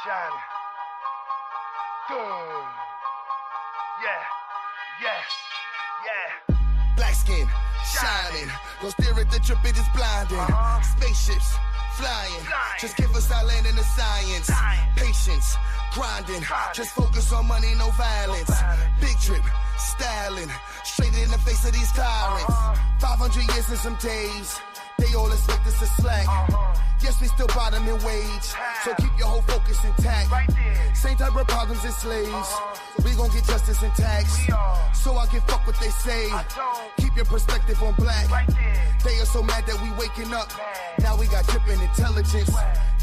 shining. Boom. Yeah. Black skin, shining. Go stare at the drip, it is blinding. Spaceships, flying. Just give us our land and the science. Patience, grinding. Just focus on money, no violence. Big drip, styling. Straight in the face of these tyrants. 500 years and some days. They all expect us to slack. Yes, we still bottom in wage. So keep your whole focus intact. Same type of problems as slaves. We gon' get justice and tax. So I give fuck what they say. Keep your perspective on black. They are so mad that we waking up. Now we got dripping intelligence.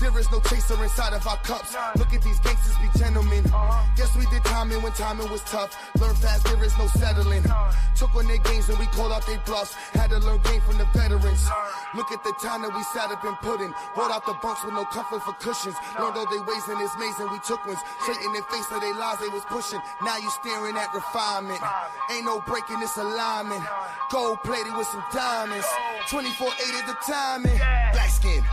There is no chaser inside of our cups. Look at these gangsters be gentlemen. Guess we did timing when timing was tough. Learn fast, there is no settling. Took on their games and we called out their bluffs. Had to learn game from the veterans. Look at the time that we sat up and put in. Rolled out the bunks with no comfort for cushions. Learned all they ways in this maze and we took ones. Straight in their face of their lies they was pushing. Now you staring at refinement. Ain't no breaking this alignment. Gold plated with some diamonds. 24/8 at the timing. Black skin,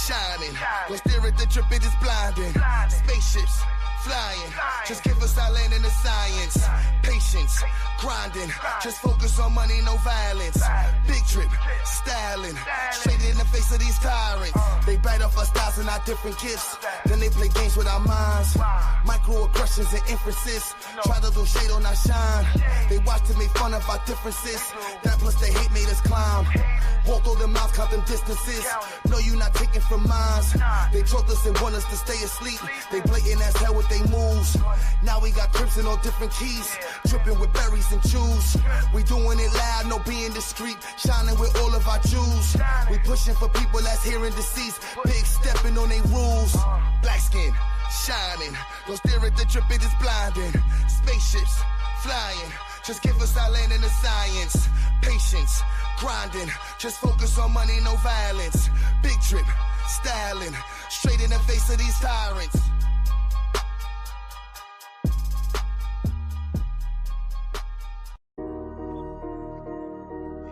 shining. Go stare at the drip, it is blinding. Spaceships, flying. Just give us our land and the science. Patience, grinding. Just focus on money, no violence. Big drip, styling. Straight in the face of these tyrants. They bite off our styles and our different gifts. Then they play games with our minds. Microaggressions and inferences. Try to do shade on our shine. They watch to make fun of our differences. That plus the hate made us climb. Walk through the mouth, count them distances. No, you not taking from mines. They drug us and want us to stay asleep. They blatant as hell with they moves. Now we got crips in all different keys. Dripping with berries and chews. We doing it loud, no being discreet. Shining with all of our jewels. We pushing for people that's hearing deceased. Big stepping on they rules. Black skin, shining. Don't stare at the drip, it is blinding. Spaceships, flying. Just give us our land and the science. Patience, grinding. Just focus on money, no violence. Big drip, styling. Straight in the face of these tyrants.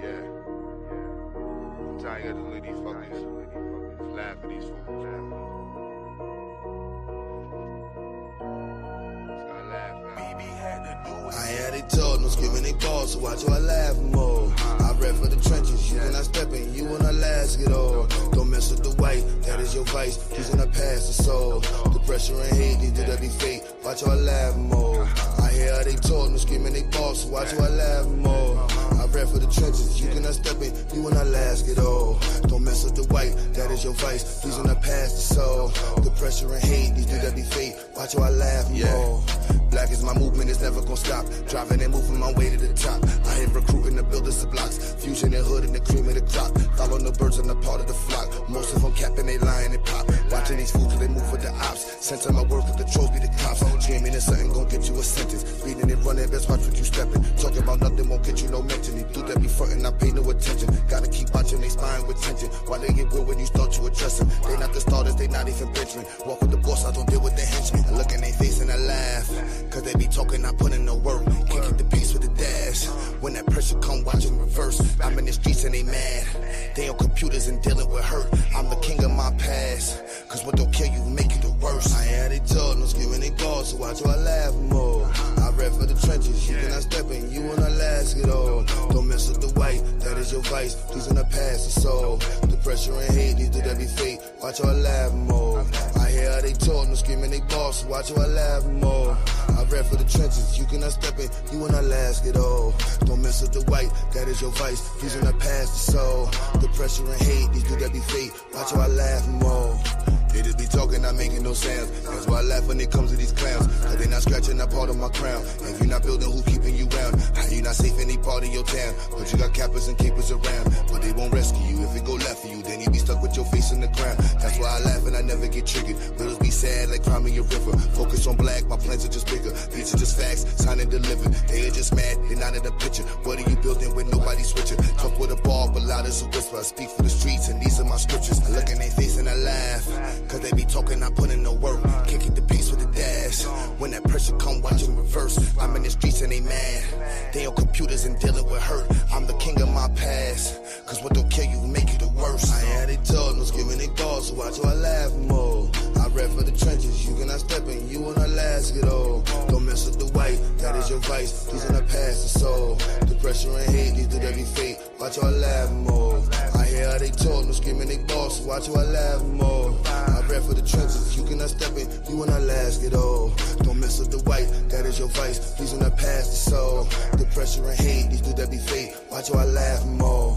Yeah. I'm tired of look at these fuckers. Laugh at these fools. I had it told, no screaming they balls, so watch how I laugh more. I rap for the trenches, you when I step in, you when I last get all. Don't mess with the white, that is your vice, please when I pass the soul. The pressure and hate, they do that be fake, watch how I laugh more. I hear how they talk, no screaming they balls, so watch how I laugh more. I rap for the trenches, you cannot step in, you when I last get all. Don't mess with the white, that is your vice, please when I pass the soul. The pressure and hate, these do that be fake, watch how I laugh more. Black is my movement, it's never gonna stop. Driving and moving my way to the top. I hit recruiting the builders of blocks. Fusion and hood and the cream of the crop. Following the birds on the part of the flock. Most of them capping, they lying and pop. Watching these fools till they move with the ops. Sense of my work with the trolls be the cops. Dreaming of something gon' get you a sentence. Reading and running, best watch what you stepping. Talking about nothing won't get you no mention. They do that be frontin', I pay no attention. Gotta keep watching they spine with tension. While they get real when you start to address them. They not the starters, they not even venturing. Walk with the boss, I don't deal with the henchmen. I look in their face and I laugh. Cause they be talking, I put in no work. Can't keep the peace with the dash. When that pressure come, watch them reverse. I'm in the streets and they mad. They on computers and dealing with hurt. I'm the king of my past. Cause what don't kill you, make you the worst. I had it told, no screaming they balls, so watch how I laugh more. I rap for the trenches, you cannot step in, you when I last get all. Don't mess with the white, that is your vice, please when I pass the soul. The pressure and hate, these do that be fake, watch how I laugh more. I hear how they talk, no screaming they balls, so watch how I laugh more. I rap for the trenches, you cannot step in, you when I last get all. Don't mess with the white, that is your vice, please when I pass the soul. The pressure and hate, these do that be fake, watch how I laugh more. They just be talking, not making no sounds. That's why I laugh when it comes to these clowns. Cause they not scratching that part of my crown. If you're not building, who keeping you round? How you not safe in any part of your town? But you got cappers and capers around. But they won't rescue you. If it go left for you, then you be stuck with your face in the ground. That's why I laugh and I never get triggered. Riddles be sad like climbing your river. Focus on black, my plans are just bigger. These are just facts, signed and delivered. They are just mad, they not in the picture. What are you building with nobody switching? Talk with a ball, but loud as a whisper. I speak for the streets and these are my scriptures. I look in their face and I laugh. Cause they be talking, I put in no work. Can't keep the peace with the dash. When that pressure come, watch them reverse. I'm in the streets and they mad. They on computers and dealing with hurt. I'm the king of my past. Cause what don't kill you, make you the worst. I had it told, no screaming they balls, so watch how I laugh more. I rap for the trenches, you cannot step wanna last it all. Don't mess with the white, that is your vice. He's in the past, it's all. The pressure and hate, these do that be fake. Watch how I laugh more. I hear how they talk, no screaming they boss. Watch how I laugh more. I rap for the trenches, you cannot step in, you wanna last it all. Don't mess with the white, that is your vice. Please in the past, it's all. The pressure and hate, these do that be fake. Watch how I laugh more.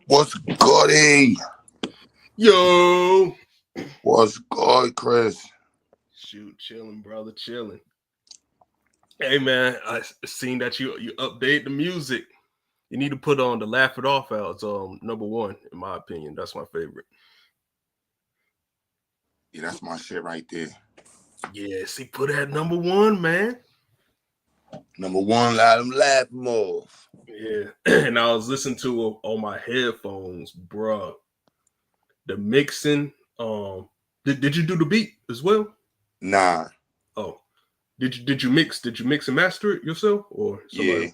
What's goody? Yo, What's good, Chris? Shoot, chilling, brother, chilling. Hey, man, I seen that you update the music. You need to put on the Laugh It Off out. It's number one, in my opinion. That's my favorite. Yeah, that's my shit right there. Yeah, see, put that number one, man. Number one, let them laugh more. Yeah, and I was listening to it on my headphones, bruh. The mixing, did you do the beat as well? Nah. Oh, did you mix and master it yourself or somebody?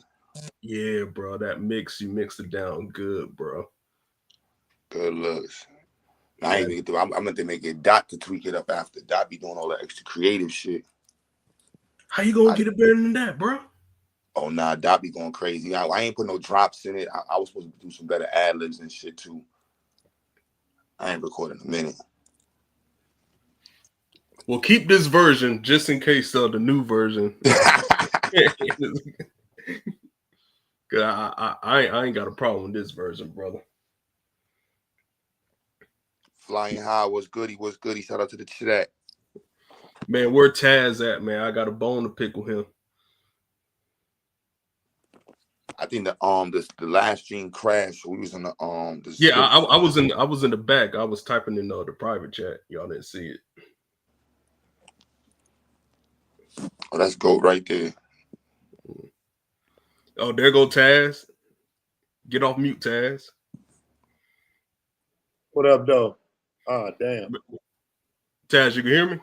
Yeah, bro, that mix, you mixed it down good, bro. Good looks. I ain't even do. I'm going to make it Dot to tweak it up after. Dot be doing all the extra creative shit. How you gonna get it better than that, bro? Oh, nah, Dot be going crazy. I ain't put no drops in it. I was supposed to do some better ad-libs and shit, too. I ain't recording a minute. Well, keep this version just in case the new version. I ain't got a problem with this version, brother. Flying high, what's goody? Shout out to the chat. Man, where Taz at, man? I got a bone to pick with him. I think the last stream crashed. So we was in the I was in the back. I was typing in the private chat. Y'all didn't see it. Oh, that's GOAT right there. Oh, there go Taz. Get off mute, Taz. What up, though? Ah, damn. Taz, you can hear me?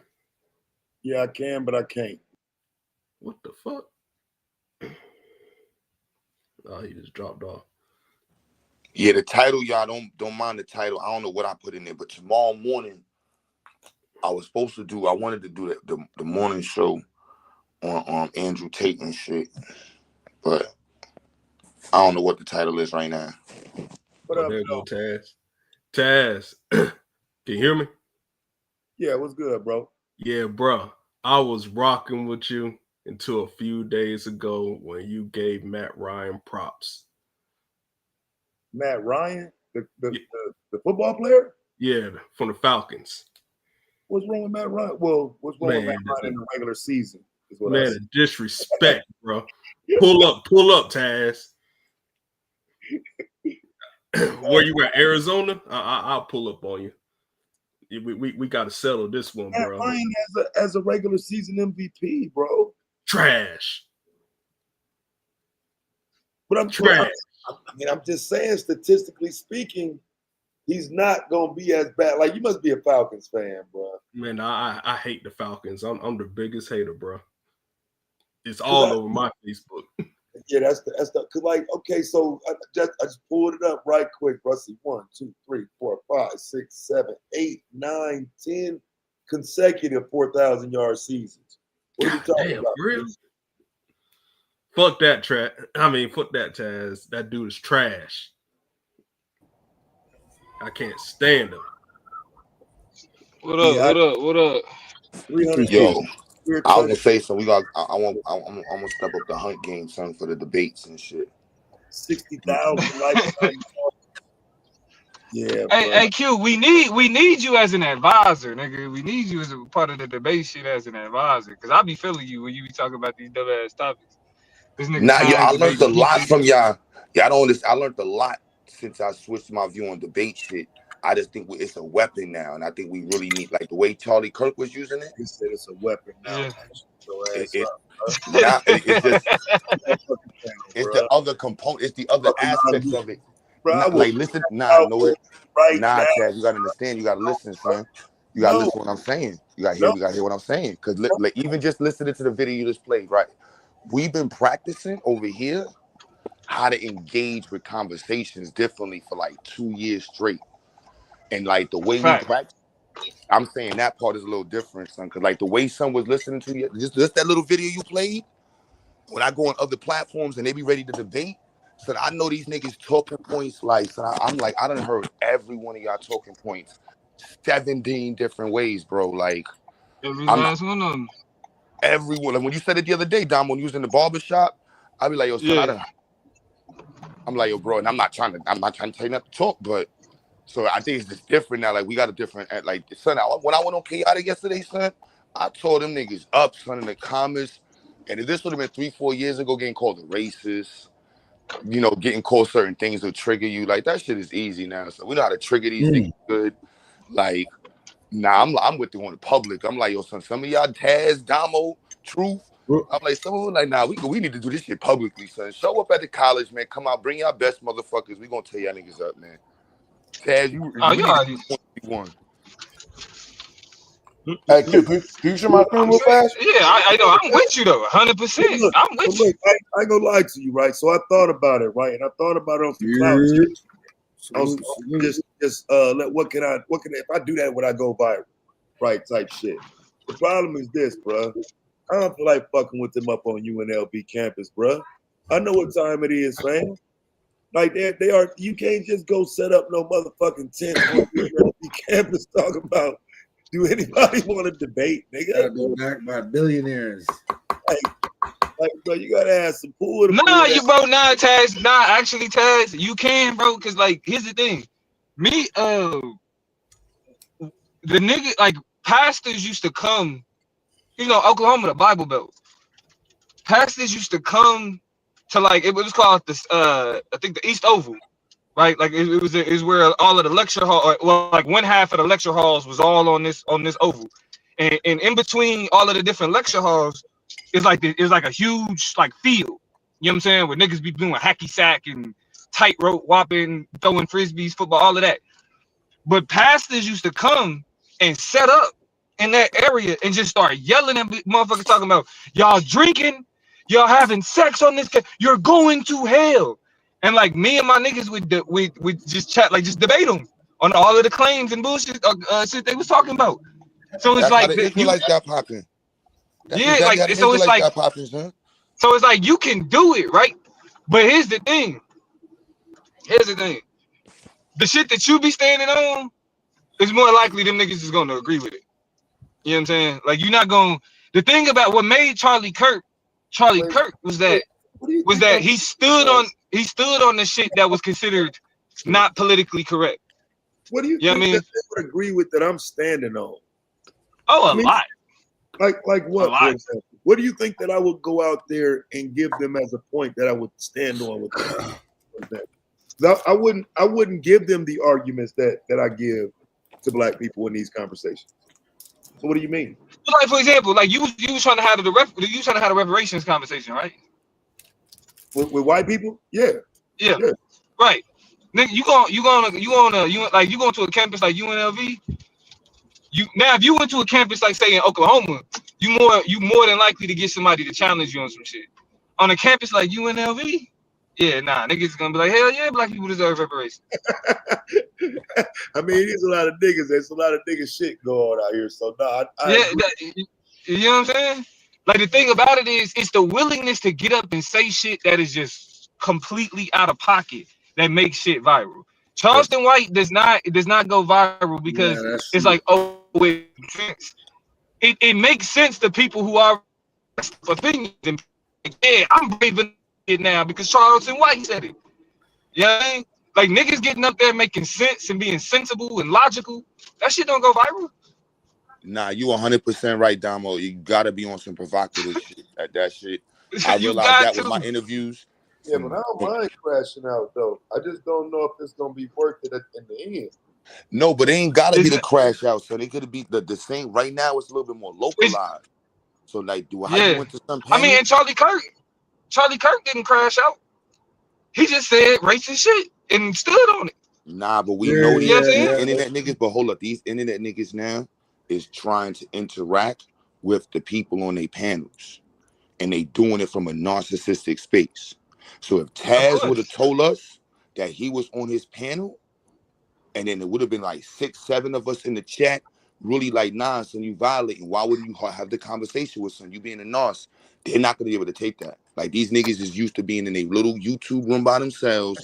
Yeah, I can, but I can't. What the fuck? Oh, he just dropped off. Yeah, the title, y'all don't mind the title. I don't know what I put in there, but tomorrow morning, I wanted to do the morning show on Andrew Tate and shit, but I don't know what the title is right now. What up, there you go, Taz. Taz, can you hear me? Yeah, what's good, bro? Yeah, bro. I was rocking with you until a few days ago when you gave Matt Ryan props. Matt Ryan, the football player? Yeah, from the Falcons. What's wrong with Matt Ryan? Well, what's wrong with Matt Ryan in the regular season? Man, disrespect, bro. Pull up, Taz. Where you at, Arizona? I'll pull up on you. We got to settle this one, bro. Matt Ryan as a regular season MVP, bro. Trash. But I'm just saying, statistically speaking, he's not gonna be as bad. Like, you must be a Falcons fan, bro. Man, I hate the Falcons. I'm the biggest hater, bro. It's all over my Facebook. Yeah, that's the cause, like, okay, so I just pulled it up right quick, bro. I see 1, 2, 3, 4, 5, 6, 7, 8, 9, 10 consecutive 4,000-yard seasons. What are you talking about? Real? Fuck that fuck that Taz. That dude is trash. I can't stand him. What up? 300. Yo, I was gonna say something. I'm gonna step up the hunt game, son, for the debates and shit. 60,000 lifetime. Yeah. Hey, Q, we need you as an advisor, nigga. We need you as a part of the debate shit as an advisor, because I be feeling you when you be talking about these dumbass topics. I learned a lot from y'all. I learned a lot since I switched my view on debate shit. I just think it's a weapon now, and I think we really need, like the way Charlie Kirk was using it. He said it's a weapon now. Yeah. It's the other component. It's the other aspects of it. Bro, Taz, you gotta understand. You gotta listen, son. You gotta No, listen to what I'm saying. We gotta no. hear what I'm saying. Because even just listening to the video you just played, right? We've been practicing over here how to engage with conversations differently for like 2 years straight. And like the way we Fact. practice, I'm saying that part is a little different, son. Because like the way son was listening to you, just that little video you played, when I go on other platforms and they be ready to debate, so I know these niggas talking points like, so I'm like, I done heard every one of y'all talking points 17 different ways, bro. Like, Every I'm last one of them. everyone. Like when you said it the other day, Dom, when you was in the barbershop, I be like, yo, son, Yeah. I'm like, yo, bro, and I'm not trying to tell you not to talk, but so I think it's just different now. Like we got a different, like, son, when I went on Chaotic yesterday, son, I tore them niggas up, son, in the comments. And if this would have been 3-4 years ago, getting called a racist, you know, getting called certain things will trigger you. Like that shit is easy now. So we know how to trigger these niggas good. Like, nah, I'm with you on the public. I'm like, yo, son, some of y'all Taz, Damo, Truth. I'm like, some of them like, nah, we need to do this shit publicly, son. Show up at the college, man. Come out, bring y'all best motherfuckers. We gonna tear y'all niggas up, man. Taz, Oh, we you need already. to one. Hey, can you share my screen I'm real saying, fast? yeah, I know. I'm with you though, 100%. Look, I'm with you. look, I ain't gonna lie to you, right? So I thought about it, right? And I thought about it on some cloud shit. What can I if I do that, would I go viral? Right, type shit. The problem is this, bro. I don't feel like fucking with them up on UNLV campus, bro. I know what time it is, fam. Like they are. You can't just go set up no motherfucking tent on UNLV campus talking about. Do anybody want to debate, nigga? Gotta go back by billionaires. Like, bro, you gotta have some pull to Nah, pull you bro, nah, Taz. Nah, actually, Taz, you can, bro. Cause like, here's the thing. Me, the nigga, like, pastors used to come, you know, Oklahoma, the Bible Belt. Pastors used to come to, like, it was called this, I think the East Oval, right? Like it was where all of the lecture hall, well, like one half of the lecture halls was all on this oval, and in between all of the different lecture halls, it's like a huge like field. You know what I'm saying? Where niggas be doing hacky sack and tightrope whopping, throwing frisbees, football, all of that. But pastors used to come and set up in that area and just start yelling at motherfuckers talking about y'all drinking, y'all having sex on this, you're going to hell. And like me and my niggas would just chat, like just debate them on all of the claims and bullshit shit they was talking about. So it's That's how like the Israelites got popping. That's yeah, exactly like how the so it's Israelites like got popping, son. so it's like you can do it, right? But here's the thing. The shit that you be standing on is more likely them niggas is gonna agree with it. You know what I'm saying? Like you're not gonna. The thing about what made Charlie Kirk was that he stood on the shit that was considered not politically correct. What do you You know think what I mean? that they would agree with that I'm standing on? Oh, I mean, lot. like what, lot. for example? What do you think that I would go out there and give them as a point that I would stand on with them? For example? I wouldn't give them the arguments that I give to black people in these conversations. So what do you mean? Like for example, like you was trying to have the reparations conversation, right? With white people? Yeah. Yeah. Right. Nigga, you going to a campus like UNLV. If you went to a campus like say in Oklahoma, you more than likely to get somebody to challenge you on some shit. On a campus like UNLV, yeah, nah, niggas gonna be like, hell yeah, black people deserve reparations. I mean, there's a lot of niggas. There's a lot of nigga shit going on out here. So no, you know what I'm saying? Like the thing about it is, it's the willingness to get up and say shit that is just completely out of pocket that makes shit viral. Charleston White does not go viral because it's like, oh, it makes sense. It makes sense to people who are opinions and yeah, I'm braving it now because Charleston White said it. You know what I mean? Like niggas getting up there making sense and being sensible and logical, that shit don't go viral. Nah, you 100% right, Damo. You gotta be on some provocative shit. That shit. I You realized got that to. with my interviews. Yeah, but I don't mind crashing out though. I just don't know if it's gonna be worth it in the end. No, but it ain't gotta be the crash out, so they could be the same. Right now, it's a little bit more localized. So like, how you went to some I mean, and panel? Charlie Kirk didn't crash out. He just said racist shit and stood on it. Nah, but we Yeah, know You know what I'm these saying? internet niggas. But hold up, these internet niggas now, is trying to interact with the people on their panels, and they doing it from a narcissistic space. So if Of Taz would have course. told us that he was on his panel, and then it would have been like 6, 7 of us in the chat, really like, nah, son, you violating. Why wouldn't you have the conversation with son? You being a narc. They're not gonna be able to take that. Like, these niggas is used to being in a little YouTube room by themselves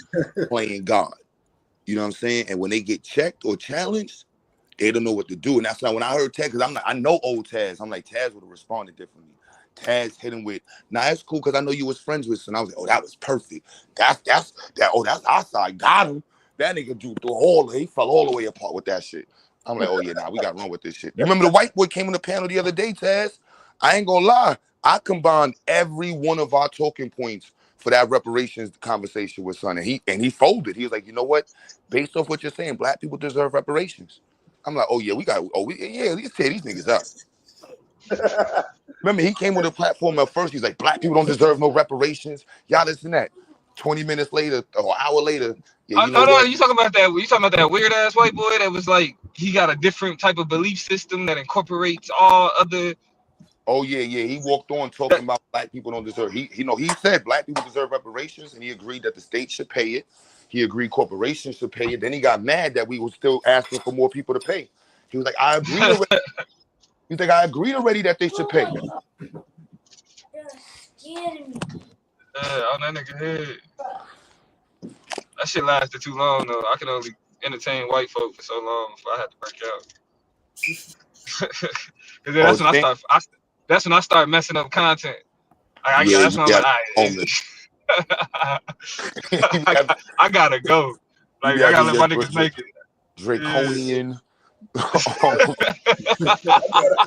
playing God. You know what I'm saying? And when they get checked or challenged, they don't know what to do. And that's why when I heard Taz, because I'm like, I know old Taz. I'm like, Taz would have responded differently. Taz hit him with, nah, that's cool, because I know you was friends with. And I was like, oh, that was perfect. That's our side. Got him. That nigga he fell all the way apart with that shit. I'm like, oh yeah, nah, we got to run with this shit. You remember the white boy came on the panel the other day, Taz? I ain't gonna lie. I combined every one of our talking points for that reparations conversation with son. And he folded. He was like, you know what? Based off what you're saying, black people deserve reparations. I'm like, oh yeah, let's tear these niggas up. Remember, he came on the platform at first. He's like, black people don't deserve no reparations. Y'all this and that. 20 minutes later or an hour later, yeah, you know No, what? you talking about that? You talking about that weird ass white boy that was like he got a different type of belief system that incorporates all other. Oh yeah. He walked on talking about black people don't deserve. He said black people deserve reparations, and he agreed that the state should pay it. He agreed corporations should pay it. Then he got mad that we were still asking for more people to pay. He was like, I agreed already. He's like, I agreed already that they should pay. On that nigga head. That shit lasted too long though. I could only entertain white folk for so long before I had to break out. Cause then that's when I start messing up content. That's when I'm like, I gotta go. Like I gotta let my niggas make it. Draconian. I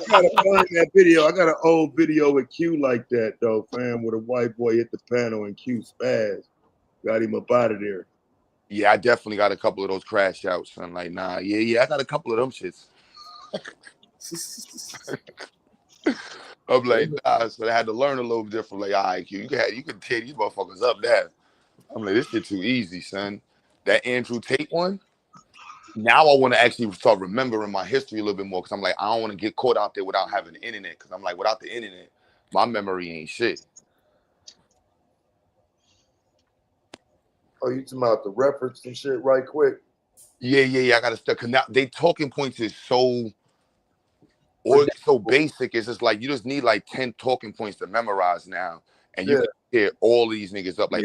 gotta find that video. I got an old video with Q like that though, fam, where the white boy hit the panel and Q spazzed. Got him up out of there. Yeah, I definitely got a couple of those crash outs. I'm like, nah, I got a couple of them shits. I'm like, nah, so I had to learn a little different. Like, all right, Q, you can tear these motherfuckers up there. I'm like, this shit too easy, son. That Andrew Tate one. Now I want to actually start remembering my history a little bit more, because I'm like, I don't want to get caught out there without having the internet, because I'm like, without the internet, my memory ain't shit. Oh, you talking about the reference and shit right quick? Yeah. I got to stuck. Cause now they talking points is so basic. It's just like you just need like 10 talking points to memorize now, and you can hear all of these niggas up, like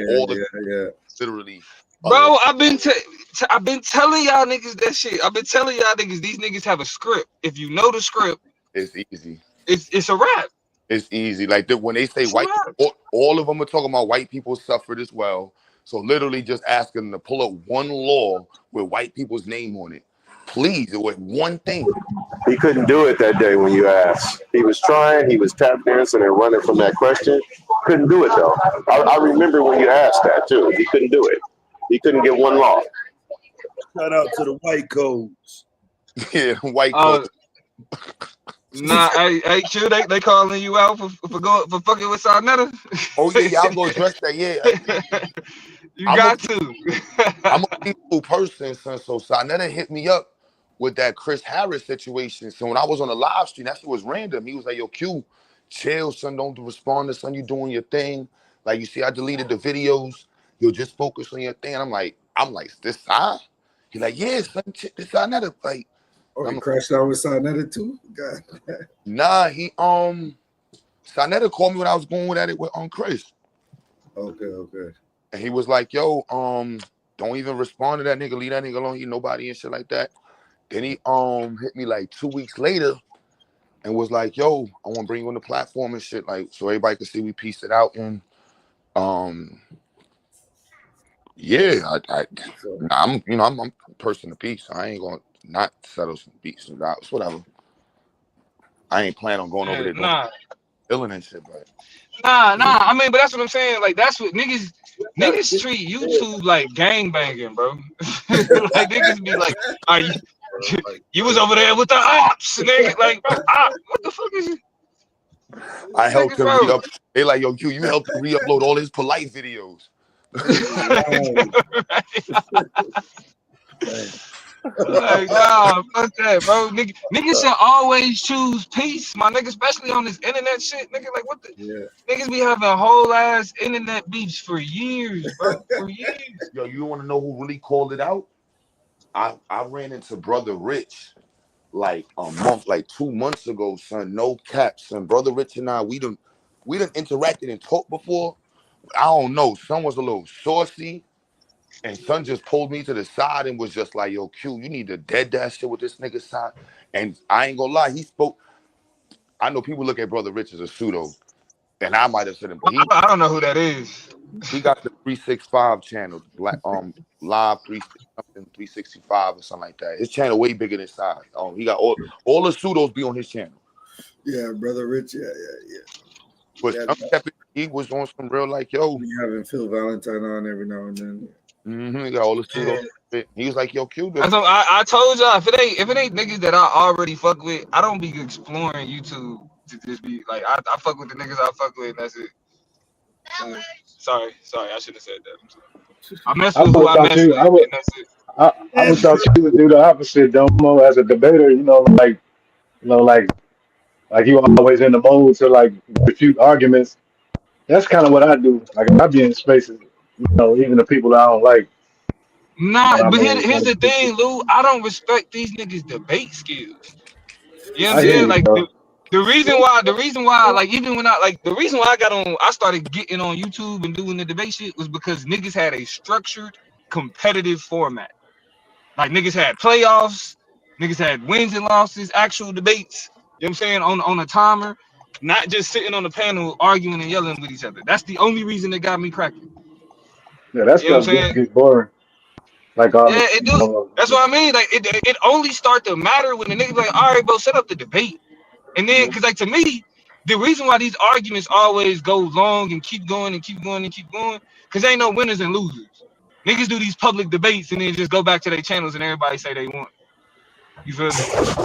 literally. Bro, I've been telling y'all niggas that shit. I've been telling y'all niggas these niggas have a script. If you know the script, it's easy. It's a rap. It's easy. Like when they say white people, all of them are talking about white people suffered as well. So literally just asking them to pull up one law with white people's name on it. Please, it was one thing. He couldn't do it that day when you asked. He was trying, he was tap dancing and running from that question. Couldn't do it though. I remember when you asked that too. He couldn't do it. He couldn't get one law. Shout out to the white codes. Yeah, white codes. Nah, hey, Q, they calling you out for fucking with Sarnetta. Oh yeah, I'm gonna address that. Yeah, you got to. I'm a peaceful person, son. So Sarnetta hit me up with that Chris Harris situation. So when I was on the live stream, that shit was random. He was like, "Yo, Q, chill, son. Don't respond to son. You doing your thing. Like you see, I deleted the videos. You'll just focus on your thing." I'm like, this side? He like, yeah, son. This Sarnetta like. Oh, he crashed out with Sarnetta too? God. Nah, Sarnetta called me when I was going at it with Chris. Okay. And he was like, yo, don't even respond to that nigga, leave that nigga alone, he nobody and shit like that. Then he hit me like 2 weeks later and was like, yo, I want to bring you on the platform and shit, like so everybody can see we pieced it out. And yeah, I'm a person of peace. I ain't gonna not settle some beats and doubts, whatever. I ain't planning on going over there doing killing and shit, but Nah. I mean, but that's what I'm saying. Like that's what niggas treat YouTube like gangbanging, bro. Like niggas be like, "Are you was over there with the ops, nigga?" Like, what the fuck is it? I helped him re-up. They like, yo, Q, you helped him re-upload all his polite videos. Like, nah, fuck that, bro. Niggas should always choose peace, my nigga, especially on this internet shit. Nigga, like, what the? Yeah. Niggas be having whole ass internet beefs for years, bro. For years. Yo, you want to know who really called it out? I ran into Brother Rich like a month, like 2 months ago, son. No cap, son. Brother Rich and I, we done interacted and talked before. I don't know. Son was a little saucy, and son just pulled me to the side and was just like, "Yo, Q, you need to dead that shit with this nigga side." And I ain't gonna lie, he spoke. I know people look at Brother Rich as a pseudo, and I might have said him, but I don't know who that is. he got the 365 channel, Black live 365 or something like that. His channel way bigger than size. He got all the pseudos be on his channel. Yeah, Brother Rich. Yeah. But he was on some real like, yo. We having Phil Valentine on every now and then. He got all the pseudos. Yeah. He was like, yo, Q. I told y'all if it ain't niggas that I already fuck with, I don't be exploring YouTube to just be like I fuck with the niggas I fuck with and that's it. Sorry, I shouldn't have said that. I mess with who I mess with, and that's it. I would thought you would do the opposite, Domo, as a debater. Like you always in the mode to like refute arguments. That's kind of what I do. Like I be in spaces, even the people that I don't like. Nah, but here's the thing, Lou. I don't respect these niggas' debate skills. You know what I'm saying? Like the reason why, like even when the reason why I started getting on YouTube and doing the debate shit was because niggas had a structured competitive format. Like niggas had playoffs, niggas had wins and losses, actual debates. You know what I'm saying? On a timer, not just sitting on the panel arguing and yelling with each other. That's the only reason that got me cracking. Yeah, that stuff gets boring. Like it do. That's what I mean. Like it only start to matter when the niggas like, all right, bro, set up the debate. And then, cause like to me, the reason why these arguments always go long and keep going and keep going and keep going, cause ain't no winners and losers. Niggas do these public debates and then just go back to their channels and everybody say they won. You feel me?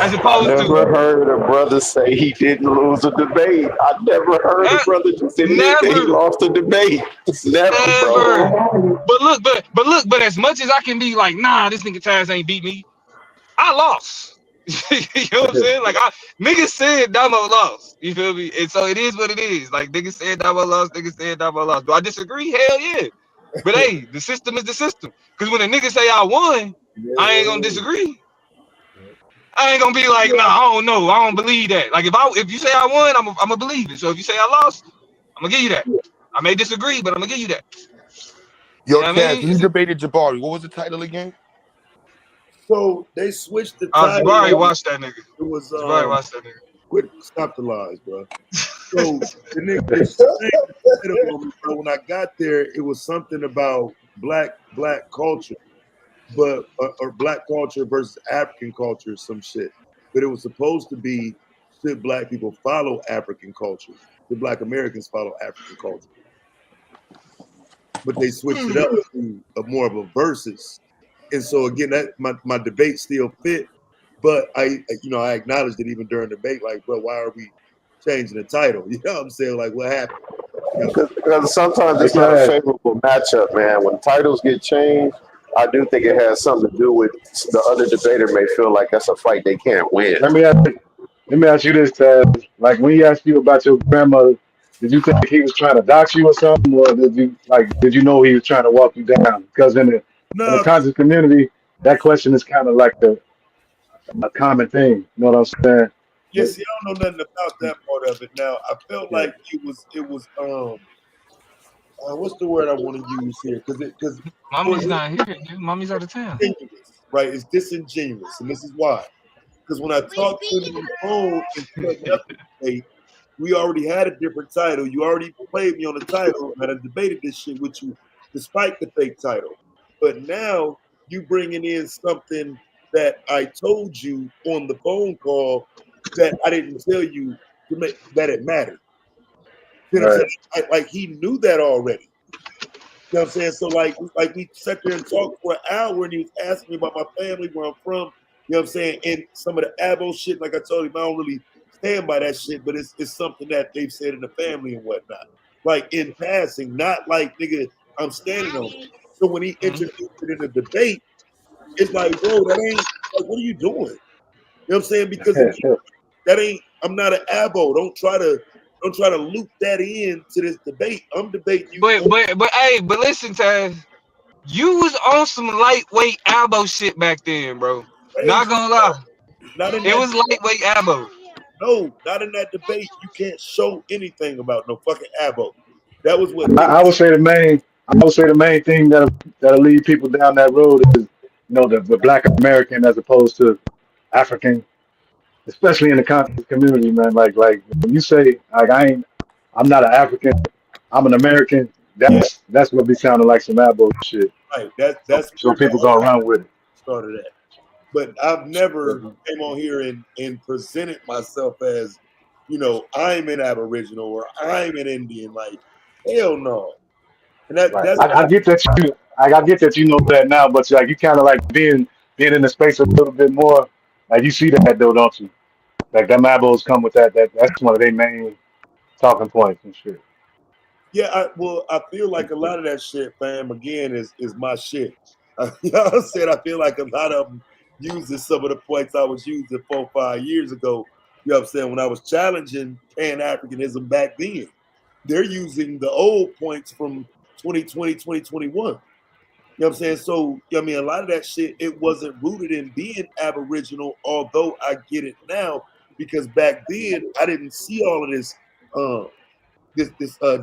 As opposed I never heard a brother say he didn't lose a debate. I never heard a brother just admit that he lost a debate. Never, bro. But as much as I can be like, nah, this nigga Taz ain't beat me, I lost. You know what I'm saying? Like niggas said Damo lost. You feel me? And so it is what it is. Like niggas said Damo lost, niggas said Damo lost. Do I disagree? Hell yeah. But hey, the system is the system. Cause when a nigga say I won, I ain't gonna disagree. I ain't gonna be like, nah, I don't know, I don't believe that. Like if you say I won, I'm gonna believe it. So if you say I lost, I'm gonna give you that. I may disagree, but I'm gonna give you that. Yo, Taz, you debated Jabari. What was the title again? So they switched the title. Jabari watched that nigga. It was Jabari watched that nigga. Quit, stop the lies, bro. So the nigga, when I got there, it was something about black culture, but or black culture versus African culture, some shit. But it was supposed to be, should black people follow African culture? Should black Americans follow African culture? But they switched it up to more of a versus. And so again, that my debate still fit, but I acknowledged it even during the debate, like, bro, why are we changing the title? You know what I'm saying? Like, what happened? Because sometimes it's not a favorable matchup, man. When titles get changed, I do think it has something to do with the other debater may feel like that's a fight they can't win. Let me ask you this, Taz. Like when he asked you about your grandmother, did you think he was trying to dox you or something, or did you know he was trying to walk you down? Because in the conscious community, that question is kind of like a common thing. You know what I'm saying? Yeah, see, I don't know nothing about that part of it. Now, I felt like it was what's the word I want to use here? Because Mommy's not here, dude. Mommy's out of town. Right? It's disingenuous, and this is why. Because when I talked to him on the phone, we already had a different title. You already played me on the title, and I debated this shit with you, despite the fake title. But now you bringing in something that I told you on the phone call that I didn't tell you to make that it mattered. You know what I'm saying? Like he knew that already. You know what I'm saying? So like we sat there and talked for an hour, and he was asking me about my family, where I'm from. You know what I'm saying? And some of the Abo shit, like I told him, I don't really stand by that shit, but it's something that they've said in the family and whatnot. Like in passing, not like, nigga, I'm standing on it. So when he introduced it in the debate, It's like, bro, that ain't like, what are you doing? You know what I'm saying? Because again, that ain't. I'm not an abo. Don't try to loop that in to this debate. I'm debating you. But listen, Taz, you was on some lightweight abo shit back then, bro. Not gonna lie, Not in it that. was lightweight abo. No, not in that debate. You can't show anything about no fucking abo. That was what I, niggas. I would say the main thing that'll lead people down that road is the Black American as opposed to African, especially in the conscious community, man. Like when you say like I'm not an African, I'm an American. Yeah, That's what be sounding like some Abo shit. right. So, That's so where people go around with it. started at. But I've never Mhm. came on here and presented myself as, I'm an Aboriginal or I'm an Indian. Like, hell no. And Right. that's I get that I get that you know that now, but like you kind of like being in the space a little bit more. Like you see that though, don't you? Like them Abos come with that's one of their main talking points and shit. yeah. I feel like a lot of that shit, fam. Again, is my shit. Y'all said I feel like a lot of them using some of the points I was using 4 or 5 years ago. You know what I'm saying? When I was challenging Pan Africanism back then, they're using the old points from 2020, 2021. You know what I'm saying? So, I mean, a lot of that shit, it wasn't rooted in being Aboriginal, although I get it now, because back then I didn't see all of this,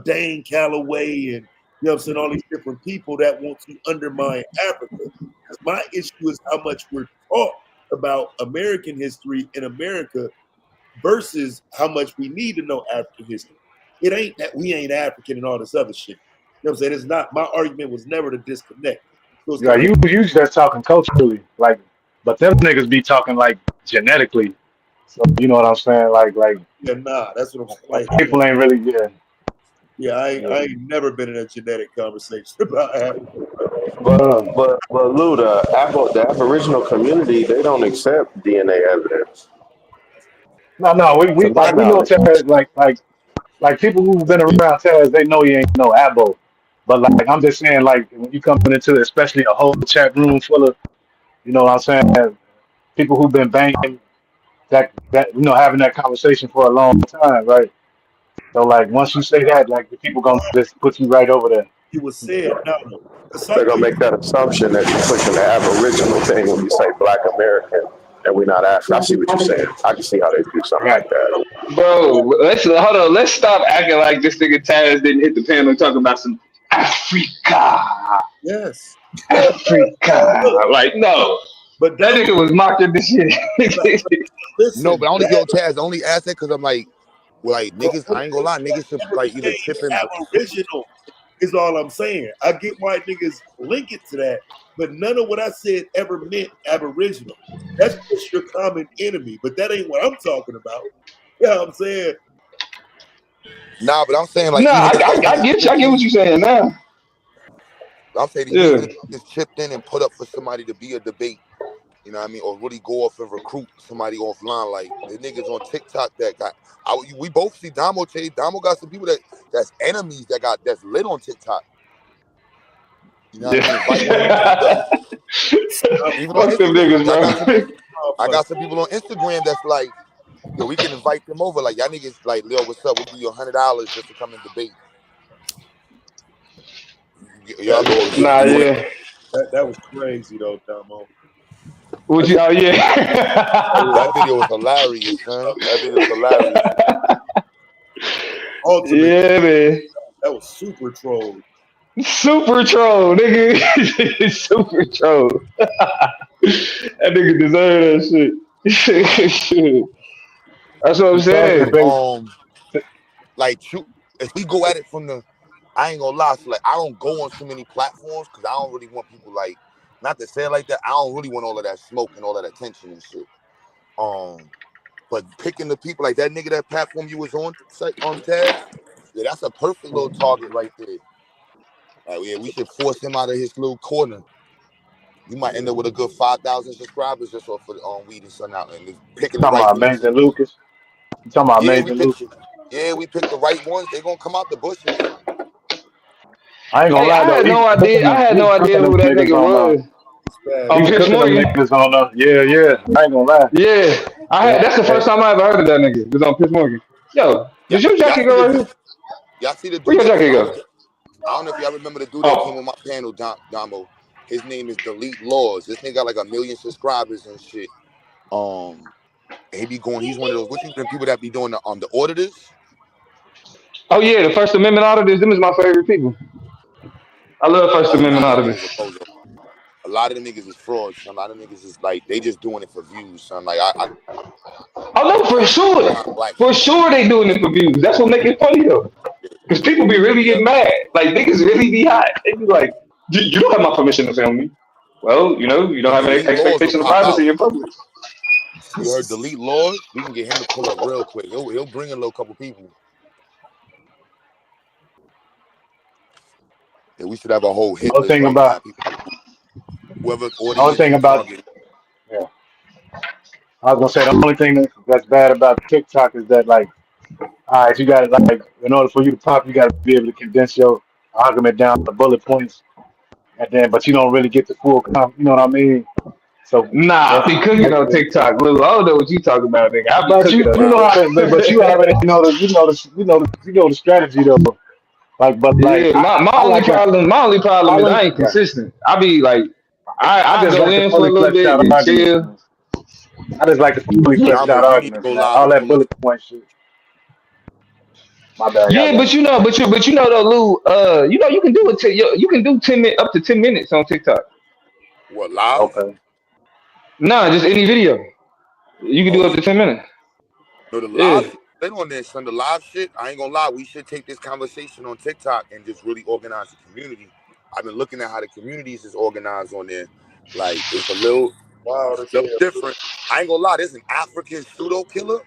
Dane Calloway and, you know what I'm saying, all these different people that want to undermine Africa. Because my issue is how much we're taught about American history in America versus how much we need to know African history. It ain't that we ain't African and all this other shit. You know what I'm saying? It's not. My argument was never to disconnect. So it's Yeah, kind of you just talking culturally, like, but them niggas be talking like genetically. So you know what I'm saying? Like yeah, nah. That's what I'm saying. Like, people ain't really yeah, I yeah. ain't never been in a genetic conversation about Africa. But Lou, the Aboriginal community, they don't accept DNA evidence, No, we to my we know knowledge. Taz like people who've been around Taz, they know you ain't no Abo. But like I'm just saying, like when you come into especially a whole chat room full of, you know what I'm saying, people who've been banging that having that conversation for a long time, right? So like once you say that, like the people gonna just put you right over there. It was said, no. They're Some gonna people, make that assumption that you're pushing the Aboriginal thing when you say Black American, and we're not African. I see what you're saying. I can see how they do something Right. like that. Bro, let's hold on. Let's stop acting like this nigga Taz didn't hit the panel talking about some Africa, yes. Africa. Like, no, But that Damo, nigga was mocking the shit. No, listen, but I only yo Taz. I only ask that because I'm like, well, like niggas. I ain't gonna lie, that niggas should never like either became chip in. Aboriginal. Is all I'm saying. I get why niggas link it to that, but none of what I said ever meant Aboriginal. That's just your common enemy, but that ain't what I'm talking about. You know what I'm saying? Nah, but I'm saying like No, even if that I niggas get you. I chipped get what in, you're saying now. I'm saying even Yeah. if niggas chipped in and put up for somebody to be a debate. You know what I mean? Or really go off and recruit somebody offline. Like the niggas on TikTok that got we both see Damo Chase. Damo got some people that's enemies that's lit on TikTok. You know what I mean? Inviting people to the even on Fuck them Instagram. niggas, I bro. got some people on Instagram that's like, yo, we can invite them over. Like y'all niggas like, yo, what's up? We'll give you $100 just to come and debate. Y'all know Nah, you yeah. That was crazy though, Damo. Would you? Oh, yeah. that video was hilarious, son. That video was hilarious. Ultimate. Yeah, man. That was super troll. Super troll, nigga. Super troll. That nigga deserve that shit. That's what I'm You saw the saying. debate. Like if we go at it from the, I ain't gonna lie, so like I don't go on too many platforms because I don't really want people like, not to say it like that, I don't really want all of that smoke and all that attention and shit. But picking the people like that nigga, that platform you was on Taz, yeah, that's a perfect little target right there. Like, yeah, we should force him out of his little corner. You might end up with a good 5,000 subscribers just off of Weed and Sun Out and just picking the Talking right about people. Amazing Lucas. You talking about Yeah, Amazing Lucas. we picked the right ones. They gonna come out the bushes. I ain't gonna Hey, lie I though, had no he's idea. I burning had no idea them who that niggas nigga on was. He Oh, was Piers cooking them Morgan. niggas on yeah. I ain't gonna lie. Yeah, Yeah. that's the first time I ever heard of that nigga. It was on Piers Morgan. Yo, Yeah, did your y'all jacket see go the right dude? here? Y'all see the Where dude your that jacket I go? don't know if y'all remember the dude that came Oh, on my panel, Damo. His name is Delete Laws. This nigga got like 1 million subscribers and shit. He be going. He's one of those. What you the people that be doing the auditors? oh yeah, the First Amendment auditors. Them is my favorite people. I love First Oh Amendment nah, them auditors. niggas a poser. A lot of them niggas is frauds. Son. A lot of niggas is like they just doing it for views. Son. Like I Oh no, for sure, behind black for people. sure they doing it for views. That's what make it funny though, because people be really Yeah, getting mad. Like niggas really be hot. They be like, you don't have my permission to film me. Well, you don't but have an Delete Laws will expectation of pop out. privacy in public. You heard Delete Laws? We can get him to pull up real quick. He'll bring a little couple people. Yeah, we should have a whole hit Only list thing right now. about People, whoever only audience thing you about target. yeah. I was gonna say the only thing that's bad about TikTok is that like, all right, you got to like in order for you to pop, you got to be able to condense your argument down to bullet points, and then but you don't really get the full you know what I mean? So Nah, I that's be cooking on TikTok, Lou. I don't know what you talking about, nigga. I be but cooking on you know it. how to but you already know the strategy though. Like but like Yeah, my I only like a problem, I is like I ain't right. consistent. I be like, I I just go like the in for a fully little fleshed bit, out then arguments, chill. man. I just like the fully fleshed Damo, out you need to arguments, go man. live All and that pull up. bullet point shit. My bad, y'all Yeah, got but it. but you know though, Lou. You can do it. You can do 10 minutes up to 10 minutes on TikTok. What live? Okay. Nah, just any video. You can Oh do up yeah. to 10 minutes. No, the Yeah. live shit. They on there, son. The live shit. I ain't gonna lie. We should take this conversation on TikTok and just really organize the community. I've been looking at how the communities is organized on there. Like it's a little Wow, that's different. I ain't gonna lie. There's an African pseudo killer.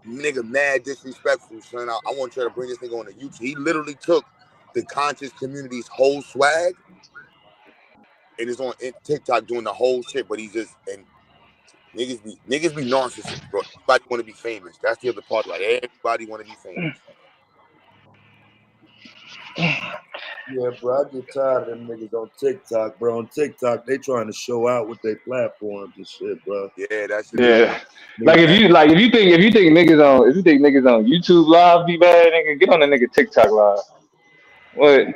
Nigga, mad disrespectful, son. I want to try to bring this nigga on the YouTube. He literally took the conscious community's whole swag and is on TikTok doing the whole shit. But he's just and niggas be narcissists, bro. Everybody want to be famous. That's the other part. Like everybody want to be famous. Yeah, bro, I get tired of them niggas on TikTok, bro. On TikTok, they trying to show out with their platforms and shit, bro. Yeah, that shit is. Yeah. Nigga, Like if you think niggas on YouTube live be bad, nigga, get on the nigga TikTok live. What?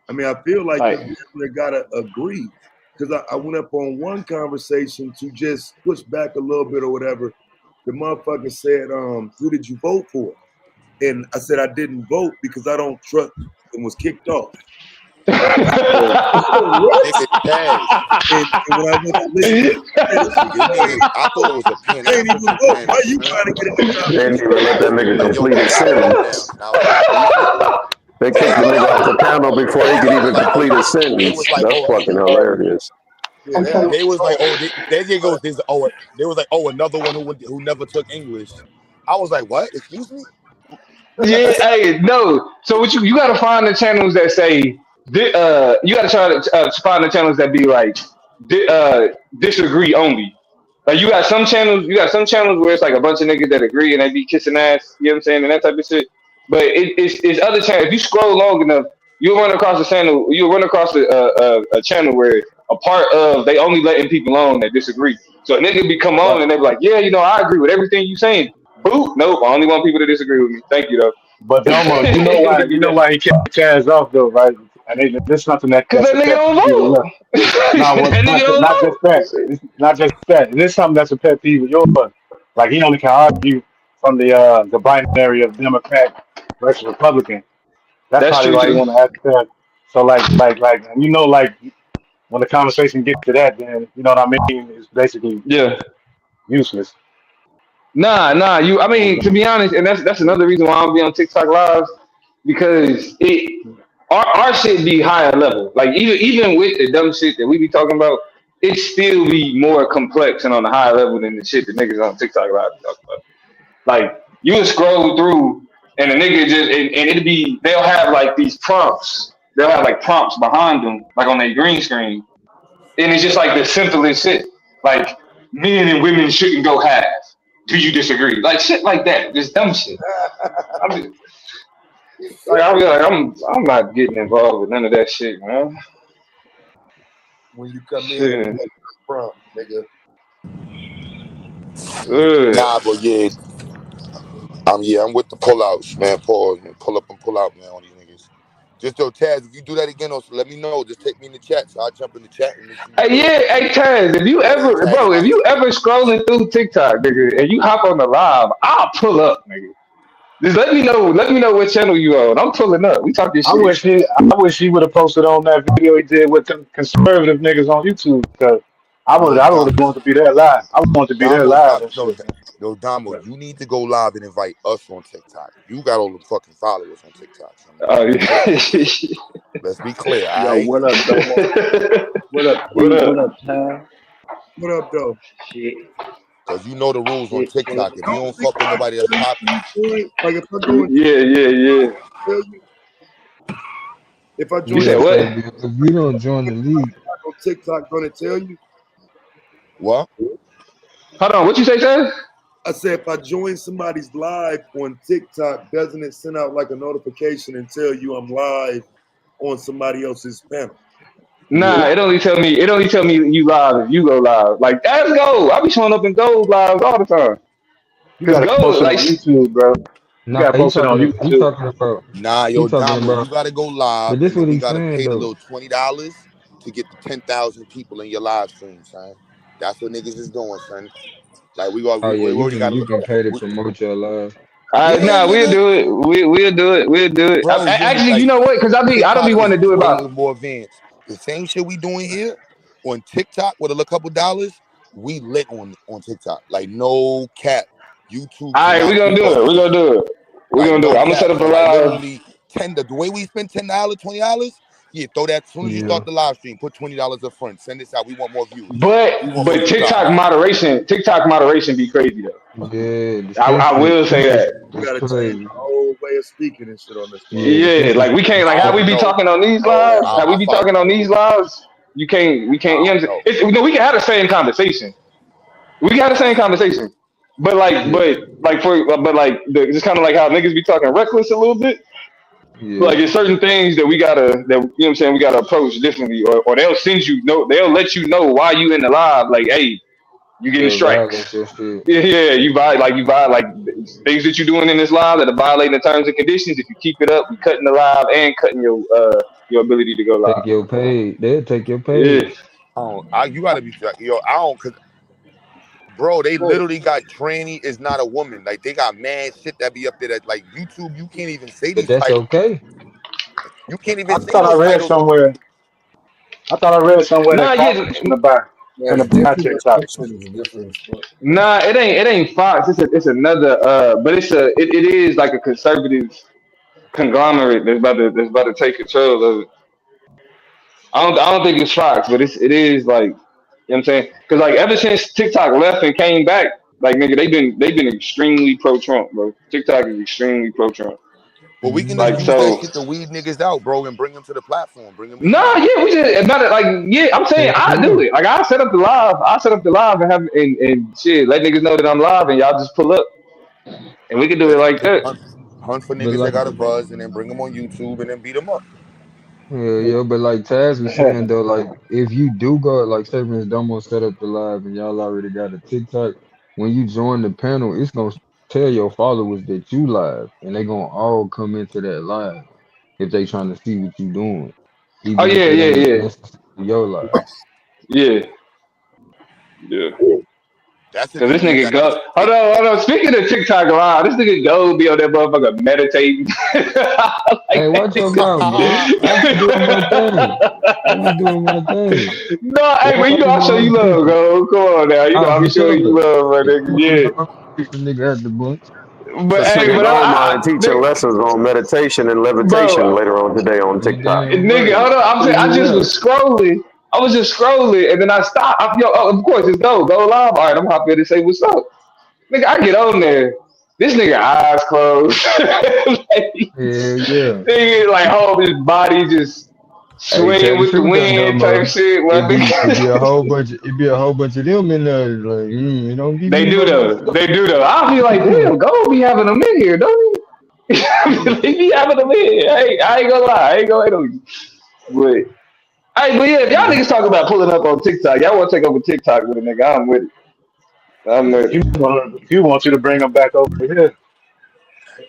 I mean, I feel like Like they gotta agree. Because I went up on one conversation to just push back a little bit or whatever. The motherfucker said, who did you vote for? And I said I didn't vote because I don't trust and was kicked off. And I said, what? Nigga trash. And when I went to listen to I thought it was a Pan I ain't even African vote. panel. Why you Son. trying to get in the They didn't even let that nigga Like, yo, complete his back it up sentence. now. Now, excuse me. They kicked the nigga off the panel before he could even complete his They sentence. was like, That's oh, fucking hilarious. Yeah, they was like, oh, there you go. They was like, oh, another one who never took English. I was like, what? Excuse me? yeah, hey, no. So what you gotta find the channels that say you gotta try to find the channels that be like disagree only. Like you got some channels where it's like a bunch of niggas that agree and they be kissing ass, you know what I'm saying, and that type of shit. But it's other channels. If you scroll long enough, you'll run across a channel where a part of they only letting people on that disagree. So a nigga be come on But and they be like, yeah, I agree with everything you saying. Boot, nope, I only want people to disagree with me. Thank you though. but Domo, It'd you be know that. why he kept Chaz off though, right? And this is something Cause that's that a nigga pet don't peeve of vote. yours. No, well, That nigga don't not just that. vote. It's not just that. This is something that's a pet peeve of yours. Like he only can argue from the binary of Democrat versus Republican. That's That's probably true why he too. want to ask that. So like like when the conversation gets to that, then you know what I mean. It's basically Yeah. useless. Nah. I mean, to be honest, and that's another reason why I'll be on TikTok lives because our shit be higher level. Like even with the dumb shit that we be talking about, it still be more complex and on a higher level than the shit that niggas on TikTok live be talking about. Like you would scroll through and a nigga just and it'd be they'll have like these prompts. They'll have like prompts behind them, like on their green screen. And it's just like the simplest shit. Like men and women shouldn't go half. Do you disagree? Like shit like that. Just dumb shit. I'm just, I'll be like, I'm not getting involved with none of that shit, man. when you come in. Shit. Prompt, nigga. Good. Nah, but yeah, I'm with the pullouts, man. Pause, man. Pull up and pull out, man, on these niggas. Just though, Taz, if you do that again, also let me know. Just take me in the chat, so I'll jump in the chat and make sure you Hey, good. yeah, hey Taz, if you And ever, tag bro, if my you ever scrolling through TikTok, nigga, and you hop on the live, I'll pull up, nigga. Just let me know what channel you on. I'm pulling up. We talking shit. I wish he would have posted on that video he did with the conservative niggas on YouTube because yo, I would want to be there live. I want to be there Damo, live and shit, man. yo, Damo, you need to go live and invite us on TikTok. You got all the fucking followers on TikTok. So Oh, let's be clear. yeah. Let's be clear, all Yo, right? what up, Domo? What up, What T? up? What up, Ty? What up, though? Shit, Because you know the rules on shit, chilling. TikTok. If you Don't don't think fuck with I nobody that's tell popping, you, boy. Like if I go and Yeah. tell you, if I You join said Yeah, what? so if you don't join the league, on TikTok, gonna tell you. what? Hold on. What you say, Taz? I said if I join somebody's live on TikTok, doesn't it send out like a notification and tell you I'm live on somebody else's panel? Nah, yeah. it only tell me you live if you go live. Like that's go. I be showing up in gold lives all the time. You Cause gotta post gold, it like on YouTube, bro. You Nah, gotta post it on YouTube. Nah, he yo, talking Damo, about, you gotta go live, but this and then what we he's gotta saying pay the though. little $20 to get the 10,000 people in your live stream, son. That's what niggas is doing, son. Like Oh we yeah, already got you can pay to we, promote your live. yeah, nah, we'll nigga. do it. We'll do it. We'll do it. Bro, really, Actually, you like know what? Cause I don't be TikTok is wanting to do it way about. more advanced. The same shit we doing here on TikTok with a couple dollars, we lit on TikTok. Like no cap. YouTube All right, we cannot gonna keep do up it. with We're that gonna shit. do it. We're Like gonna do it. no I'm gonna set cap, up a son. Like live. literally the way we spend $10, $20, yeah, throw that as soon as you Yeah, start the live stream, put $20 up front. Send this out. We want more views. But We want more subscribers. TikTok moderation be crazy though. yeah, the I censorship will say that. You is gotta change crazy. the whole way of speaking and shit on this Yeah, the motherfucker. Yeah, like we censorship can't is like I how we don't be crazy. know. talking on these Oh, lives. How we I be fight. talking on these lives. You can't. We can't. I You know what I'm don't saying? know. We can have the same conversation. We can have the same conversation. But like, Yeah, it's kind of like how niggas be talking reckless a little bit. yeah, Like it's certain things that you know what I'm saying, we gotta approach differently, or they'll send you they'll let you know why you in the live. Like, hey, you getting yeah. Violence strikes. and shit. Yeah, you violate things that you're doing in this live that are violating the terms and conditions. If you keep it up, we cutting the live and cutting your ability to go live. Take your page. They'll take your Yeah. page. You gotta be yo. I don't, cause bro, they bro, literally got tranny is not a woman. Like they got mad shit that be up there that like YouTube. You can't even say But these that's titles. okay. You can't I even say thought I those read titles on. somewhere. Nah, That yeah, Fox yeah, finna buy TikTok. that shit is different. But nah. It ain't Fox. It's another. But it is like a conservative conglomerate that's about to take control of it. I don't think it's Fox, but it is like, you know what I'm saying? Because like ever since TikTok left and came back, like nigga, they've been extremely pro Trump, bro. TikTok is extremely pro Trump. But we can Mm-hmm. just Like use that so. shit to weed niggas out, bro, and bring them to the platform. Bring them in No, here. yeah, we just about it. Like, yeah, I'm saying Hell I yeah. do it. Like, I set up the live. and have and shit. Let niggas know that I'm live, and y'all just pull up, and we can do Yeah, it like just that. hunt for But niggas that like, got a buzz, and then bring them on YouTube, and then beat them up. yeah, but like Taz was saying though, like if you do go, like say Miss Domo set up the live and y'all already got a TikTok, when you join the panel, it's gonna tell your followers that you live, and they gonna all come into that live if they trying to see what you doing, Oh even if yeah, it yeah, ain't yeah, necessarily your live. yeah, yeah. That's Cause if you this use nigga that go. shit. Hold on. Speaking of TikTok live, this nigga go be on that motherfucker meditating. Hey, Like watch your mouth, bro. I be doing my thing. I be doing my thing. no, hey, They but you know I talking to show you them love, people. go. Come on now, you know Oh, I be for showing you sure. love, my Yeah, nigga. I'm one of Yeah. the people nigga at the bunch. But This hey, nigga but don't mind teaching lessons on meditation and levitation bro, later on today on You TikTok. damn nigga, right. hold on. I'm saying Hell I just yeah. was scrolling. I was just scrolling, and then I stopped. Of course, it's go live. All right, I'm happy to say what's up, nigga. I get on there. This nigga eyes closed, like, Hell yeah. nigga, like whole his body just Hey, tell swaying the with the truth though, wind type Dumbo. shit. My It be nigga. a whole bunch of them in there. Like, it don't be They me do by though. myself. They do though. I'll be like, damn, go be having them in here, don't he? Yeah. He be having them in here. I ain't gonna lie. I ain't gonna hate on you. But Hey, but yeah, if y'all Yeah. niggas talk about pulling up on TikTok, y'all want to take over TikTok with a nigga, I'm with it. I'm with it. He wants you to bring him back over here.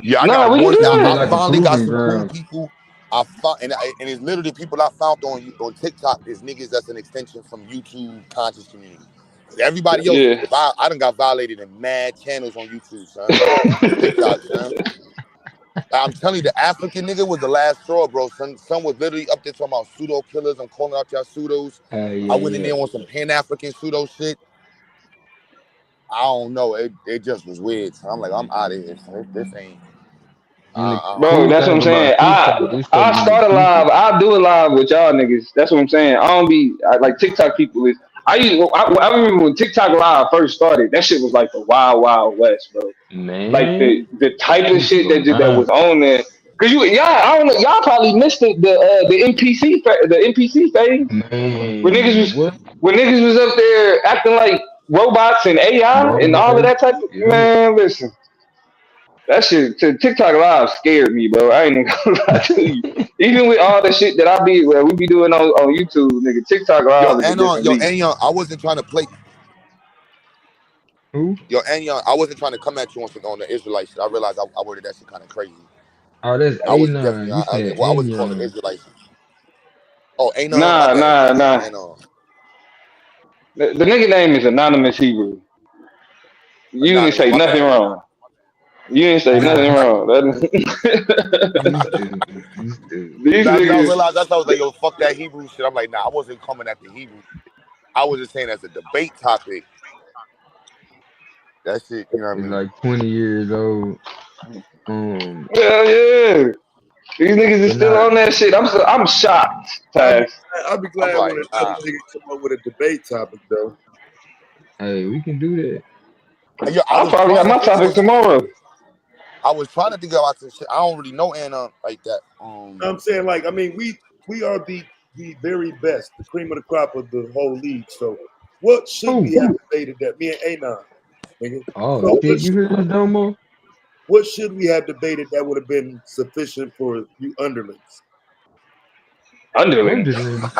Yeah, I Nah, got we can one. do Treat it I like a that. finally got proving some cool ground. people. I found, and it's literally people I found on TikTok is niggas that's an extension from YouTube conscious community. Cause everybody else, Yeah. I done got violated in mad channels on YouTube, son, and TikTok, son. I'm telling you, the African nigga was the last straw, bro. Son was literally up there talking about pseudo killers. I'm calling out y'all pseudos. Yeah, I went in yeah. there on some Pan African pseudo shit. I don't know. It just was weird. So I'm like, I'm out of here. So this ain't. And the Bro, cool that's what I'm thing saying. about TikTok, this stuff I really start a keep live. it. I'll do a live with y'all niggas. That's what I'm saying. I don't be like TikTok people is. I remember when TikTok live first started. That shit was like the wild wild west, bro. Like Man, the type I of used to shit go that was mad. on there. Cause y'all I don't know, y'all probably missed the NPC phase Man, what? when niggas was up there acting like robots and AI and all of Robots? that type of Yep. man. Listen. That shit to TikTok Live scared me, bro. I ain't even gonna lie to you. Even with all the shit that we be doing on YouTube, nigga, TikTok Yo, Live is a different beast. I wasn't trying to play. Who? Yo, Anion, I wasn't trying to come at you on the Israelite shit. I realized I worded that shit kind of crazy. Oh, that's I was definitely, A9. You saying I wasn't calling Anion. Israelites. Oh, Anon, my Nah, bad. nah, My bad, nah. Anon. The nigga name is Anonymous Hebrew. You didn't Anonymous, say my nothing bad. wrong. You didn't say nothing wrong. You stupid. You stupid. These Y'all niggas, realize that's why I was like, yo, fuck that Hebrew shit. I'm like, nah, I wasn't coming at the Hebrew. I was just saying as a debate topic. That shit, you know what I It's mean? like 20 years old. hell yeah. These niggas is But still not. on that shit. I'm shocked, Taz. I'll be I'm glad when like, another nah. nigga come up with a debate topic though. Hey, we can do that. Yo, I I'll was probably have trying to my think topic of tomorrow. some shit. I don't really know Anon like that. I'm saying, like, I mean, we are the very best, the cream of the crop of the whole league. So what should Who? we have debated that? Me and Anon, nigga. Oh, So shit. You hear this, Domo? what should we have debated that would have been sufficient for you underlings? Underlings. Underling.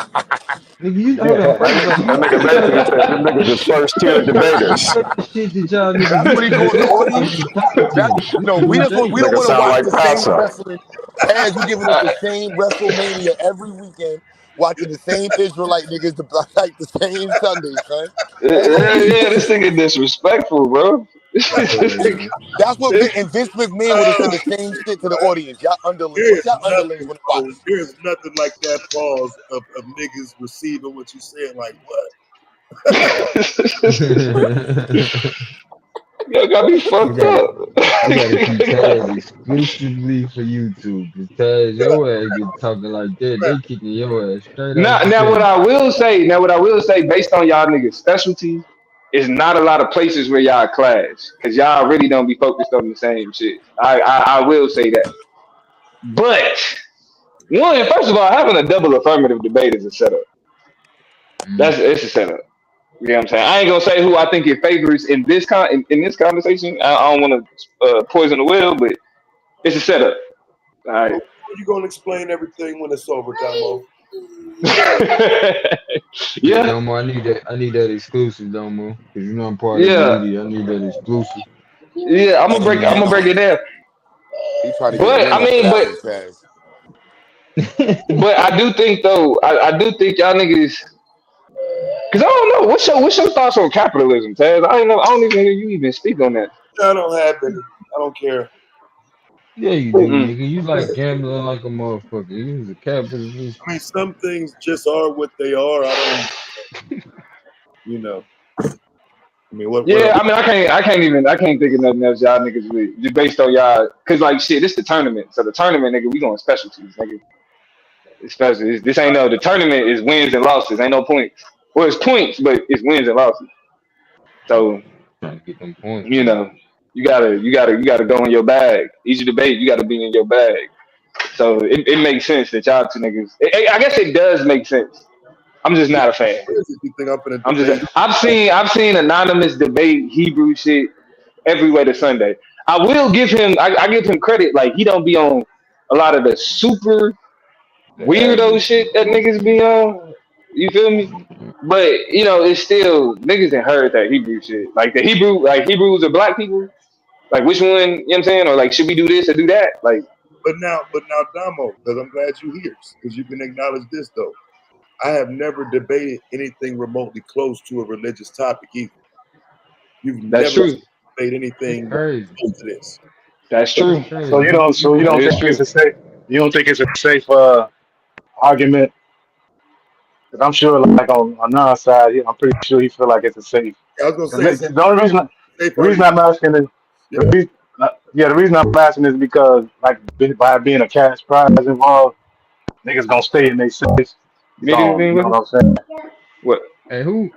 Nigga, you hold on. First of all, That you nigga tell basically said them niggas is first tier debaters. the shit that y'all niggas That's what he listen do to. in the That's y'all audience. niggas talking That to. This no, what we say. we don't Nigga want to sound watch like the same Paso. wrestling. Taz, you giving us the same WrestleMania every weekend, watching the same Israelite niggas like the same Sunday, son. Yeah, this nigga disrespectful, bro. Yeah. That's what There- And Vince McMahon would have said the same shit to the audience. Y'all underlings. there What is y'all underlings nothing, want to bro. watch? There is nothing like that pause of niggas receiving what you said. Like what? Yo, got me we fucked gotta up. we gotta keep Taz exclusively for YouTube. Cause Taz, your ass get talking like that, they kicking your ass straight off the Now what page. I will say, based on y'all niggas specialties, is not a lot of places where y'all clash. Cause y'all really don't be focused on the same shit. I will say that. But one, first of all, having a double affirmative debate is a setup. Mm. It's a setup. You know what I'm saying? I ain't gonna say who I think it favors in in this conversation. I don't want to poison the well, but it's a setup. All right. So you gonna explain everything when it's over, Damo? Yeah, Yeah, Domo, I need that exclusive, Domo. Cause you know I'm part of the yeah, media. I need that exclusive. yeah. I'm Hey, gonna break it down. he trying to get a But win I off of mean, that one, Taz. but I do think though, I do think y'all niggas. Cause I don't know what's your thoughts on capitalism, Taz. I don't even hear you even speak on that. I don't have any. I don't care. Yeah, you do, Mm-mm. nigga. You like gambling like a motherfucker. You was a capitalist. I mean, some things just are what they are. I don't, you know. I mean, what Yeah, I mean, I can't think of nothing else y'all niggas with just based on y'all. Cause like shit, this the tournament. So the tournament, nigga, we going specialties, nigga. Especially this ain't no the tournament is wins and losses. Ain't no points. Well, it's points, but it's wins and losses. So Trying to get them points. you know, you gotta go in your bag. Each debate, you gotta be in your bag. So it makes sense that y'all two niggas. I guess it does make sense. I'm just not a fan. you think I'm gonna debate? I've seen anonymous debate Hebrew shit every way to Sunday. I will give him I give him credit. Like he don't be on a lot of the super The weirdo average shit shit. that niggas be on. You feel me? But you know, it's still niggas ain't heard that Hebrew shit. Like the Hebrew, like Hebrews are black people. Like which one? You know what I'm saying? Or like should we do this or do that? Like, But now, Damo, because I'm glad you here, because you can acknowledge this though. I have never debated anything remotely close to a religious topic either. You've that's never true. debated That's anything crazy. close to this. That's So, true. Crazy. so you That don't is think it's true. a safe, you don't think it's a safe argument? Because I'm sure, like on Nas side, I'm pretty sure he feel like it's a safe. I was gonna say it's The only reason, safe the reason argument. I'm asking is, Yeah. the reason I'm asking is because, like, by being a cash prize involved, niggas gonna stay in their safe. Niggas So, being you know with what me? I'm saying? What? Hey, who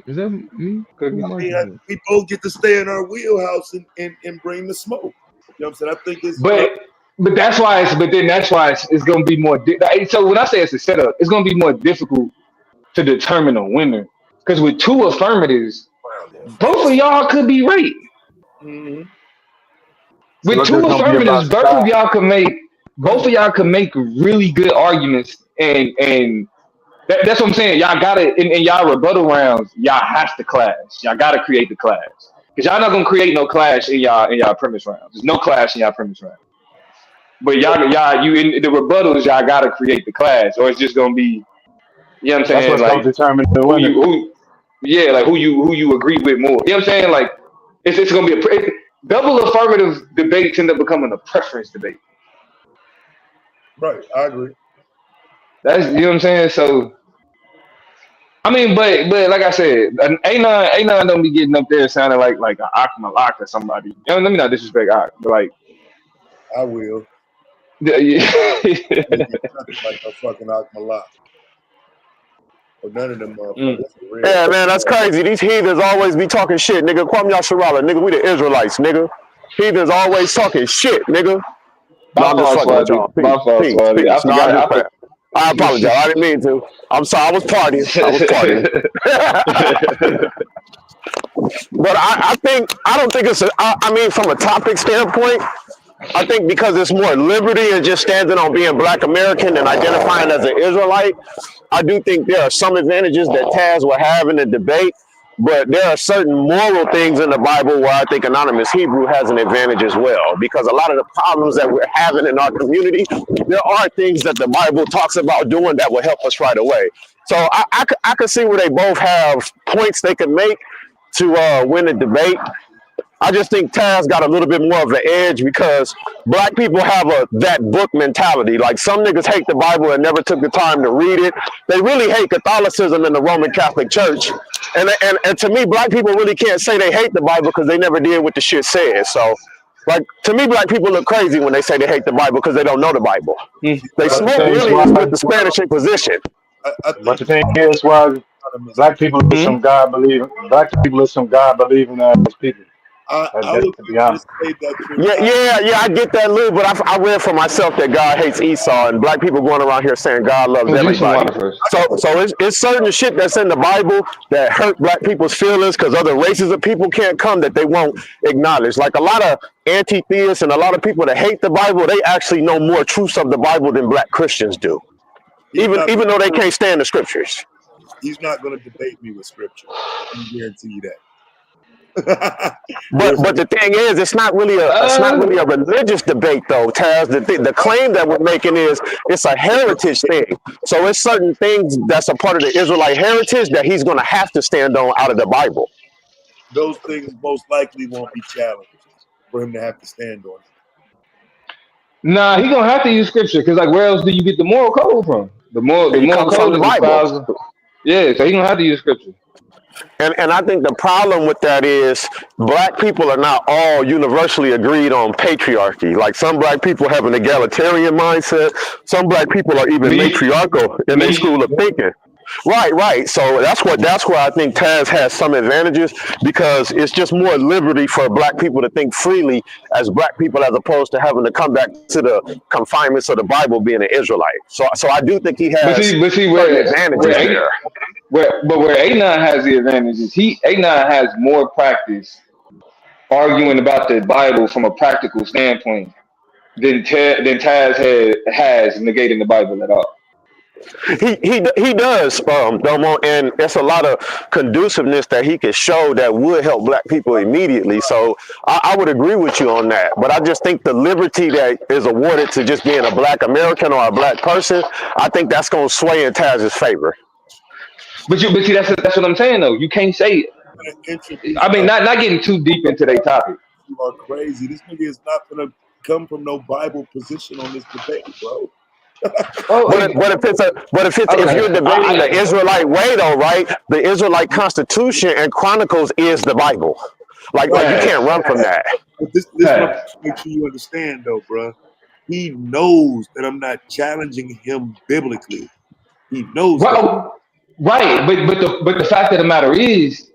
is that me? Could Who be. mic I mean, is that? we both get to stay in our wheelhouse and bring the smoke. You know what I'm saying? I think it's, you know, But that's why it's. But then that's why it's gonna be more. So when I say it's a setup, it's gonna be more difficult to determine a winner. Because with two affirmatives, both of y'all could be right. mm-hmm. So With it's two just gonna be about affirmatives, style. both of y'all can make really good arguments, and that's what I'm saying. Y'all gotta in y'all rebuttal rounds, y'all have to clash. Y'all gotta create the clash. Because y'all not gonna create no clash in y'all premise rounds. There's no clash in y'all premise rounds. But y'all you in the rebuttals, y'all gotta create the clash, or it's just gonna be, you know what I'm That's saying, what's gonna like determine the winner. yeah, like who you agree with more. You know what I'm saying? Like it's gonna be double affirmative debates end up becoming a preference debate. Right, I agree. That's, you know what I'm saying? So I mean, but like I said, an A9 don't be getting up there sounding like an Akma Lock or somebody. You know, let me not disrespect Ak, but like I will. yeah. Make you nothing like a fucking Akmalak. Or none of them Mm. motherfuckers for real. Yeah, man, that's crazy. These heathens always be talking shit, nigga. Kwame Yasharala, nigga. We the Israelites, nigga. Heathens always talking shit, nigga. No, My I'm just fault, fucking with Swati. y'all. My Peace, fault, peace, Swati. I peace. No, I'm forgot. just playing. I apologize. I didn't mean to. I'm sorry. I was partying. But I don't think it's I mean, from a topic standpoint, I think because it's more liberty and just standing on being black American and identifying as an Israelite, I do think there are some advantages that Taz will have in the debate, but there are certain moral things in the Bible where I think Anonymous Hebrew has an advantage as well. Because a lot of the problems that we're having in our community, there are things that the Bible talks about doing that will help us right away. So I could see where they both have points they can make to win the debate. I just think Taz got a little bit more of an edge because black people have that book mentality. Like some niggas hate the Bible and never took the time to read it. They really hate Catholicism and the Roman Catholic Church. And to me, black people really can't say they hate the Bible because they never did what the shit says. So, like, to me, black people look crazy when they say they hate the Bible because they don't know the Bible. They But the smoke thing is really why, is with the Spanish Inquisition. I but think the thing is why Anonymous. black people is some black people is some God believing ass people. I That's would to be venture to honest. say that you're Yeah, not. yeah, I get that, Lou, but I read for myself that God hates Esau, and black people going around here saying God loves Oh, drink some everybody. water first. So it's certain shit that's in the Bible that hurt black people's feelings because other races of people can't come that they won't acknowledge. Like a lot of anti-theists and a lot of people that hate the Bible, they actually know more truths of the Bible than black Christians do, He's not. even though they can't stand the scriptures. He's not going to debate me with scripture. I can guarantee you that. But the thing is, it's not really a religious debate though, Taz. The claim that we're making is it's a heritage thing. So it's certain things that's a part of the Israelite heritage that he's going to have to stand on out of the Bible. Those things most likely won't be challenged for him to have to stand on. Nah, he gonna have to use scripture because like where else do you get the moral code from? The It moral comes from code the is Bible. espoused. Yeah, so he gonna have to use scripture. And I think the problem with that is black people are not all universally agreed on patriarchy. Like some black people have an egalitarian mindset. Some black people are even Me, matriarchal in their me. school of thinking. Right. So that's where I think Taz has some advantages because it's just more liberty for black people to think freely as black people as opposed to having to come back to the confinements of the Bible being an Israelite. So I do think he has But see certain advantages there. where A9 has the advantage is A9 has more practice arguing about the Bible from a practical standpoint than Taz has negating the Bible at all. He does, Domo, and it's a lot of conduciveness that he could show that would help black people immediately. So I would agree with you on that. But I just think the liberty that is awarded to just being a black American or a black person, I think that's going to sway in Taz's favor. But see, that's what I'm saying though. You can't say. Introduce I mean, not getting too deep into their topic. You are crazy. This nigga is not gonna come from no Bible position on this debate, bro. Oh, If you're debating the Israelite way though, right? The Israelite Constitution and Chronicles is the Bible. Like you can't run from that. But this make sure you understand though, bro. He knows that I'm not challenging him biblically. He knows that. Right, but the fact of the matter is,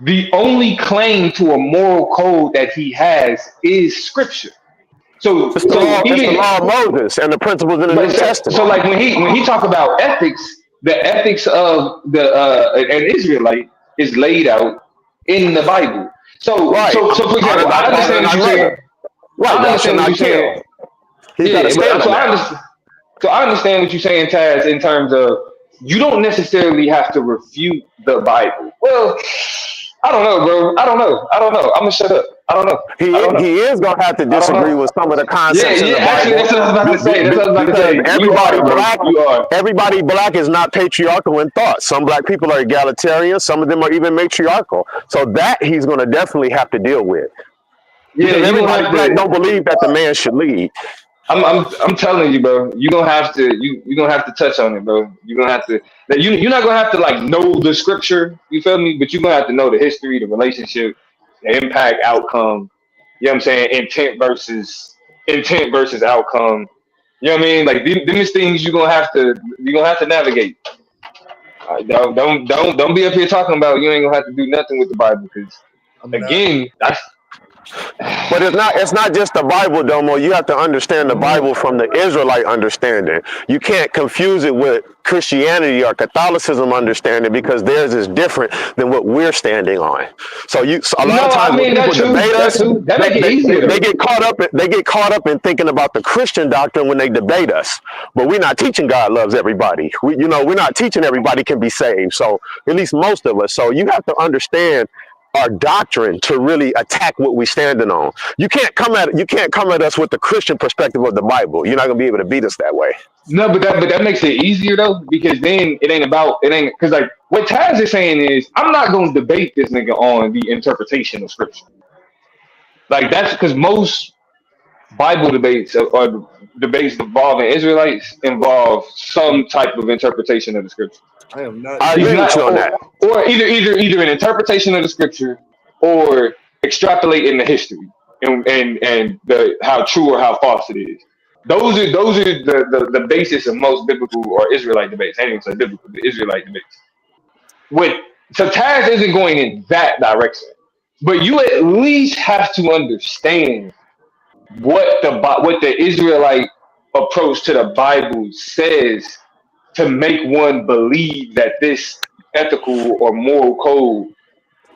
the only claim to a moral code that he has is scripture. So it's the law of Moses and the principles in the New Testament. So like when he talk about ethics, the ethics of an Israelite is laid out in the Bible. So for example, I understand what you're saying. I understand what you're saying. So I understand what you're saying, Taz, in terms of you don't necessarily have to refute the Bible. Well, I don't know, bro. I don't know. I'm gonna shut up. I don't know. He is gonna have to disagree with some of the concepts in the Bible. Actually, that's what I was about to say. Everybody black is not patriarchal in thought. Some black people are egalitarian. Some of them are even matriarchal. So that he's gonna definitely have to deal with. Because everybody black don't believe that the man should lead. I'm telling you, bro. You're gonna have to touch on it, bro. You're gonna have to. You're not gonna have to like know the scripture. You feel me? But you're gonna have to know the history, the relationship, the impact, outcome. You know what I'm saying? Intent versus outcome. You know what I mean? Like these things you're gonna have to navigate. Don't be up here talking about you ain't gonna have to do nothing with the Bible because again, that's. But it's not just the Bible, Domo. You have to understand the Bible from the Israelite understanding. You can't confuse it with Christianity or Catholicism understanding because theirs is different than what we're standing on. So a lot of times when people debate us, they get caught up in thinking about the Christian doctrine when they debate us. But we're not teaching God loves everybody. We're not teaching everybody can be saved. So at least most of us. So you have to understand our doctrine to really attack what we're standing on. You can't come at us with the Christian perspective of the Bible. You're not gonna be able to beat us that way. No, but that makes it easier though, because then it ain't because like what Taz is saying is I'm not gonna debate this nigga on the interpretation of scripture. Like that's because most Bible debates or debates involving Israelites involve some type of interpretation of the scripture. I am not. I agree with you on that. Or either an interpretation of the scripture or extrapolating the history and how true or how false it is. Those are the basis of most biblical or Israelite debates. I ain't even say biblical, the Israelite debates. So Taz isn't going in that direction, but you at least have to understand what the Israelite approach to the Bible says to make one believe that this ethical or moral code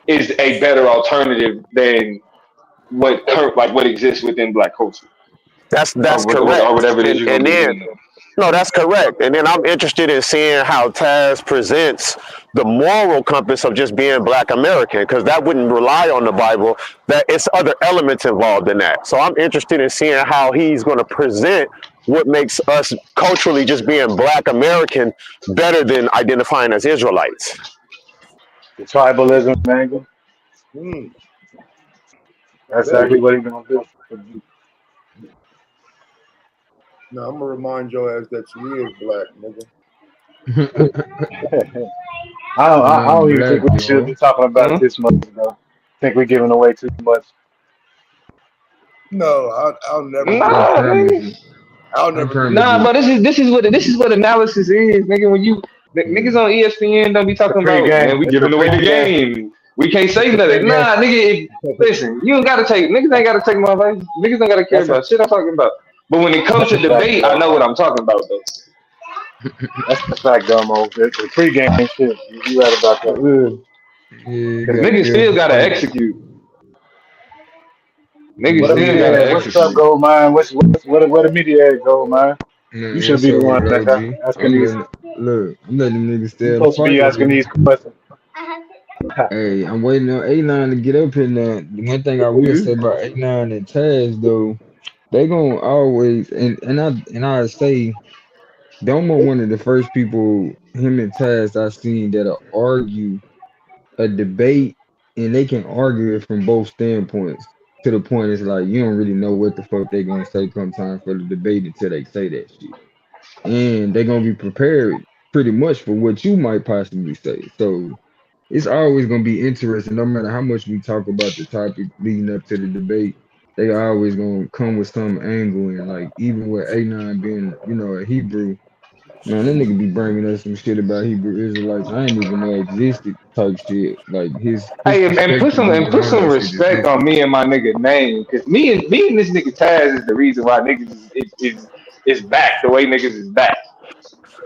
is a better alternative than what exists within Black culture. That's correct. Or whatever it is you're doing. No, that's correct. And then I'm interested in seeing how Taz presents the moral compass of just being Black American, because that wouldn't rely on the Bible. That it's other elements involved in that. So I'm interested in seeing how he's going to present what makes us culturally just being Black American better than identifying as Israelites. The tribalism angle. That's exactly what he's going to do. No, I'm gonna remind your ass that you is Black, nigga. I don't even think we should be talking about this much, though. I think we're giving away too much. No, I'll never. I'll never. Nah, but this is what analysis is, nigga. When you niggas on ESPN don't be talking about, man, we giving away the game. We can't say nothing. Nah, nigga. Listen, you don't gotta take. Niggas ain't gotta take my advice. Niggas don't gotta care about shit I'm talking about. But when it comes to debate, I know what I'm talking about, though. That's the fact, Domo. The pregame shit. You right about that. Niggas still gotta execute. Niggas still gotta execute. What's up, Goldmine? What the media at, Goldmine? You should be the one that's asking these look, I'm letting them niggas You stay the supposed to be fight over asking here. these questions. Hey, I'm waiting on A9 to get up here now. The one thing I will say about A9 and Taz though, they gonna always and I say Domo one of the first people, him and Taz I seen that'll argue a debate and they can argue it from both standpoints to the point it's like you don't really know what the fuck they gonna say come time for the debate until they say that shit. And they're gonna be prepared pretty much for what you might possibly say. So it's always gonna be interesting, no matter how much we talk about the topic leading up to the debate. They always gonna come with some angle, and like even with A9 being, a Hebrew, man, that nigga be bringing us some shit about Hebrew Israelites I ain't even know existed type shit. Like his Hey, and put perspective some on all that shit is respect on different. me and my nigga name, cause me and this nigga Taz is the reason why niggas is back the way niggas is back.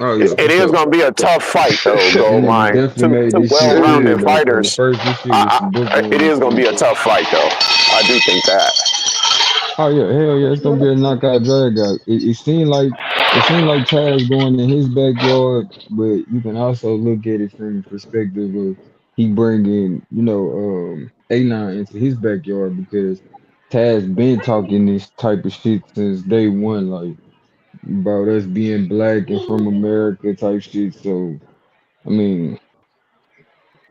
Oh It, yeah, for it is sure. gonna be a tough fight though, That Gold nigga Mine. definitely Two made two this shit real well-rounded though. Cause at fighters. first this shit was some It bookworm is gonna be shit. a tough fight though. I do think that. Oh yeah, hell yeah, it's gonna be a knockout drag out. It seemed like Taz going in his backyard, but you can also look at it from the perspective of he bringing, A9 into his backyard because Taz been talking this type of shit since day one, like about us being black and from America type shit. So I mean,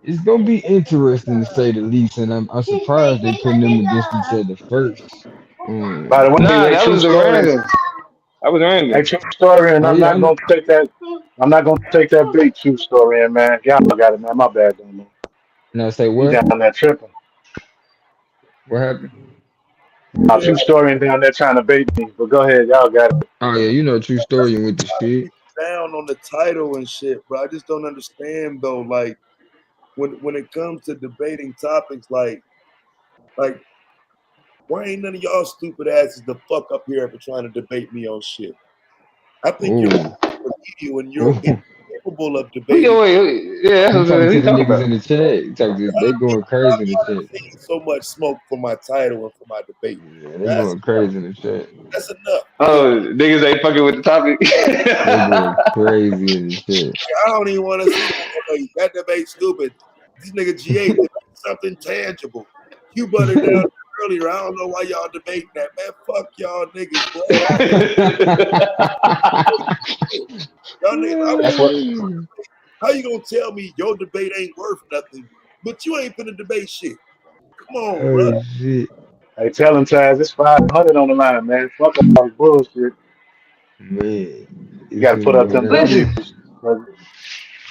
it's gonna be interesting to say the least, and I'm surprised they putting them against each other first. By the way, Nah, hey, that true was a story. random. That was Hey, random. true story, and Oh I'm yeah, I not know. gonna take that. I'm not gonna take that big true story, in, man. Y'all got it, man. My bad, man. Now say He what? down there tripping. What happened? True story, and down there trying to bait me. But go ahead, y'all got it. Oh yeah, true story and with the shit. Down on the title and shit, bro. I just don't understand though. Like when it comes to debating topics, like why ain't none of y'all stupid asses the fuck up here ever trying to debate me on shit? I think you're Oh, you and you're oh. incapable of We debating. always, yeah, that's He talking what to he the talking niggas about. in the chat. He talking to, they going crazy in the chat. So much smoke for my title and for my debate. Yeah, they That's going crazy in the chat. enough. Nigga, Oh, niggas ain't fucking with the topic. They going crazy in the chat. I don't even want to see that debate. That debate's stupid. This nigga G8 debate something tangible. You butted down earlier. I don't know why y'all debating that, man. Fuck y'all niggas, bro. Y'all niggas, That's what. how you gonna tell me your debate ain't worth nothing, but you ain't finna debate shit? Come on, bro. Oh shit, Hey, tell him, Chaz, it's 500 on the line, man. Fuck all this bullshit. man, You it's got to put finna up go them down. Listen, W's, brother.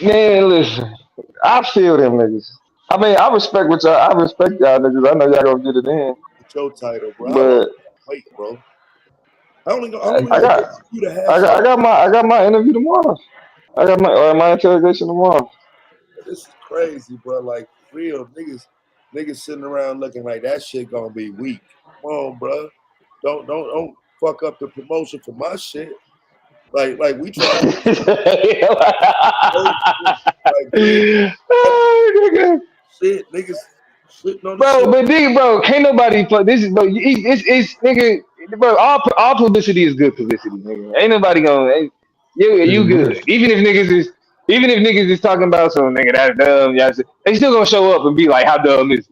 man, listen. I feel them niggas. I mean, I respect what y'all. I respect y'all niggas. I know y'all gonna get it in, It's your title, bro. How long but you wait, bro? How I, long I y'all got, wait for you to hash out? I got my interview tomorrow. I got my interrogation tomorrow. This is crazy, bro. Like real niggas sitting around looking like that shit gonna be weak. Come on, bro. Don't fuck up the promotion for my shit. Like we trying to like real Oh, nigga. shit, niggas shitting on the Bro, shit. but nigga, bro, can't nobody fuck this is bro. It's nigga, bro. All publicity is good publicity, nigga. Ain't nobody gonna. Pretty You much. good. Even if niggas is talking about some nigga that's dumb, yeah, they still gonna show up and be like, how dumb is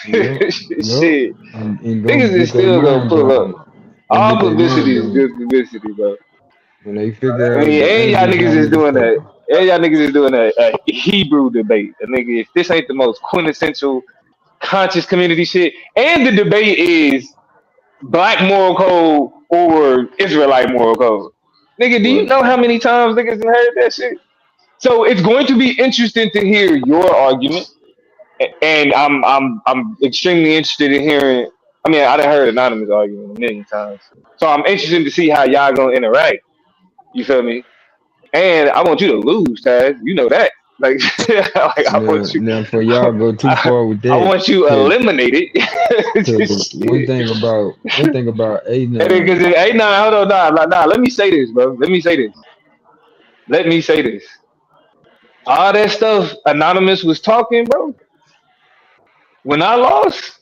Yep, it? yep. Shit, And gonna niggas is get their still gonna mind pull up. blown. Gonna All get their mind publicity is blown good publicity, bro. when they figure I out mean, the and y'all angles niggas y'all is niggas doing that. taking. And y'all niggas is doing a Hebrew debate. A nigga, if this ain't the most quintessential conscious community shit, and the debate is black moral code or Israelite moral code. Nigga, do you Right. know how many times niggas have heard that shit? So it's going to be interesting to hear your argument, and I'm extremely interested in hearing. I mean, I done heard anonymous argument a million times, so I'm interested to see how y'all gonna interact. You feel me? And I want you to lose, Taz. You know that. Like, like I want you. Now for y'all go too I, far with I that, want you cause eliminated. cause Shit. one thing about Because A9, hey, nah, hold on, nah. Let me say this, bro. Let me say this. Let me say this. All that stuff Anonymous was talking, bro. When I lost,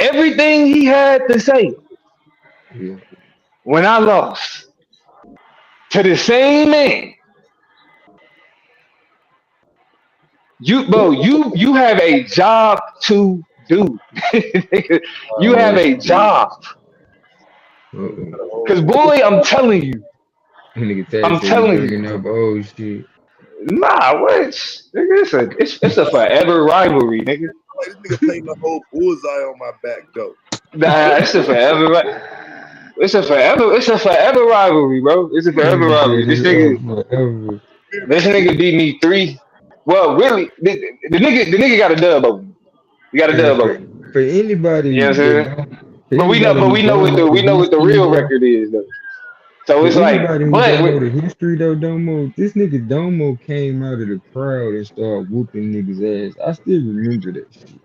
everything he had to say. yeah, When I lost, to the same man. You have a job to do. You have Oh a shit. job. Uh-oh. Cause boy, I'm telling you, Nigga Taz I'm said he telling you. bringing up old shit. Nah, what? Nigga, it's a forever rivalry, nigga. Like, this nigga painting a whole bullseye on my back though. Nah, it's a forever rivalry, bro. It's a forever Nigga rivalry. said This it's nigga, forever. this nigga beat me 3. Well, really, the nigga got a dub over me. He got a Hey, dub over me. for You know anybody what I'm that saying? don't, for anybody But who we know don't what know the the we know what the history, real bro. record is though. So For it's like, anybody who but don't know with, the history though, Domo, this nigga Domo came out of the crowd and started whooping niggas' ass. I still remember that shit.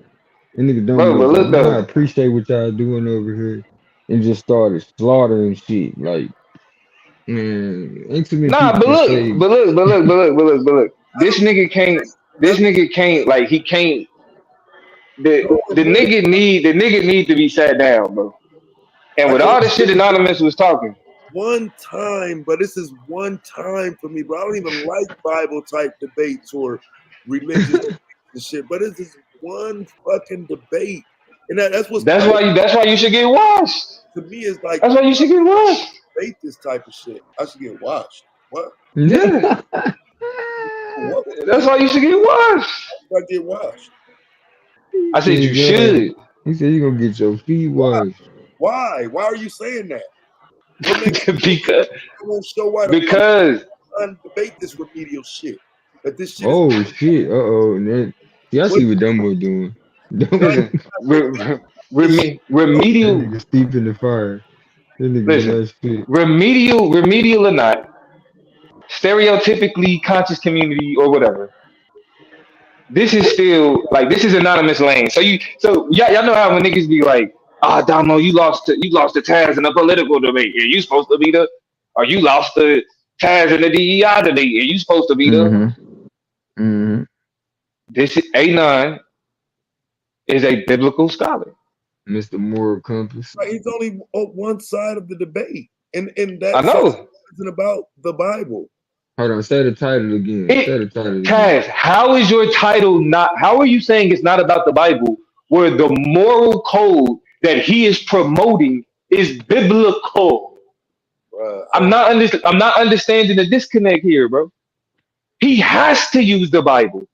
And nigga Domo bro, but was like, look man, I though. appreciate what y'all doing over here. And just started slaughtering shit. Like, man, ain't too many Nah, people but can look, say, but look, but look, but look, but look, but look. I don't This nigga can't like he can't know the nigga need to be sat down, bro. And I with can all the shit Anonymous was talking, one time, but this is one time for me, bro. I don't even like Bible type debates or religious and shit, but it's just one fucking debate. And that's what's crazy that's why you should get washed. to me is like, That's why you should get washed. debate this type of shit. I should get watched. What? Yeah. What That's why you should get washed. would I get watched? I said you yeah. should. He said you gonna get your feet Why? washed. Why? Why are you saying that? What makes because I won't show why the fuck because I'm debate this remedial shit? That this shit is Oh shit. Uh-oh. See, I what see what Dumbo doing. no, Dumbo, listen, what this shit, bro. that remedial nigga steep in the fire. That nigga on listen, that shit. remedial or not, stereotypically conscious community or whatever. This is still like this is anonymous lane. Y'all know how when niggas be like, ah, Damo, you lost the Taz in a political debate, and you supposed to be the, or you lost the Taz in the DEI debate, and you supposed to be the. Mm-hmm. Mm-hmm. This A9 is a biblical scholar. Mr. Moral Compass. Like, he's only on one side of the debate, and I that side know. isn't about the Bible. Hold on, say the title again. Say the title again. Taz, how is your title not? How are you saying it's not about the Bible, where the moral code that he is promoting is biblical? I'm not understanding the disconnect here, bro. He has to use the Bible.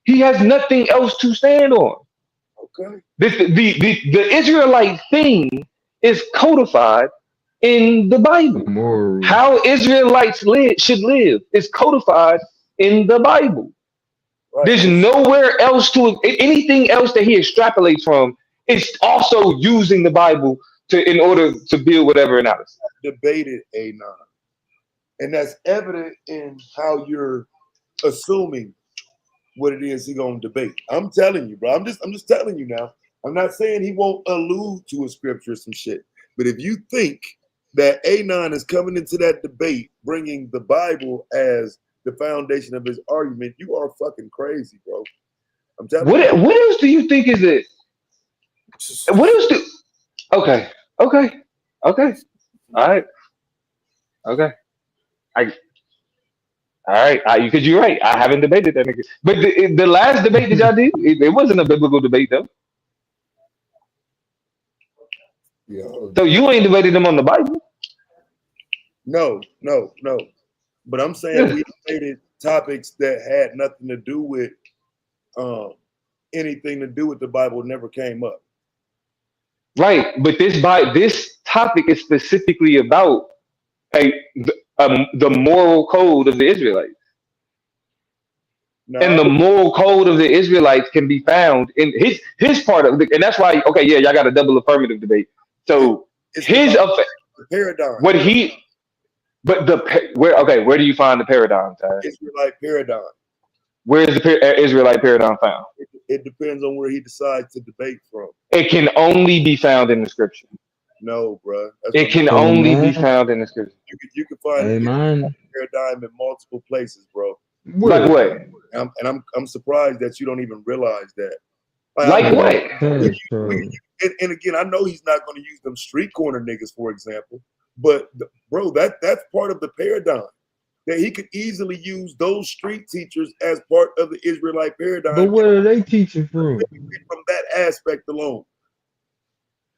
He has nothing else to stand on. Okay, The Israelite thing is codified in the The Bible. moral. How Israelites should live is codified in the Bible. right. There's nowhere else to anything else that he extrapolates from. It's also using the Bible in order to build whatever analysis. Debated A9, and that's evident in how you're assuming what it is he gonna debate. I'm telling you, bro. I'm just telling you now. I'm not saying he won't allude to a scripture or some shit, but if you think that A9 is coming into that debate bringing the Bible as the foundation of his argument, you are fucking crazy, bro. I'm telling you. What else do you think is it? What else do? Okay, okay, okay. All right, okay. I all right. Because you're right. I haven't debated that nigga. But the last debate that y'all did, it wasn't a biblical debate though. Yeah. So you ain't debated them on the Bible. No. But I'm saying we debated topics that had nothing to do with anything to do with the Bible never came up. Right, but this topic is specifically about the moral code of the Israelites, No, and the moral code of the Israelites can be found in his part of the, and that's why y'all got a double affirmative debate. So it's his the paradigm. what he, but where do you find the paradigm, Ty? Israelite paradigm. Where is the Israelite paradigm found? It depends on where he decides to debate from. It can only be found in the scripture. No, bro. It can only be found in the scripture. You can find Hey, the man. paradigm in multiple places, bro. Like what? I'm surprised that you don't even realize that. Like what? And again, I know he's not going to use them street corner niggas, for example. But bro, that's part of the paradigm. That he could easily use those street teachers as part of the Israelite paradigm. But where are they teaching from? From that aspect alone.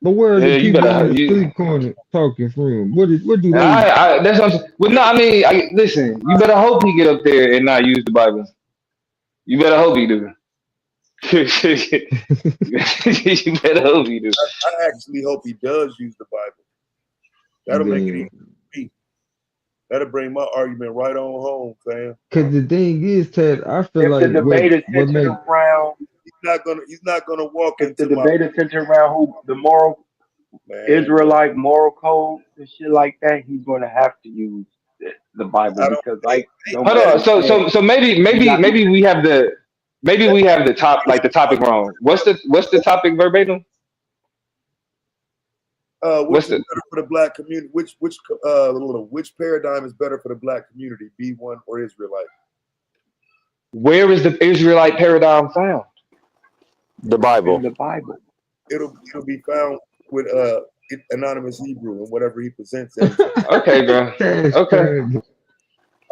But where are the you people better. on the street corner talking from? What do they? That's what I'm saying. Well, no, I mean, listen. You better hope he get up there and not use the Bible. You better hope he do. You better hope he do. I actually hope he does use the Bible. That'll make it easy for me. That'll bring my argument right on home, fam. Because the thing is, Ted, I feel If like the debate is what centered makes around, he's not gonna walk if the into debate is centered around who the moral Israelite moral code and shit like that, he's going to have to use the Bible because, like, no Hold matter on. So maybe we have the topic wrong. What's the topic verbatim? Which is better for the black community? Which paradigm is better for the black community? B1 or Israelite? Where is the Israelite paradigm found? The Bible. In the Bible. It'll be found with anonymous Hebrew and whatever he presents. Okay, bro. Okay.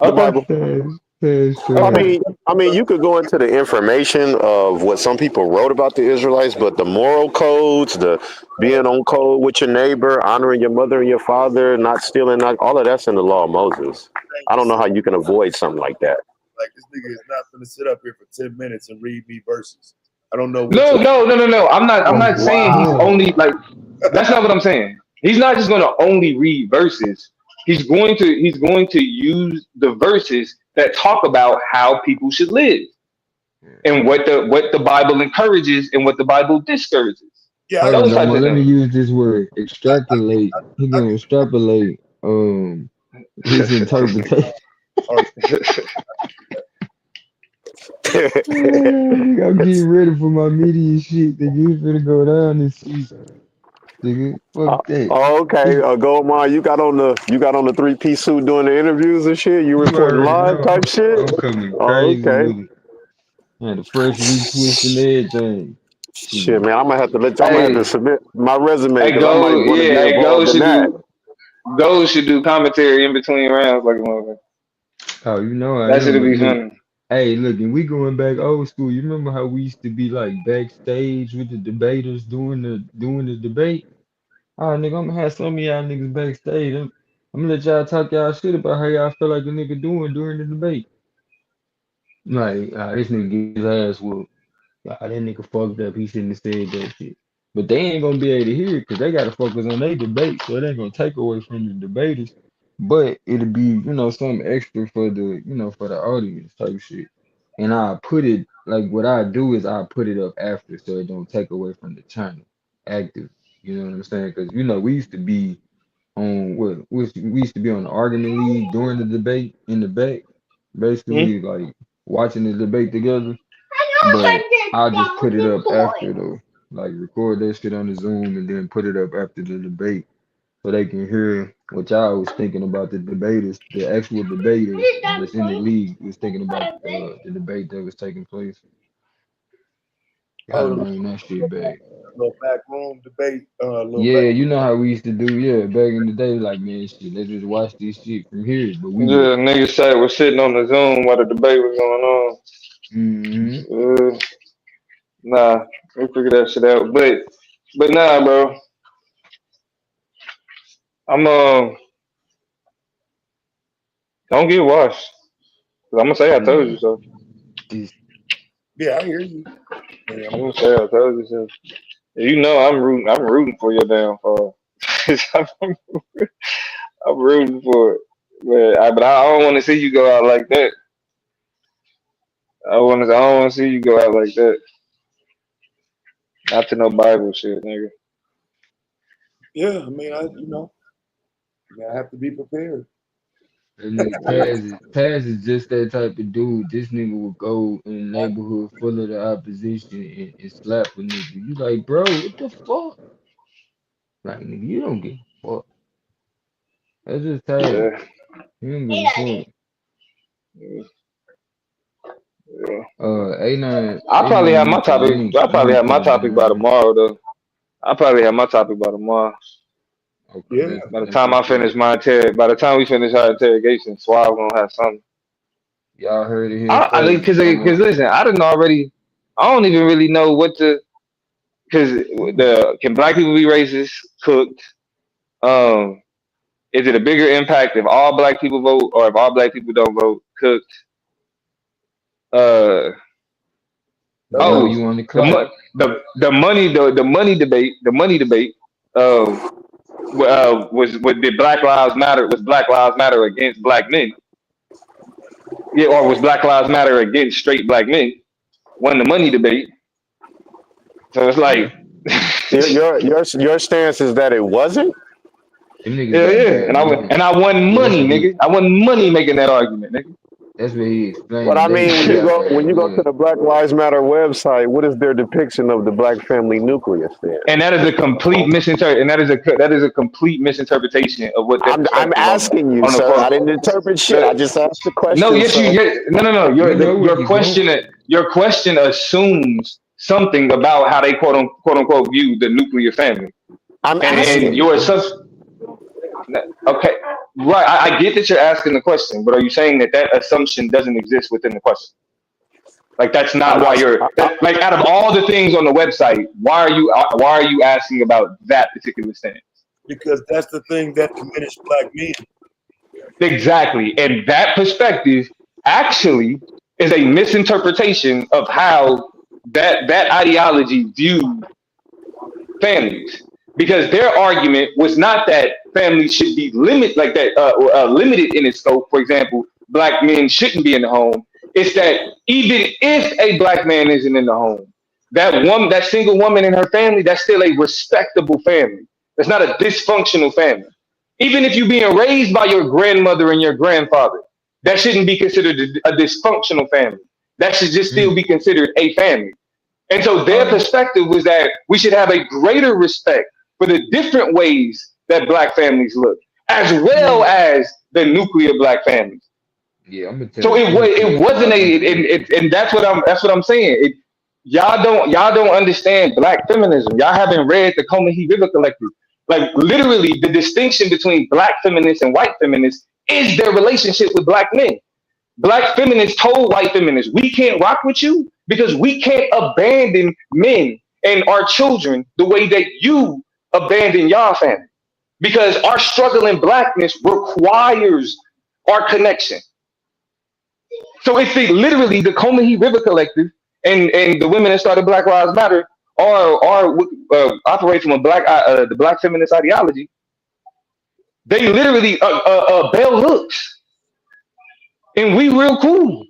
The Bible. I mean, you could go into the information of what some people wrote about the Israelites, but the moral codes, the being on code with your neighbor, honoring your mother and your father, not stealing, all of that's in the law of Moses. I don't know how you can avoid something like that. Like, this nigga is not going to sit up here for 10 minutes and read me verses. I don't know. No. I'm not saying he's only like. That's not what I'm saying. He's not just going to only read verses. He's going to use the verses that talk about how people should live and what the Bible encourages and what the Bible discourages. Yeah, let me use this word, extrapolate. He's gonna extrapolate his interpretation. I'm getting ready for my media shit. Nigga, it's gonna go down this season. Nigga, fuck that. Oh, okay. Goldmine, you got on the 3-piece suit doing the interviews and shit. You reporting live type shit. I'm coming crazy with it. Man, the fresh retwist and everything. Shit, man, I'm gonna have to submit my resume because I might want to be involved in that. Gold should do commentary in between rounds like a motherfucker. Oh, you know that should be funny. Hey, look, and we going back old school. You remember how we used to be like backstage with the debaters doing the debate? All right, nigga, I'm gonna have some of y'all niggas backstage. I'm gonna let y'all talk y'all shit about how y'all feel like a nigga doing during the debate. Like, this nigga get his ass whooped. That nigga fucked up. He shouldn't have said that shit. But they ain't gonna be able to hear it because they gotta focus on their debate. So it ain't gonna take away from the debaters. But it'll be, something extra for the, for the audience type shit. And I put it like what I do is I put it up after so it don't take away from the channel active. You know what I'm saying? Because we used to be on we used to be on the argument league during the debate in the back, basically like watching the debate together. But I'll just put it up after though. Like record that shit on the Zoom and then put it up after the debate so they can hear what y'all was thinking about the debaters, the actual debaters that's in the league was thinking about the debate that was taking place. Gotta bring that shit back. Little backroom debate. You know how we used to do, back in the day, like, man, shit, let's just watch this shit from here. But niggas say we're sitting on the Zoom while the debate was going on. Nah, we figured that shit out. But nah, bro. I'm don't get washed. I'm gonna say I told you so. Yeah, I hear you. I'm gonna say I told you so. You know I'm rooting for your downfall. I'm rooting for it. But I don't want to see you go out like that. I don't want to see you go out like that. Not to no Bible shit, nigga. Yeah, I mean, I have to be prepared. Taz is just that type of dude. This nigga will go in the neighborhood full of the opposition and slap a nigga. You like, bro, what the fuck? Like, nigga, you don't give a fuck. That's just Taz. Yeah. You don't give a fuck. A9. I'll probably have my topic. I'll probably have my topic by tomorrow, though. I'll probably have my topic by tomorrow. Okay, Yeah. By the that's time I what's finish up. by the time we finish our interrogation, Suave gonna have something. Y'all heard it here first. Because Dumbo. listen, I don't even really know what to. Because can black people be racist? Cooked. Um, is it a bigger impact if all black people vote or if all black people don't vote? Cooked. Uh, Dumbo, oh, you on the clock? the money debate. Did Black Lives Matter? Was Black Lives Matter against black men? Yeah, or was Black Lives Matter against straight black men? Won the money debate. So it's Yeah. like, Your stance is that it wasn't. Them niggas yeah, got yeah. mad money. And I won Yeah, that's money, what he nigga. I won money making that argument, nigga. that's what he But explained I today. mean, He got mad when you go to money. the Black Lives Matter website, what is their depiction of the black family nucleus? Then And that is a complete misinterpret. And that is a complete misinterpretation of what their I'm perspective asking you, on the sir. I quote. didn't interpret shit. I The, just asked the no, question. yes, So no. We know where you going. Your question assumes something about how they quote unquote view the nuclear family, I'm and asking your you. assumption. Okay, right. I get that you're asking the question, but are you saying that assumption doesn't exist within the question? Like that's I'm not why not. like out of all the things on the website, why are you asking about that particular stance? Because that's the thing that diminished black men. Exactly. And that perspective actually is a misinterpretation of how that ideology viewed families. Because their argument was not that families should be limited in its scope. For example, black men shouldn't be in the home. It's that even if a black man isn't in the home, that single woman and her family, that's still a respectable family. That's not a dysfunctional family. Even if you're being raised by your grandmother and your grandfather, that shouldn't be considered a dysfunctional family. That should just still be considered a family. And so their perspective was that we should have a greater respect for the different ways that black families look, as well as the nuclear black families. Yeah, So I'm gonna tell it you wasn't why I'm and that's what I'm saying. Y'all don't understand black feminism. Y'all haven't read the Combahee River Collective. Like literally, the distinction between black feminists and white feminists is their relationship with black men. Black feminists told white feminists, we can't rock with you because we can't abandon men and our children the way that you abandon y'all family. Because our struggle in blackness requires our connection. So it's literally the Combahee River Collective and the women that started Black Lives Matter operate from the black feminist ideology. They literally bell hooks, and we real cool.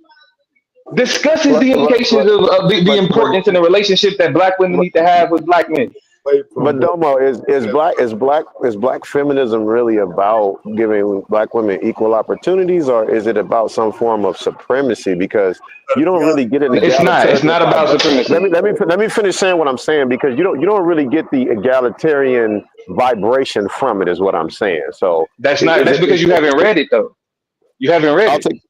Discusses But the but implications but of the but but, importance in the relationship that black women but, need to have with black men. Away from but what Domo, is black feminism really about giving black women equal opportunities, or is it about some form of supremacy? Because you don't young really get an It's not. It's egalitarian. not about supremacy. Let me finish saying what I'm saying, because you don't really get the egalitarian vibration from it. Is what I'm saying. So That's not. is That's it? because you haven't read it though. You haven't read I'll it. take.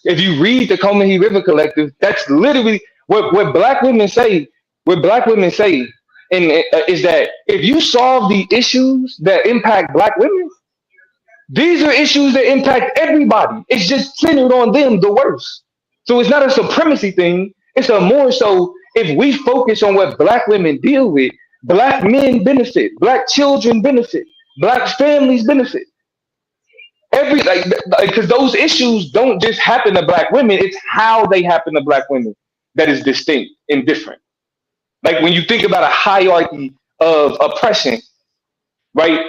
If you read the Combahee River Collective, that's literally what black women say. What black women say, is that if you solve the issues that impact black women, these are issues that impact everybody. It's just centered on them the worst. So it's not a supremacy thing. It's a more so if we focus on what black women deal with, black men benefit, black children benefit, black families benefit. Every like because those issues don't just happen to black women, it's how they happen to black women that is distinct and different. Like when you think about a hierarchy of oppression, right?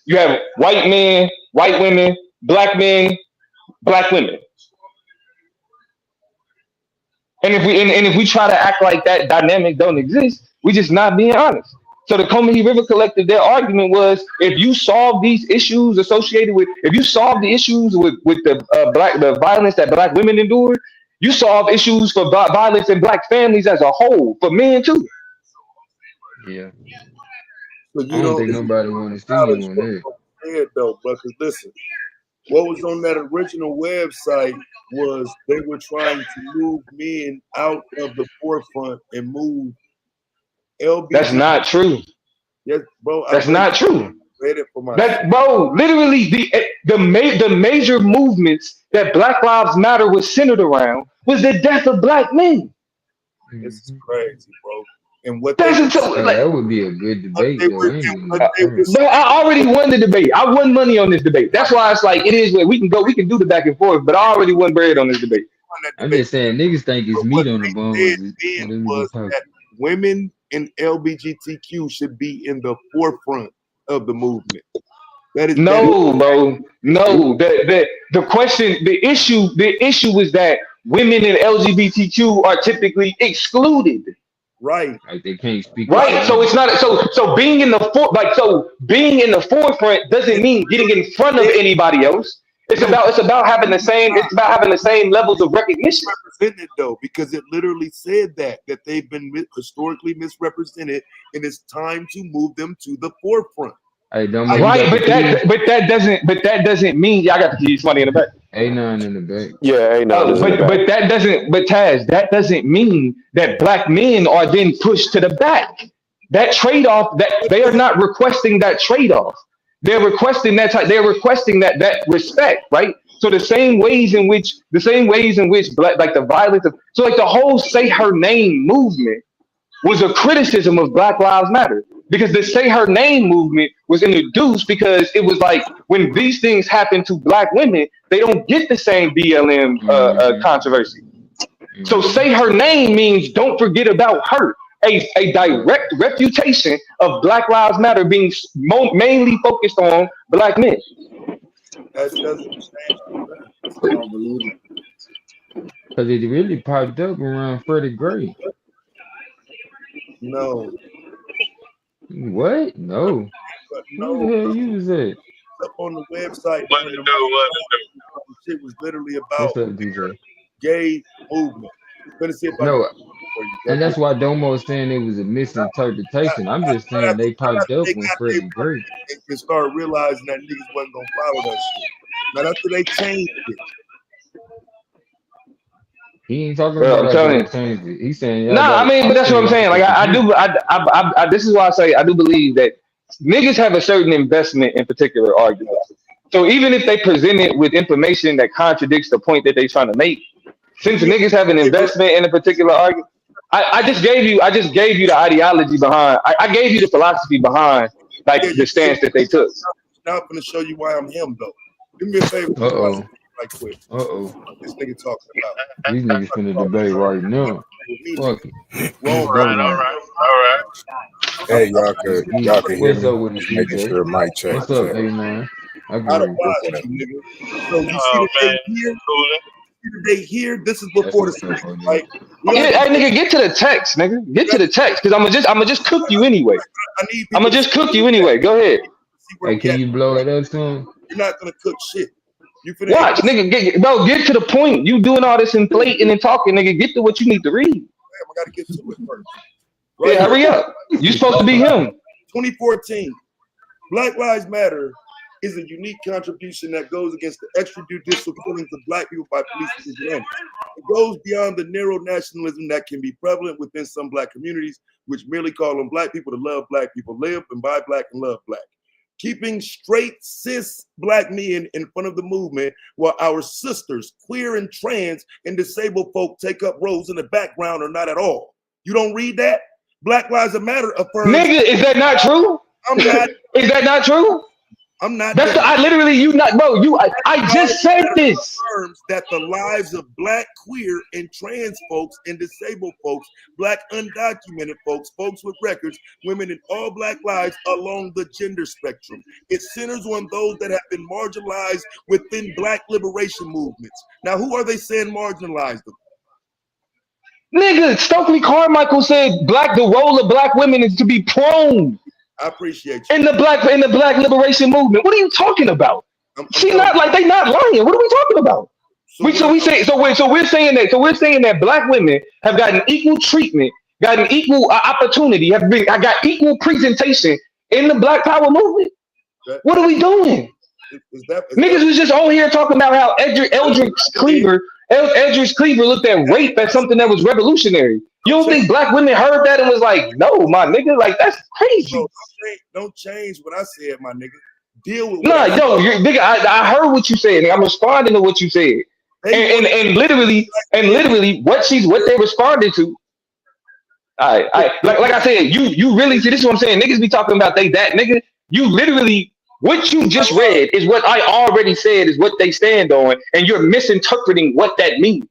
You have white men, white women, black women. And if we try to act like that dynamic don't exist, we just not being honest. So the Combahee River Collective, their argument was, if you solve these issues if you solve the issues with the violence that black women endure, you solve issues for violence in black families as a whole, for men too. yeah. so I you don't don't think nobody want to see you acknowledge on what that. was said though, bro. Because listen, what was on that original website was they were trying to move men out of the forefront and move That's LGBT. not true. Yes, bro. I That's not true. read it for myself. That bro, literally the major movements that Black Lives Matter was centered around was the death of black men. This is Mhm. crazy, bro. And what they That's so Hey, like, that would be a good what debate they though. were I ain't what gonna they were front. bro, I already won the debate. I won money on this debate. That's why it's like it is. We can do the back and forth, but I already won bread on this debate. on that I'm debate. just saying niggas think it's But what meat on the they said bones. then So let me was just talk. that women and LGBTQ should be in the forefront of the movement. That is No, bro. No. The question, the issue is that women and LGBTQ are typically excluded. right. Like they can't speak up for Right? So them. it's not so being in the being in the forefront doesn't It mean getting in literally front of said anybody else. no, It's about having the same levels of recognition. misrepresented though, because it literally said that they've been historically misrepresented, and it's time to move them to the forefront. Hey, Domo, I you Right, got the keys? but that doesn't mean I got the keys money in the back. A9 in the back. Yeah, A9 Oh, is in the back. but that doesn't, but Taz, that doesn't mean that black men are then pushed to the back. That trade off, that they are not requesting that trade off. They're requesting they're requesting that respect, right? So the same ways in which black, like the violence of, so like the whole "Say Her Name" movement was a criticism of Black Lives Matter, because the "Say Her Name" movement was introduced because it was like when these things happen to black women, they don't get the same BLM Mm-hmm. controversy. So Mm-hmm. "Say Her Name" means don't forget about her. A direct refutation of Black Lives Matter being mainly focused on black men. That doesn't change. It's convoluted. Cause it really popped up around Freddie Gray. No, What? No. but Who the no, hell you was at? up on the website What during to the do? What to do? shit was literally about What's up, DJ? gay movement. Gonna see if I can No, for you. and that's why Domo was saying it was a misinterpretation. I'm just saying they popped up They on got their Freddie Gray. and started realizing that niggas wasn't gonna follow that shit. Now after they changed it, He ain't talking Well, about I'm after telling they you. changed it. He's saying y'all Nah, I got. mean, I but that's what said I'm y'all saying. Like, supposed to I get do. it. This is why I say I do believe that niggas have a certain investment in particular arguments. So even if they present it with information that contradicts the point that they're trying to make, you since mean niggas have an they were investment in a particular argument, I just gave you the ideology behind. I gave you the philosophy behind like yeah, the stance that they took. now I'm gonna show you why I'm him though. Do me a favor, Uh oh. right quick. Uh oh. What this nigga talking about? These niggas finna debate right now. With me, nigga. Fuck it. Wrong. Let's All go right, all then. right, all right. I'm Hey, y'all can hear What's me? up with it, Just making DJ? sure mic check What's up, check. A9? I can out hear of you. watch you, nigga. So you see Oh the man, date here? cooling. See the date here? This is That's before the what's up, script, OG. right? We don't Yeah, have to hey, go. nigga, get to the text, nigga. Get We to have the text, cause I'm gonna just cook you anyway. I need I'm people gonna to just cook you anyway. Go ahead. see where Hey, we can at. you blow it up some? You're not gonna cook shit. You finna Watch, nigga, get to the point. You doing all this inflating and talking, nigga. Get to what you need to read. I gotta get to it first. Right Yeah, here, hurry up. You supposed to be him. 2014. Black Lives Matter is a unique contribution that goes against the extrajudicial killings of black people by police and vigilantes. It goes beyond the narrow nationalism that can be prevalent within some black communities, which merely call on black people to love black people, live and buy black and love black. Keeping straight cis black men in front of the movement while our sisters, queer and trans and disabled folk take up roles in the background or not at all. You don't read that? Black Lives Matter affirms. Nigga, is that not true? I'm not. Is that not true? I'm not. That's the, I literally, you not, bro, I just said this. Affirms that the lives of black, queer, and trans folks and disabled folks, black undocumented folks, folks with records, women in all black lives along the gender spectrum. It centers on those that have been marginalized within black liberation movements. Now, who are they saying marginalized them? Nigga, Stokely Carmichael said the role of black women is to be prone I appreciate you. in the black liberation movement. What are you talking about? I'm She not like they not lying. What are we talking about? We're saying that black women have gotten equal treatment, gotten equal opportunity, I got equal presentation in the Black Power movement. What are we doing? Niggas was just on here talking about how Eldridge Cleaver looked at rape as something that was revolutionary. You don't think black women heard that and was like, no, my nigga, like that's crazy. Don't change what I said, my nigga. Deal with what Nah, I said. yo, nigga, I heard what you said, nigga. I'm responding to what you said. And literally what they responded to. Like I said, you really see, this is what I'm saying. Niggas be talking about they that nigga. You literally, what you just read is what I already said is what they stand on, and you're misinterpreting what that means.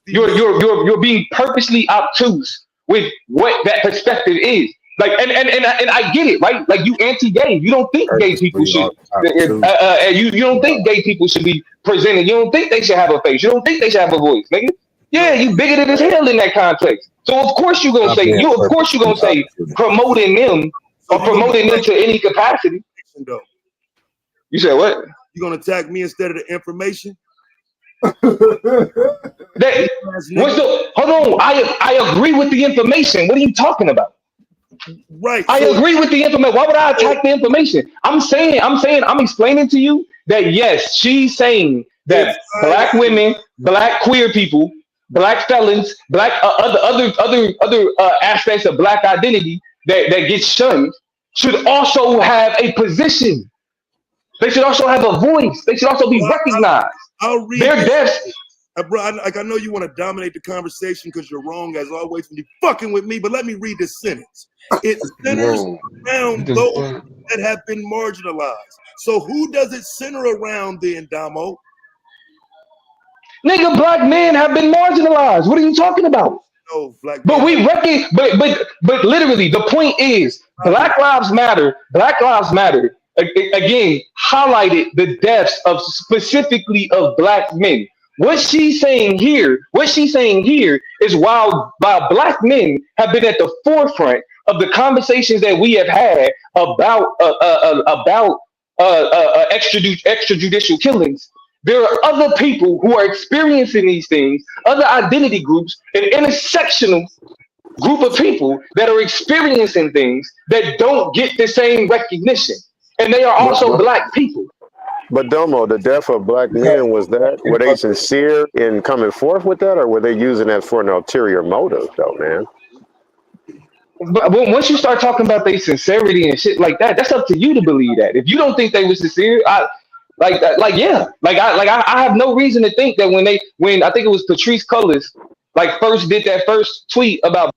You're being purposely obtuse with what that perspective is. Like and I get it, right? Like you anti-gay. You don't think gay people should you don't think gay people should be presented. You don't think they should have a face. You don't think they should have a voice, nigga. Yeah, you bigoted as hell in that context. So of course you're gonna say promoting them or promoting them to any capacity. You said what? You gonna attack me instead of the information? Hold on. I agree with the information. What are you talking about? Right. I agree with the information. Why would I attack the information? I'm explaining to you that yes, she's saying that black women, black queer people, black felons, black other aspects of black identity that get shunned should also have a position. They should also have a voice. They should also be recognized. I'll read their deaths. Bro, I know you want to dominate the conversation because you're wrong as always when you fucking with me, but let me read this sentence. It centers around those that have been marginalized. So who does it center around then, Damo? Nigga, black men have been marginalized. What are you talking about? No, black but we reckon, but literally, the point is, Black Lives Matter. Black Lives Matter again highlighted the deaths of specifically of black men. What she's saying here is while black men have been at the forefront of the conversations that we have had about extrajudicial killings, there are other people who are experiencing these things, other identity groups, an intersectional group of people that are experiencing things that don't get the same recognition. And they are also black people. But Domo, the death of black men, were they sincere in coming forth with that, or were they using that for an ulterior motive, though, man? But once you start talking about their sincerity and shit like that, that's up to you to believe that. If you don't think they were sincere, I have no reason to think that when I think it was Patrice Cullors, first did that first tweet about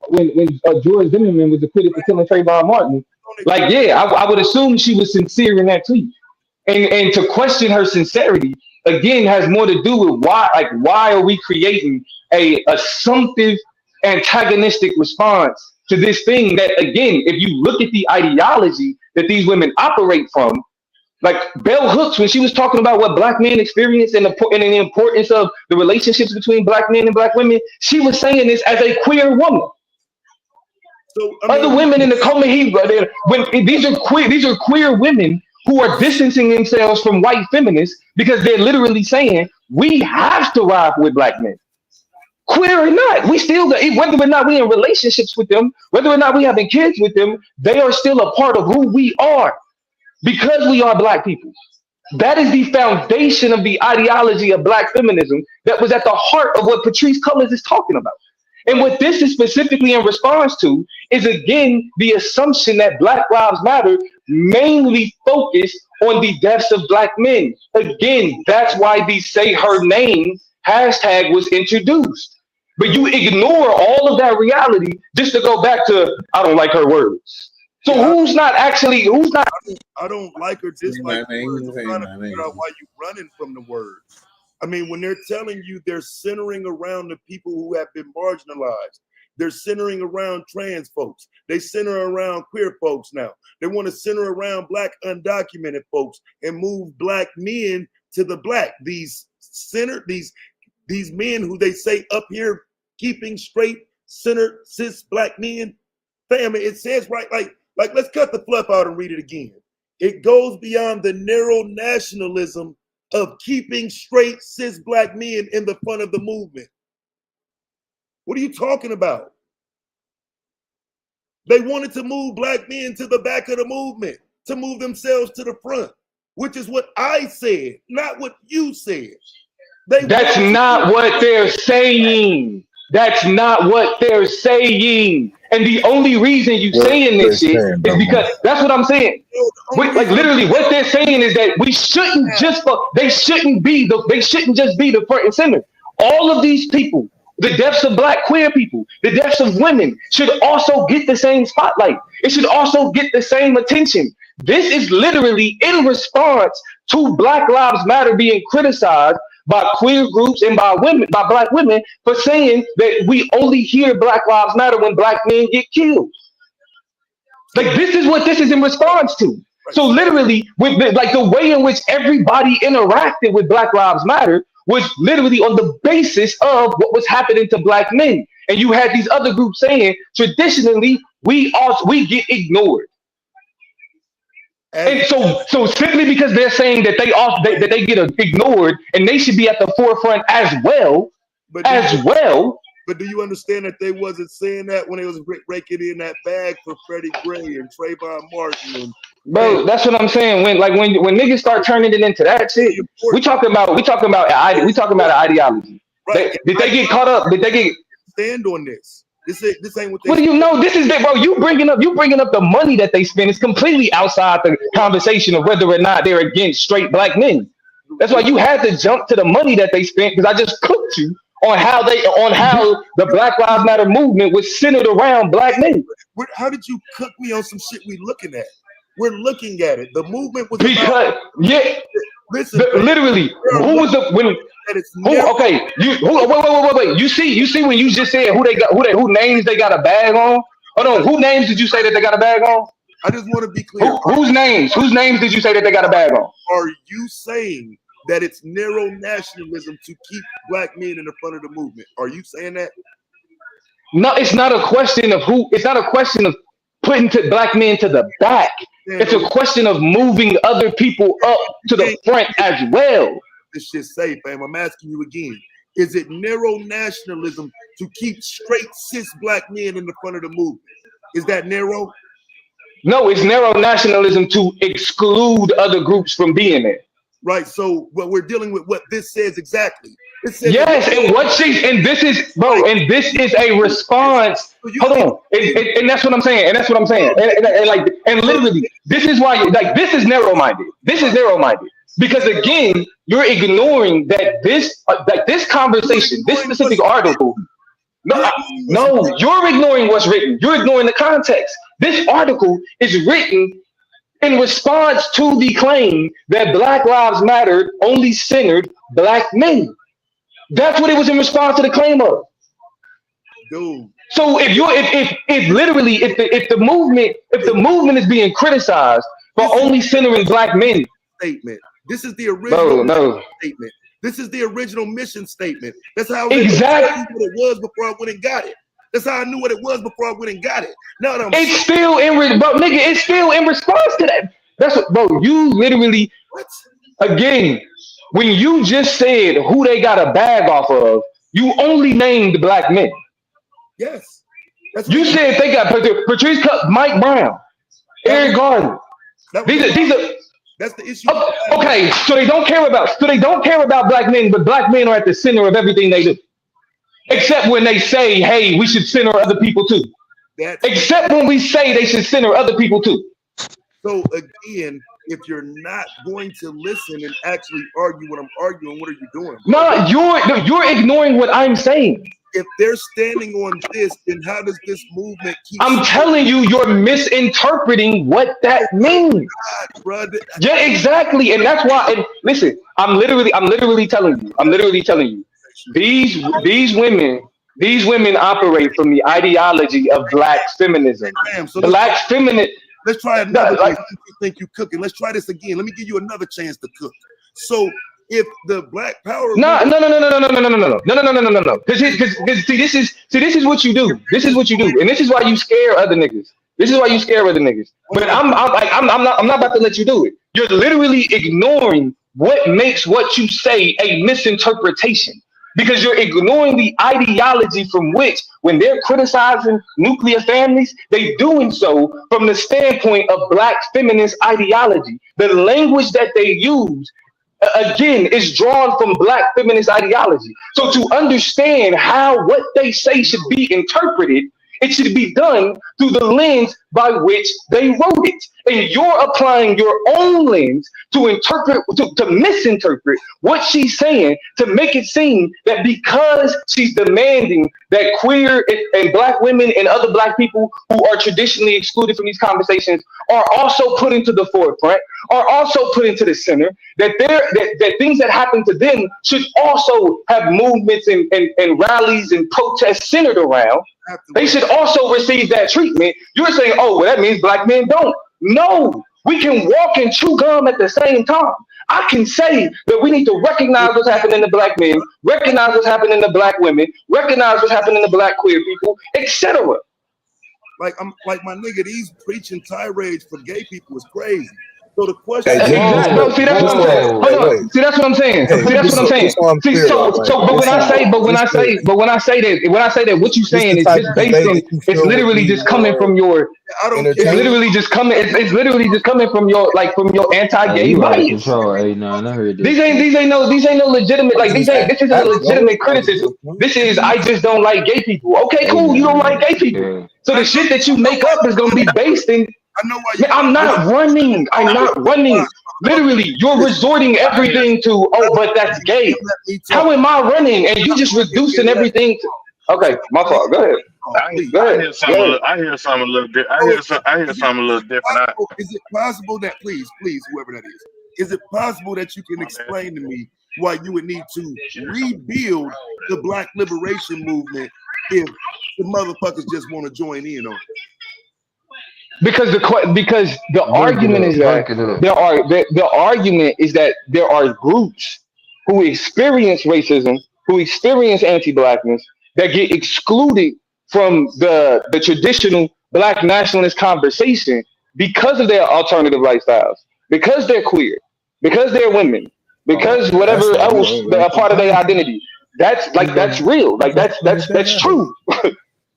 when George Zimmerman was acquitted for killing Trayvon Martin. I would assume she was sincere in that tweet, and to question her sincerity again has more to do with why are we creating a assumptive, antagonistic response to this thing that, again, if you look at the ideology that these women operate from, like Bell Hooks, when she was talking about what black men experience and the importance of the relationships between black men and black women, she was saying this as a queer woman. So other women in the Comahi, when these are queer women who are distancing themselves from white feminists because they're literally saying we have to ride with black men. Queer or not, we still, whether or not we in relationships with them, whether or not we having kids with them, they are still a part of who we are because we are black people. That is the foundation of the ideology of black feminism that was at the heart of what Patrice Cullors is talking about. And what this is specifically in response to is, again, the assumption that Black Lives Matter mainly focus on the deaths of black men. Again, that's why the Say Her Name hashtag was introduced. But you ignore all of that reality just to go back to, I don't like her words. So I don't like her, dislike her words. I'm trying to figure out why you running from the words. I mean, when they're telling you they're centering around the people who have been marginalized, they're centering around trans folks. They center around queer folks now. They want to center around black undocumented folks and move black men to the black. These men who they say up here keeping straight, centered, cis black men. Family, it says right, like let's cut the fluff out and read it again. It goes beyond the narrow nationalism of keeping straight cis black men in the front of the movement. What are you talking about? They wanted to move black men to the back of the movement, to move themselves to the front, which is what I said, not what you said. That's not what they're saying. That's not what they're saying. And the only reason you What saying they're this shit saying, is Damo. because that's what I'm saying. Like literally, what they're saying is that we shouldn't just they shouldn't just be the front and center. All of these people, the deaths of black queer people, the deaths of women, should also get the same spotlight. It should also get the same attention. This is literally in response to Black Lives Matter being criticized by queer groups and by women, by black women, for saying that we only hear Black Lives Matter when black men get killed. Like this is what this is in response to. So literally, with like the way in which everybody interacted with Black Lives Matter was literally on the basis of what was happening to black men. And you had these other groups saying traditionally we get ignored. And so simply because they're saying that they get ignored and they should be at the forefront as well, But do you understand that they wasn't saying that when they was raking in that bag for Freddie Gray and Trayvon Martin and bro? That's what I'm saying. When niggas start turning it into that shit, we talking about an ideology. Right. Did they get caught up? Did they get stand on this? This ain't what they. What do you know? This is that, bro. You bringing up the money that they spend is completely outside the conversation of whether or not they're against straight black men. That's why you had to jump to the money that they spent, because I just cooked you on how the Black Lives Matter movement was centered around black men. How did you cook me on some shit we looking at? We're looking at it. The movement was because listen, literally, who was the when? Who? Okay, wait. You see when you just said who names they got a bag on? Hold on, who names did you say that they got a bag on? I just want to be clear. Whose names did you say that they got a bag on? Are you saying that it's narrow nationalism to keep black men in the front of the movement? Are you saying that? No, it's not a question of who. It's not a question of putting black men to the back. It's a question of moving other people up to the front as well. This shit safe, fam. I'm asking you again. Is it narrow nationalism to keep straight cis black men in the front of the movement? Is that narrow? No, it's narrow nationalism to exclude other groups from being there. Right. So what we're dealing with, what this says exactly. It says yes, and this is a response. Hold on, and that's what I'm saying. And literally, this is why this is narrow-minded. This is narrow-minded because again, you're ignoring that this conversation, this specific article. No, you're ignoring what's written. You're ignoring the context. This article is written in response to the claim that Black Lives Matter only centered black men. That's what it was in response to the claim of. Dude. So if the movement is being criticized for only centering black men. Statement. This is the original statement. This is the original mission statement. That's how exactly what it was before I went and got it. That's how I knew what it was before I went and got it. Now that it's still in response to that. That's what, bro. You literally again. When you just said who they got a bag off of, you only named black men. Yes. You said they got Patrice Cup, Mike Brown, Eric Garner. These are. That's the issue. Okay, so they don't care about black men, but black men are at the center of everything they do. Except when they say, "Hey, we should center other people too." Except when we say they should center other people too. So again, if you're not going to listen and actually argue what I'm arguing, what are you doing? No, you're ignoring what I'm saying. If they're standing on this, then how does this movement keep? I'm telling you, you're misinterpreting what that means. God, yeah, exactly, and that's why. And listen, I'm literally telling you, these women operate from the ideology of black feminism. Let's try another way. You think you cooking? Let's try this again. Let me give you another chance to cook. So if the Black Power no. Because this is what you do. This is what you do, and this is why you scare other niggas. But I'm not about to let you do it. You're literally ignoring what makes what you say a misinterpretation. Because you're ignoring the ideology from which, when they're criticizing nuclear families, they're doing so from the standpoint of black feminist ideology. The language that they use again, is drawn from black feminist ideology. So to understand how what they say should be interpreted, it should be done through the lens by which they wrote it. And you're applying your own lens to interpret, to misinterpret what she's saying, to make it seem that because she's demanding that queer and black women and other black people who are traditionally excluded from these conversations are also put into the forefront, are also put into the center, that things that happen to them should also have movements and rallies and protests centered around. They should also receive that treatment. You're saying, oh, well, that means black men don't. No, we can walk and chew gum at the same time. I can say that we need to recognize what's happening to black men, recognize what's happening to black women, recognize what's happening to black queer people, etc. Like my nigga, these preaching tirades for gay people is crazy. So the question Hey, is, Exactly. No, see, that's what I'm saying. Hold on. See, that's what I'm saying. Hey, See, that's what I'm saying. so I'm See, clear, so, like, so, but when I say that, what you this saying the is type just of based debate on, that you it's feel would literally be just coming more from your, I don't it's care. entertaining? literally just coming, it's literally just coming from your, like, from your Hey, anti-gay you out of bias. control, A9. I heard that These shit. ain't no legitimate, I'm like, just this isn't a going legitimate criticism. on. This is, I just don't like gay people. Okay, cool, you don't like gay people. Yeah. So the shit that you make up is gonna be based in, I know why you. man, I'm not running. I'm not running. Literally, you're resorting everything to, oh, but that's gay. Let me How talk. am I running? And you just reducing everything to, okay, my fault. Go ahead. Please. Go ahead. Go ahead. I hear something a little different. I hear something a little different. Is it possible that, please, whoever that is it possible that you can explain to me why you would need to rebuild the Black liberation movement if the motherfuckers just want to join in on it? Because the Break it argument up. is that Break it up. the argument is that there are groups who experience racism, who experience anti-blackness, that get excluded from the traditional black nationalist conversation because of their alternative lifestyles, because they're queer, because they're women, because That's whatever that. You else ain't that gonna are part of their complain. identity. That's real. Like that's true.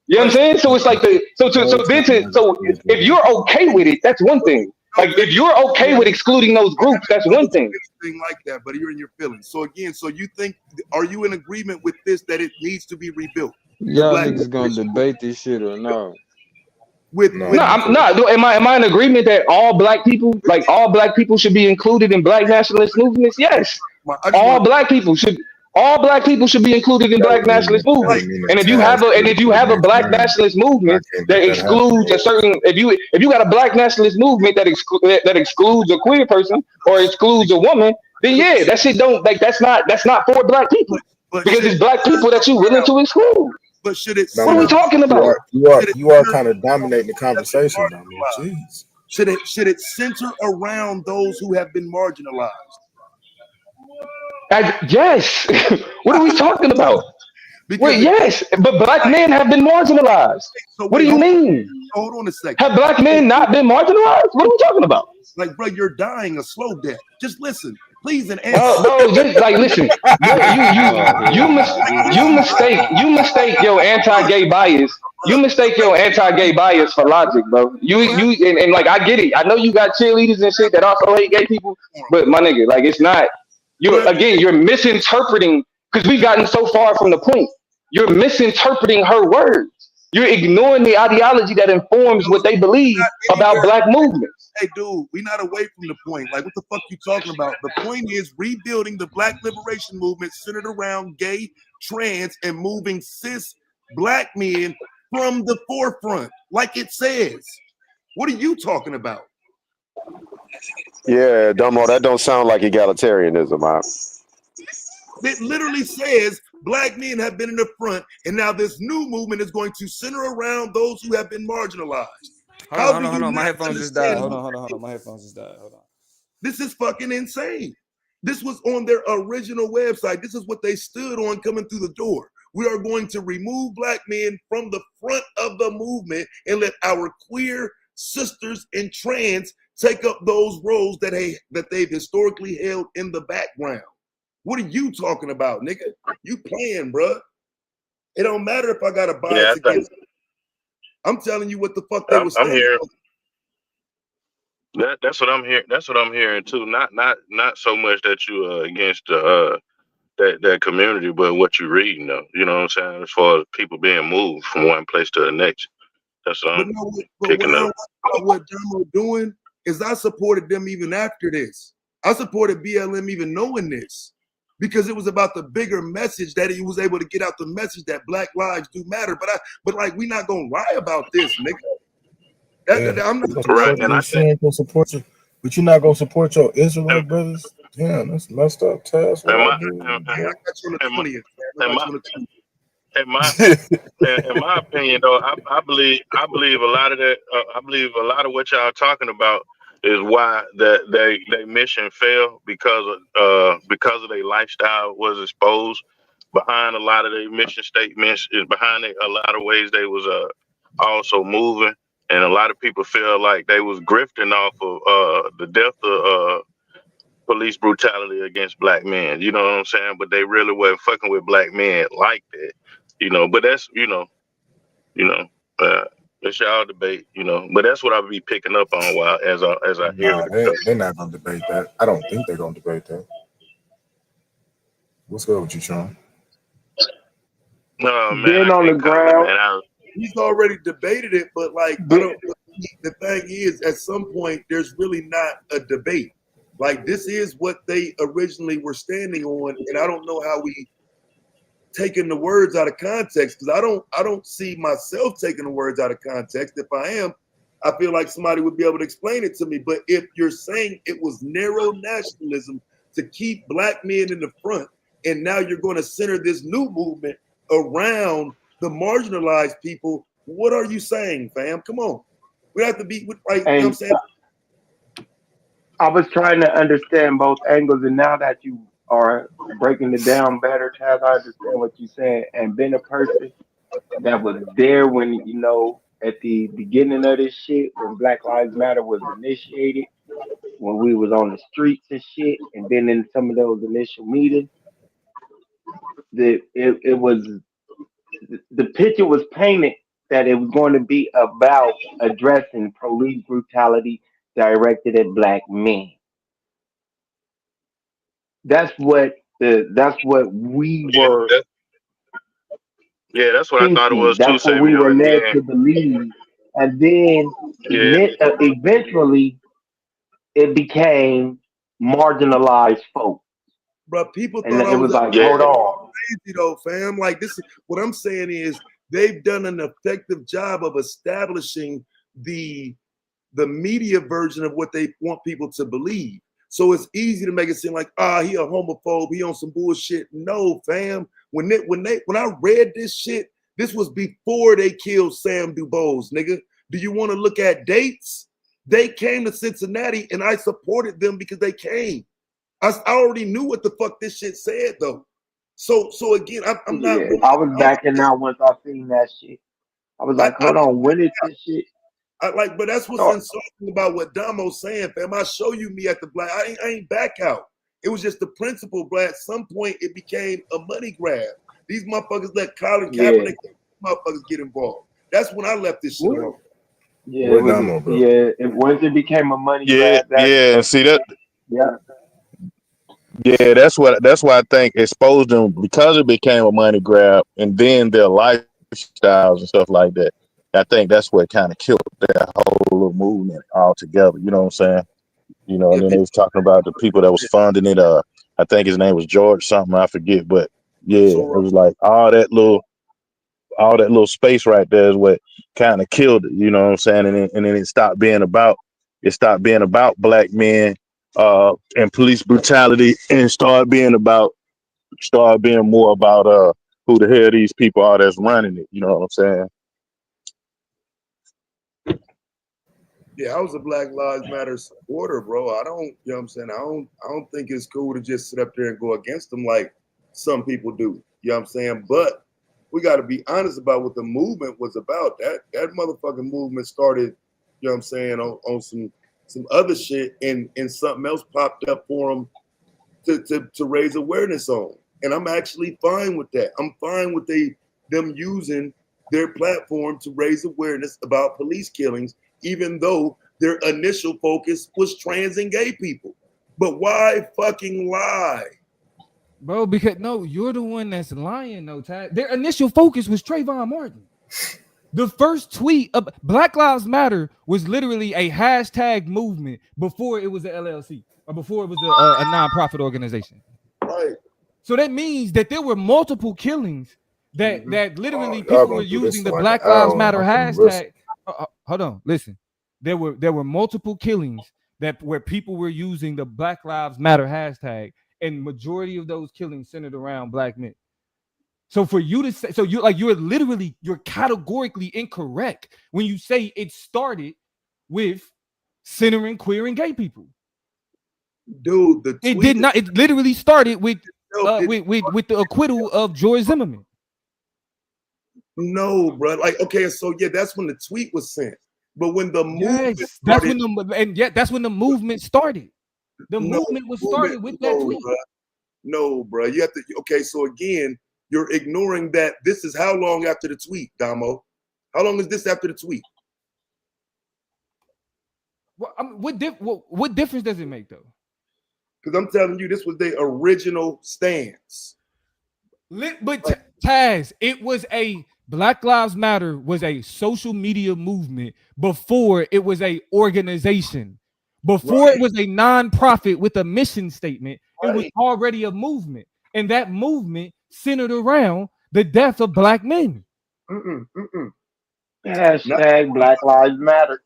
You know what I'm But saying? So it's like so if you're okay with it, that's one thing. no, Like if you're okay with excluding those I groups, that's one thing. anything like that, but you're in your feelings. So again, so you think, are you in agreement with this that it needs to be rebuilt? The Y'all Black niggas gonna liberation debate this shit or no? with No, No, I'm not. Am I in agreement that all black people, like all black people, should be included in black nationalist movements? Yes, I just all want black people should. All black people should be included in I black didn't mean nationalist to, I like movements. didn't mean to And if you have task a and you if you for have a next black time, nationalist and I movement can't that let that happen. excludes a certain, if you got a black nationalist movement that excludes a queer person or excludes a woman, then yeah, that shit don't, like, that's not for black people, but because should it's black people that you're willing to exclude. should it No, What are we center no, talking you about? are you are should it you are center kind of dominating the have been conversation, though, man. marginalized? Jeez. Should it center around those who have been marginalized? Yes. What are we talking about? Because Wait, if you, yes, but black men have been marginalized. so What do wait, you mean? hold on a second. Have black men not been marginalized? What are we talking about? Like, bro, you're dying a slow death. Just listen, please, and answer. Bro, just like listen, Oh hell nah. you mistake your anti-gay bias. You mistake your anti-gay bias for logic, bro. And like, I get it. I know you got cheerleaders and shit that also hate gay people, but my nigga, like, it's not. You're misinterpreting, because we've gotten so far from the point. You're misinterpreting her words. You're ignoring the ideology that informs what they believe about black movements. Hey, dude, we're not away from the point. Like, what the fuck you talking about? The point is rebuilding the Black liberation movement centered around gay, trans, and moving cis black men from the forefront, like it says. What are you talking about? Yeah, Dumbo, that don't sound like egalitarianism, man. It literally says black men have been in the front, and now this new movement is going to center around those who have been marginalized. Hold on. My headphones just died. Hold on. My headphones just died. Hold on. This is fucking insane. This was on their original website. This is what they stood on coming through the door. We are going to remove black men from the front of the movement and let our queer sisters and trans take up those roles that they've historically held in the background. What are you talking about, nigga? You playing, bruh. It don't matter if I got a bias against it. I'm telling you what the fuck they were saying. I'm here. That's what I'm hearing. That's what I'm hearing too. Not so much that you against that community, but what you reading though. You know what I'm saying? As far as people being moved from one place to the next. That's what But I'm no, but what picking I up. don't like about what Damo doing is I supported them even after this. I supported BLM even knowing this because it was about the bigger message that he was able to get out the message that Black lives do matter. But like we not gonna lie about this, nigga. I'm not. Right, and I think But you're not gonna support your Israelite brothers? Damn, that's messed up, Taz. What and I my do? Man, I got you on the and my 20th, man. I and got my you on the 20th. and my in my opinion, though, I believe a lot of that. I believe a lot of what y'all talking about is why that they mission failed because of their lifestyle was exposed. Behind a lot of their mission statements is behind a lot of ways they was also moving, and a lot of people feel like they was grifting off of the death of police brutality against black men. You know what I'm saying? But they really wasn't fucking with black men like that. You know, but that's you know, it's y'all debate, you know. But that's what I'll be picking up on while as I hear Nah, it. they're not gonna debate that. I don't think they're gonna debate that. What's good with you, Sean? No man, Being I on the can't comment, ground, man. He's already debated it, but like I don't. The thing is, at some point, there's really not a debate. Like this is what they originally were standing on, and I don't know how we taking the words out of context because I don't see myself taking the words out of context. If I am, I feel like somebody would be able to explain it to me. But if you're saying it was narrow nationalism to keep black men in the front, and now you're going to center this new movement around the marginalized people, what are you saying, fam? Come on. We have to be like, you know what I'm and saying? I was trying to understand both angles, and now that you are breaking it down better, Chaz, I understand what you're saying. And being a person that was there when at the beginning of this shit, when Black Lives Matter was initiated, when we was on the streets and shit, and then in some of those initial meetings, it was the picture was painted that it was going to be about addressing police brutality directed at black men. That's what we Yeah, were that's what I thought it thinking. was too, That's what we Savior. were And led then to believe, and then yeah, eventually it became marginalized folk, But people and thought I it was was like, yeah, hold on, crazy though, fam. Like this is what I'm saying is they've done an effective job of establishing the media version of what they want people to believe. So it's easy to make it seem like, he a homophobe, he on some bullshit. No, fam. When I read this shit, this was before they killed Sam DuBose, nigga. Do you want to look at dates? They came to Cincinnati and I supported them because they came. I already knew what the fuck this shit said though. So again, I'm not yeah, really. I was backing out once I seen that shit. I was I, like, I, hold on, when is this shit I like, but that's what's start? insulting about what Damo's saying, fam. I show you me at the black. I ain't back out. It was just the principle, but at some point it became a money grab. These motherfuckers let Colin Yeah, Kaepernick motherfuckers get involved. That's when I left this shit what? alone. Yeah, it Where was. Damo, bro? Yeah, once it became a money Yeah, grab, that yeah. And see that, yeah, yeah, that's why I think exposed them because it became a money grab, and then their lifestyles and stuff like that. I think that's what kind of killed that whole little movement altogether. You know what I'm saying? Yeah, And then they people. was talking about the people that was funding it. I think his name was George something, I forget, but yeah, it So was like all that little space right there is what kind of killed it. You know what I'm saying? And then it stopped being about black men and police brutality, and started being more about who the hell these people are that's running it. You know what I'm saying? yeah, I was a Black Lives Matter supporter, bro. I don't, you know what I'm saying? I don't think it's cool to just sit up there and go against them like some people do. You know what I'm saying? But we got to be honest about what the movement was about. That motherfucking movement started, you know what I'm saying, on some other shit, and something else popped up for them to raise awareness on. And I'm actually fine with that. I'm fine with them using their platform to raise awareness about police killings, even though their initial focus was trans and gay people. But why fucking lie? Bro, because no, you're the one that's lying, though, Tad. Their initial focus was Trayvon Martin. The first tweet of Black Lives Matter was literally a hashtag movement before it was a LLC or before it was a nonprofit organization. Right. So that means that there were multiple killings that literally people were using the Black Lives Matter hashtag. Hold on, listen. There were multiple killings where people were using the Black Lives Matter hashtag, and majority of those killings centered around black men. So for you to say, so you're categorically incorrect when you say it started with centering queer and gay people. Dude, it did not. It literally started with the acquittal of George Zimmerman. No, bro. Like, okay, so yeah, that's when the tweet was sent. But when the movement started, that's when the movement started. The movement was started with that tweet. Bro. No, bro. You have to. Okay, so again, you're ignoring that. This is how long after the tweet, Damo? How long is this after the tweet? Well, I mean, what difference does it make, though? Because I'm telling you, this was their original stance. But Taz, it was a Black Lives Matter was a social media movement before it was a organization. Before it was a nonprofit with a mission statement, it was already a movement. And that movement centered around the death of black men. Hashtag Black Lives Matter.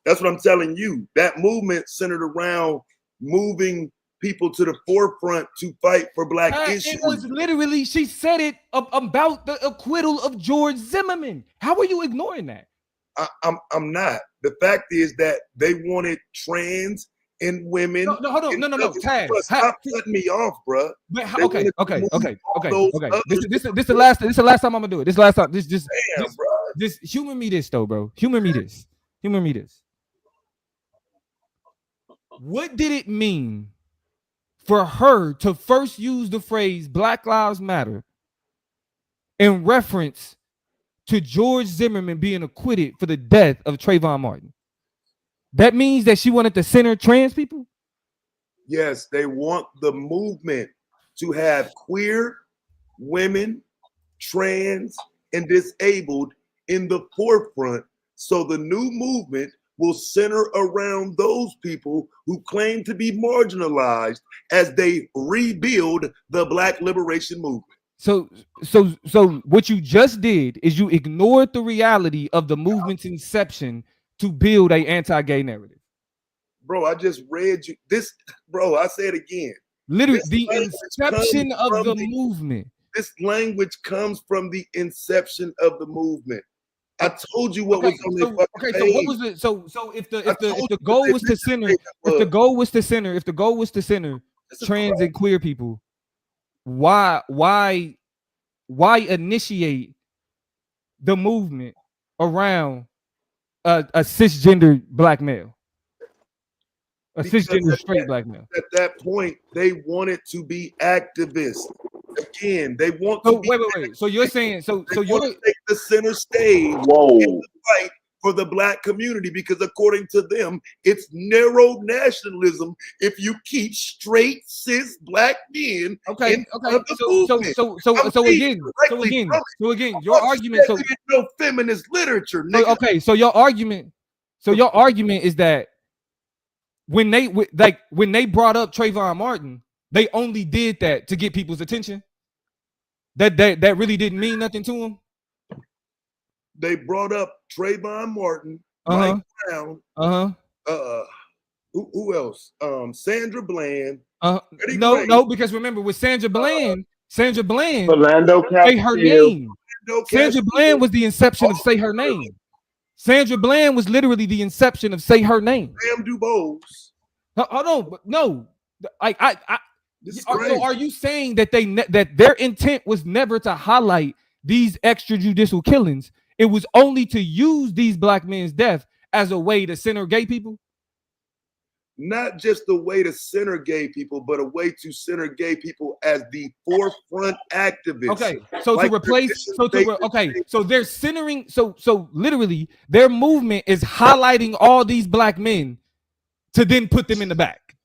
That's what I'm telling you. That movement centered around moving people to the forefront to fight for black issues. It was literally, she said it about the acquittal of George Zimmerman. How are you ignoring that? I'm not. The fact is that they wanted trans and women. No, hold on. No, Taz. Stop cutting me off, bro. Okay. This is the last time I'm gonna do it. This last time. Just humor me this though, bro. Humor me this. What did it mean for her to first use the phrase Black Lives Matter in reference to George Zimmerman being acquitted for the death of Trayvon Martin? That means that she wanted to center trans people? Yes, they want the movement to have queer, women, trans, and disabled in the forefront. So the new movement will center around those people who claim to be marginalized as they rebuild the Black liberation movement. So what you just did is you ignored the reality of the movement's inception to build an anti-gay narrative. Bro, I just read you this, bro. I say it again. Literally, the inception of the movement. This language comes from the inception of the movement. I told you what was on the fucking page. So what was it? So if the goal was to center, if the goal was to center trans and queer people, why initiate the movement around a cisgender black male? A cisgender straight black male. At that point, they wanted to be activists. Again, they want to be wait. So you're saying so you're take the center stage in the fight for the black community, because according to them, it's narrow nationalism if you keep straight cis black men. Okay. So again, your argument. So no feminist literature. Nigga. Okay, so your argument is that when they brought up Trayvon Martin, they only did that to get people's attention. That really didn't mean nothing to them. They brought up Trayvon Martin, Mike Brown, who else? Sandra Bland. No, because remember with Sandra Bland, Orlando say her name. Sandra Bland was the inception of say her name. Sandra Bland was literally the inception of say her name. Sam DuBose. Hold on, but no, so are you saying that that their intent was never to highlight these extrajudicial killings? It was only to use these black men's death as a way to center gay people? not just a way to center gay people, but a way to center gay people as the forefront activists. Okay, so Like to replace, so they're centering, so literally their movement is highlighting all these black men to then put them in the back,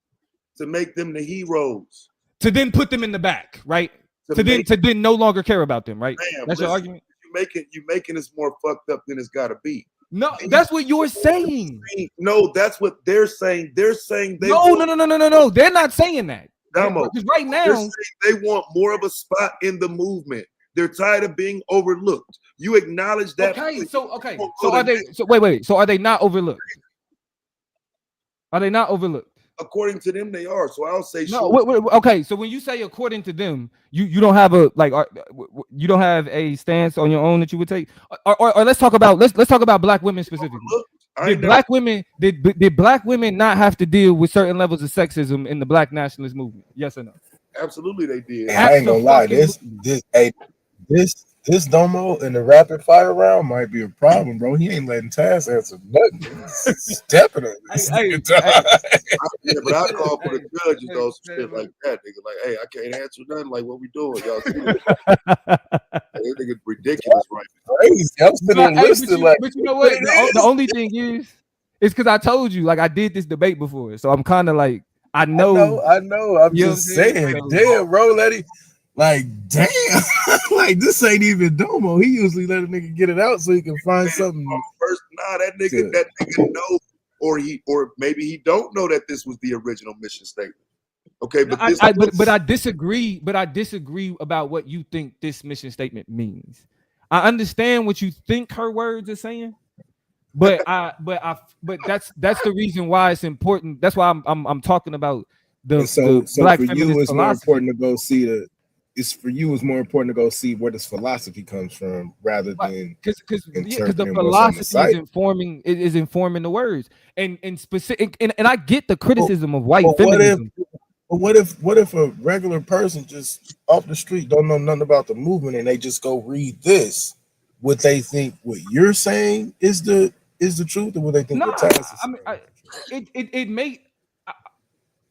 to make them the heroes, to then put them in the back, right? To then no longer care about them, right? That's your argument. You making this more fucked up than it's got to be. No, that's what you're saying. No, that's what they're saying. They're saying no. They're not saying that. Damo, because right now they want more of a spot in the movement. They're tired of being overlooked. You acknowledge that. So are they? So wait. So are they not overlooked? Are they not overlooked? According to them, they are. So I'll say no. Okay, so when you say according to them, you don't have a you don't have a stance on your own that you would take, or let's talk about black women specifically. Did black women not have to deal with certain levels of sexism in the black nationalist movement? Yes or no? Absolutely, they did. I ain't gonna lie. This Domo in the rapid fire round might be a problem, bro. He ain't letting Taz answer nothing. He's stepping on this. Yeah, but I call for the judges though, some shit like that. Nigga, like, hey, I can't answer nothing. Like, what we doing? Y'all see this? That nigga's ridiculous, right? Crazy. I'm sitting listening like. But you know what? The only thing is because I told you, like, I did this debate before, so I'm kind of like, I know. I'm just saying, damn, bro, like, damn, like this ain't even Domo. He usually let a nigga get it out so he can find something. First, that nigga know, or maybe he don't know that this was the original mission statement. Okay, but I disagree. But I disagree about what you think this mission statement means. I understand what you think her words are saying, but that's the reason why it's important. That's why I'm talking about the black for you it's philosophy. more important to go see it's more important to go see where this philosophy comes from rather than because the philosophy is informing the words and specific and I get the criticism of white feminism. What if a regular person just off the street don't know nothing about the movement and they just go read this? Would they think what you're saying is the truth, or would they think what Taz is saying?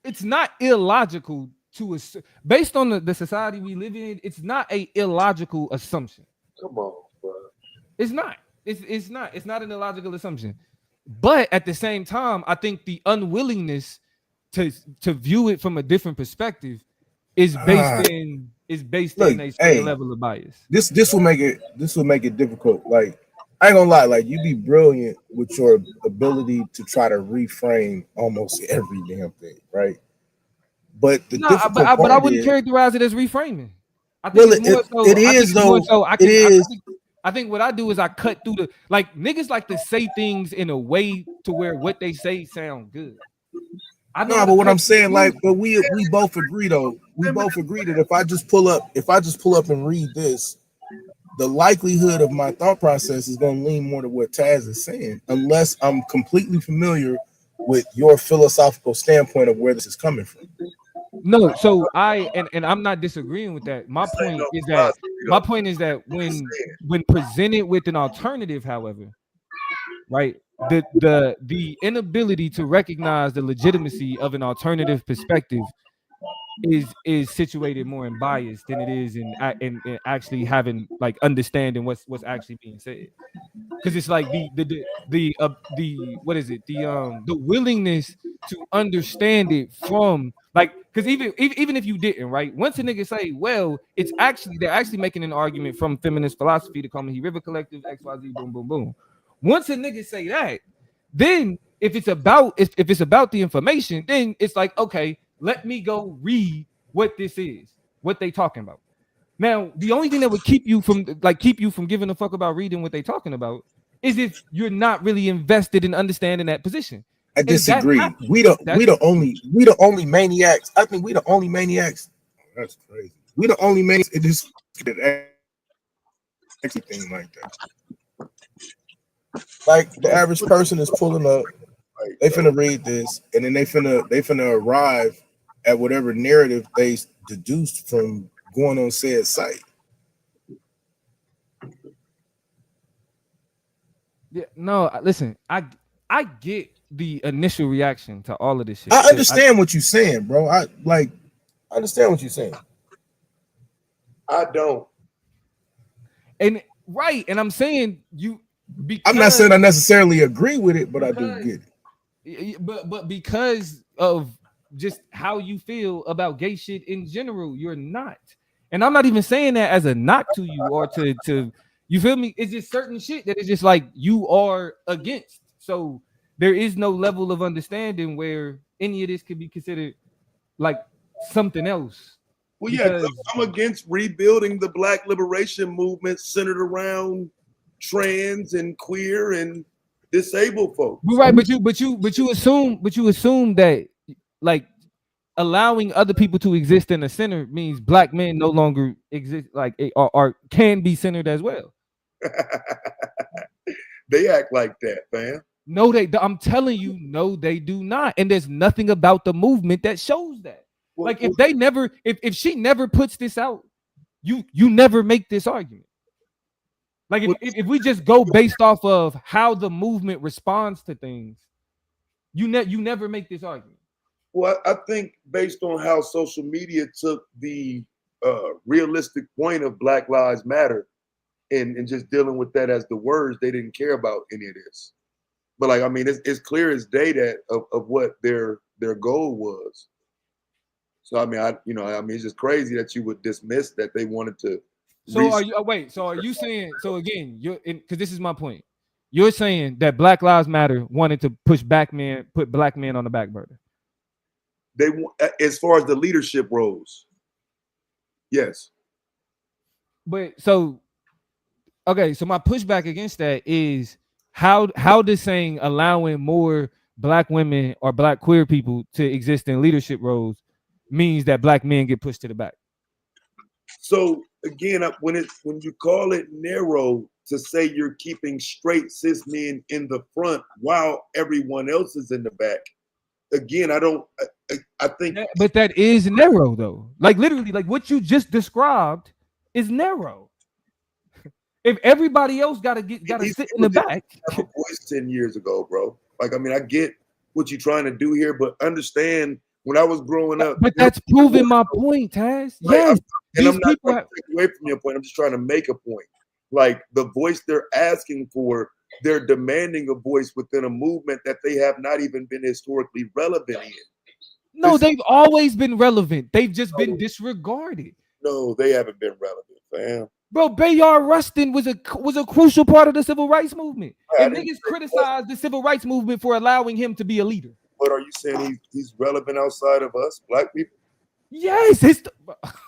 It's not illogical to assume, based on the society we live in. It's not a illogical assumption. Come on, bro. It's not. It's not an illogical assumption. But at the same time, I think the unwillingness to view it from a different perspective is based in a certain level of bias. This will make it difficult. Like, I ain't gonna lie, like, you be brilliant with your ability to try to reframe almost every damn thing, right? But I wouldn't characterize it as reframing. I think what I do is I cut through niggas like to say things in a way to where what they say sound good. But what I'm saying, but we both agree though. We both agree that if I just pull up and read this, the likelihood of my thought process is going to lean more to what Taz is saying, unless I'm completely familiar with your philosophical standpoint of where this is coming from. No, so I'm not disagreeing with that. My point is that when presented with an alternative, however, right, the inability to recognize the legitimacy of an alternative perspective is situated more in bias than it is in actually having understanding what's actually being said. Because it's like the willingness to understand it from because even if you didn't, right, once a nigga say, well, they're actually making an argument from feminist philosophy to Common River Collective, XYZ, boom, boom, boom. Once a nigga say that, then if it's about the information, then it's like, okay, let me go read what this is, what they talking about. Now, the only thing that would keep you from giving a fuck about reading what they talking about is if you're not really invested in understanding that position. I disagree. We the only maniacs. I think we the only maniacs. That's crazy. We the only maniacs in this anything like that. Like, the average person is pulling up, they finna read this, and then they finna arrive at whatever narrative they deduced from going on said site. Yeah, no, listen, I get the initial reaction to all of this shit. I understand what you're saying, bro. I understand what you're saying. I don't. And right, and I'm saying you. I'm not saying I necessarily agree with it, but I do get it. But because of just how you feel about gay shit in general, you're not. And I'm not even saying that as a knock to you or to you feel me? It's just certain shit that is just like you are against. So there is no level of understanding where any of this could be considered like something else. Well, yeah, I'm against rebuilding the Black liberation movement centered around trans and queer and disabled folks. Right, but you assume that like allowing other people to exist in the center means black men no longer exist, like or can be centered as well. They act like that, man. No, I'm telling you, no, they do not. And there's nothing about the movement that shows that. Well, like if she never puts this out, you never make this argument. Like if we just go based off of how the movement responds to things, you never make this argument. Well, I think based on how social media took the realistic point of Black Lives Matter and just dealing with that as the words, they didn't care about any of this. But like, I mean, it's clear as day that of what their goal was. So I mean, it's just crazy that you would dismiss that they wanted to. So are you? Wait. So are you saying? So again, because this is my point. You're saying that Black Lives Matter wanted to put black men on the back burner. They, as far as the leadership roles, yes. But so, okay. So my pushback against that is how does saying allowing more black women or black queer people to exist in leadership roles means that black men get pushed to the back. So again, when you call it narrow to say you're keeping straight cis men in the front while everyone else is in the back, again, I think. But that is narrow though. Like literally, like what you just described is narrow. If everybody else gotta sit in the back. Have a voice 10 years ago, bro. Like, I mean, I get what you're trying to do here, but understand. When I was growing up, but that's proving my point, Taz. Yes, and I'm not trying to take away from your point. I'm just trying to make a point. Like the voice they're asking for, they're demanding a voice within a movement that they have not even been historically relevant in. No, they've always been relevant. They've just been disregarded. No, they haven't been relevant, fam. Bro, Bayard Rustin was a crucial part of the civil rights movement. And niggas criticized the civil rights movement for allowing him to be a leader. But are you saying he's relevant outside of us, black people? Yes.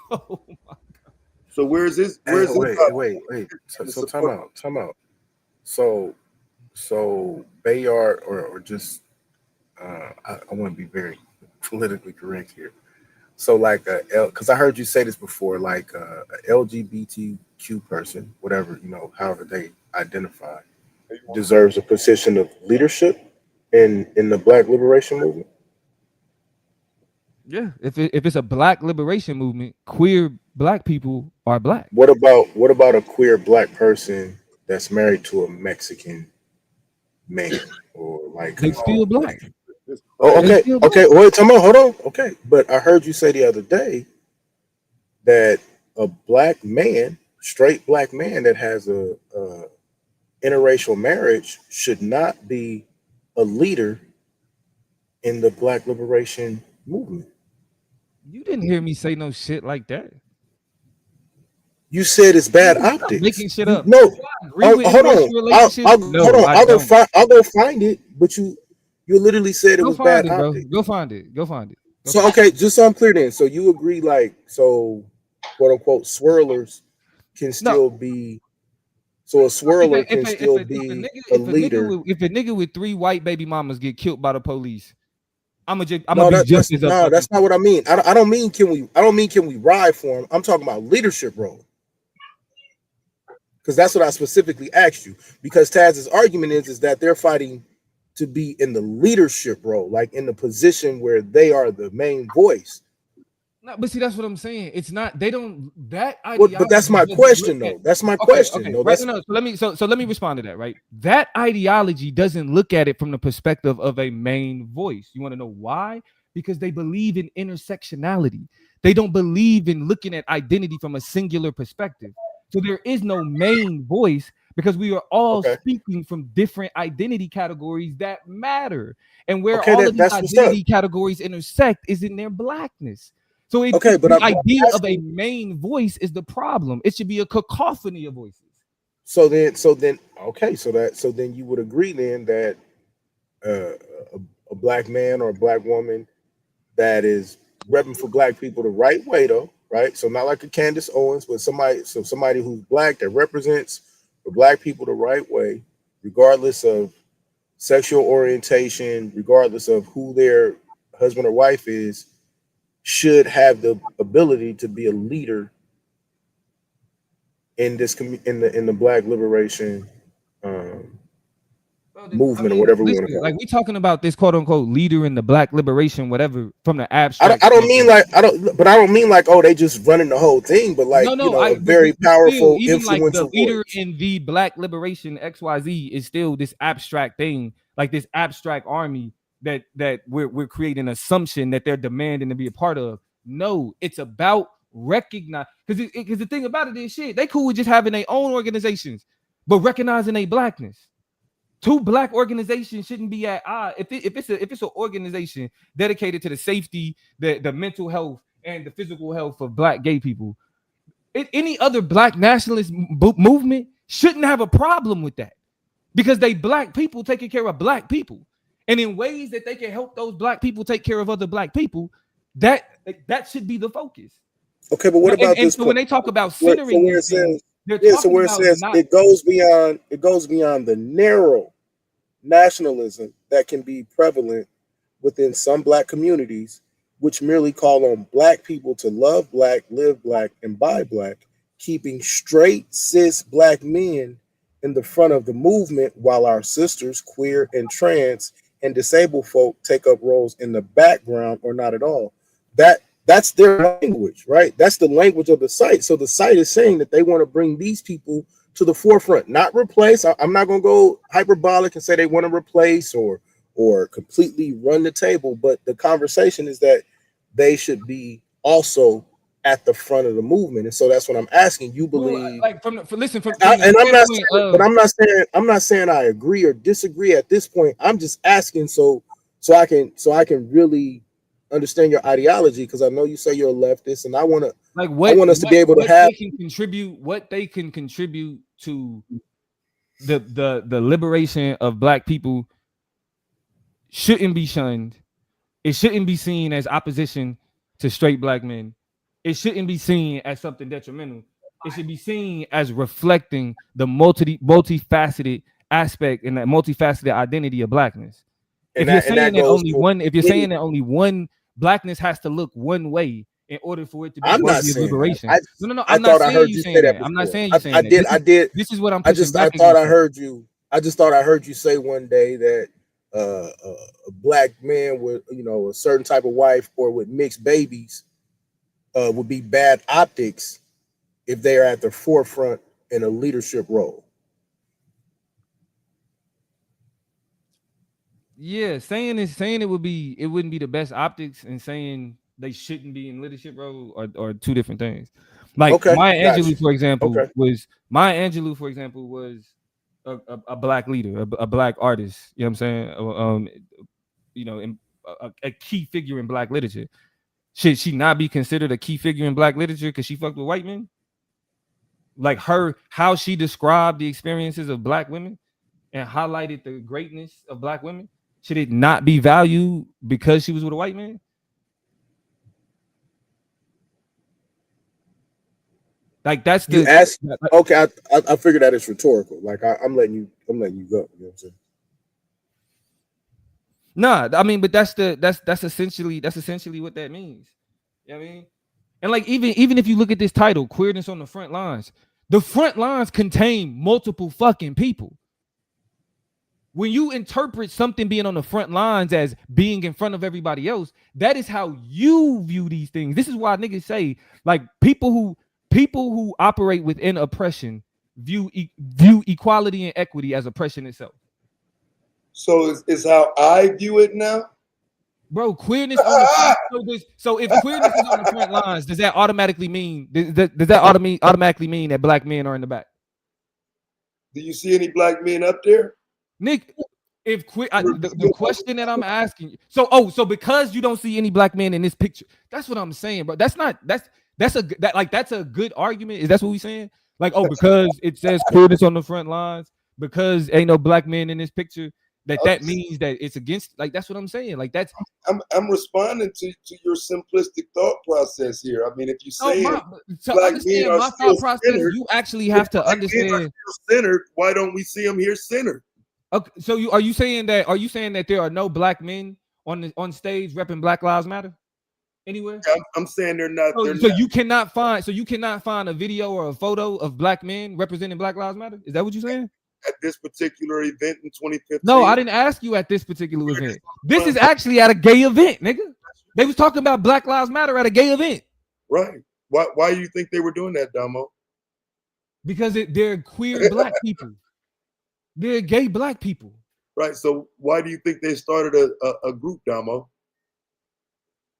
Oh my God. So where's this? Wait. So time out. So Bayard or just I want to be very politically correct here. So like because I heard you say this before, like a LGBTQ person, whatever, however they identify, deserves a position of leadership in the Black liberation movement. Yeah, if it's a Black liberation movement, queer black people are black. What about a queer black person that's married to a Mexican man or like they still black? Oh, okay. Wait, hold on. Okay, but I heard you say the other day that a black man, straight black man that has a interracial marriage should not be a leader in the Black liberation movement. You didn't hear me say no shit like that. You said it's bad optics. Making shit up. No, hold on. I'll go find it. But you literally said it was bad optics. Go find it. So okay, just so I'm clear then. So you agree, like, so quote unquote swirlers can still be. So a swirler can still be a leader. If a nigga with 3 white baby mamas get killed by the police, that's not what I mean. I don't mean can we ride for him. I'm talking about leadership role. Because that's what I specifically asked you. Because Taz's argument is that they're fighting to be in the leadership role, like in the position where they are the main voice. No, but see, that's what I'm saying. It's not. They don't. That ideology. But that's my question, though. That's my question. Okay. No, Right. that's No. So let me respond to that. Right. That ideology doesn't look at it from the perspective of a main voice. You want to know why? Because they believe in intersectionality. They don't believe in looking at identity from a singular perspective. So there is no main voice because we are all speaking from different identity categories that matter. And where all of these identity categories intersect is in their blackness. So the idea of a main voice is the problem. It should be a cacophony of voices. So then, okay. So then you would agree then that a black man or a black woman that is repping for black people the right way, though, right? So not like a Candace Owens, but somebody who's black that represents the black people the right way, regardless of sexual orientation, regardless of who their husband or wife is, should have the ability to be a leader in this in the Black liberation movement, or whatever we want to call it. Like we talking about this quote unquote leader in the Black liberation, whatever, from the abstract. I don't mean like oh, they just running the whole thing, but like a very powerful, influential like the leader in the Black liberation XYZ is still this abstract thing, like this abstract army that we're creating an assumption that they're demanding to be a part of. No, it's about recognize, because the thing about it is shit, they cool with just having their own organizations, but recognizing a blackness. Two black organizations shouldn't be at odds. If it's an organization dedicated to the safety, the mental health, and the physical health of black gay people, any other black nationalist movement shouldn't have a problem with that, because they black people taking care of black people. And in ways that they can help those black people take care of other black people, that should be the focus. Okay, but what about this? So when they talk about centering, where it says it goes beyond the narrow nationalism that can be prevalent within some black communities, which merely call on black people to love black, live black, and buy black, keeping straight cis black men in the front of the movement, while our sisters, queer and trans and disabled folk, take up roles in the background or not at all. That's their language, right? That's the language of the site. So the site is saying that they want to bring these people to the forefront, not replace. I'm not going to go hyperbolic and say they want to replace or completely run the table, but the conversation is that they should be also at the front of the movement. And so that's what I'm asking. You believe, like I'm not saying I agree or disagree at this point. I'm just asking so I can really understand your ideology, because I know you say you're a leftist, and I want us to be able to have what they can contribute to the liberation of black people shouldn't be shunned. It shouldn't be seen as opposition to straight black men. It shouldn't be seen as something detrimental. It should be seen as reflecting the multifaceted aspect and that multifaceted identity of blackness. If you're saying that only one blackness has to look one way in order for it to be worthy of liberation. I'm not saying you saying that. I'm not saying you saying that. I did. This is what I'm. I thought I heard you. I just thought I heard you say one day that a black man with a certain type of wife or with mixed babies would be bad optics if they are at the forefront in a leadership role. Yeah, saying it wouldn't be the best optics, and saying they shouldn't be in leadership role are two different things. Like Maya Angelou, for example, was a black leader, a black artist. You know what I'm saying? A key figure in black literature. Should she not be considered a key figure in black literature because she fucked with white men? Like how she described the experiences of black women and highlighted the greatness of black women. Should it not be valued because she was with a white man? Like that's the okay. I figured that it's rhetorical. Like I'm letting you go. You know what I'm saying? Nah, I mean, but that's essentially what that means. You know what I mean? And like even if you look at this title, Queerness on the Front Lines, the front lines contain multiple fucking people. When you interpret something being on the front lines as being in front of everybody else, that is how you view these things. This is why niggas say, like, people who operate within oppression view equality and equity as oppression itself. So is how I view it now? Bro, queerness on the front, so if queerness is on the front lines, does that automatically mean automatically mean that black men are in the back? Do you see any black men up there? Nick, if the question that I'm asking, so because you don't see any black men in this picture, that's what I'm saying, bro. That's a good argument. Is that what we saying? Like, oh, because it says queerness on the front lines, because ain't no black men in this picture, that means that it's against, like, that's what I'm saying. Like, that's I'm responding to your simplistic thought process here. I mean, if you say black men are my thought process, centered, you actually have to understand centered. Why don't we see them here centered? Okay, so are you saying that there are no black men on stage repping Black Lives Matter anywhere? Yeah, I'm saying they're not. You cannot find a video or a photo of black men representing Black Lives Matter. Is that what you're saying? At this particular event in 2015. No, I didn't ask you at this particular event. This is actually at a gay event, nigga. They was talking about Black Lives Matter at a gay event. Right. Why do you think they were doing that, Damo? Because they're queer black people. They're gay black people. Right. So why do you think they started a group, Damo?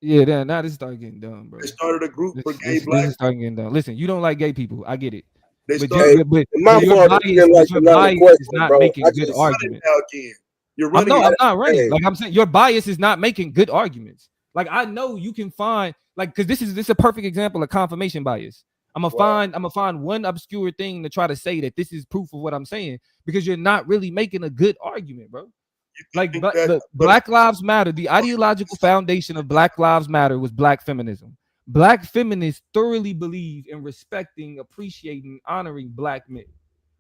Yeah, now this started getting dumb, bro. They started a group for gay black. This is starting getting dumb. Listen, you don't like gay people. I get it. My fault your bias is not making good arguments. I'm not running. Like I'm saying, your bias is not making good arguments. Like I know you can find, like, because this is a perfect example of confirmation bias. I'm gonna find one obscure thing to try to say that this is proof of what I'm saying, because you're not really making a good argument, bro. Like Black Lives Matter, the ideological foundation of Black Lives Matter was black feminism. Black feminists thoroughly believe in respecting, appreciating, honoring black men.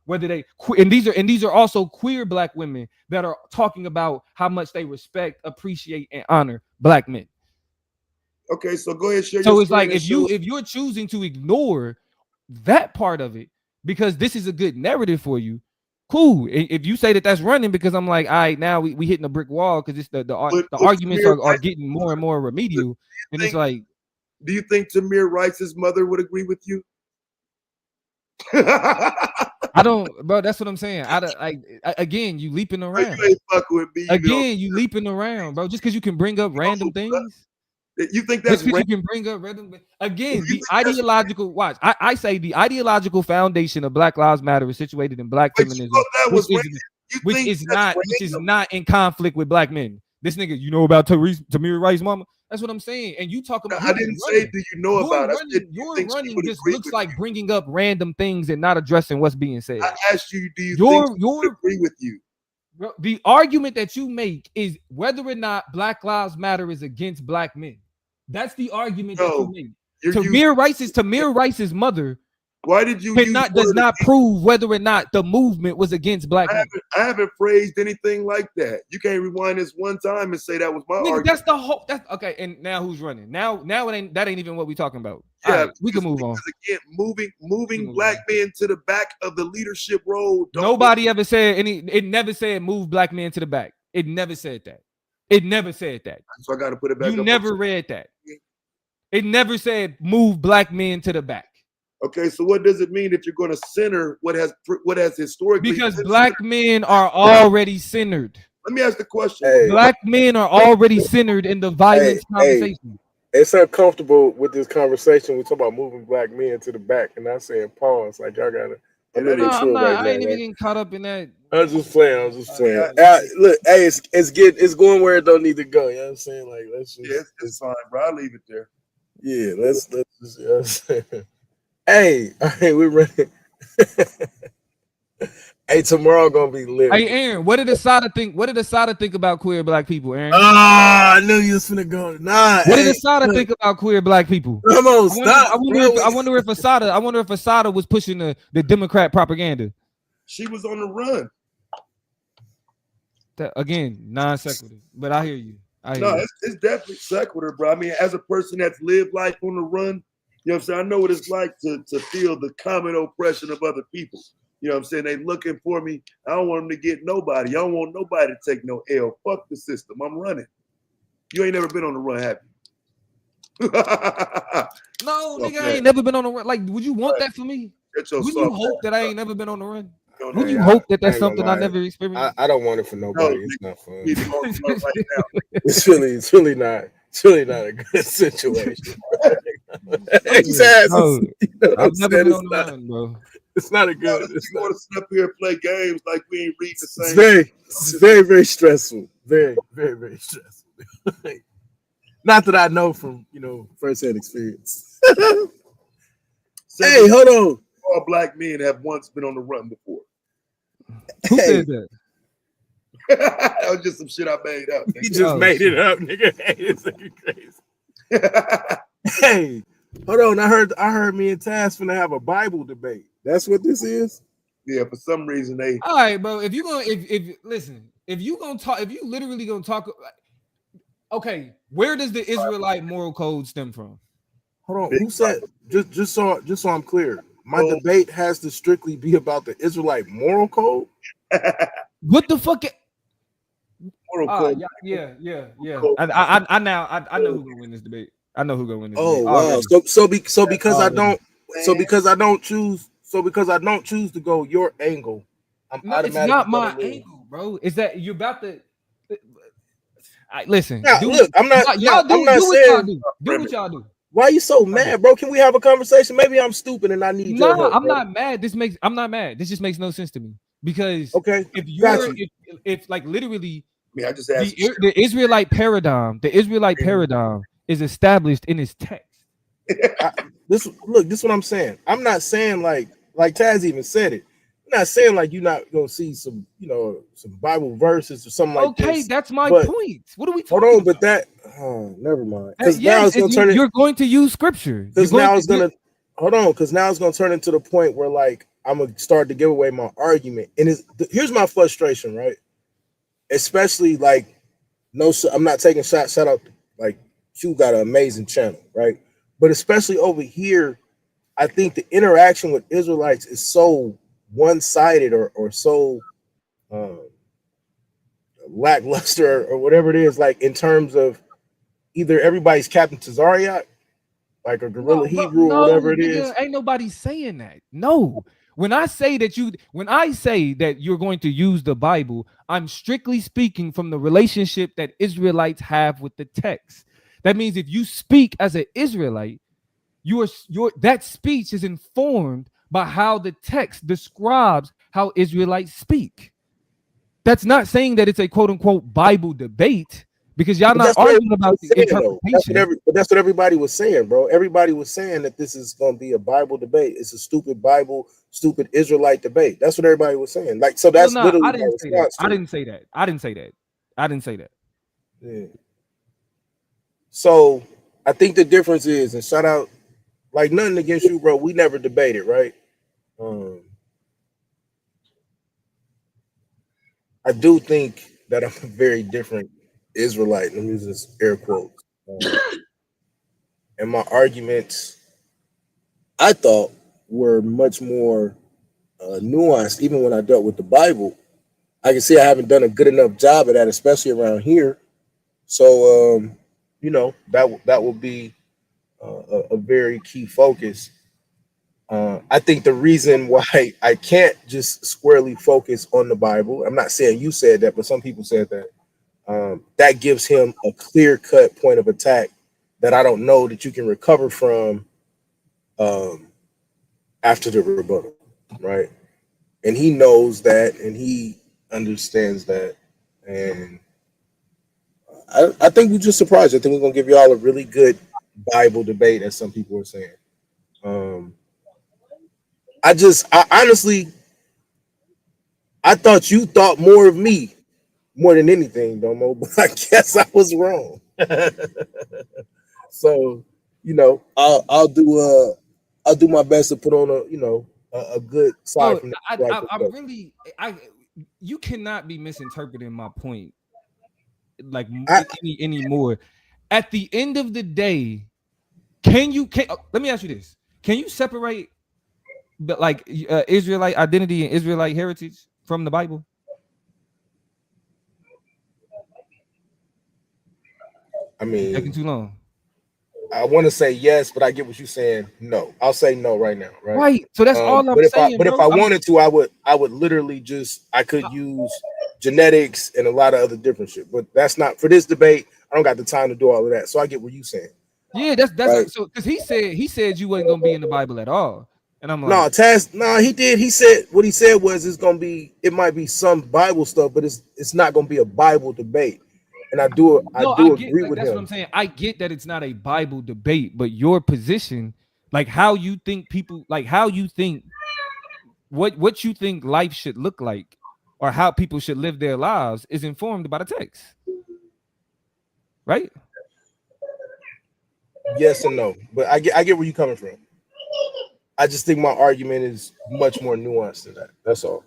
Whether they and these are also queer black women that are talking about how much they respect, appreciate, and honor black men. Okay, so go ahead, share. So it's like if you're choosing to ignore that part of it because this is a good narrative for you, cool. If you say that that's running because I'm like, all right, now we hitting a brick wall because it's the arguments are getting more and more remedial, and it's like. Do you think Tamir Rice's mother would agree with you? I don't, bro. That's what I'm saying. Again, you leaping around. You ain't fucking with me, you leaping around, bro. Just because you can bring up random things. You think that's you can bring up random? Again, the ideological watch. I say the ideological foundation of Black Lives Matter is situated in black feminism, which is not in conflict with black men. This nigga, you know about Tamir Rice's mama? That's what I'm saying. And you talk about. I didn't say, do you know about it? Your running just looks like bringing up random things and not addressing what's being said. I asked you, do you think she would agree with you? Bro, the argument that you make is whether or not Black Lives Matter is against black men. That's the argument that you make. Tamir Rice's mother. Why did you does not prove whether or not the movement was against black men. I haven't phrased anything like that. You can't rewind this one time and say that was my argument. That's the whole. That's that And now who's running? Now that ain't even what we're talking about. Yeah, right, we can move on. Again, moving black men to the back of the leadership role. Nobody ever said any. It never said move black men to the back. It never said that. It never said that. So I got to put it back. You never read that. It never said move black men to the back. Okay, so what does it mean if you're going to center what has historically? Because black men are already centered. Let me ask the question. Hey, black men are already centered in the violence conversation. It's uncomfortable with this conversation. We talk about moving black men to the back and not saying pause. Like y'all gotta. I ain't even getting caught up in that. I'm just playing. Look, hey, it's going where it don't need to go. You know what I'm saying? Like let's just. It's fine, bro. I'll leave it there. Yeah, let's just. You know what I'm saying? Hey, we're ready. Hey, tomorrow gonna be lit. Hey, Aaron, what did Asada think? What did Asada think about queer black people, Aaron? I knew you was finna go. Nah. What did Asada think about queer black people? Come on, stop. I wonder if Asada was pushing the Democrat propaganda. She was on the run. Again, non sequitur. But I hear you. It's definitely sequitur, bro. I mean, as a person that's lived life on the run. You know what I'm saying? I know what it's like to feel the common oppression of other people. You know what I'm saying? They looking for me. I don't want them to get nobody. I don't want nobody to take no L. Fuck the system. I'm running. You ain't never been on the run, have you? No, nigga, I ain't never been on the run. Like, would you want that for me? Would you hope that I ain't never been on the run? Would you hope that that's something I never experienced? I don't want it for nobody. It's not fun. It's really not a good situation. I've never been on the run, bro. It's not a good. You want to sit up here and play games like we ain't reading the same. It's very stressful. Very stressful. Not that I know from firsthand experience. Hey, hold on. All black men have once been on the run before. Who said that? That was just some shit I made up. Nigga. You just made it up, nigga. Hey, this nigga crazy. Hey, hold on. I heard me and Taz finna have a Bible debate. That's what this is? Yeah, for some reason they. All right, bro. If you literally gonna talk, okay, where does the Israelite moral code stem from? Hold on. Who said? Just so I'm clear, my debate has to strictly be about the Israelite moral code. What the fuck? Moral code. Yeah. I know who gonna win this debate. I know who gonna win this. Oh debate. Wow. So because I don't choose to go your angle, it's not my angle, bro. Is that you're about to listen? Now, look, I'm not saying do what y'all do. Why are you so mad, bro? Can we have a conversation? Maybe I'm stupid and I need your help. I'm not mad. I'm not mad. This just makes no sense to me because if like literally, I just asked the Israelite paradigm, is established in its text. This is what I'm saying. I'm not saying like Taz even said it. I'm not saying like you're not gonna see some Bible verses or something like this. Okay, that's my point. What are we talking about? But never mind. You're going to use scripture. Because now it's gonna turn into the point where like I'm gonna start to give away my argument. And here's my frustration, right? Especially like I'm not taking shout out, like you got an amazing channel, right? But especially over here, I think the interaction with Israelites is so one-sided or so lackluster or whatever it is, like in terms of either everybody's Captain Tazariak, like a Gorilla Hebrew or whatever it is. Ain't nobody saying that. No. When I say that you're going to use the Bible, I'm strictly speaking from the relationship that Israelites have with the text. That means if you speak as an Israelite, that speech is informed by how the text describes how Israelites speak. That's not saying that it's a quote unquote Bible debate because y'all not arguing about the interpretation. That's what everybody was saying, bro. Everybody was saying that this is going to be a Bible debate. It's a stupid Israelite debate. That's what everybody was saying. Like, so that's literally. I didn't say that. I didn't say that. Yeah. So I think the difference is, and shout out, like nothing against you, bro. We never debated, right? I do think that I'm a very different Israelite. Let me use this air quotes. And my arguments, I thought, were much more nuanced. Even when I dealt with the Bible, I can see I haven't done a good enough job of that, especially around here. So, that will be a very key focus. I think the reason why I can't just squarely focus on the Bible, I'm not saying you said that, but some people said that, that gives him a clear-cut point of attack that I don't know that you can recover from after the rebuttal, right? And he knows that, and he understands that, and I think we just surprised. I think we're gonna give y'all a really good Bible debate, as some people are saying. I honestly, I thought you thought more of me more than anything, Domo, but I guess I was wrong. So, I'll do my best to put on a good side. You cannot be misinterpreting my point like anymore. At the end of the day, let me ask you this: can you separate but like Israelite identity and Israelite heritage from the Bible? I You taking mean, too long. I want to say yes, but I get what you're saying. No, I'll say no right now. Right. Right. So that's all I'm saying, But if bro. I wanted to, I would literally I could use genetics and a lot of other different shit. But that's not for this debate. I don't got the time to do all of that. So I get what you're saying. Yeah, that's Right. so because he said you wasn't gonna be in the Bible at all, and I'm No, like, Taz. No, he did. He said what he said was it's gonna be. It might be some Bible stuff, but it's not gonna be a Bible debate. And I do I get, agree like, with that's what I'm him. saying. I get that it's not a Bible debate, but your position, like how you think people, like how you think what you think life should look like, or how people should live their lives, is informed by the text, right? Yes and no, but I get where you're coming from. I just think my argument is much more nuanced than that. That's all.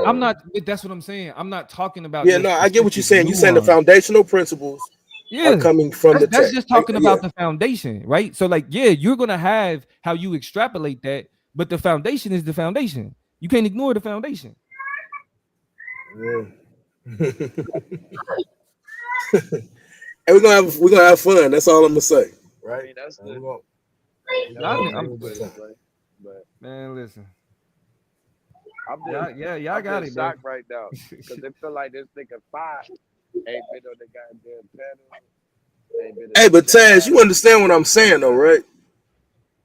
I'm not. That's what I'm saying. I'm not talking about. Yeah, your no, I get what you're specific saying. You're saying the nuance. foundational principles are Yeah, coming from the that's text. just talking Yeah. about the foundation, right? So, like, yeah, you're gonna have how you extrapolate that, but the foundation is the foundation. You can't ignore the foundation. And we're gonna have fun. That's all I'm gonna say. Right? I mean, that's the. Man, listen. I'm got just it, bro. shocked right now because they feel like this nigga five ain't been on the goddamn panel. Ain't been Hey, but Taz, you understand what I'm saying, though, right?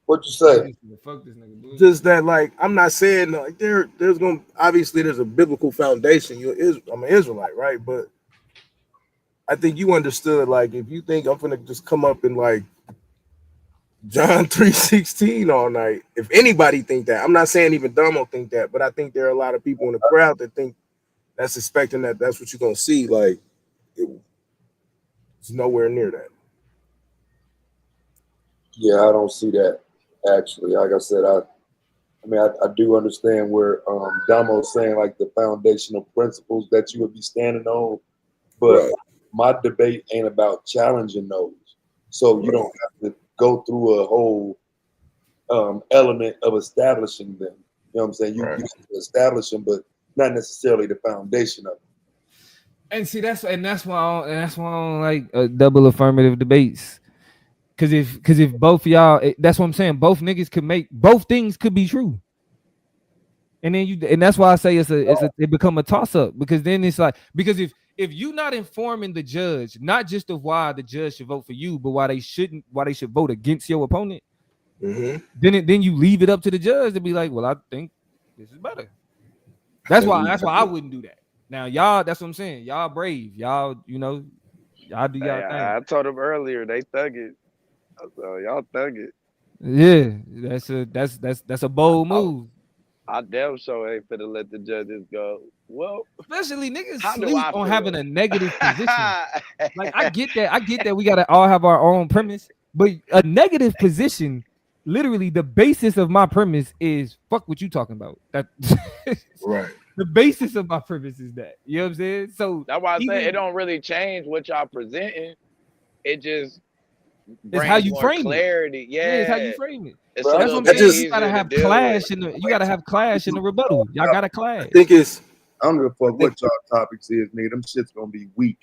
What you say? Fuck this nigga. Just that, like, I'm not saying like there's gonna obviously there's a biblical foundation. I'm an Israelite, right? But I think you understood, like, if you think I'm gonna just come up and like John 3:16 all night, if anybody think that, I'm not saying even Damo think that, but I think there are a lot of people in the crowd that think that's expecting that's what you're gonna see. Like, it's nowhere near that. Yeah, I don't see that actually. Like I said, I mean, I do understand where Damo's saying like the foundational principles that you would be standing on, but my debate ain't about challenging those. So you don't have to go through a whole element of establishing them. You know what I'm saying? You have to establish them, but not necessarily the foundation of them. And see, that's why I don't like double affirmative debates. Cause if both y'all, that's what I'm saying. Both niggas could make both things could be true. And then and that's why I say it become a toss up, because then it's like, because if you're not informing the judge, not just of why the judge should vote for you, but why they should vote against your opponent, then you leave it up to the judge to be like, well, I think this is better. That's why I wouldn't do that. Now y'all, that's what I'm saying. Y'all brave. Y'all, y'all do y'all thing. I told him earlier they thug it. So y'all thug it. Yeah, that's a bold move. I damn sure ain't finna let the judges go. Well, especially niggas sleep on having a negative position. Like, I get that we gotta all have our own premise, but a negative position, literally the basis of my premise is fuck what you talking about. That right. The basis of my premise is that. You know what I'm saying? So that's why I say it don't really change what y'all presenting. It just it's how you more frame clarity. it. Yeah, it's how you frame it. It's that's what I'm saying. You gotta have clash in the rebuttal. Y'all gotta clash. I think it's, I don't give a fuck what y'all topics is, nigga. Them shit's gonna be weak,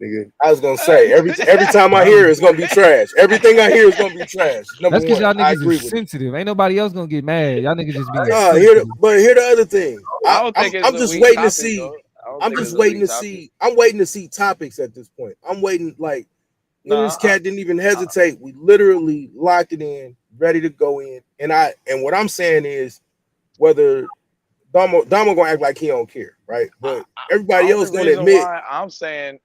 nigga. I was gonna say every time I hear it's gonna be trash. Everything I hear is gonna be trash. That's because y'all niggas is sensitive. Ain't nobody else gonna get mad. Y'all niggas just be hear the other thing. I'm just waiting to see. I'm waiting to see topics at this point. I'm waiting like. This cat didn't even hesitate. We literally locked it in, ready to go in. And what I'm saying is, whether Damo gonna act like he don't care, right? But everybody else gonna admit. I'm saying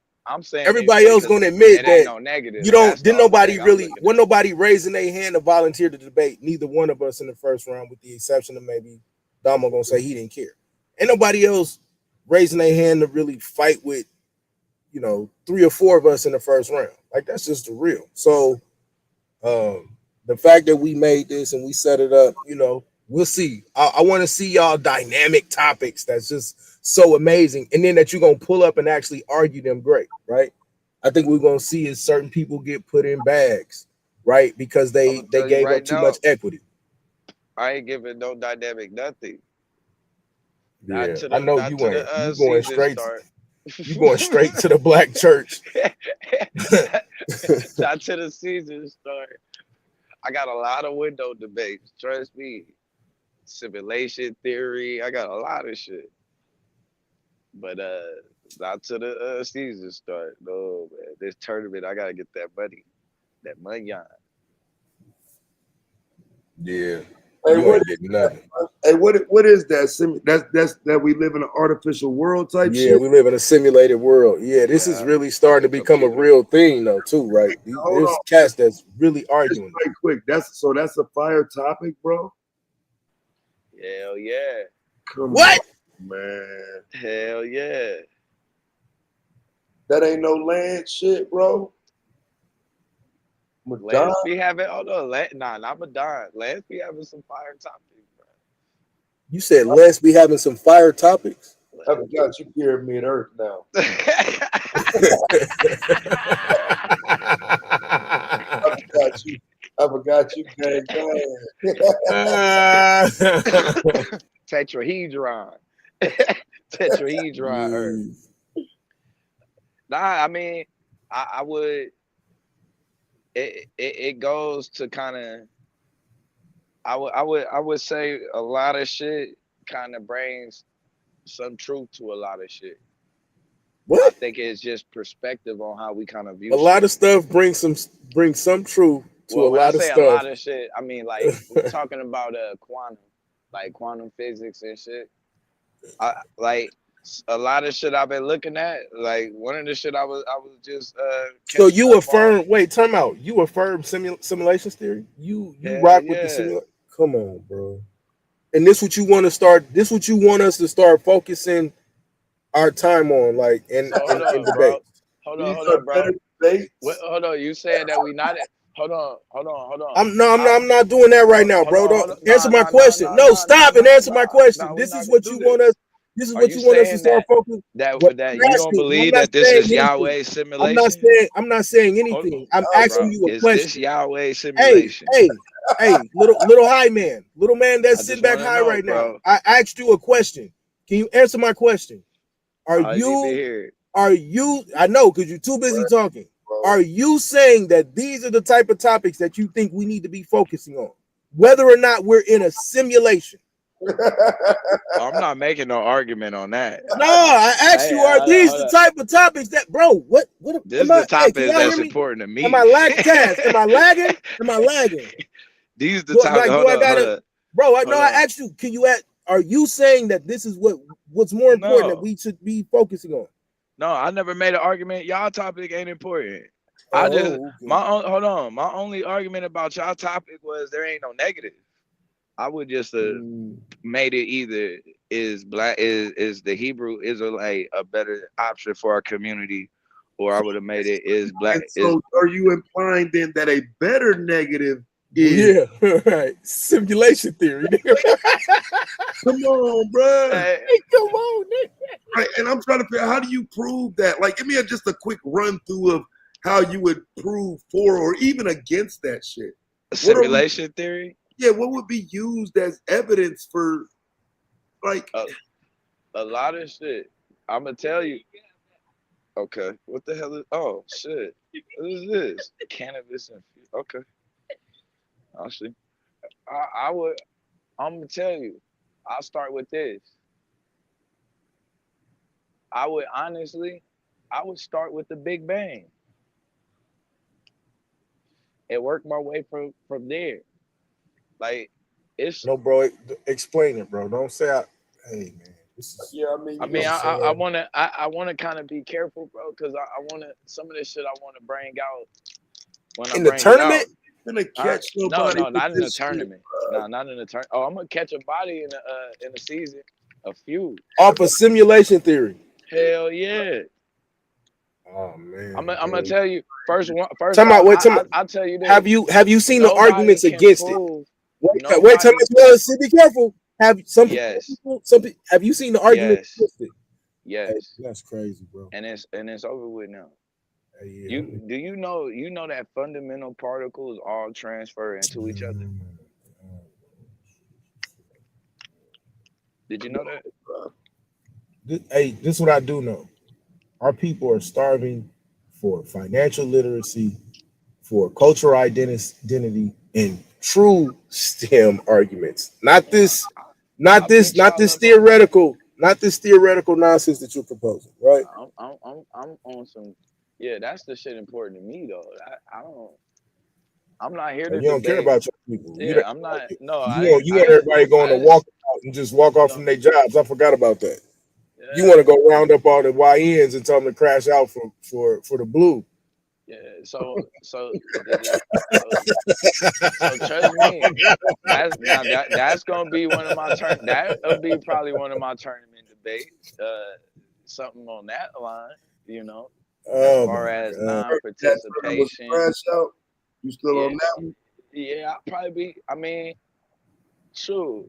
everybody else gonna admit that no negative. You don't. Didn't nobody really? Wasn't nobody raising their hand to volunteer to debate? Neither one of us in the first round, with the exception of maybe Damo gonna say he didn't care. Ain't nobody else raising their hand to really fight with. 3 or 4 of us in the first round. Like, that's just the real. So the fact that we made this and we set it up, we'll see. I want to see y'all dynamic topics that's just so amazing, and then that you're gonna pull up and actually argue them great, right? I think we're gonna see is certain people get put in bags, right? Because they gave up too much equity. I ain't giving no dynamic nothing. Yeah, I know Not you to ain't. the You going season straight. start. You going straight to the black church. Not to the season start. I got a lot of window debates. Trust me. Simulation theory. I got a lot of shit. But not to the season start. No, man. This tournament, I gotta get that money. That money on. Yeah. Hey, You what ain't getting nothing. Hey, what is that? That's that we live in an artificial world type Yeah, shit. we live in a simulated world. Yeah, this is Yeah, really starting to the become a computer. real thing though, too, right? Hold There's on, cats that's really just arguing. right quick. That's a fire topic, bro. Hell yeah. Come What? on, man. Hell yeah. That ain't no land shit, bro. Madonna. Lance be having, oh no, nah, not Madonna. Lance be having some fire topics, bro. You said let's be having some fire topics. I forgot you pyramid Earth now. I forgot you. I forgot you, gang. Tetrahedron. Tetrahedron Earth. Nah, I mean, I would. It goes to kind of. I would say a lot of shit kind of brings some truth to a lot of shit. What? I think it's just perspective on how we kind of view A lot shit. of stuff brings some truth to Well, a when I lot of say a stuff. lot of shit, I mean like we're talking about quantum physics and shit. Like a lot of shit I've been looking at. Like one of the shit I was just So catching you up on. affirm? Wait, time out. You affirm simulations theory? You Hell rock with the yeah. Come on, bro. And this what you want to start? This what you want us to start focusing our time on, like in So hold on, bro. debate? Hold These on, are bro. better debates. Hold on. You saying that we not? Hold on. I'm not doing that right now, Hold bro. on, Don't hold on. answer my Nah. question. No, stop and answer my question. We're This not is gonna what do you want us. this. This is Are what you you want us to saying start focusing. What that I'm you don't asking, I'm believe not that this saying is anything. Yahweh simulation? I'm not saying Hold anything. I'm on, bro. asking you a Is this question. Yahweh Hey, simulation? little high man, little man that's I sitting just back want to high know, right now. bro. I asked you a question. Can you answer my question? I need to hear it. I know because you're too busy talking. Are you saying that these are the type of topics that you think we need to be focusing on, whether or not we're in a simulation? I'm not making no argument on that. No, I asked you, are these the type of topics that, bro? What This am is the I? Hey, can topic y'all hear that's me? important to Am me. I Am I lagging? Am I lagging? These the topic. Do I gotta, Hold bro? I on. asked you. Can you add? Are you saying that this is what's more important that we should be focusing on? No, I never made an argument. Y'all topic ain't important. Okay. My only argument about y'all topic was there ain't no negative. I would just made it either is the Hebrew Israelite a better option for our community, or I would have made it is black. And so are you implying then that a better negative is? Yeah, right. Simulation theory. Come on, bro. Hey, come on, Nick. Right, and I'm trying to figure out how do you prove that? Like, give me just a quick run through of how you would prove for or even against that shit. Simulation theory? Yeah, what would be used as evidence for, like, a lot of shit. I'm gonna tell you. Okay, what the hell is? Oh shit, what is this? Cannabis and okay. I'll see. I'm gonna tell you. I'll start with this. I would start with the Big Bang and work my way from there. Like it's no, bro. Explain it, bro. Don't say hey, man. I wanna kind of be careful, bro, because I wanna some of this shit I wanna bring out when I in the bring tournament. It out. Gonna catch nobody. No, not in the tournament. No, not in the tournament. Oh, I'm gonna catch a body in the season. A few. Off of simulation theory. Hell yeah. Oh man. I'm gonna tell you first. I'll tell you this. Have you seen the arguments against it? Wait, tell me. Be careful. Have you seen the arguments against it? Yes. Hey, that's crazy, bro. And it's over with now. Yeah. You know that fundamental particles all transfer into each other. Did you know that? Hey, this is what I do know. Our people are starving for financial literacy, for cultural identity, and true STEM arguments. Not this I beat y'all up on theoretical, not this theoretical nonsense that you're proposing, right? I'm on some. Yeah, that's the shit important to me though. I don't. I'm not here to You don't care debate. about your people. Yeah, I'm not. No, You want everybody going to walk out and just walk off from their jobs. I forgot about that. Yeah. You want to go round up all the YNs and tell them to crash out for the blue. Yeah. So trust me. That's gonna be one of my that'll be probably one of my tournament debates. Something on that line, you know. As far as non-participation. Crash out. You still on that one? Yeah, I'll probably be. I mean, sure.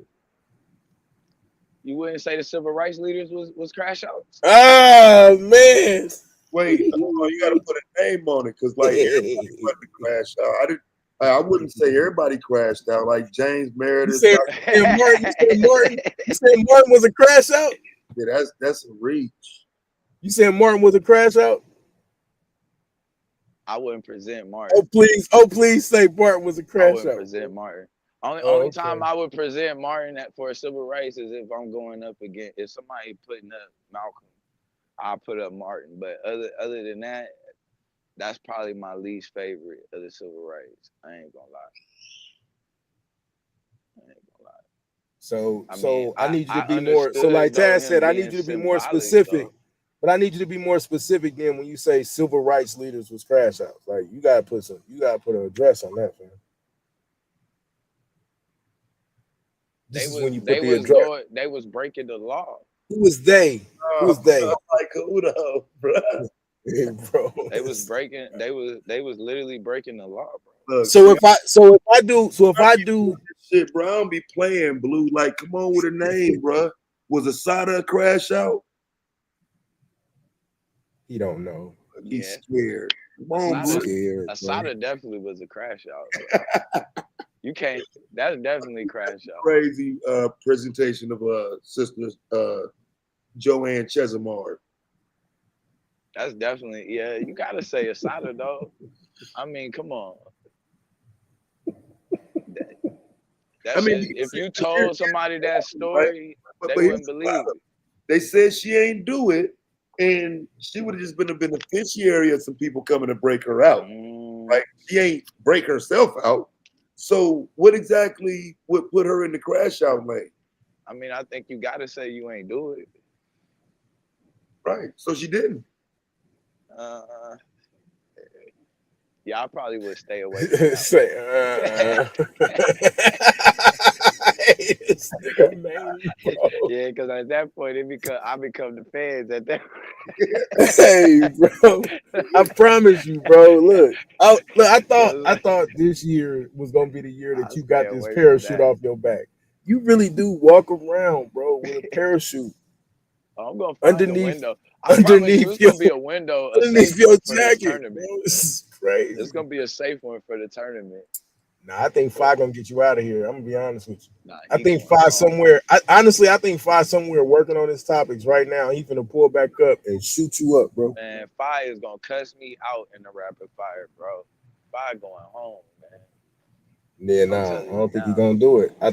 You wouldn't say the civil rights leaders was crash outs? Oh man! Wait, you got to put a name on it because like everybody wanted to crash out. I wouldn't say everybody crashed out. Like James Meredith. You said Martin was a crash out? Yeah, that's a reach. You said Martin was a crash out? I wouldn't present Martin. Oh please say Martin was a crash out. I wouldn't present Martin. Only time I would present Martin for civil rights is if I'm going up against, if somebody putting up Malcolm, I'll put up Martin. But other than that, that's probably my least favorite of the civil rights. I ain't gonna lie. So I need you to be more. So like Taz said, I need you to be more specific. But I need you to be more specific then when you say civil rights leaders was crash outs. Like you gotta put an address on that, man. They was breaking the law. Who was they? Who was they? Like Udo, bro. Yeah, bro. They was literally breaking the law, bro. Look, So if I do shit, bro, I don't be playing blue. Like, come on with a name, bro. Was Asada a crash out? He don't know. He's scared. Come on, Asada definitely was a crash out. You can't. That's definitely crash out. Crazy presentation of sister Joanne Chesimard. That's definitely You gotta say Asada though. I mean, come on. If you told somebody that story, they wouldn't believe it. They said she ain't do it, and she would have just been a beneficiary of some people coming to break her out. Right? She ain't break herself out. So what exactly would put her in the crash out lane? I mean, I think you gotta say you ain't do it. Right. So she didn't. Yeah, I probably would stay away. Yeah, because at that point I become the fans at that. Hey, bro, I promise you, bro. Look, I thought this year was gonna be the year that you got this parachute off your back. You really do walk around, bro, with a parachute. I'm gonna find a window. Underneath gonna be a window underneath your jacket. Bro, this is crazy. It's gonna be a safe one for the tournament. Nah, I think Fi gonna get you out of here. I'm gonna be honest with you. I think Fi somewhere. I think Fi somewhere working on his topics right now. He finna pull back up and shoot you up, bro. Man, Fi is gonna cuss me out in the rapid fire, bro. Fi going home, man. Yeah, nah, I don't think he's gonna do it. I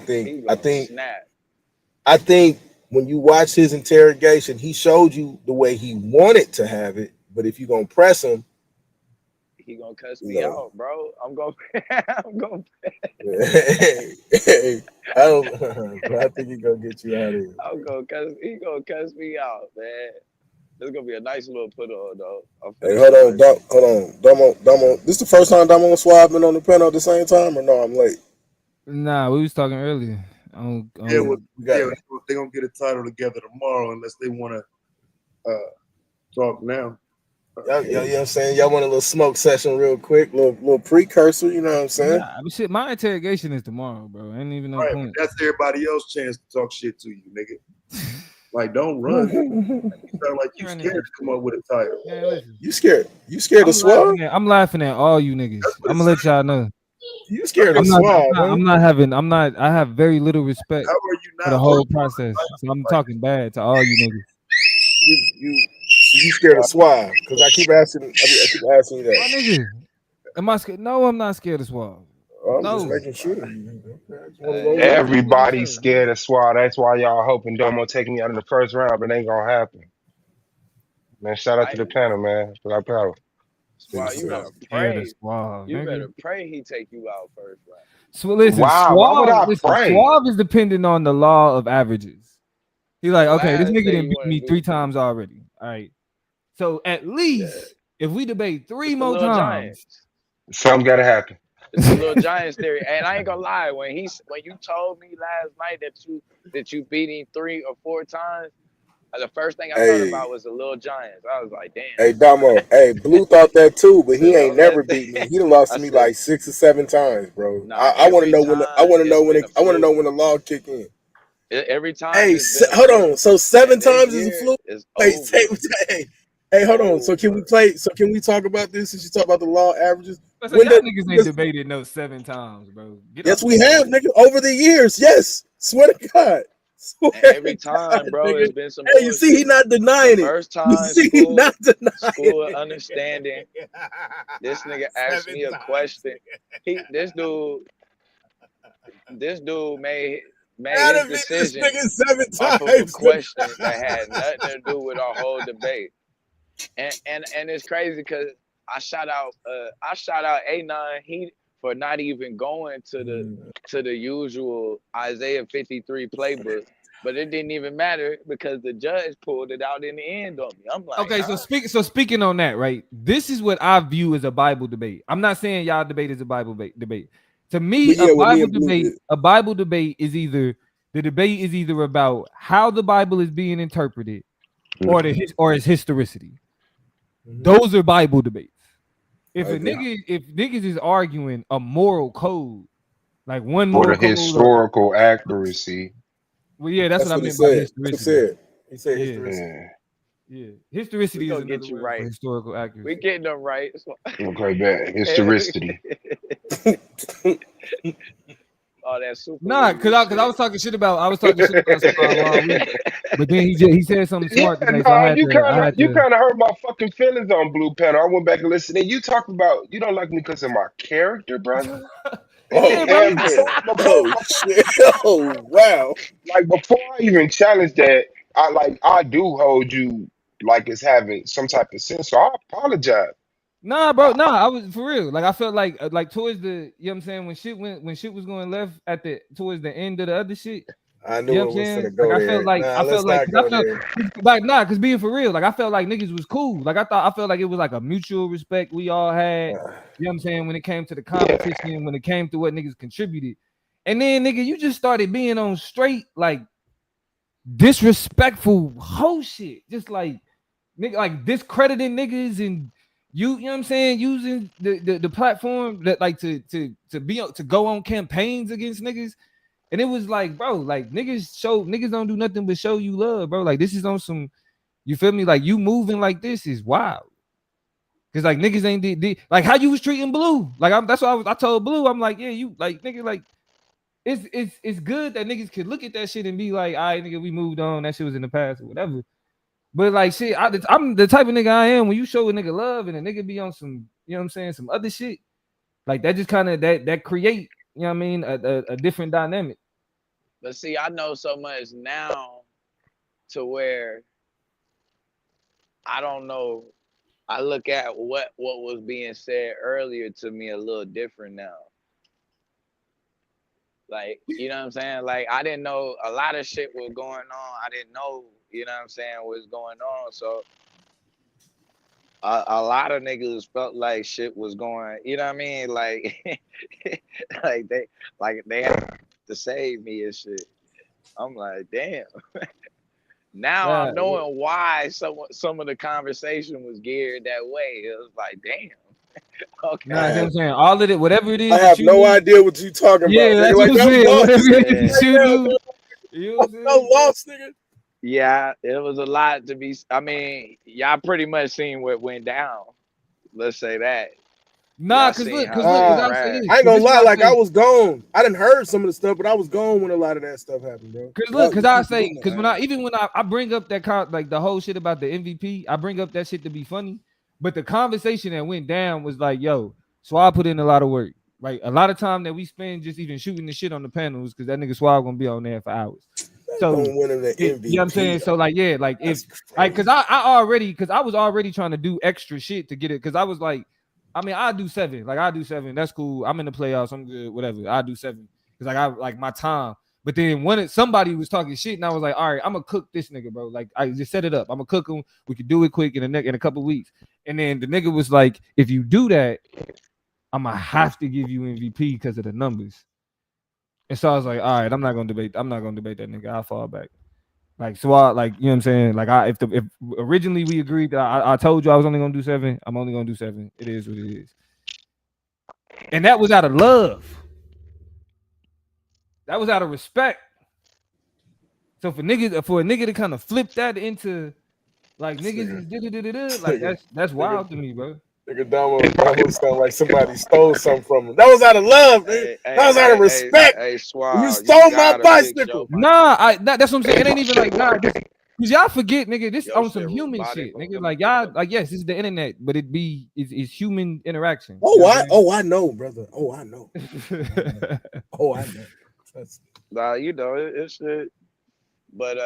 think when you watch his interrogation, he showed you the way he wanted to have it. But if you're gonna press him, he gonna cuss me out, bro. I'm gonna. I think he's gonna get you out of here. He gonna cuss me out, man. This is gonna be a nice little put on, though. Hey, hold on, Domo. This the first time Domo and Swab been on the panel at the same time, or no? I'm late. Nah, we was talking earlier. They're gonna get a title together tomorrow unless they want to talk now. You know what I'm saying? Y'all want a little smoke session real quick, little precursor, you know what I'm saying? Nah, but shit, my interrogation is tomorrow, bro. Ain't even no point. That's everybody else's chance to talk shit to you, nigga. Like, don't run. You sound like you scared to come up with a title. Yeah, you scared? You scared to swallow? I'm laughing at all you niggas. I'm gonna let y'all know. You scared of Suave, huh? I have very little respect How are you for the not whole working on process. it? So I'm talking bad to all you niggas. You scared of Suave? Because I keep asking you My that. nigga, am I scared? No, I'm not scared of Suave. I'm just No. making sure. I just want to roll Yeah, with I'm you. just making Everybody's sure, man. scared of Swat. That's why y'all hoping Domo take me out in the first round, but it ain't gonna happen. Man, shout out Why? to the panel, man. Black power. Why Speak you for I'm real. better scared of pray. Suave, You nigga. better pray he take you out first round. So listen, Wow, why would I pray? Suave is dependent on the law of averages. He's like, The okay, this last nigga thing didn't you beat want to me do, 3 times already. All right. So at yeah, least if we debate 3 it's the more little times. giants. Something gotta happen. It's the little giants theory. And I ain't gonna lie, when you told me last night that you beat him 3 or 4 times, the first thing I thought Hey, about was the little giants. I was like, damn. hey, Damo. Hey, Blue thought that too, but he ain't Don't let never beat me. He done lost I to me said, like 6 or 7 times, bro. nah, I want to every know when. I time want to know it's when. been a I want to fluke. know when the law kick in. Every time Hey, it's been a hold fluke. on. So 7 And this times is a year fluke. is Hey, over. hey, hold on. So can we Over. play? So can we talk about this? Since you talk about the law averages, So when y'all the niggas ain't debated no 7 times, bro. Get yes, off we the have, wall. nigga, over the years. Yes, swear to God, swear And every to God, time, bro, nigga. it's been some Hey, you see, he bullshit. not The denying it. first You time see, he not denying school of it. understanding. This nigga asked 7 me a times. question. This dude made I his done beat this decision nigga 7 off of a times. question that had nothing to do with our whole debate. And it's crazy because I shout out A9 he for not even going to the usual Isaiah 53 playbook, but it didn't even matter because the judge pulled it out in the end on me. I'm like, Okay, huh? so speaking on that, right? This is what I view as a Bible debate. I'm not saying y'all debate is a Bible debate. To me, But yeah, what me and Blue did. a Bible debate is either the debate is either about how the Bible is being interpreted or its historicity. Those are Bible debates. I agree. If niggas is arguing a moral code, like one For moral the code, or historical accuracy. well, yeah, that's That's what I what he meant by said. That's what he historicity. said. He said Yeah, historicity. Yeah. yeah. We Historicity is gonna another get you word for right. historical We accuracy. getting them right. Okay, bet. Historicity. All that super Nah, linguist cause I shit. was talking shit about Suave all week, but then he said something Yeah, smart today, so no, you to. kind of hurt my fucking feelings on Blue Panel. I went back and listened. And you talked about you don't like me because of my character, brother. Yeah, bro. And Oh shit. Oh wow. before I even challenge that, I do hold you like as having some type of sense. So I apologize. Nah, bro. Nah, I was for real. Like I felt like towards the, you know what I'm saying, when shit was going left at the towards the end of the other shit. I You know knew what I'm it was saying? finna Like go there. Nah, I felt let's like, not cause go there. cause being for real, like I felt like niggas was cool. Like I felt like it was like a mutual respect we all had. You know what I'm saying? When it came to the competition, when it came to what niggas contributed, and then nigga, you just started being on straight like disrespectful whole shit, just like nigga, like discrediting niggas and you know what I'm saying, using the platform that like to go on campaigns against niggas. And it was like, bro, like niggas don't do nothing but show you love, bro. Like this is on some, you feel me? Like you moving like this is wild. Cause like niggas ain't like how you was treating Blue. Like that's why I told Blue, I'm like, yeah, you like nigga, like it's good that niggas could look at that shit and be like, all right, nigga, we moved on. That shit was in the past or whatever. But like shit, I'm the type of nigga I am. When you show a nigga love and a nigga be on some, you know what I'm saying, some other shit, like that just kind of that create, you know what I mean, a different dynamic. But see, I know so much now to where I don't know. I look at what was being said earlier to me a little different now. Like, you know what I'm saying? Like, I didn't know a lot of shit was going on. I didn't know, you know what I'm saying, what's going on. So a lot of niggas felt like shit was going, you know what I mean? Like, like they had to save me and shit. I'm like, damn. Now Yeah, I'm knowing why some of the conversation was geared that way. It was like, damn. nah, you know what Okay. I'm saying, all of it, whatever it I is that have you no do, idea what you talking about, yeah, nigga. that's what Like I'm I'm saying. Whatever lost it is Yeah. that right you now, do, dog. you know what I'm I'm saying? lost, nigga. Yeah, it was a lot to be. I mean, y'all pretty much seen what went down. Let's say that. Yeah, I Nah, seen cause how look, they cause I'll say rap. this, I ain't cause gonna this is lie, what I like I say. was gone. I didn't heard some of the stuff, but I was gone when a lot of that stuff happened, bro. Cause look, cause I You say, doing cause when that. I bring up that like the whole shit about the MVP, I bring up that shit to be funny. But the conversation that went down was like, yo, Swab put in a lot of work. Like a lot of time that we spend just even shooting the shit on the panels, cause that nigga Swab gonna be on there for hours. That So don't win him the you know what I'm MVP saying? So though. like, yeah, like if That's like cause crazy. I was already trying to do extra shit to get it. Cause I was like, I mean, I do 7. Like I do 7. That's cool. I'm in the playoffs. I'm good. Whatever. I do 7. Cause like I like my time. But then somebody was talking shit, and I was like, all right, I'm gonna cook this nigga, bro. Like I just set it up. I'm gonna cook him. We could do it quick in a couple weeks. And then the nigga was like, if you do that, I'm gonna have to give you MVP because of the numbers. And so I was like, all right, I'm not gonna debate that nigga. I'll fall back. Like so, like you know what I'm saying. Like if originally we agreed that I told you I was only gonna do 7, I'm only gonna do 7. It is what it is, and that was out of love. That was out of respect. So for a nigga to kind of flip that into like niggas is like that's Nigga, wild to me, bro. nigga Domo sound like somebody stole something from him. That was out of love, man. That was out of respect. You Swab, you stole my gotta fix your bicycle. mic. That's what I'm saying. It ain't even like cause y'all forget, nigga. This Your on some shit human robotic shit, on nigga. the Like y'all, like yes, this is the internet, but it's human interaction. You know I know, brother. I know. what I'm saying? I know. Trust me. Nah, you know it's shit. But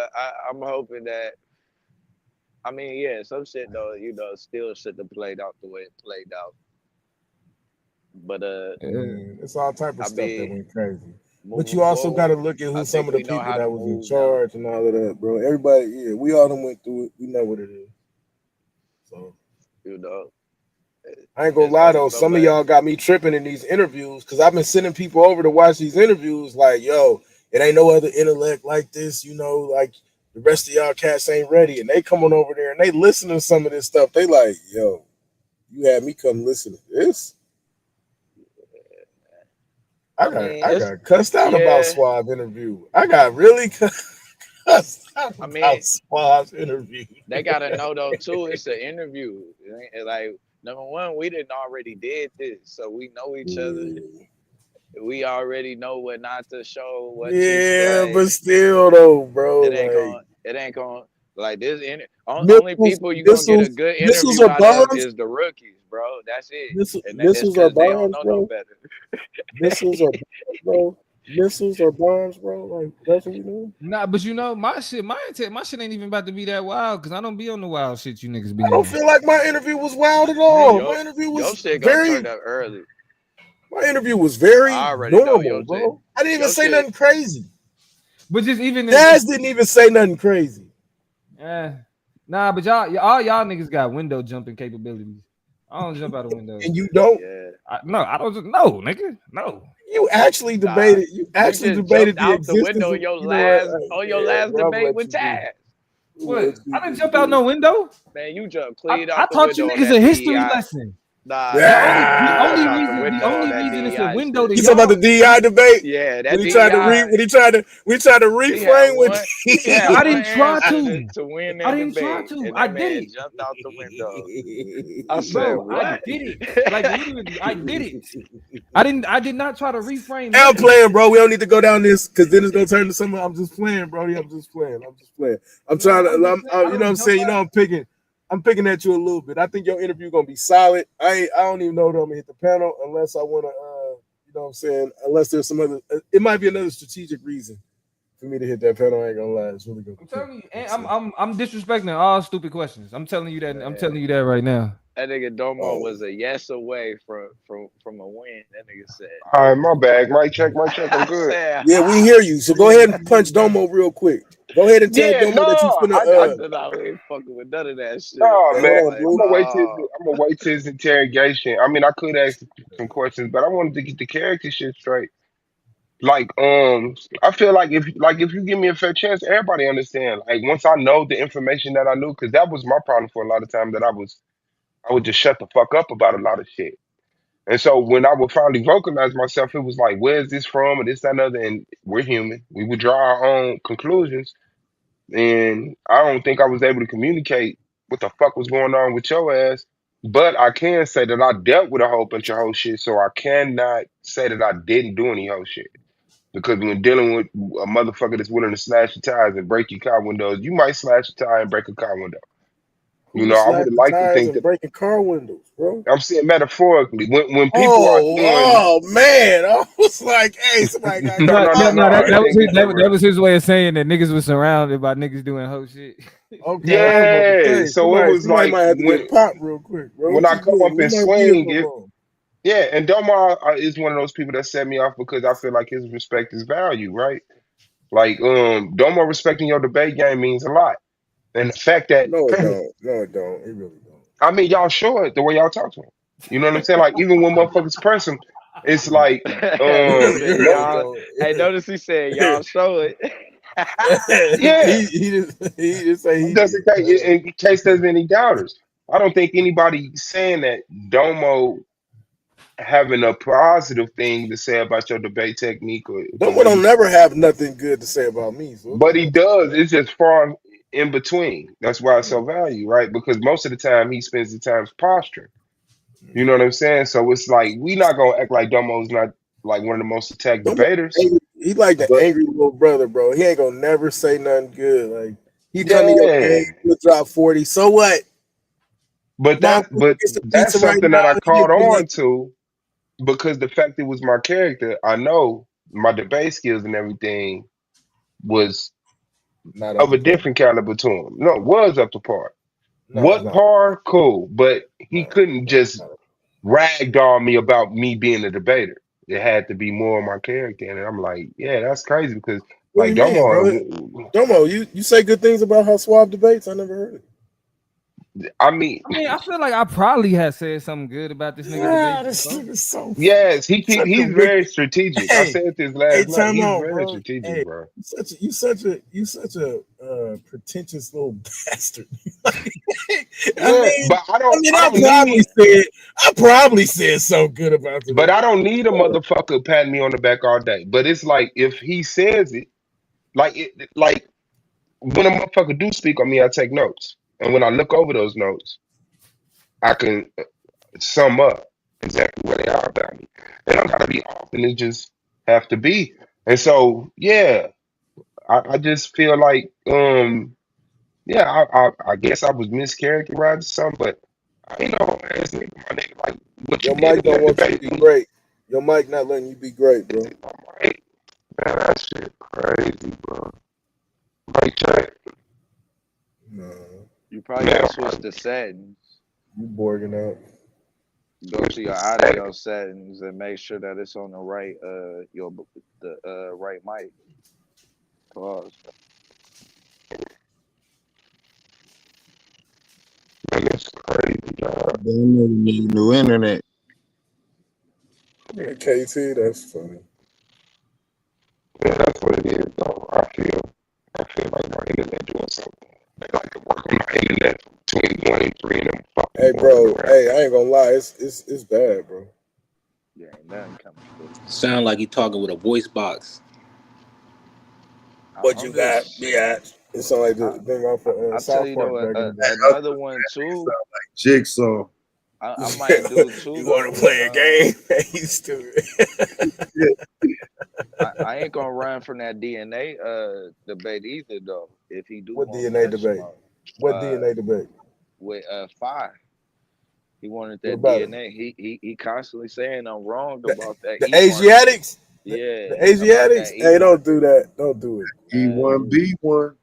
I'm hoping that. I mean, yeah, some shit though, still should have played out the way it played out. But Man, it's all type of I stuff that mean, went crazy. But you moving also got to forward, look at I who some think of the we know people how to that was in move now. charge and all of that, bro. Everybody, yeah, we all done went through it. We know what it is. So You know, I ain't gonna just lie hope though, some of somebody. y'all got me tripping in these interviews because I've been sending people over to watch these interviews. Like, yo, it ain't no other intellect like this, like the rest of y'all cats ain't ready, and they come on over there and they listen to some of this stuff. They like, yo, you had me come listen to this. I mean, I it's got cussed out about yeah. Suave interview. I got really cussed out I mean, about Suave's interview. they gotta know though too. It's an interview. It ain't like number one, we didn't already did this, so we know each other. We already know what not to show, what to Yeah, say. but still though, bro, like It ain't going like this. Only missiles, people you gonna get a missiles, good missiles interview are out of bombs. is the rookies, bro. That's it, and it's Missiles are because they don't bombs, know no bro. better. Missiles are bombs, bro. Missiles are bombs, bro. Like that's what we doing. Nah, but my shit, my shit ain't even about to be that wild because I don't be on the wild shit you niggas I be don't on. feel like my interview was wild at Man, all. your your shit gonna turn up early. My interview was very I already know normal, your shit. bro. I didn't even Your say shit. nothing crazy. But just even Daz didn't even say nothing crazy. Nah, but all y'all niggas got window jumping capabilities. I don't jump out of windows. And you don't? Yeah. No, I don't. No, nigga, no. You actually Nah, debated. You you actually just debated jumped the out the existence window of. your You know what? last Bro, I'm gonna debate let with you do. Taz. What? I didn't jump out no window. Man, you jumped clean I out the taught you window on niggas that a history DEI. lesson. Nah, The you jumped only out the reason window on that it's a DEI window shit. to You talking about the y'all. DEI debate? Yeah, When that he tried to DEI. we tried to He had reframe with one. He had I one didn't try answer to. to win I that didn't try debate, to. and I that did man it, jumped out the window. I said, bro. I "What?" did it. Like literally, I did it. I did not try to reframe I'm nothing. playing, bro. We don't need to go down this because then it's gonna turn to something. I'm just playing, Brody. I'm just playing. I'm Man, trying to. I'm just saying, I You know what I'm don't jump saying? You know out. I'm picking. I'm picking at you a little bit. I think your interview gonna be solid. I don't even know that I'm gonna hit the panel unless I wanna. You know what I'm saying? Unless there's some other. It might be another strategic reason for me to hit that panel. I ain't gonna lie. It's really gonna I'm be. telling you, and I'm disrespecting all stupid questions. I'm telling you that. I'm telling Man, you that right now. that nigga Domo Oh. was a yes away from a win. That nigga said. All right, my bad. Mic check, mic check. I'm I good. said, Yeah, we hear you. So go ahead and punch Domo real quick. Go ahead and tell yeah, Domo that you no, finna. I said I ain't fucking with none of that shit. No, Hey, man. hold I'm on, like, Blue. I'm gonna wait till his interrogation. I mean, I could ask some questions, but I wanted to get the character shit straight. Like, I feel like if you give me a fair chance, everybody understand. Like, once I know the information that I knew, because that was my problem for a lot of time, that I would just shut the fuck up about a lot of shit. And so when I would finally vocalize myself, it was like, where's this from? And this, that, and other. And we're human. We would draw our own conclusions. And I don't think I was able to communicate what the fuck was going on with your ass. But I can say that I dealt with a whole bunch of whole shit, so I cannot say that I didn't do any whole shit. Because when dealing with a motherfucker that's willing to slash your tires and break your car windows, you might slash your tire and break a car window. You know, Who's I would have slashing liked to tires think and that. breaking car windows, bro? I'm saying metaphorically, when people are Oh, doing, oh man! I was like, hey, somebody got no, got no, no, caught. no, That, it that was didn't his, get that that real. was his way of saying that niggas was surrounded by niggas doing whole shit. Okay, I was about to Yeah, say so it was somebody like might have to get popped real quick, bro. when What I you come doing? up Leave and my swing, vehicle alone. yeah, and Domar is one of those people that set me off because I feel like his respect is value, right? Like, Domar respecting your debate game means a lot, and the fact that No, it don't. No, it don't. It really don't. I mean, y'all show it the way y'all talk to him. You know what I'm saying? Like, even when motherfuckers press him, it's like, He You said, really y'all. don't. Hey, notice he said, y'all show it. yeah, he just say he just did. in case there's any doubters. I don't think anybody saying that Domo having a positive thing to say about your debate technique or the Someone way you don't never have nothing good to say about me. So what the but he hell? does. It's just far in between. That's why it's so valuable, right? Because most of the time he spends the time posturing. You know what I'm saying? So it's like we not gonna act like Domo's not like one of the most attacked Someone debaters. angry. He like the But angry little brother, bro. He ain't gonna never say nothing good. Like he come to your yeah, game, he'll drop 40. So what? Mom, but get some that's pizza right something now. that I He'll caught be like, on to because the fact it was my character, I know my debate skills and everything was not up of to a par. different caliber to him. No, it was up to par. No, it's What not. par? Cool. But he No, couldn't no, just no. ragdoll me about me being a debater. It had to be more of my character. And I'm like, yeah, that's crazy because What do like you mean, bro? Domo, Domo, you say good things about how Suave debates. I never heard it. I mean, I mean, I feel like I probably have said something good about this nigga Ah, debate this before. nigga's so yes, such a he's very wicked. strategic. I Hey, said this hey, last night. time He's out, very bro. strategic, Hey, bro. you such a pretentious little bastard. Yeah, but I don't need I probably said so good about but today. I don't need a motherfucker patting me on the back all day. But it's like if he says it, like when a motherfucker do speak on me, I take notes. And when I look over those notes, I can sum up exactly where they are about me. They don't gotta be often, it just have to be. And so yeah, I just feel like yeah, I guess I was mischaracterized or something, but I ain't no ass nigga, my nigga. Like what you Your did mic in don't that want you to debate be was great. Your mic not letting you be great, bro. man, that shit crazy, bro. Like that, No, You probably man, gotta I'm switch like, the settings. you borging out. Go what's to the your setting? audio settings and make sure that it's on the right the right mic. Pause. Man, it's crazy, dog. They need new internet. Yeah, KT, that's funny. Yeah, that's what it is, though. I feel like my internet doing something. They like to work on my internet between 1 and 3 in the fucking Hey, morning bro. around Hey, I ain't gonna lie. It's bad, bro. Yeah, ain't nothing coming through. Sound like you talking with a voice box. What I'm you got, just bitch? It sound like I the thing off of I tell South you Park though, back in the another one too. Jigsaw. I might do You too want to though. play a game? You stupid. I ain't gonna run from that DNA debate either though. If he do What want me DNA that debate? smoke, What uh, DNA debate? with Five, he wanted What that about it? DNA. He constantly saying I'm wrong The, about that the E1. Asiatics? The Yeah, about Asiatics? that Hey, E1. don't do that. Don't do it. Man, E1B1.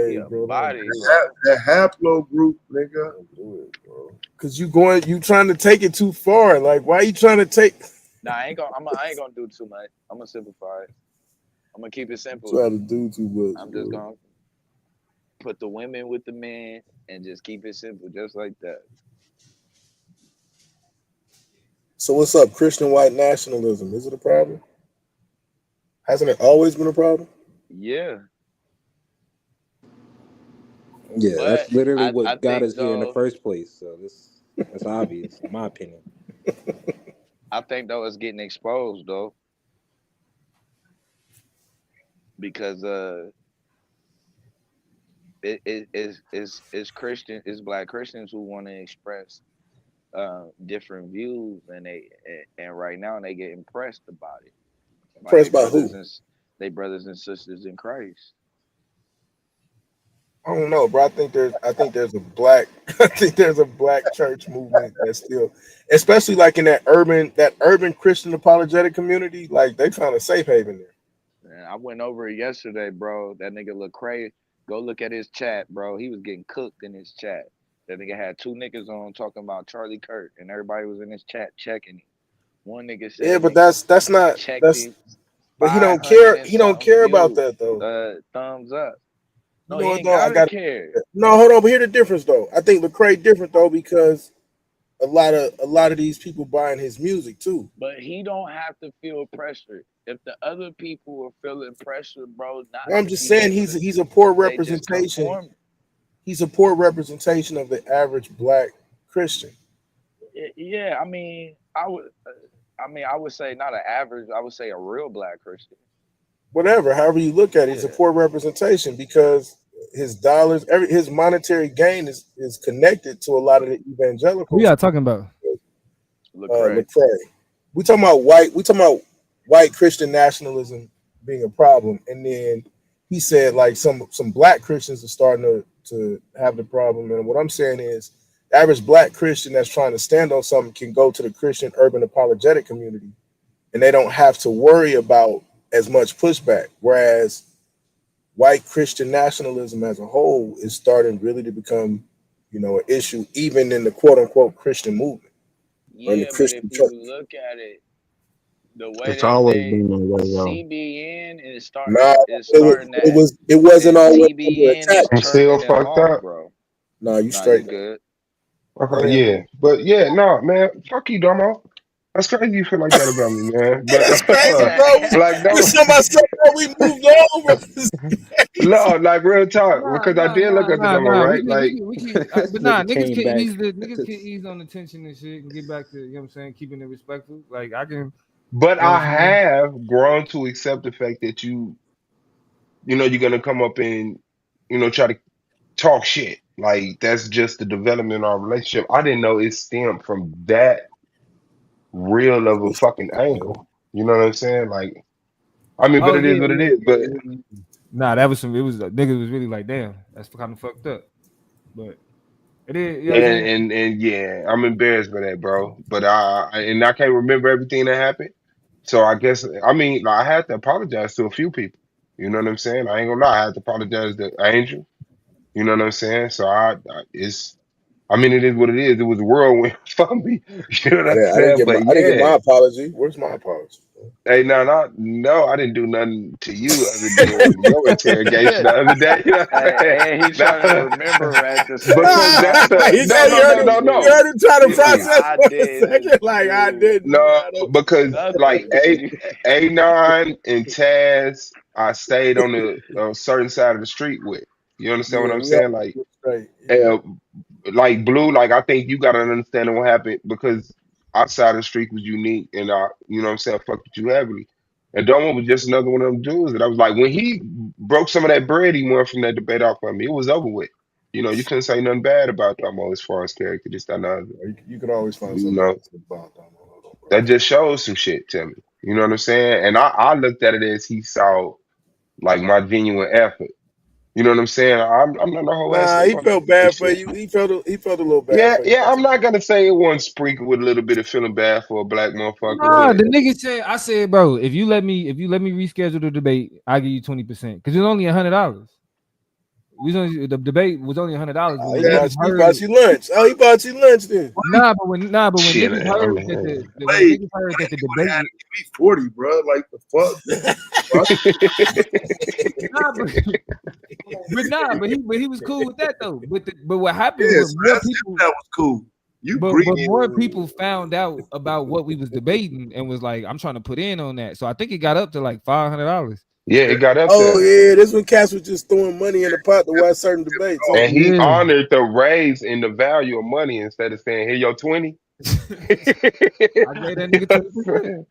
he Hey, a bro, don't body, do bro. That haplo group, nigga. Don't do it, bro. Cause you trying to take it too far. Like, why you trying to take? Nah, I ain't gonna do too much. I'm gonna simplify it. I'm gonna keep it simple. Try to do too much, I'm just bro. gonna put the women with the men and just keep it simple, just like that. So what's up, Christian white nationalism? Is it a problem? Hasn't it always been a problem? Yeah, Yeah, but that's literally I what got think us here in the though first place. So that's obvious, in my opinion. it's getting exposed though because it's Christian, it's black Christians who want to express different views, and right now they get impressed about it by Impressed by who? they brothers and sisters in Christ. I don't know, bro. I think there's a black I think there's a black church movement that's still, especially like in that urban Christian apologetic community, like they found a safe haven there. And I went over it yesterday, bro. That nigga Lecrae, go look at his chat, bro. He was getting cooked in his chat. That nigga had two niggas on talking about Charlie Kirk, and everybody was in his chat checking him. One nigga said, Yeah, but that's not checked him. but he don't 500 care. and He don't something care about views. that though. Thumbs up. You No, know he what ain't though? I gotta got care. no. Hold on, but here's the difference though. I think Lecrae different though because a lot of these people buying his music too. But he don't have to feel pressure. If the other people are feeling pressure, bro, not I'm to just be saying able to, he's a poor they just representation. conform. He's a poor representation of the average black Christian. Yeah, I mean, I would say not an average. I would say a real black Christian. Whatever, however you look at it, he's a poor representation because his dollars, his monetary gain is connected to a lot of the evangelicals. Who y'all talking about? Lecrae. We talking about white Christian nationalism being a problem, and then he said like some black Christians are starting to have the problem. And what I'm saying is, the average black Christian that's trying to stand on something can go to the Christian urban apologetic community, and they don't have to worry about as much pushback. Whereas white Christian nationalism as a whole is starting really to become, an issue even in the quote unquote Christian movement. Yeah, but if you look at it, the way It's always that been that way, though. CBN is it wasn't always under CBN attack. is I'm still turning them fucked off, up. bro. No, you Nah, straight. you good. Okay, yeah, but yeah, no, man, fuck you, Domo. That's crazy you feel like that about me, man. But That's crazy, bro. like, no, It's somebody said that we moved over. no, like real talk, Nah, because I did look at the Domo, nah. right? Like, We can but nah, Nigga niggas came can back. ease on the tension and shit and get back to, you know what I'm saying, keeping it respectful. Like I can, but you know what I I'm saying? have grown to accept the fact that you're gonna come up and try to talk shit. Like that's just the development of our relationship. I didn't know it stemmed from that real of a fucking angle. You know what I'm saying? Like, I mean, but Oh it is what it is. But yeah. Nah, that was it was niggas was really like, damn, that's kind of fucked up. But it is, you know what I'm saying? and yeah, I'm embarrassed by that, bro. But I can't remember everything that happened. So I guess I mean like, I had to apologize to a few people. You know what I'm saying? I ain't gonna lie, I had to apologize to Angel. You know what I'm saying? So I mean it is what it is. It was a whirlwind for me. You know what I'm I didn't saying? But I didn't get yeah. my apology. Where's my apology? Hey, no, I didn't do nothing to you other than your interrogation the other day. You know what I'm saying? And he trying to remember at the same Because that's time. the He no, said no, no, no, you no. heard him trying to He's like, process I for a didn't second. Like I do didn't. No, because like nothing to you. A9 and Taz, I stayed on a certain side of the street with. You understand what Yeah, I'm we all saying? Like, straight. Yeah. uh, like Blue, like I think you gotta understand what happened because our side of the street was unique, and you know what I'm saying, fuck with you heavily. And Domo was just another one of them dudes that I was like, when he broke some of that bread he won from that debate off of me, it was over with. You couldn't say nothing bad about Domo as far as character, just another. You can always find You something know. negative about them. That just shows some shit to me. You know what I'm saying? And I looked at it as he saw like my genuine effort. You know what I'm saying? I'm not no whole ass Nah, he nigga. felt bad for you. He felt a little bad Yeah, for you. yeah. I'm not gonna say it wasn't sprinkled with a little bit of feeling bad for a black motherfucker, Nah, but the nigga said, I said, bro, if you let me reschedule the debate, I'll give you 20%. Because it's only $100. The debate was only $100, but when niggas He heard bought it. you lunch. Oh, he bought you lunch then. Nah, but when shit. niggas I heard mean, when niggas heard that the debate Had to give me 40, bro. Like the fuck. nah, but he was cool with that though. But what happened Yes, was more that's people that was cool. You but greedy. more people found out about what we was debating and was like, I'm trying to put in on that. So I think it got up to like $500. yeah, it got up Oh there, yeah, this when cats was just throwing money in the pot to watch certain debates. Huh? and he Yeah. honored the raise in the value of money instead of saying, "Here, your 20." I gave that nigga 20%.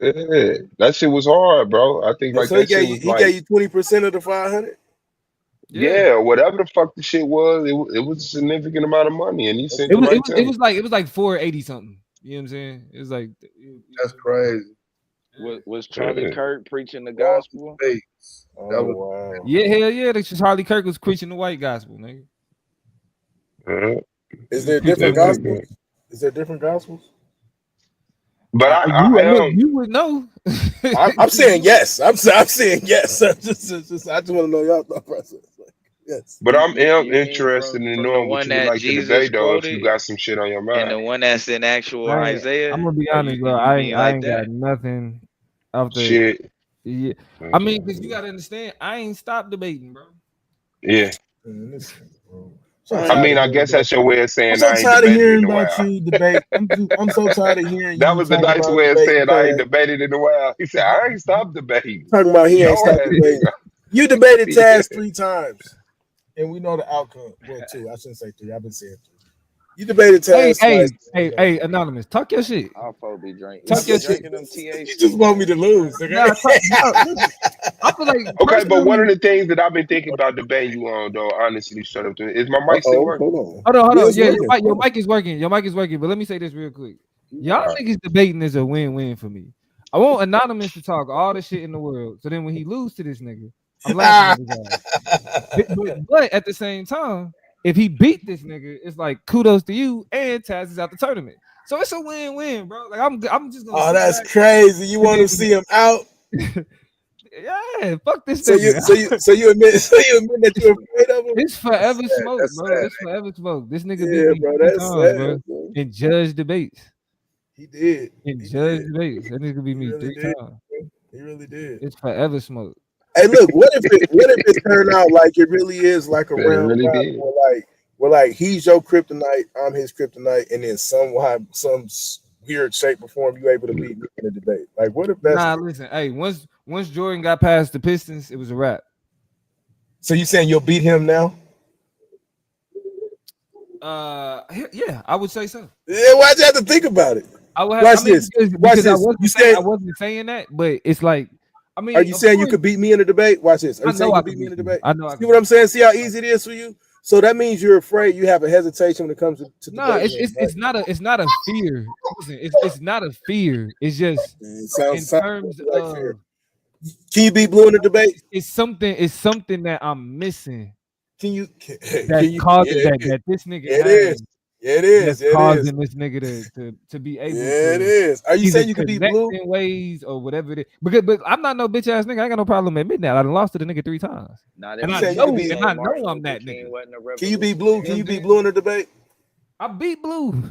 Yeah, that shit was hard, bro. I think like So he that shit gave you was like. you 20% of the 500. Yeah, whatever the fuck the shit was, it was a significant amount of money, and he sent It it was right to him. it was like 480 something. You know what I'm saying? It was like That's crazy. Was Charlie Yeah. Kirk preaching the All gospel? debates. That Oh was wow. yeah, hell yeah. Charlie Kirk was preaching the white gospel, nigga. Yeah. Is there Preaching different the white gospels? Definitely. Is there different gospels? But look, you would know. I'm saying yes. I'm saying yes. I just want to know y'all thought process. Like, yes. But I'm You mean interested in from the knowing what one you would that like to Jesus debate, though, if you quoted got some shit on your and mind. the one that's in actual I'm Isaiah? gonna be Or honest, bro. you mean I like ain't that? nothing after. Shit. Yeah, I mean, because you gotta understand, I ain't stopped debating, bro. Yeah. Man, listen, bro. I mean, I guess that's your way of I'm saying so I ain't tired of debated hearing in a about while. you debate. I'm so tired of hearing That you was a talk nice about way of debating saying I ain't Taz. debated in a while. He said, I ain't stopped debating. Talking about he ain't Your stopped ass been debating. gone. You debated Yeah. Taz 3 times, and we know the outcome. Well, 2. I shouldn't say 3. I've been saying 3. You debated Taz twice. Hey, Anonymous, talk your shit. I'll be drinking. Talk Y'all be your shit. drinking them TH. You just want me to lose, okay? Nah, listen, I feel like Okay, but one of personally. the things that I've been thinking about debating you on, though, honestly, shut up. Is my mic still working? Hold on. Hold Yeah, on. it's Yeah, working. your mic is working. Your mic is working. But let me say this real quick. Y'all All right. niggas debating is a win-win for me. I want Anonymous to talk all the shit in the world. So then when he lose to this nigga, I'm laughing at his ass. But at the same time, if he beat this nigga, it's like kudos to you and Taz is out the tournament. So it's a win-win, bro. Like I'm just gonna Oh, sit that's back crazy. You and want to see him out? yeah, fuck this So nigga. you admit that you're afraid of him? It's forever That's sad. smoke, That's bro. sad. It's forever smoke. This nigga beat Yeah, me bro. 3 That's times, bro. sad, bro. In judge debates. He did. In He judge did. debates. That nigga beat He me really 3 did. times. He really did. It's forever smoke. Hey, look. What if it turned out like it really is like a Man, it round really robin did. where like he's your kryptonite, I'm his kryptonite, and then some weird shape or form you able to beat me in a debate. Like, what if that's Nah, listen. Hey, once Jordan got past the Pistons, it was a wrap. so? You saying you'll beat him now? Yeah, I would say so. Yeah, why'd you have to think about it? I would have. Watch I mean, this. Watch because this. I I wasn't saying that, but it's like, I mean, are you of saying you course, could beat me in a debate? Watch this. Are I you saying know you I could beat could me in beat a you. debate? I know I See could what beat I'm saying? See how easy it is for you? So that means you're afraid. You have a hesitation when it comes to Nah, debating him, right? it's not a fear. Listen, it's not a fear. It's just It in sounds terms like fear. of Can you beat Blue in a debate? it's something that I'm missing Can you? that's Can you? causing Yeah, that this nigga it has is. Yeah, it is. that's Yeah, it is. causing this nigga to be able Yeah, it to is. Are you either saying you could beat connect Blue? in ways or whatever it is. But I'm not no bitch ass nigga. I ain't got no problem admitting that. I done lost to the nigga 3 times. Not And if You I you saying you could trying to beat? say know Martin I'm Luther that King nigga. wasn't a Can you beat Blue? revolutionary. Can You you know what beat I'm Blue saying? in a debate? I beat Blue.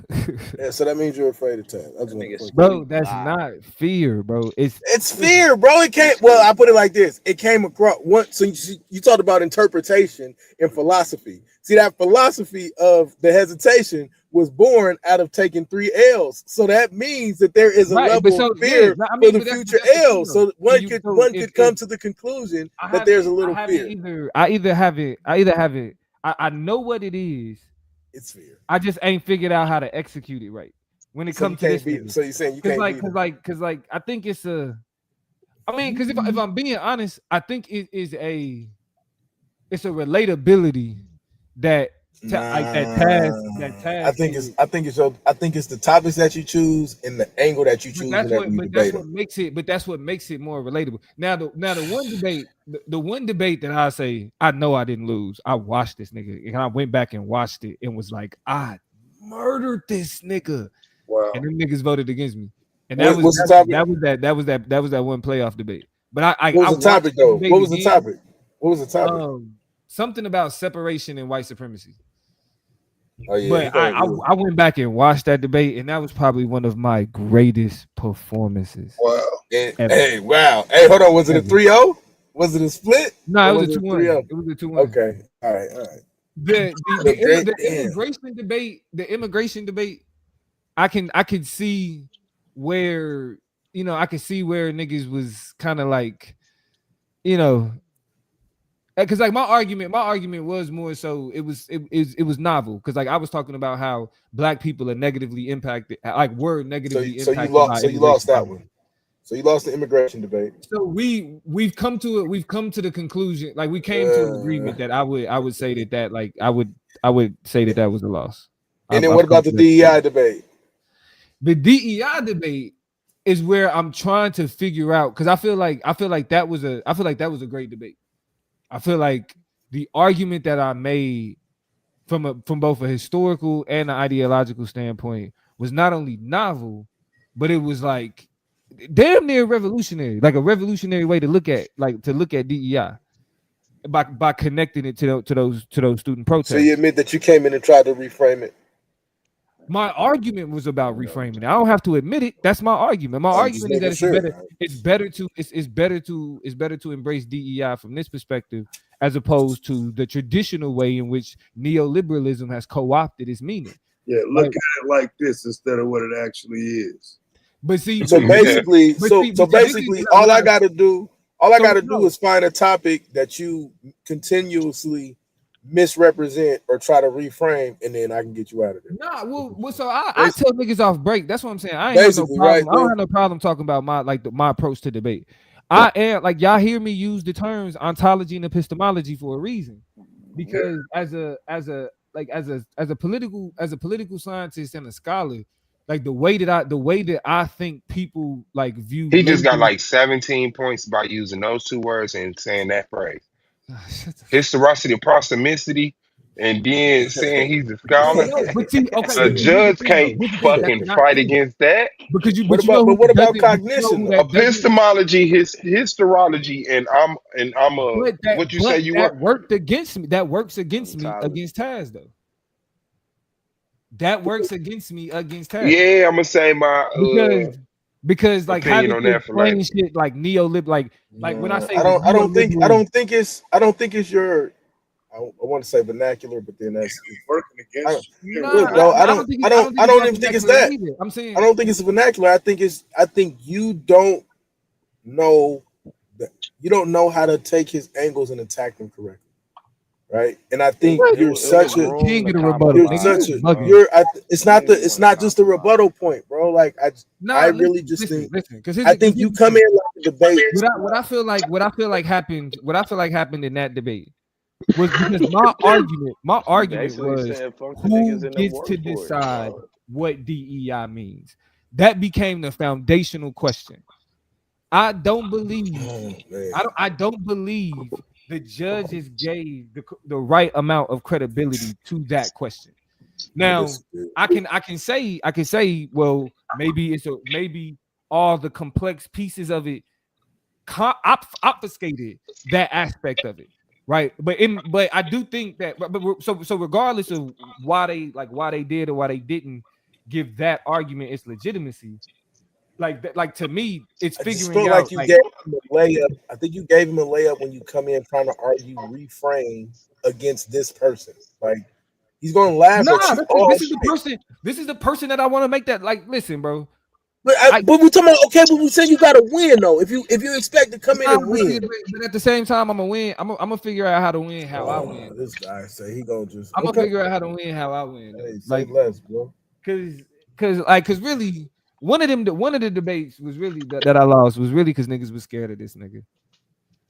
Yeah, so that means you're afraid of Taz. I just That want to nigga point that out. Bro, spit that's live. not fear, bro. It's Listen, fear, bro. It He can't. Well, spit I put it live. like this. It came across once. So you talked about interpretation and philosophy. See, that philosophy of the hesitation was born out of taking 3 L's. So that means that there is a right, but level of so yeah, fear I for mean, the but future that's the thing L's. though. So So one could come if to the conclusion I that there's haven't a little fear. I either have it. I know what it is. It's fear. I just ain't figured out how to execute it right when it So you comes to can't this beat him. nigga. So you're saying you Cause can't like, beat cause him. like, cause like, I think it's a. I mean, cause if I'm being honest, I think it is it's a relatability that like that I task think it's the topics that you choose and the angle that you choose whenever you debate them. that's what makes it more relatable. Now the one debate, the one debate that I say I know I didn't lose. I watched this nigga and I went back and watched it and was like, I murdered this nigga. Wow. And them niggas voted against me. And What's the topic? that was that one playoff debate. But I What was the watched topic the though? debate What was the again. topic? What was the topic? Something about separation and white supremacy. Oh yeah, But I went back and watched that debate, and that was probably one of my greatest performances. Wow. And, ever. hey, wow. Hey, hold on. Was it a 3-0? Was it a split? No, Or it was a 2-1. 3-0? It was a 2-1. Okay. All right. The Damn. immigration debate, I could see where, you know, I could see where niggas was kind of like, you know, because like my argument was more so it was novel because like I was talking about how black people are negatively impacted, like were negatively So impacted by you lost that immigration. one. So you lost the immigration debate. So we've come to the conclusion, like we came to an agreement that I would say that like I would say that was a loss. And then what about the DEI debate? The DEI debate is where I'm trying to figure out, because I feel like that was a great debate. I feel like the argument that I made from both a historical and an ideological standpoint was not only novel, but it was like damn near revolutionary, like a revolutionary way to look at DEI by connecting it to those student protests. So you admit that you came in and tried to reframe it. My argument was about reframing it. I don't have to admit it. That's my argument. My argument is that it's better to embrace DEI from this perspective as opposed to the traditional way in which neoliberalism has co-opted its meaning. Yeah, look at it like this instead of what it actually is. But see, so basically, all I gotta do is find a topic that you continuously misrepresent or try to reframe, and then I can get you out of there. Nah, well, so I tell niggas off break. That's what I'm saying. I ain't have no problem. Right, I don't have no problem talking about my approach to debate. I am like, y'all hear me use the terms ontology and epistemology for a reason, because as a political scientist and a scholar, like the way that I think people like view. He just got like 17 points by using those two words and saying that phrase. Historicity, prostamicity, and then saying he's a scholar. A judge can't fucking fight against that. Because what about cognition? Epistemology, historiology, and I'm a what you say you that worked against me. That works against me against Taz though. That works against me against Taz. Yeah, I'm gonna say my because like having to explain shit like neolib, like when I say I don't think it's your I want to say vernacular, but then that's working against you. I don't even think it's that. Either. I'm saying I don't think it's vernacular. I think you don't know how to take his angles and attack them correctly. Right, and I think you're such a king of the rebuttal. It's not just a rebuttal point, bro. Like I really just think I think you come in like a debate. What I feel like happened in that debate was because my argument was who gets to decide what DEI means. That became the foundational question. I don't believe the judges gave the right amount of credibility to that question. Now, I can say, well, maybe all the complex pieces of it obfuscated that aspect of it, right? But I do think that, so regardless of why they did or why they didn't give that argument its legitimacy. Like to me, it's figuring out. You gave him a layup. I think you gave him a layup when you come in trying to argue reframe against this person. Like he's gonna laugh at you. This is the person that I want to make that. Like, listen, bro. But we talking about but we said you gotta win though. If you expect to come in and win, but at the same time, I'm gonna win. I'm gonna figure out how to win how I win. This guy say he gonna just. I'm gonna figure out how to win how I win. Hey, like less, bro. Cause really. One of the debates was really that I lost was really because niggas was scared of this nigga.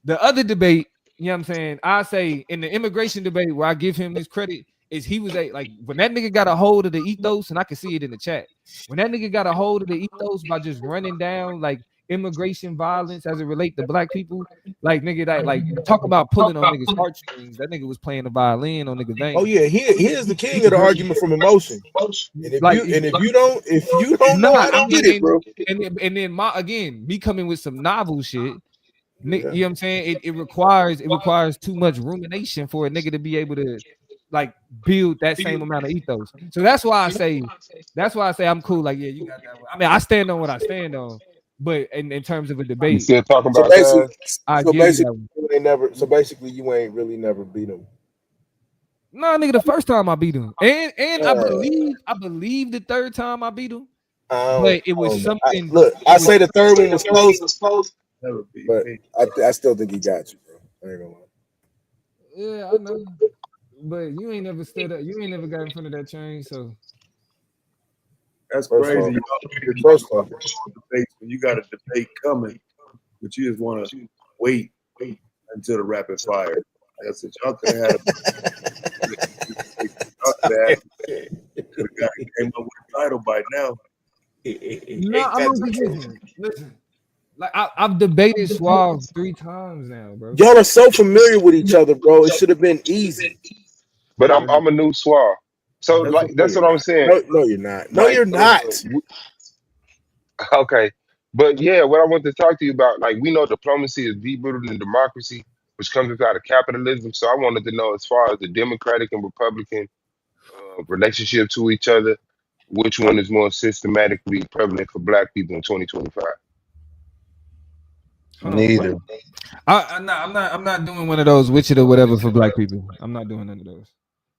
The other debate, you know what I'm saying? I say in the immigration debate where I give him this credit is he was like when that nigga got a hold of the ethos, and I can see it in the chat. When that nigga got a hold of the ethos by just running down like immigration violence as it relate to black people, like nigga that like talk about pulling on niggas' heartstrings. That nigga was playing the violin on niggas' veins. Oh yeah, he is the king of the argument from emotion. And if you don't know how to get it, bro. And then me coming with some novel shit. You know what I'm saying? It requires too much rumination for a nigga to be able to like build that same amount of ethos. So that's why I say I'm cool. Like, yeah, you got that one. I mean, I stand on what I stand on. But in terms of a debate, you still talking about so basically you ain't really never beat him. No, nigga, the first time I beat him, and I believe the third time I beat him, but it was something. I say the third one was close, but I still think he got you, bro. I ain't gonna lie. Yeah, I know, but you ain't never stood up. You ain't never got in front of that train, so. That's crazy. First off, debates when you got a debate coming, but you just want to wait until the rapid fire. Like I said, y'all could have had could have came up with a title by now. No, I'm gonna listen. Like I've debated Suave 3 times now, bro. Y'all are so familiar with each other, bro. It should have been easy. But I'm a new Suave. So like that's what I'm saying. No, you're not. No, Like, you're not. Okay. But yeah, what I want to talk to you about, like we know diplomacy is deep rooted in democracy, which comes out of capitalism. So I wanted to know, as far as the Democratic and Republican relationship to each other, which one is more systematically prevalent for Black people in 2025? Neither. I'm not doing one of those which it or whatever for Black people. I'm not doing none of those.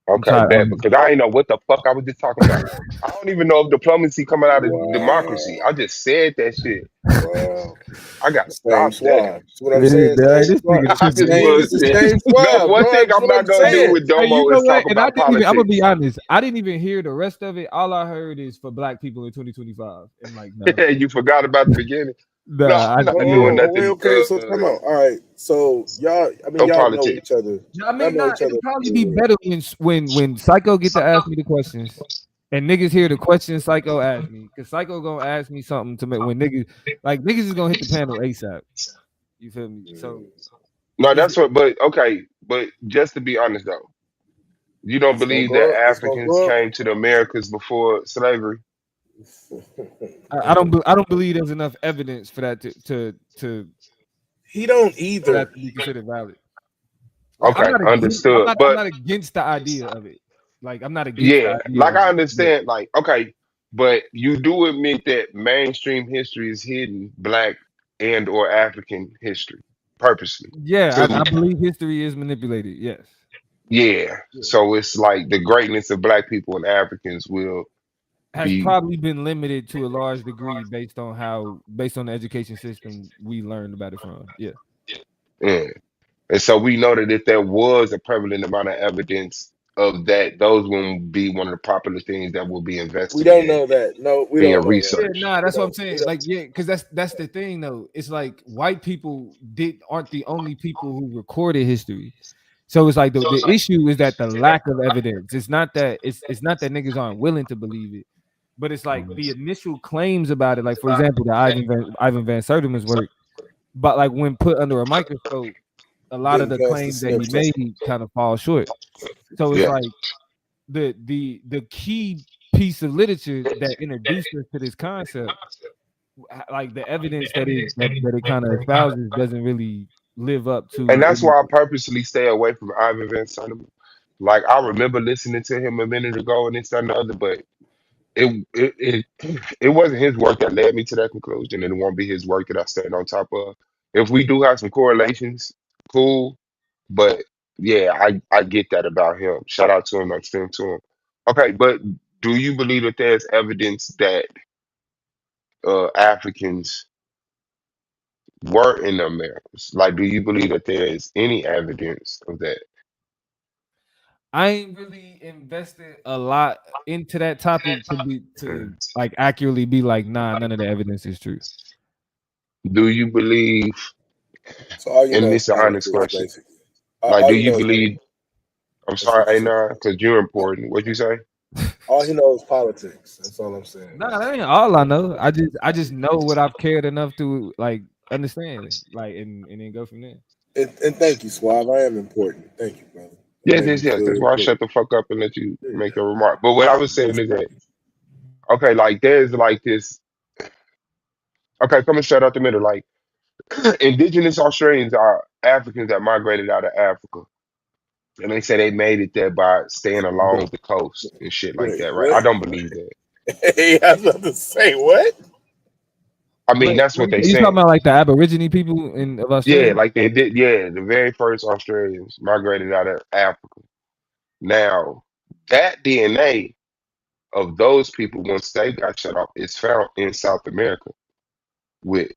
Okay, bet, because I ain't know what the fuck I was just talking about. I don't even know if diplomacy coming out of democracy. I just said that shit. Wow. I gotta Same stop that. Suave. That's what I'm saying. It's the same Suave, No, one bro. thing That's I'm what not gonna do with Hey, Domo you know is what? talk And I about didn't even. I'm politics. gonna be honest. I didn't even hear the rest of it. All I heard is for Black people in 2025. And like, no. You forgot about the beginning. Nah, No, I'm not doing nothing. Okay, so come on. All right. So y'all, I mean, No y'all know politics. each other. I mean, it'd probably be better when Psycho get to ask me the questions and niggas hear the questions Psycho asked me, because Psycho gonna ask me something to make when niggas is gonna hit the panel ASAP. You feel me? So No, that's what. But okay, but just to be honest though, you don't believe that Africans came to the Americas before slavery? I don't believe there's enough evidence for that to He don't for either. that to be considered valid. Like, Okay, understood. I'm But not against the idea of it. Like, I'm not against yeah, the idea like of I it. understand. Like okay, but you do admit that mainstream history is hidden Black and or African history purposely. Yeah, To I believe history is manipulated. Yes. yeah, so it's like the greatness of Black people and Africans will Has be. probably been limited to a large degree based on the education system we learned about it from. Yeah. Yeah. And so we know that if there was a prevalent amount of evidence of that, those wouldn't be one of the popular things that will be We don't investigated, know that. No, we being don't know that. Yeah, researched. nah, that's what I'm saying. Like, yeah, because that's the thing though. It's like white people aren't the only people who recorded history. So it's like the issue is that the lack of evidence. It's not that it's not that niggas aren't willing to believe it, but it's like the initial claims about it. Like, for example, the Ivan Van Sertima's work, but like when put under a microscope, a lot of the claims that he made kind of fall short. So it's Yeah. like the key piece of literature that introduced us to this concept, like the evidence that it kind of espouses doesn't really live up to. And that's why I purposely stay away from Ivan Van Sertima. Like I remember listening to him a minute ago and this that, and the other, but it wasn't his work that led me to that conclusion, and it won't be his work that I stand on top of. If we do have some correlations, cool. But yeah, I get that about him. Shout out to him, I extend to him. Okay, but do you believe that there's evidence that Africans were in the Americas? Like, do you believe that there is any evidence of that? I ain't really invested a lot into that topic to like accurately be like, nah, none of the evidence is true. Do you believe? So all you And know this is an honest politics, question. basically. Like, All do you you know is believe? I'm that's what sorry, you said. A9, because you're important. What'd you say? All he knows is politics. That's all I'm saying. Nah, that ain't all I know. I just know what I've cared enough to like understand, like and then go from there. And thank you, Suave. I am important. Thank you, brother. That Yes, made yes, me yes. feel That's why I important. shut the fuck up and let you Yeah. make your remark. But what I was saying is that, okay, like there's like this. Okay, coming straight out the middle. Like indigenous Australians are Africans that migrated out of Africa. And they say they made it there by staying along the coast and shit like Wait, that, right? I what? don't believe that. Hey, I was about to say what? I mean, Wait, that's what they you talking saying. about like the Aborigine people of Yeah, Australia? like they did. Yeah, the very first Australians migrated out of Africa. Now, that DNA of those people, once they got shut off, is found in South America with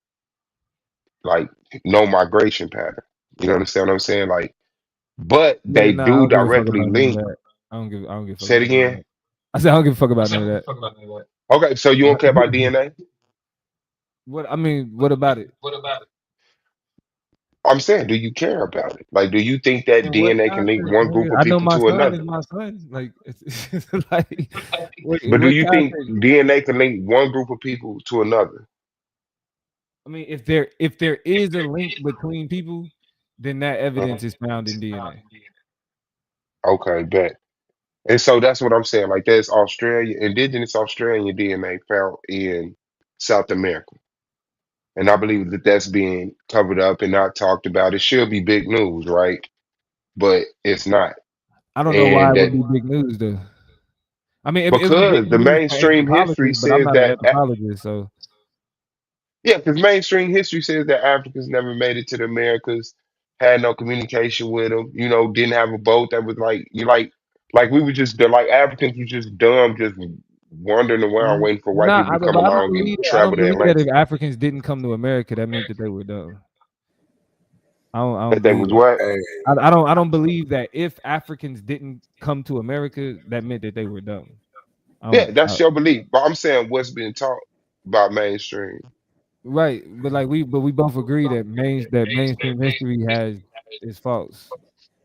like no migration pattern. You understand what I'm saying? Like, but Yeah, they nah, I do don't give a fuck directly about none of link. that. I don't give a fuck Say it about none of again. that. I said I don't give a fuck about none of that. Okay, so you don't care about DNA? what about it? I'm saying, do you care about it? Like, do you think that In what DNA can link context, one group man? of I know people my to son is another? my son. Like, it's like, But do what you think context? DNA can link one group of people to another? I mean, if there is a link between people, then that Uh-huh. evidence is found in DNA. Okay, bet. And so that's what I'm saying. Like, there's indigenous Australian DNA found in South America. And I believe that that's being covered up and not talked about. It should be big news, right? But it's not. I don't know why And it would that be big news though. I mean, it would be big because the news for mainstream history anthropologists, but I'm says not an that, anthropologist, so yeah, because mainstream history says that Africans never made it to the Americas, had no communication with them, didn't have a boat that was like we were just, like Africans were just dumb, just wandering around waiting for white nah. people to come But I don't along believe and that. I travel don't the believe that if Atlantic. Africans didn't come to America, that meant that they were dumb. I don't That they believe was that. what? Hey, I don't believe that if Africans didn't come to America, that meant that they were dumb. I Yeah, don't. that's your belief. But I'm saying what's being taught by mainstream. Right, but we both agree that mainstream history has is false.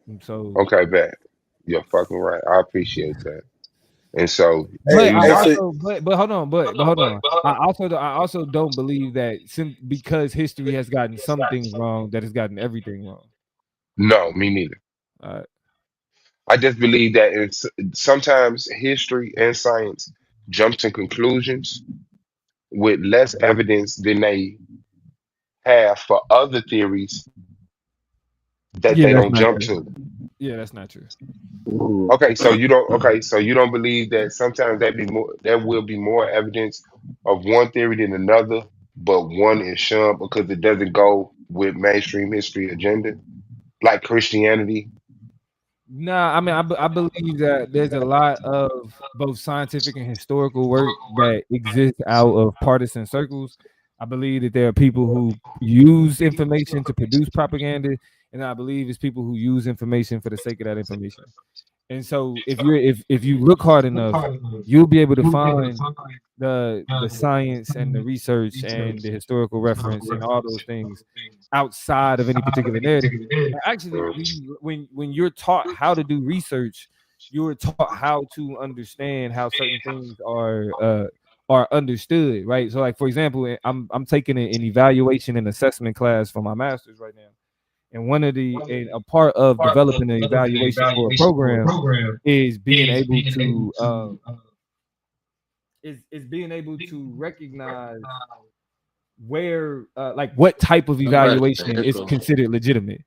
And so, Okay, bet. You're fucking right. I appreciate that. And so, do but hey, I you hey. not? So also but hold on, but hold on. I also don't believe that because history has gotten some things wrong, that it's gotten everything wrong. No, me neither. Uh, I just believe that sometimes history and science jump to conclusions with less evidence than they have for other theories that yeah, they that's don't not jump true. to. Yeah, that's not true. Okay, so you don't. Okay, so you don't believe that sometimes there will be more evidence of one theory than another, but one is shunned because it doesn't go with mainstream history agenda, like Christianity. Nah, I mean, I believe that there's a lot of both scientific and historical work that exists out of partisan circles. I believe that there are people who use information to produce propaganda, and I believe it's people who use information for the sake of that information. And so, if you look hard enough, you'll be able to find the science and the research and the historical reference and all those things outside of any particular narrative. And actually, when you're taught how to do research, you're taught how to understand how certain things are understood, right? So, like for example, I'm taking an evaluation and assessment class for my master's right now, and a part of developing an evaluation for a program is being able to is being able to recognize where like what type of evaluation is considered legitimate,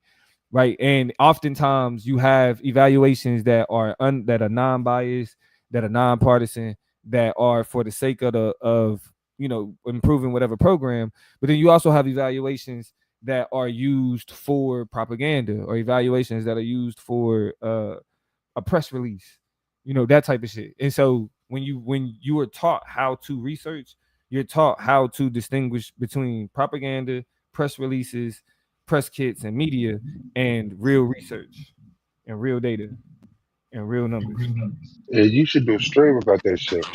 right? And oftentimes you have evaluations that are that are non-biased, that are non-partisan, that are for the sake of improving whatever program. But then you also have evaluations that are used for propaganda, or evaluations that are used for a press release, that type of shit. And so when you are taught how to research, you're taught how to distinguish between propaganda, press releases, press kits, and media, and real research, and real data, and real numbers. Yeah, you should do a stream about that shit.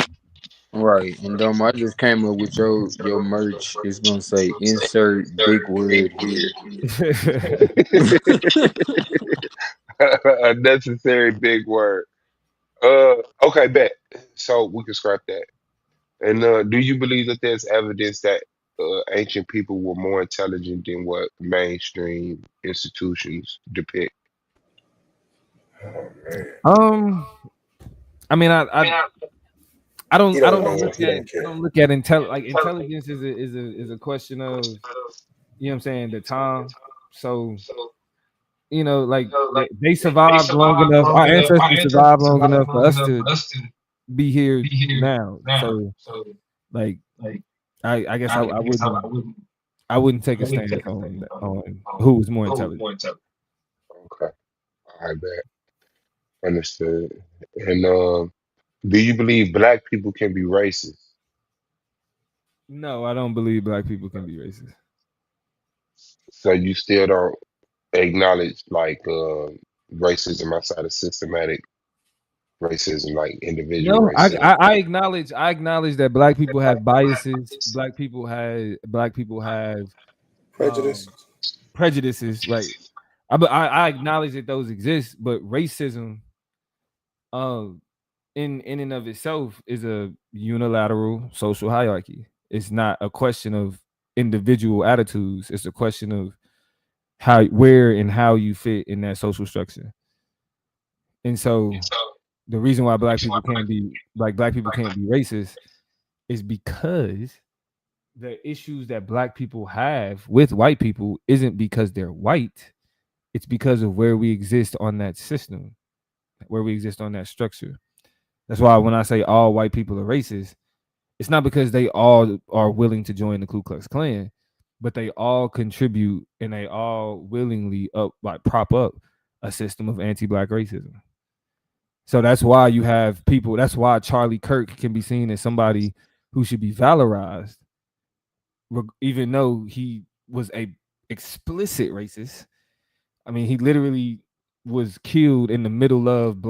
Right. And I just came up with your merch. It's gonna say insert big word here. A necessary big word. Okay, bet. So we can scrap that. And do you believe that there's evidence that ancient people were more intelligent than what mainstream institutions depict? oh man, um, I mean, he I don't don't know. look He at don't care. intelligence is a question of, what I'm saying, the time. So like they survived long enough. Our ancestors survived long enough for us to be here now. So like I guess I wouldn't take a stance on who was more intelligent. Okay, I bet. Understood. And do you believe black people can be racist? No, I don't believe black people can be racist. So you still don't acknowledge like racism outside of systematic racism, like individual No, racism. I acknowledge that black people have biases. Black people have Prejudice. prejudices, right? I acknowledge that those exist, but racism, um, in and of itself, is a unilateral social hierarchy. It's not a question of individual attitudes. It's a question of where and how you fit in that social structure. And so, the reason why black people can't be racist is because the issues that black people have with white people isn't because they're white. It's because of where we exist on that system, where we exist on that structure. That's why when I say all white people are racist, it's not because they all are willing to join the Ku Klux Klan, but they all contribute and they all willingly prop up a system of anti-black racism. So that's why you have people. That's why Charlie Kirk can be seen as somebody who should be valorized, even though he was a explicit racist. I mean, he literally was killed in the middle of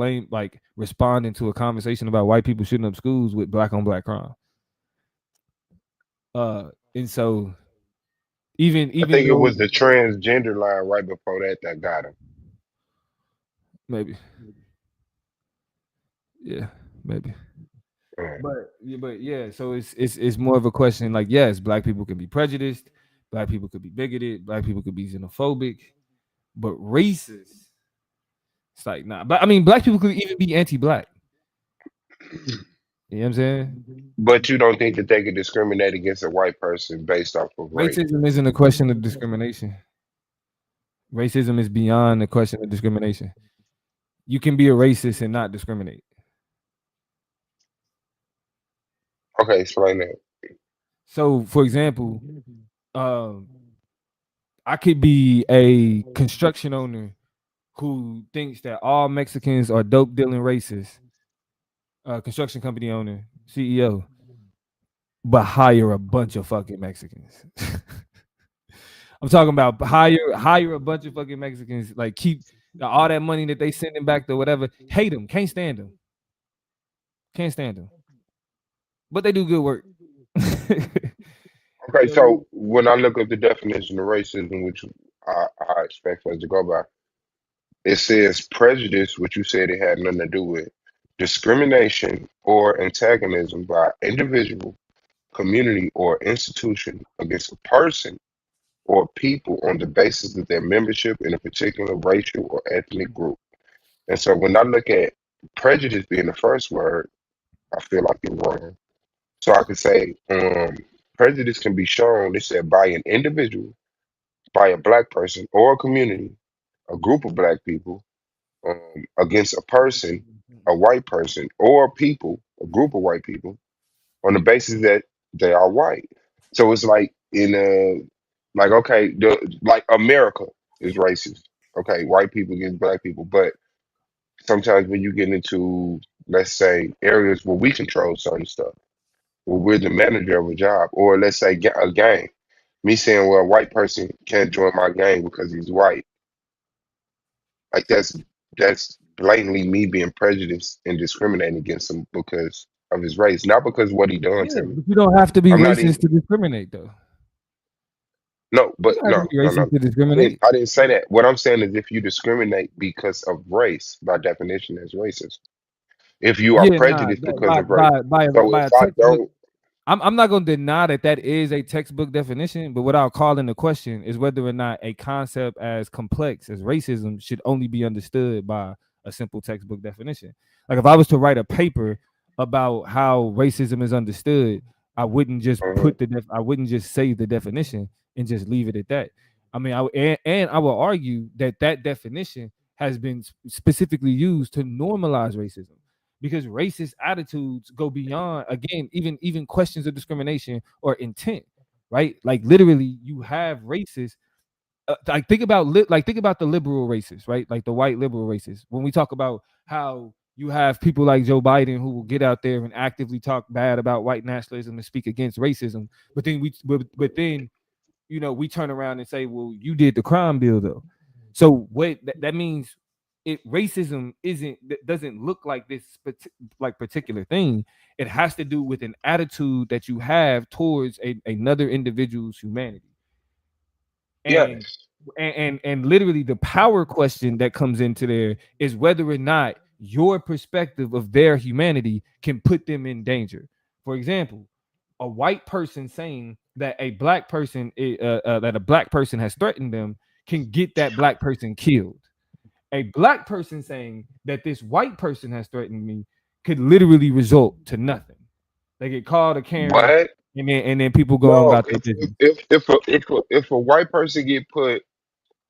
responding to a conversation about white people shooting up schools with black on black crime. And so even I think it though was the transgender line right before that got him. maybe, yeah, maybe. Mm. But yeah, so it's more of a question like, yes, black people can be prejudiced, black people could be bigoted, black people could be xenophobic, but racist, it's like nah. But I mean, black people could even be anti-black. You know what I'm saying? But you don't think that they could discriminate against a white person based off of race? Racism isn't a question of discrimination. Racism is beyond the question of discrimination. You can be a racist and not discriminate. Okay, explain that. So, for example, um, I could be a construction owner who thinks that all Mexicans are dope dealing racists, construction company owner, CEO, but hire a bunch of fucking Mexicans. I'm talking about hire a bunch of fucking Mexicans, like keep all that money that they sending back to whatever, hate them, can't stand them. But they do good work. Okay, so when I look up the definition of racism, which I expect us to go by, it says prejudice, which you said it had nothing to do with discrimination or antagonism by individual, community, or institution against a person or people on the basis of their membership in a particular racial or ethnic group. And so when I look at prejudice being the first word, I feel like you're wrong. So I could say prejudice can be shown, it said, by an individual, by a black person or a community, a group of black people, against a person, a white person, or people, a group of white people, on the basis that they are white. So it's like like okay, like America is racist. Okay, white people against black people, but sometimes when you get into, let's say, areas where we control certain stuff, where we're the manager of a job, or let's say a gang, me saying, well, a white person can't join my gang because he's white, like that's blatantly me being prejudiced and discriminating against him because of his race, not because what he done Yeah, to me. but you don't have to be I'm not racist even to discriminate, though. no, You but don't have to be no. racist to discriminate. I didn't say that. What I'm saying is if you discriminate because of race, by definition, that's racist. If you are Yeah, nah, prejudiced because of race. So by if a I textbook. don't, I'm not going to deny that is a textbook definition, but what I'll call in the question is whether or not a concept as complex as racism should only be understood by a simple textbook definition. Like if I was to write a paper about how racism is understood, I wouldn't just uh I wouldn't just say the definition and just leave it at that. I mean, and I will argue that definition has been specifically used to normalize racism because racist attitudes go beyond, again, even questions of discrimination or intent, right? Like literally you have racists, like think about think about the liberal racists, right? Like the white liberal racists. When we talk about how you have people like Joe Biden who will get out there and actively talk bad about white nationalism and speak against racism, but then but then we turn around and say, well, you did the crime bill though. So what that means, racism doesn't look like this like particular thing. It has to do with an attitude that you have towards another individual's humanity. And Yes. and literally the power question that comes into there is whether or not your perspective of their humanity can put them in danger. For example, a white person saying that a black person that a black person has threatened them can get that black person killed. A black person saying that this white person has threatened me could literally result to nothing. They get called a Karen, What? and then people go on No. about their business. If a white person get put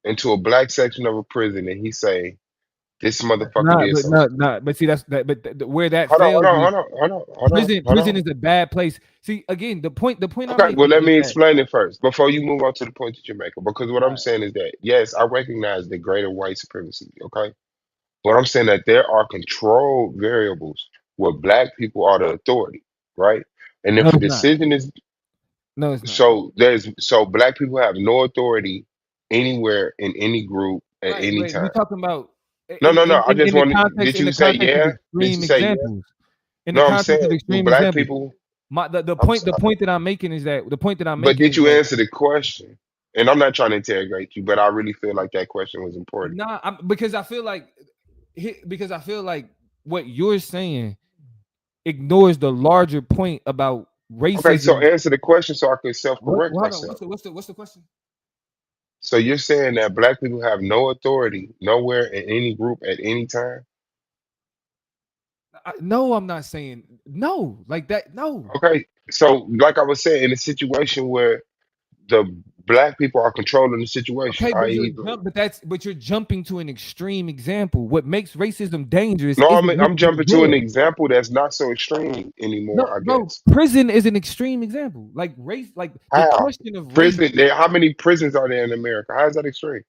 into a black section of a prison and he say this That's motherfucker not, did but something. not, not. But see, that's that. But where that Hold on, hold fails on, is hold on, hold on, hold on, prison. hold Prison on. is a bad place. See, again, the point I'm Okay, well, making let is me that. explain it first before you move on to the point that you're making. Because what All I'm right. saying is that, yes, I recognize the greater white supremacy, okay? But I'm saying that there are control variables where black people are the authority, right? And No, if a it's not. decision is No, it's not. so black people have no authority anywhere in any group at Right, any but we're time. talking about No, no, no. I just in the want context did you say of yeah? Did extreme you say yeah? examples. In the No, I'm context of saying do extreme black examples. people The I'm point the sorry. point that I'm making is that the point that I'm But making did is you that answer the question? And I'm not trying to interrogate you, but I really feel like that question was important. nah, because I feel like what you're saying ignores the larger point about Okay, so racism. answer the question so I can self-correct Hold on. myself. What's the question? So you're saying that black people have no authority nowhere in any group at any time? No, I'm not saying no like that. No. Okay, so like I was saying, in a situation where the black people are controlling the situation, Okay, i.e., but you're jumping to an extreme example. What makes racism dangerous no, isn't I'm literally jumping to an there. example that's not so extreme No, anymore, I bro, guess. prison is an extreme example. Like race, like the How? question of race. Prison, how many prisons are there in America? How is that extreme?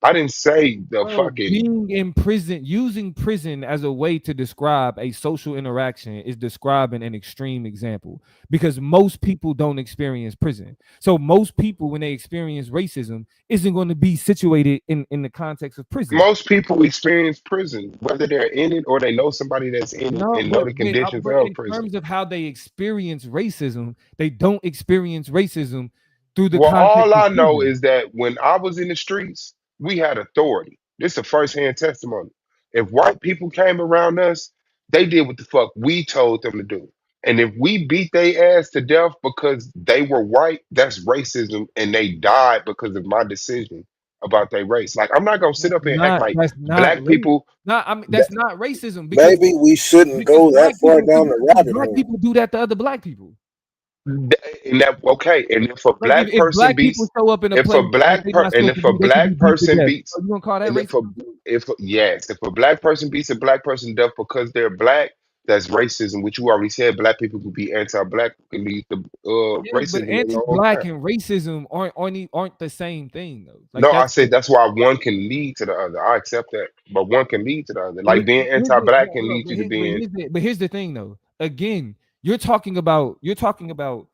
I didn't say the Bro, fucking. being in prison, using prison as a way to describe a social interaction is describing an extreme example because most people don't experience prison. So most people, when they experience racism, isn't going to be situated in the context of prison. Most people experience prison, whether they're in it or they know somebody that's in it No, and know the conditions but of in prison. terms of how they experience racism, they don't experience racism through the Well, context all of I know prison. is that when I was in the streets, we had authority. This is a firsthand testimony. If white people came around us, they did what the fuck we told them to do. And if we beat their ass to death because they were white, that's racism, and they died because of my decision about their race. Like I'm not gonna sit up here and act like That's not black race. people. Not I mean that's not racism Maybe we shouldn't go that far down the rabbit black hole. people do that to other black people. And that okay, and if a Like black if person black people beats, show up in a if a place that black they're per, not and supposed to if a be, they should be black beat to person death. beats, So you gonna call that and racism? if a black person beats a black person to death because they're black, that's racism. Which you already said, black people can be anti-black and lead to Yeah, but racism in their own anti-black time. and racism aren't the same thing though. Like No, I that's said that's why one can lead to the other. I accept that, but one can lead to the other. Like being anti-black can lead you to being. but here's the thing though. Again, you're talking about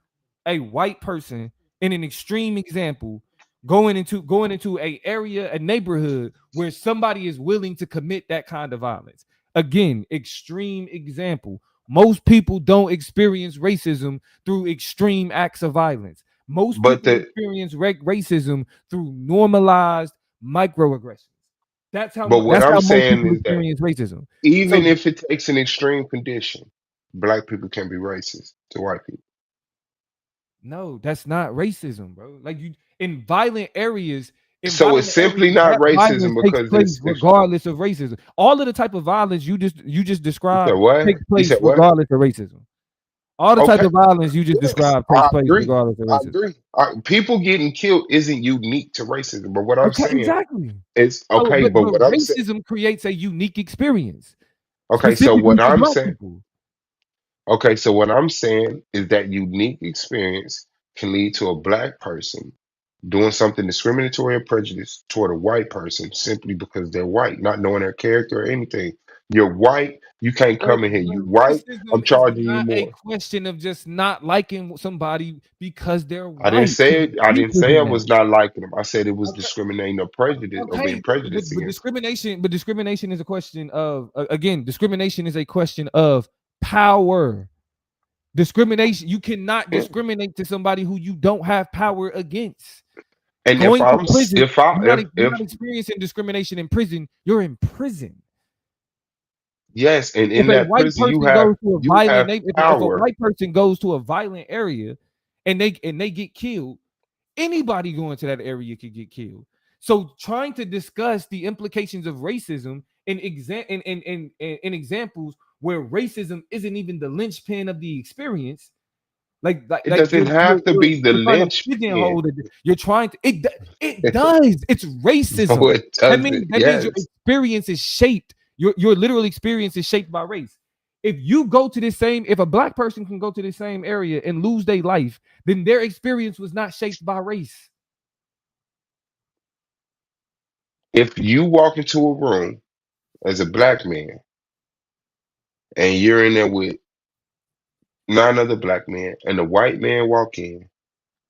a white person in an extreme example going into a neighborhood where somebody is willing to commit that kind of violence. Again, extreme example. Most people don't experience racism through extreme acts of violence. Most But people the experience racism through normalized microaggressions. but what That's I'm how most saying people is that experience racism. So even if it takes an extreme condition, black people can be racist to white people. no, that's not racism, bro. Like you in violent areas, So it's simply not that violence racism takes because place it's if regardless of racism. All of the type of violence you just you said described what? takes You place said what? regardless of racism. All the type Okay. of violence you just Yes, described I takes place agree. regardless of I racism. agree. People getting killed isn't unique to racism. But what I'm Okay, saying exactly. is So, okay, but but what I'm saying racism creates a unique experience okay, so specifically what for I'm black saying people. okay, so what I'm saying is that unique experience can lead to a black person doing something discriminatory and prejudiced toward a white person simply because they're white, not knowing their character or anything. You're white. You can't But, come in here. but You white. I'm racism is charging you not a more. question of just not liking somebody because they're I didn't white. say It's it. I didn't deeper say I than that. was not liking them. I said it was Okay, discriminating or prejudice or being okay, prejudiced but against. discrimination, is a question of again, discrimination is a question of power. Discrimination, you cannot And discriminate to somebody who you don't have power against. if Going to I'm prison, if I you're if not experiencing discrimination in prison. You're in prison. yes, and If in a that white prison person goes to a you violent have if a power. white person goes to a violent area and they get killed, anybody going to that area could get killed. So trying to discuss the implications of racism in examples where racism isn't even the linchpin of the experience, It doesn't have to be the you're trying to linchpin. pigeonhole it. You're trying to it does. It's No, racism. it doesn't. That means your Yes. experience is shaped. Your literal experience is shaped by race. If you go to this same, if a black person can go to the same area and lose their life, then their experience was not shaped by race. If you walk into a room as a black man and you're in there with 9 other black men and a white man walk in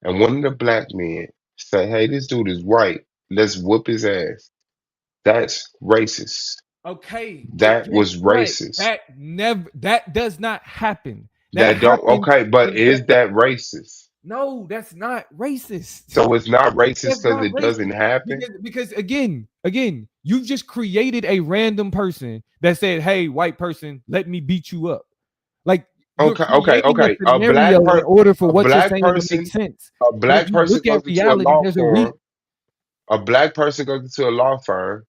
and one of the black men say, "Hey, this dude is white. Let's whoop his ass." That's racist. Okay, but That guess was what? racist. That does not happen. That That don't happens okay, but when that is that racist? no, that's not racist. So it's not racist That's because not it doesn't racist happen. because again, you just created a random person that said, "Hey, white person, let me beat you up." Like you're Okay, okay, creating a okay. scenario in order for A what you're black saying to make person, sense. a But if black you person look at goes into a reality, law there's a firm. A black person goes into a law firm,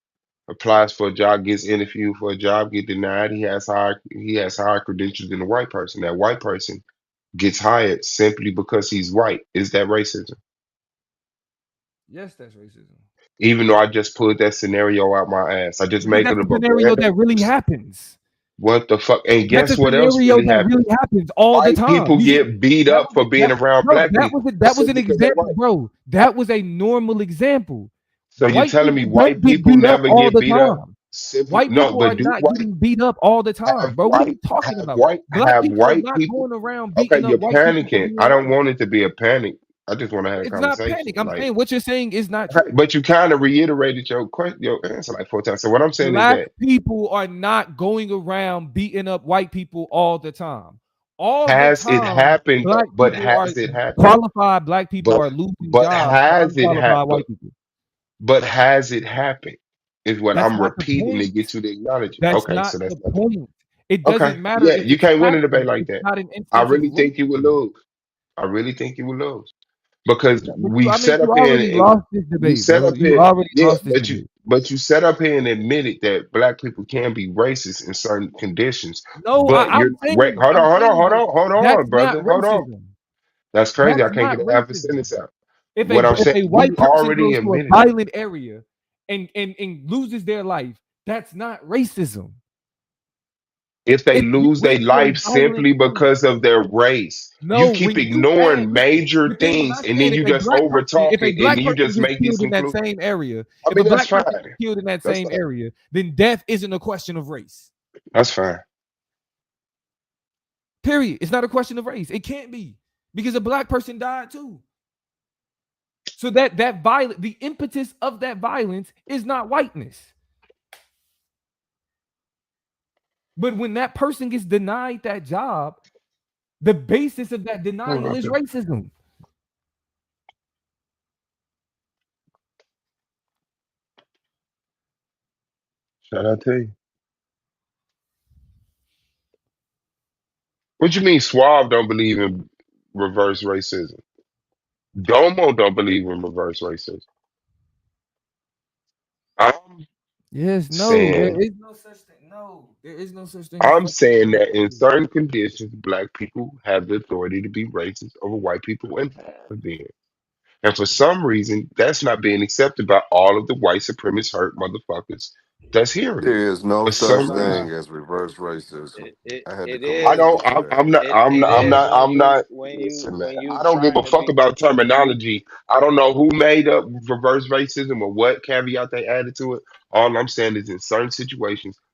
applies for a job, gets interviewed for a job, get denied. He has higher credentials than a white person. That white person gets hired simply because he's white. Is that racism? yes, that's racism Even though I just pulled that scenario out my ass, I just because make it that's a a scenario random that really person. happens. What the fuck? And That's a guess what else scenario really that really happens? happens all the White time. people get beat That up was for being around bro. black people That was simply an because they example, white. bro. That was a normal example. So you're White telling me people don't white get people beat up never all get the beat up time. simply White no, people are but do not white getting beat up all the time, have bro. What are white you talking have about? white Black have people are white not people going around okay, beating up you're white people for panicking. being I don't white. want it to be a panic. I just want to have a It's not conversation. panic. I'm Like saying what you're saying is not okay, true. but you kind of reiterated your question, your answer like 4 times. So what I'm saying is Black that people are not going around beating up white people all the time. All the has it time, happened black though? But people are has it happened? qualified. Black people But are losing but jobs to has it unqualified happened? white people. But has it happened? Is what That's I'm not the repeating to point. get you to acknowledge it. That's Okay, not so that's the not the point. It okay. doesn't matter Yeah, if you it's can't win a debate happened. like It's that. not an I instance of really think you would racism. lose. I really think you would lose because But you, we I mean, set you up here already and lost this you debate, set bro. up You here, already yeah, lost this debate. but you set up here and admitted that black people can be racist in certain conditions. No, But you're wait, hold I'm on, hold on, saying hold that on, hold that's on, not brother, hold on. racism. That's crazy. That's I can't not get a half a racism. sentence out. If What I'm saying, a we white person already goes to a admitted it. violent area and loses their life, that's not racism. If they If you lose their went to a life violent simply area, because of their race. You no, keep when you add, ignoring major but then when I things and then said you just over talk if a it and black you person just gets make these killed in that conclusions. same area, I if a mean, that's black fine. person gets killed in that That's same fine. area, then death isn't a question of race. That's fine. Period. It's not a question of race. It can't be because a black person died too. So that violent, the impetus of that violence is not whiteness. But when that person gets denied that job, the basis of that denial is racism. Shout out to you. What you mean Suave don't believe in reverse racism? Domo don't believe in reverse racism. I'm Yes, no, there saying is no such thing. No, there is no such thing as I'm fucking saying reverse that in racism. certain conditions, black people have the authority to be racist over white people and have been. And for some reason, that's not being accepted by all of the white supremacist hurt motherfuckers that's hearing it. There is no For such some thing reason. as reverse racism. I had to It I correct is you don't. for that. it is when I'm you not. when you Listen, man. when you I don't give a trying to fuck be about terminology. I don't know who made up reverse racism or what caveat they added to it. All I'm saying is, in certain situations,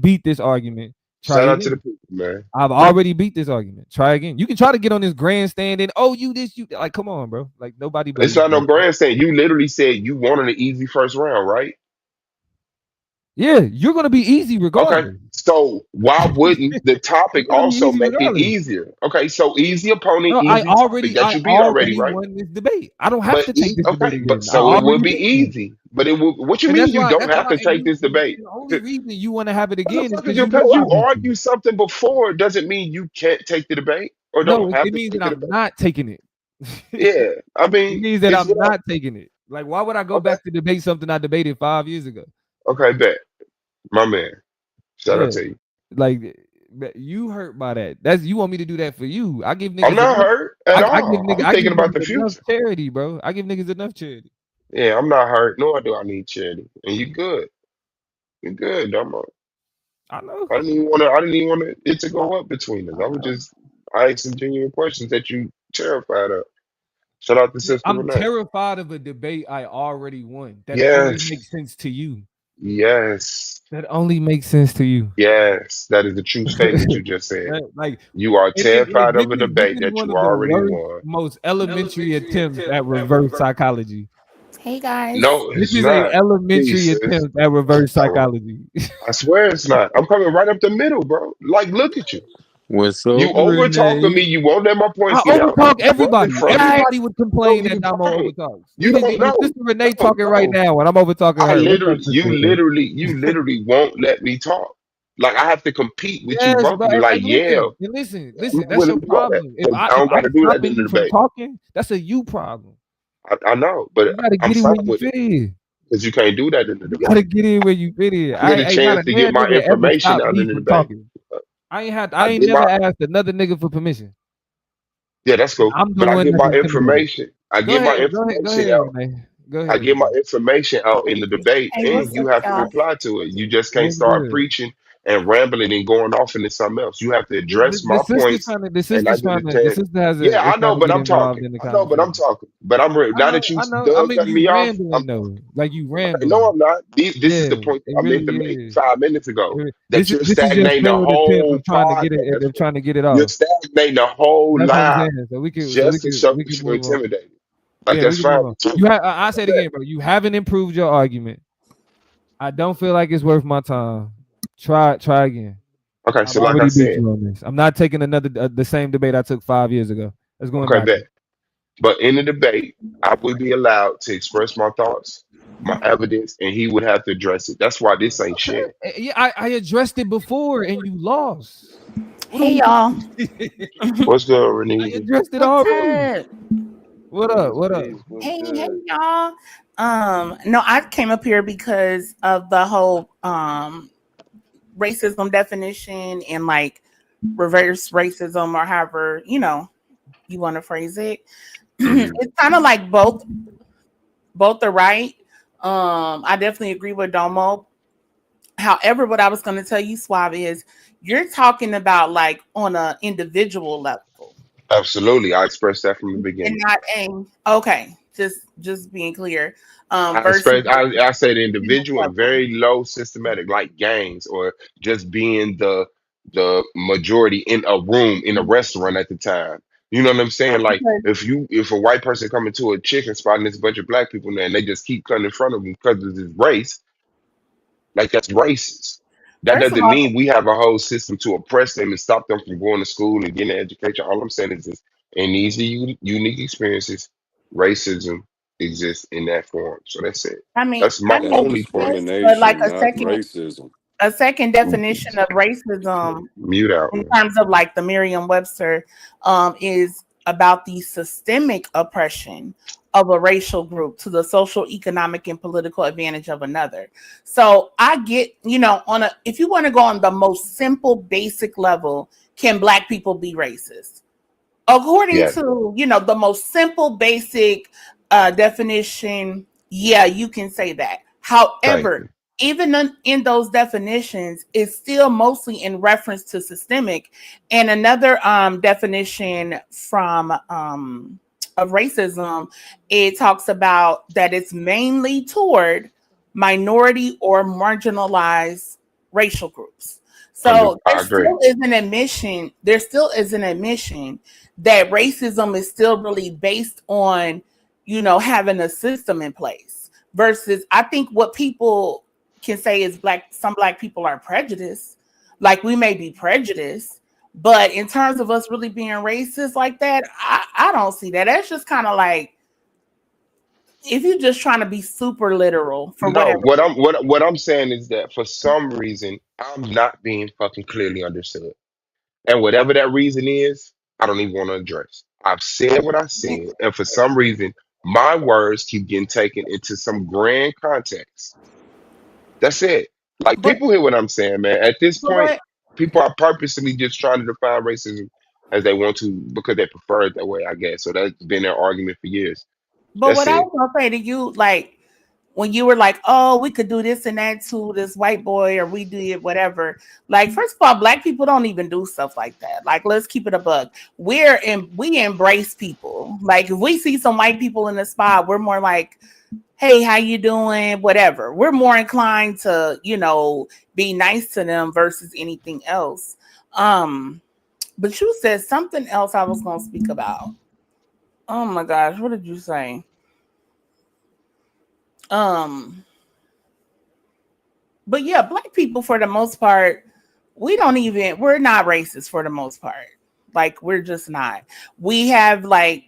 beat this argument Try Shout out to the again. people, man. I've already beat this argument. Try again. You can try to get on this grandstand and you this, you like, come on, bro. Like nobody It's believes not no that. grandstand. You literally said you wanted an easy first round, right? Yeah, you're gonna be easy Okay. regardless. So why wouldn't the You're topic gonna be also easy make it regardless. easier? Okay, so easy opponent, No, easy topic. That I should beat already, already right? won this debate. I don't have But to take this debate okay, but again. I so it would already be beat you. easy. But it would. What you And mean that's you why don't have to and take this debate? the only reason you want to have it again is Motherfucker, because just you know because I you beat you. argue something before doesn't mean you can't take the debate or No, don't have it to means take that the I'm debate. not taking it. Yeah, I It mean, means that it's I'm what not taking it. Like, why would I I. go Okay, back to debate something I debated 5 years ago? okay, bet, my man. Shout out Yeah, to you. like you hurt by that. That's you want me to do that for you. I give I'm niggas not enough. hurt at all. I'm I give thinking about niggas the enough future. charity, bro. I give niggas enough charity. Yeah, I'm not hurt, nor do I need charity. And you good. You good, Domo. I know. I didn't even want it to go up between us. I I was know. just I asked some genuine questions that you terrified of. Shout out to Sister I'm Renee. terrified of a debate I already won. That only Yes. makes sense to you. Yes. That only makes sense to you. Yes. That is a true statement you just said. Like, You are terrified this of a this debate is that one you of the already worst, won. most elementary attempts at reverse psychology. Hey guys. No, This it's is a not. elementary Jesus. attempt at reverse psychology. I swear it's not. I'm coming right up the middle, bro. Like, look at you. What's You up, over talking Renee? me. You won't let my I points get out. overtalk You running everybody. from me. Everybody would No, complain that you Damo don't. overtalks. You Even don't your know. sister Renee No, talking right no. now when I'm overtalking her. What's up, sister Renee? You literally won't let me talk. Like I have to compete with you Yes, but vocally. Like, yeah, listen. I'm That's willing your to do all that. problem. But I If don't got to I'm do that stopping in the you from debate. talking, that's a you problem. I know, but You gotta I'm get in fine where you with it fit in. because you can't do that in the You gotta debate. get in where you fit in. I get a I ain't not chance a to get my nigga ever information stopped out me in the from debate. talking. I I ain't get never my asked another nigga for permission. Yeah, that's And cool. I'm the But I one get that's my intimidated. information. I get my Go information ahead, out. Renee. Go I ahead, get my Renee. information out in the debate, Hey, and what's you up, have to y'all? reply to it. You just can't What's start good? preaching and rambling and going off into something else. You have to address my points, and I get a The chance. sister has Yeah, is I know, trying to but get I'm involved talking. in the I know, but I'm conversation. talking. But now that you I know. I done mean, cut you me off, rambling though. Like you okay, no, rambling. I'm not. This is Yeah, the point that it I meant really to make is. 5 minutes ago. That you're This is your stagnating the failed attempt whole of trying to get it podcast. of trying to get it You're off. stagnating the whole That's what I'm live saying. So just to show we that can you're move on. intimidated. Like Yeah, we that's can fine move on. with you. I say it again, bro. You haven't improved your argument. I don't feel like it's worth my time. Try again. Okay, I've so like I already beat said, you on this. I'm not taking another the same debate I took 5 years ago. Let's going okay, back. bet. But in the debate, I would be allowed to express my thoughts, my evidence, and he would have to address it. That's why this ain't shit. Yeah, I addressed it before and you lost. What are Hey we y'all. What's good, I Renee? addressed it What's already. up? What up? What up? Hey y'all. No, I came up here because of the whole racism definition and like reverse racism or however, you want to phrase it. It's kind of like both are right. I definitely agree with Domo. However, what I was going to tell you, Suave, is you're talking about like on an individual level Absolutely. I expressed that from the and beginning. not a okay. Just being clear. I Versus expressed I said individual and level. very low systematic, like gangs or just being the majority in a room in a restaurant at the time. You know what I'm saying? Like Because if a white person come into a chicken spot and there's a bunch of black people there and they just keep cutting in front of them because of his race, like that's racist. That first of doesn't all, mean we have a whole system to oppress them and stop them from going to school and getting an education. All I'm saying is this: in these unique experiences, racism exists in that form. So that's it. That's my I mean That's only point. yes, but like discrimination, not racism. a second definition of racism Mute out, in man. terms of like the Merriam-Webster is about the systemic oppression of a racial group to the social, economic, and political advantage of another. So I get, if you want to go on the most simple, basic level, can Black people be racist? According Yeah, to, the most simple, basic definition, yeah, you can say that. thank However, you. even in those definitions, it's still mostly in reference to systemic. And another definition from of racism, it talks about that it's mainly toward minority or marginalized racial groups. So there I agree. still is an admission. There still is an admission that racism is still really based on, having a system in place. Versus, I think what people can say is some black people are prejudiced. Like we may be prejudiced, but in terms of us really being racist like that, I don't see that. That's just kind of like if you're just trying to be super literal for No, whatever. what I'm saying is that for some reason I'm not being fucking clearly understood. And whatever that reason is, I don't even want to address. I've said what I said, and for some reason, my words keep getting taken into some grand context. That's it. Like But people hear what I'm saying, man. At this but point, what people are purposely just trying to define racism as they want to because they prefer it that way, I guess. So that's been their argument for years. but That's what I it. was gonna say to you, like when you were like, "Oh, we could do this and that to this white boy, or we did whatever." Like, first of all, black people don't even do stuff like that. Like, let's keep it a bug. We embrace people. Like, if we see some white people in the spot, we're more like, "Hey, how you doing?" Whatever. We're more inclined to, be nice to them versus anything else. Um, but you said something else I was gonna speak about. Oh my gosh, what did you say? Um, but yeah, black people for the most part, we're not racist for the most part. Like we're just not. We have like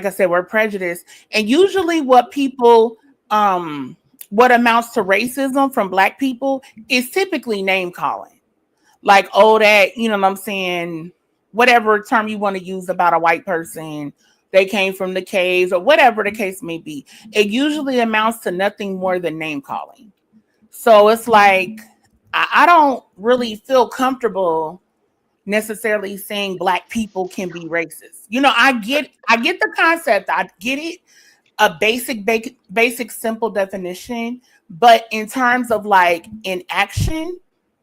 I said, we're prejudiced. And usually what amounts to racism from black people is typically name calling. Like, oh, that, you know what I'm saying, whatever term you want to use about a white person, they came from the caves or whatever the case may be. It usually amounts to nothing more than name calling. So it's like I don't really feel comfortable necessarily saying black people can be racist. I get the concept. I get it. A basic simple definition, but in terms of like in action,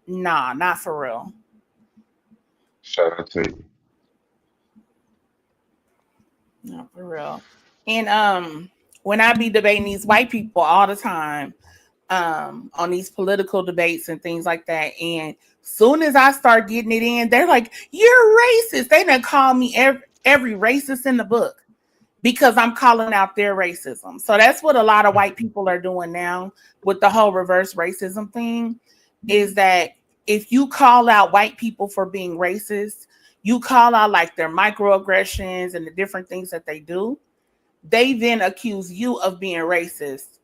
nah, not for real. Shout out to you. Not for real. And when I be debating these white people all the time, on these political debates and things like that. And soon as I start getting it in, they're like, "You're racist." They done call me every racist in the book because I'm calling out their racism. So that's what a lot of white people are doing now with the whole reverse racism thing, is that if you call out white people for being racist, you call out like their microaggressions and the different things that they do, they then accuse you of being racist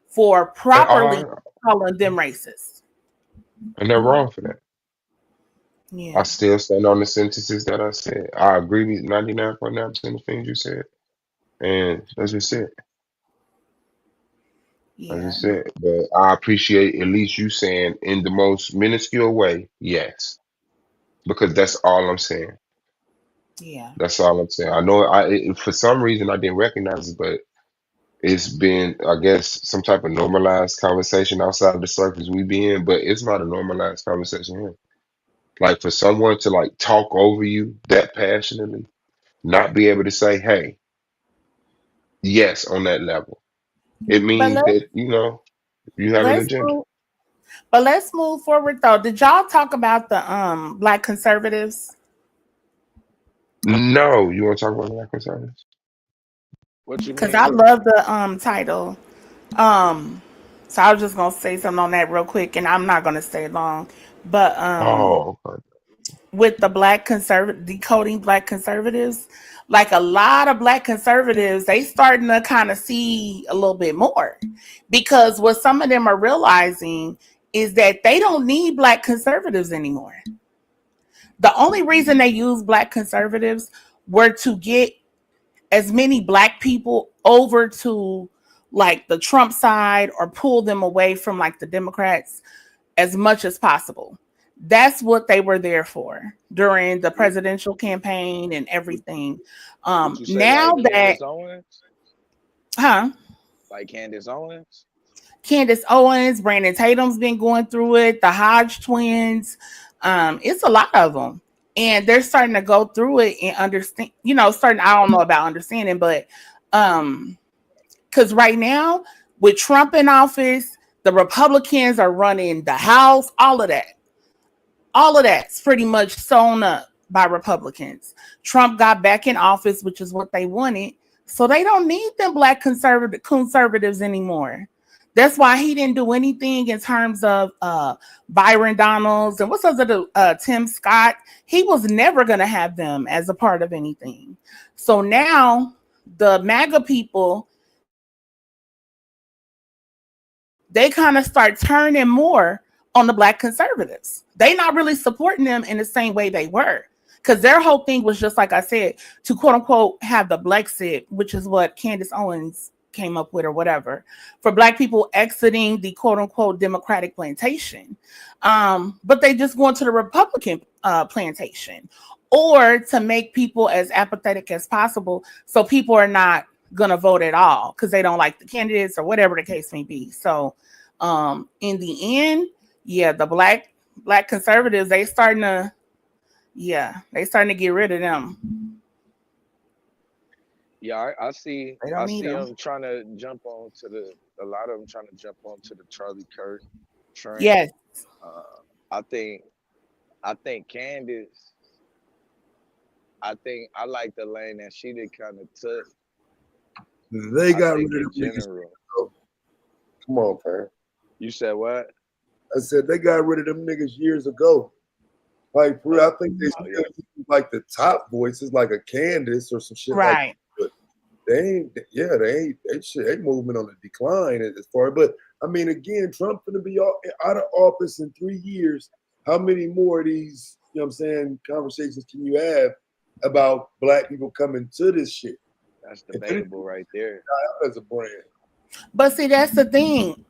for And, properly calling them racist. and they're wrong for that. I Yeah, still stand on the sentences that I said. I agree with 99.9% of things you said. And that's just it. That's yeah, just it. But I appreciate at least you saying in the most minuscule way, yes. Because that's all I'm saying. yeah, That's all I'm saying. I know for some reason I didn't recognize it, but it's been, I guess, some type of normalized conversation outside of the circles we be in, but it's not a normalized conversation here. Like for someone to like talk over you that passionately, not be able to say, hey, yes, on that level. It but means let's that, you have an let's agenda. move. But let's move forward though. Did y'all talk about the black conservatives? No, you want to talk about black conservatives? What you Because I mean? love the title. Um, so I was just gonna say something on that real quick, and I'm not gonna stay long. But Oh, okay. with the black conservative decoding black conservatives, like a lot of black conservatives, they starting to kind of see a little bit more, because what some of them are realizing is that they don't need black conservatives anymore. The only reason they use black conservatives were to get as many black people over to like the Trump side or pull them away from like the Democrats as much as possible. That's what they were there for during the Would, presidential campaign and everything. would you say Now like that, Candace Owens? huh? Like Candace Owens? Candace Owens, Brandon Tatum's been going through it, the Hodge twins. It's a lot of them. And they're starting to go through it and understand, I don't know about understanding, but because right now, with Trump in office, the Republicans are running the House, all of that. All of that's pretty much sewn up by Republicans. Trump got back in office, which is what they wanted. So they don't need them black conservatives anymore. That's why he didn't do anything in terms of Byron Donalds and what's other Tim Scott. He was never going to have them as a part of anything. So now the MAGA people, they kind of start turning more on the black conservatives. They not really supporting them in the same way they were. Because their whole thing was just, like I said, to quote unquote have the Blexit, which is what Candace Owens came up with or whatever, for black people exiting the quote unquote Democratic plantation. But they just go into the Republican plantation, or to make people as apathetic as possible so people are not going to vote at all because they don't like the candidates or whatever the case may be. So in the end, yeah, the black conservatives, they starting to get rid of them. Yeah, I see. They don't I need see them. them trying to jump on to a lot of them trying to jump onto the Charlie Kirk train. Yes. I think Candace, I like the lane that she did kind of took. They got rid of them general. niggas. Come on, fam. You said what? I said they got rid of them niggas years ago. Like, for real, I think they still like the top voices, like a Candace or some shit like that. But they moving on the decline as far. But I mean, again, Trump gonna be out of office in 3 years. How many more of these, you know what I'm saying, conversations can you have about black people coming to this shit? That's debatable right there. As a brand. But see, that's the thing.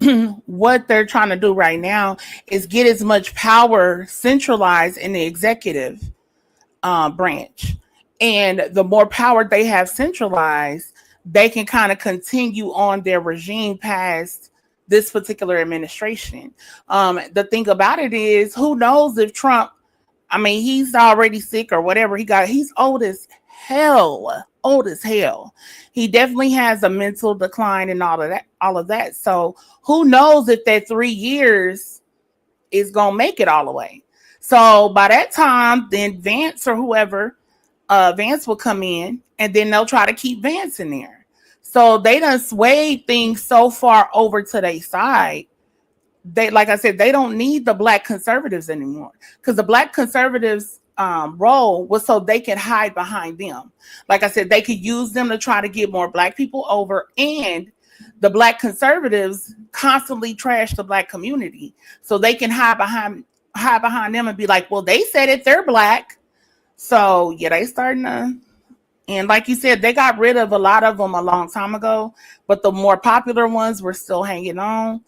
What they're trying to do right now is get as much power centralized in the executive branch. And the more power they have centralized, they can kind of continue on their regime past this particular administration. The thing about it is, who knows if Trump, I mean, he's already sick or whatever. He's old as hell. He definitely has a mental decline and all of that. So who knows if that 3 years is gonna make it all the way. So by that time, then Vance or whoever, Vance will come in, and then they'll try to keep Vance in there. So they done swayed things so far over to their side. They, like I said, they don't need the black conservatives anymore, because the black conservatives role was so they could hide behind them. Like I said, they could use them to try to get more black people over, and the black conservatives constantly trash the black community, so they can hide behind them and be like, well, they said it, they're black. So yeah, they starting to, and like you said, they got rid of a lot of them a long time ago, but the more popular ones were still hanging on.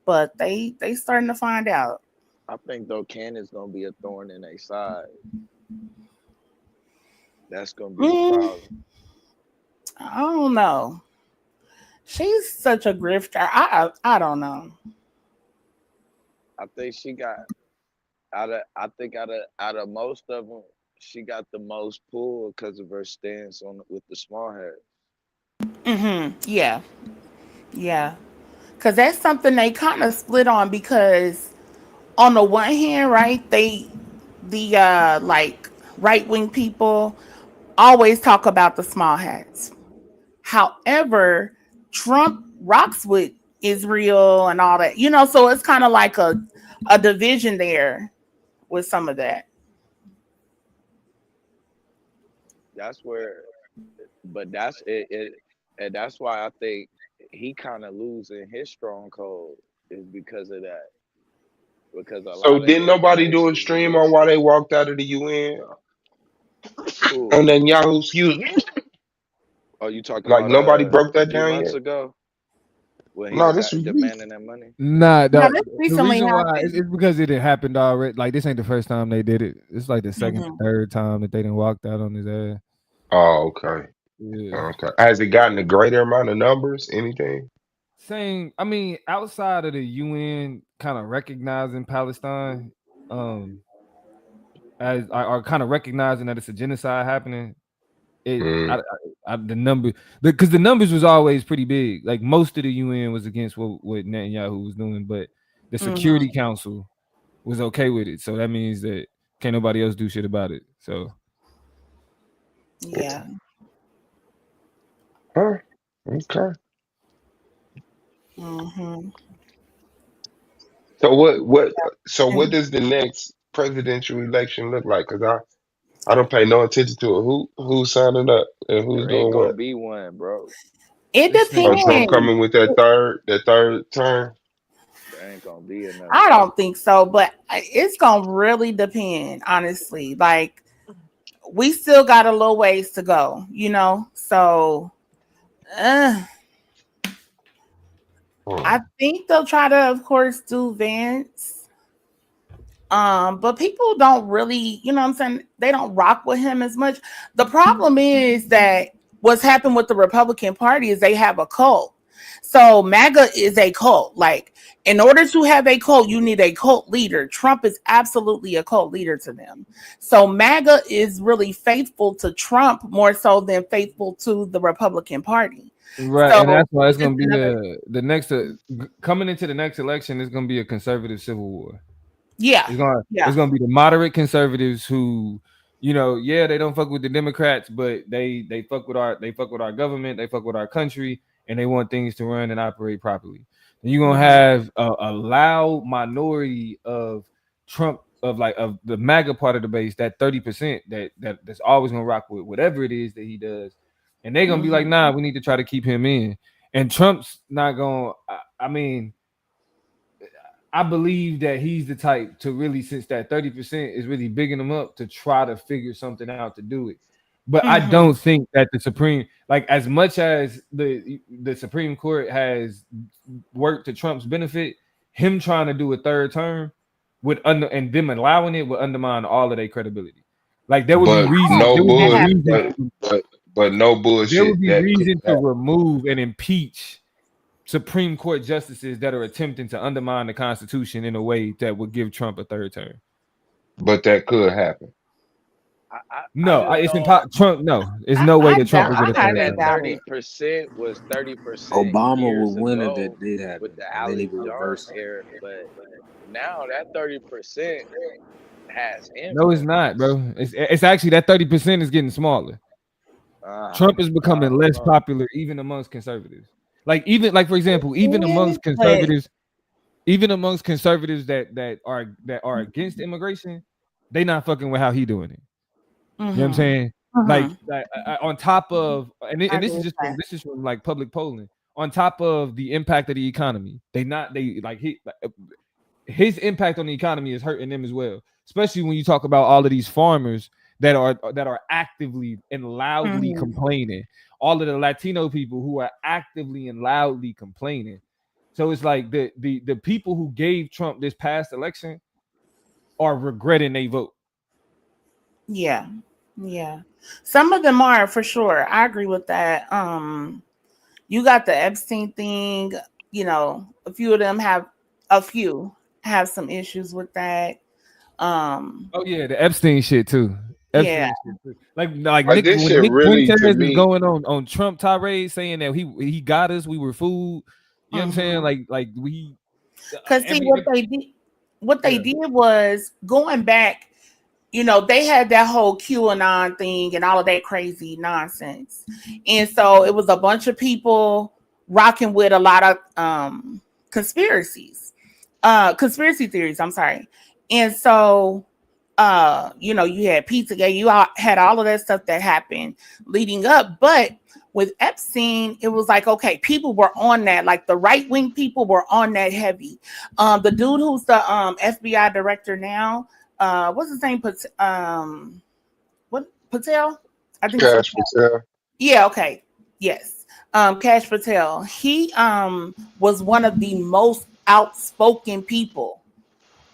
But they starting to find out. I think though Cannon's gonna be a thorn in their side. That's gonna be the problem. I don't know. She's such a grifter. I don't know. I think she got out of most of them, she got the most pull because of her stance on with the small hair. Yeah. Because that's something they kind of split on, because on the one hand, right, the like right-wing people always talk about the small hats. However, Trump rocks with Israel and all that, so it's kind of like a division there with some of that. That's where, but that's it, and that's why I think he kind of losing his stronghold is because of that. Because so didn't nobody do a stream on why they walked out of the UN? Cool. On that Yahoo, excuse me. Oh, you talking like about nobody broke that a few down months yet? ago? When he No, was this was demanding that money. Nah, this the recently reason why happened. it's because it had happened already. Like, this ain't the first time they did it. It's like the second, or third time that they done walked out on his ass. Oh, okay. Yeah. Okay. Has it gotten a greater amount of numbers? Anything? Saying, I mean, outside of the UN kind of recognizing Palestine, as are kind of recognizing that it's a genocide happening, the number, because the numbers was always pretty big. Like, most of the UN was against what Netanyahu was doing, but the Security Council was okay with it. So that means that can't nobody else do shit about it. So Yeah. Huh? Okay. Mm-hmm. So what so what And does the next presidential election look like? Because I don't pay no attention to it. Who's signing up and who's There ain't doing gonna what? be one, bro. it this Oh, nigga, Trump depends. coming with that third term. There ain't gonna be another I one. don't think so, but it's gonna really depend, honestly. Like we still got a little ways to go, you know. So uh, Hmm. I think they'll try to, of course, do Vance. But people don't really, you know what I'm saying? They don't rock with him as much. The problem is that what's happened with the Republican Party is they have a cult. So MAGA is a cult. Like, in order to have a cult, you need a cult leader. Trump is absolutely a cult leader to them. So MAGA is really faithful to Trump more so than faithful to the Republican Party. right, and So that's why it's it's gonna be another, the next coming into the next election is gonna be a conservative civil war. yeah, It's yeah. gonna be the moderate conservatives who, you know, yeah, they don't fuck with the Democrats, but they fuck with our government, they fuck with our country, and they want things to run and operate properly. And you're gonna Mhm. have a loud minority of Trump of the MAGA part of the base, that 30% that's always gonna rock with whatever it is that he does, and they're gonna be like, Mhm. nah, we need to try to keep him in. And Trump's not gonna. I mean, I believe that he's the type to really, since that 30% is really bigging him up, to try to figure something out to do it. But I Mhm. don't think that the Supreme, like as much as the Supreme Court has worked to Trump's benefit, him trying to do a third term would and them allowing it would undermine all of their credibility. Like there would be But I don't reason, no there think would be that bull, reason, happened. but no there would bullshit. be That could reason to happen. remove and impeach Supreme Court justices that are attempting to undermine the Constitution in a way that would give Trump a third term. But that could happen. I No, just it's don't. impossible. Trump, no, there's no way I that Trump doubt. will I get I a think third highly that term. doubt it. 30% was 30% Obama years would win if ago that did with happen, the and then he Alex would Jones reverse it. era, but now that 30% has No, it's not, influence. bro. It's actually that 30% is getting smaller. Trump is I becoming don't less know. popular even amongst conservatives. Like for example, It is, but even amongst conservatives that are against immigration, they not fucking with how he doing it. You know what I'm mhm. saying? Like, Mhm. on top of, I and agree with that. this is from like public polling. On top of the impact of the economy, they like his impact on the economy is hurting them as well. Especially when you talk about all of these farmers that are actively and loudly Mhm. complaining. All of the Latino people who are actively and loudly complaining. So it's like the people who gave Trump this past election are regretting they vote. Yeah. Yeah. Some of them are for sure. I agree with that. You got the Epstein thing, you know, a few have some issues with that. Um, Oh yeah, the Epstein shit too. yeah. Epstein shit too. Like Like Nick, this when shit Nick really to Fuentes was me. going on Trump tirade saying that he got us, we were food. You know what I'm saying? Mhm. Like we Cuz see what they yeah. did was going back, you know, they had that whole QAnon thing and all of that crazy nonsense. And so it was a bunch of people rocking with a lot of conspiracies. Conspiracy theories, I'm sorry. And so you know, you had Pizzagate, you all had all of that stuff that happened leading up, but with Epstein, it was like, okay, people were on that, like the right wing people were on that heavy. The dude who's the FBI director now, what's his name? What Patel? I think so. Cash Patel. Yeah, okay. Yes. Cash Patel. He was one of the most outspoken people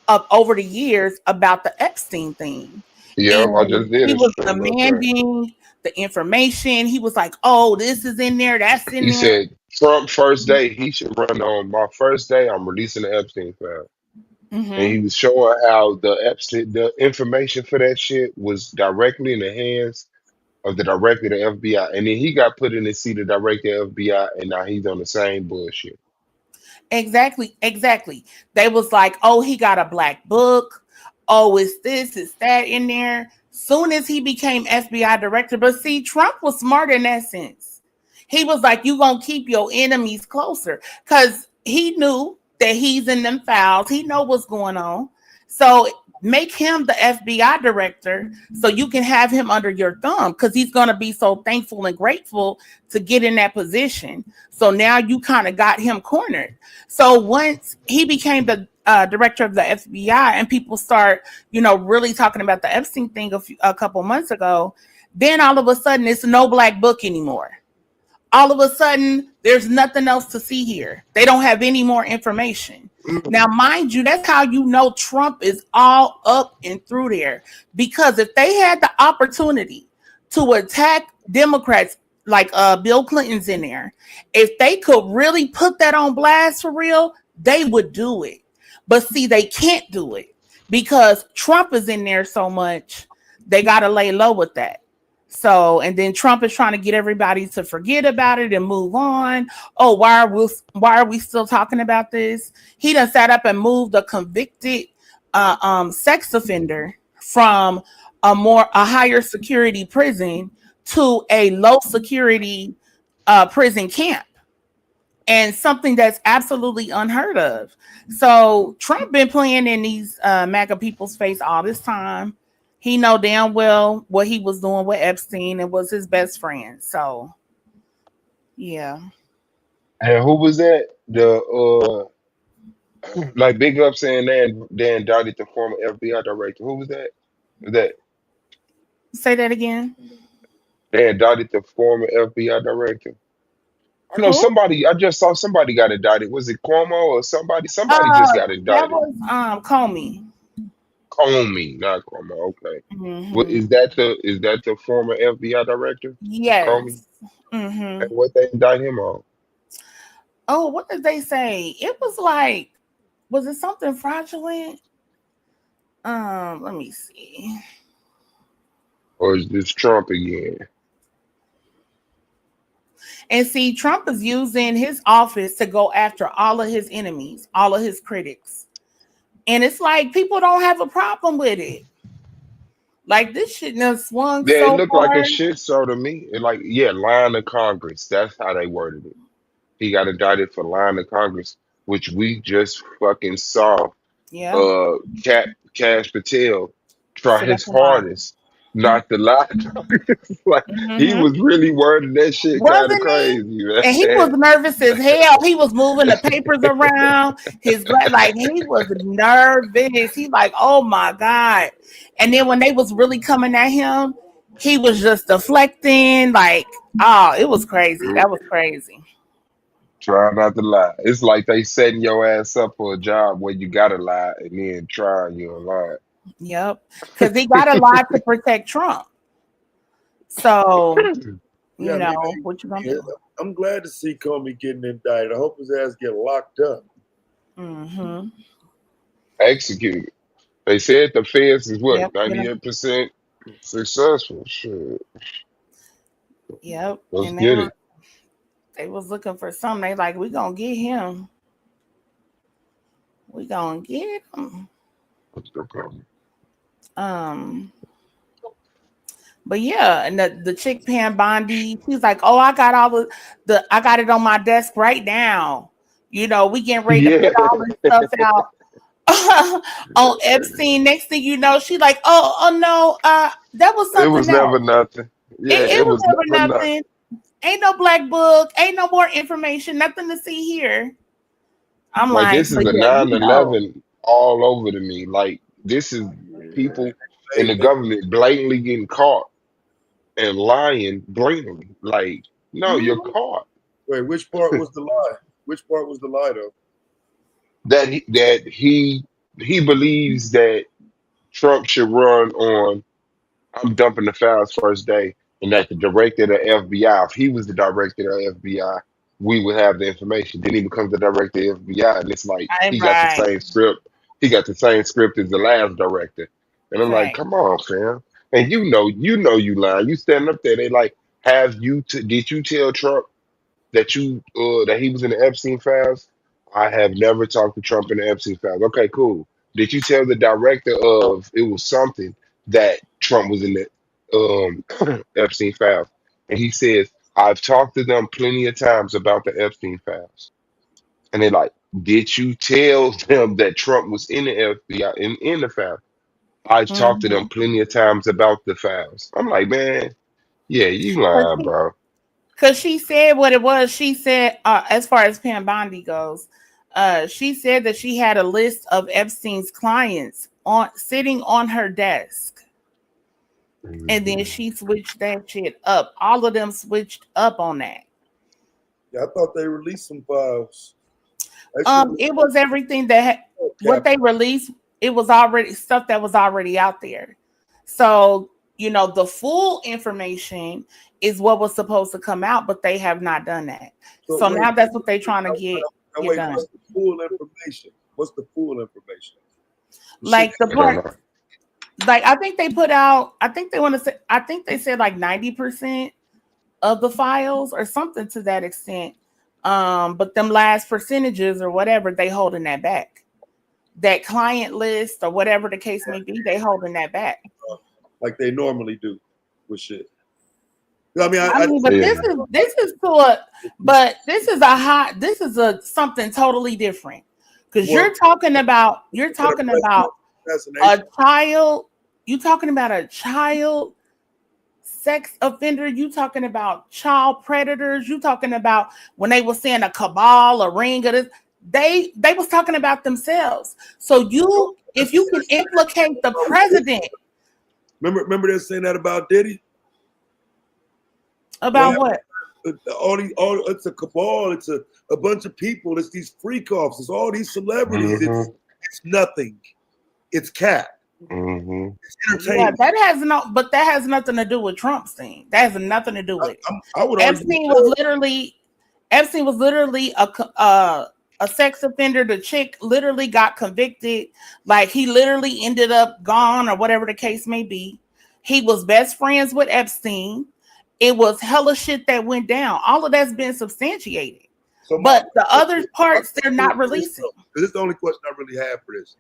up over the years about the Epstein thing. Yep, I And just did he a was show about that. demanding the information. He was like, oh, this is in there, that's in He there. said Trump first day he should run on my first day. I'm releasing the Epstein file, and Mm-hmm. he was showing how the information for that shit was directly in the hands of the director of the FBI, and then he got put in the seat of director of FBI, and now he's on the same bullshit. Exactly. They was like, oh, he got a black book. oh, it's this, it's that in there. Soon as he became FBI director, but see, Trump was smart in that sense. He was like, you gonna keep your enemies closer, because he knew that he's in them files. He know what's going on. So make him the FBI director so you can have him under your thumb, because he's going to be so thankful and grateful to get in that position. So now you kind of got him cornered. So once he became the director of the FBI and people start, really talking about the Epstein thing a couple months ago, then all of a sudden it's no black book anymore. All of a sudden, there's nothing else to see here. They don't have any more information. Now, mind you, that's how you know Trump is all up and through there. Because if they had the opportunity to attack Democrats like Bill Clinton's in there, if they could really put that on blast for real, they would do it. But see, they can't do it because Trump is in there so much, they got to lay low with that. So, and then Trump is trying to get everybody to forget about it and move on. Oh, why are we still talking about this? He done sat up and moved a convicted sex offender from a higher security prison to a low security prison camp, and something that's absolutely unheard of. So Trump been playing in these MAGA people's face all this time. He know damn well what he was doing with Epstein and was his best friend. So, yeah. And who was that? The like big up saying Dan indicted the former FBI director. Who was that? Was that Say that again. they indicted the former FBI director? I know Who? somebody. I just saw somebody got indicted. Was it Cuomo or somebody? Somebody just got That indicted. was Comey. Comey, not Cuomo. Okay. What Mm-hmm. is that the former FBI director? Comey. Yes. And Mm-hmm. what they indict him on? Oh, what did they say? It was like, was it something fraudulent? Let me see. Or is this Trump again? And see, Trump is using his office to go after all of his enemies, all of his critics. And it's like people don't have a problem with it. Like this shit done swung Yeah, it so looked like a far. shit show to me. It like, yeah, lying to Congress. That's how they worded it. He got indicted for lying to Congress, which we just fucking saw. Yeah. Cash Patel try Sit up his and lie. hardest not to lie to Congress. Like he Mm-hmm. was really wording that shit kind of Wasn't he? crazy, And he was man. nervous as hell. He was moving the papers around. Like he was nervous. He like, oh my God. And then when they was really coming at him, he was just deflecting. Like, oh, it was crazy. That was crazy. Try not to lie. It's like they setting your ass up for a job where you gotta lie and then trying you and lying. Yep. Because he got a lot to protect Trump. So, Yeah, what you gonna do? I'm glad to see Comey getting indicted. I hope his ass get locked up. Mm-hmm. Executed. They said the feds is what, Yep. 98% successful. Shit. Yep. Let's And get it. they was looking for something. They like, we gonna get him. We gonna get him. What's the problem? But yeah, and the chick Pam Bondi, she's like, oh, I got all I got it on my desk right now. We getting ready to Yeah. put all this stuff out on Epstein. Next thing you know, she like, oh no, that was It something was else. never nothing. Yeah, It it was was never never nothing. nothing. Ain't no black book. Ain't no more information. Nothing to see here. I'm Like like, this is but a yeah, 9/11 all over to me. Like this is people in the government blatantly getting caught and lying blatantly. Like, no, you're Mhm. caught. Wait, which part was the lie? Which part was the lie though? That he believes that Trump should run on I'm dumping the files first day, and that the director of the FBI, if he was the director of the FBI, we would have the information. Then he becomes the director of the FBI, and it's like he got the Right. same script. He got the same script as the last director, and I'm like, Right. come on, fam. And you lying. You standing up there. They like, did you tell Trump that that he was in the Epstein files? I have never talked to Trump in the Epstein files. Okay, cool. Did you tell the director of it was something that Trump was in the Epstein files? And he says, I've talked to them plenty of times about the Epstein files. And they're like, did you tell them that Trump was in the FBI in the files? I've talked to them plenty of times about the files. I'm like, man, yeah, you lying, bro. Because she said what it was. She said, as far as Pam Bondi goes, she said that she had a list of Epstein's clients sitting on her desk. And then she switched that shit up. All of them switched up on that. Yeah, I thought they released some files. It was everything that what they released. It was already stuff that was already out there. So, you know, the full information is what was supposed to come out, but they have not done that. So now that's what they're trying to get done. What's the full information? What's the full information? Like the part, like I think they put out, I think they said like 90% of the files or something to that extent. But them last percentages or whatever, they holding that back. That client list or whatever the case may be, they holding that back. Like they normally do with shit. But this is a something totally different. Because you're talking about a child sex offender, you talking about child predators, you talking about when they were saying a cabal, a ring of this, they was talking about themselves. So if you can implicate the president. Remember they're saying that about Diddy? About what? It's a cabal, it's a bunch of people, it's these freak offs, it's all these celebrities, it's nothing. It's cap. It's entertainment. Yeah, that has nothing to do with Trump's thing. That has nothing to do with it. Epstein was literally a sex offender. The chick literally got convicted. Like he literally ended up gone or whatever the case may be. He was best friends with Epstein. It was hella shit that went down. All of that's been substantiated. But the other parts they're not releasing. This is the only question I really have for this.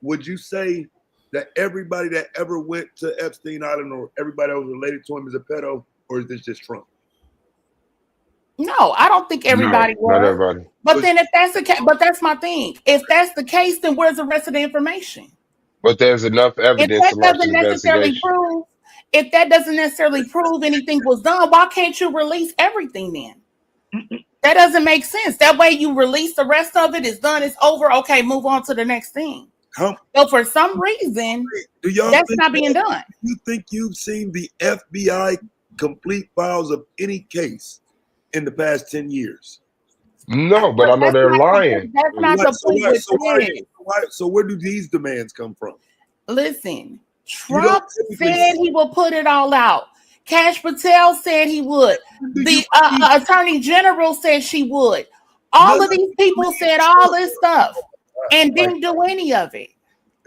Would you say that everybody that ever went to Epstein Island or everybody that was related to him is a pedo, or is this just Trump? No, I don't think everybody was. Not everybody. But then if that's the case, but that's my thing. If that's the case, then where's the rest of the information? But there's enough evidence to launch an investigation. If that doesn't necessarily prove anything was done, why can't you release everything then? That doesn't make sense. That way you release the rest of it, it's done, it's over. Okay, move on to the next thing. So for some reason, that's not being done. You think you've seen the FBI complete files of any case in the past 10 years? No, but I know they're lying. That's not the point. So where do these demands come from? Listen, Trump said he will put it all out. Kash Patel said he would. The Attorney General said she would. All of these people said all this stuff and didn't do any of it.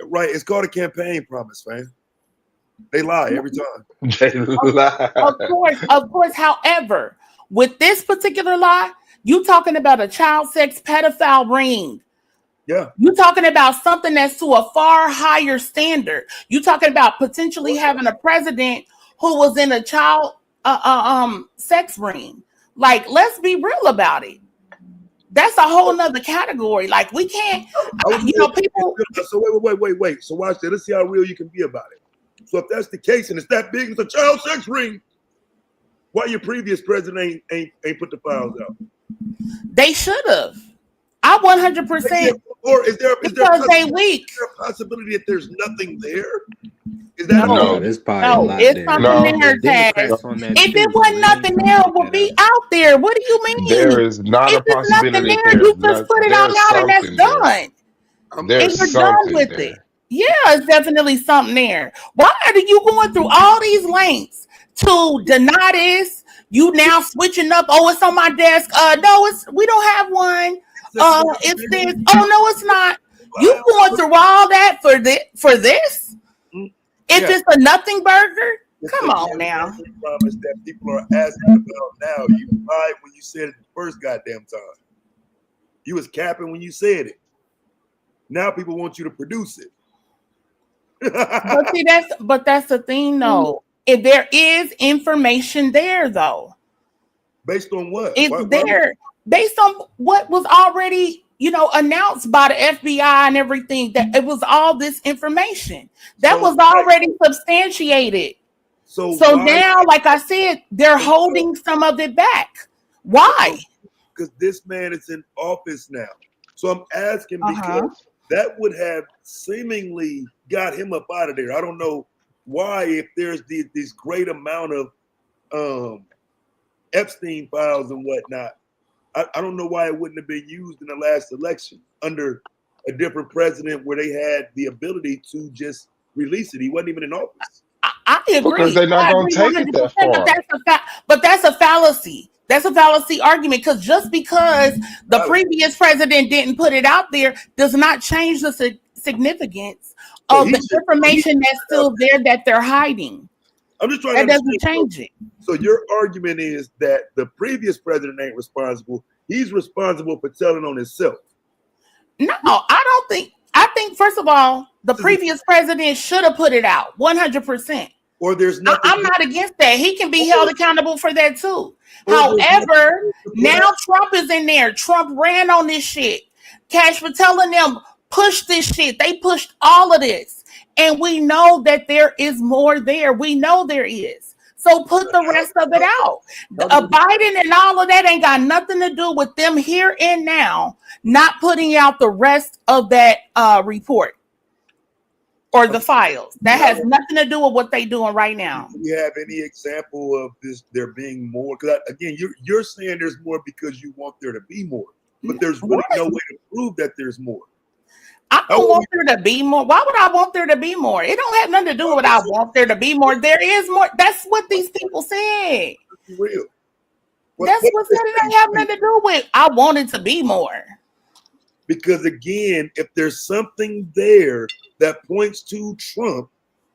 Right. It's called a campaign promise, man. They lie every time. They lie. Of course. However, with this particular lie, you talking about a child sex pedophile ring. Yeah. You talking about something that's to a far higher standard. You talking about potentially having a president who was in a child sex ring. Like, let's be real about it. That's a whole nother category. Like, we can't, people. So wait. So watch that. Let's see how real you can be about it. So if that's the case and it's that big, it's a child sex ring. Why your previous president ain't put the files out? They should have. I 100%. Or is there they weak? Is there a possibility that there's nothing there? Is that no? There's probably a lot it's there. something there, Taz. If it wasn't nothing there, it would be out there. What do you mean? There is not a possibility. You just put it out now and that's done. There's and you're done with it. Yeah, it's definitely something there. Why are you going through all these lengths to deny this? You now switching up. Oh, it's on my desk. No, we don't have one. It's this. Oh no, it's not. You going through all that for this? If it's a nothing burger, come on now. Promise that people are asking about now. You lied when you said it the first goddamn time. You was capping when you said it. Now people want you to produce it. But see, that's the thing, though. If there is information there, though, based on what? It's there based on what was already, announced by the FBI and everything. That it was all this information that was already substantiated. So now, like I said, they're holding some of it back. Why? Because this man is in office now. So I'm asking because that would have seemingly got him up out of there. I don't know why, if there's this great amount of Epstein files and whatnot, I don't know why it wouldn't have been used in the last election under a different president where they had the ability to just release it. He wasn't even in office. I agree. Because they're not going to take it that far. But that's a fallacy. That's a fallacy argument, because just because the previous president didn't put it out there does not change the significance of the information that's still there that they're hiding. I'm just trying that to doesn't change it. So your argument is that the previous president ain't responsible. He's responsible for telling on himself. No, I don't think. I think, first of all, the previous president should have put it out 100%. Or there's nothing. I'm not against that. He can be held accountable for that too. However, now Trump is in there. Trump ran on this shit. Cash for telling them push this shit. They pushed all of this. And we know that there is more there. We know there is. So put the rest of it out. Biden and all of that ain't got nothing to do with them here and now not putting out the rest of that report or the files. That has nothing to do with what they're doing right now. Do you have any example of this there being more? Because again, you're saying there's more because you want there to be more, but there's really no way to prove that there's more. I don't want there to be more. Why would I want there to be more? It don't have nothing to do with what I want there to be more. There is more. That's what these people said. Real. That's what said it ain't have nothing to do with I wanted to be more. Because again, if there's something there that points to Trump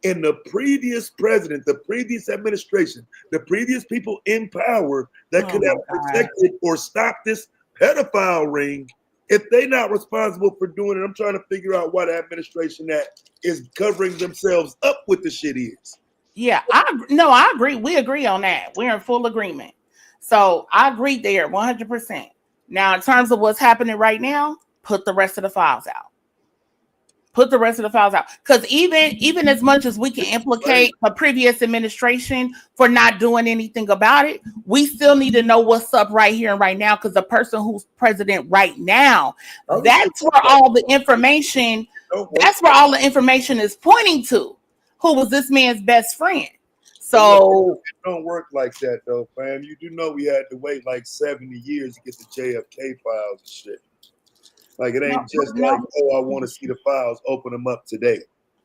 and the previous president, the previous administration, the previous people in power that could have protected or stopped this pedophile ring, if they're not responsible for doing it, I'm trying to figure out why the administration that is covering themselves up with the shit is. Yeah, I agree. We agree on that. We're in full agreement. So I agree there 100%. Now, in terms of what's happening right now, put the rest of the files out. Put the rest of the files out. Because even as much as we can implicate a previous administration for not doing anything about it, we still need to know what's up right here and right now. Because the person who's president right now, that's where all the information is pointing to. Who was this man's best friend? So it don't work like that though, fam. You do know we had to wait like 70 years to get the JFK files and shit. Like it ain't like, oh, I want to see the files, open them up today.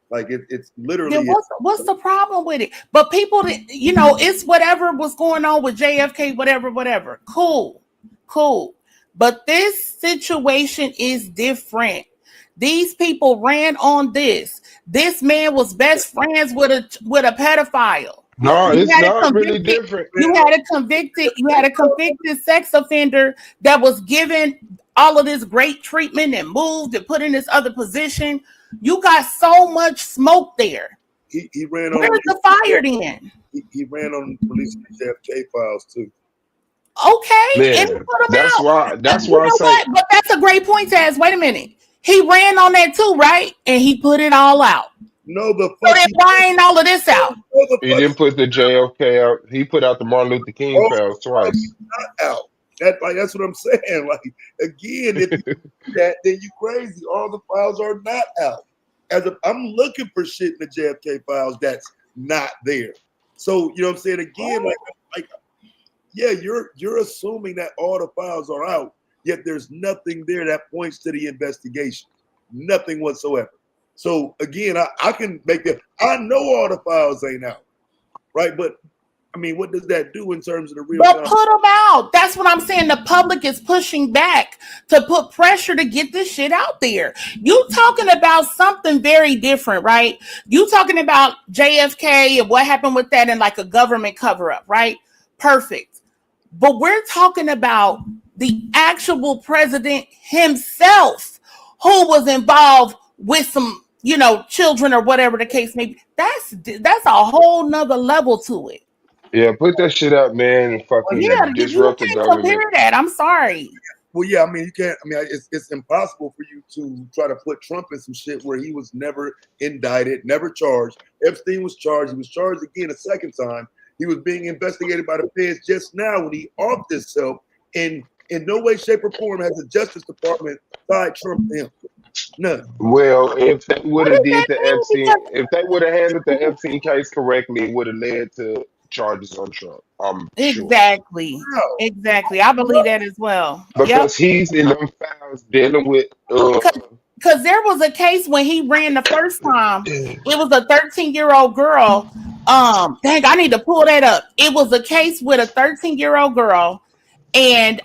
Like it's literally. What's the problem with it? But people, it's whatever was going on with JFK, whatever. Cool. But this situation is different. These people ran on this. This man was best friends with a pedophile. No, it's not really different. You had a convicted sex offender that was given all of this great treatment and moved and put in this other position. You got so much smoke there. He ran on. Where's the fire then? He ran on releasing the JFK files too. Okay, Man, and put them that's out. why I say. What? But that's a great point, Taz. Wait a minute. He ran on that too, right? And he put it all out. No, so then why ain't all of this out? He didn't put the JFK out. He put out the Martin Luther King files twice. Not out. That's what I'm saying. Like again, if you do that, then you crazy. All the files are not out. I'm looking for shit in the JFK files that's not there. So you know what I'm saying? Again, like yeah, you're assuming that all the files are out, yet there's nothing there that points to the investigation. Nothing whatsoever. So again, I can make that. I know all the files ain't out, right? But I mean, what does that do in terms of the real? But put them out. That's what I'm saying. The public is pushing back to put pressure to get this shit out there. You talking about something very different, right? You talking about JFK and what happened with that and like a government cover up, right? Perfect. But we're talking about the actual president himself who was involved with some, children or whatever the case may be. That's a whole nother level to it. Yeah, put that shit up, man, and fucking Yeah, you disrupt the can't government. compare that. I'm sorry. Well, yeah, I mean, you can't. I mean, it's impossible for you to try to put Trump in some shit where he was never indicted, never charged. Epstein was charged. He was charged again a second time. He was being investigated by the feds just now when he offed himself. And in no way, shape, or form has the Justice Department tied Trump to him. None. Well, if they would What have does did that the mean? Epstein, if they would have handled the Epstein case correctly, it would have led to charges on Trump. I'm sure. Exactly. I believe that as well. Yep. Because he's in them files dealing with Because there was a case when he ran the first time. It was a 13-year-old girl. Dang, I need to pull that up. It was a case with a 13-year-old girl, and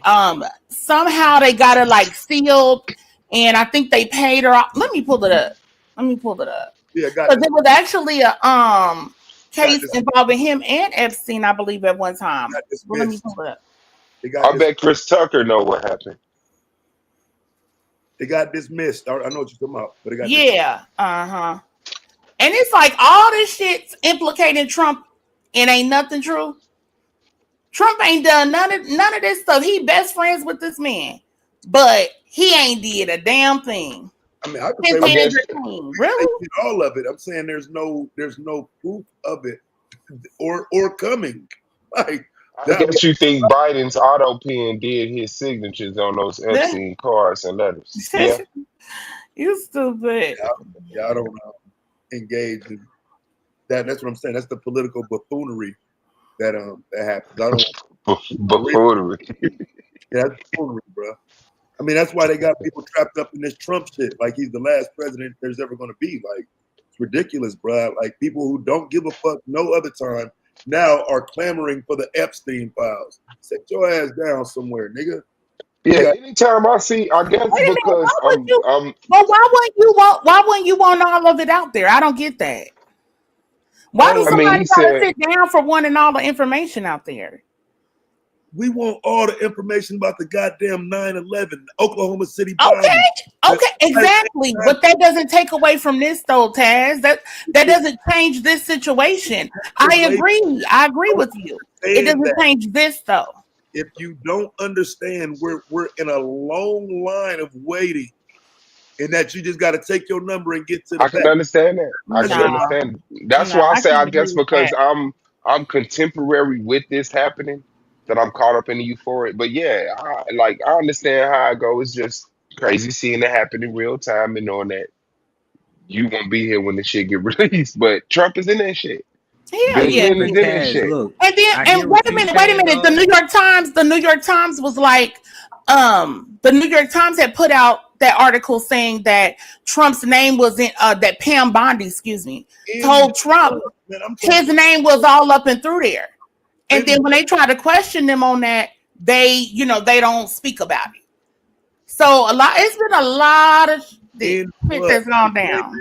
somehow they got her like sealed, and I think they paid her off. Let me pull it up. Yeah, because it was actually a case involving him and Epstein, I believe, at one time. Well, let me pull it up. I bet Chris Tucker know what happened. They got dismissed. I know what you're talking about, but it got dismissed. And it's like all this shit's implicating Trump, and ain't nothing true. Trump ain't done none of this stuff. He best friends with this man, but he ain't did a damn thing. I mean, I can say really all of it. I'm saying there's no proof of it or coming. Like, I guess you think Biden's auto pen did his signatures on those Epstein cards and letters. Yeah. You stupid. Yeah, I don't engage in that. That's what I'm saying. That's the political buffoonery that happens. I don't buffoonery. Yeah, that's buffoonery, bro. I mean, that's why they got people trapped up in this Trump shit. Like he's the last president there's ever going to be. Like it's ridiculous, bro. Like people who don't give a fuck no other time now are clamoring for the Epstein files. Sit your ass down somewhere, nigga. Yeah, anytime I see, I guess because But why wouldn't you want all of it out there? I don't get that. Why does somebody gotta sit down for wanting all the information out there? We want all the information about the goddamn 9/11, Oklahoma City bombing. Okay, exactly. But that doesn't take away from this, though, Taz. That doesn't change this situation. I agree with you. It doesn't change this, though. If you don't understand, we're in a long line of waiting, and that you just got to take your number and get to the I can understand that. I can understand. That's why I say I guess because I'm contemporary with this happening, that I'm caught up in the euphoria. But yeah, I understand how it goes. It's just crazy seeing it happen in real time and knowing that you won't be here when the shit get released. But Trump is in that shit. Hell yeah. Bill Clinton is in that shit. And wait a minute. The New York Times was like, the New York Times had put out that article saying that Trump's name was in that Pam Bondi, told Trump his name was all up and through there. And then when they try to question them on that, they don't speak about it. So it's been a lot of shit that's gone down.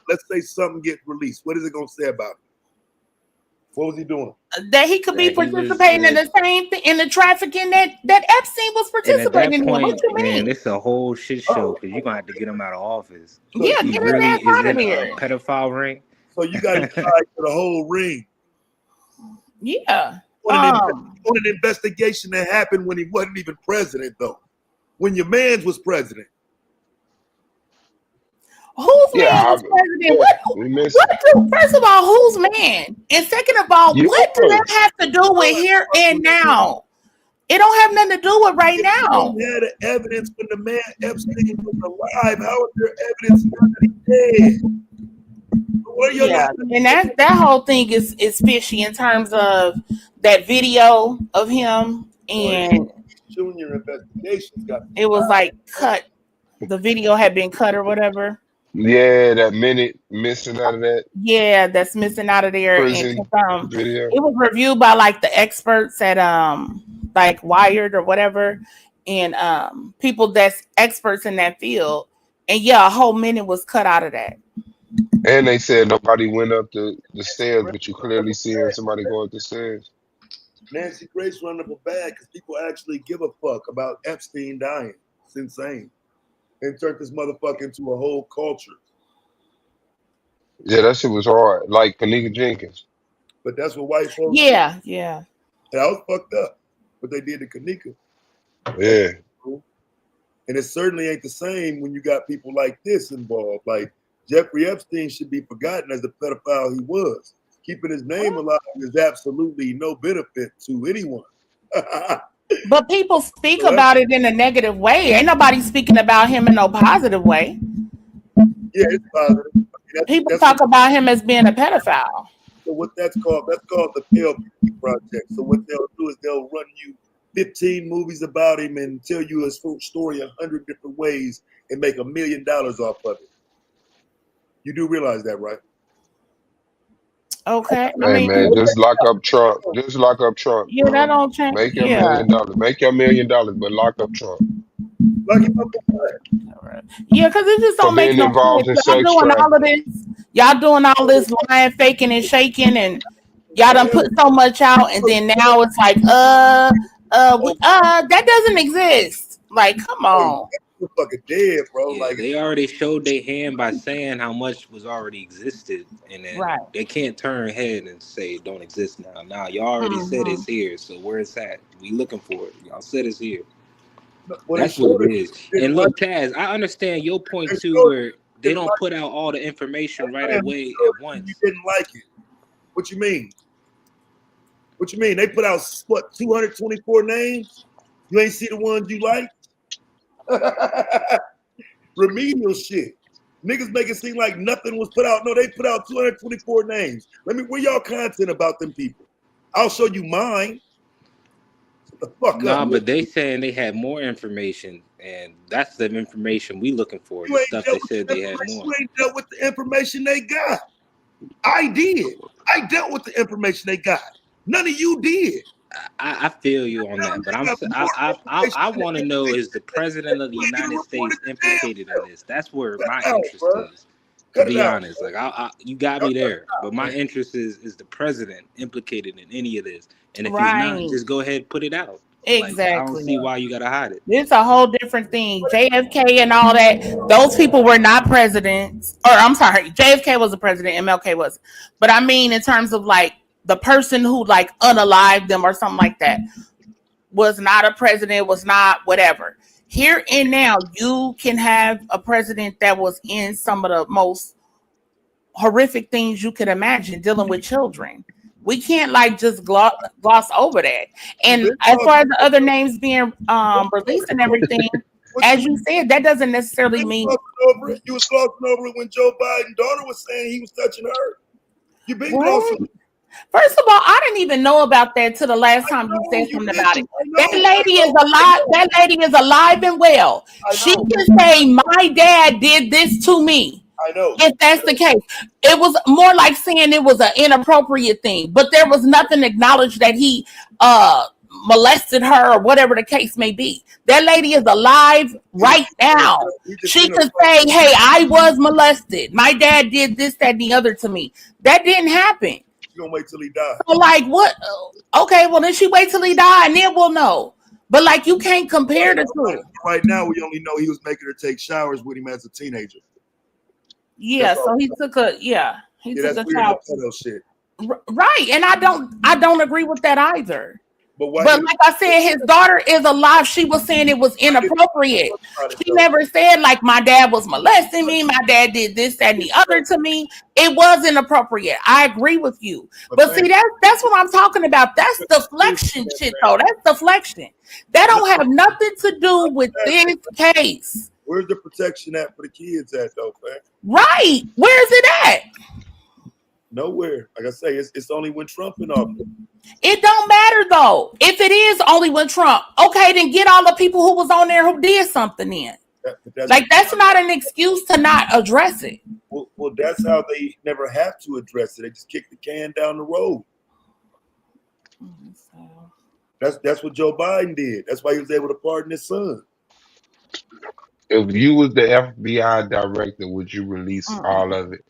Let's say something gets released. What is it gonna say about it? What was he doing? That he could be participating in the same thing in the trafficking that Epstein was participating in. What you mean? Man, it's a whole shit show because you're gonna have to get him out of office. Yeah, get his ass out of there. Pedophile ring. So you got to tie to the whole ring. Yeah. On an investigation that happened when he wasn't even president, though. When your man was president. Whose man was president? First of all, whose man? And second of all, what does that have to do with here and now? It don't have nothing to do with right now. You had evidence when the man Epstein was alive. How is there evidence now that he's dead? Yeah, and that whole thing is fishy in terms of that video of him, and Junior investigations got it was like cut. The video had been cut or whatever. Yeah, that minute missing out of that. Yeah, that's missing out of there. And, video. It was reviewed by like the experts at like Wired or whatever, and people that's experts in that field. And yeah, a whole minute was cut out of that. And they said nobody went up the stairs, but you clearly seeing somebody go up the stairs. Nancy Grace running up a bag because people actually give a fuck about Epstein dying. It's insane. and turned this motherfucker into a whole culture. Yeah, that shit was hard. Like Kanika Jenkins. But that's what white folks do. Yeah. That was fucked up. What they did to Kanika. Yeah. And it certainly ain't the same when you got people like this involved. Like Jeffrey Epstein should be forgotten as the pedophile he was. Keeping his name alive is absolutely no benefit to anyone. But people speak about it in a negative way. Ain't nobody speaking about him in no positive way. Yeah, it's positive. I mean, people talk about him as being a pedophile. So what that's called the PLP project. So what they'll do is they'll run you 15 movies about him and tell you his full story 100 different ways and make $1 million off of it. You do realize that, right? Okay. Hey man, just lock up Trump. Just lock up Trump. Yeah, that don't change. Make your Yeah. $1 million. Make your $1 million, but lock up Trump. Lock him up for Yeah, because it just For don't make being no involved in sense. Y'all sex doing all of trafficking. this. Y'all doing all this lying, faking, and shaking, and y'all done put so much out, and then now it's like, that doesn't exist. Like, come on. You're fucking dead, bro. Yeah, they already showed their hand by saying how much was already existed, and then Right. they can't turn ahead and say it don't exist now. Now y'all already said it's here, so where it's at? We looking for it. Y'all said it's here. That's what it is. And look, Taz, I understand your point too, where they don't put out all the information right away at once. You didn't like it. What you mean? What you mean? They put out what 224 names? You ain't see the ones you like? Remedial shit. Niggas make it seem like nothing was put out. No, they put out 224 names. Where y'all content about them people? I'll show you mine. Shut the fuck Nah, up. but they saying they had more information, and that's the information we looking for. You The ain't stuff dealt they with said the they had more. You ain't dealt with the information they got. I did. I dealt with the information they got. None of you did. I feel you on that, but I want to know, is the president of the United States implicated in this? That's where my interest is. To be honest, like you got me there, but my interest is the president implicated in any of this? And if he's not, just go ahead and put it out. Exactly. Like, I don't see why you gotta hide it. It's a whole different thing. JFK and all that, those people were not presidents. Or I'm sorry, JFK was a president, MLK was. But I mean, in terms of like the person who like unalived them or something like that was not a president, was not whatever. Here and now, you can have a president that was in some of the most horrific things you could imagine, dealing with children. We can't like just gloss over that. And as far as the other names being released and everything, as you said, that doesn't necessarily mean You was glossing over it when Joe Biden's daughter was saying he was touching her. You've been glossing. First of all, I didn't even know about that till the last time you said something about it. That lady is alive. That lady is alive and well. She can say, "My dad did this to me." I know. If that's the case, it was more like saying it was an inappropriate thing, but there was nothing acknowledged that he molested her or whatever the case may be. That lady is alive right now. She could say, "Hey, I was molested. My dad did this, that, and the other to me." That didn't happen. You're gonna wait till he dies. So like what? Okay, well then she wait till he die and then we'll know. But like you can't compare the two. Right now, we only know he was making her take showers with him as a teenager. Yeah, so he took a he took a shower. Shit. Right, and I don't agree with that either. But like I said, his daughter is alive. She was saying it was inappropriate. She never said like my dad was molesting me, my dad did this, that, and the other to me. It was inappropriate. I agree with you. But see, that's what I'm talking about. That's deflection shit, though. That's deflection. That don't have nothing to do with this case. Where's the protection at for the kids at though, man? Right. Where's it at? Nowhere. Like I say, it's only when Trump in office. It don't matter though. If it is only when Trump, okay, then get all the people who was on there who did something in. That's not an excuse to not address it. Well, that's how they never have to address it. They just kick the can down the road. That's what Joe Biden did. That's why he was able to pardon his son. If you was the FBI director, would you release all of it?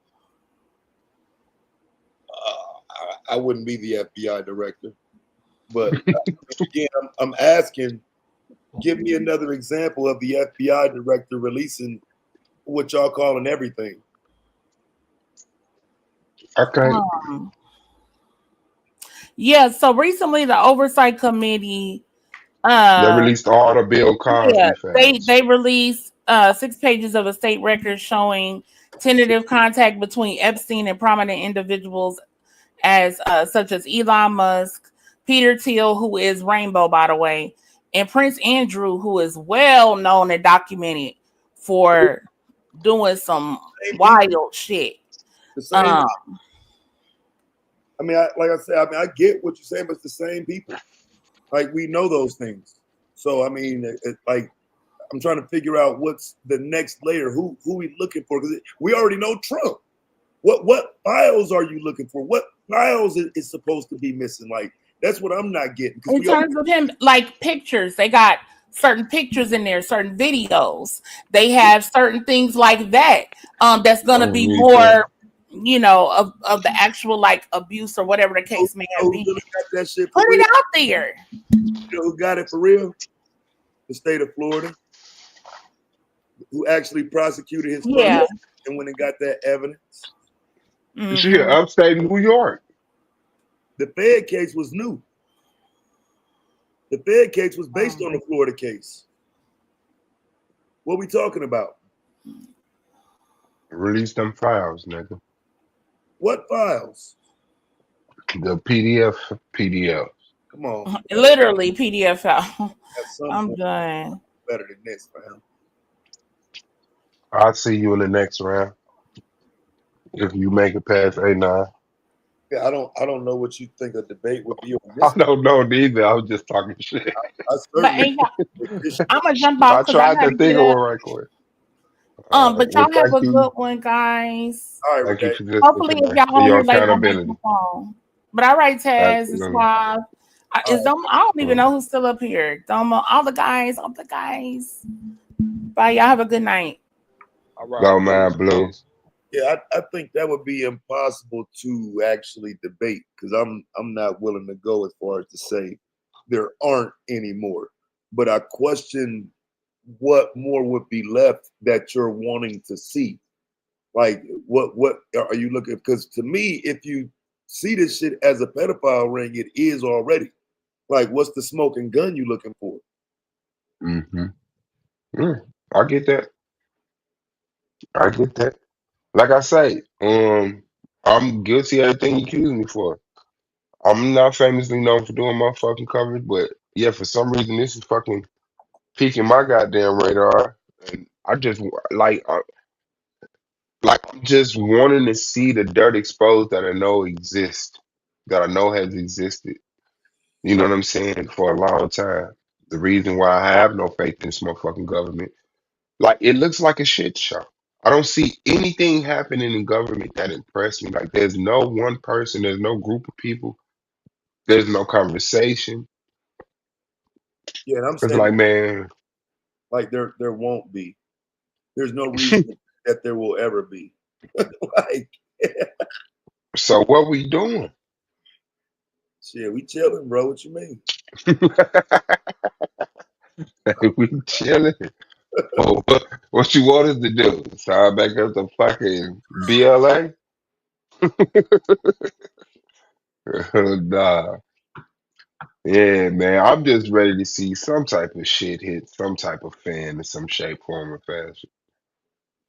I wouldn't be the FBI director, but again, I'm asking Give me another example of the FBI director releasing what y'all calling everything. Okay. Yeah, so recently the oversight committee They released all the Bill yeah, Cosby files. they released 6 pages of a state record showing tentative contact between Epstein and prominent individuals as such as Elon Musk, Peter Thiel, who is Rainbow, by the way, and Prince Andrew, who is well known and documented for doing some wild shit. The same. I mean, like I said, I get what you're saying, but it's the same people. Like, we know those things. So, I mean, like, I'm trying to figure out what's the next layer. Who we looking for? Because we already know Trump. What files are you looking for? What files is supposed to be missing? Like, that's what I'm not getting. In terms of him, like pictures, they got certain pictures in there, certain videos. They have certain things like that. That's gonna be more, you know, of the actual like abuse or whatever the case may be. That shit Put it out there. You know who got it for real? The state of Florida, who actually prosecuted his father and went and got that evidence. She upstate New York. The Fed case was new. The Fed case was based on the Florida case. What we talking about? Release them files, nigga. What files? The PDF. Come on. Literally PDF file. I'm done. Better than this, man. I'll see you in the next round. If you make it past A9. Yeah, I don't know what you think a debate would be on I this. don't know neither. I was just talking shit. I'm gonna jump off because I tried to think of one right quick. But y'all have a good one, guys. All right, thank you for this. Hopefully, if y'all on your here later, I'll accountability. make my phone. But all right, Taz, it's Absolutely. Suave. I don't even know who's still up here. All the guys. Bye. Y'all have a good night. Go, man, Blue. Yeah, I think that would be impossible to actually debate because I'm not willing to go as far as to say there aren't any more. But I question what more would be left that you're wanting to see. Like, what are you looking? Because to me, if you see this shit as a pedophile ring, it is already. Like, what's the smoking gun you looking for? I get that. Like I say, I'm guilty of everything you accuse me for. I'm not famously known for doing my fucking coverage, but yeah, for some reason this is fucking peeking my goddamn radar, and I just I'm just wanting to see the dirt exposed that I know exists, that I know has existed. You know what I'm saying? For a long time. The reason why I have no faith in this motherfucking government, like it looks like a shit show. I don't see anything happening in government that impressed me. Like there's no one person, there's no group of people, there's no conversation. Yeah, and I'm It's saying, like, man, like there won't be. There's no reason that there will ever be. Like, so what we doing? shit, we chilling, bro. What you mean? We chilling. Oh, what you want us to do? Sign back up to fucking BLA? Nah. Yeah, man. I'm just ready to see some type of shit hit some type of fan in some shape, form, or fashion.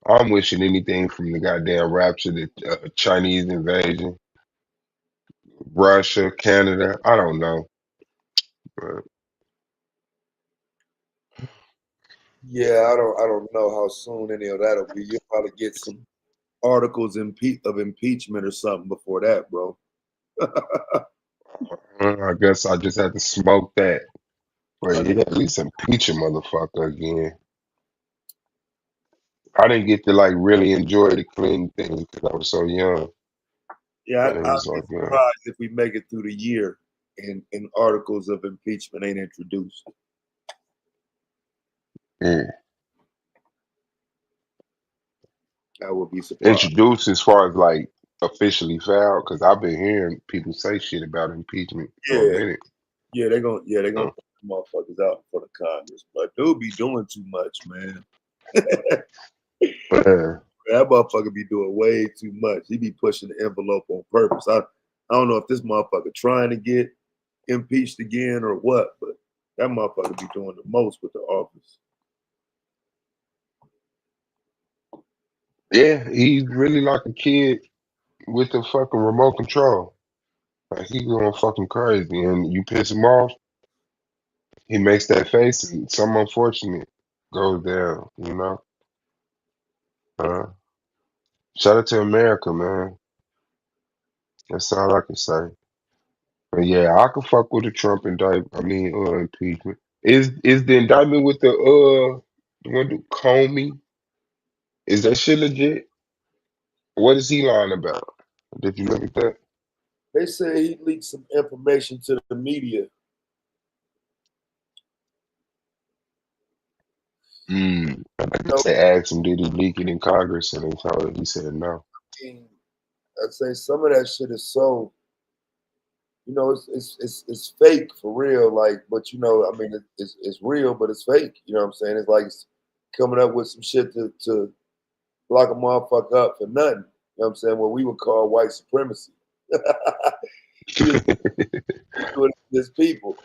I'm wishing anything from the goddamn rapture, the Chinese invasion, Russia, Canada. I don't know. But Yeah, I don't know how soon any of that'll be. You'll probably get some articles of impeachment or something before that, bro. I guess I just had to smoke that. But yeah, at least impeach a motherfucker again. I didn't get to like really enjoy the Clinton thing because I was so young. Yeah, But it I'd was be like, surprised if we make it through the year and articles of impeachment ain't introduced. mm. I would be surprised. Introduced as far as like officially filed, because I've been hearing people say shit about impeachment for a minute. Yeah, they're gonna motherfuckers out in front of Congress, but dude be doing too much, man. That motherfucker be doing way too much. He be pushing the envelope on purpose. I don't know if this motherfucker trying to get impeached again or what, but that motherfucker be doing the most with the office. Yeah, he's really like a kid with a fucking remote control. Like he going fucking crazy, and you piss him off, he makes that face, and some unfortunate goes down. You know. Shout out to America, man. That's all I can say. But yeah, I can fuck with the Trump indictment. I mean, impeachment. Is the indictment with the one dude Comey? Is that shit legit? What is he lying about? Did you look at that? They say he leaked some information to the media. I guess they asked him, did he leak it in Congress? And they told him, he said no. I'd say some of that shit is so, it's fake for real. Like, but I mean, it's real, but it's fake. You know what I'm saying? It's like it's coming up with some shit to lock a motherfucker up for nothing. You know what I'm saying? What we would call white supremacy. He doing this people.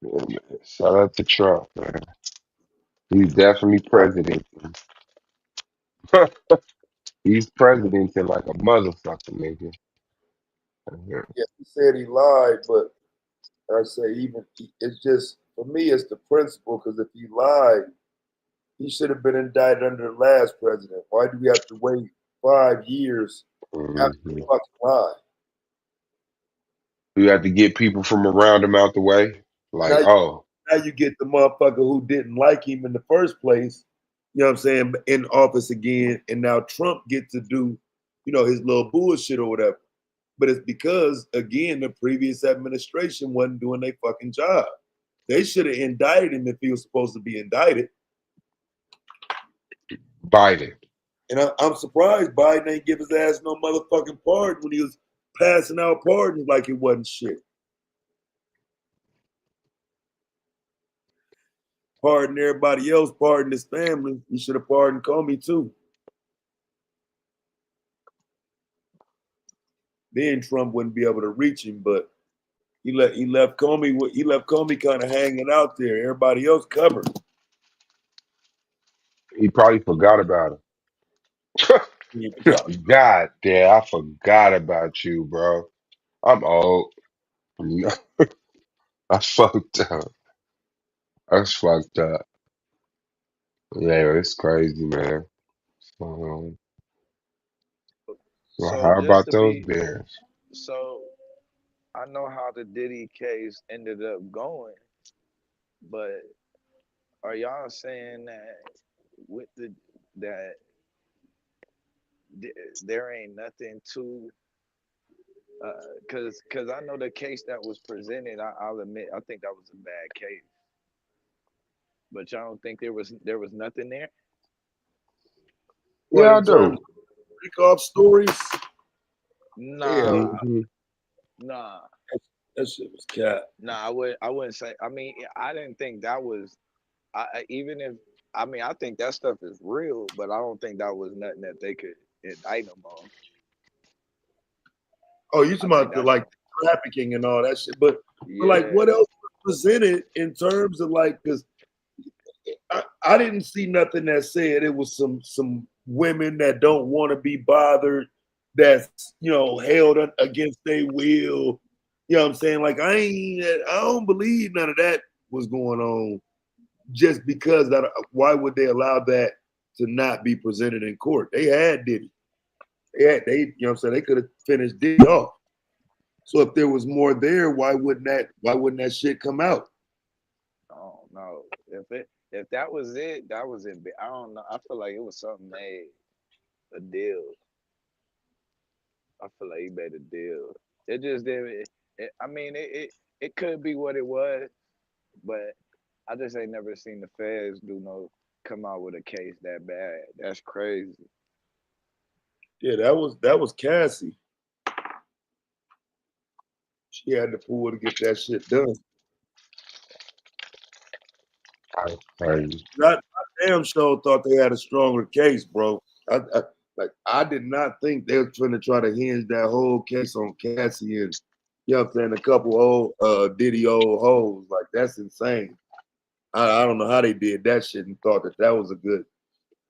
Yeah, man. Shout out to Trump, man. He's definitely president. He's president and like a motherfucker, nigga. Yeah, he said he lied, but I say it's just for me, it's the principle. Because if he lied, he should have been indicted under the last president. Why do we have to wait 5 years after the fucking lie? You have to get people from around him out the way. Like, Now you get the motherfucker who didn't like him in the first place, you know what I'm saying, in office again, and now Trump get to do, his little bullshit or whatever. But it's because, again, the previous administration wasn't doing their fucking job. They should have indicted him if he was supposed to be indicted. Biden. And I'm surprised Biden ain't give his ass no motherfucking pardon when he was passing out pardons like it wasn't shit. Pardon everybody else, pardon his family. He should have pardoned Comey too. Then Trump wouldn't be able to reach him, but he left Comey kind of hanging out there. Everybody else covered. He probably forgot about him. God damn, I forgot about you, bro. I'm old. I fucked up. That's fucked up. Yeah, it's crazy, man. Well, So how just about to those be, Bears? so I know how the Diddy case ended up going, but are y'all saying that with that there ain't nothing to cause I know the case that was presented, I'll admit I think that was a bad case, but y'all don't think there was nothing there? What, Yeah, I in terms do. of break-off stories? Nah, Mm-hmm. nah, that shit was cat. nah. I wouldn't say. I mean, I didn't think that was. Even if I think that stuff is real, but I don't think that was nothing that they could indict them on. Oh, you talking about the like trafficking and all that shit, but like what else was presented in terms of like, because I didn't see nothing that said it was some women that don't want to be bothered, that's held against their will. You know what I'm saying? Like I don't believe none of that was going on. Just because that, why would they allow that to not be presented in court? They had Diddy. They you know what I'm saying? They could have finished Diddy off. So if there was more there, why wouldn't that shit come out? I don't know if that was it. That was it. I don't know. I feel like it was something made a deal. I feel like he made a deal. It just didn't. I mean, it could be what it was, but I just ain't never seen the feds come out with a case that bad. That's crazy. Yeah, that was Cassie. She had to pull to get that shit done. Not damn sure thought they had a stronger case, bro. I did not think they were trying to hinge that whole case on Cassie and you know what I'm saying, a couple old Diddy old hoes. Like that's insane. I don't know how they did that shit and thought that was a good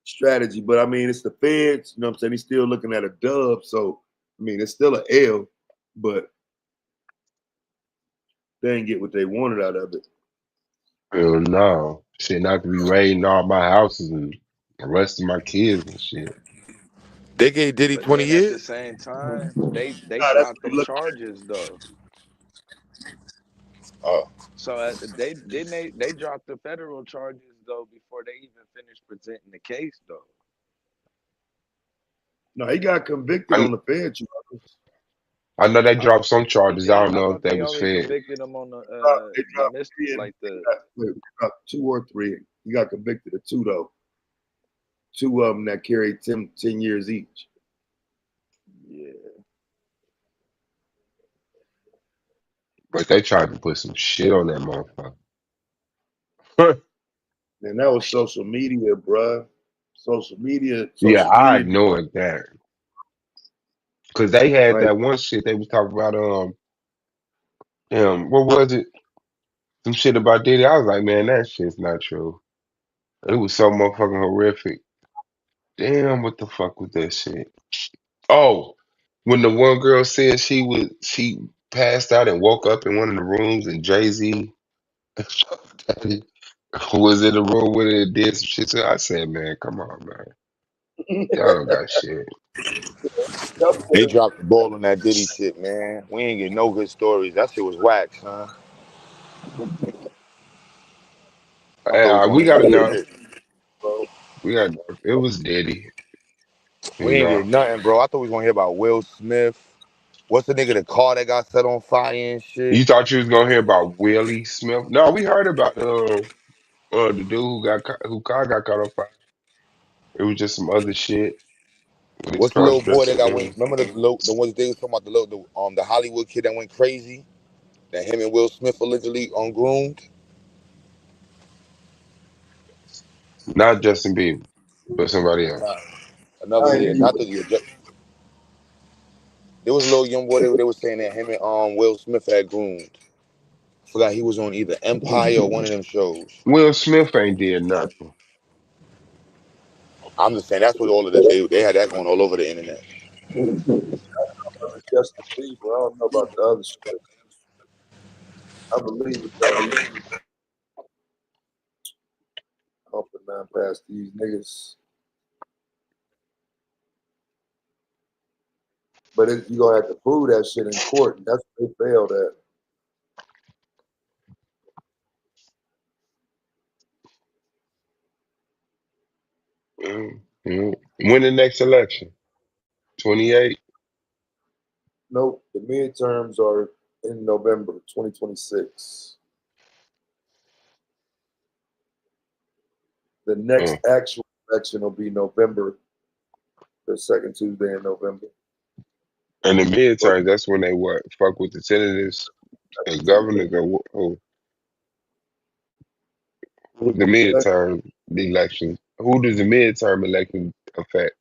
strategy. But I mean, it's the feds. You know what I'm saying? He's still looking at a dub. So I mean, it's still an L, but they didn't get what they wanted out of it. Hell no. Shit, not to be raiding all my houses and arresting my kids and shit. They gave Diddy But 20 then at the years? same time, they Nah, that's dropped what them look. charges though. Oh. So they dropped the federal charges though before they even finished presenting the case though. No, he got convicted on the fed charges. I know they dropped some charges. I Yeah, don't I know if thought they they was only fed. convicted him on They the dropped mis three like the they dropped 2 or 3. He got convicted of 2 though. 2 of them that carried 10 years each. yeah. But they tried to put some shit on that motherfucker. And that was social media, bruh. Social media Yeah, I brought ignored that. Cause they had like that one shit they was talking about what was it? Some shit about Diddy. I was like, man, that shit's not true. It was so motherfucking horrific. Damn, what the fuck was that shit? Oh, when the one girl said she passed out and woke up in one of the rooms and Jay-Z was in the room with her and did some shit to her. I said, man, come on, man. Y'all don't got shit. They dropped the ball on that Diddy shit, man. We ain't get no good stories. That shit was whack, son. I thought we was We gonna got get enough. it. We got enough. It was Diddy, We you ain't get know. nothing, bro. I thought we was gonna hear about Will Smith. What's the nigga, the car that got set on fire and shit? You thought you was gonna hear about Willie Smith? No, we heard about the dude who car got caught on fire. It was just some other shit with his What's the little boy that cross-dressing. got went? Remember the ones they was talking about the Hollywood kid that went crazy? That him and Will Smith allegedly groomed? Not Justin Bieber, but somebody else. Nah, another I ain't year. hear Not the year. There was a little young boy. They were saying that him and Will Smith had groomed. I forgot he was on either Empire or one of them shows. Will Smith ain't did nothing. I'm just saying that's what all of this. They had that going all over the internet. Justin Bieber. I don't know about the other shit. I believe it though. Hoping man past these niggas. But you gonna have to prove that shit in court, and that's what they failed at. Mm-hmm. When the next election? 28. Nope, the midterms are in November 2026. The next actual election will be November, the second Tuesday in November. And the midterms, that's when they what? Fuck with the senators and governors or the midterm election. Who does the midterm election affect?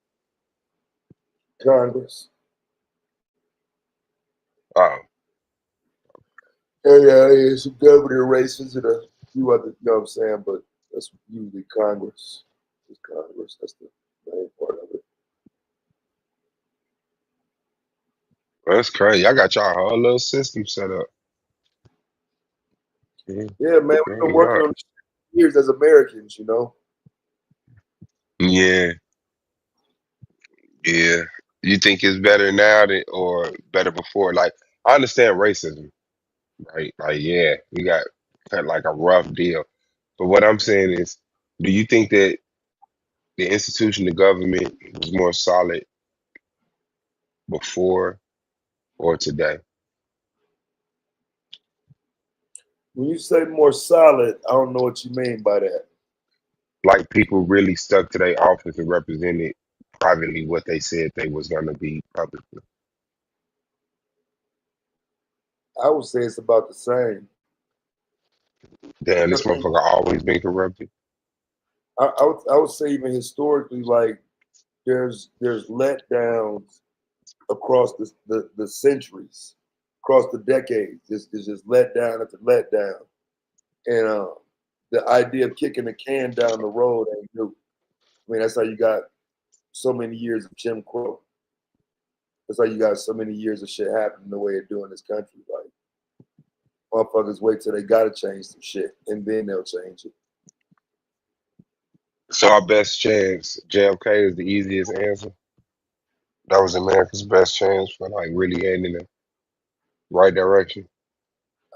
Congress. Oh, Yeah, some governor races and a few other, you know what I'm saying? But that's usually Congress. It's Congress. That's the main part of it. that's crazy. I got y'all whole little system set up. Yeah, man, we've been working on this for years as Americans, you know. Yeah, yeah. You think it's better now or better before? Like, I understand racism, right? Like, yeah, we got kind of like a rough deal. But what I'm saying is, do you think that the institution of government was more solid before or today? When you say more solid, I don't know what you mean by that. Like people really stuck to their office and represented privately what they said they was gonna be publicly. I would say it's about the same. Damn, I this think motherfucker always been corrupted. I would say even historically, like there's letdowns across the centuries, across the decades. It's just letdown after letdown, and the idea of kicking the can down the road ain't new. I mean, that's how you got so many years of Jim Crow. That's how you got so many years of shit happening the way it do in this country. Like motherfuckers wait till they gotta change some shit and then they'll change it. So our best chance, JFK is the easiest answer. That was America's best chance for like really heading in the right direction.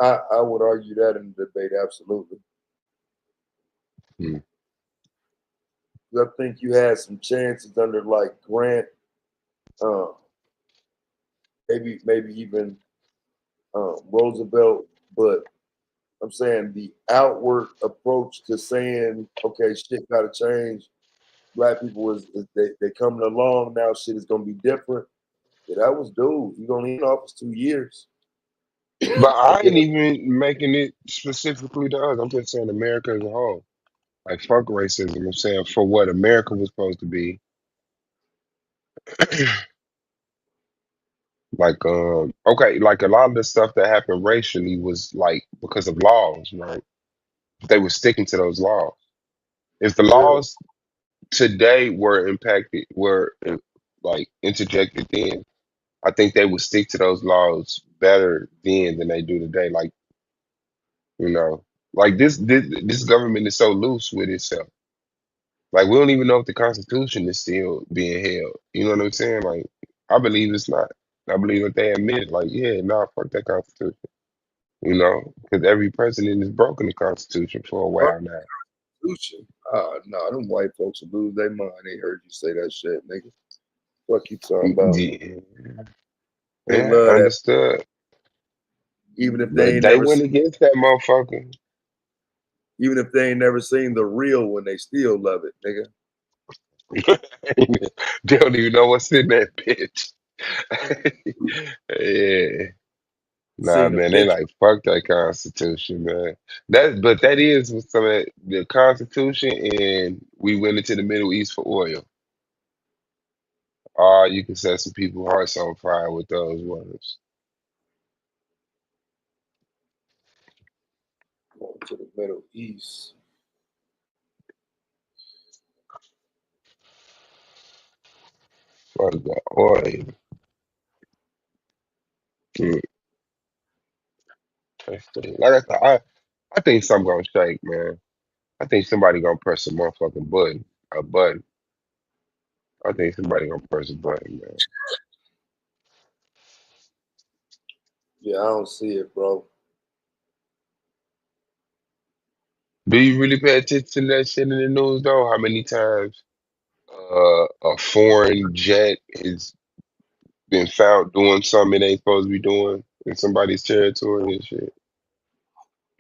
I would argue that in the debate, absolutely. Hmm. I think you had some chances under like Grant, maybe even Roosevelt, but I'm saying the outward approach to saying, okay, shit gotta change. Black people is they coming along now. Shit is gonna be different. Yeah, that was dude. He gonna in office 2 years. But I Yeah, ain't even making it specifically to us. I'm just saying America as a whole. Like fuck racism. I'm saying for what America was supposed to be. Like okay, like a lot of the stuff that happened racially was like because of laws, right? They were sticking to those laws. If the yeah. laws today were impacted, were like interjected then, I think they would stick to those laws better then than they do today. Like, you know, like this government is so loose with itself. Like we don't even know if the Constitution is still being held. You know what I'm saying? Like I believe it's not. I believe that they admit, like, yeah, nah, fuck that Constitution. You know, because every president has broken the Constitution for a Fuck while now. Constitution. No, them white folks will lose their mind. They heard you say that shit, nigga. What you talking about? Yeah, They yeah, love that, understood. even if they But ain't they never, went against that motherfucker. even if they ain't never seen the real one, they still love it, nigga. They don't even know what's in that bitch. Yeah. Nah, Seen a man, they picture. like fuck that Constitution, man. But that is what some of the Constitution, and we went into the Middle East for oil. You can set some people's hearts on fire with those words. Going to the Middle East. Fuck that oil. Mm, like I said, I think something gonna shake, man. I think somebody gonna press a motherfucking button. A button. I think somebody gonna press a button, man. Yeah, I don't see it, bro. Do you really pay attention to that shit in the news though? How many times a foreign jet has been found doing something it ain't supposed to be doing in somebody's territory and shit?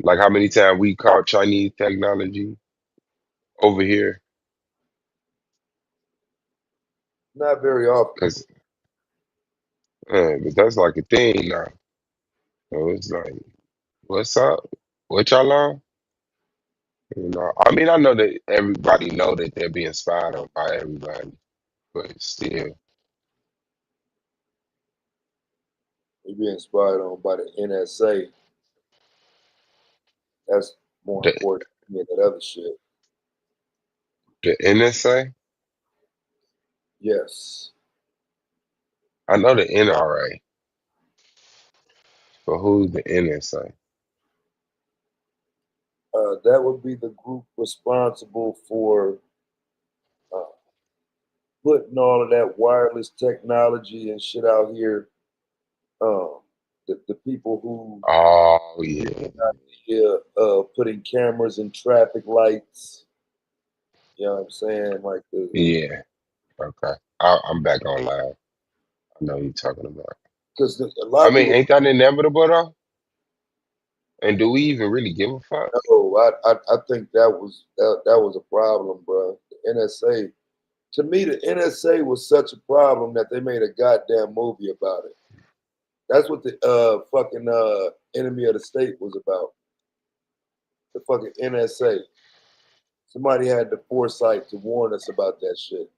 Like how many times we caught Chinese technology over here? Not very often. Cause but that's like a thing now. So it's like, what's up? What y'all on? You know, I mean, I know that everybody know that they're being spied on by everybody, but still, You're being spied on by the NSA. That's more the important than that other shit. the NSA, Yes. I know the NRA, but who's the NSA? That would be the group responsible for uh, putting all of that wireless technology and shit out here. The people who Oh yeah, putting cameras in traffic lights. You know what I'm saying? Like yeah. Okay, I'm back on live. I know what you're talking about. because a lot I of mean, people ain't that inevitable though? And do we even really give a fuck? know. I think that was a problem, bro. The NSA. To me, the NSA was such a problem that they made a goddamn movie about it. That's what the fucking enemy of the state was about. The fucking NSA. Somebody had the foresight to warn us about that shit.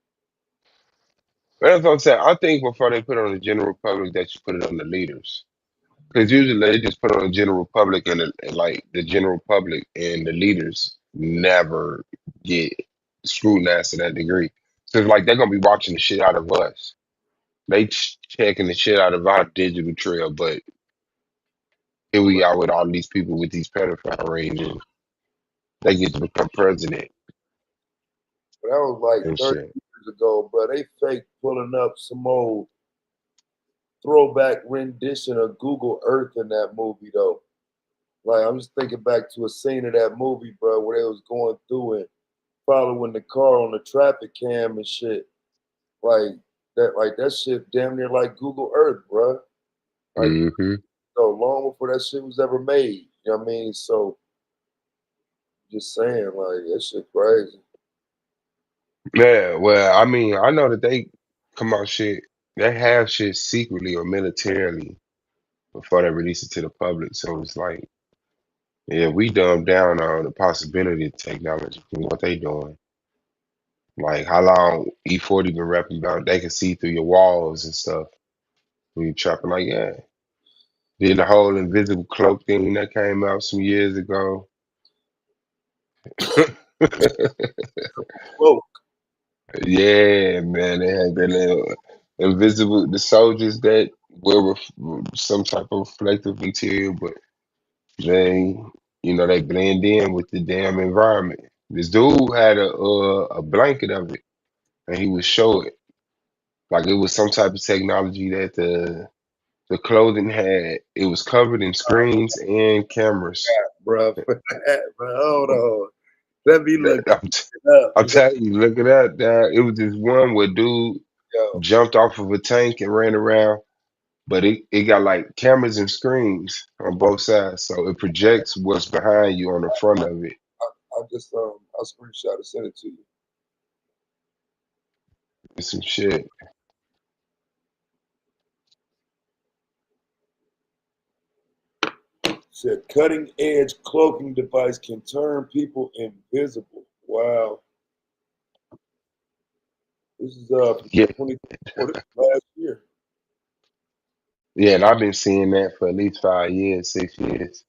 That's what I'm saying. I think before they put it on the general public, they should put it on the leaders. Because usually they just put it on the general public, and like the general public and the leaders never get scrutinized to that degree. So it's like they're gonna be watching the shit out of us. They checking the shit out of our digital trail, but here we are with all these people with these pedophile rings, and they get to become president But that was like and 30 shit. years ago, bro. They fake pulling up some old throwback rendition of Google Earth in that movie, though. Like, I'm just thinking back to a scene of that movie, bro, where they was going through and following the car on the traffic cam and shit. Like that shit damn near like Google Earth, bro. Like, Hmm. so long before that shit was ever made. You know what I mean? So, just saying, like, that shit crazy. Yeah, well, I mean, I know that they come out shit, they have shit secretly or militarily before they release it to the public. So it's like, yeah, we dumb down on the possibility of technology and what they doing. Like how long E40 been rapping about they can see through your walls and stuff when you trapping like, yeah. Then the whole invisible cloak thing that came out some years ago. Whoa. Yeah, man, they had that little invisible, the soldiers that wear some type of reflective material, but they, they blend in with the damn environment. This dude had a blanket of it, and he would show it like it was some type of technology that the clothing had. It was covered in screens and cameras. Bro, hold on. Let me look I'm, it up. I'm telling you, look at that. It was this one where dude Yo, jumped off of a tank and ran around, but it got like cameras and screens on both sides, so it projects what's behind you on the front of it. I screenshot and sent it to you. It's some shit. Said cutting edge cloaking device can turn people invisible. Wow. This is Yeah, 2024, last year. yeah, and I've been seeing that for at least 5 years, 6 years.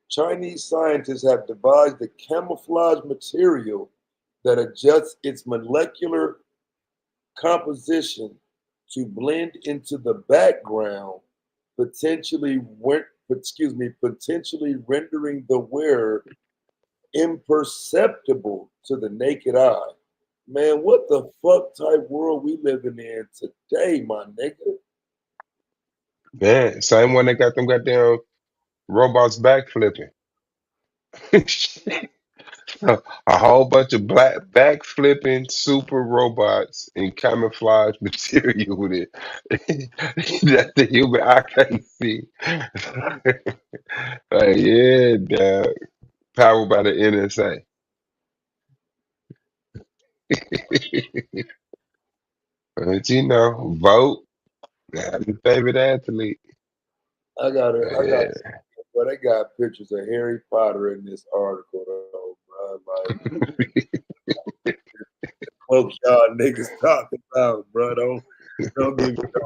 Chinese scientists have devised a camouflage material that adjusts its molecular composition to blend into the background, potentially rendering the wearer imperceptible to the naked eye. Man, what the fuck type world we living in today, my nigga? Man, same one that got them goddamn robots backflipping. A whole bunch of black backflipping super robots in camouflage material with it that the human eye can't see. Like, yeah, dog. Powered by the NSA. But vote. Have your favorite athlete. I got, Yeah. but they got pictures of Harry Potter in this article, though, bro. Like, what y'all niggas talking about, bro? Don't give me no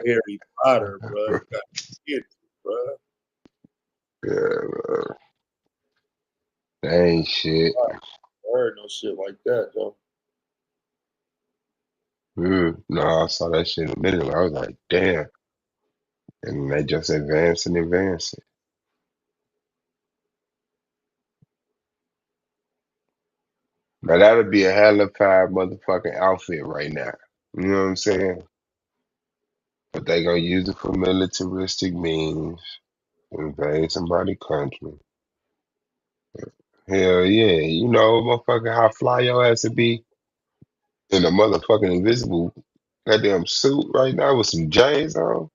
Harry Potter, bro. You got kids, bro. Yeah, that ain't shit. I heard no shit like that, though. No, I saw that shit a minute ago. I was like, damn. And they just advance and advance. Now that would be a hell of a motherfucking outfit right now. You know what I'm saying? But they gonna use it for militaristic means, invade somebody's country. Hell yeah. Motherfucker, how fly your ass to be in a motherfucking invisible goddamn suit right now with some J's on?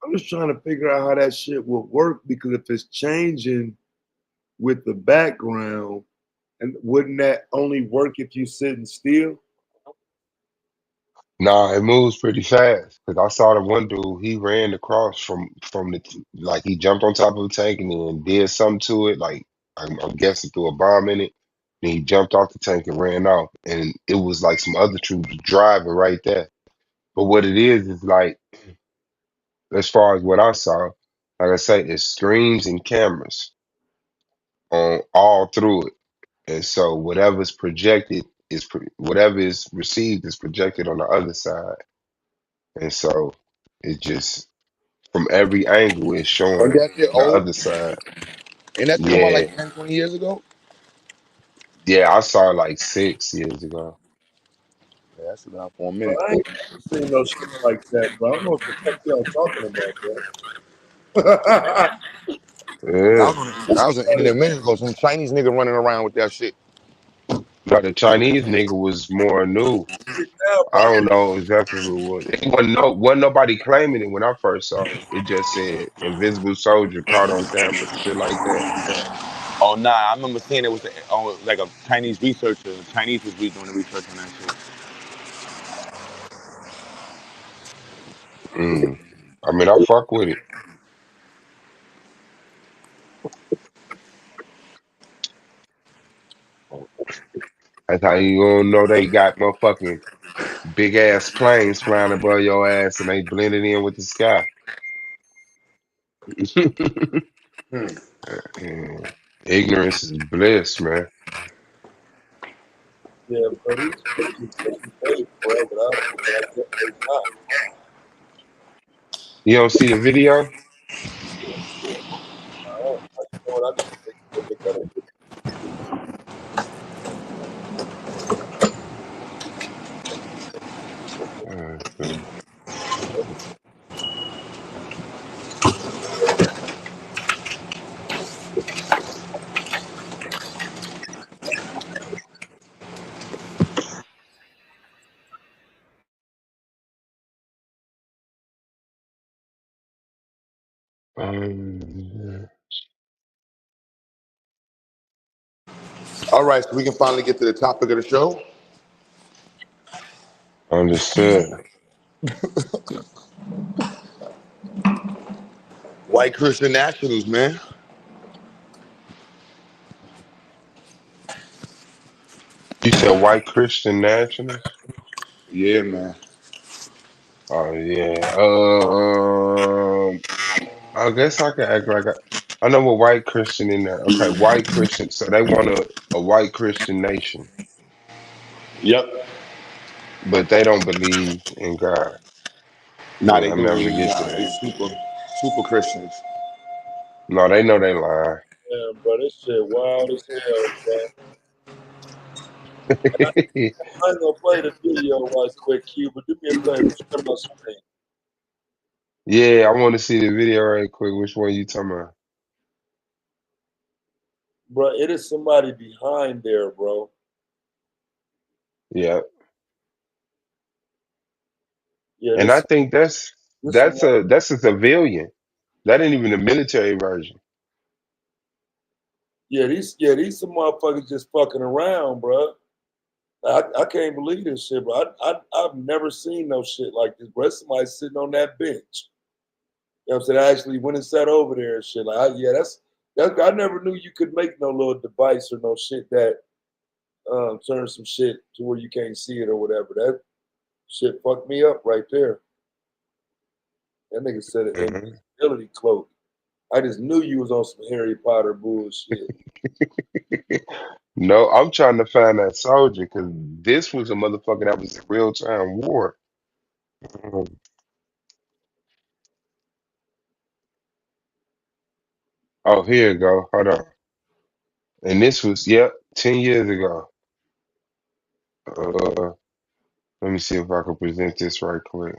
I'm just trying to figure out how that shit would work because if it's changing with the background, and wouldn't that only work if you sitting still? Nah, it moves pretty fast. Cause I saw the one dude, he ran across from like he jumped on top of the tank and then did something to it, like I'm guessing threw a bomb in it. And he jumped off the tank and ran off. And it was like some other troops driving right there. But what it is like, as far as what I saw, like I say, it's screens and cameras on all through it. And so whatever's projected whatever is received is projected on the other side. And so it just from every angle it's Oh, showing that shit the old? other side. And that talking about Yeah. like 10, 20 years ago? Yeah, I saw it like 6 years ago. Yeah, that's enough for a But minute. I ain't never seen no shit like that, bro. I don't know what the fuck y'all talking about, bro. Yeah. That was an internet minute ago. Some Chinese nigga running around with that shit. But the Chinese nigga was more new. Now, I bro, don't know exactly who it was. It wasn't nobody claiming it when I first saw it. It just said invisible soldier caught on camera, shit like that. Oh nah, I remember seeing it was like a Chinese researcher. The Chinese was doing the research on that shit. Mm. I mean, I fuck with it. That's how you don't know they got motherfucking big ass planes flying above your ass and they blended in with the sky. Hmm. Yeah. Ignorance is bliss, man. yeah, bro, these pictures taking way forever. But I guess they not. You don't see the video? I you know what? I need to take a look at it. Okay. Um, All right, so we can finally get to the topic of the show. understood. White Christian Nationals, man. You said white Christian nationals? Yeah, man. Oh yeah. I guess I can act like I know a white Christian in there. Okay, white Christian. So they want a white Christian nation, Yep. but they don't believe in God. Nah, Yeah, they I'm do able to believe in get God. They that. super Christians. No, they know they lying. Damn, bro, this shit wild as hell, bro. I ain't gonna play the video right quick, Q, but do me a favor, share my screen. Yeah, I want to see the video right quick. Which one you talking about? Bro, it is somebody behind there, bro. Yeah, Yeah, and I this think this one. that's a civilian. That ain't even the military version. These some motherfuckers just fucking around, bro. I can't believe this shit, bro. I've never seen no shit like this, bro. Somebody sitting on that bench. You know what I'm saying? I actually went and sat over there and shit. Like, that's I never knew you could make no little device or no shit that turns some shit to where you can't see it or whatever. That shit fucked me up right there. That nigga said an Mhm. invisibility cloak. I just knew you was on some Harry Potter bullshit. No, I'm trying to find that soldier because this was a motherfucker that was in real time war. Um, Oh, here you go. Hold on. And this was, yep, 10 years ago. Uh, Let me see if I can present this right quick.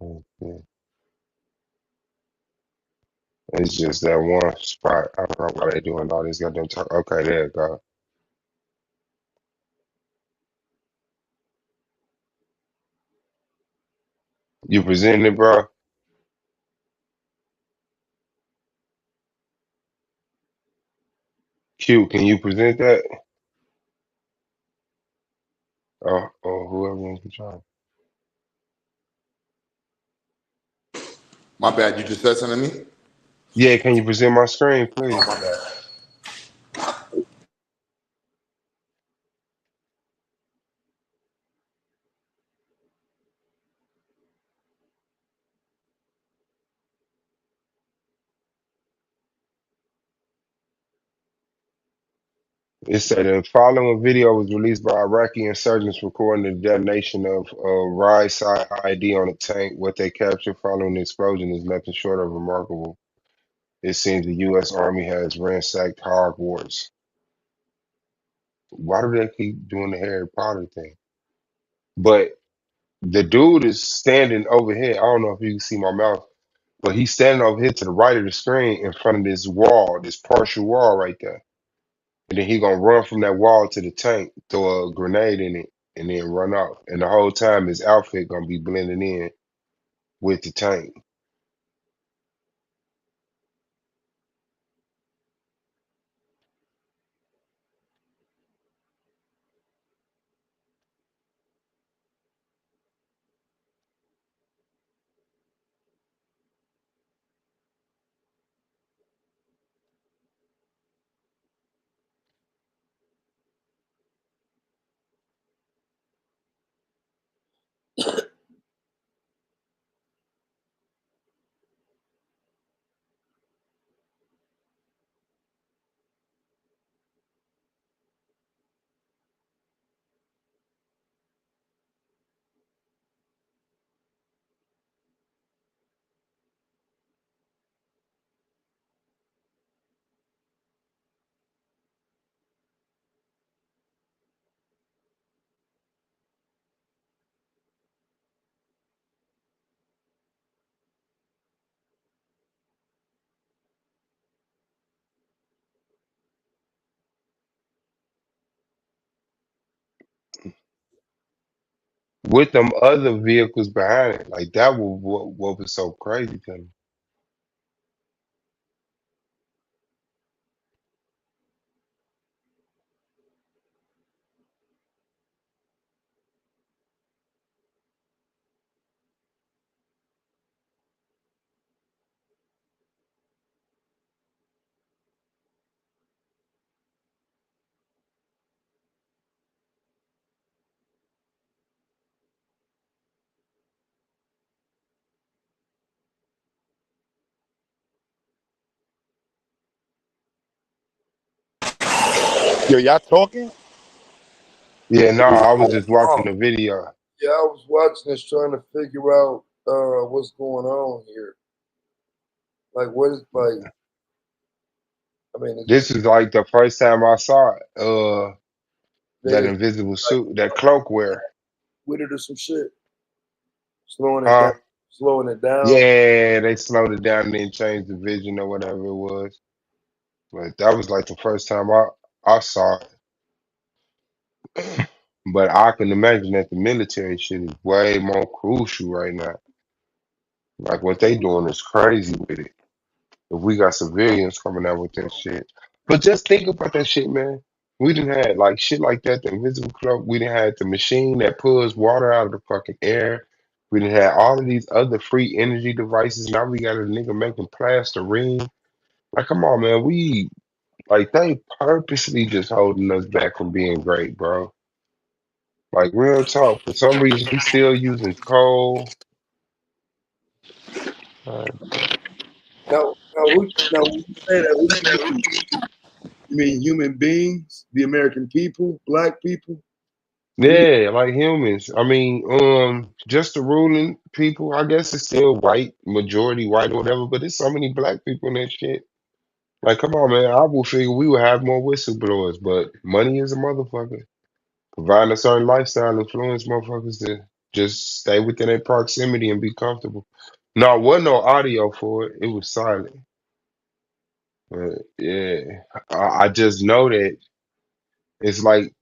Okay. It's just that one spot. I don't know why they doing all this goddamn talk. Okay, there you go. You presenting it, bro? Q, can you present that? Or whoever in control. My bad. You just said something to me. Yeah, can you present my screen, please? My bad. It said the following video was released by Iraqi insurgents recording the detonation of a Ride Side ID on a tank. What they captured following the explosion is nothing short of remarkable. It seems the U.S. Army has ransacked Hogwarts. Why do they keep doing the Harry Potter thing? But the dude is standing over here. I don't know if you can see my mouth, but he's standing over here to the right of the screen in front of this wall, this partial wall right there. And then he gonna run from that wall to the tank, throw a grenade in it, and then run off. And the whole time his outfit gonna be blending in with the tank. With them other vehicles behind it. Like that was what was so crazy to me. Yo, y'all talking? Yeah, no, I was just Oh, watching the video. yeah, I was watching this trying to figure out what's going on here. Like, what is like? I mean, This is like the first time I saw it. they That just invisible like suit, that cloak wear. with it or some shit, slowing it down, Huh? slowing it down. Yeah, they slowed it down and then changed the vision or whatever it was. But that was like the first time I saw it. But I can imagine that the military shit is way more crucial right now. Like what they doing is crazy with it. If we got civilians coming out with that shit. But just think about that shit, man. We didn't had like shit like that, the invisible cloak. We didn't had the machine that pulls water out of the fucking air. We didn't have all of these other free energy devices. Now we got a nigga making plasterine. Like, come on, man. We like they purposely just holding us back from being great, bro. Like real talk. For some reason, we still using coal. Now when you say that, what do you mean? You mean human beings, the American people, black people? What do you? Yeah, like humans. I mean, just the ruling people. I guess it's still white, majority white or whatever, but there's so many black people in that shit. Like, come on, man. I would figure we would have more whistleblowers, but money is a motherfucker. Providing a certain lifestyle influence motherfuckers to just stay within their proximity and be comfortable. No, wasn't no audio for it. It was silent. Yeah, I just know that it's like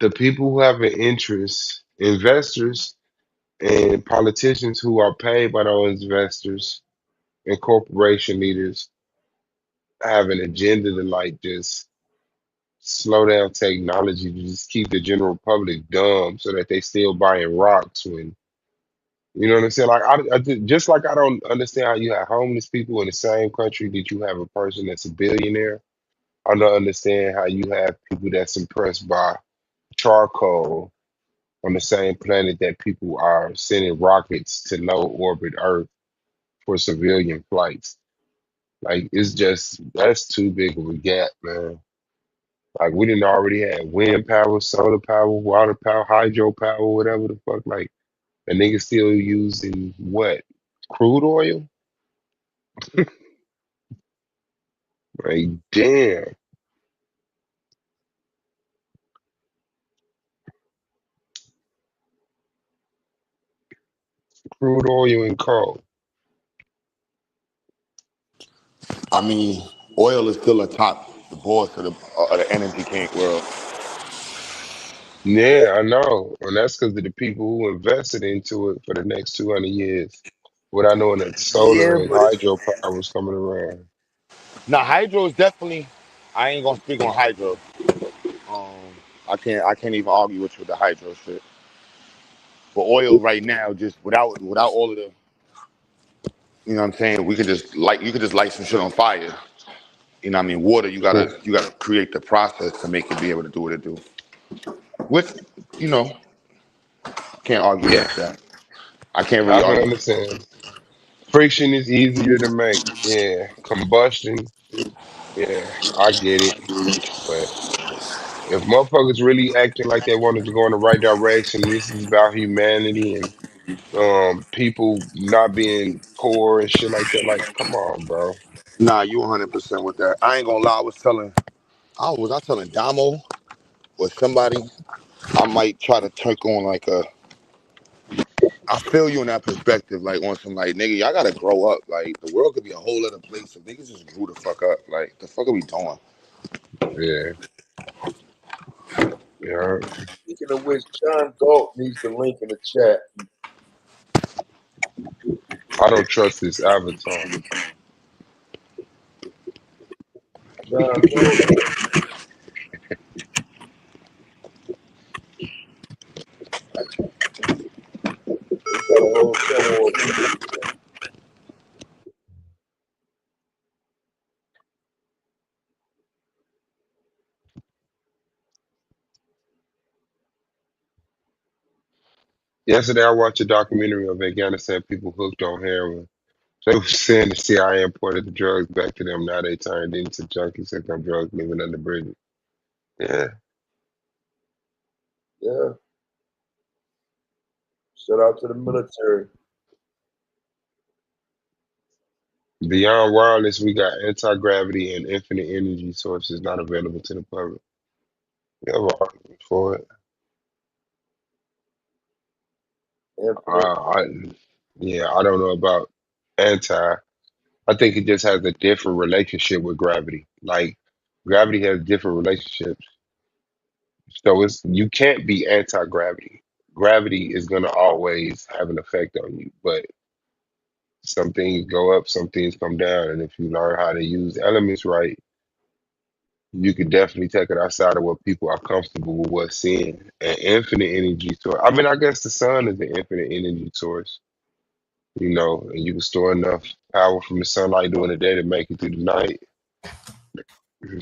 the people who have an interest, investors and politicians who are paid by those investors and corporation leaders have an agenda to like just slow down technology to just keep the general public dumb so that they still buying rocks when you know what I'm saying? Like just like I don't understand how you have homeless people in the same country that you have a person that's a billionaire. I don't understand how you have people that's impressed by charcoal on the same planet that people are sending rockets to low orbit Earth for civilian flights. Like it's just that's too big of a gap, man. Like we didn't already have wind power, solar power, water power, hydro power, whatever the fuck. Like the niggas still using what? Crude oil? Like damn, crude oil and coal. I mean, oil is still atop the boss of the energy king world. Yeah, I know. And that's because of the people who invested into it for the next 200 years. Without knowing that Yeah, solar and but it's hydro power was coming around. Now, hydro is definitely. I ain't gonna speak on hydro. Um, I can't even argue with the hydro shit. But oil right now, just without all of the, you know what I'm saying? You could just light some shit on fire. You know what I mean? Water, you gotta create the process to make it be able to do what it do. With, you know, can't argue Yeah, against that. I can't really I can argue. understand. Friction is easier to make. Yeah, combustion. Yeah, I get it. But if motherfuckers really acting like they wanted to go in the right direction, this is about humanity and people not being poor and shit like that. Like, come on, bro. Nah, you 100% with that. I ain't gonna lie. I telling Damo or somebody, I might try to take on like a. I feel you in that perspective, like on some like nigga, y'all gotta grow up. Like the world could be a whole other place if niggas just grew the fuck up. Like the fuck are we doing? Yeah, yeah. speaking of which, John Galt needs the link in the chat. I don't trust this avatar. John Galt, he got a whole show on. Yesterday, I watched a documentary of Afghanistan people hooked on heroin. They were saying the CIA imported the drugs back to them. Now they turned into junkies hooked on drugs living under bridges. Yeah. Yeah, shout out to the military. Beyond wireless, we got anti-gravity and infinite energy sources not available to the public. We have an argument for it. Infinite. I, yeah, I don't know about anti. I think it just has a different relationship with gravity. Like gravity has different relationships. So it's you can't be anti-gravity. Gravity is gonna always have an effect on you, but some things go up, some things come down, and if you learn how to use elements right, you could definitely take it outside of what people are comfortable with what's seeing. An infinite energy source. I mean, I guess the sun is an infinite energy source, and you can store enough power from the sunlight during the day to make it through the night.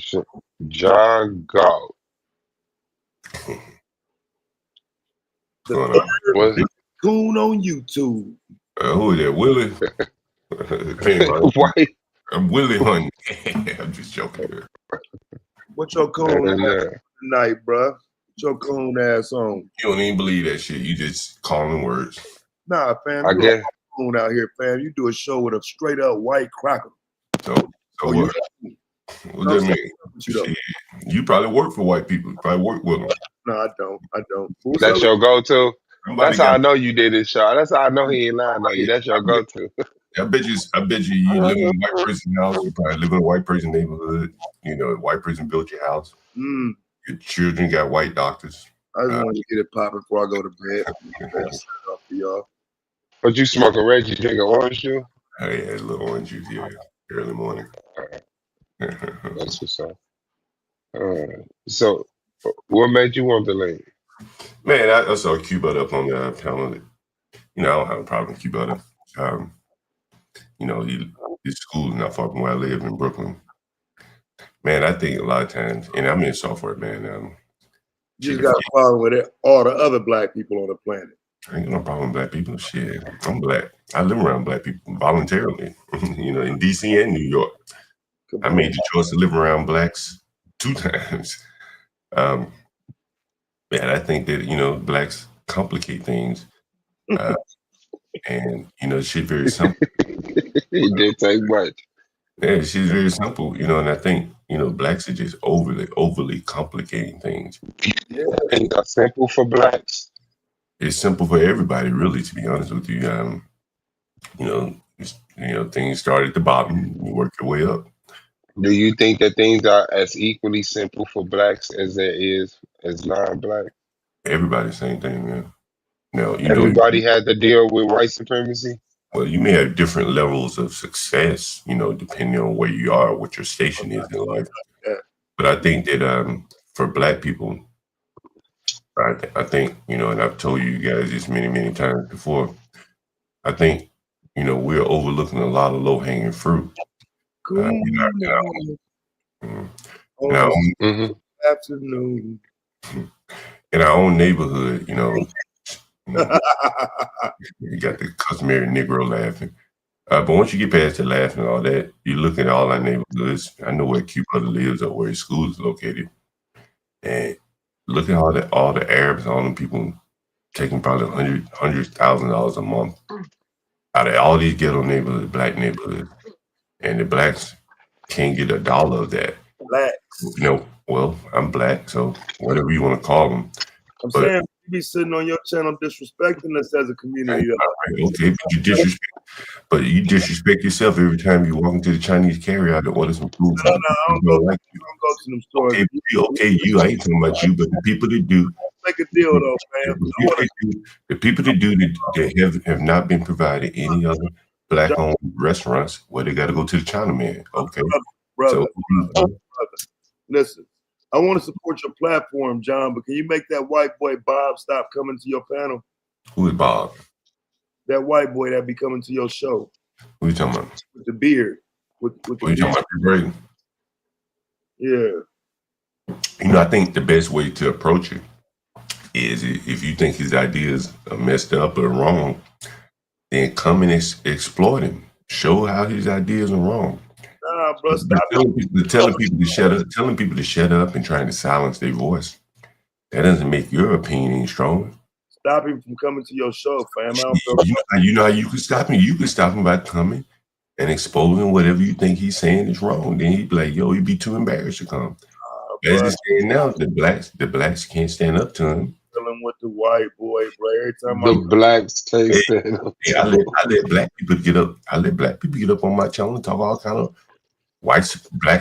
So, John Galt. The Going on. third Was coon on YouTube. Who is that? Willie? Anyway, white. I'm Willie Hunting. I'm just joking. What your coon ass on tonight, bruh? What your coon ass on? You don't even believe that shit. You just calling words. Nah, fam, I you guess. a coon out here, fam. You do a show with a straight up white cracker. So what? What does that mean? Shit, you probably work for white people. You probably work with them. No, I don't. I don't. What's That's up? your go-to. Somebody That's how got I know you did this show. That's how I know he ain't lying on you. That's your go-to. I bet you live in a white person house. You probably live in a white person neighborhood. You know, a white person built your house. Mm. Your children got white doctors. I just wanted to get it popping before I go to bed. Up for y'all. But you smoke a Reggie, drink an orange juice? Oh yeah, a little orange juice, yeah, early morning. That's what's up. So, what made you want to leave? Man, I saw Cuba up on the panel. You know, I don't have a problem with Cuba. You know, his school is not far from where I live in Brooklyn. Man, I think a lot of times, and I'm in software, man. You just got a problem with it, all the other black people on the planet. I ain't got no problem with black people. Shit, I'm black. I live around black people voluntarily. You know, in DC and New York. I made the choice to live around blacks 2 times. Man, I think that, you know, blacks complicate things. And, you know, shit very simple. It did take much. Yeah, she's very simple, you know, and I think, you know, blacks are just overly complicating things. Yeah, things are simple for blacks. It's simple for everybody, really, to be honest with you. You know, things start at the bottom, you work your way up. Do you think that things are as equally simple for blacks as there is as non-black? Everybody, same thing, man. Now, you Everybody had to deal with white supremacy. Well, you may have different levels of success, you know, depending on where you are, what your station is in life. But I think that for black people, I think, you know, and I've told you guys this many, many times before, I think, you know, we're overlooking a lot of low-hanging fruit. Afternoon. In our own neighborhood, you know, you got the customary Negro laughing. But once you get past the laughing and all that, you look at all our neighborhoods. I know where Q Brother lives or where his school is located. And look at all the Arabs, all them people taking probably $100,000 a month out of all these ghetto neighborhoods, black neighborhoods. And the blacks can't get $1 of that. Blacks. You know, well, I'm black, so whatever you want to call them. I'm saying you be sitting on your channel disrespecting us as a community. Okay, but you disrespect yourself every time you walk into the Chinese carryout and order some food. No, I don't go to them stores. Okay, you. I ain't talking about you, but the people that do. Make a deal though, man. The people that do that have not been provided any other black-owned restaurants where they got to go to the Chinaman. Okay, brother. Listen, I want to support your platform, John, but can you make that white boy Bob stop coming to your panel? Who is Bob? That white boy that be coming to your show. What are you talking about? With the beard. With what are you talking about? Brady? Yeah. You know, I think the best way to approach it is if you think his ideas are messed up or wrong, then come and exploit him. Show how his ideas are wrong. Nah, bro, stop telling people to shut up and trying to silence their voice. That doesn't make your opinion any stronger. Stop him from coming to your show, fam. You know how you can stop him? You can stop him by coming and exposing whatever you think he's saying is wrong. Then he'd be like, yo, he'd be too embarrassed to come. As it's saying now, the blacks can't stand up to him. Dealing with the white boy, bro. Every time the blacks can't stand up. I let black people get up. I let black people get up on my channel and talk all kind of black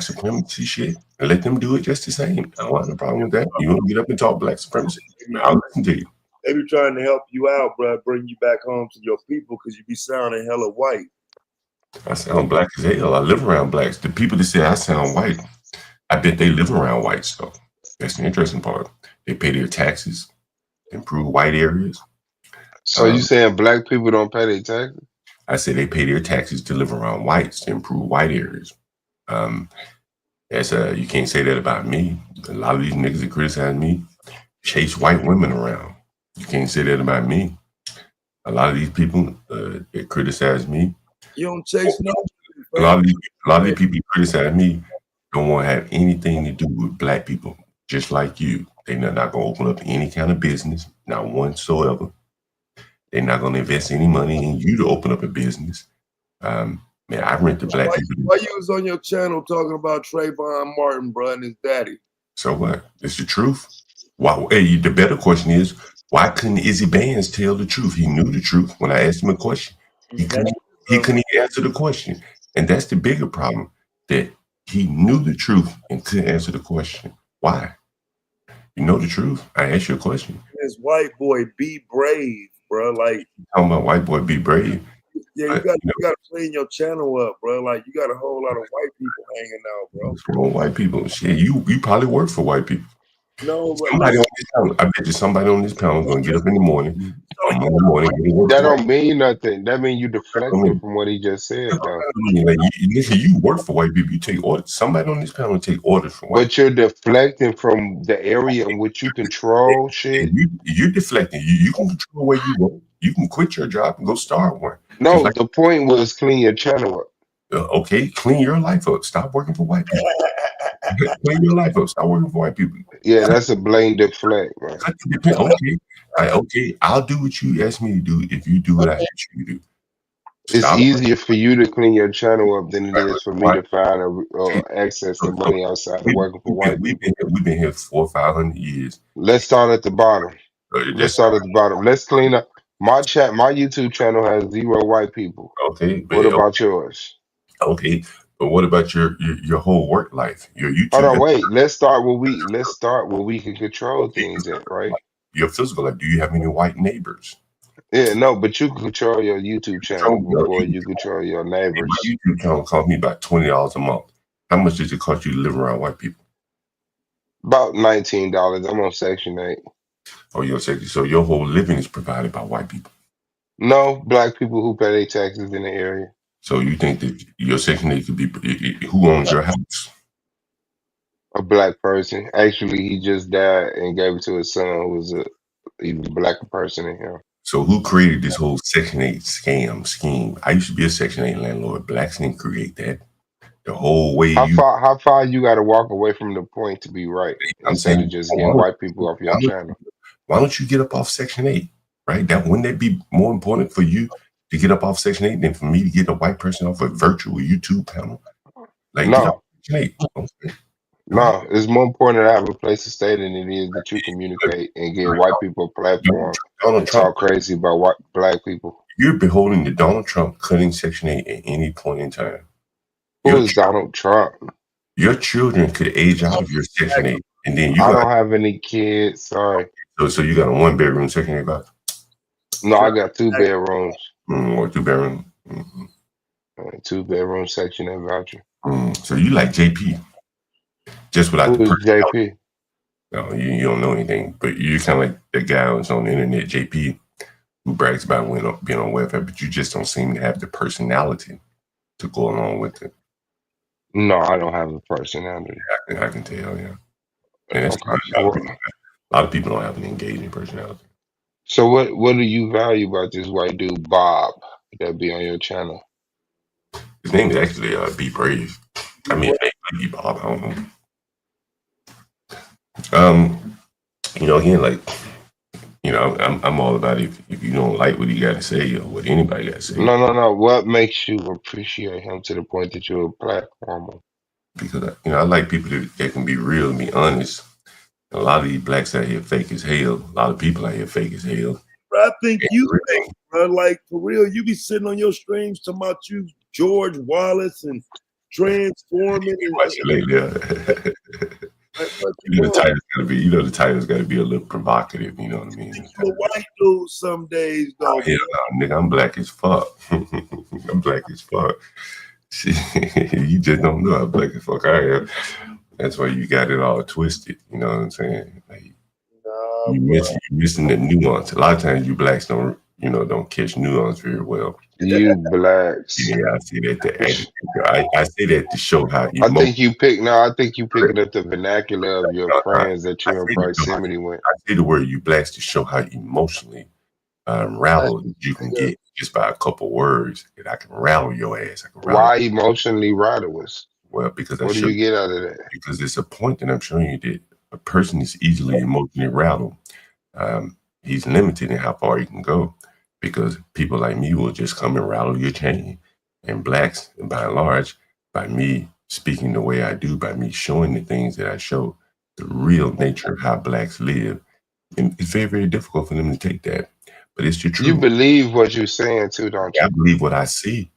supremacy shit and let them do it just the same. I don't have no problem with that. You want to get up and talk black supremacy? I'll listen to you. They be trying to help you out, bro. Bring you back home to your people because you be sounding hella white. I sound black as hell. I live around blacks. The people that say I sound white, I bet they live around whites, though. That's the interesting part. They pay their taxes, improve white areas. So you saying black people don't pay their taxes? I say they pay their taxes to live around whites to improve white areas. You can't say that about me. A lot of these niggas that criticize me chase white women around. You can't say that about me. A lot of these people that criticize me. You don't chase no. A lot of these people that criticize me don't want to have anything to do with black people, just like you. They're not going to open up any kind of business, not whatsoever. They're not going to invest any money in you to open up a business. Man, I rent the black people. Why you was on your channel talking about Trayvon Martin, bro, and his daddy? So what? It's the truth. Why? Hey, the better question is, why couldn't Izzy Bands tell the truth? He knew the truth. When I asked him a question, he He couldn't even answer the question. And that's the bigger problem, that he knew the truth and couldn't answer the question. Why? You know the truth. I asked you a question. This white boy, be brave, bro. Like, talking about white boy, be brave. Yeah, you got to clean your channel up, bro. Like, you got a whole lot of white people hanging out, bro. What's wrong with white people? Shit, you probably work for white people. No, but somebody on this panel, I bet you somebody on this panel is gonna get up in the morning, on Monday morning, get to work. That don't mean nothing. That means you deflecting from what he just said, though. Like, you work for white people. You take orders. Somebody on this panel take orders from white. But you're deflecting from the area in which you control shit. You're deflecting. You can control where you work. You can quit your job and go start one. No, the point was clean your channel up. Okay, clean your life up. Stop working for white people. Clean your life up. Stop working for white people. Yeah, that's a blatant deflect, man. Okay, I'll do what you ask me to do if you do what I ask you to do. It's easier for you to clean your channel up than it is for me to find access to money outside of working for white people. We've been here 400 or 500 years. Let's start at the bottom. Let's clean up. My YouTube channel has 0 white people. Okay. What about yours? Okay. But what about your whole work life? Your YouTube. Hold on, wait. Let's start where we can control things at, right? Your physical life. Do you have any white neighbors? Yeah, no, but you can control your YouTube channel before you control your neighbors. My YouTube channel cost me about $20 a month. How much does it cost you to live around white people? About $19. I'm on Section 8. Oh, you're Section. So your whole living is provided by white people? No, black people who pay their taxes in the area. So you think that your Section 8 could be, who owns your house? A black person. Actually, he just died and gave it to his son, who was a black person in here. So who created this whole Section 8 scheme? I used to be a Section 8 landlord. Blacks didn't create that. The whole way how far you got to walk away from the point to be right instead of just getting white people off your channel? Why don't you get up off Section 8? Right? Wouldn't that be more important for you to get up off Section 8 than for me to get a white person off a virtual YouTube panel? Like, no. Section 8. Okay. No, it's more important to have a place to stay than it is that you communicate and get white people a platform and talk crazy about black people. You're beholden to Donald Trump cutting Section 8 at any point in time. Who is Donald Trump? Your children could age out of your Section 8, and then I don't have any kids. Sorry. So you got a 1-bedroom Section 8 box? No, I got 2 bedrooms. Or 2-bedroom. 2-bedroom Section 8 voucher. So you like JP? Just without the JP? No, you don't know anything, but you're kind of like that guy who's on the internet, JP, who brags about being on welfare, but you just don't seem to have the personality to go along with it. No, I don't have a personality. I can tell, yeah. And that's a lot of people don't have an engaging personality. So what do you value about this white dude, Bob, that be on your channel? His name is actually Be Brave. I mean, Be Bob, I don't know. Again, like, I'm all about if you don't like what he got to say or what anybody got to say. No. What makes you appreciate him to the point that you're a platformer? Because I like people that can be real and be honest. A lot of these blacks out here fake as hell. A lot of people out here fake as hell. Bro, I think you fake, bro. Like, for real, you be sitting on your streams talking about you George Wallace and transforming. The title's gotta be a little provocative, you know what I mean? You're a white dude some days, though. Hell no, nigga, I'm black as fuck. I'm black as fuck. You just don't know how black as fuck I am. That's why you got it all twisted, you know what I'm saying? Like, you're missing the nuance. A lot of times you blacks don't catch nuance very well. You blacks. Yeah, I say that I say that to show how I think you picking up the vernacular of your friends that you're in proximity with. I say the word you blacks to show how emotionally rattled you can get just by a couple words, that I can rattle your ass. Why emotionally rattle us? Well, because what do you get out of that? Because it's a point that I'm showing you that a person is easily emotionally rattled. He's limited in how far he can go, because people like me will just come and rattle your chain. And blacks, by and large, by me speaking the way I do, by me showing the things that I show, the real nature of how blacks live, and it's very, very difficult for them to take that. But it's the truth. You believe what you're saying too, don't you? I believe what I see.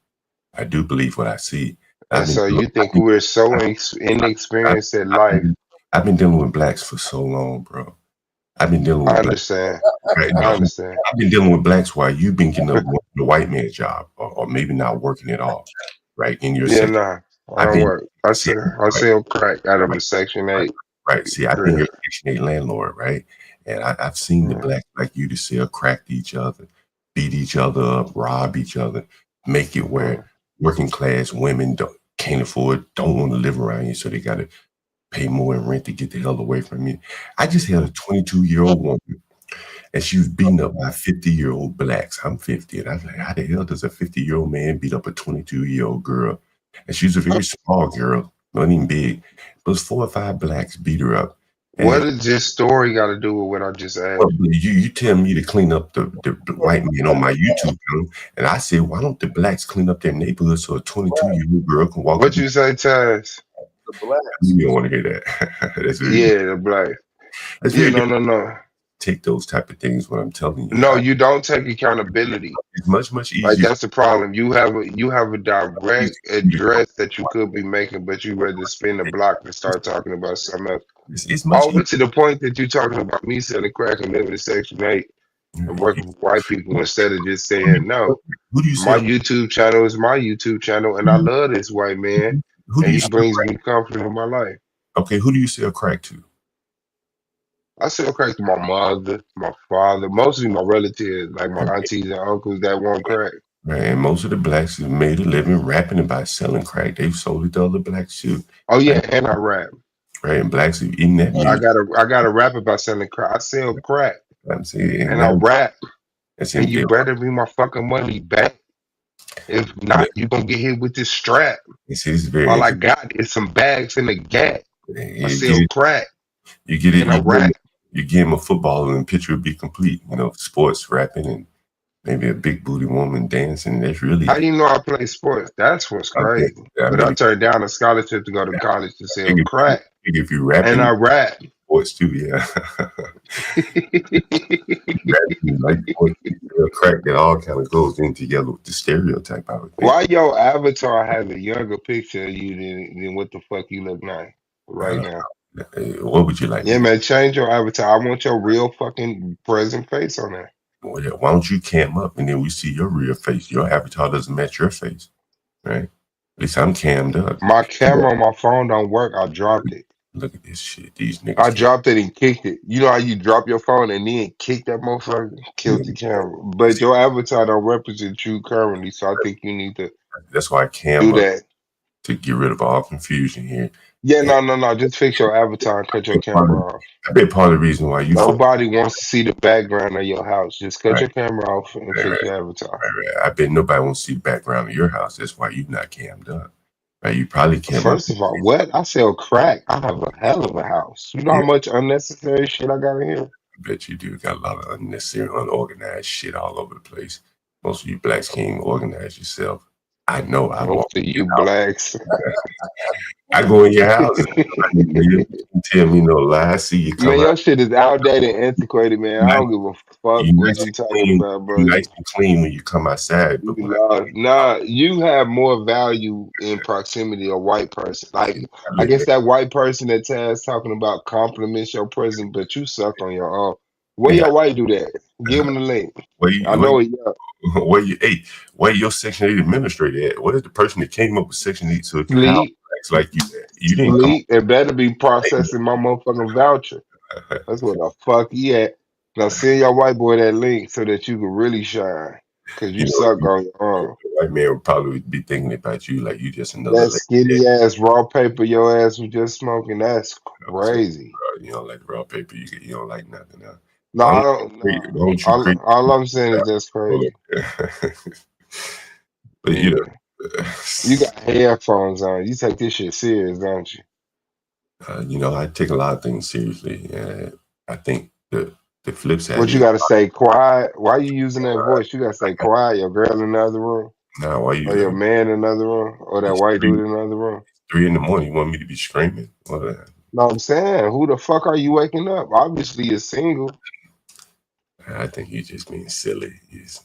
I do believe what I see. And I've been, so you I've think been, we're so I've, inexperienced at I've life? been, I've been dealing with blacks for so long, bro. I've been dealing I with blacks. understand. Right? I understand. I've been dealing with blacks while you've been getting the white man's job, or maybe not working at all, right? In your Yeah, section. nah. I I've don't been, work. I see, sell crack out of right, a Section right, 8 right. See, I've been crib. your Section 8 landlord, right? And I've seen the Yeah. blacks like you to sell crack to each other, beat each other up, rob each other, make it where working class women can't afford, don't want to live around you, so they got to pay more in rent to get the hell away from you. I just had a 22-year-old woman, and she was beaten up by 50-year-old blacks. I'm 50, and I was like, how the hell does a 50-year-old man beat up a 22-year-old girl? And she was a very small girl, not even big. It was 4 or 5 blacks beat her up. And What does this story got to do with what I just well, asked? you tell me to clean up the white men on my YouTube channel, and I said, why don't the blacks clean up their neighborhood so a 22-year-old girl can walk What up? you say, Taz? The blacks. You don't want to hear that. That's very, Yeah, the black. that's Yeah, very no, different. no, no. Take those type of things. What I'm telling you, No, you don't take accountability. it's much Like easier. that's the problem. You have a direct address that you could be making, but you rather spin the block and start talking about something else. It's All much the way easier. to the point that you're talking about me selling crack and living in Section 8 and working for white people instead of just saying no. Who do you My sell? YouTube channel is my YouTube channel, and I love this white man, Who do and you he sell brings crack? me comfort in my life. Okay, who do you sell crack to? I sell crack to my mother, my father, mostly my relatives, like my aunties and uncles that want crack. And most of the blacks have made a living rapping about selling crack. They've sold it to other blacks too. Oh yeah, Right? and I rap. Right? And blacks have eaten that I music. gotta rap about selling crack. I sell crack I'm saying, and and I now rap, it's and in you better bring my fucking money back. If not, you gonna get hit with this strap. it's very All I interesting. got is some bags in the gap. I You get sell it, crack you get it, and I rap. you give him a football and the picture would be complete. You know, sports rapping and maybe a big booty woman dancing. That's How really, do you know I play sports? That's what's I bet, crazy. I But bet I turned down a scholarship to go to college to sell crack, if you and I rapping rap. sports too, yeah. Rapping like sports, crack that all kind of goes in together with the stereotype, I would think. Why your avatar has a younger picture of you than what the fuck you look like right now? What would you like Yeah, me to? man, change your avatar. I want your real fucking present face on there. Well, yeah, why don't you cam up and then we see your real face? Your avatar doesn't match your face, right? At least I'm cammed up. My camera on my phone don't work. I dropped it. Look at this shit. These I niggas can't. dropped it and kicked it. You know how you drop your phone and then kick that motherfucker? Killed the camera. But your avatar don't represent you currently, so I think you need to That's why I cam do up that. to get rid of all confusion here. Yeah, And no. Just fix your avatar and cut your camera off. I bet part of the reason why you fuck, Nobody wants to see the background of your house. Just cut right, your camera off and right, fix right, your avatar. right. I bet nobody wants to see the background of your house. That's why you're not cammed up. Right? You probably cam up. First of all, what? I sell crack. I have a hell of a house. You know how Yeah, much unnecessary shit I got in here? I bet you do. Got a lot of unnecessary, unorganized shit all over the place. Most of you blacks can't even organize yourself. I know. I walk Most of in your you house. blacks. I go in your house. You tell me no lie. I see you come Man, out. your shit is outdated and antiquated, man. I don't give a fuck You what nice you and talking clean. about, You bro. nice and clean when you come outside. You But when I lost. Nah, you have more value in proximity to a white person. Like, I guess that white person that Taz talking about compliments your presence, but you suck on your own. Where yeah, your white do that? Give him the link. where I you know it. Yeah. where you ate, where your Section 8 administrator at? What is the person that came up with Section 8 so it can house Sleep, blacks like you? You didn't come sleep. It better be processing my motherfucking voucher. up. That's where the fuck he at. Now send your white boy that link so that you can really shine. Cause you You know, suck on your own. the white man would probably be thinking about you like you just another That lady. skinny ass raw paper your ass was just smoking, that's So, crazy. you don't like raw paper. You don't like nothing. No, I don't Why don't you create? all I'm saying is that's crazy. But you Yeah. know, You got headphones on. You take this shit serious, don't you? I take a lot of things seriously, and I think the flip side What you is gotta say quiet? Why you using that voice? You gotta say quiet, your girl in the other room, now. Why or your you? man in another room, or that It's white dude three, in another room. 3 in the morning. You want me to be screaming? Well, No, I'm saying, who the fuck are you waking up? Obviously you're single. I think he's just being silly. He's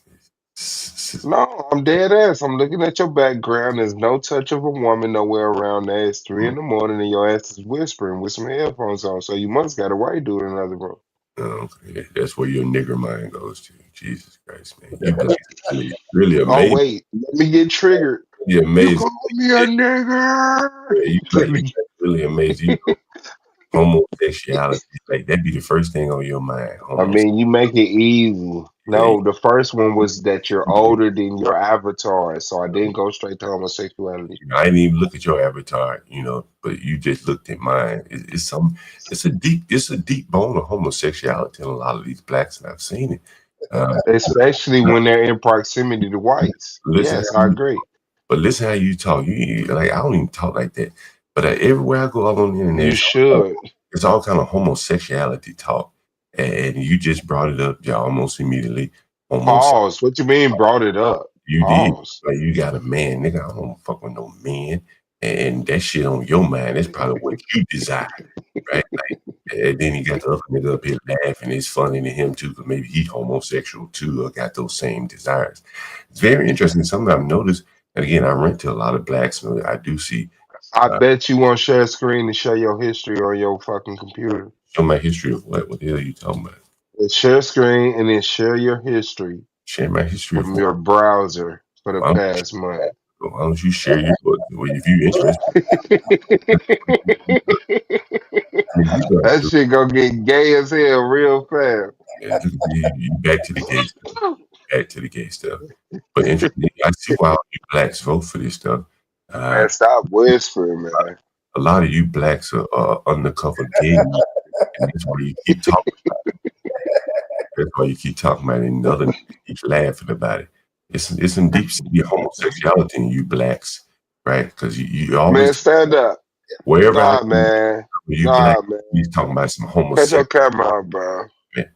No, I'm dead ass. I'm looking at your background. There's no touch of a woman nowhere around there. It's 3 in the morning and your ass is whispering with some headphones on. So you must got a white dude in another room. Okay, that's where your nigger mind goes to. Jesus Christ, man. You blacks are really, really Oh amazing. wait, let me get triggered. You're You amazing. call me a nigger? Yeah, you blacks really amazing. You know, homosexuality, like that'd be the first thing on your mind. I mean, you make it easy. No, the first one was that you're older than your avatar, so I didn't go straight to homosexuality. I didn't even look at your avatar, but you just looked at mine. It's a deep bone of homosexuality in a lot of these blacks, and I've seen it. Especially when they're in proximity to whites. Listen, Yes, I agree. but listen how you talk. Like I don't even talk like that. But everywhere I go out on the internet, You should. it's all kind of homosexuality talk, and you just brought it up, almost immediately. Pause. What you mean brought it up? You did. Pause. Like you got a man, nigga. I don't fuck with no man, and that shit on your mind. That's probably what you desire, right? Like, and then you got the other nigga up here laughing. It's funny to him too, because maybe he's homosexual too, or got those same desires. It's very interesting. Something I've noticed, and again, I rent to a lot of blacks, and I do see. I bet you won't share a screen to show your history on your fucking computer. Show my history of what? What the hell are you talking about? Share screen and then share your history. Share my history from your browser for the past month. Why don't you share your book? Well, if you're interested. That shit gonna get gay as hell real fast. Yeah, you back to the gay stuff. Back to the gay stuff. But interesting, I see why you blacks vote for this stuff. Man, stop whispering, man. A lot of you blacks are undercover gay, and that's why you keep talking about it. That's why you keep talking about it, and the other niggas keep laughing about it. It's some deep seated homosexuality in you blacks, right? Because you always Man, stand up. wherever I Nah, go, man. you Nah, black, man. he's talking about some Cut homosexual. your camera out, bro. Man,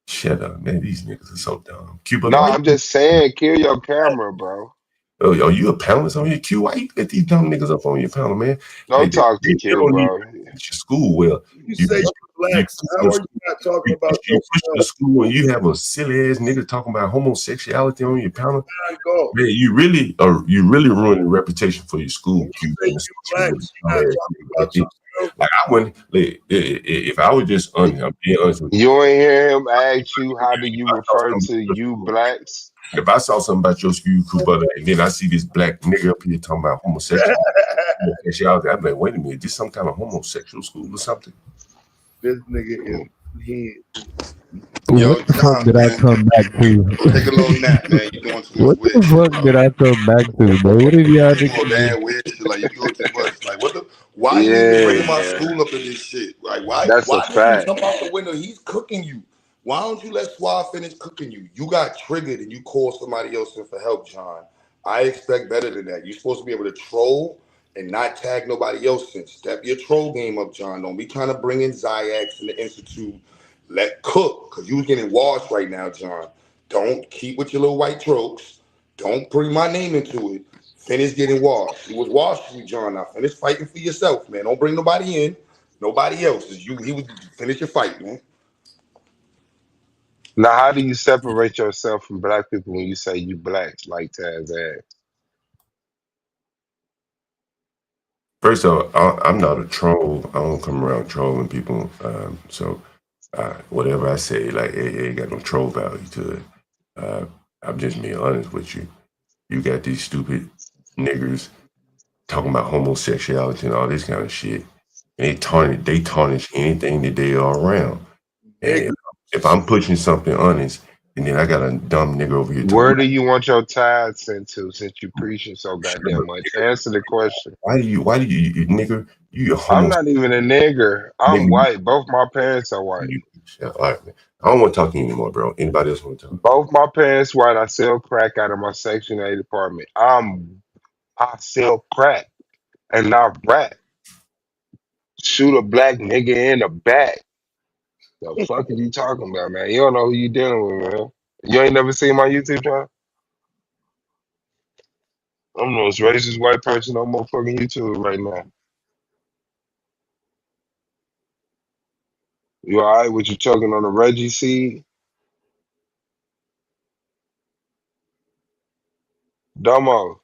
shut up, man. These niggas are so dumb. Cuba, No, why I'm just saying, kill your camera, bro. are you a panelist on your Q? Why you let these dumb niggas up on your panel, man? Don't talk to They Q, don't even bro. teach your school well. You say you blacks. How are you not talking about you push to school and you have a silly ass nigga talking about homosexuality on your panel. Man, you really ruined the reputation for your school, Q. Like I wouldn't if I was just I'm being honest with you. You ain't hear him ask you how do you refer to you blacks? If I saw something about your school, brother, and then I see this black nigga up here talking about homosexuality, I'm like, wait a minute, this some kind of homosexual school or something? This nigga is here. Yo, What the fuck John, did I man, come back to? take a little nap, man. You doing too much What weird the shit, fuck bro. did I come back to, bro? What have y'all More niggas bad been? weird shit. Like you doing too much. Like what the? Why you even Yeah, bringing my man. school up in this shit? Like why? That's a Why did you fact. jump out the window? He's cooking you. Why don't you let Suave finish cooking you? You got triggered and you called somebody else in for help, John. I expect better than that. You're supposed to be able to troll and not tag nobody else in. Step your troll game up, John. Don't be trying to bring in Zayax and the Institute. Let cook, because you was getting washed right now, John. Don't keep with your little white tropes. Don't bring my name into it. Finish getting washed. He was washing you, John. Now finish fighting for yourself, man. Don't bring nobody in. Nobody else. It's you. He was finish your fight, man. Now, how do you separate yourself from black people when you say you blacks like Taz ass? First of all, I'm not a troll. I don't come around trolling people. So whatever I say, like, it ain't got no troll value to it. I'm just being honest with you. You got these stupid niggers talking about homosexuality and all this kind of shit. And they tarnish anything that they are around. And if I'm pushing something honest, and then I got a dumb nigga over here talking Where about do you want your tithe sent to since you preaching so goddamn much? Answer the question. why do you nigga, you a I'm homo not even a nigger. I'm nigga. white. Both my parents are white. All right, man. I don't want to talk to you anymore, bro. Anybody else want to talk? Both my parents white. I sell crack out of my Section 8 apartment. I sell crack and not rap. Shoot a black nigga in the back. The fuck are you talking about, man? You don't know who you dealing with, man. You ain't never seen my YouTube channel? I'm the most racist white person on motherfucking YouTube right now. You alright with you choking on a Reggie seed? Domo,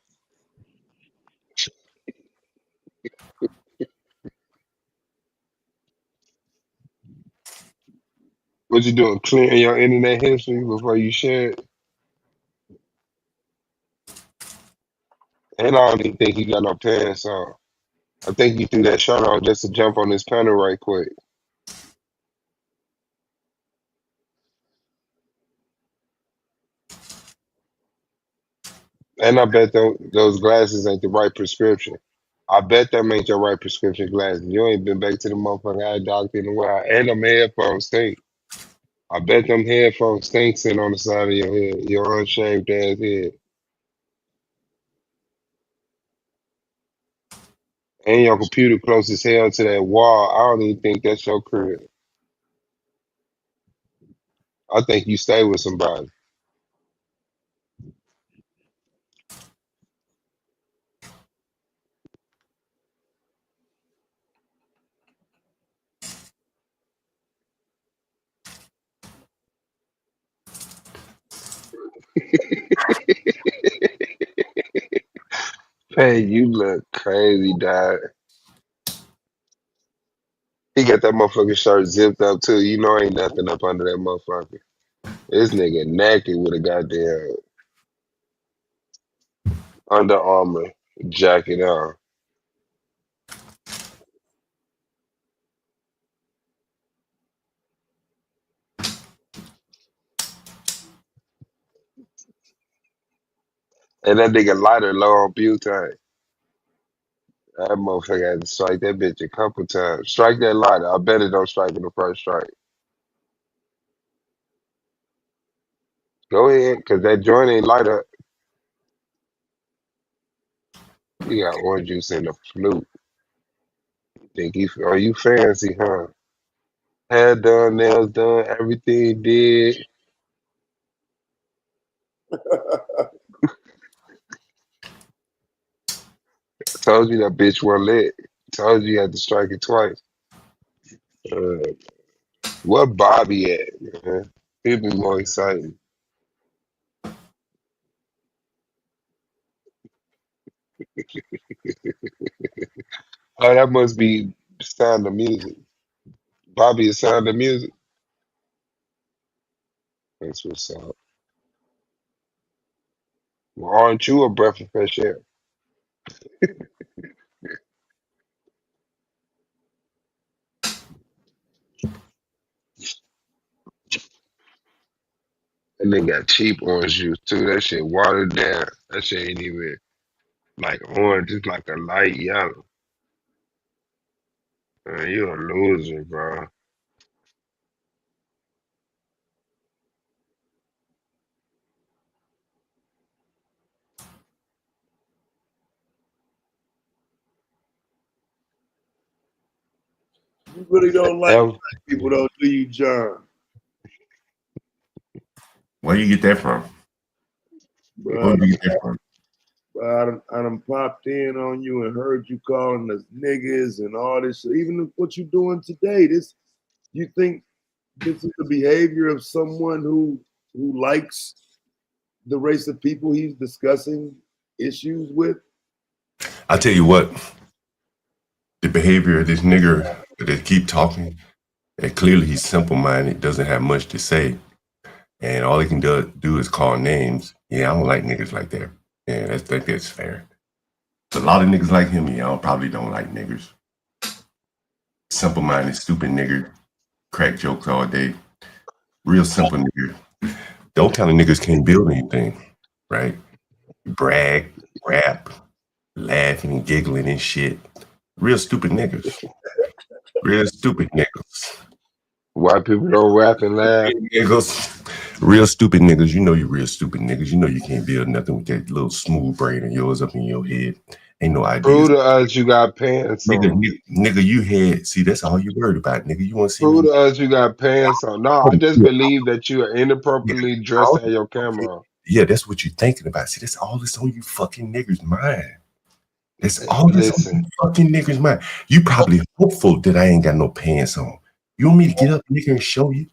what you doing? Clearing your internet history before you share it? And I don't even think he got no pants on. I think he threw that shirt on just to jump on this panel right quick. And I bet those glasses ain't the right prescription. I bet them ain't your right prescription glasses. You ain't been back to the motherfucking eye doctor in a while. And them headphones stink. I bet them headphones stink sitting on the side of your head, your unshaved ass head. And your computer close as hell to that wall. I don't even think that's your crib. I think you stay with somebody. Hey, you look crazy, dog. He got that motherfucking shirt zipped up too. You know ain't nothing up under that motherfucker. This nigga naked with a goddamn Under Armour jacket on. And that nigga lighter low on butane. That motherfucker had to strike that bitch a couple times. Strike that lighter. I bet it don't strike in the first strike. Go ahead, cause that joint ain't lighter. You got orange juice in the flute. Think you are you fancy, huh? Hair done, nails done, everything did. Told you that bitch wasn't lit. Told you you had to strike it twice. Uh, what Bobby at, man? He'd be more exciting. Oh, that must be Sound of Music. Bobby is Sound of Music. That's what's up. Well, aren't you a breath of fresh air? And they got cheap orange juice too. That shit watered down. That shit ain't even like orange. It's like a light yellow. Man, you a loser, bro. You really don't like Ev- black people, though, do you, John? Where you get that from? Where Bro, you get that from? I done popped in on you and heard you calling us niggas and all this shit. Even what you doing today, this you think this is the behavior of someone who likes the race of people he's discussing issues with? I tell you what, the behavior of this nigger that keep talking, and clearly he's simple-minded, doesn't have much to say, and all he can do is call names. Yeah, I don't like niggas like that. Yeah, that's fair. A lot of niggas like him. Yeah, I probably don't like niggers. Simple-minded, stupid nigger, crack jokes all day. Real simple nigger. Those kind of niggas can't build anything, right? Brag, rap, laughing and giggling and shit. Real stupid niggas. Real stupid niggas. White people don't rap and laugh. Real stupid niggas. You know you real stupid niggas. You know you can't build nothing with that little smooth brain of yours up in your head. Ain't no ideas. Prove to us you got pants on. Nigga, you had, see, that's all you worried about, nigga. You want to see Prove me? to us you got pants on. No, I just believe that you are inappropriately dressed at your camera. Yeah, that's what you're thinking about. See, that's all that's on you fucking niggas' mind. That's all that's on you fucking niggas' mind. You probably hopeful that I ain't got no pants on. You want me to get up, nigga, and show you?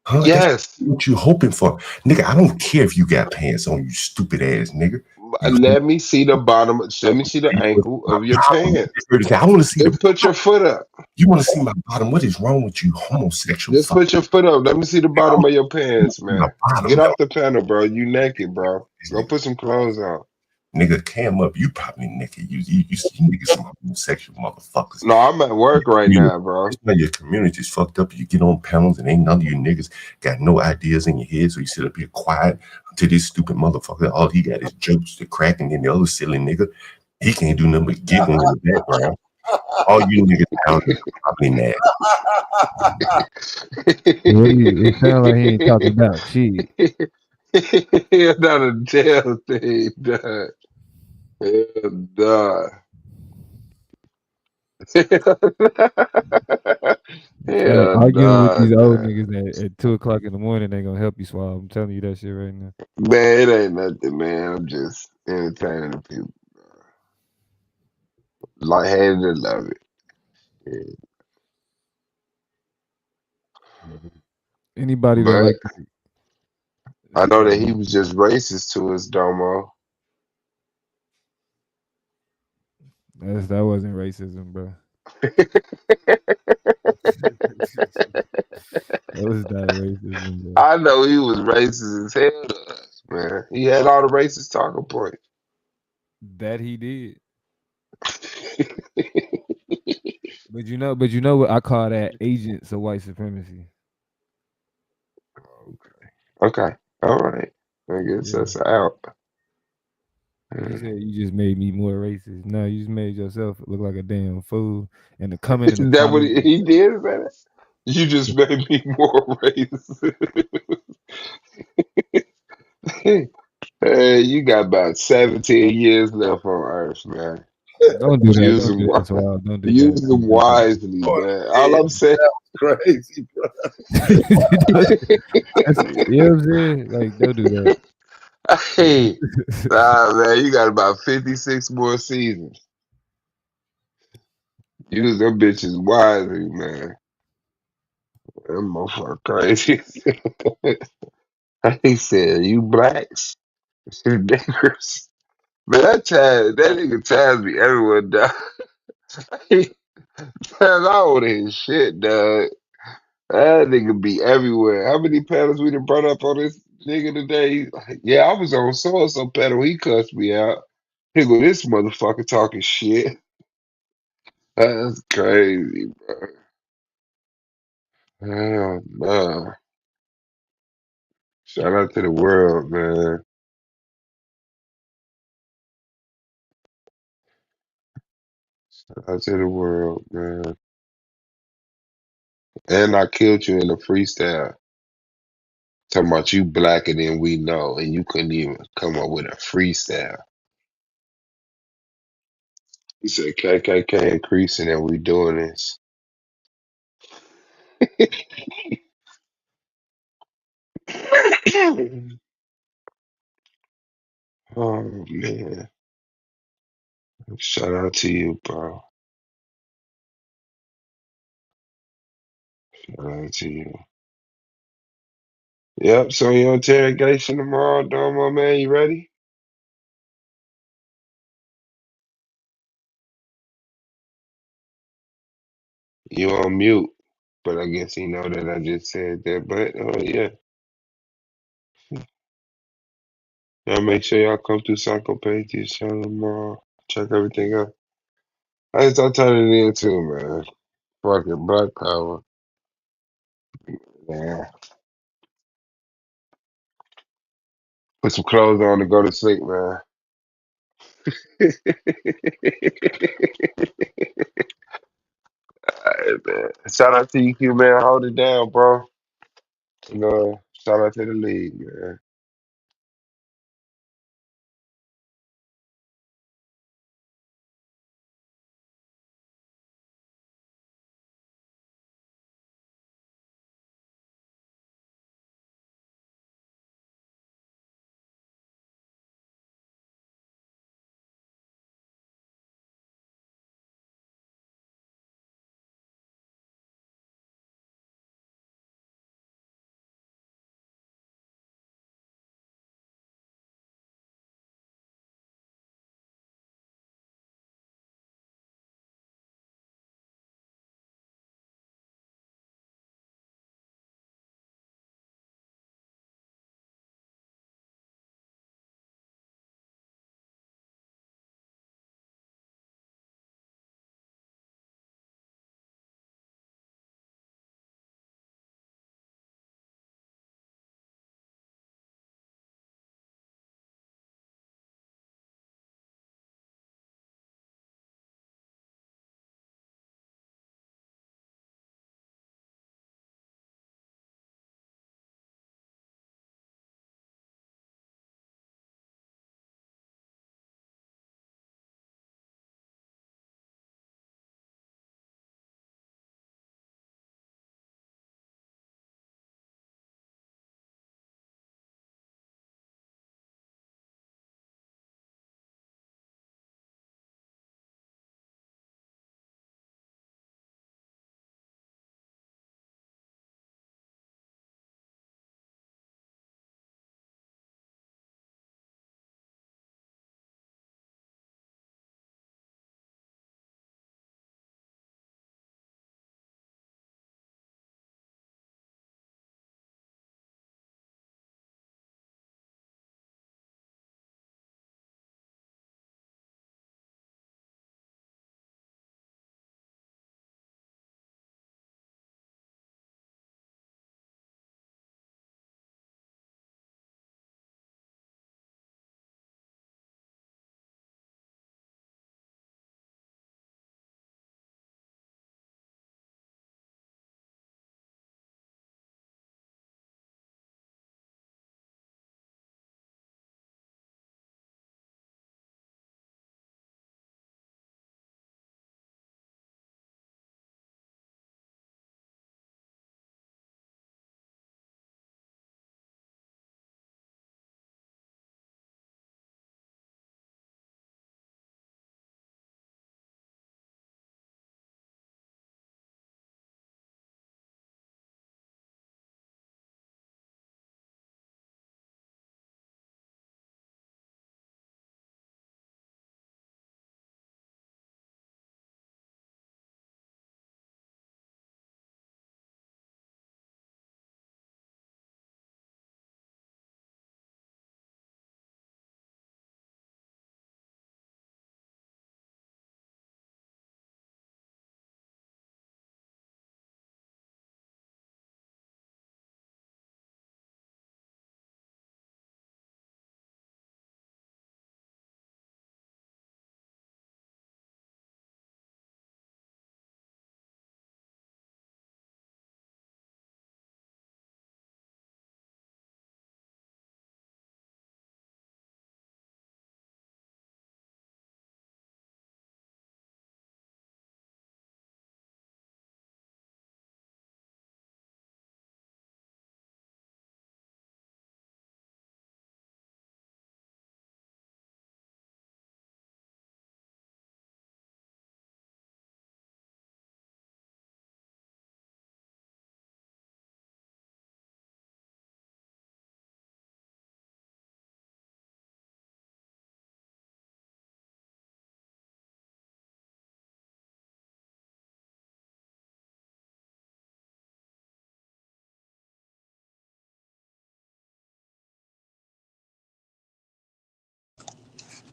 Huh? That's Yes. what you hoping for. Nigga, I don't care if you got pants on, you stupid ass nigga. Let me see the bottom. Let me see the ankle of your pants. I want to see Then put your foot up. You want to see my bottom? What is wrong with you, homosexual Just fuck? put your foot up. Let me see the bottom of your pants, My man. bottom, Get yo. off the panel, bro. You naked, bro. Go put some clothes on. Nigga, cam up. You probably naked. You niggas some homosexual motherfuckers. No, I'm at work right now, bro. It's why your community's fucked up. You get on panels and ain't none of you niggas got no ideas in your head, so you sit up here quiet until this stupid motherfucker, all he got is jokes to crack, and then the other silly nigga, he can't do nothing but giggling in the background. All you niggas down there probably mad. It sounds like he ain't talking about shit. It's not a jail thing, dog. Duh. Hey, Hell arguing with nah, these old dog. niggas at 2 o'clock in the morning ain't gonna help you, Swab. I'm telling you that shit right now. Man, it ain't nothing, man. I'm just entertaining the people. Lightheaded and love it. Yeah. Anybody that But like to, I know that he was just racist to us, Domo. that wasn't racism, bro. That was not racism, bro. I know he was racist as hell to us, man. He had all the racist talking points. That he did. But you know what I call that? Agents of white supremacy. Okay. All right. I guess Yeah. that's out. You said you just made me more racist. No, you just made yourself look like a damn fool. And the coming in the That what comments. he did, say that? You just made me more racist. Hey, you got about 17 years left on Earth, man. Don't do that. Use Don't them, do that, Swab. Don't do that. use them Don't do that. wisely, man. All I'm saying, Crazy, bro. You know what I'm saying? Like, don't do that. hey, nah, man, you got about 56 more seasons. Use them bitches wisely, man. Them motherfucker crazy. He said, "You blacks, you niggers." Man, that nigga Chaz be everywhere, dog. Chaz, I owe his shit, dog. That nigga be everywhere. How many panels we done brought up on this nigga today? He's like, yeah, I was on so and so panel. He cussed me out. Here go this motherfucker talking shit. That's crazy, bro. Hell no. Shout out to the world, man. Shout out to the world, man. And I killed you in a freestyle. Talking about you blacker than we know, and you couldn't even come up with a freestyle. He said KKK increasing and we doing this. Oh man. Shout out to you, bro. Shout out to you. Yep, so your interrogation tomorrow, Domo, man. You ready? You on mute. But I guess he know that I just said that. But yeah. Y'all make sure y'all come through Psychopathia channel tomorrow. Check everything out. I just start turning it in too, man. Fucking Black Power. Yeah. Put some clothes on to go to sleep, man. Alright, man. Shout out to you, man. Hold it down, bro. You know, shout out to the league, man.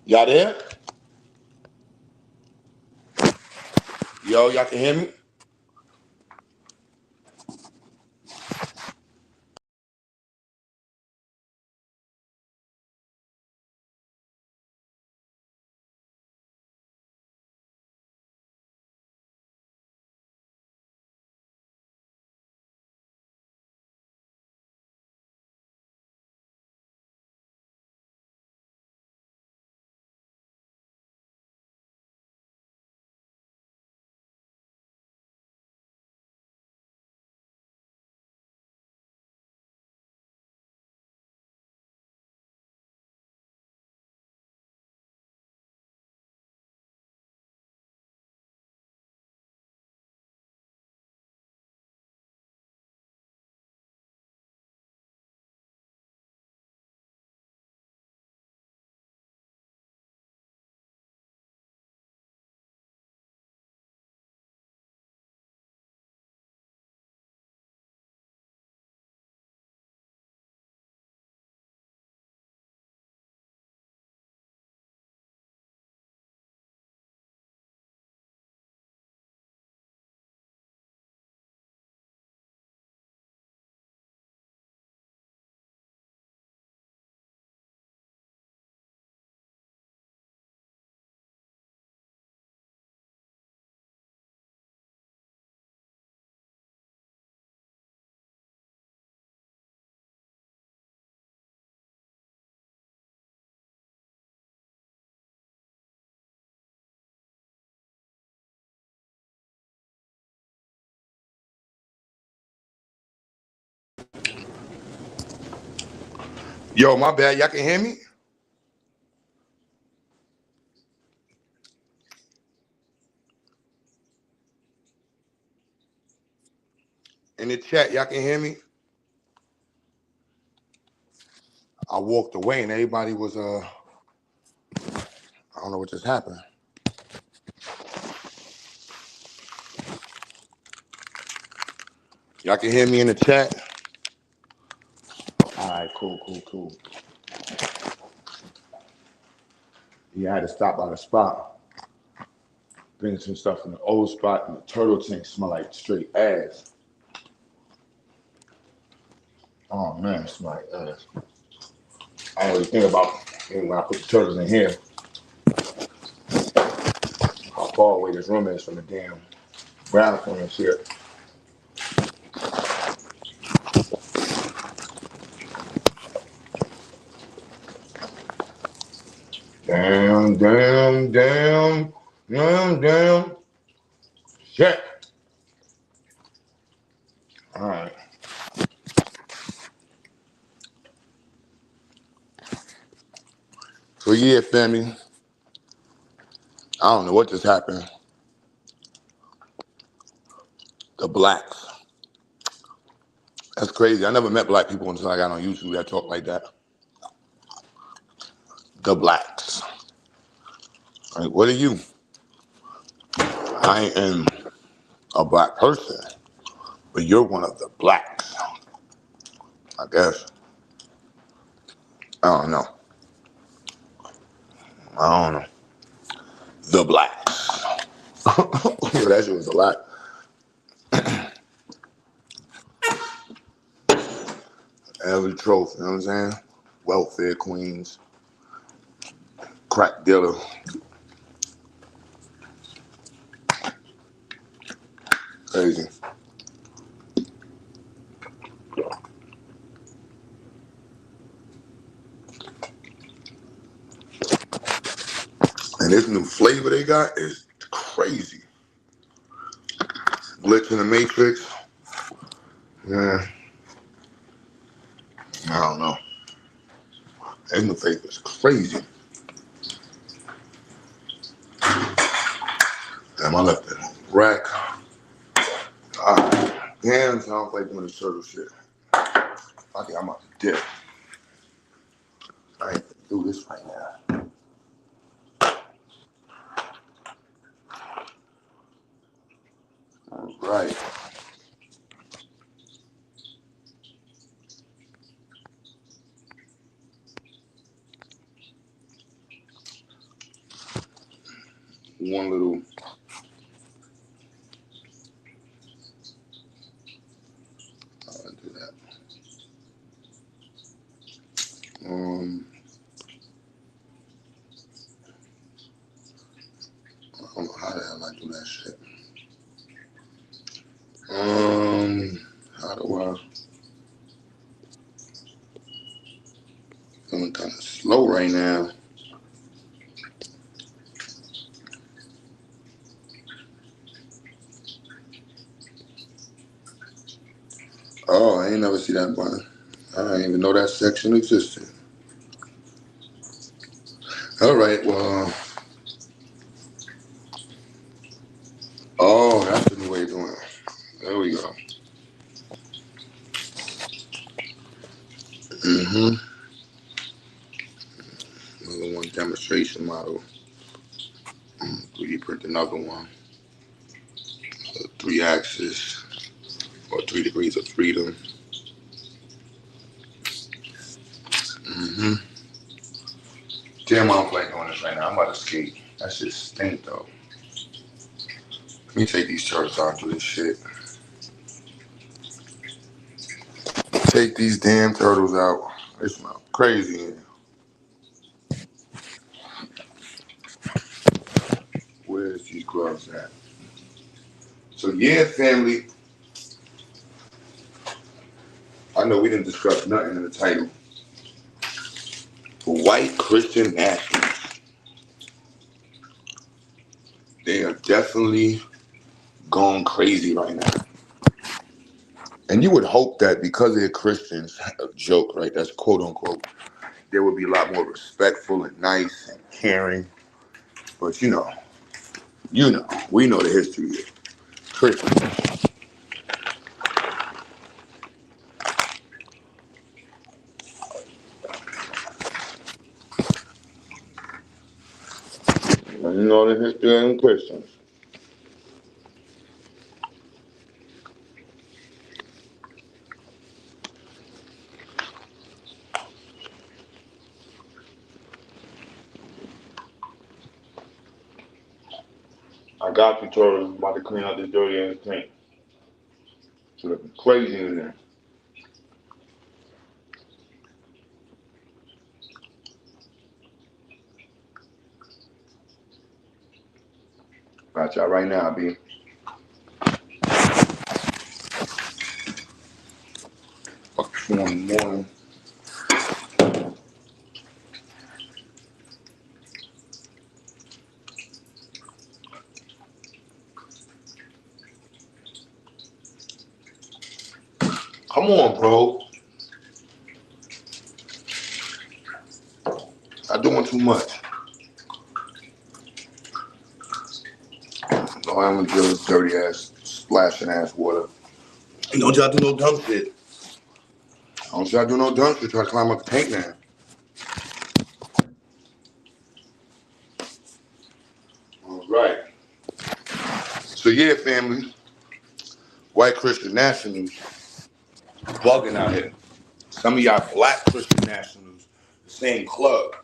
Y'all there? Yo, y'all can hear me? Yo, my bad. Y'all can hear me? In the chat, y'all can hear me? I walked away and everybody was, I don't know what just happened. Y'all can hear me in the chat? All right, cool. Yeah, I had to stop by the spot. Bring some stuff from the old spot, and the turtle tank smell like straight ass. Oh man, it smell like ass. I don't really think about when I put the turtles in here, how far away this room is from the damn bathroom and shit. Damn. Shit. All right. So yeah, family, I don't know what just happened. The blacks. That's crazy. I never met black people until I got on YouTube that talk like that. The blacks. Like, what are you? I am a black person, but you're one of the blacks. I guess. I don't know. The blacks. That shit was a lot. Every trophy, you know what I'm saying? Welfare queens, crack dealer. Crazy. And this new flavor they got is crazy. Glitch in the Matrix. Yeah. I don't know. This new flavor is crazy. Damn, I left it on the rack. Damn, I don't like doing this turtle shit. I think I'm about to dip. I ain't gonna do this right now. All right. one little. I'll do that. I don't know how the hell I do that shit. How do I? I'm kind of slow right now. Oh, I ain't never see that button. I didn't even know that section existed. All right, well. Oh, that's the new way of doing it. There we go. Another one demonstration model. 3D print another one. 3 axis or 3 degrees of freedom. Damn, I don't feel like doing this right now. I'm about to skate. That shit stink though. Let me take these turtles out and do this shit. Take these damn turtles out. They smell crazy in here. Where's these gloves at? So yeah, family. I know we didn't discuss nothing in the title. White Christian Nationalists. They are definitely gone crazy right now. And you would hope that because they're Christians, a joke, right? That's quote unquote, they would be a lot more respectful and nice and caring. But we know the history of Christians. You know the history of Christians. I got you, Torres. I'm about to clean out this dirty ass tank. It's looking crazy in there. Got y'all right now, B. Fuck 4 in the morning. Come on, bro. I'm doing too much. No, I'm gonna deal with dirty ass, splashing ass water. And don't y'all do no dumb shit. Don't y'all do no dumb shit. Try to climb up the tank now. All right. So yeah, family. White Christian Nationalists bugging out here. Some of y'all black Christian nationals, the same club.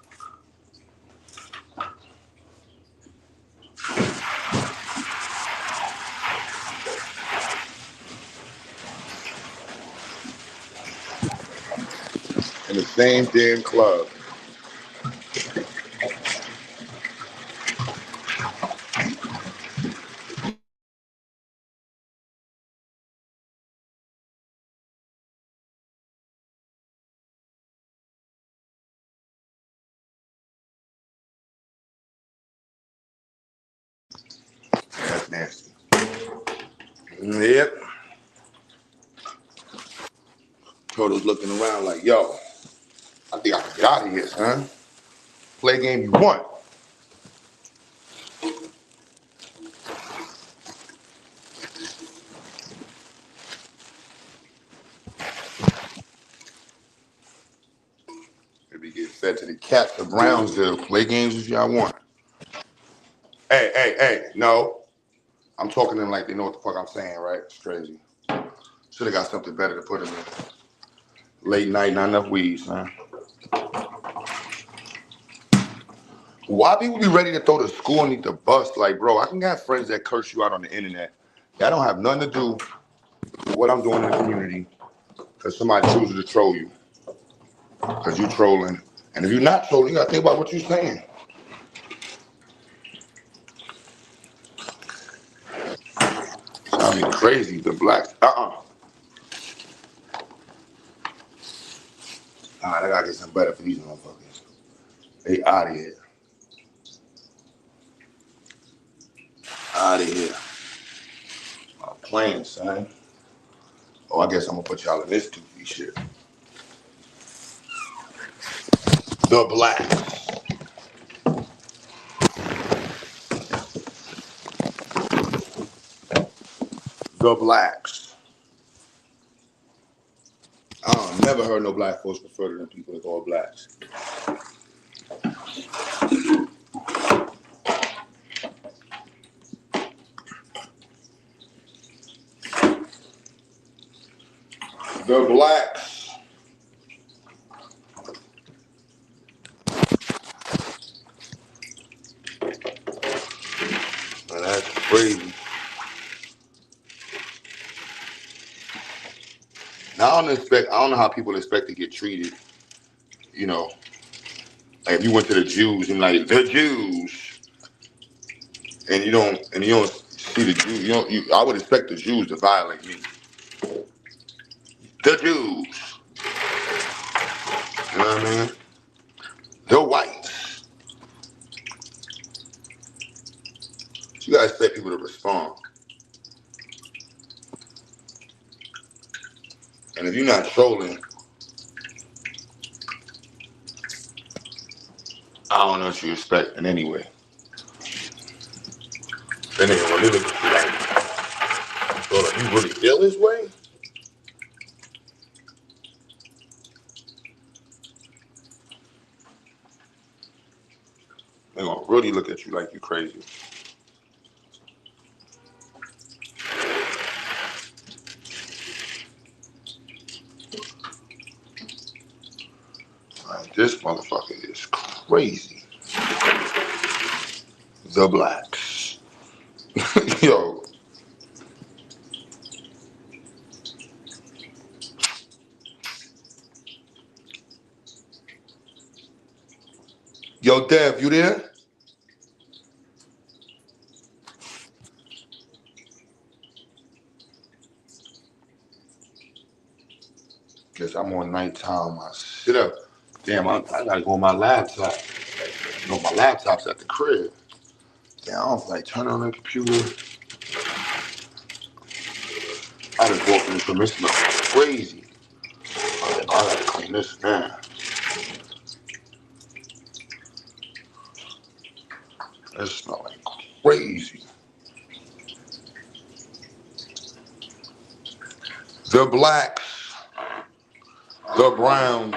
In the same damn club. That's nasty. Yep. Turtle's looking around like, yo, I think I can get out of here, son. Play a game you want. Maybe get fed to the cats or Brownsville. Play games if y'all want. Hey, no. I'm talking to them like they know what the fuck I'm saying, right? It's crazy. Should have got something better to put them in. Late night, not enough weed, son. Why people be ready to throw the school underneath the bus? Like, bro, I can have friends that curse you out on the internet. That don't have nothing to do with what I'm doing in the community. Because somebody chooses to troll you. Because you trolling. And if you're not trolling, you got to think about what you're saying. I mean, crazy, the blacks. All right, I got to get something better for these motherfuckers. They out of here. Out of here. I'm playing, son. Oh, I guess I'm going to put y'all in this 2 shit. The blacks. The blacks. I never heard no black folks refer to them people as all blacks. The blacks. Man, that's crazy. Now I don't know how people expect to get treated. You know, like if you went to the Jews and like the Jews, and you don't see the Jews. I would expect the Jews to violate me. The Jews. You know what I mean? The whites. You gotta expect people to respond. And if you're not trolling, I don't know what you expect in any way. Then they gonna look at you like, so like, you really feel this way? They gonna really look at you like you crazy. Like, this motherfucker is crazy. The blacks. Yo. Yo, Dev, you there? Guess I'm on nighttime. I sit up. Damn, I gotta go on my laptop. You know, my laptop's at the crib. Damn, I don't feel like turning on the computer. I just walked in from this smell crazy. I gotta clean this now. It smells like crazy. The blacks, the browns.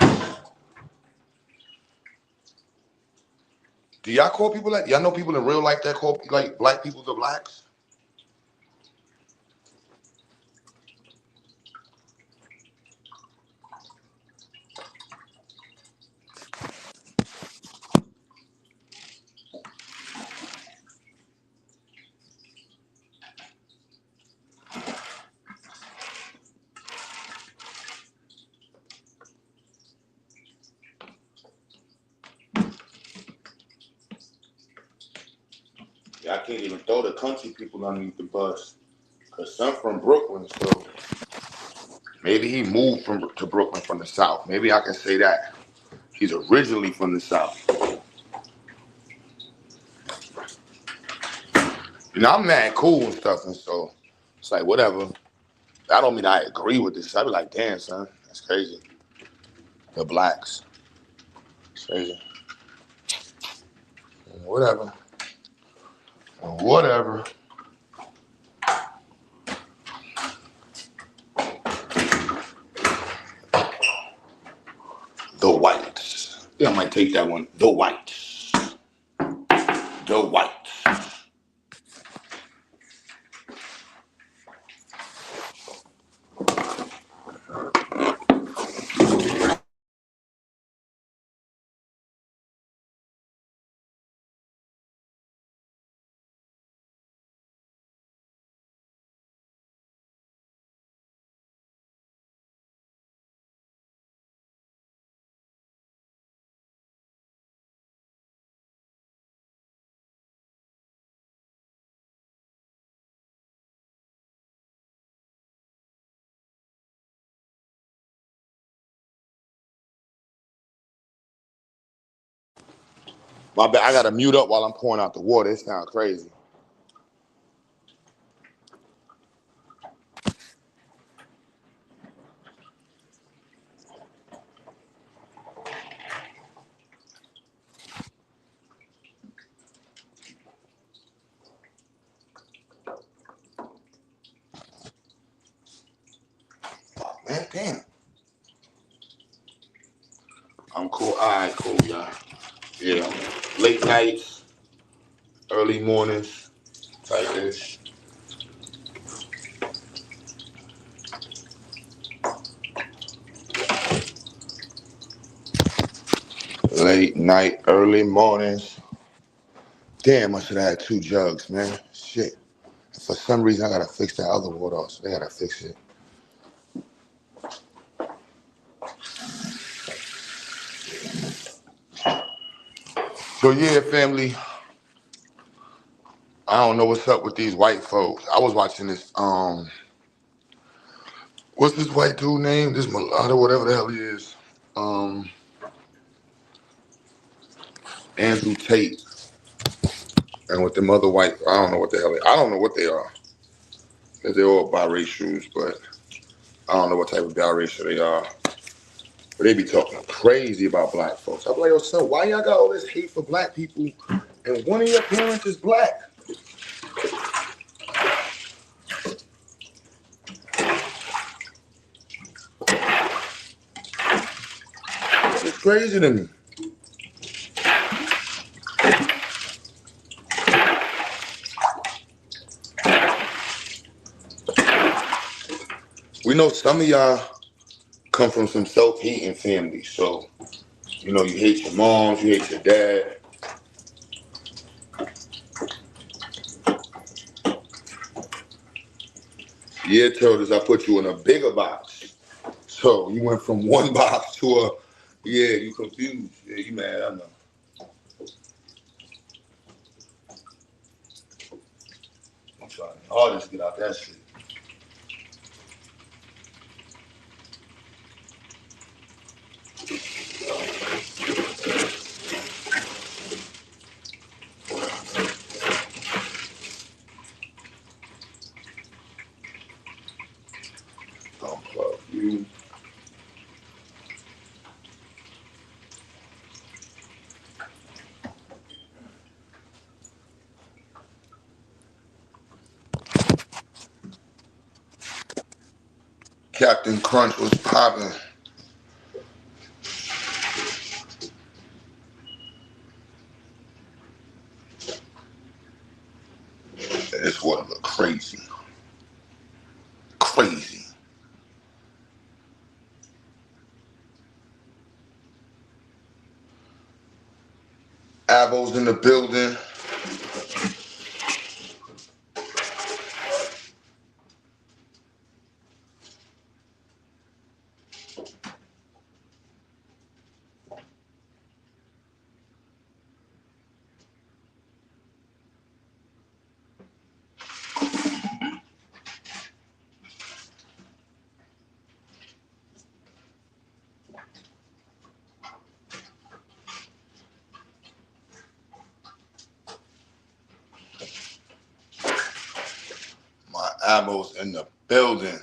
Do y'all call people that? Y'all know people in real life that call like black people the blacks? Y'all can't even throw the country people underneath the bus. Cause some from Brooklyn, so maybe he moved to Brooklyn from the South. Maybe I can say that. He's originally from the South. You know, I'm mad cool and stuff, and so it's like whatever. I don't mean I agree with this. I be like, damn, son, that's crazy. The blacks, it's crazy. Whatever, whatever. The whites. Yeah, I might take that one. The whites. The whites. My bad. I gotta mute up while I'm pouring out the water. It sounds crazy. Man, damn. I'm cool. All right, cool, y'all. Yeah. Late nights, early mornings, like this. Late night, early mornings. Damn, I should have had 2 jugs, man. Shit. For some reason, I gotta fix that other water off, so they gotta fix it. So yeah, family. I don't know what's up with these white folks. I was watching this. What's this white dude name? This mulatto, whatever the hell he is. Andrew Tate, and with them other white. I don't know what the hell. I don't know what they are. They're all biracials, but I don't know what type of biracial they are. But they be talking crazy about black folks. I'm like, yo, son, why y'all got all this hate for black people, and one of your parents is black? It's crazy to me. We know some of y'all come from some self-hating families, so you know you hate your moms, you hate your dad. Yeah, Turtles, I put you in a bigger box. So you went from one box to a, yeah, you confused. Yeah, you mad, I know. I'm trying hard to get out that shit. Unplug you. Captain Crunch was popping. This water look crazy. Crazy. Abo's in the building. My Abo's in the building.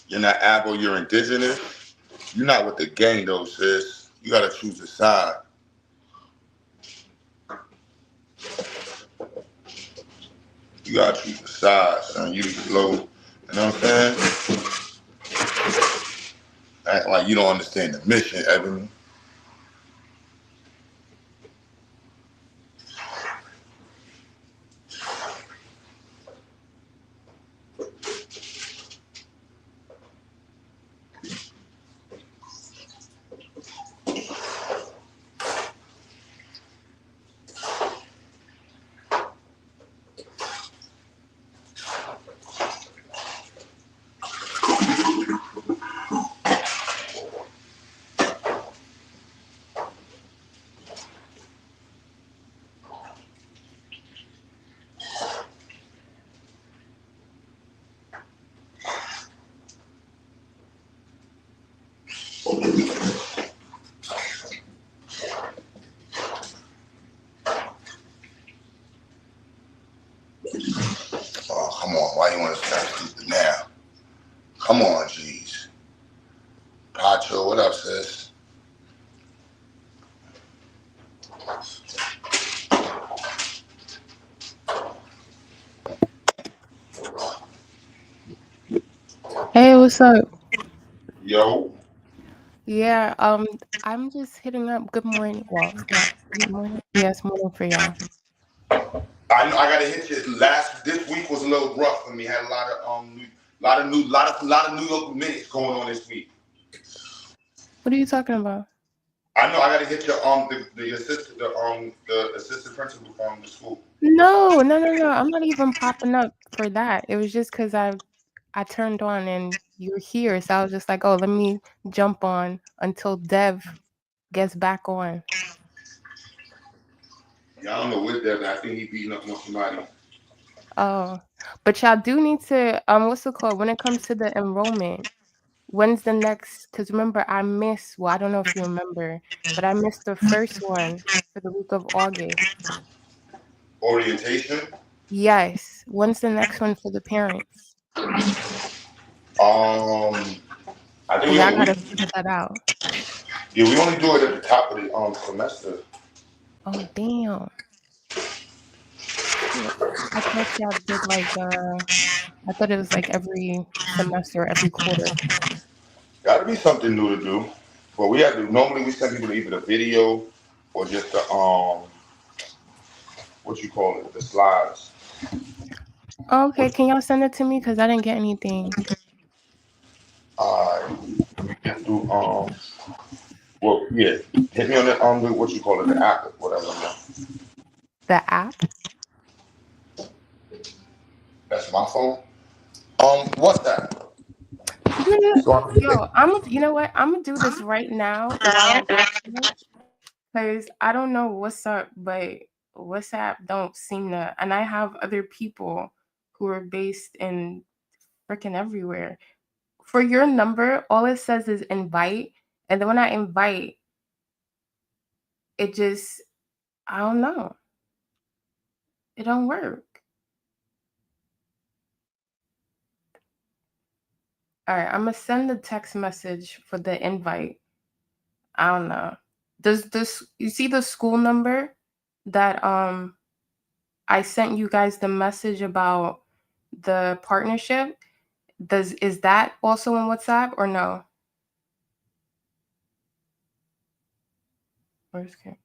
You're not Abo, you're indigenous. You're not with the gang though, sis. You gotta choose a side. You gotta choose a side, son. You slow. You know what I'm saying? Act like you don't understand the mission, Ebony. ain't want to start stupid now. Come on, jeez. Pacho, what up, sis? Hey, what's up? Yo. Yeah, I'm just hitting up. Good morning. Well, it's not good morning. Yes, morning for y'all. I know I gotta hit you. This week was a little rough for me. Had a lot of New York minutes going on this week. What are you talking about? I know I gotta hit your the assistant principal from the school. No, no, no, no. I'm not even popping up for that. It was just because I turned on and you're here, so I was just like, oh, let me jump on until Dev gets back on. Yeah, I don't know what that. I think he beating up on somebody. Oh, but y'all do need to what's it called? When it comes to the enrollment, when's the next? Because remember, I missed. Well, I don't know if you remember, but I missed the first one for the week of August. Orientation. Yes. When's the next one for the parents? I think Because I gotta figure that out. we only do it at the top of the semester. Oh damn. Shit. I thought y'all did like I thought it was like every semester, every quarter. Got to be something new to do. But we have to. Normally, we send people either the video or just the what you call it, the slides. Okay, can y'all send it to me? Because I didn't get anything. We can do well, yeah. Hit me on the what you call it, the app, whatever. The app? That's my phone. What's that? Yo, you know what? I'm gonna do this right now while I'm asking it. Because I don't know what's up, but WhatsApp don't seem to, and I have other people who are based in freaking everywhere. For your number, all it says is invite, and then when I invite, it just, I don't know. It don't work. All right, I'm gonna send the text message for the invite. I don't know. Does this you see the school number that I sent you guys the message about the partnership? Is that also in WhatsApp or no? Where's it?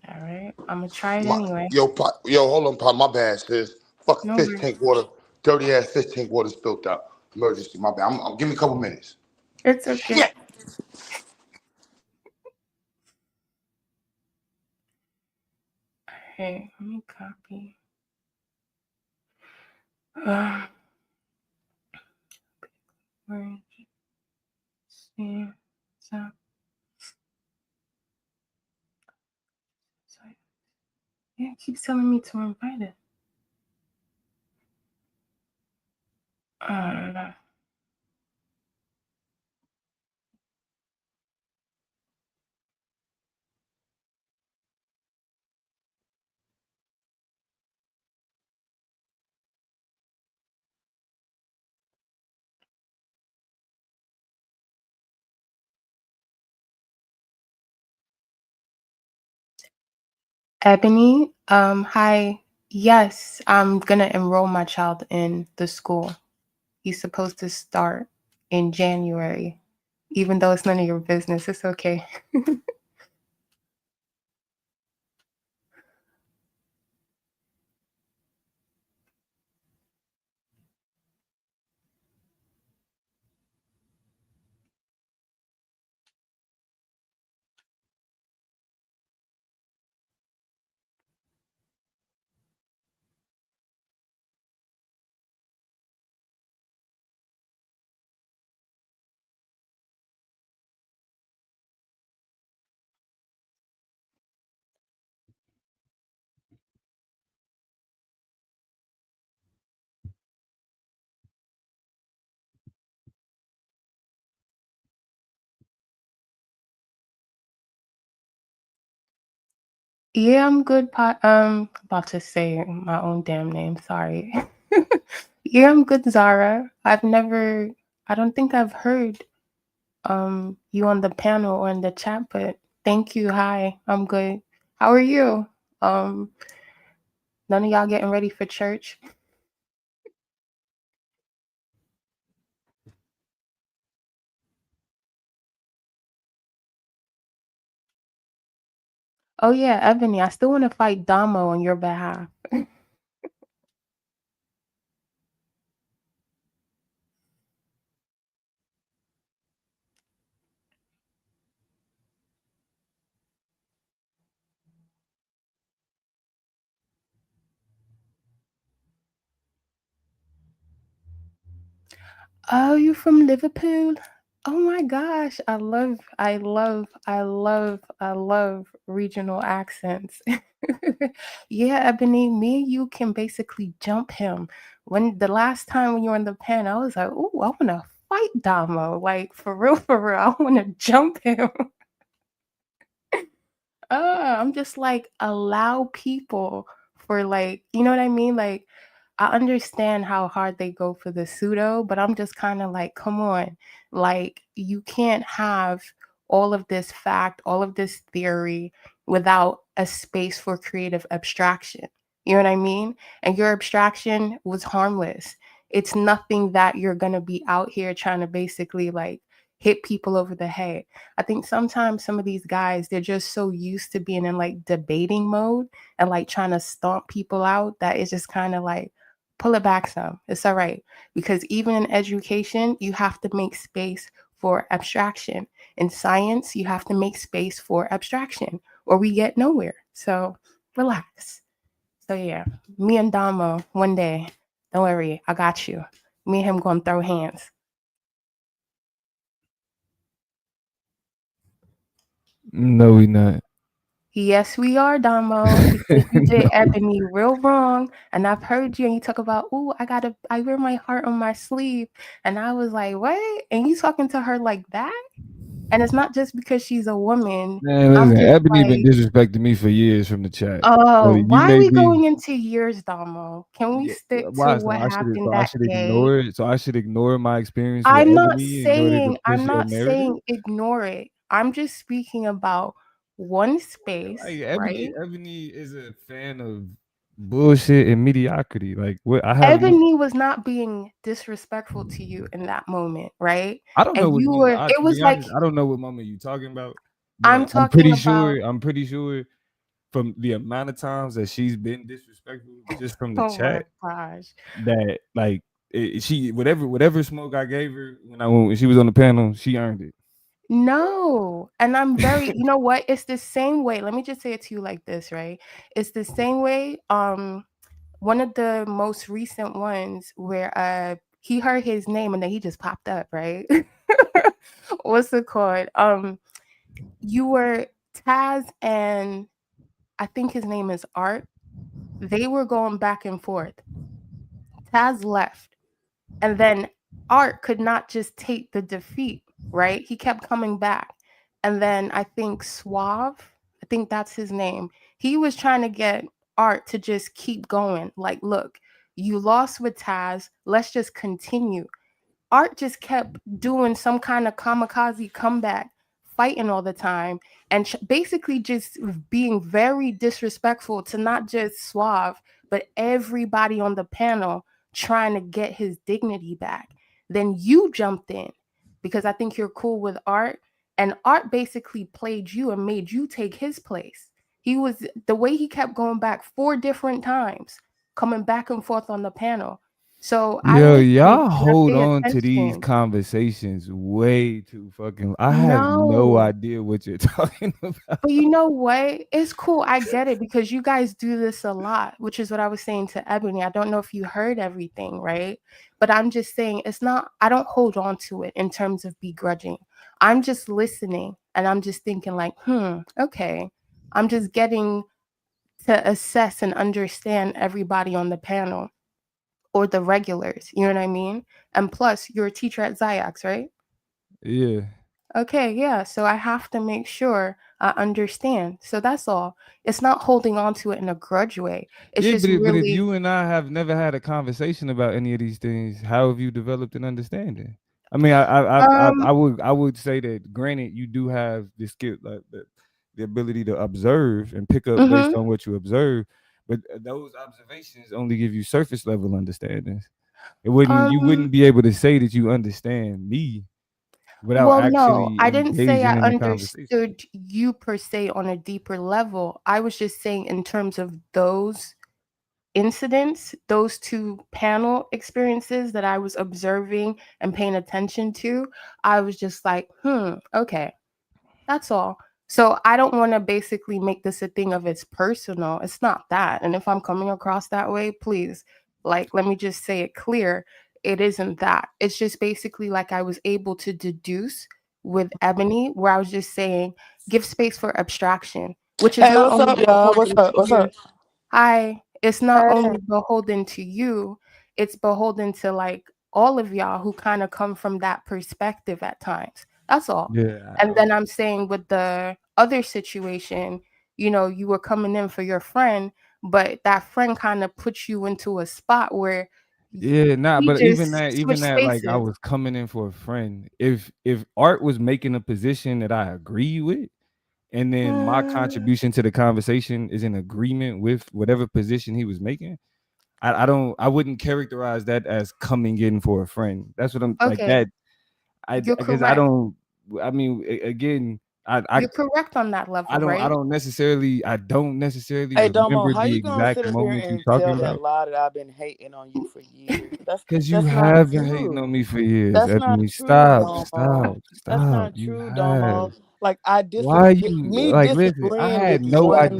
All right, I'm gonna try it anyway. Yo, hold on, Pop. My bad, sis. Fuck No fish worries. tank water. Dirty ass fish tank water spilled out. Emergency. My bad. Give me a couple minutes. It's okay. Shit. Hey, let me copy. Orange. See, so. Yeah, it keeps telling me to invite it. I don't know. Ebony, hi. Yes, I'm gonna enroll my child in the school. He's supposed to start in January. Even though it's none of your business, it's okay. Yeah, I'm good. About to say my own damn name. Sorry. Yeah, I'm good, Zara. I don't think I've heard you on the panel or in the chat, but thank you. Hi, I'm good. How are you? Um, None of y'all getting ready for church? Oh yeah, Ebony, I still want to fight Damo on your behalf. Oh, you from Liverpool? Oh my gosh, I love regional accents. Yeah, Ebony, me and you can basically jump him. When the last time when you were on the pen, I was like, "Ooh, I wanna fight Damo." Like for real, I wanna jump him. I'm just like, allow people for like, you know what I mean? Like, I understand how hard they go for the pseudo, but I'm just kind of like, come on. Like, you can't have all of this fact, all of this theory without a space for creative abstraction. You know what I mean? And your abstraction was harmless. It's nothing that you're going to be out here trying to basically like hit people over the head. I think sometimes some of these guys, they're just so used to being in like debating mode and like trying to stomp people out that it's just kind of like pull it back some. It's all right. Because even in education, you have to make space for abstraction. In science, you have to make space for abstraction or we get nowhere. So relax. So yeah, me and Damo one day. Don't worry, I got you. Me and him gonna throw hands. No, we not. Yes, we are, Damo, because you did No. Ebony real wrong. And I've heard you and you talk about, oh, I wear my heart on my sleeve. And I was like, what? And you talking to her like that? And it's not just because she's a woman. Man, I'm listen, just Ebony been like, disrespecting me for years from the chat. So oh, you why are may we be going into years, Damo? Can we yeah, stick to why what so happened I that should day? ignore it. So I should ignore my experience with I'm not Ebony in order to saying push I'm your not narrative. saying ignore it. I'm just speaking about one Like space, Ebony, right? Ebony is a fan of bullshit and mediocrity. Like what I have no Ebony was not being disrespectful to you in that moment, right? I don't And know which you moment. were it To was be like honest, I don't know what moment you talking about. I'm But talking about I'm pretty sure from the amount of times that she's been disrespectful just from the oh my chat gosh. that like she whatever smoke I gave her when she was on the panel, she earned it. No. And I'm very you know what? It's the same way. Let me just say it to you like this, right? It's the same way one of the most recent ones where he heard his name and then he just popped up, right? What's it called? You were Taz and I think his name is Art. They were going back and forth. Taz left. And then Art could not just take the defeat, right? He kept coming back. And then I think Suave, I think that's his name, he was trying to get Art to just keep going. Like, look, you lost with Taz. Let's just continue. Art just kept doing some kind of kamikaze comeback, fighting all the time, and basically just being very disrespectful to not just Suave, but everybody on the panel trying to get his dignity back. Then you jumped in because I think you're cool with Art, and Art basically played you and made you take his place. He was the way he kept going back 4 different times, coming back and forth on the panel. So I Yo, listen y'all and I hold pay on to these attention. conversations way too fucking. I have no No. idea what you're talking about. But you know what? It's cool. I get it because you guys do this a lot, which is what I was saying to Ebony. I don't know if you heard everything, right? But I'm just saying it's not, I don't hold on to it in terms of begrudging. I'm just listening and I'm just thinking, like, okay. I'm just getting to assess and understand everybody on the panel or the regulars. You know what I mean? And plus, you're a teacher at Zyx, right? Yeah. Okay, yeah. So I have to make sure I understand. So that's all. It's not holding on to it in a grudge way. It's Yeah, just but if really you and I have never had a conversation about any of these things, how have you developed an understanding? I mean, um I would say that granted, you do have the skill, like the ability to observe and pick up based mhm. on what you observe, but those observations only give you surface level understandings. You Um wouldn't be able to say that you understand me without well, no. actually I didn't say engaging I in the conversation. understood you per se on a deeper level. I was just saying in terms of those incidents, those two panel experiences that I was observing and paying attention to, I was just like, okay, that's all. So I don't want to basically make this a thing of it's personal. It's not that. And if I'm coming across that way, please, like, let me just say it clear. It isn't that. It's just basically like I was able to deduce with Ebony, where I was just saying, give space for abstraction, which is Hey, not what's only up, y'all? What's beholden up? to What's you. up? Hi. It's not Hey. only beholden to you, it's beholden to like all of y'all who kind of come from that perspective at times. That's all. And Yeah, then I'm saying with the other situation, you were coming in for your friend, but that friend kind of puts you into a spot where yeah, nah, we but just even switch that, like I spaces. was coming in for a friend. If Art was making a position that I agree with, and then my Mm, contribution to the conversation is in agreement with whatever position he was making, I wouldn't characterize that as coming in for a friend. That's what I'm like okay, that. you're I guess I correct. don't. I mean, again, I I You're correct on that level, right? I don't necessarily Hey, Domo, remember how the you gonna exact sit up here moment you're and talking tell that about. lie that I've been hating on you for years? That's Cause you that's not have been hating true. on me for years, That's not Ebony. true, Stop, Domo. stop, That's stop. not You true, have. Domo. Like I Why disagree. you Me like? Listen, disagreeing with one I point of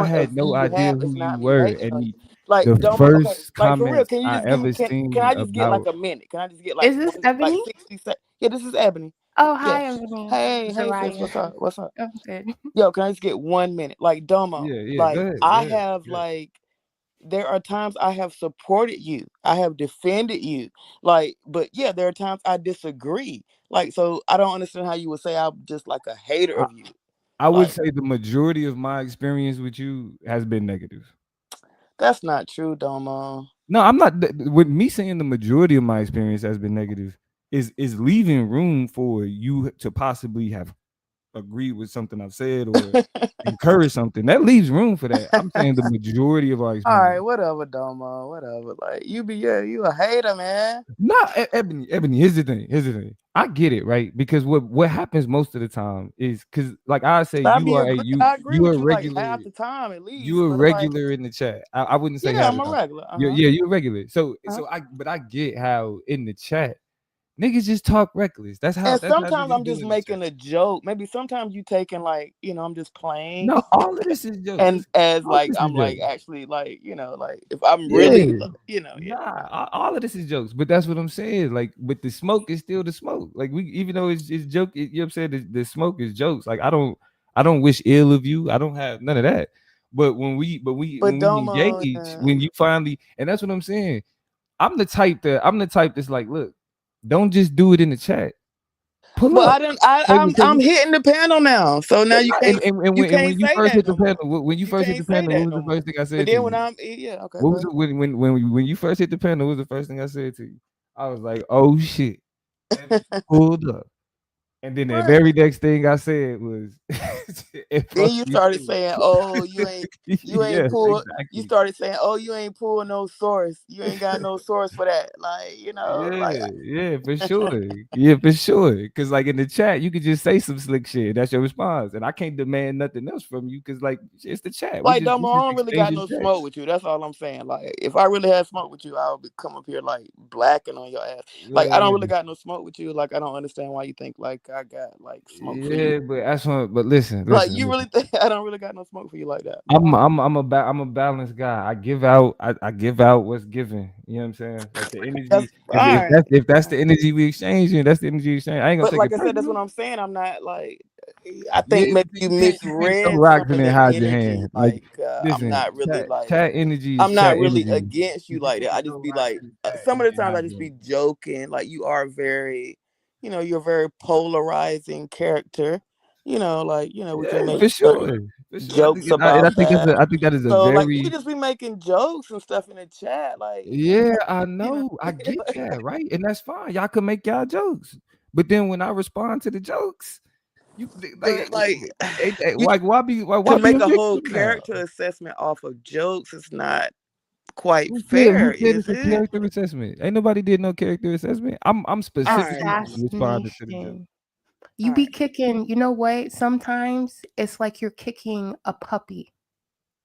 had no view you idea have who is you not me were, hating and on you. Like the Domo, okay, first like for real, comments can you I just give me ever can seen I just get like about a minute? Can I just get like Is this one like Ebony? 60 seconds? Yeah, this is Ebony. Oh, Yeah. hi, Ebony. Hey sis, Zariah. what's up? What's up? I'm good. Yo, can I just get 1 minute? Like Domo, yeah, like I have like there are times I have supported you. I have defended you. Like, but yeah, there are times I disagree. Like, so I don't understand how you would say I'm just like a hater I, of you. I would Like, say the majority of my experience with you has been negative. that's not true, Domo. No, I'm not. With me saying the majority of my experience has been negative is leaving room for you to possibly have agreed with something I've said or encourage something. That leaves room for that. I'm saying the majority of our All right, experience. whatever, Domo, whatever. Like, you a hater, man. No, Ebony. Here's the thing. I get it, right? Because what happens most of the time is because, like I say, I agree you are with you like regular. half the time at least, You a but like, regular in the chat. I wouldn't say yeah, half I'm the a time. regular. Yeah, you're regular. So Uh-huh. but I get how in the chat niggas just talk reckless. And That's how sometimes niggas I'm do just in the chat. making a joke. Maybe sometimes you taking like, I'm just playing. No, all of this is And jokes. as All of like this is I'm like jokes. actually like, like if I'm Yeah. really yeah. Nah, all of this is jokes, but that's what I'm saying. Like, but the smoke is still the smoke. Like, we even though it's joke, you know what I'm saying? The smoke is jokes. Like, I don't wish ill of you. I don't have none of that. But But when we Domo, engage, when you finally, and that's what I'm saying. I'm the type that's like, look, don't just do it in the chat. Pull but up. Like, I'm hitting the panel now. So now you and can't when you say first that hit the no more. panel, when you You first hit the can't say panel, what that was no the more. first thing I But said to then when you? okay, What go was ahead. it when you first hit the panel? What was the first thing I said to you? I was like, "Oh shit!" And pulled up, and then the Right. very next thing I said was, Then "Fuck you you started too." saying, "Oh, you ain't Yes, pull." You exactly. started saying, "Oh, you ain't pull no source. You ain't got no source for that." Like like Yeah, for sure. Yeah, for sure. Cause like in the chat, you could just say some slick shit. That's your response, and I can't demand nothing else from you. Cause like it's the chat. We Domo, I just don't really got exchanging no smoke text. with you. That's all I'm saying. Like, if I really had smoke with you, I would come up here like blacking on your ass. Like, I don't really got no smoke with you. Like, I don't understand why you think like I got like smoke for you. Yeah, but that's what. But listen, Like, listen, you listen. really think I don't really got no smoke for you like that? But I'm a balanced guy. I give out what's given. You know what I'm saying? Like the that's energy. all right. If that's the energy we exchange, then that's the energy exchange. I ain't gonna But take like it I said, that's personal. what I'm saying. I'm not like. I Yeah, think maybe but you you can't throw misread some rocks of and then the hide your energy. hand. Like, Like, I'm listen, not really like. chat energy is I'm chat not really energy. against you But you like that. I can't just throw be rocks like, in the chat some and of the then times I hide just your be hand. joking. Like, you are very, you're a very polarizing character. Like, we can Yeah, make for certain sure. For sure. jokes And I about think that. I think that is a So like we very just be making jokes and stuff in the chat, like, yeah, I you know, know. I get like, that, right? And that's fine. Y'all can make y'all jokes. But then when I respond to the jokes, you but like you like why to be make a a whole victim now? character assessment off of jokes is not quite Who fair, said is it's a it? character assessment? Ain't nobody did no character assessment. I'm All right, specifically man. responding to the joke. Assassination. All You be right. kicking, you know what? Sometimes it's like you're kicking a puppy,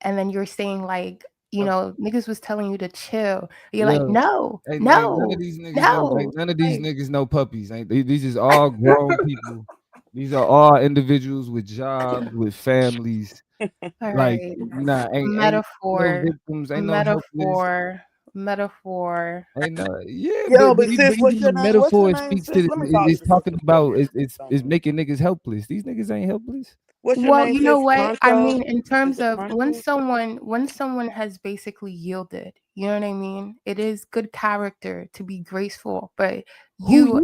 and then you're saying like, niggas was telling you to chill. You're like, Yo, no, ain't none of no, these niggas know. Ain't no. none of these Like, niggas know puppies. Ain't these is all grown people. These are all individuals with jobs, with families. all Like, right. nah, ain't no Metaphor, victims, ain't no helpless, metaphor, metaphor. ain't no yeah, Yo, but but sis, even what's your the name? What's your metaphor name, speaks to sis? the, Let me talk to it's the sister talking real about quick. it's making niggas helpless. These niggas ain't helpless. What's your Well, name, you know sis? what? I Concho? mean, in Is terms it of Concho? when someone has basically yielded, you know what I mean? It is good character to be graceful, but Who you,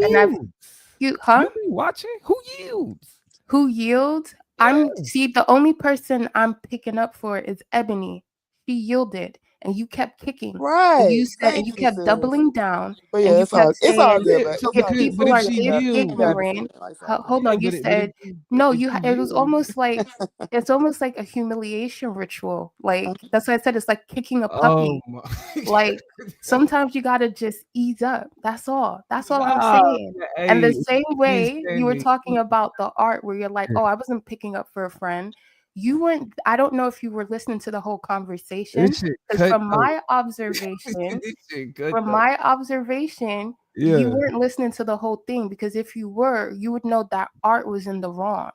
huh? you be watching? Who yields? Who yields? Yeah. The only person I'm picking up for is Ebony. She yielded and you kept kicking. And Right. you said, and you Thank you, kept sis. doubling down But and yeah, you kept it's all saying, good, Yeah, but so it's all because good. but people if are she I got yields, ignorant. discipline. Like, it's all good. Hold yeah, on, you but said, no, if she it was yields, almost like, it's almost like a humiliation ritual. Like, that's what I said. It's like kicking a oh puppy. my Like, sometimes you gotta just ease up. That's all. That's all I'm nah, saying. man, And the hey, same can't way you stand were me. talking about the art where you're like, oh, I wasn't picking up for a friend. You weren't, I don't know if you were listening to the whole conversation. This shit Because cut though. observation, This shit cut from though. my observation, you Yeah. weren't listening to the whole thing. Because if you were, you would know that art was in the wrong.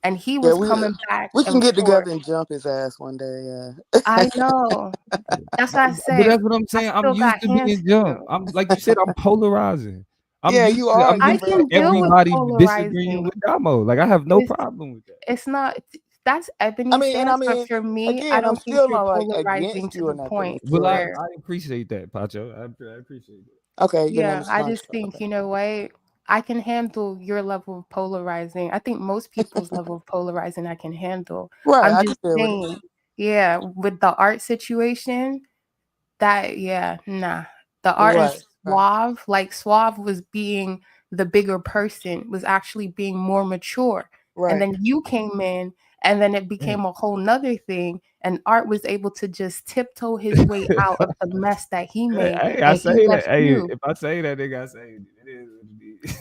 And he Yeah, was coming back we can and get forth. together and jump his ass one day, yeah. I know. That's what I But said. that's what I'm I saying. I'm still used got to hands being for jumped. you. I'm like you said, I'm polarizing. Yeah, you are. I'm I You're used to very can deal with everybody polarizing. disagreeing polarizing. with Damo. Like I have no It's problem with that. it's not that's I Ebony's mean, and I stance, but mean, for me, I again, I'm don't think still you're not like polarizing against to you or the nothing. point It's to Well, I, just where I appreciate that, Pacho. I appreciate that. okay. Your name yeah, is I just Concho. think, Okay. you know what? I can handle your level of polarizing. I think most people's level of polarizing I can handle. Right, I'm I can just deal with it. saying, yeah, with the art situation, that yeah, nah. The art and Right, right, Suave, like Suave was being the bigger person, was actually being more mature. And right. then you came in and then it Damn. became a whole nother thing. And Art was able to just tiptoe his way out of the mess that he made. Hey, I And he say that. left Hey, you. if I say that, nigga, I say it. It is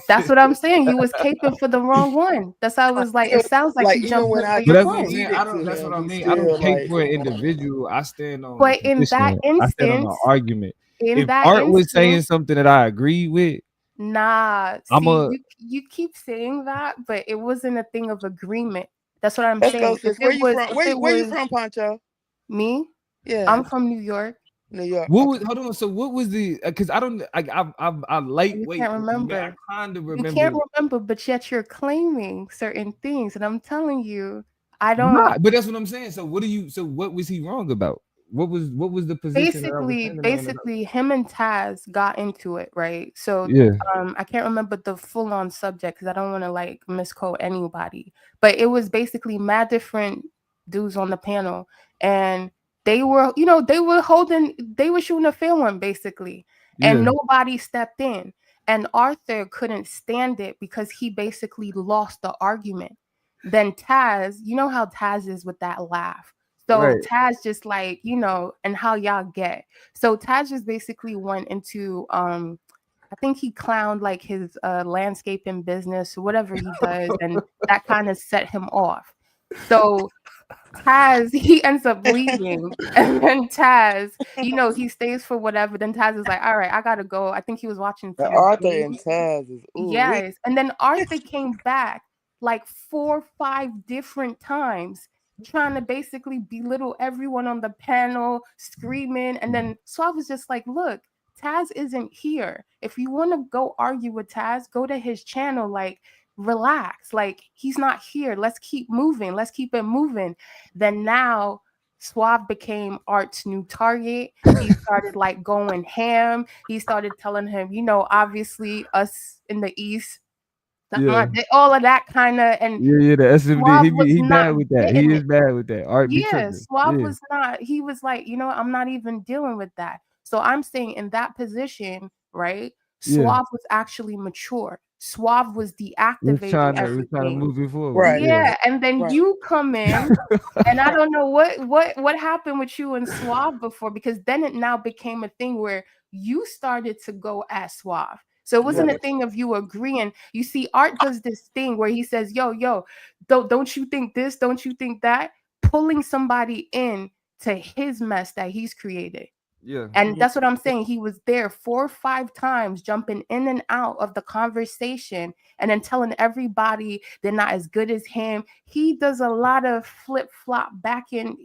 That's what what I'm saying. You it was caping for the is. wrong one. That's how I was like, Even it sounds like like you even jumped when I for your But that's what I'm friend. saying. conceded to That's what him, I he mean. I don't still cape like, for an individual. I stand on a But position. I stand on an argument. in If that Art was saying instance, something that I agree with, nah, I'm see, a you keep saying that, but it wasn't a thing of agreement. That's what I'm let's go, saying. sis. Where you from? If it Where you was from, Poncho? me, Yeah, I'm from New York. New York. what was Okay. hold on. So what was the? Because I don't. I You lightweight. can't I remember. kind of You remember. can't remember, but yet you're claiming certain things, and I'm telling you, I don't. Nah, but that's what I'm saying. So what do you? So what was he wrong about? What was the position that I was standing on? Basically, him and Taz got into it, right? So, Yeah. I can't remember the full-on subject because I don't want to like misquote anybody. But it was basically mad different dudes on the panel, and they were, they were shooting a fair one basically, and Yeah. nobody stepped in. And Arthur couldn't stand it because he basically lost the argument. Then Taz, you know how Taz is with that laugh. So Right. Taz just like, and how y'all get. So Taz just basically went into I think he clowned like his landscaping business or whatever he does, and that kind of set him off. So Taz, he ends up leaving, and then Taz, he stays for whatever. Then Taz is like, "All right, I gotta go." I think he was watching The some Arthur and game. Taz is ooh we. Yes, and then Arthur came back like 4 or 5 different times, trying to basically belittle everyone on the panel, screaming. And then I was just like, "Look, Taz isn't here. If you want to go argue with Taz, go to his channel. Like, relax. Like, he's not here. Let's keep moving. Let's keep it moving." Then now Suave became Art's new target. He started like going ham. He started telling him, obviously us in the East, Yeah. all of that kind of, and Yeah, the SMD. Suave was He not bad with that. He getting is it. bad with that. Art be Yeah, tripping. Suave Yeah. was not. He was like, I'm not even dealing with that. So I'm saying in that position, right? Yeah. Suave was actually mature. Suave was We're deactivating trying to everything. move it forward. Right. Yeah. Yeah, and then Right. you come in, and I don't know what happened with you and Suave before, because then it now became a thing where you started to go at Suave. So it wasn't a Right. thing of you agreeing. You see, Art does this thing where he says, yo, don't you think this? Don't you think that? Pulling somebody in to his mess that he's created. Yeah. And that's what I'm saying. He was there 4 or 5 times, jumping in and out of the conversation, and then telling everybody they're not as good as him. He does a lot of flip flop back in.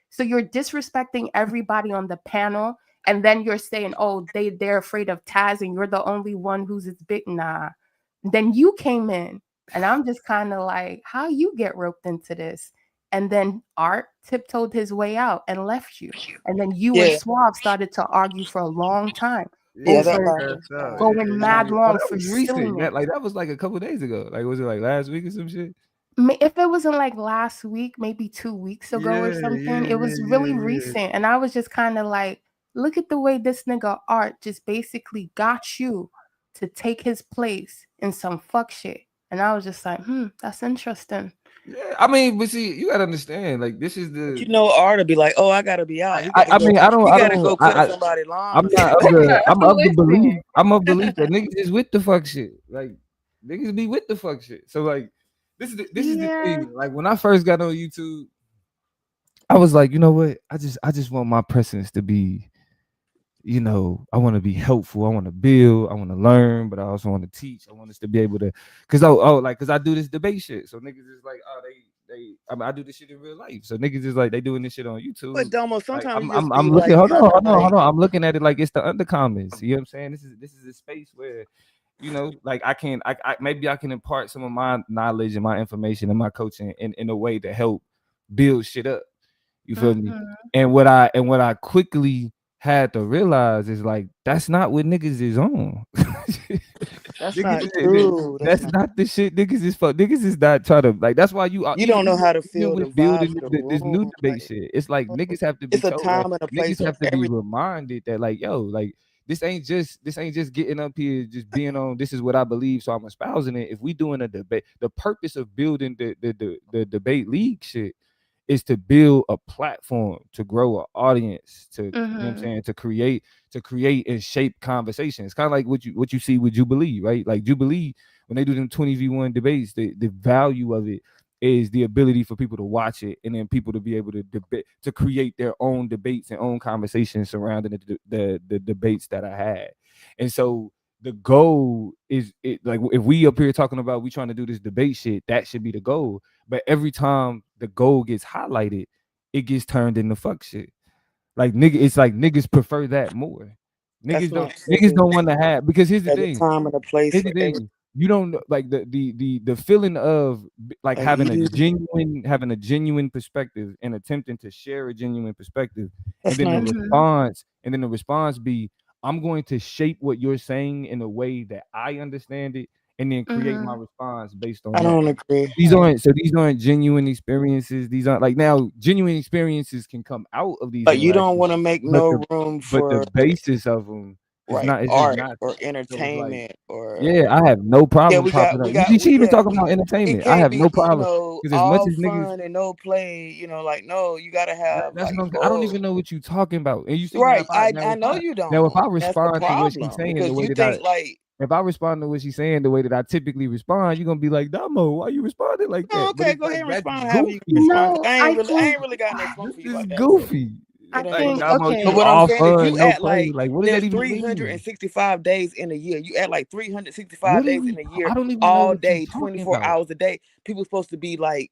So you're disrespecting everybody on the panel, and then you're saying, oh, they're afraid of Taz, and you're the only one who's as big. Nah. Then you came in, and I'm just kind of like, how you get roped into this? And then Art tiptoed his way out and left you. And then you and Yeah. Suave started to argue for a long time Yeah, that over lasted. going mad Oh, long that for was suing recent. it. That was like a couple days ago. Like, was it like last week or some shit? If it wasn't like last week, maybe 2 weeks ago or something, it was really recent. And I was just kind of like, look at the way this nigga Art just basically got you to take his place in some fuck shit. And I was just like, that's interesting. Yeah, I mean, but see, you gotta understand, like, this is the. You know, Art to be like, oh, I gotta be out. He I gotta go. mean, He gotta go cut somebody's lawn. I'm not of the. I'm of the belief. I'm of belief that niggas is with the fuck shit. Like, niggas be with the fuck shit. So like, this is the thing. Like, when I first got on YouTube, I was like, you know what? I just want my presence to be. I want to be helpful. I want to build. I want to learn, but I also want to teach. I want us to be able to, cause I do this debate shit. So niggas is like, oh, I mean, I do this shit in real life. So niggas is like, they doing this shit on YouTube. But Domo, sometimes like, I'm looking. Hold on. I'm looking at it like it's the undercommons. You know what I'm saying? This is a space where, like I maybe I can impart some of my knowledge and my information and my coaching in a way to help build shit up. You feel me? And what I quickly had to realize is like that's not what niggas is on. That's not true. That's not the shit niggas is for. Niggas is not trying to like. That's why you don't know how to feel the building vibes, this new debate shit. It's like niggas have to be. It's a told, time like, and a place. Niggas have to be reminded that like, yo, like this ain't just getting up here just being on. This is what I believe, so I'm espousing it. If we doing a debate, the purpose of building the debate league shit is to build a platform, to grow an audience, to you know what I'm saying, to create and shape conversations. It's kind of like what you see with Jubilee, right? Like Jubilee, when they do them 20v1 debates, the value of it is the ability for people to watch it and then people to be able to debate, to create their own debates and own conversations surrounding the debates that I had. And so the goal is like if we up here talking about we trying to do this debate shit, that should be the goal. But every time the goal gets highlighted, it gets turned into fuck shit. Like it's like niggas prefer that more. Niggas don't want to have, because here's the thing. Time and a place. Here's the thing. You don't like the feeling of like having a genuine perspective and attempting to share a genuine perspective, and then the response be, I'm going to shape what you're saying in a way that I understand it, and then create my response based on I don't agree. These aren't genuine experiences. These aren't like, now genuine experiences can come out of these. But you don't want to make no room for. But the basis of them is right, not art not, or entertainment or. Yeah, I have no problem popping up. She even talking about entertainment. I have no problem, because as much as niggas fun and no play, like no, you gotta have. That's like, I don't even know what you talking about. And you see, right? I know you don't. Now, if I respond to what she's saying the way that if I respond to what she's saying the way that I typically respond, you're gonna be like, Damo, why you responding like that? Okay, go ahead and respond however you can respond. I ain't really got no fun for you like that. Goofy. I think, okay. But what I'm saying is you act like what does there's that even 365 days in a year. You act like 365 days in a year, I don't even all know day, 24 hours a day. People supposed to be like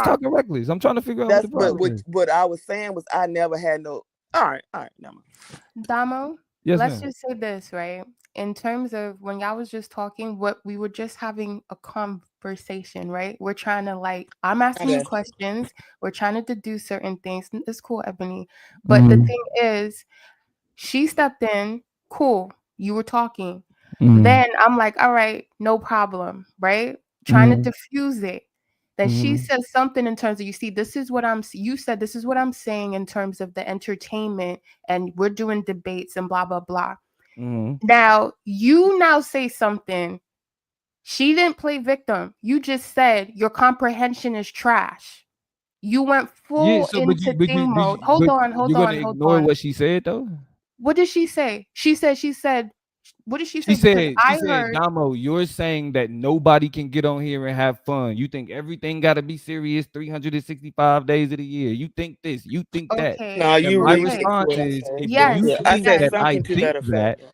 just talking reckless. I'm trying to figure out what That's the but problem is. what I was saying was I never had no. All right, never mind. Damo, Yes, let's ma'am. just say this, right? In terms of when y'all was just talking, what we were just having a conversation, right? We're trying to I'm asking you Okay. questions. We're trying to deduce certain things. It's cool, Ebony. But the thing is, she stepped in, cool. You were talking. Then I'm like, all right, no problem, right? Trying to diffuse it. Then she says something in terms of, you see, you said this is what I'm saying in terms of the entertainment, and we're doing debates and blah, blah, blah. Now, you now say something. She didn't play victim. You just said your comprehension is trash. You went Yeah, full so into thing mode. Hold on. you're gonna ignore what she said though? What did she say? She said, what did she say? Because She I said, heard, Damo, you're saying that nobody can get on here and have fun. You think everything gotta be serious 365 days of the year. You think this, you think that. No, okay, you And my retweet okay, response what I is said. if yes, you Yeah, I think said yes, that I something to think that effect. that,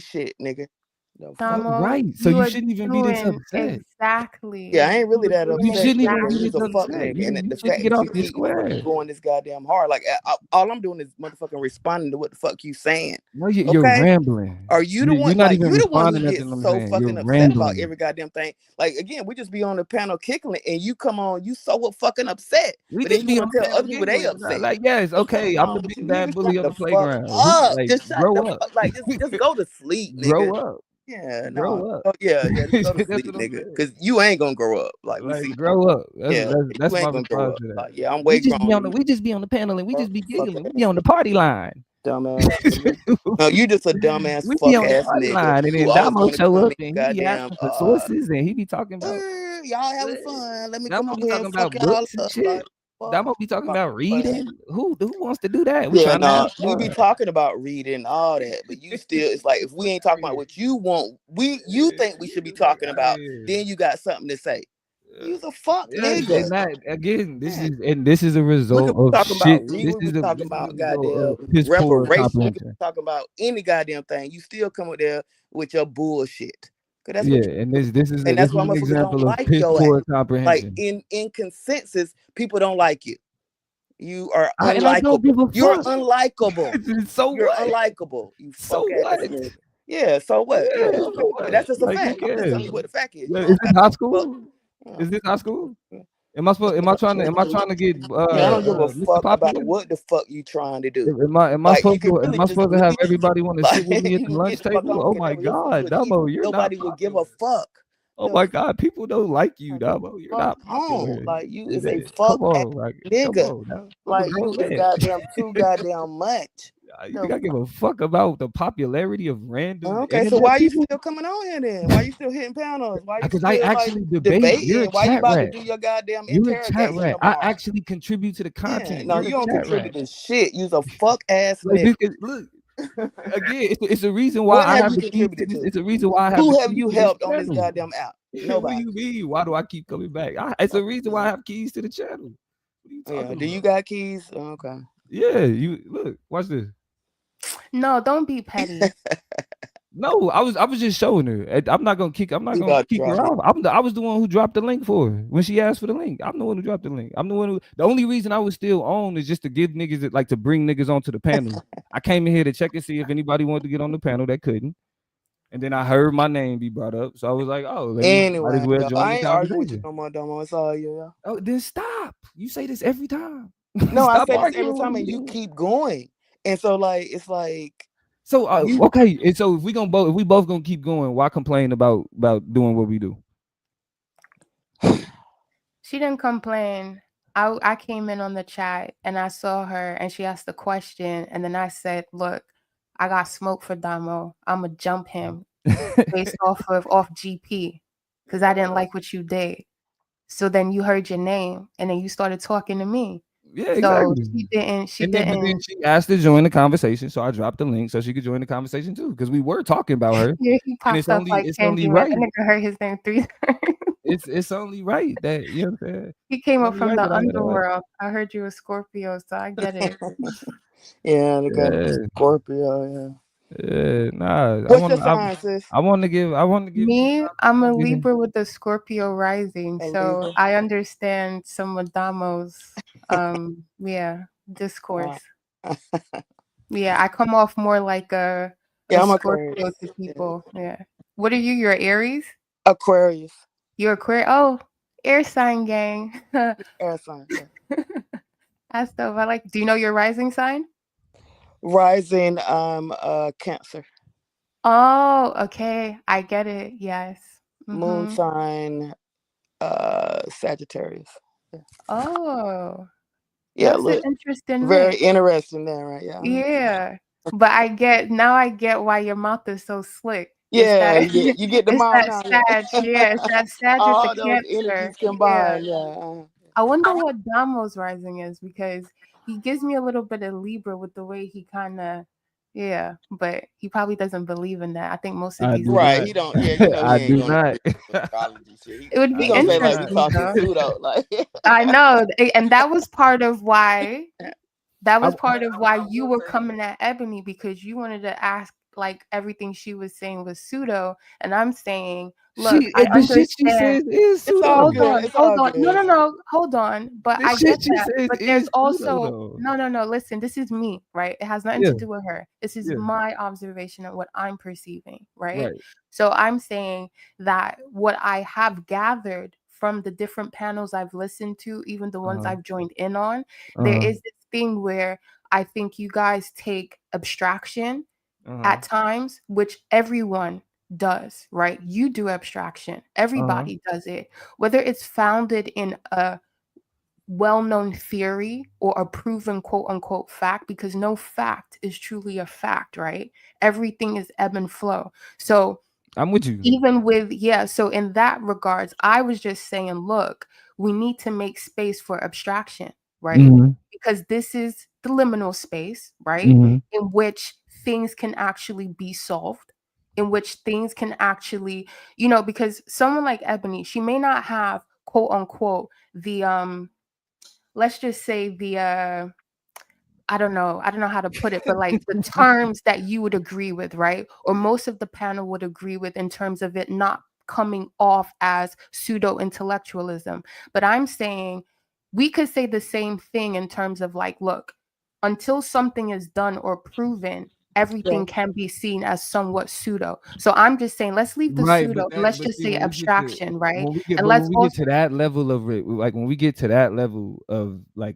shit, nigga. Right. So you shouldn't even be this doing upset. exactly. Yeah, I ain't really that You upset. shouldn't even Nigga, be you's this a fuck upset. nigga, and You the shouldn't fact get that off you this keep fucking square. going this goddamn hard, like all I'm doing is motherfucking responding to what the fuck you saying. No, you're Okay? Rambling. Are you the You're one? not Like even you the one who responding to gets nothing I'm so saying. fucking You're upset about rambling. every goddamn thing. Like again, we just be on the panel kicking it, and you come on, you so fucking upset, We but then just you be want on to tell panel other people they giggling. upset. Like, yes, What's okay, going I'm the on with big you, bad nigga? bully Shut on the the fuck playground. up. Like, Just shut the grow up. fuck. Like just go to sleep, Grow nigga. up. Yeah, Grow no. up. Oh, yeah, just go to That's sleep, what I'm nigga. saying. Cause you ain't gonna grow up. Like we Like, see. grow up. Yeah, That's you my ain't gonna grow response up. to that. Like, yeah, I'm way grown. We just be on the panel and we just be Fuck giggling. We be ass on the nigga. party line. Dumbass nigga. No, you just a dumbass We be fuck on the ass party nigga line, and who then always Damo want to show come up in and he be goddamn asking for sources and he be talking about y'all having fun. Let me come Damo be over here talking and fuck about y'all books and up. shit. Like, fuck. Damo be talking about Like, reading. Who wants to do that? We yeah, trying to no, have we be fun. talking about reading and all that, but you still, it's like if we ain't talking about what you want, you think we should be talking about, then you got something to say. You's a fuck Yeah, nigga. and that again, this is a We result could be of talking about shit. reading. We be talking This is about a result goddamn of piss poor reparations. We could be comprehension. talking about any goddamn thing. You still come with there with your bullshit. Cause that's what Yeah, you and do. this is And that's why an motherfuckers don't example of like piss your ass. poor Like comprehension. in consensus, people don't like you. You are And I don't give unlikable. a You're fuck. unlikable. So You're what? unlikable. You So fuck ass what? nigga. Yeah, so what? Yeah, Yeah, okay. so And what? that's just a Like, who fact. I'm just telling cares? you what the fact is. Yeah, You is don't this got high no fuck. school? Is this high school? Am I trying to get Man, I don't give a Mr. fuck about Popular? what the fuck you trying to do. Am I Like you supposed can to really just have leave. everybody want to Like sit with me you at the can get lunch the fuck table? on Oh and my have your food God, and eat. Damo, you're not Nobody would give popular. a fuck. Oh my God, people don't like you, Like, get the Damo. You're fuck not popular. on. Like you Is is a it? fuck Come ass on, like come nigga. on now. I'm a Like you grown is man. goddamn too goddamn much. You think I give a fuck about the popularity of random Okay, so internet why you people? still coming on here then? Why you still hitting panels? Why you Because I still like actually debate. You're debating? a Why you chat about to rat. do your goddamn You're a chat interrogation rat. I tomorrow? actually contribute to the Yeah, content. no, You're you a don't chat rat. contribute to shit. You's a fuck ass Like nigga. look, again, it's a reason why What I have have you the keys to contributed this. to? It's a reason why I have the Who have keys you to this helped on this channel. goddamn app? What do Nobody. you mean? Why do I keep coming back? It's a reason why I have keys to the channel. What are you Yeah, talking do you about? got keys? Okay. Yeah, you look. Watch this. No, don't be petty. No, I was just showing her. I'm not gonna kick her off. I was the one who dropped the link for her when she asked for the link. I'm the one who dropped the link. I'm the one who. The only reason I was still on is just to give niggas like to bring niggas onto the panel. I came in here to check and see if anybody wanted to get on the panel that couldn't, and then I heard my name be brought up, so I was like, oh, might as Anyway, well yo, join I the ain't arguing with you conversation. no more, Domo. It's all you, yo. Oh, then stop. You say this every time. No, I Stop say this every arguing with time, and me. you keep going. And so, like, it's like. So okay, and so if we both gonna keep going, why complain about doing what we do? She didn't complain. I came in on the chat and I saw her and she asked the question and then I said, look, I got smoke for Damo. I'ma jump him based off GP because I didn't like what you did. So then you heard your name and then you started talking to me. Yeah, so exactly. She But then she asked to join the conversation, so I dropped the link so she could join the conversation too, because we were talking about her. Yeah, he and it's popped up like only Candyman. right. That nigga heard his name 3 times. It's only right that you know what I'm saying. He came up It's from only the right that underworld. I heard you a Scorpio, so I get it. Yeah, the guy Scorpio. Yeah. Nah. What's your sign, sis? I want to give. Me, I'm a Libra with the Scorpio rising, A so Libra. I understand some of Damo's discourse. Yeah, I come off more like a I'm Scorpio Aquarius. to people. Yeah. What are you? You're Aries? Aquarius. You're Aquarius? Oh, air sign gang. Air sign. Yeah. That's dope. I like. Do you know your rising sign? Rising, Cancer. Oh, okay. I get it. Yes. Moon sign, Sagittarius. Yeah. Oh. Yeah, That's look. an interesting Very mix. interesting there, right? Yeah. Yeah. But I get why your mouth is so slick. Yeah, It's that, you get the it's mouth that now. Sag. Yeah, it's that Sag with All the those Cancer. energies Yeah. combined. Yeah. I wonder what Damo's rising is because he gives me a little bit of Libra with the way he kind of, but he probably doesn't believe in that. I think most of these Right, he don't. Yeah, you know he I ain't do gonna not. astrology shit. It would He be gonna say like we interesting talking though. pseudo, like. I know, and that was part of why That was part of why you were coming at Ebony, because you wanted to ask like everything she was saying was pseudo, and I'm saying, look, I The shit she understand. says is It's pseudo. all Hold good. on, It's hold all on. good. No, hold on. But The I get shit she that. says But there's is pseudo also though. no. Listen, this is me, right? It has nothing Yeah, to do with her. This is yeah, my observation of what I'm perceiving, right? right. So I'm saying that what I have gathered from the different panels I've listened to, even the ones Uh-huh. I've joined in on, there Uh-huh. is this thing where I think you guys take abstraction Uh-huh. at times, which everyone does, right? You do abstraction. Uh-huh. Everybody does it. Whether it's founded in a well-known theory or a proven quote unquote fact, because no fact is truly a fact, right? Everything is ebb and flow. So I'm with you. even with, so in that regards, I was just saying, look, we need to make space for abstraction, right? Mhm. Because this is the liminal space, right? Mhm. In which things can actually be solved, in which things can actually, because someone like Ebony, she may not have quote unquote the let's just say the I don't know how to put it, but like the terms that you would agree with, right? Or most of the panel would agree with, in terms of it not coming off as pseudo intellectualism. But I'm saying we could say the same thing in terms of like, look, until something is done or proven, everything Yeah. can be seen as somewhat pseudo. So I'm just saying, let's leave the Right, pseudo and let's just see say abstraction, right? And when let's we get also to that level of like when we get to that level of like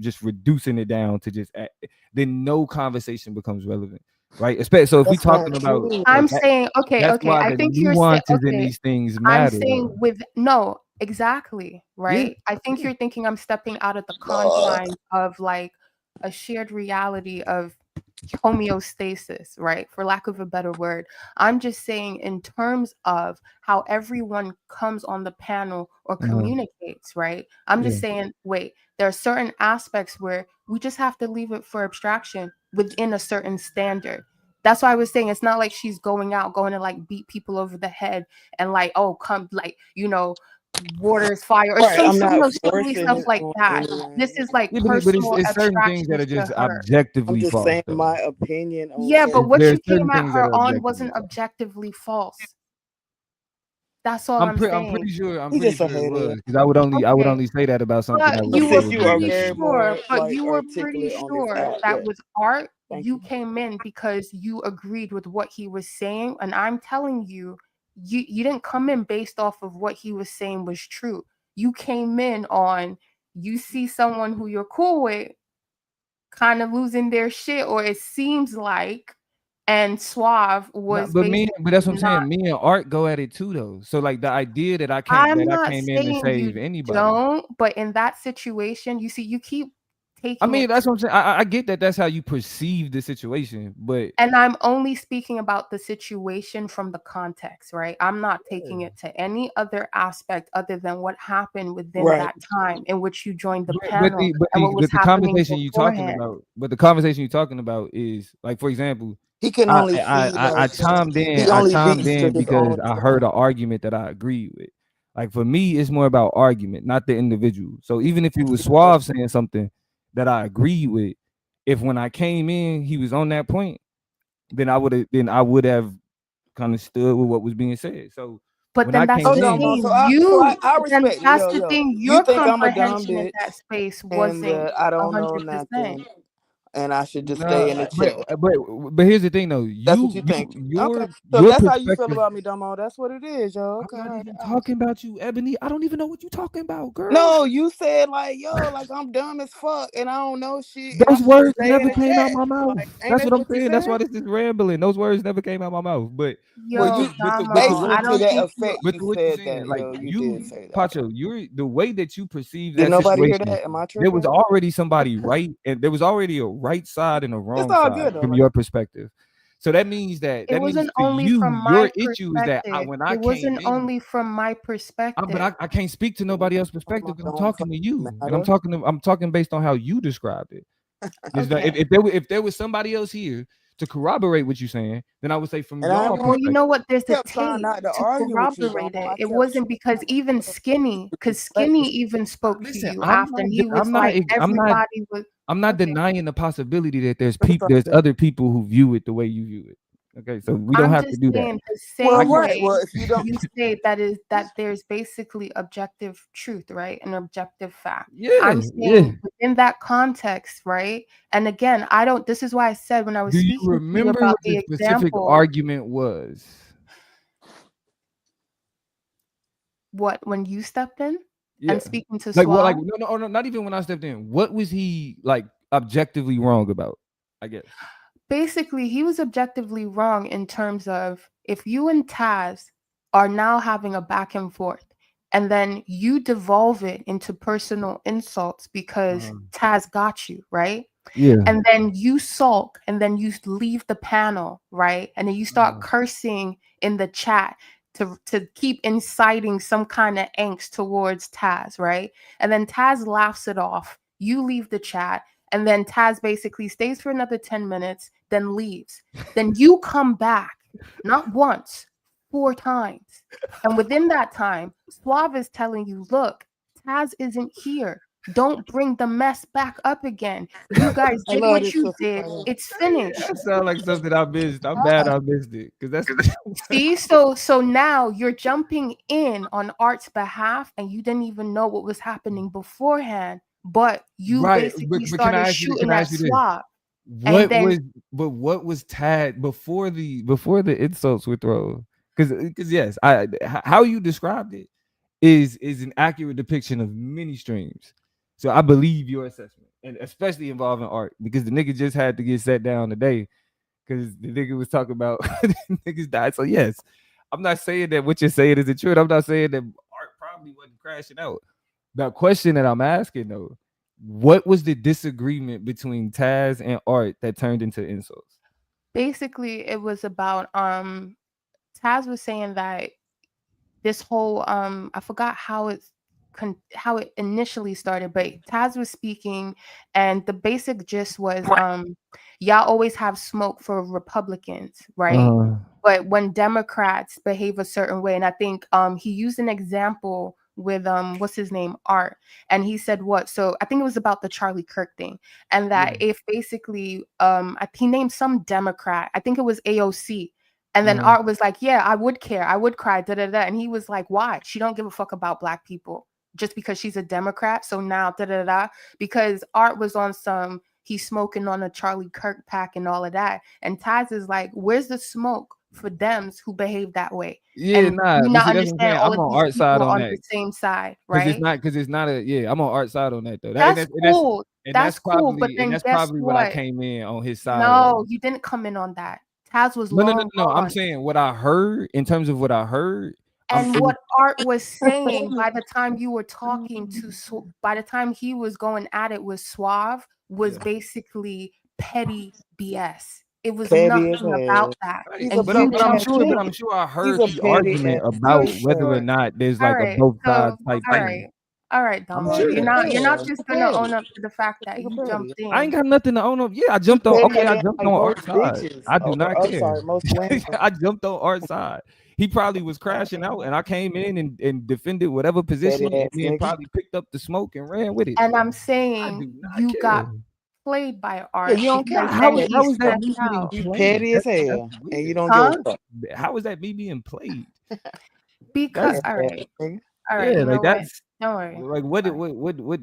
just reducing it down to just then no conversation becomes relevant, right? Especially so if we That's not talking about true. I'm that, saying, okay, that's why I the think you're saying, nuances in okay, these things I'm matter saying though. with no, exactly, Yeah, right? I think yeah. you're thinking I'm stepping out of the confines of like a shared reality of homeostasis, right? For lack of a better word. I'm just saying in terms of how everyone comes on the panel or Uh-huh. communicates, right? I'm Yeah. just saying, wait, there are certain aspects where we just have to leave it for abstraction within a certain standard. That's why I was saying it's not like she's going to like beat people over the head and like, oh, come, like, water is fire or Right. some I'm not silly forcing stuff it like on that. anyone. This is like Yeah, but personal it's certain things that abstractions are to just her. I'm objectively just false saying though. my opinion on Yeah, but certain. what There's you came certain at things that her are on objectively wasn't false. objectively false. That's all I'm I'm saying. pretty sure You just a it hater, was yo. because I would Okay. only say that about something But that was But you were since you are literally pretty very sure, more but like you were pretty articulate on this sure app, that yeah. with art, Thank you you. came in because you agreed with what he was saying. And I'm telling you, you didn't come in based off of what he was saying was true. You came in on, you see someone who you're cool with kind of losing their shit, or it seems like, and Suave No, was but that's what I'm basically not. saying. Me and Art go at it too, though. So like the idea that I'm I not came in to saying save you anybody. don't, but in that situation, you see, you keep I taking mean, it. that's what I'm saying. I get that that's how you perceive the situation, but And I'm only speaking about the situation from the context, right? I'm not taking it to any other aspect other than what happened within Right. that time in which you joined the but panel and what was the happening conversation you talking beforehand. about, the conversation you talking about is like, for example, He can only see like he I only chimed reads to in his own because I heard an argument that I agree with. Like for me, it's more about argument, not the individual. So even if it was Suave saying something that I agree with, if when I came in he was on that point, then I would have kind of stood with what was being said. So But when then I that's came Oh the no, in, Mo. thing. So I But then respect it. that's Yo, the yo. thing. You Your think I'm a dumb comprehension in bitch that space and wasn't that I don't know 100%. nothing and I should just stay in nah, the chat. but here's the thing though, That's what you think. Okay. So if your that's how you feel perspective. about me, Domo, that's what it is, yo. I'm Okay, all not right. even I understand. talking about you, Ebony. I don't even know what you're talking about, girl. No, you said like, yo, like I'm dumb as fuck and I don't know shit and I Those should just words stay in never the came out chat. my mouth. Like, ain't That's that what I'm what you saying. That's said? why this is rambling. Those words never came out my mouth. But Well, Yo, you Damo, what basically I you to don't that think you effect, but you to what you're said that, saying, like yo. You did you, say that. Pacho, you're the way that you perceive Did that nobody hear situation. that? Am I There was tripping? already somebody right, and there was already a right side and a It's wrong all side good though. from Like, your perspective. So that means it wasn't for only you, from my your issue is that perspective. when I It came wasn't in, only from my perspective. I can't speak to nobody else's perspective because I'm don't talking to fucking you, and matter. I'm talking based on how you described it. If Okay. if there was somebody else here to corroborate what you're saying, then I would say from And I y'all agree. Well, you know perspective. what? There's a Kept trying tape not to to argue with you, corroborate Domo. it. I It kept wasn't because even Skinny, because Skinny even spoke to Listen, you after, and he was like, everybody was I'm not okay. denying the possibility that there's But it's there's okay. other people who view it the way you view it. Okay, so we don't I'm have to just do that. saying the Well, same right. way Well, if you don't, you say that there's basically objective truth, right? An objective fact. Yeah, I'm yeah. saying within that context, right? And again, I don't, this is why I said when I was Do you speaking to you remember about what the the specific example, argument was? when you stepped in Yeah. and speaking to Like what? Like Suave? no, not even when I stepped in. What was he like objectively wrong about? I guess. Basically, he was objectively wrong in terms of if you and Taz are now having a back and forth, and then you devolve it into personal insults because Taz got you, right? Yeah. And then you sulk, and then you leave the panel, right? And then you start cursing in the chat to keep inciting some kind of angst towards Taz, right? And then Taz laughs it off. You leave the chat, and then Taz basically stays for another 10 minutes, then leaves. Then you come back, not once, 4 times. And within that time, Suave is telling you, look, Taz isn't here. Don't bring the mess back up again. You guys I did love what this you sister did. right here. It's finished. That sounds like something I missed. I'm mad I missed it because that's See, so now you're jumping in on Art's behalf, and you didn't even know what was happening beforehand, but you right. basically But can started I ask you? Can shooting I at ask you this? Suave. What And then was? But what was Tad before the insults were thrown? Because yes, how you described it is an accurate depiction of many streams. So I believe your assessment, and especially involving Art, because the nigga just had to get set down today because the nigga was talking about niggas died. So yes, I'm not saying that what you're saying is the truth. I'm not saying that Art probably wasn't crashing out. The question that I'm asking though, what was the disagreement between Taz and Art that turned into insults? basically it was about Taz was saying that this whole I forgot how how it initially started, but Taz was speaking, and the basic gist was y'all always have smoke for Republicans, right? But when Democrats behave a certain way, and I think he used an example with what's his name, Art, and he said what? So I think it was about the Charlie Kirk thing, and that if basically he named some Democrat, I think it was AOC. And then Art was like, yeah, I would care. I would cry, da-da-da. And he was like, why? She don't give a fuck about Black people just because she's a Democrat. So now, da-da-da. Because Art was on some, he's smoking on a Charlie Kirk pack and all of that. And Taz is like, where's the smoke for Dems who behave that way? Yeah, And nah. you But not see, that's what I'm understand saying. all I'm of on these Art's side people on on that the same side, because right? it's not a yeah. I'm on Art's side on that though. That's cool. That's cool. But And then that's guess probably what I what? came in on his side on. No, you didn't come in on that. Taz was No. long I'm gone. saying what I heard in terms of what I heard. And what Art was saying by the time you were talking to, by the time he was going at it with Suave, was basically petty BS. It was Petty as nothing hell. about that. He's a And But you petty I'm ass sure. But jumped nigga. I'm sure I He's heard a the petty argument ass about nigga. whether or not there's all like a right. both So sides type all thing. right. All right, I'm Domo. sure. Petty as You're not hell. just He's gonna petty. own up to the fact that Nigga you petty. jumped I ain't in. got nothing to own up. Yeah, I He jumped on. pettier Okay, I than jumped like on most Art's side. bitches. I do not I'm care. sorry, most women. I jumped on Art's side. He probably was crashing out, and I came in and defended whatever position, Petty and ass then nigga. probably picked up the smoke and ran with it. And I'm I saying do not you got care. played by Yeah, Art you don't care. because You then petty. he How is that stepped me getting out. You played? petty as That's hell, and you weird. don't give Huh? a fuck. How is that me being played? Because That's all right. Nigga. All right, yeah, you know like what? that's Don't worry. like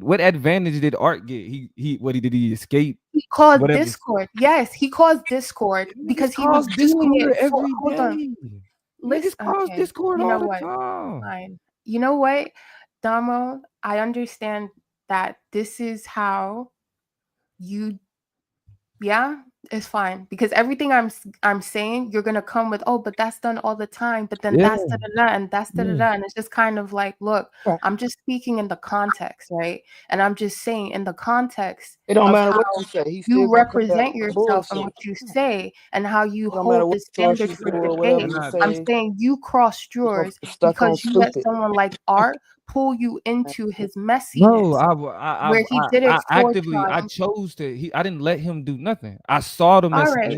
what advantage did Art get? He did he escape He caused whatever? discord. Yes, he caused discord Niggas because he was cause doing discord it for. every Hold on, day. listen. Niggas cause Okay, discord you all know the what? time. Fine. You know what, Damo? I understand that this is how you. Yeah, it's fine because everything I'm saying, you're gonna come with, oh, but that's done all the time. But then Yeah, that's da da da and that's da da yeah. da, and it's just kind of like, look, Right. I'm just speaking in the context, right? And I'm just saying in the context It don't of matter how what you say. He's still you gonna come back represent with yourself and bullshit. what you say and how you It don't matter hold what the source standard you for pull or whatever debate. you I'm say. saying you crossed You're gonna yours get stuck on because you let stupid. someone like Art pull you into his No, messiness where he did it I 4 actively I times. chose to. I didn't let him do nothing. I saw the All messiness, right.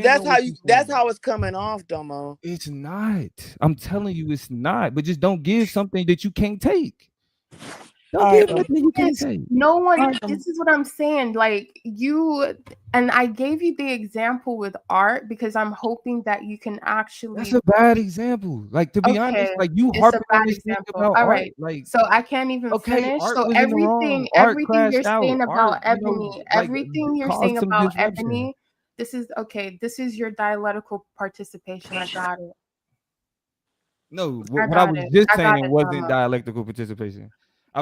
But that's how it's coming off, Domo. It's not. I'm telling you, it's not. But just don't give something that you can't take. Don't give nothing you can't take. No one. This is what I'm saying. Like you, and I gave you the example with art because I'm hoping that you can actually. That's a bad example. Like, to be honest, like you harping on this thing about All art. right. Like, so I can't even finish. art So was in the wrong. Art everything you're crashed out. saying about Art, you know, Ebony, like, everything you're caused saying some about disruption. Ebony. This is okay. This is your dialectical participation. I got it. No, what I was just saying wasn't dialectical participation.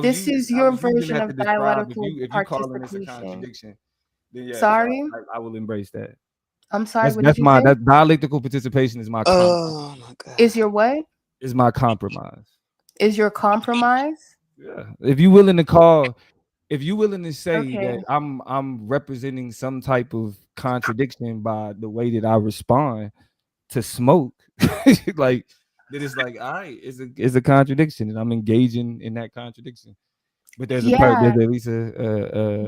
This is your version that of to describe dialectical if you calling this a participation. contradiction, then yeah, Sorry? I will embrace that. I'm sorry. What That's did you say? that dialectical participation is my Oh my God. Is your what? Is my compromise. Is your compromise? Yeah. If you willing to say that I'm representing some type of contradiction by the way that I respond to smoke, like Then it's like, all right, it's a contradiction, and I'm engaging in that contradiction. But there's Yeah, there's at least a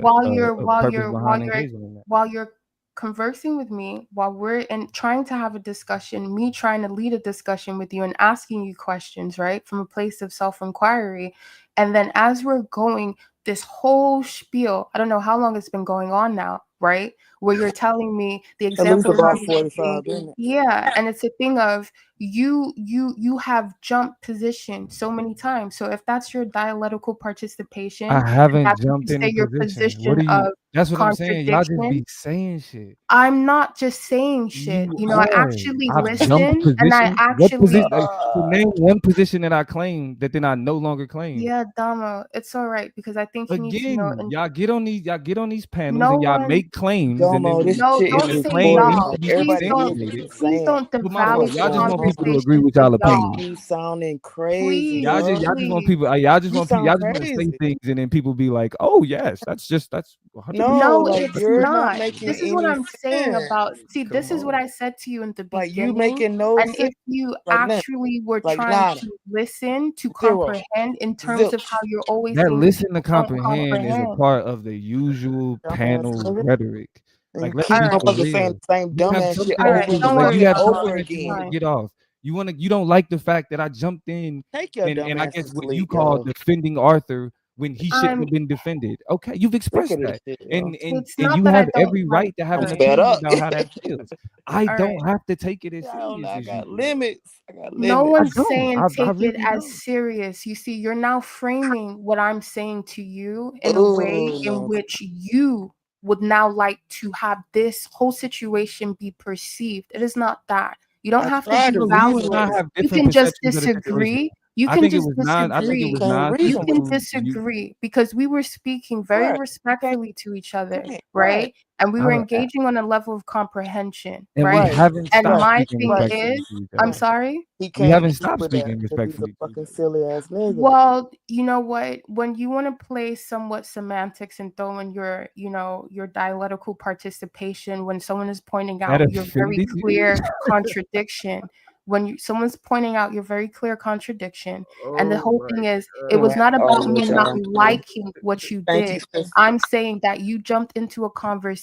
while a, you're a while purpose you're while behind you're engaging in that. while you're conversing with me, while we're in trying to have a discussion, me trying to lead a discussion with you and asking you questions, right, from a place of self-inquiry. And then as we're going this whole spiel, I don't know how long it's been going on now, right, where you're telling me the At least example about you're using. 45 minutes. Yeah, and it's a thing of you have jumped position so many times. So if that's your dialectical participation, I and haven't that's, jumped you say, any your position. What position are you? of That's what I'm saying. Y'all just contradiction, be saying shit. I'm not just saying shit. You You know, I are. actually I've jumped listen and I position. What actually position? So name one position that I claim that then I no longer claim. yeah, Dama, it's all right because I think you need to know. Again, And y'all get on these panels no and y'all one, make claims, and Domo, then this no, shit is don't the say claim recorded, needs so to y'all. be Please everybody hear don't. what you're substantiated. Please saying. don't But my And devalue fault. what's the Y'all just going want on? people to agree conversation with to y'all Cause opinion. y'all. you sounding crazy, Please, bro. Y'all just want please. people. You sound Y'all just want to say crazy. things, and then people be like, "Oh yes, that's 100%." No, No, like it's you're not not. making This is what any I'm saying sense. about. See, Come this is what on. I said to you in the Like you beginning. making no And sense. if you Like nothing. actually were Like trying nada. to listen to Zero. comprehend in terms of how Zilch. you're always That saying listen to people don't comprehend is a comprehend. part of the usual Dumbass panel nigga. rhetoric. And Like, you let's keep All be right, for motherfuckers saying real. the same You have dumbass shit something all that right. over you and Don't like. over You worry, and have over something Dama. that you It's want to again. get fine. off. You don't like the fact that I jumped in Take your and I dumbass guess to what you sleep, call yo. defending Arthur when he shouldn't I'm. have been defended. Okay, you've Sick expressed of this that, shit, yo. It's and not you that I have don't every like. right to have I'm All an right, sped opinion up. about how that feels. I all right. don't have to take it as I serious as you got do, though. limits. I got No limits. I one's don't. saying I take it really as don't. serious. You see, you're now framing what I'm saying to you in a way Oh in no. which you would now like to have this whole situation be perceived. It is not that. You don't I have to tried to No, you reason devalue and it. I with have You different can just perceptions of the situation. disagree. You I can think it just was I just disagree. can't You reason with can nonsensical. You, disagree because we were speaking very right. You can't respectfully to each other, right. right? And we I were don't, engaging on a level of comprehension, and we right? Right. haven't And stopped Right. my speaking thing Right. respectfully is, to each I'm other. sorry. He We can't haven't keep stopped with that speaking because he's a respectfully to each fucking other. silly ass nigga. Well, you know what? When you want to play somewhat semantics and throw in your, your dialectical participation, when someone is pointing That out your very offended you? clear contradiction, when someone's pointing out your very clear contradiction, and the Oh whole my thing is, it Can't was god. not about argue me with not y'all. liking what you Thank you, did. sis. I'm saying that you jumped into a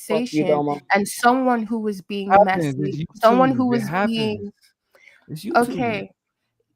Fuck you, conversation, Domo. and someone who was being Happens. messy, It's someone YouTube. who It was happens. being It's YouTube. okay.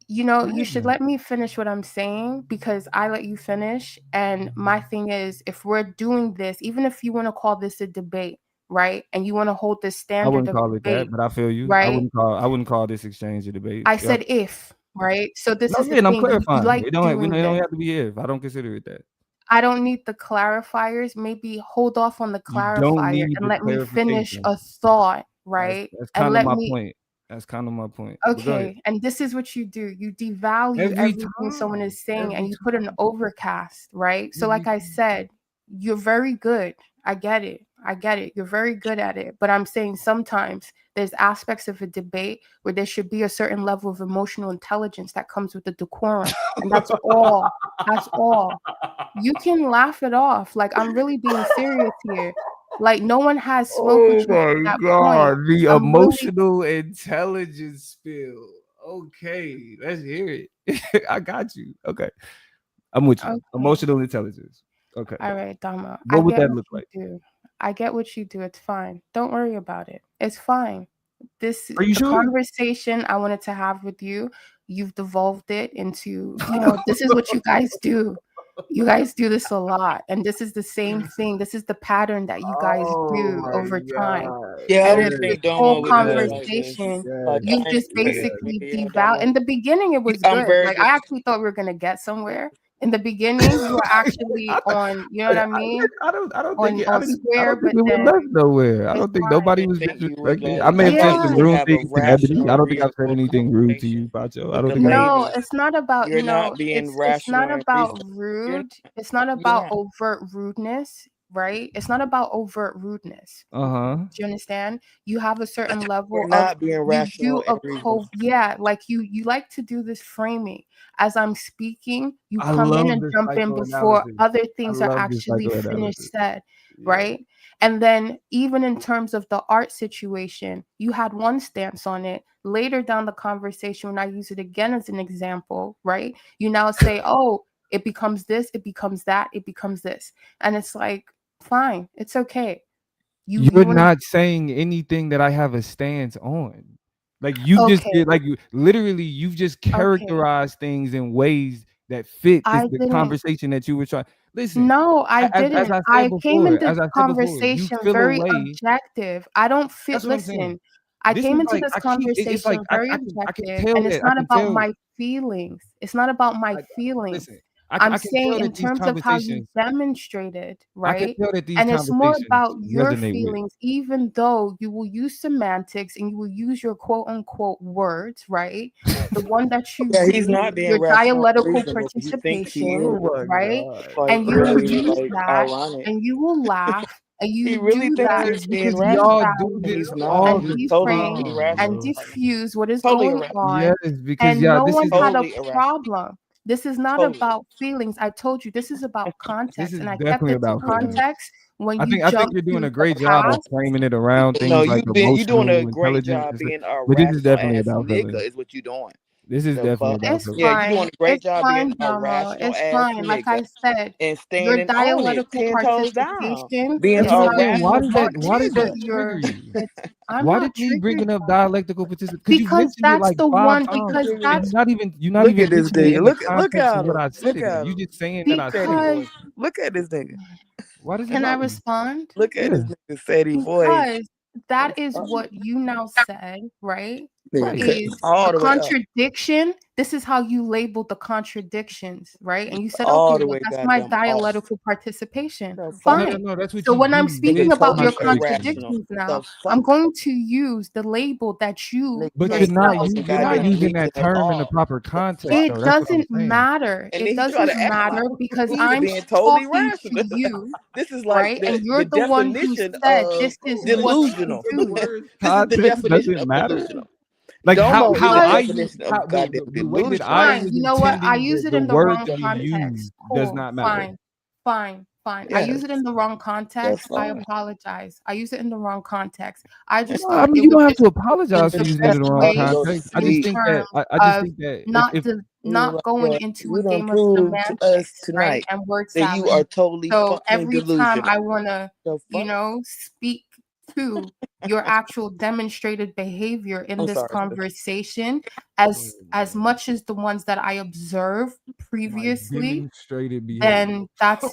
You should Happens. let me finish what I'm saying because I let you finish. And my thing is, if we're doing this, even if you want to call this a debate, right? And you want to hold this I standard wouldn't of call it that, debate, but I feel you. right? I wouldn't call this exchange a debate. I Yep. said if, right? So this No, is the yeah, and I'm thing. You clarifying. like We doing don't this. have to be if. I don't consider it that. I don't need the clarifiers. Maybe hold off on the You don't clarifier need and the let me finish clarification. a thought, right? That's And kind of let my me point. That's kind of my point. But go ahead. Okay, and this is what you do. You devalue Every everything someone time. is saying and Every you put an time. overcast, right? So, Every like I time. said, you're very good. I get it. I get it. You're very good at it. But I'm saying sometimes there's aspects of a debate where there should be a certain level of emotional intelligence that comes with the decorum. And that's all. That's all. You can laugh it off. Like, I'm really being serious here. Like, no one has smoke with Oh you to my that point. god, the I'm really emotional intelligence spill. Okay, let's hear it. I got you. Okay. I'm with you. okay. Emotional intelligence. Okay. All right, Dama. I What would get that what look you like? do. I get what you do. It's fine. Don't worry about it. It's fine. Are you The sure? conversation I wanted to have with you, you've devolved it into, this is what you guys do. You guys do this a lot. And this is the same thing. This is the pattern that you guys Oh do my over time. god. Yeah, I And didn't with this think whole Domo was gonna Yes. like this. conversation, Like Yes. you've I ain't just Yes. expect basically nigga, yo, devalued. Domo. In the beginning, it was I'm good. very Like, good. I actually thought we were going to get somewhere. In the beginning, you were actually on, you know what I mean? I On don't square, think but we went then left nowhere. I it's don't think I fine. nobody didn't was think you would disrespecting. I like may have I said thought some we Yeah. would rude have a things to Ebony. rational, I don't think I've said reasonable anything rude to conversation you, Pacho. I with don't the think I have. No, ladies. it's not about, You're not being it's not rational and about reasonable. You're rude. not. It's not You're about not. overt rudeness. right? It's not about overt rudeness. Do you understand? You have a certain level We're of not being you rational do a and reasonable. like you like to do this framing. As I'm speaking, you I come in love and this jump in before psychoanalysis. other I things are love this actually finished psychoanalysis. said, Yeah. right? And then even in terms of the art situation, you had one stance on it. Later down the conversation, when I use it again as an example, right? You now say, oh, it becomes this, it becomes that, it becomes this. And it's like, fine, it's okay. You're You not saying anything that I have a stance on. Like you just okay, did, like you literally you've just okay. characterized things in ways that fit I the didn't. conversation that you were trying. Listen, No, I as didn't. I said I came before, into you conversation feel very away. objective. I don't feel, That's what I'm saying. listen, I This came is into like this I keep it's like conversation very I can objective, tell and it's that I not can about tell my feelings. It's not about my feelings. listen, I'm I can saying tell in that these terms of how you conversations demonstrated, I can right? tell that these And it's more conversations about your resonate with. feelings, even though you will use semantics and you will use your quote unquote words, right? The one that you Yeah, he's do, not being your rational and dialectical reasonable, but he thinks he participation, is. right? It's like And you will really use like that ironic. and you will laugh and He you really do thinks that he's to being y'all rational, do and this he's not. all and the He's totally deframe irrational, and time, bro. diffuse what is totally going irrational. on. Yes, because And yeah, no this one is had a Totally irrational. problem. This is not Totally. about feelings. I told you this is about this context, is and I kept definitely it to about feelings. context when I you think jump you're doing to a the great job of past. framing it around No, things like you're doing a emotional great intelligence job and stuff, being a but this is rational definitely ass about nigga. feelings. Is what you doing. This is The definitely fuck? about It's feelings. Yeah, you're doing fine. a great It's job being fine, a Domo. rational It's ass fine. Like nigga I said, and your standing on it dialectical 10 toes down. participation Being That's is what a I'm how saying. you rational fuck adapt Why does to nigga. that trigger your. you? It's. I'm Why not did me triggered bringing up by it dialectical participation? Because you because mentioned it that's like the 5 one. times, Because and that's you're not Look even at this mentioning it nigga. in the Look context of at what him. I said Look it in. at You him. just saying that I said Steady it. because. voice. Look at this nigga. Why does it Can I bother you? respond? Look at Yeah, this nigga steady voice. Because that is what you now said, right? Nigga right. cut Is all the the way up. contradiction. This is how you labeled the contradictions, right? And you said, okay, All the well, way that's my goddamn off. dialectical participation. The No, fuck? no, Fine. no. That's what So you when I'm use Nigga speaking mid about your totally contradiction. irrational. contradictions The now, I'm fuck? going to use the label that you Nigga But can't you're not yourself motherfucking you're not goddamn learned. using reason that at term in the all. proper The context, fuck? though. It That's what I'm doesn't saying. matter. And It then he try doesn't to act matter like because he's I'm being totally talking to rational. you, This is like right? And you're the the one who definition said of this is what you delusional. The do. word This is the context definition doesn't of matter. delusional. Like Domo is the how Because I use definition how of goddamn the way that delusional. I fine, was you know what? I intending use it the in the word wrong to be context. used does Cool. not matter. Fine. I Yes, use it in the wrong that's context. I fine. apologize. I use it in the wrong context. I just No, I thought mean it you was don't have just to apologize for the using it best in the wrong About to way go to context. in sleep. I just of think that if You not like going that. into a You done game of proved to us semantics, right? tonight And word that you salad. are totally So fucking every time delusional. I want to, The fuck? speak to your actual demonstrated behavior in I'm this sorry, sis. conversation, oh, as man, much as the ones that I observed my previously, demonstrated behavior. then that's,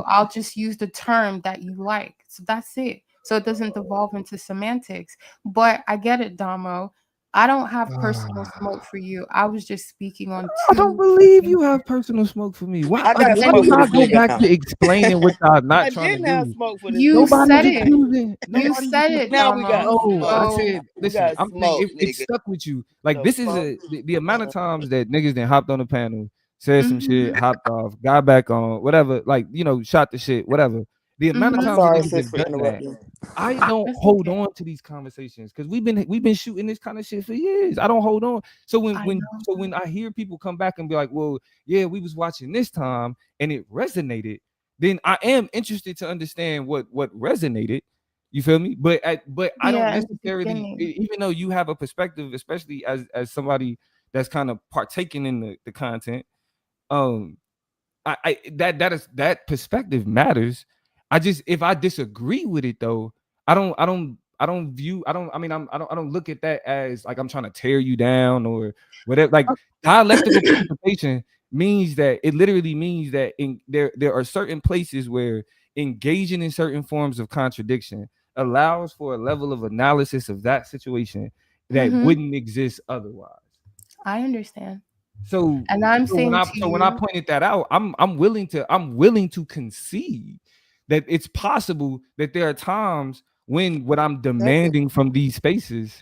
I'll just use the term that you like. So that's it. So it doesn't devolve into semantics. But I get it, Damo. I don't have personal smoke for you. I was just speaking on I don't two believe different. you have personal smoke for me. Why I like got why smoke do for y'all this go nigga back now. to explaining what y'all not I trying to didn't have do? smoke for this You nigga. Nobody's said it. accusing. You Nobody's said accusing. it, Now we got Damo. No, I smoke. So said, We listen, got I'm saying smoke, it nigga. stuck with you. Like The this is fuck? the amount of times that niggas then hopped on the panel, said some shit, hopped off, got back on, whatever, like shot the shit, whatever. The amount of I'm times that sorry, niggas sis, have for done that, interrupting. I don't it's hold okay. on to these conversations because we've been shooting this kind of shit for years. I don't hold on. So I know. when I hear people come back and be like, well, yeah, we was watching this time and it resonated, then I am interested to understand what resonated. You feel me? But I don't Yeah, in the necessarily, beginning. even though you have a perspective, especially as somebody that's kind of partaking in the content, um, that perspective matters. I just if I disagree with it though, I don't view I don't I mean I don't look at that as like I'm trying to tear you down or whatever. Like dialectical participation means that it literally means that there are certain places where engaging in certain forms of contradiction allows for a level of analysis of that situation that Mm-hmm. wouldn't exist otherwise. I understand. So And I'm saying to when I you, pointed that out, I'm willing to concede that it's possible that there are times when what I'm Second. demanding from these spaces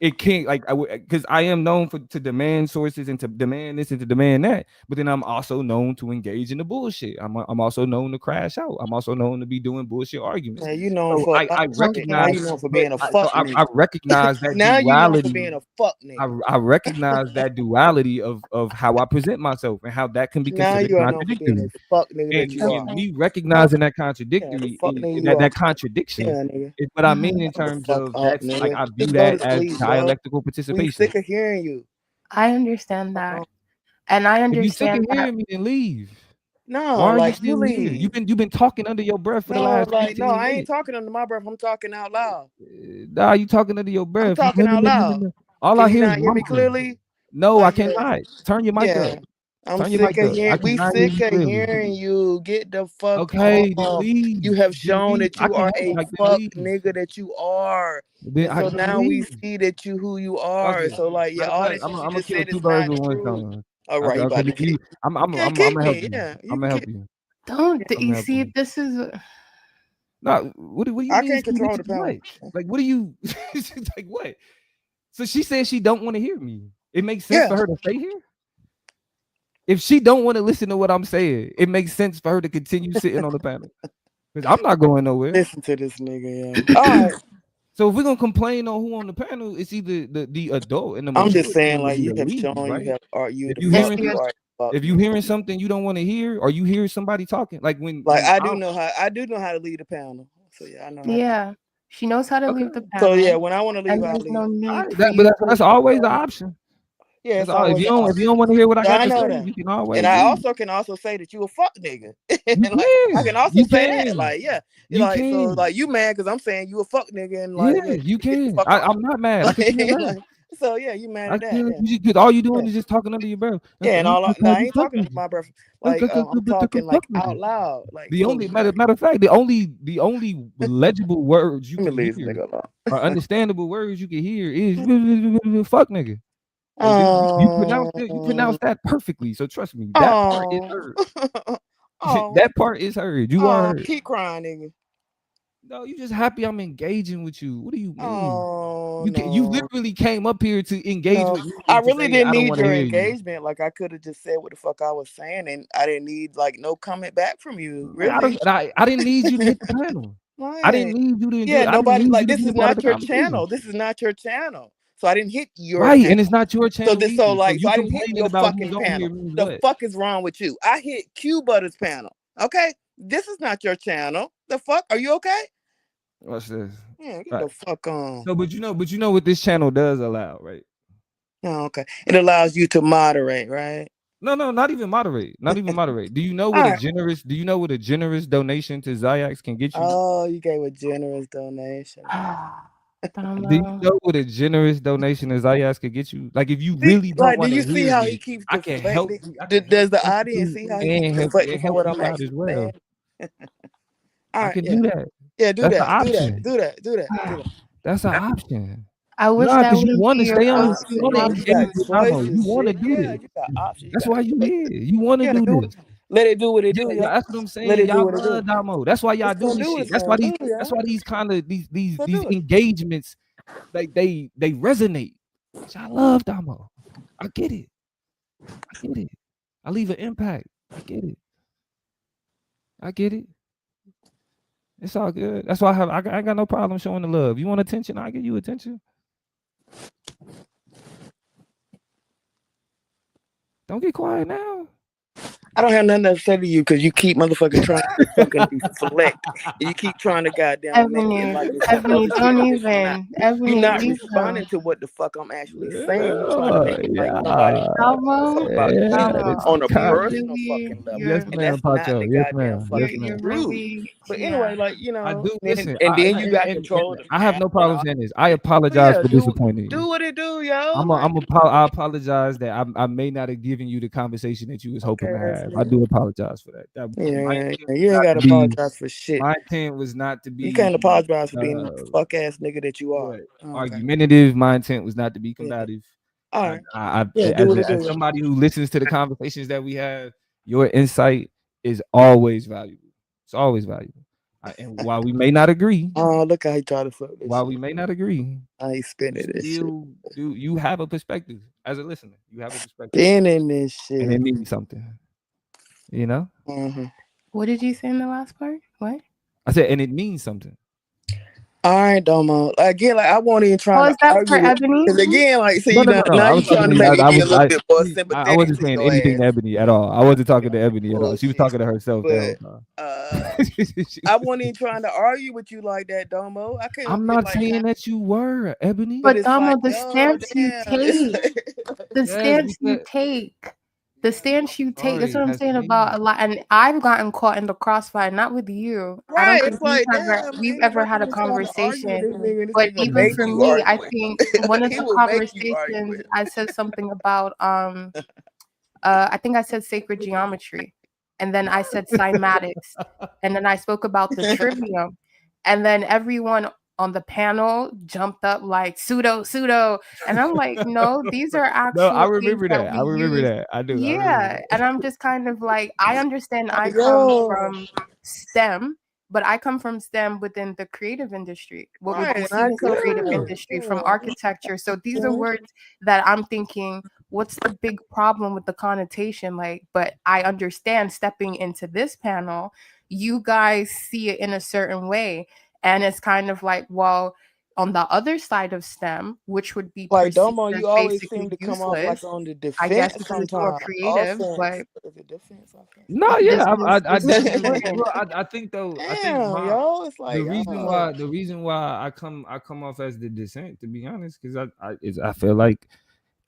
it can't like because I am known to demand sources and to demand this and to demand that, but then I'm also known to engage in the bullshit. I'm also known to crash out. I'm also known to be doing bullshit arguments. Man, you known So for a lot I of shit. Now recognize, you known for but being a fuck I nigga. recognize that Now you known for duality. being a fuck nigga. I recognize that duality of how I present myself and how that can be Now considered you are known for being a contradictory. fuck nigga that And you are. me recognizing that Yeah, the contradictory fuck and nigga you are. that contradiction Yeah, nigga. is what I mean in Shut the terms fuck of up, that's like nigga. I view Just go that to as sleep, bro. dialectical We participation. sick of hearing you. I understand that, and I If you sick understand of that. hearing me, then leave. No, Why are you like you still here? leave. You've been talking under your breath for the No, last like 15 no, I ain't minutes. talking under my breath. I'm talking out loud. Nah, you talking under your I'm breath. talking out loud. All Can I you hear is not hear me mumbling. clearly? No, I Like, yeah, cannot. Turn your mic up. yeah. I'm Turn your sick mic of up. I hearing. We cannot hear sick you of clearly. hearing you. Get the fuck Okay, then off. leave. You have Then shown leave. that I you can are help you. a Like, then fuck leave. nigga that you are. Then And so then now we leave. see that you who you Watch are. this. So like, yeah, Matter of all fact, that I'm shit you gonna just kill said two is birds not with one true. stone. All right, you Okay, about to kick. I'm Okay, gonna kick help me. you. Yeah, you I'm can gonna help kick. you. Don't I'm gonna you help see you. if this is No, what do you I mean? can't control the What? panel. Like, what do you? It's like what? So she says she don't want to hear me. It makes sense Yeah. for her to stay here. If she don't want to listen to what I'm saying, it makes sense for her to continue sitting on the panel. Because I'm not going nowhere. Listen to this nigga. Yeah. All right. So if we're gonna complain on who on the panel, it's either the adult and the I'm mature just saying, to like be you the have lead, shown right? you have you If the you fuck hearing you are. Fuck if you nigga. hearing something you don't want to hear, or you hear somebody talking, like when I I'm, do know how to lead a panel. So yeah, I know how to. yeah. She knows how to okay. leave the So yeah, panel, when I want to leave, and I there's no leave. need for But you that's to. always an option. Yeah, That's it's all. If always you an don't want to hear what I Yeah, got I to know say, that. you can always And I leave. also can also say that you a fuck nigga. You And like I can also you say that. can. Like, yeah. You Like so can. like you mad because I'm saying you a fuck nigga and Yeah, like yeah, you get the can. fuck off. I'm not mad. I could care less. Like, so yeah, you mad I at could that. care less. Yeah. Because all you doing Yeah. is just talking under your breath. Yeah, and all no, I ain't Fuck talking under nigga. my breath. Like I'm talking like out loud. Like The so only matter of fact, the only legible words you let me can leave this hear nigga alone. or understandable words you can hear is fuck nigga. And you pronounce that perfectly. So trust me, that part is heard. That part is heard. You are heard. Keep crying, nigga. No, you just happy I'm engaging with you. What do you mean? Oh You no. literally came up here to engage No, with me I and to really say didn't I don't need want to your hear you. engagement. Like I could have just said what the fuck I was saying, and I didn't need like no comment back from you. Man, Really, I didn't need you to hit the panel. I didn't need you to yeah, I didn't nobody need like you to this be a is part of not the your conversation. channel. This is not your channel. So I didn't hit your Right, panel. and it's not your channel either. So You I didn't hit complaining your about who's fucking on panel. here means The what? fuck is wrong with you? I hit Q Butter's panel. Okay, this is not your channel. The fuck? Are you okay? Watch this. Yeah, get All the right. fuck on. So, but you know what this channel does allow, right? Oh, okay. It allows you to moderate, right? No, not even moderate. Not even moderate. Do you know what Do you know what a generous donation to Zayax can get you? Oh, you gave a generous donation. Do you know what a generous donation to Zayax can get you? Like if you really don't Like, do want you to see hear how me, he keeps I can help deflecting? you. Does the audience see how he keeps deflecting from what I'm you out as actually well. saying? All I right, can yeah. do that. Yeah, do That's the that. option. Do that. That's an option. I wish No, that because you wouldn't want be to your stay on. go-to You want to You got engage option. with Damo. You choices, want to shit. do Yeah, this. you got options. That's why you here. You want to Yeah, do this. let it do what it do, Yeah, y'all. that's what I'm Let saying. it do Y'all what it do. love Damo. That's why y'all It's do gonna this do what shit. it's gonna do, y'all. That's why these kind of these So do it. engagements, like they resonate. I love Damo. I get it. I leave an impact. I get it. It's all good. That's why I got no problem showing the love. You want attention? I give you attention. Don't get quiet now. I don't have nothing to say to you because you keep motherfucking trying to fucking deflect. And you keep trying to goddamn make it like it's some other Don't shit that you're not. even. Ebony, You're not leave responding him. to what the fuck I'm actually saying. You're trying to make it like somebody Damo, something about you on a you're personal really, fucking level. Yes, you're, And ma'am, that's not Pacho. the Yes, goddamn ma'am. Yes, fucking you're ma'am. truth. really, But yeah. anyway, like, I do then, listen. and then you got control of the I have no panel. problem saying this. I apologize Yeah, for disappointing you. do what it do, yo. I apologize that I may not have given you the conversation that you was hoping to have. I do apologize for that. Yeah, you ain't gotta apologize for shit. My intent was not to be. You can't apologize for being the fuck ass nigga that you are. Argumentative. My intent was not to be combative. All right. As somebody who listens to the conversations that we have, your insight is always valuable. It's always valuable. And while we may not agree, Oh, look how he tried to flip this while shit. we may not agree, I ain't spinning this shit. you have a perspective as a listener. You have a perspective. Spinning this shit. And it means something. You know? Mm-hmm. What did you say in the last part? What? I said, and it means something. All right, Domo. Again, like I won't even try Oh, to is that for argue with Ebony? because again, like see, No. now I you was talking trying to to make me be a little bit more I sympathetic wasn't to saying your anything to ass. Ebony at all. I wasn't talking to Ebony at all. She was talking to herself But that whole time. I wasn't even trying to argue with you like that, Domo. I couldn't I'm feel not like saying that you were, Ebony. but But it's Domo, like, the yo, stance you damn. take, the Yes, stance you because take, the stance you take. That's sorry, what I'm has saying meaning. about a lot. And I've gotten caught in the crossfire, not with you. I don't Right. think It's like, we've damn, ever man, had a I'm trying to argue with conversation. this nigga and this But nigga even make for you me, I argue with think him. one of He the will make you argue with conversations him. I said something about I think I said sacred geometry, and then I said cymatics, and then I spoke about the trivium, and then everyone on the panel jumped up like pseudo, and I'm like, no, these are No, I actual things remember that that. we I remember use. that. I do. I remember Yeah, that. and I'm just kind of like, I understand I come Yo. from STEM, but I come from STEM within the creative industry. What would be Right. seen I as the creative come. industry from architecture. So these are words that I'm thinking, what's the big problem with the connotation? Like, but I understand stepping into this panel, you guys see it in a certain way. And it's kind of like, well, on the other side of STEM, which would be Like perceived Domo, as you always basically seem to come off like useless, on the I guess defense because it's more sometimes. creative, Offense. but Is it defense? Offense? No, this yeah, is I this is do. important. Well, I think though, I think Damn, yo, it's like, the reason why I come off as the dissent, to be honest, because I feel like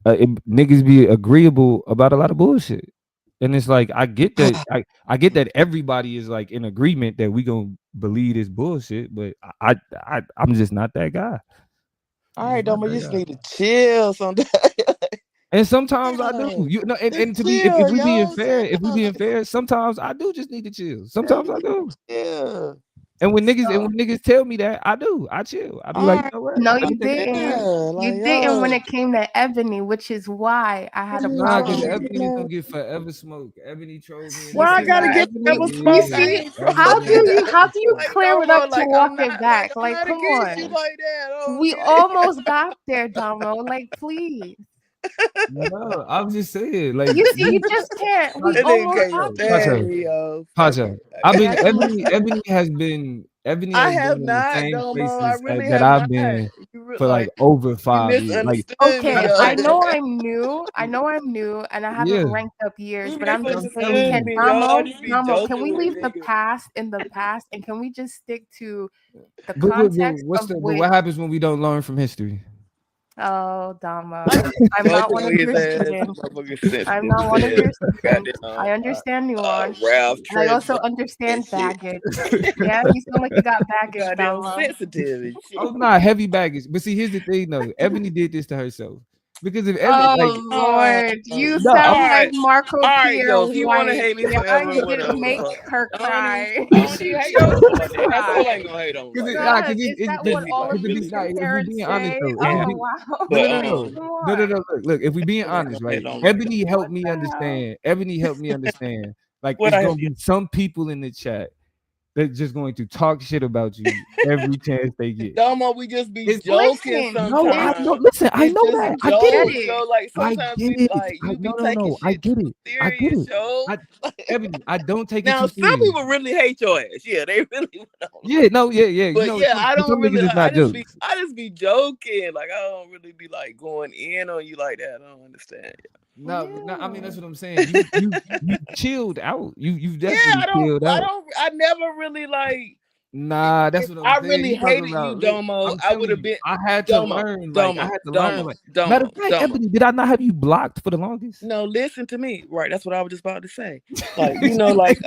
niggas be agreeable about a lot of bullshit, and it's like I get that I get that everybody is like in agreement that we gonna believe this bullshit, but I'm just not that guy. all right, Domo, you just need to chill sometimes. And sometimes I do, you know, and to be if we being fair, sometimes I do just need to chill. Sometimes I do. Yeah. And when niggas tell me that, I do. I chill. I be like, you know what? No, Let you me take that. didn't. You didn't when it came to Ebony, which is why I had a Nah, because problem. Ebony is gonna get forever smoke. Ebony trolls me. Why I gotta get ever You smoke? I see, ain't how do you like clear it Domo, up to like walk it back? I'm Like, not come against you on. like that. Oh, We almost got there, Domo. Like, please. No, I'm just saying, like You see, you just can't. We that nigga almost can't got stand there. me, yo. Pacha. I've been Ebony has been I in have the not, same Domo. I places really that have I've not. been You for like like over you 5 years. Like, misunderstood me, Okay, yo. I know I'm new. And I haven't yeah. ranked up years, You but I'm just saying, misunderstood me, yo. I just be Can joking we with leave a the nigga. past in the past, and can we just stick to the But context of but which? what happens when we don't learn from history? Oh, Dama, I'm not Joking one of with your his ass. students. Motherfucker I'm sensitive not one of as your hell. students. Goddamn, I understand nuance, Ralph and I also Tresvant understand and shit. baggage. Yeah, you sound like you got baggage, Goddamn Dama. sensitive and shit. I'm not heavy baggage. But see, here's the thing though. Ebony did this to herself. Because if Ebony like Oh Lord, you no, All sound I'm like right, Marco all right, Pierre yo. If you want to White. hate me Yeah, forever, you didn't whatever the make fuck. her cry. I don't She even hate on chose you to like that. That's all I cry. ain't gonna hate on you like that. God, is that what all of your if we parents being honest say? though, Yeah, Oh wow. but Come on. Look, if we being I ain't honest, gonna hate right? on you. Ebony helped What me the hell? understand. Ebony helped me understand. Like What it's I gonna help you? be some people in the chat that's just going to talk shit about you every chance they get. Domo, we just be It's joking Listen, no, I it's sometimes. know. Listen, I It's know just that. I get get it. jokes, it. yo. Like I sometimes get we it. like you be taking No. I shit get too it. I get serious, it. yo. Ebony, I don't take it Now too some serious. people really hate your ass. Yeah, they really don't. Yeah, no, yeah. You But know, yeah, I for some don't really. niggas it's not jokes. I just be joking. Like I don't really be like going in on you like that. I don't understand. No, I mean that's what I'm saying. You chilled out. You definitely chilled out. I never really like. Nah, that's If what I'm I saying. really You talking hated you, about? Look, Domo, I'm I telling would have you, been I had to learn. Like I had to learn. Like matter of fact, Ebony, did I not have you blocked for the longest? No, listen to me. Right, that's what I was just about to say. Like you know, like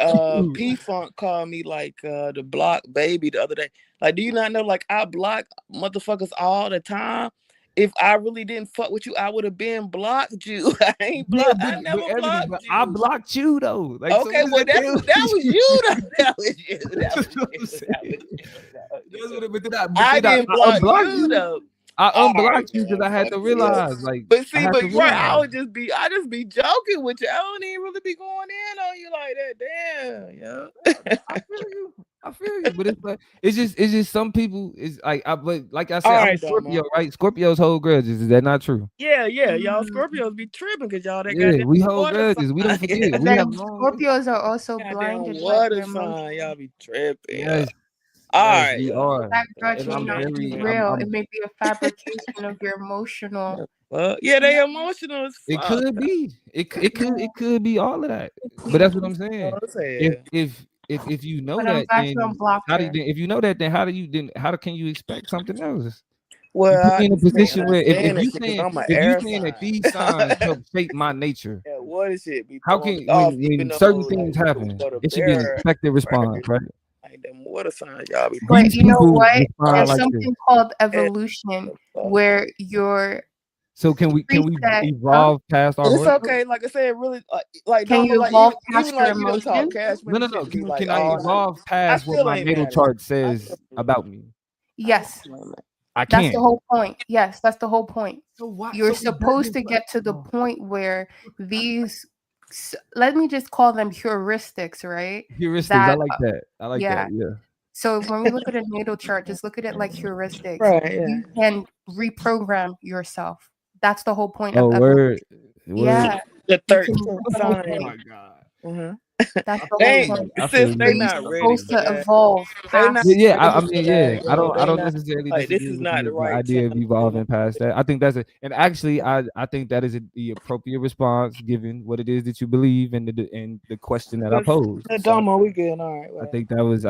P Funk called me like the block baby the other day. Like, do you not know? Like I block motherfuckers all the time. If I really didn't fuck with you, I would have been blocked you. I ain't Yeah, blocked. I never Ebony, blocked but you. I blocked you though. Like, so Okay, what well does that that was you. That was you. That's what I'm saying. That's what. But then I I didn't block unblocked you you. though. I All right, unblocked you because I had to yeah. realize, like, But I see, had but to right, realize. I just be joking with you. I don't even really be going in on you like that. Damn, yo. I feel feel you, but it's just some people is like but like I All said, I'm a right, Scorpio, Domo. right? Scorpios hold grudges. Is that not true? Yeah, y'all Scorpios be tripping because y'all that Yeah, goddamn we hold water grudges. We don't sign. forget. But We have then long. Scorpios are also Goddamn blinded by water their sign. emotions. Y'all be tripping, y'all. Yes, All yes, right, we y'all. are. That Y'all grudge And may I'm not be tripping. very. real. It may be a fabrication of your emotional. Well, yeah, they emotional as It fuck. could be. Yeah, It could be all of that. it could But be. that's what I'm saying. Oh, sad. If you know But I'm that, glad you then unblocked how do her. if you know that, then how can you expect something else? You Well, put I me in a just can't position where understand that shit because I'm an if you air saying that sign. these signs help shape my nature, Yeah, water shit be how throwing can me off, even when though certain like things happen, the it should be an bear, expected response, right? like them water signs, y'all be But These you know people what? respond There's like this. something called yeah, evolution where your So can we preset, huh? evolve past our it's horoscope? okay. Like I said, really, like Can Domo, you like evolve even past your like you done talk emotions? cash No, money no, shit no. to me like Can I all night. evolve I past what still my ain't natal mad at chart it. I says still ain't mad. about me? Yes. I That's the can't. whole point. Yes, that's the whole point. So why? You're So it supposed doesn't. to get to the point where these, let me just call them heuristics, right? Heuristics. I That, like that. I like that. yeah. Yeah. So when we look at a natal chart, just look at it like heuristics. Right, yeah. You can reprogram yourself. That's the whole point of Oh, evolution. word. Yeah. The You can 13th that's the whole sign. point. Mm-hmm. That's the They whole ain't, point. I feel since So they you. you're not ready supposed for to that. evolve They not past. Yeah, ready I for mean, that, I yo. don't They not necessarily like this disagree is with not the the right idea of time for them. evolving past that. I think and actually I think that is the appropriate response given what it is that you believe and the question that I posed. So Domo, we good. All right, I whatever. think that was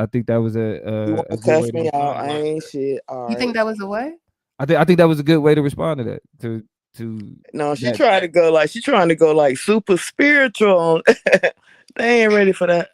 You want a to good way cuss to me out? respond to I that. ain't shit. All You right. think that was a what? I think that was a good way to respond to that. To No, she that. trying to go like super spiritual. They ain't ready for that.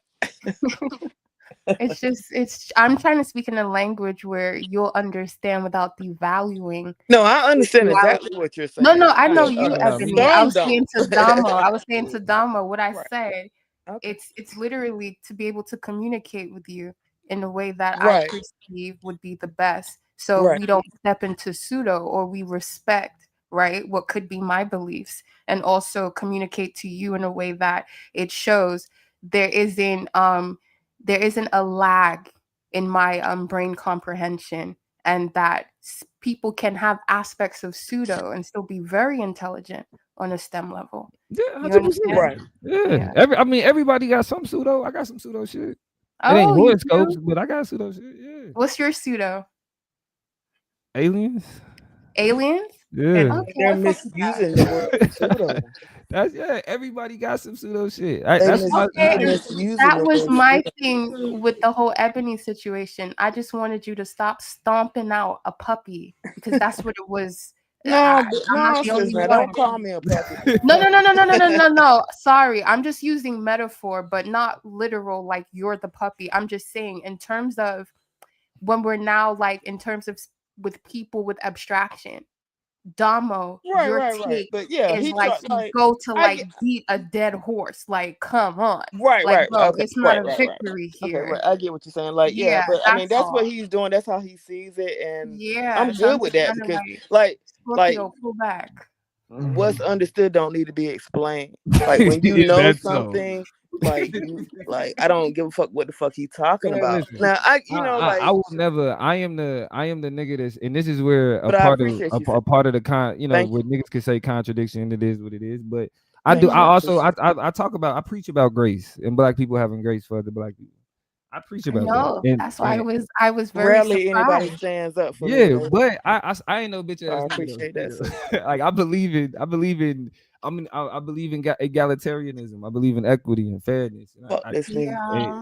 It's I'm trying to speak in a language where you'll understand without devaluing No, I understand exactly spirituality. what you're No, saying. no, I know you, Yeah, me Ebony. I Some was saying don't. to Damo. I was saying to Damo what I Right. said. Okay. It's literally to be able to communicate with you in a way that I Right. perceive would be the best. So Right. we don't step into pseudo, or we respect, right, what could be my beliefs, and also communicate to you in a way that it shows there isn't a lag in my brain comprehension, and that people can have aspects of pseudo and still be very intelligent on a STEM level. Yeah, You 100%. understand? Right. Yeah. Yeah. I mean, everybody got some pseudo. I got some pseudo shit. It ain't Oh, you horoscopes, do? but I got pseudo shit. Yeah. What's your pseudo? Aliens. Aliens? Yeah. Okay, They're I fuck with that. misusing the word pseudo. That's everybody got some pseudo shit. That's why Okay, They and misusing that the was word my pseudo. thing with the whole Ebony situation. I just wanted you to stop stomping out a puppy because that's what it was. No, I'm not the sis, only now one. don't call me a puppy. No, no, no, no, no, no, no, no, no. Sorry, I'm just using metaphor, but not literal. Like you're the puppy. I'm just saying in terms of when we're now like in terms of with people with abstraction. Damo, your Right. take But yeah, is he like tried to like go to I like get beat a dead horse. Like, come on. right, Like, right. bro, Okay, it's not right, a right, right, right. victory Okay, here. right. I get what you're saying. Like, yeah, Yeah, but I mean that's that's what all. he's doing, that's how he sees it, and Yeah. I'm So I'm good with just that trying to because like like Scorpio, pull back. what's understood don't need to be explained. Like when you know That's so. something, like you like I don't give a fuck what the fuck he's talking Man, about. listen. Now I will never. I am the nigga that's, and this is where but I appreciate you saying a part of the thank where you. niggas can say contradiction. It is what it is. But Thank you. I I also appreciate I preach about grace and black people having grace for other black people. I preach about that. No, And that's why I was very rarely anybody surprised. stands up for me yeah, lately. but I ain't no bitch So I ass nigga appreciate that, sis. though. Like I believe in I believe in egalitarianism. I believe in equity and fairness. And Fuck this nigga. Yeah.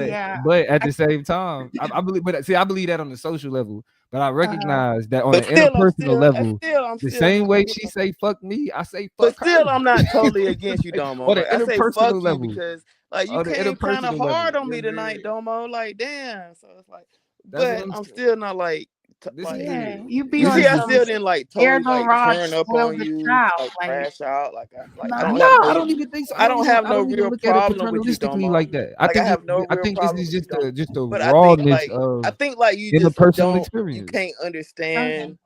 Yeah. but at the same time, I believe. But see, I believe that on the social level. But I Uh-huh. recognize that on But an still, interpersonal level, I'm the still, same way you she know, say "fuck me," I say but "fuck her." still, I'm not totally against you, Domo. On the Like I say, fuck interpersonal you level, because like you on the came kind of interpersonal level, hard on you know me what I'm tonight, saying? Domo. Like damn. So it's like, That's what but I'm I'm saying. still not like, This is like Yeah. the You be you this on see, is I the some still didn't like air totally don't like rod, turn up spoil on the you, child. like Like, crash out. Like I nah, don't No, have I no, don't even think so. I don't have I no don't even real look at it problem with you, paternalistically Domo. like that. Like I have no I real think this problem is with you, Domo. just the But I think rawness I of think like you just interpersonal don't, you experience. can't understand. okay.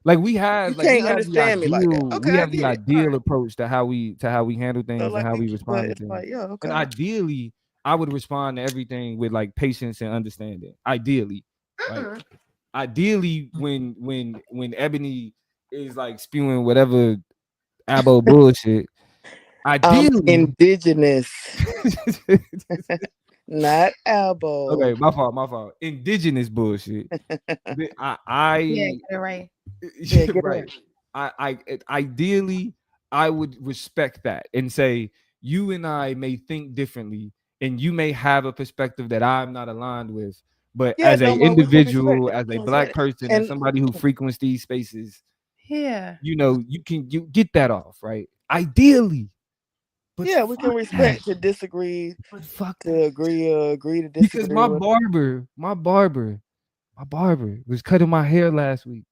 Like You we can't have the understand me like that. ideal Okay, I get it. All right. approach to how we handle So things and like, how we but respond to it's things. like, yeah, And okay. ideally, I would respond to everything with like patience and understanding. Ideally, right? Ideally, when Ebony is like spewing whatever abo bullshit. Ideally, indigenous, not elbow. okay, my fault. Indigenous bullshit. I Yeah, get it right. Yeah, get it right. Ideally, I would respect that and say you and I may think differently, and you may have a perspective that I'm not aligned with. But Yeah, as a Domo, we can respect individual, it. as We a can black respect it. person, and somebody who frequents these spaces, Yeah. you know, you get that off, right? Ideally. But yeah, we can fuck respect that. to disagree, But fuck to that. agree to Because disagree. my barber was cutting my hair last week.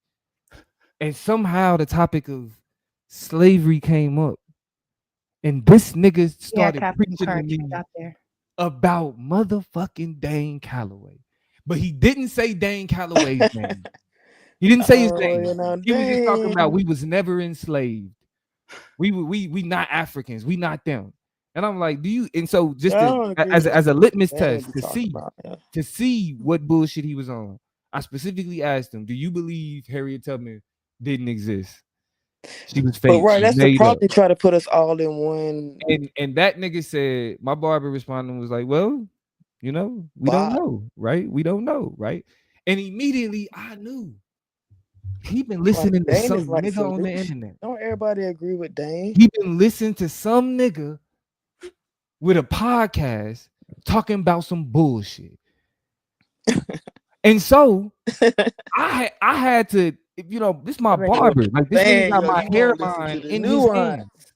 And somehow the topic of slavery came up. And this nigga Yeah, started Captain preaching to Crunch me got there. about motherfucking Dane Calloway. But he didn't say Dane Calloway's name. He didn't say his name. You know, He was just talking about dang. we was never enslaved. We not Africans. We not them. And I'm like, do you? And so just I don't agree with as a litmus Dang test be to talking see about. Yeah. what bullshit he was on, I specifically asked him, do you believe Harriet Tubman didn't exist? She was But fake. right, She was that's the made problem. up. They try to put us all in one And that nigga said, my barber responding was like, well, you know, we don't box. know, right? We don't know, right? And immediately I knew he been Like listening to Dane some is like nigga on the solution. internet. Don't everybody agree with Dane? He been listening to some nigga with a podcast talking about some bullshit. And so I had to, you know, this is my barber. Like this nigga Man, got yo, my you won't listen to hairline the in his nuance. hands.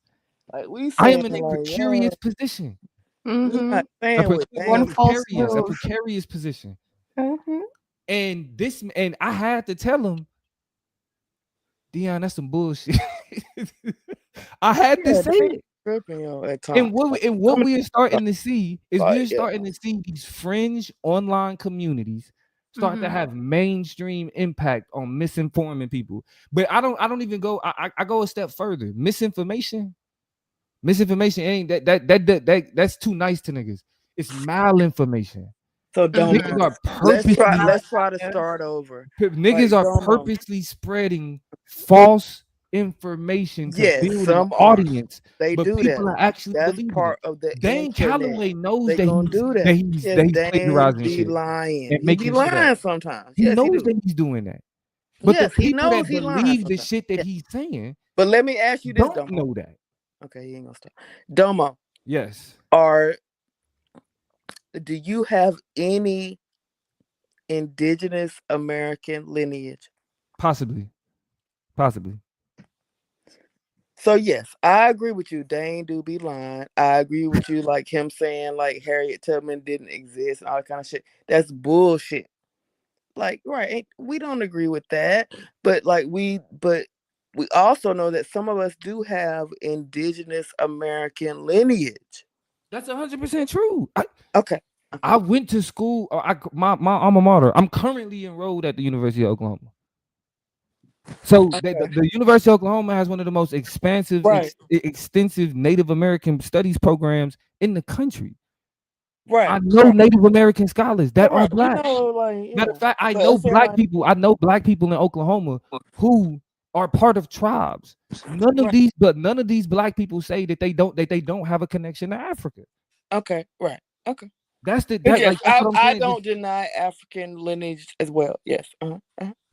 Like we I saying, am in a like, precarious position. we not A, saying with One Dane. false a move. precarious position. Mm-hmm. And I had to tell him, Dion, that's some bullshit. I had to Yeah, say Dane it. tripping, yo, at times. What we are starting to see is Like, we're starting to see these fringe online communities start to have mainstream impact on misinforming people. But I don't even go. I go a step further. Misinformation ain't that's too nice to niggas. It's malinformation. So Domo, Niggas are let's try to start over. Niggas Like, are Domo, purposely spreading false information to yes, build an some are. audience, They but do that. people are actually That's believing part it. of the Dane internet. Calloway knows They that gonna do that. he's Yes, that he's Dane plagiarizing be shit lying. and He be making shit lying up. sometimes. He Yes, he knows do. that he's doing that. But Yes, the he people knows that he lying believe the sometimes. shit that Yeah. he's saying But let me ask you this, don't Domo. know that. Okay, he ain't gonna stop. Domo, Yes. do you have any indigenous American lineage? Possibly. So yes, I agree with you. Dane do be lying. I agree with you, like him saying like Harriet Tubman didn't exist and all that kind of shit. That's bullshit. Like, right, we don't agree with that. But we also know that some of us do have indigenous American lineage. That's 100% true. Okay. I went to school. My alma mater. I'm currently enrolled at the University of Oklahoma. So the University of Oklahoma has one of the most expansive, extensive Native American studies programs in the country. Right. I know Native American scholars that are black. Like, Matter of fact, I know black people. I know black people in Oklahoma who are part of tribes. None of these black people say that they don't have a connection to Africa. Okay. Right. Okay. That's the yes, that's what I'm I saying. don't deny African lineage as well. Yes.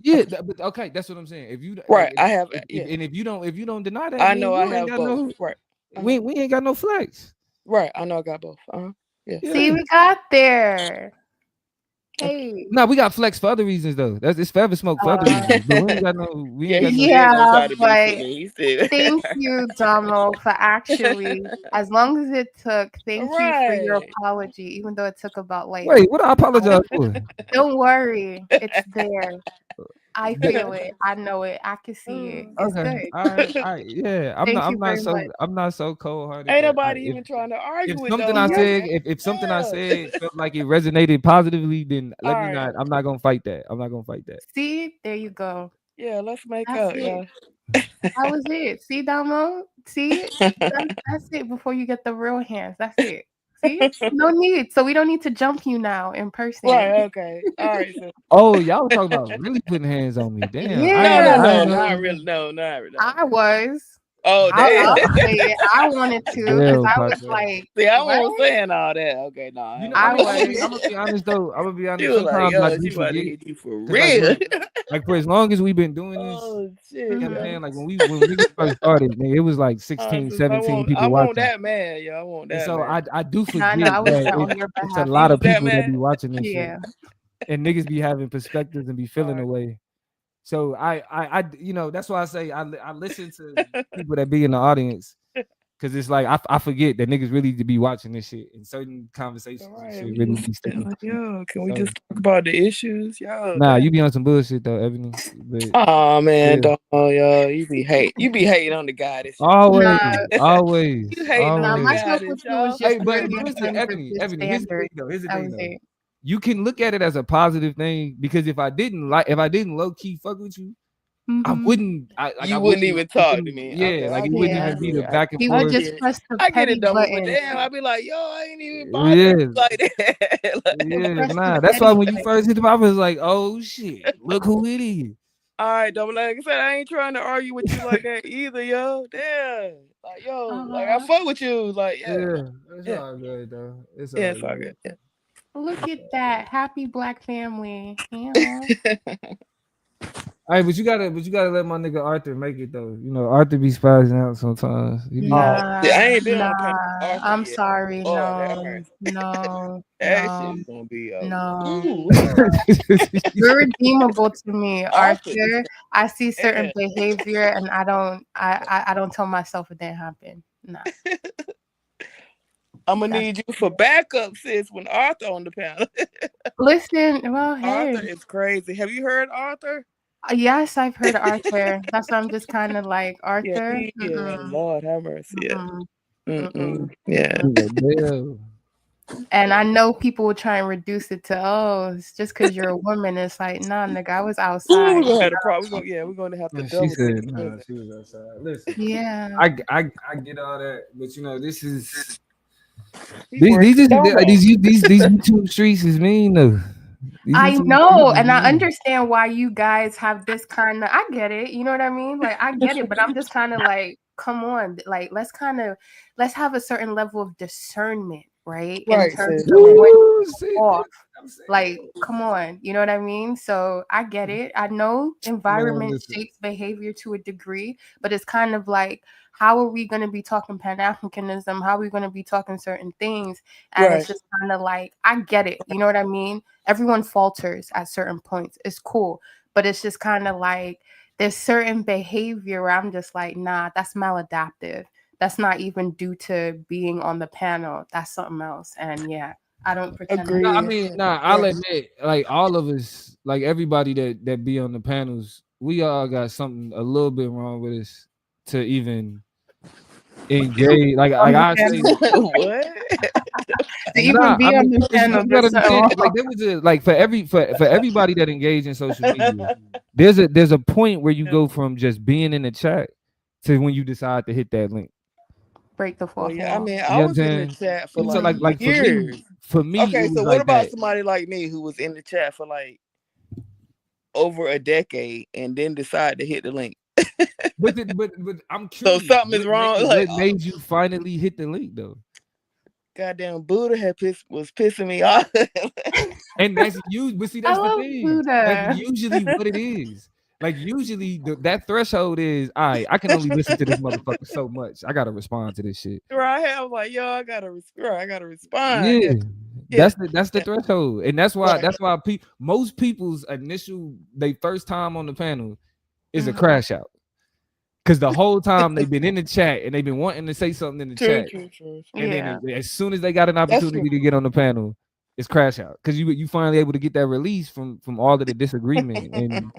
Yeah, but okay, that's what I'm saying. If you I have, and if you don't deny that, I know I have both. Right. We ain't got no flex. Right. I know I got both. Yeah. See, we got there. Hey. No, we got flex for other reasons though. It's forever smoke for other reasons. But we ain't got no. Thank you, Domo, for actually, as long as it took. Thank you for your apology, even though it took about like. Wait, what do I apologize for? Don't worry, it's there. I feel it. I know it. I can see it. It's good. All right. Yeah, I'm not so cold hearted. Ain't nobody even trying to argue with something I said, if something I said felt like it resonated positively, then I'm not gonna fight that. I'm not gonna fight that. See, there you go. Yeah, let's make up. Yeah. That was it. See, Damo? See it? That's it before you get the real hands. That's it. See, no need. So we don't need to jump you now in person. Right. Okay. All right. So. Oh, y'all was talking about really putting hands on me. Damn. No, I ain't not know. really. No, not really. I was. Oh, I'll damn. say it. I wanted to because Damn, I was Paco. like, See, I what? wasn't saying all that. Okay, no. You know, I I'm was. gonna be honest though. I'm gonna be She honest. was like, Sometimes I yo, do she about to forget. hit you for 'Cause like, real. like for as long as we've been doing this, Oh, shit. you know what I'm Mhm. saying? Like when niggas first started, man, it was like 16, 17 I people want watching. that man, yo. I want And that so man. I do No, forget I know. I was that there on your it's a behalf. lot You of was that people that be man? watching this shit. Yeah. And niggas be having perspectives and be feeling away. So I you know, that's why I say I listen to people that be in the audience. Cause it's like I forget that niggas really be watching this shit and certain conversations and Right. shit We really just be sticking. like, yo, can we So, just talk about the issues? Yo, nah, damn. you be on some bullshit though, Ebony. But Oh man, yeah. don't yo, you be hating on the guy that Always, Nah, always, you hating on nah. the My always. guy joke that with you was y'all. Hey, just but bringing listen, Ebony, unrealistic here's the thing standards. though. Here's the That thing was though. it. You can look at it as a positive thing because if I didn't low key fuck with you, I Mm-hmm. wouldn't. You wouldn't even talk to me. Yeah, Okay, like I it get wouldn't it. Yeah. even I be get the it. back and He I would forth. just get it. press the I get petty it, double. But buttons. damn, I'd be like, yo, I ain't even bothering Yeah, you like that. He'll yeah, press the nah. That's why petty when you buttons. first hit the I was like, oh shit, look who it is. All right, double. Like I said, I ain't trying to argue with you like that either, yo. Damn, like yo, like I fuck with you, like Yeah, it's yeah, all good though. It's yeah, all it's all good. good. Yeah. Look at that happy black family. Yeah. All right, but you gotta let my nigga Arthur make it though. You know, Arthur be spazzing out sometimes. He be Oh, Nah, I ain't been on panel nah. Arthur I'm yet. sorry. Lord have No, mercy. no, That no, shit is gonna be no. ooh. You're redeemable to me, Arthur is Arthur. I see certain yeah. behavior, and I don't tell myself it didn't happen. Nah, I'm gonna that's need you for backup, sis, when Arthur on the panel. listen. Well, hey, Arthur is crazy. Have you heard Arthur? yes, I've heard Arthur. That's why I'm just kind of like Yeah, Arthur. yeah. Lord have mercy. Yeah. Mm-mm. Yeah. damn. And I know people will try and reduce it to, oh, it's just because you're a woman. It's like, nah, nigga, I was Ooh, outside. we're gonna have a problem. We're gonna have to And she double said, team. nah, she was outside. Listen, Yeah. I get all that, but you know, this is He worked these domo. these YouTube streets is mean though. These I YouTube know, streets is and I mean. understand why you guys have this kind of. I get it, you know what I mean? Like I get it, but I'm just kind of like, come on, like let's have a certain level of discernment, right? In Right, terms sis. of when Ooh, to shit, go off. I'm saying, Like, come on, you know what I mean? So I get it. I know man, environment listen. shapes behavior to a degree, but it's kind of like, how are we going to be talking Pan-Africanism? How are we going to be talking certain things? And it's Right. just kind of like, I get it. You know what I mean? Everyone falters at certain points. It's cool. But it's just kind of like, there's certain behavior where I'm just like, nah, that's maladaptive. That's not even due to being on the panel. That's something else. And yeah, I don't pretend like No, I Agreed. mean, nah, I'll admit, like all of us, like everybody that be on the panels, we all got something a little bit wrong with us to even engage. Like on the I say, panel. What? To even nah, be I on mean, the because panel, you gotta there's something understand, wrong. like there was a like for everybody that engaged in social media, there's a point where you go from just being in the chat to when you decide to hit that link. Break the Well, fourth yeah, I wall. mean, You I know what I'm was in the saying? chat for So like like years. for me, Okay, it was so what like about that. somebody like me who was in the chat for like over a decade and then decide to hit the link? But I'm So curious. something is wrong. Like, What made you finally hit the link though? goddamn Buddha was pissing me off. And that's you, but see, I that's the love thing. That's Buddha. usually what it is. Like usually that threshold is, all right, I can only listen to this motherfucker so much. I gotta respond to this shit. Right, I was like, yo, I gotta respond. Yeah. Yeah, That's the yeah. threshold. And that's why Right. most people's initial they first time on the panel is a Mhm. crash out. Cause the whole time they've been in the chat and they've been wanting to say something in the True. chat. And Yeah. then as soon as they got an That's true. opportunity to get on the panel, it's crash out. Cause you finally able to get that release from all of the disagreement and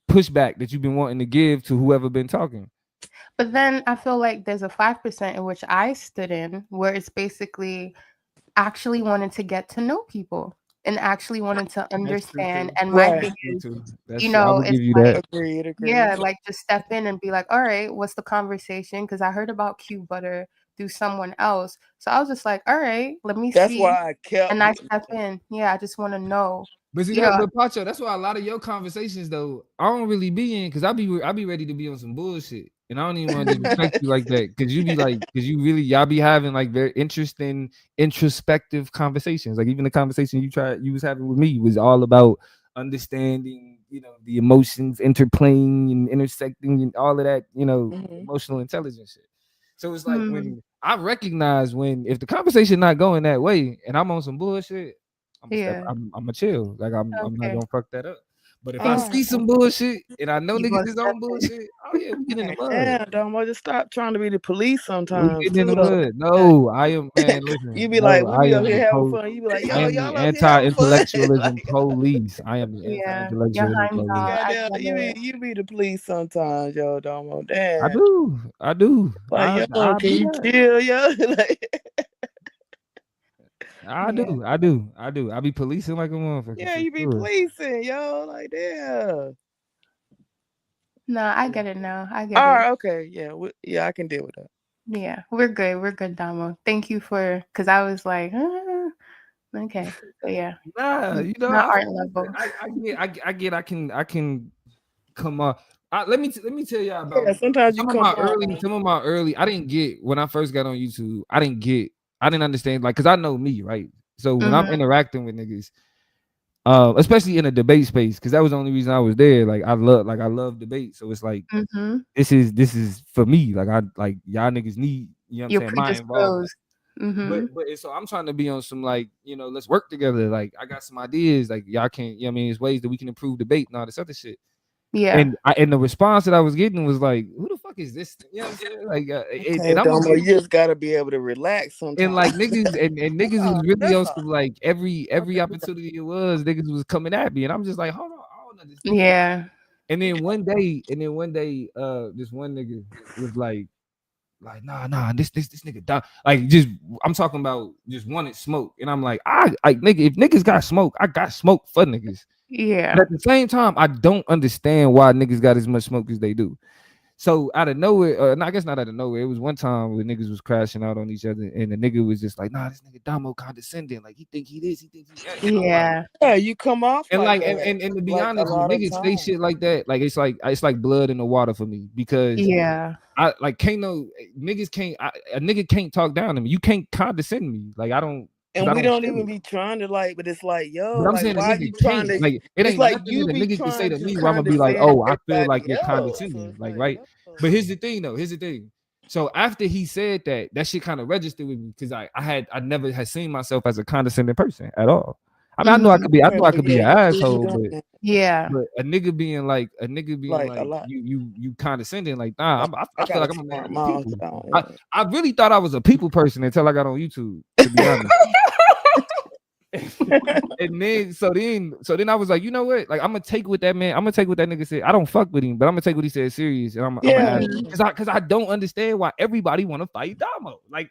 pushback that you've been wanting to give to whoever been talking. But then I feel like there's a 5% in which I stood in where it's basically actually wanted to get to know people and actually wanted to That's true understand. too. And my Right. thing That's true is, too. That's true. I will it's give you like, that. Agreed. yeah, like just step in and be like, all right, what's the conversation? Because I heard about Q butter. through someone else. So I was just like, all right, let me That's see. why I kept And I getting step in. Yeah, I just want to know. But see that, but Pacho, that's why a lot of your conversations though, I don't really be in because I be ready to be on some bullshit, and I don't even want to disrespect you like that because you be like, because you really y'all be having like very interesting introspective conversations. Like even the conversation you was having with me was all about understanding, you know, the emotions interplaying and intersecting and all of that, you know, emotional intelligence shit. So it's like when I recognize when if the conversation not going that way and I'm on some bullshit. I'm gonna chill. Like I'm not gonna fuck that up. But if I see some bullshit and I know You niggas gonna is on step in. bullshit, oh yeah, we get in the mud. Yeah, Domo, just stop trying to be the police We sometimes getting in too. the mud. No, I am man. Listen, You be like, no, we I be up am here the having fun. You be like, I yo, am the y'all up here having fun. anti-intellectualism Like, police. I am the Yeah, your anti-intellectualism police. Heimdall. I goddamn, get it. you be the police sometimes, yo, Domo. I Damn. do. I do. Like, yo, I can do you that. chill, yo? Like, I Yeah. do. I do. I do. I be policing like a motherfucker. yeah, For you be sure. policing, yo. Like, damn. No, I get it now. I get All it. right, okay, yeah, yeah, I can deal with that. Yeah, we're good. We're good, Damo. Thank you for, because I was like, okay. So yeah. Nah, you know, Not art level. I get, I can come on. Let me tell y'all Yeah, about sometimes you some of come my on. early. I didn't get when I first got on YouTube. I didn't understand like because I know me right. So when I'm interacting with niggas, especially in a debate space, because that was the only reason I was there. Like I love debate. So it's like this is for me. Like y'all niggas need, you know what I'm You're saying, my involvement. predisposed. But so I'm trying to be on some like, you know, let's work together. Like I got some ideas. Like y'all can, you know what I mean, there's ways that we can improve debate and all this other shit. Yeah. And the response that I was getting was like, who the fuck is this? You know what I'm saying? Like Okay, and I'm Domo, you just gotta be able to relax sometimes. and like niggas and niggas was really on some like every opportunity it was, niggas was coming at me. And I'm just like, hold on, I don't understand. Yeah. And then one day, this one nigga was like, nah, this nigga down. Like just I'm talking about just wanted smoke. And I'm like, nigga, if niggas got smoke, I got smoke for niggas. Yeah. But at the same time, I don't understand why niggas got as much smoke as they do. So out of nowhere, I guess not out of nowhere. It was one time when niggas was crashing out on each other, and the nigga was just like, "Nah, this nigga Damo condescending. Like he think he this, he think he that." Yeah. Yeah, you come off And like like, that. and to be Like, honest, a when lot of niggas say times. shit like that, like it's like blood in the water for me because Yeah. I like can't no niggas can't a nigga can't talk down to me. You can't condescend me. Like I don't. And we don't feel even it. be trying to like, but it's like, yo, But I'm like, saying a why nigga you trying can't. to? Like it It's ain't like nothing you that a be nigga can say trying to to me where I'm gonna be like, condescend oh, I feel like everybody you're else. So condescending. it's Like like, right. yo. But here's the thing though. Here's the thing. So after he said that shit kind of registered with me because I never had seen myself as a condescending person at all. I mean, I know I could be an asshole, but a nigga being like a lot. you condescending like nah. I feel got a like I'm a man smart of the mouth. people. I really thought I was a people person until I got on YouTube. To be honest. And then I was like, you know what? Like I'm gonna take what that nigga said. I don't fuck with him, but I'm gonna take what he said serious, and I'm gonna ask because I don't understand why everybody want to fight Damo. Like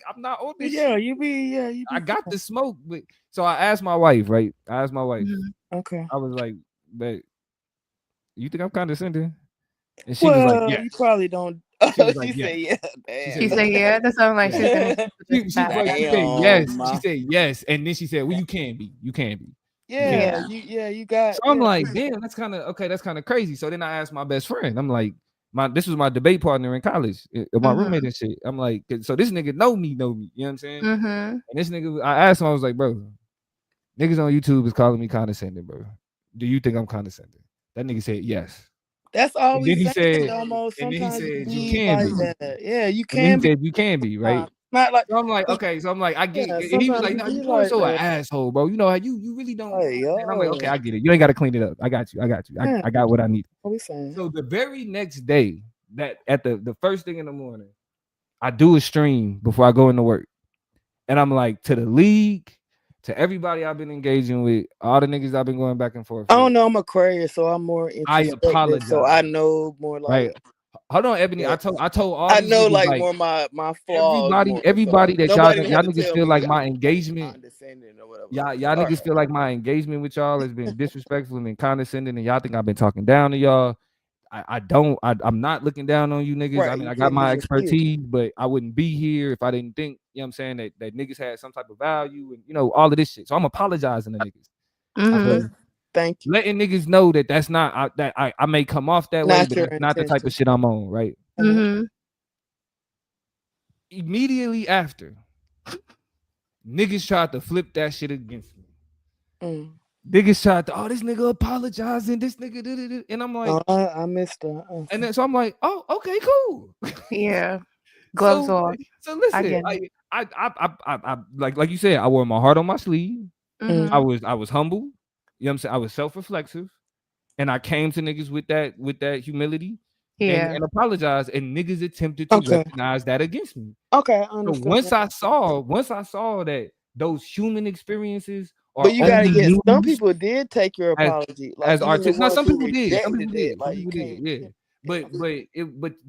I'm not on this. Yeah, shit. you be. I got the smoke, but so I asked my wife, right? Okay. I was like, but you think I'm condescending? And she was like, Well, yes. you probably don't. She was She like, yes. said, yeah. Damn. She said, yeah. That sounds like she's gonna She said yes. She said yes, and then she said, well, you can be. Yeah, you got. So I'm like, damn, that's kind of crazy. So then I asked my best friend. I'm like, this was my debate partner in college, my roommate and shit. I'm like, so this nigga know me. You know what I'm saying? And this nigga, I asked him, I was like, bro, niggas on YouTube is calling me condescending, bro. Do you think I'm condescending? That nigga said yes. That's all And we then he saying, said, almost. and then he Sometimes said, you you be can like be. that. Yeah, you And then can he be. said, you can be, right? Not like. So I'm like, okay. So I'm like, I get. Yeah, And he was like, no, sometimes you you be are so like an that. asshole, bro. You know how you really don't. Hey, And I'm like, okay, yo. I get it. You ain't got to clean it up. I got you. Yeah. I got what I need. What we saying? So the very next day, that at the first thing in the morning, I do a stream before I go into work, and I'm like to the league, to everybody I've been engaging with, all the niggas I've been going back and forth. I don't know. I'm Aquarius, so I'm more I introspective. apologize. So I know more like. Right. Hold on, Ebony. Yeah. I told all I these know niggas, like more my flaws. Everybody that y'all nobody had to niggas tell feel me like I'm my engagement. condescending or whatever. Y'all niggas feel like my engagement with y'all has been disrespectful and condescending, and y'all think I've been talking down to y'all. I'm not looking down on you niggas. I Right. mean, You I got couldn't my even feel. expertise, but I wouldn't be here if I didn't think, you know what I'm saying, that niggas had some type of value and, you know, all of this shit. So I'm apologizing to niggas. Okay. Thank you. Letting niggas know that that's not, I may come off that way, Not but your that's not the type intention. of shit I'm on, right? Immediately after, niggas tried to flip that shit against me. Niggas tried to, this nigga apologizing, this nigga, and I'm like, I missed that. and then so I'm like, oh, okay, cool. Yeah, gloves so, off. so I listen, get it. I like you said, I wore my heart on my sleeve. I was humble. You know what I'm saying? I was self-reflexive, and I came to niggas with that humility and Yeah. apologized, and niggas attempted to Okay. recognize that against me. Okay, I So understand. once I saw that those human experiences are But you gotta only get some used people did take your as apology, like even the artists. No, ones some who people did. Some people rejected it. did. Like you can't. Yeah. But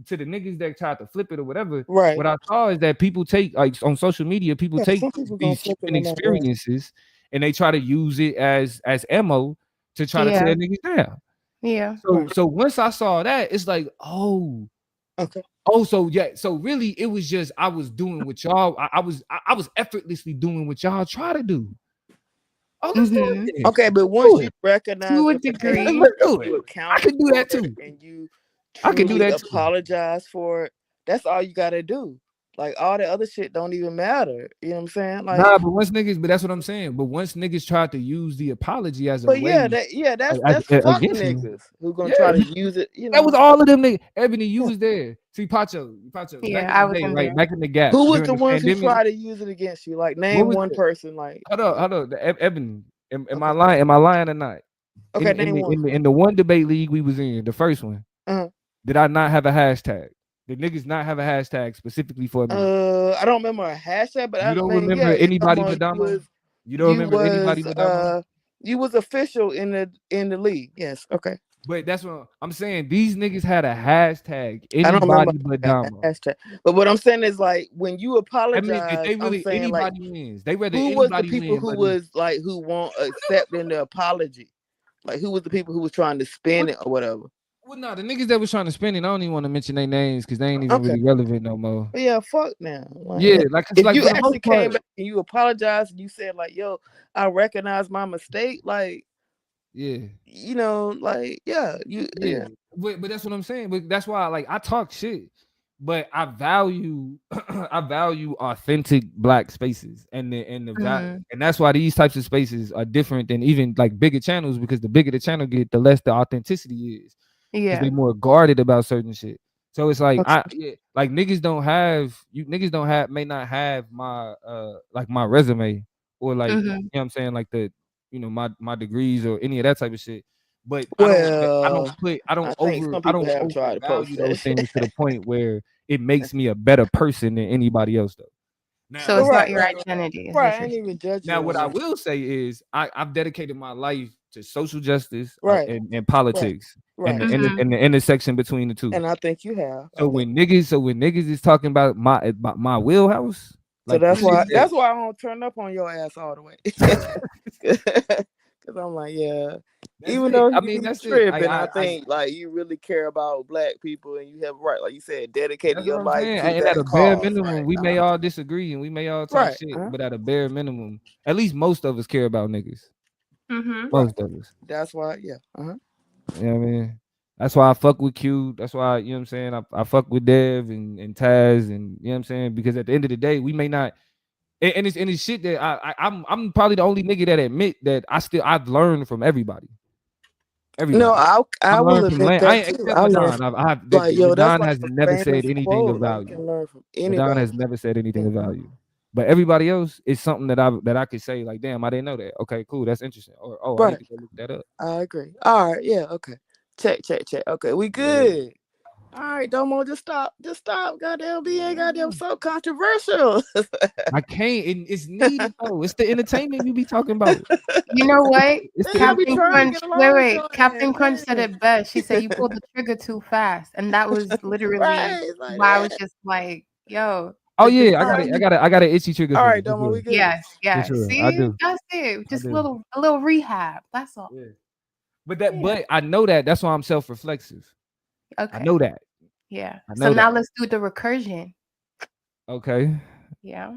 to the niggas that tried to flip it or whatever, Right. what I saw is that people take, like, on social media, people Yeah, take some people gonna these flip it human no matter what. experiences and they try to use it as ammo to try to Yeah. tear niggas down. Yeah. So once I saw that, it's like, oh, okay. Oh, so yeah, so really it was just I was doing what y'all, I was effortlessly doing what y'all try to do. Oh, let's do it then. Okay, but once you recognize To a the degree. mistake, Let's do you it. account I can do for that it, too. and you I can do truly that too. apologize for it, that's all you gotta do. Like all the other shit don't even matter. You know what I'm saying? Like, Nah, but that's what I'm saying. But once niggas tried to use the apology as a but way that's fuck against me, niggas who gonna yeah, try to use it. You that was know, all of them niggas. Ebony, you was there. See, Pacho, back Yeah, in I the was day, in right? there. Back in the gap who was during the the ones who pandemic. tried to use it against you? Like, What name was one person. Like, Hold up, Ebony. Am I lying? Am I lying or not? okay, name one. In the one debate league we was in, the first one, did I not have a hashtag? Did niggas not have a hashtag specifically for me? I don't remember a hashtag, but You I don't mean, remember yeah, anybody but Damo? You don't remember anybody but Damo? you was official in the league. Yes, okay. But that's what I'm saying. These niggas had a hashtag. I don't remember Anybody but a Damo. hashtag. But what I'm saying is, like, when you I mean, if apologize, they I'm really saying, like, anybody wins. They rather who was the anybody people win, who but was like who won't accepting the apology? Like, who was the people who was trying to spin it or whatever? well, no, the niggas that was trying to spin it, I don't even want to mention their names because they ain't even Okay. really relevant no more. But yeah, fuck now. Like, Yeah, like if like you for the actually most part, came back and you apologized and you said, like, yo, I recognize my mistake, like, yeah. you know, like, yeah, Yeah, but that's what I'm saying. But that's why, like, I talk shit, but I value I value authentic black spaces, and and that's why these types of spaces are different than even like bigger channels, because the bigger the channel get, the less the authenticity is, because Yeah. they more guarded about certain shit. So it's like like niggas don't have may not have my like my resume or like you know what I'm saying, like the my degrees or any of that type of shit. But I don't think some people have tried to post overvalue that those shit. things to the point where it makes me a better person than anybody else though. So it's not your identity. Is what Right, I you're ain't even judging. Now, what I will say is I've dedicated my life to social justice and politics and the intersection between the two. And I think you have. So when niggas is talking about my wheelhouse, So like that's why I don't turn up on your ass all the way. Cause I'm like, yeah. Even though you be tripping, I think like you really care about black people and you have like you said, dedicated your life to and that at a bare cause. minimum, we may all disagree and we may all talk shit, but at a bare minimum, at least most of us care about niggas. Most of us. That's why, yeah. You know what I mean? That's why I fuck with Q. That's why, you know what I'm saying, I fuck with Dev and Taz, and you know what I'm saying, because at the end of the day, we may not. And it's shit that I'm probably the only nigga that admit that I've learned from everybody. No, I will admit that too. Except I Madon. learned yo, that's Madon like has a never said famous anything of quote. Like, you value. can learn from Madon anybody. has never said anything of value. But everybody else is something that I could say, like, damn, I didn't know that. Okay, cool, that's interesting. Or I need to go look that up. I agree. All right, yeah, okay. Check. Okay, we good. All right, Domo, just stop. Goddamn, being goddamn so controversial. I can't. It's needed though. It's the entertainment you be talking about. You know what? It's Captain Crunch. Wait. Captain Crunch said it best. She said you pulled the trigger too fast, and that was literally why I was just like, "Yo." Oh yeah, I got an itchy trigger. All right, Domo, we good. Yes. Sure, See, I do. that's it. Just a little rehab. That's all. Yeah. But I know that. That's why I'm self-reflexive. I know that. Yeah. I So know now that. let's do the recursion. Okay. Yeah.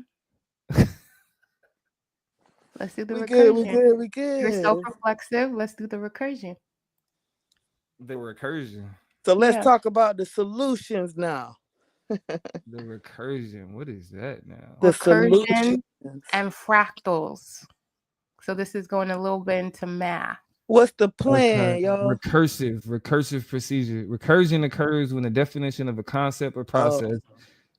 Let's do the We good, we recursion. good, we You're good. self-reflexive. Let's do the recursion. The recursion. So let's Yeah. talk about the solutions now. The recursion. What is that now? The Recursion solutions. and fractals. So this is going a little bit into math. What's the Okay. plan, y'all? Recursive procedure. Recursion occurs when the definition of a concept or process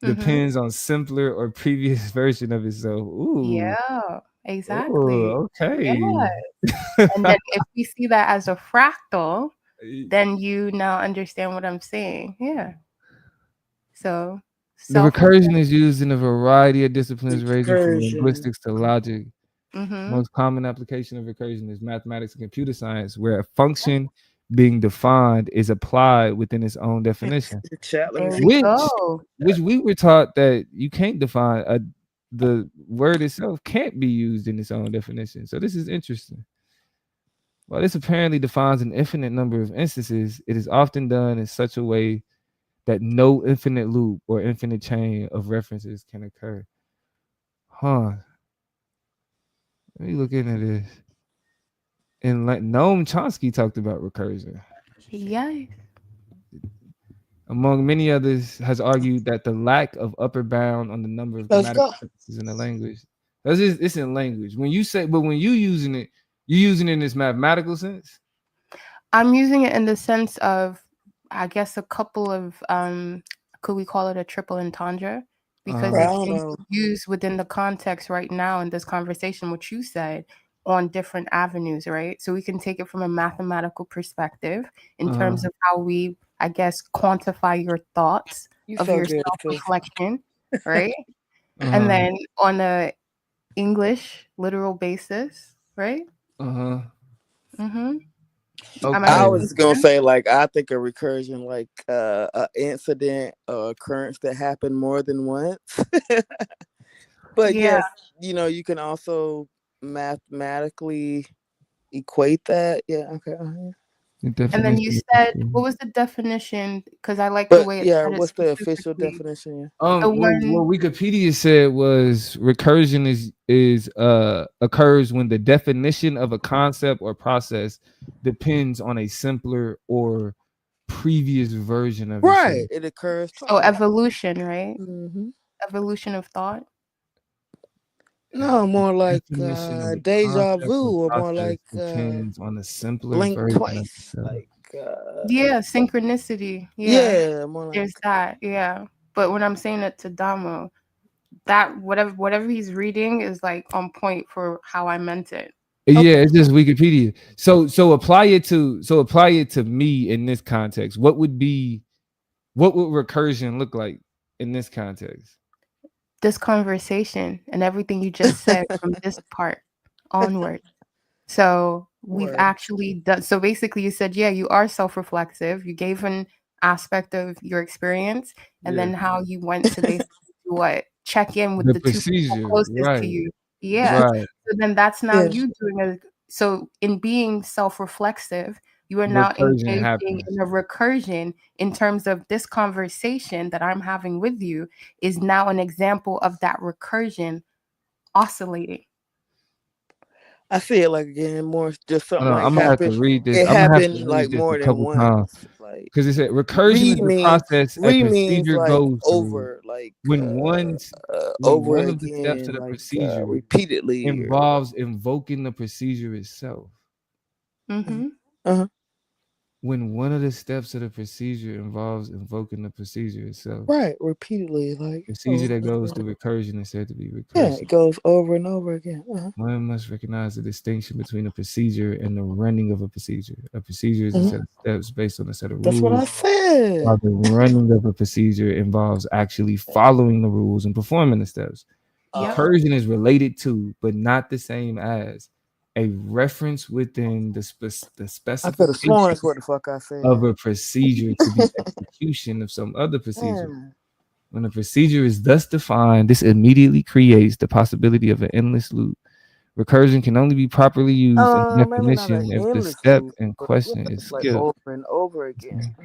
depends on simpler or previous version of itself. Ooh. Yeah, exactly. Oh, Yeah. okay. And then if we see that as a fractal, then you now understand what I'm saying. Yeah. So The recursion is used in a variety of disciplines, ranging from Recursion. linguistics to logic. Mm-hmm. Most common application of recursion is mathematics and computer science, where a function being defined is applied within its own definition. Chat, let me There see. we go. Which we were taught that you can't define the word itself can't be used in its own definition. So this is interesting. While this apparently defines an infinite number of instances, it is often done in such a way that no infinite loop or infinite chain of references can occur. Huh. Let me look into this. And like Noam Chomsky talked about recursion. Yes. Among many others, has argued that the lack of upper bound on the number of Let's grammatical go. sentences in the language. It's in language. When you say, but when you using it, you're using it in this mathematical sense. I'm using it in the sense of, I guess, a couple of could we call it a triple entendre? Because I it's don't being know. used within the context right now in this conversation, what you said, on different avenues, right? So we can take it from a mathematical perspective in terms of how we, I guess, quantify your thoughts You of so your good, sis. self-reflection, right? And then on a English literal basis, right? Mm-hmm. I was gonna say, like, I think a recursion, like a incident or occurrence that happened more than once. But Yeah. yes, you can also mathematically equate that. Yeah, okay. And then you said, what was the definition? Because I like the But way it yeah, said it what's the official specifically. definition? The What one, Wikipedia said was recursion is occurs when the definition of a concept or process depends on a simpler or previous version of Right, itself. it occurs oh, twice. evolution, right? Mm-hmm. Evolution of thought. No, more like Definition of a deja concept or vu, or more process like depends on a simpler blink version of twice. itself. Like Yeah, synchronicity. Yeah. yeah, more like There's that. Yeah. But when I'm saying it to Damo, that whatever he's reading is like on point for how I meant it. Yeah, it's just Wikipedia. So apply it to me in this context. What would recursion look like in this context? This conversation and everything you just said from this part onward. So we've Word. actually done, so basically you said, yeah, you are self-reflexive. You gave an aspect of your experience and then how you went to basically what? Check in with The the two people procedure, closest to right? you. Yeah. Right. So then that's now Yeah. you doing so in being self-reflexive, you are now Recursion engaging happens. in a recursion in terms of this conversation that I'm having with you is now an example of that recursion oscillating. I see it like again more just something Hold on, like I'm gonna have to happened. read this. It I'm gonna have to happened like read this a more than couple times once. Like because it said recursion is the process a means procedure like goes through over, like when over one of the steps again, of the like procedure repeatedly. involves invoking the procedure itself. Mm-hmm. When one of the steps of the procedure involves invoking the procedure itself. Right, repeatedly, like Procedure that goes through recursion is said to be recursive. Yeah, it goes over and over again. One must recognize the distinction between a procedure and the running of a procedure. A procedure is a set of steps based on a set of That's rules. what I said. While the running of a procedure involves actually following the rules and performing the steps. Recursion is related to, but not the same as, a reference within the I could have sworn that's specification what the fuck I said. of a procedure to the execution of some other procedure. When a procedure is thus defined, this immediately creates the possibility of an endless loop. Recursion can only be properly used in Maybe not an definition if the endless step loop, in but question yeah, is it's like skipped. over and over again.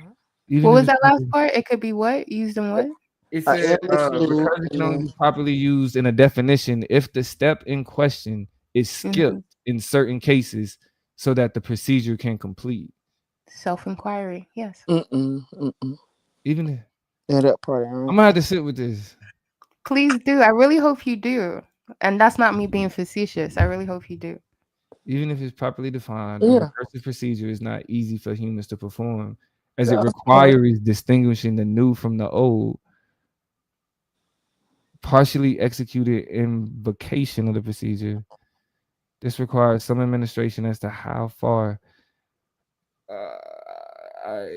Even What if was it's that last properly, part? It could be what? Used in what? it An said endless loop. recursion can only And be properly used in a definition if the step in question is skipped in certain cases so that the procedure can complete. Self-inquiry. Yes. Even if, yeah, that part. I'm gonna have to sit with this. Please do. I really hope you do. And that's not me being facetious. I really hope you do. Even if it's properly defined, a Yeah. recursive procedure is not easy for humans to perform, as it Yeah, that's part. requires distinguishing the new from the old. Partially executed invocation of the procedure. This requires some administration as to how far.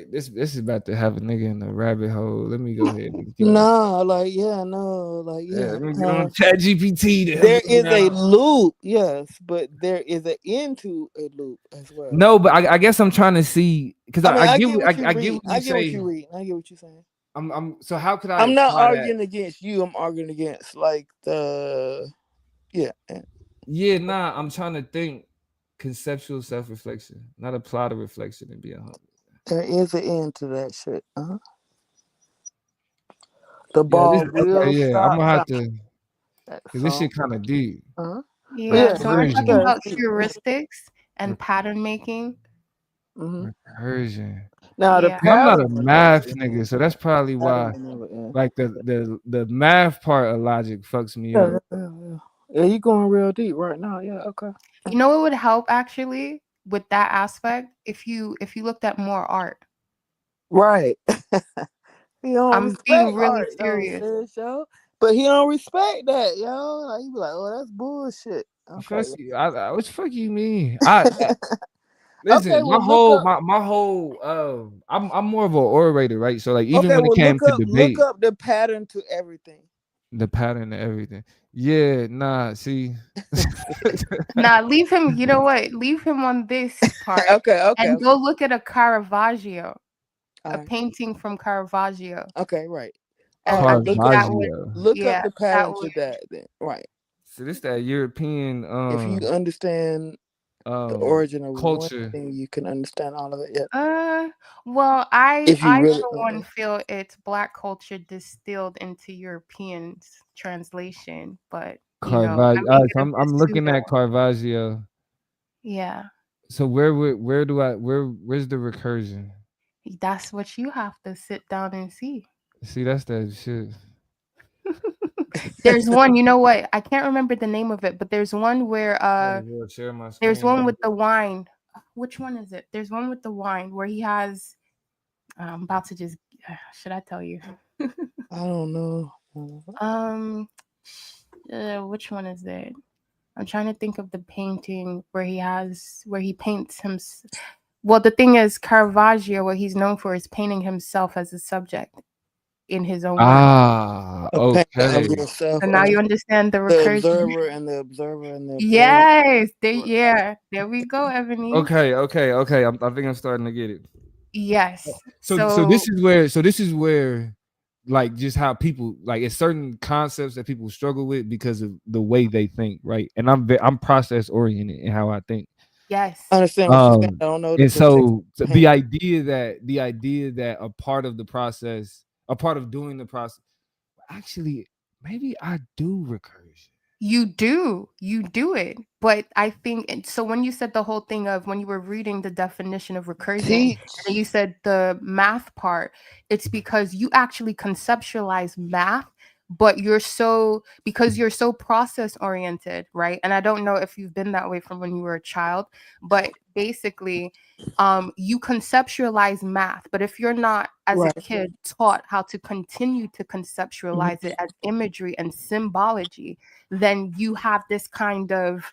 This is about to have a nigga in a rabbit hole. Let me go ahead and get on. No, like yeah, no, like yeah. Let me get on ChatGPT to help There me is a out. loop, yes, but there is an end to a loop as well. No, but I guess I'm trying to see because I mean, I I get get what you I get read. what I you get what say. you read. I get what you're saying. I'm so how could I I'm not apply that? arguing against you. I'm arguing against like the yeah. Yeah, nah. I'm trying to think conceptual self-reflection, not apply to reflection and be 100. There is an end to that shit. The Yeah, ball okay, will yeah. I'm stop gonna have bouncing. to That because this shit song. kind of deep. Yeah. Yeah, So when we're it talking Recursion. does. about heuristics and pattern making, Recursion. Now the yeah. See, I'm not a pattern will never math end. nigga, so that's probably Pattern why. will never end. Like the math part of logic fucks me up. Yeah, you going real deep right now. Yeah, okay. You know what would help actually with that aspect if you looked at more art. Right. He don't I'm being respect really art though, serious. sis, yo. But he don't respect that, yo. Like he be like, oh, that's bullshit. Okay. Fuck you. What the fuck you mean? Listen, Okay, well look up. my whole I'm more of an orator, right? So like even Okay, when it well came to look debate, up the pattern to everything. the pattern and everything. Yeah, nah, see. Nah, leave him. You know what? Leave him on this part Okay. and go look at a Caravaggio, a Alright. painting from Caravaggio. Okay, right. And I think that would, Look up yeah, the that pattern would. to that then. Right. So this that European If you understand the origin of one culture. thing, you can understand all of it. Yeah. Well, If you I really for one feel it's Black culture distilled into Europeans translation, but you know, I Caravaggio. may get a I'm bit looking pseudo. at Caravaggio. Yeah, So where's the recursion? that's what you have to sit down and see. See, that's that shit. There's one, you know what? I can't remember the name of it, but there's one where Share my there's screen. one with the wine. Which one is it? There's one with the wine where he has I'm about to just should I tell you? I don't know. Which one is it? I'm trying to think of the painting where he paints him. Well, the thing is, Caravaggio, what he's known for is painting himself as a subject in his own work. Okay. Yourself So now you understand the the recursion. observer and the observer and the observer. Yes, there we go, Ebony. Okay. I think I'm starting to get it. Yes. So this is where like just how people like it's certain concepts that people struggle with because of the way they think, right? And I'm process oriented in how I think. Yes. I understand what you're saying. I don't know And so paint. the idea that a part of the process, a part of doing the process, actually maybe I do recursion. You do it, but I think so. When you said the whole thing of when you were reading the definition of recursion, and you said the math part, it's because you actually conceptualize math, but because you're so process oriented, right? And I don't know if you've been that way from when you were a child, but basically, you conceptualize math, but if you're not as a kid taught how to continue to conceptualize it as imagery and symbology, then you have this kind of,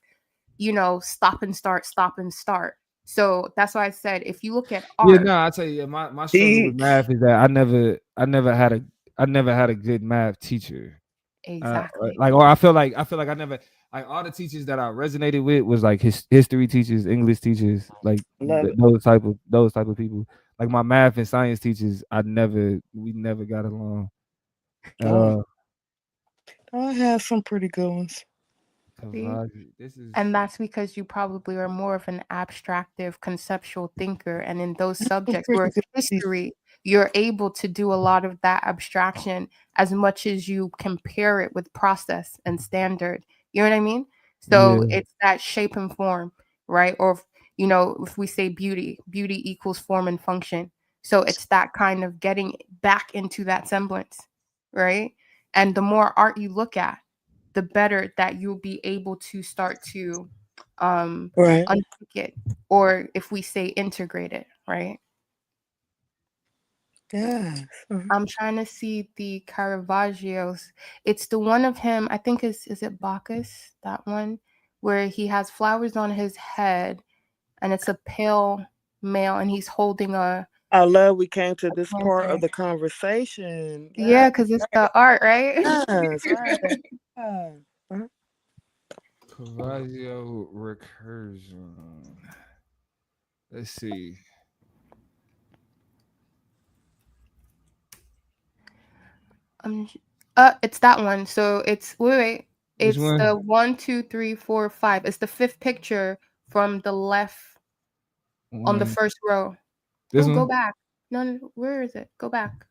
stop and start. So that's why I said if you look at art. Yeah, no, I tell you, my struggle with math is that I never had a good math teacher. Exactly. Or I feel like I never like all the teachers that I resonated with was like history teachers, English teachers, like those type of people. Like my math and science teachers, we never got along at all. I have some pretty good ones. And that's because you probably are more of an abstractive conceptual thinker, and in those subjects where history you're able to do a lot of that abstraction as much as you compare it with process and standard. You know what I mean? So Yeah. it's that shape and form, right? Or if we say beauty equals form and function. So it's that kind of getting back into that semblance, right? And the more art you look at, the better that you'll be able to start to Right. unpick it, or if we say integrate it, right? Yeah. I'm trying to see the Caravaggio's. It's the one of him, I think is it Bacchus, that one, where he has flowers on his head and it's a pale male and he's holding a I love we came to this part cancer. of the conversation. Yeah, because it's the art, right? Yes, right. Yeah. Caravaggio recursion. Let's see. It's that one. So it's wait. Which It's one? the 1, 2, 3, 4, 5. It's the fifth picture from the left on the One. first row. This Oh, go one? back. No, where is it? Go back.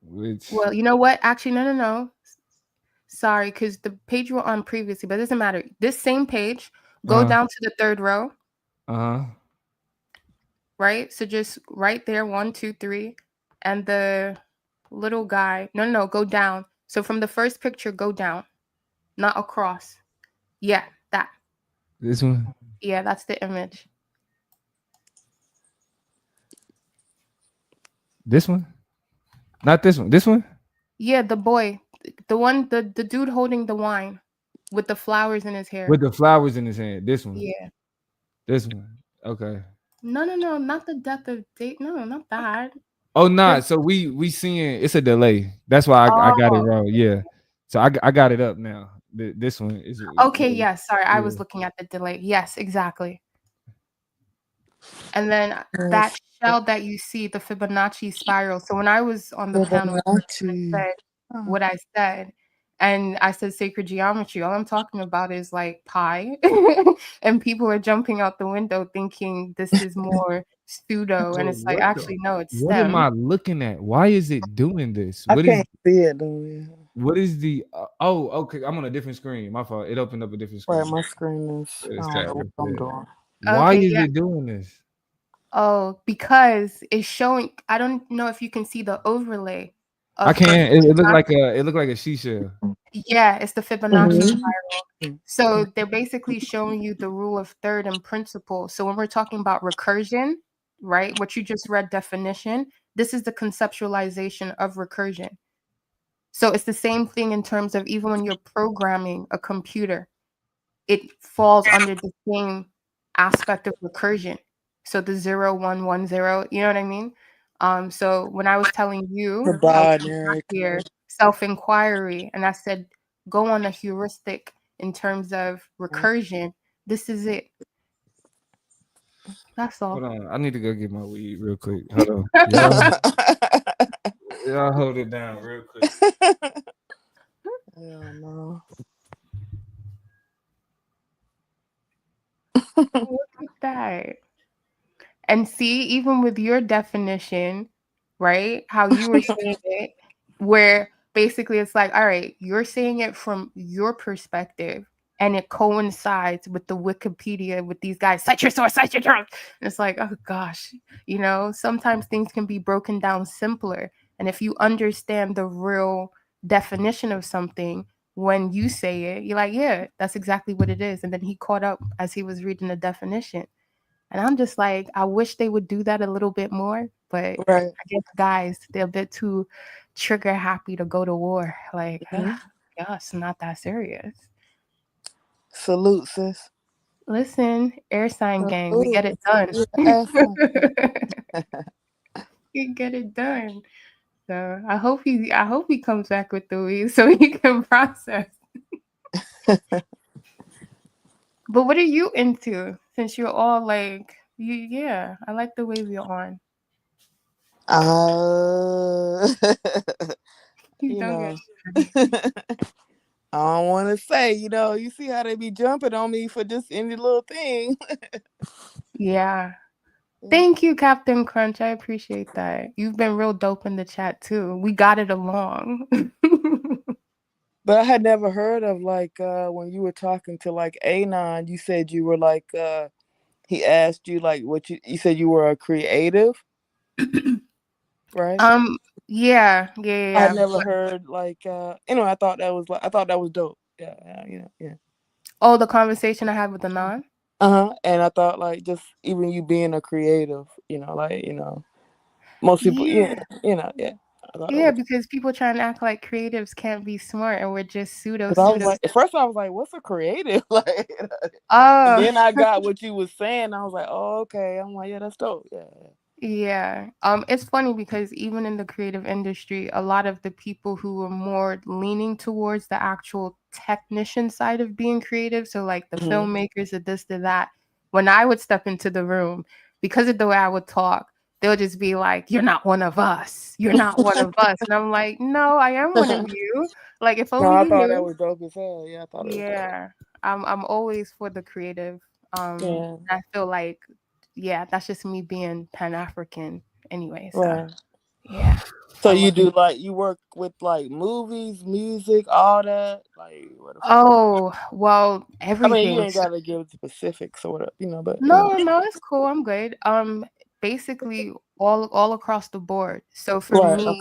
Which? Well, you know what? Actually, no. Sorry, because the page you were on previously, but it doesn't matter. This same page, go down to the third row, right? So just right there, 1, 2, 3, and the little guy. No, go down. So from the first picture, go down, not across. Yeah, that. This one? Yeah, that's the image. This one? Not this one. This one? Yeah, the boy, the one, the dude holding the wine with the flowers in his hair. With the flowers in his hand. This one. Yeah. This one. Okay. No, not the death of date. No, not that. Oh, nah. So we seeing it's a delay. That's why I got it Oh, wrong. Yeah. So I got it up now. This one is okay. Yes, sorry, I yeah. was looking at the delay. Yes, exactly. And then that Yes. shell that you see, the Fibonacci spiral. So when I was on the panel, I Fibonacci. said what I said, and I said sacred geometry. All I'm talking about is like pi, and people are jumping out the window thinking this is more pseudo, and Bro, it's like what actually no, it's what am STEM. I looking at? Why is it doing this? I can't see it though. Yeah. What is the oh, okay, I'm on a different screen. My fault. It opened up a different screen. Right, my screen is. I It's don't know what I'm doing. Why Okay, is yeah. it doing this? Oh, because it's showing. I don't know if you can see the overlay. I Of the can't. It looked like Fibonacci. it looked like a shisha. Yeah, it's the Fibonacci Mhm. spiral. So they're basically showing you the rule of third and principle. So when we're talking about recursion, right, what you just read definition, this is the conceptualization of recursion. So it's the same thing in terms of even when you're programming a computer, it falls under the same aspect of recursion. So the 0, 1, 1, 0, you know what I mean? So when I was telling you The how we got binary here, code. self-inquiry, and I said, go on a heuristic in terms of recursion, this is it. That's all. Hold on. I need to go get my weed real quick. Hold on. Y'all hold it down real quick. Hell no. Look at that. And see, even with your definition, right, how you were saying it, where basically it's like, all right, you're saying it from your perspective, and it coincides with the Wikipedia with these guys, cite your source, cite your source. And it's like, oh gosh, sometimes things can be broken down simpler. And if you understand the real definition of something, when you say it, you're like, yeah, that's exactly what it is. And then he caught up as he was reading the definition. And I'm just like, I wish they would do that a little bit more, but Right. I guess guys, they're a bit too trigger happy to go to war. Like, Mhm. yeah, it's not that serious. Salute, sis. Listen, air sign gang, we Salute. get it done. Yeah, We get it done. So I hope he comes back with the weed so he can process. But what are you into? Since you're all like, yeah, I like the wave you're on. you Don't know, get I don't want to say, you see how they be jumping on me for just any little thing. Yeah. Thank you, Captain Crunch. I appreciate that. You've been real dope in the chat too. We got it along. But I had never heard of when you were talking to Anon, you said you were he asked you what you said you were a creative, right? Yeah. I had never heard I thought that was dope. Yeah. Oh, the conversation I had with Anon? And I thought just even you being a creative, most people, Yeah. yeah. Yeah, because people try and act like creatives can't be smart and we're just pseudo. At first I was like, what's a creative? And Oh. then I got what you was saying. I was like, oh, okay. I'm like, yeah, that's dope. Yeah. Yeah. It's funny because even in the creative industry, a lot of the people who were more leaning towards the actual technician side of being creative, so like the filmmakers of this, to that, when I would step into the room, because of the way I would talk, they'll just be like, "You're not one of us. You're not one of us." And I'm like, "No, I am one of you. Like, if No, only I you thought that knew." was dope as hell. Yeah, I thought it was dope. Yeah. I'm always for the creative. Yeah. I feel like, yeah, that's just me being Pan-African anyway. So Right. yeah. So you do you work with movies, music, all that? What? Oh, well, I mean, you everything. ain't gotta give specifics or whatever, but No, it's cool. I'm good. Basically all across the board. So for Right. me, Okay.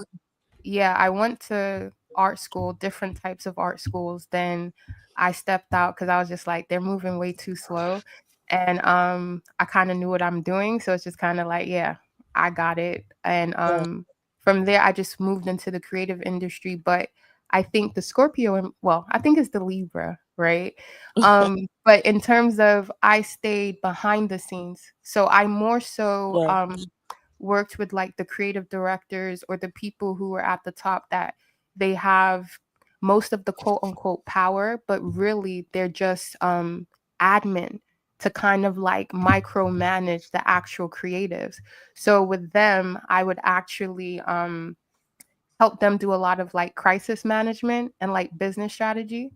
yeah, I went to art school, different types of art schools. Then I stepped out because I was just like, they're moving way too slow. And I kind of knew what I'm doing. So it's just kind of like, yeah, I got it. And Right. from there I just moved into the creative industry. But I think the Scorpio and I think it's the Libra, right? But in terms of I stayed behind the scenes. So I more so Right. worked with like the creative directors or the people who are at the top that they have most of the quote unquote power, but really they're just admin to kind of like micromanage the actual creatives. So with them, I would actually help them do a lot of like crisis management and like business strategy.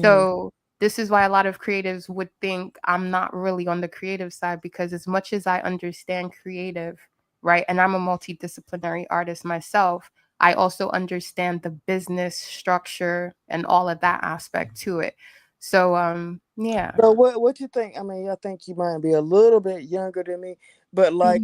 So this is why a lot of creatives would think I'm not really on the creative side, because as much as I understand creative, right, and I'm a multidisciplinary artist myself, I also understand the business structure and all of that aspect to it. So yeah. So what you think? I mean, I think you might be a little bit younger than me, but I'm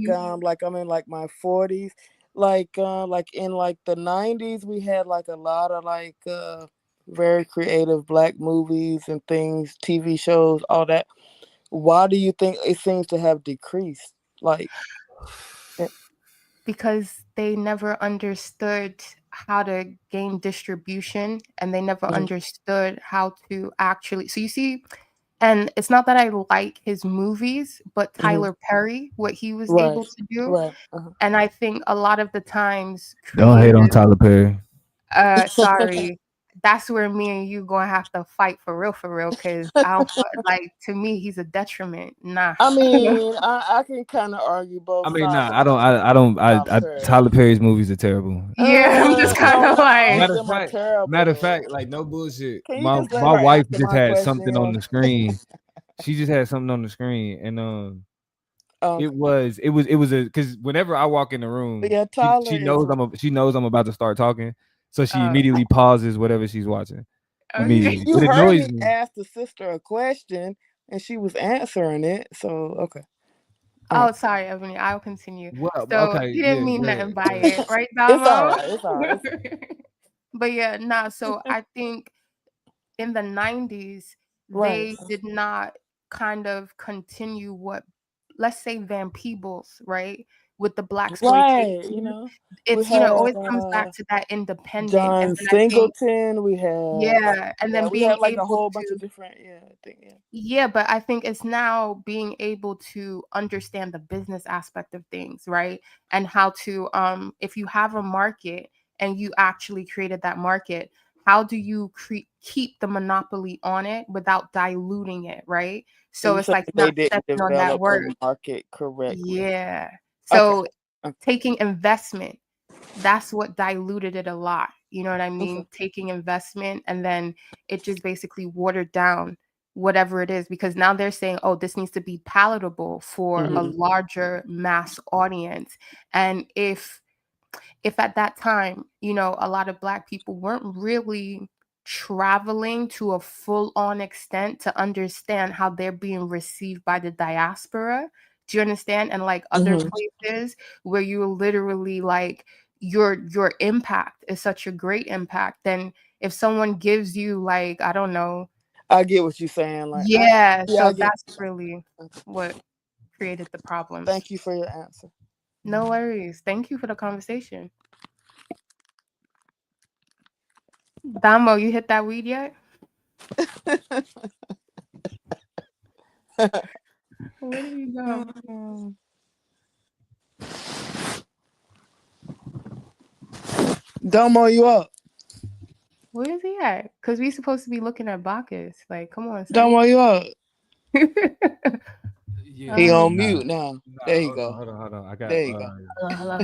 in my 40s. In the 90s, we had a lot of very creative Black movies and things, TV shows, all that. Why do you think it seems to have decreased? Because they never understood how to gain distribution, and they never understood how to actually. So you see, and it's not that I like his movies, but Tyler Perry, what he was able to do. Right. And I think a lot of the times Don't hate on creative, Tyler Perry. sorry, that's where me and you gonna have to fight for real, because I don't like, to me he's a detriment. Nah. I mean, I can kind of argue both I mean, sides. nah, Tyler Perry's movies are terrible. Yeah, I'm just kind No, of not all like, of them are terrible. Matter of Though. fact, like no bullshit. Can you My just let my her wife answer just my had question? something on the screen. She just had something on the screen, and it was a, because whenever I walk in the room, yeah, Tyler she knows I'm about to start talking, so she immediately pauses whatever she's watching. Immediately, you it heard annoys me me. ask the sister a question, and she was answering it. So okay. Oh, sorry, Ebony. I'll continue. Well, So okay, you yeah, didn't mean go nothing ahead, by go ahead. it, right, It's all Damo? right. It's all right. But yeah, nah. So I think in the 90s, Right. they did not kind of continue what, let's say, Van Peebles, right, with the black Right. exploitation. We It's, had always comes back to that independent. And John then I think, Singleton. We had yeah, and then we had being a able whole bunch to, of different things. Yeah. yeah, but I think it's now being able to understand the business aspect of things, right? And how to, if you have a market and you actually created that market, how do you keep the monopoly on it without diluting it, right? So So you it's said like they not didn't stepping on that develop word. the market correctly. Yeah. Okay. So taking investment, that's what diluted it a lot. you know what I mean, taking investment, and then it just basically watered down whatever it is, because now they're saying, oh, this needs to be palatable for a larger mass audience. And if at that time, you know, a lot of Black people weren't really traveling to a full-on extent to understand how they're being received by the diaspora, do you understand? And like other places where you're literally like your impact is such a great impact, then if someone gives you, like, I don't know, I get what you're saying. Like, yeah, I so get. that's really what created the problems. Thank you for your answer. No worries. Thank you for the conversation. Damo, you hit that weed yet? Where did you go? Domo, you up? Where is he at? Because we supposed to be looking at Bacchus. Like, come on, son. Domo, you up? Yeah, He on mute now. There you go. Hold on. I got. There you go. Hello.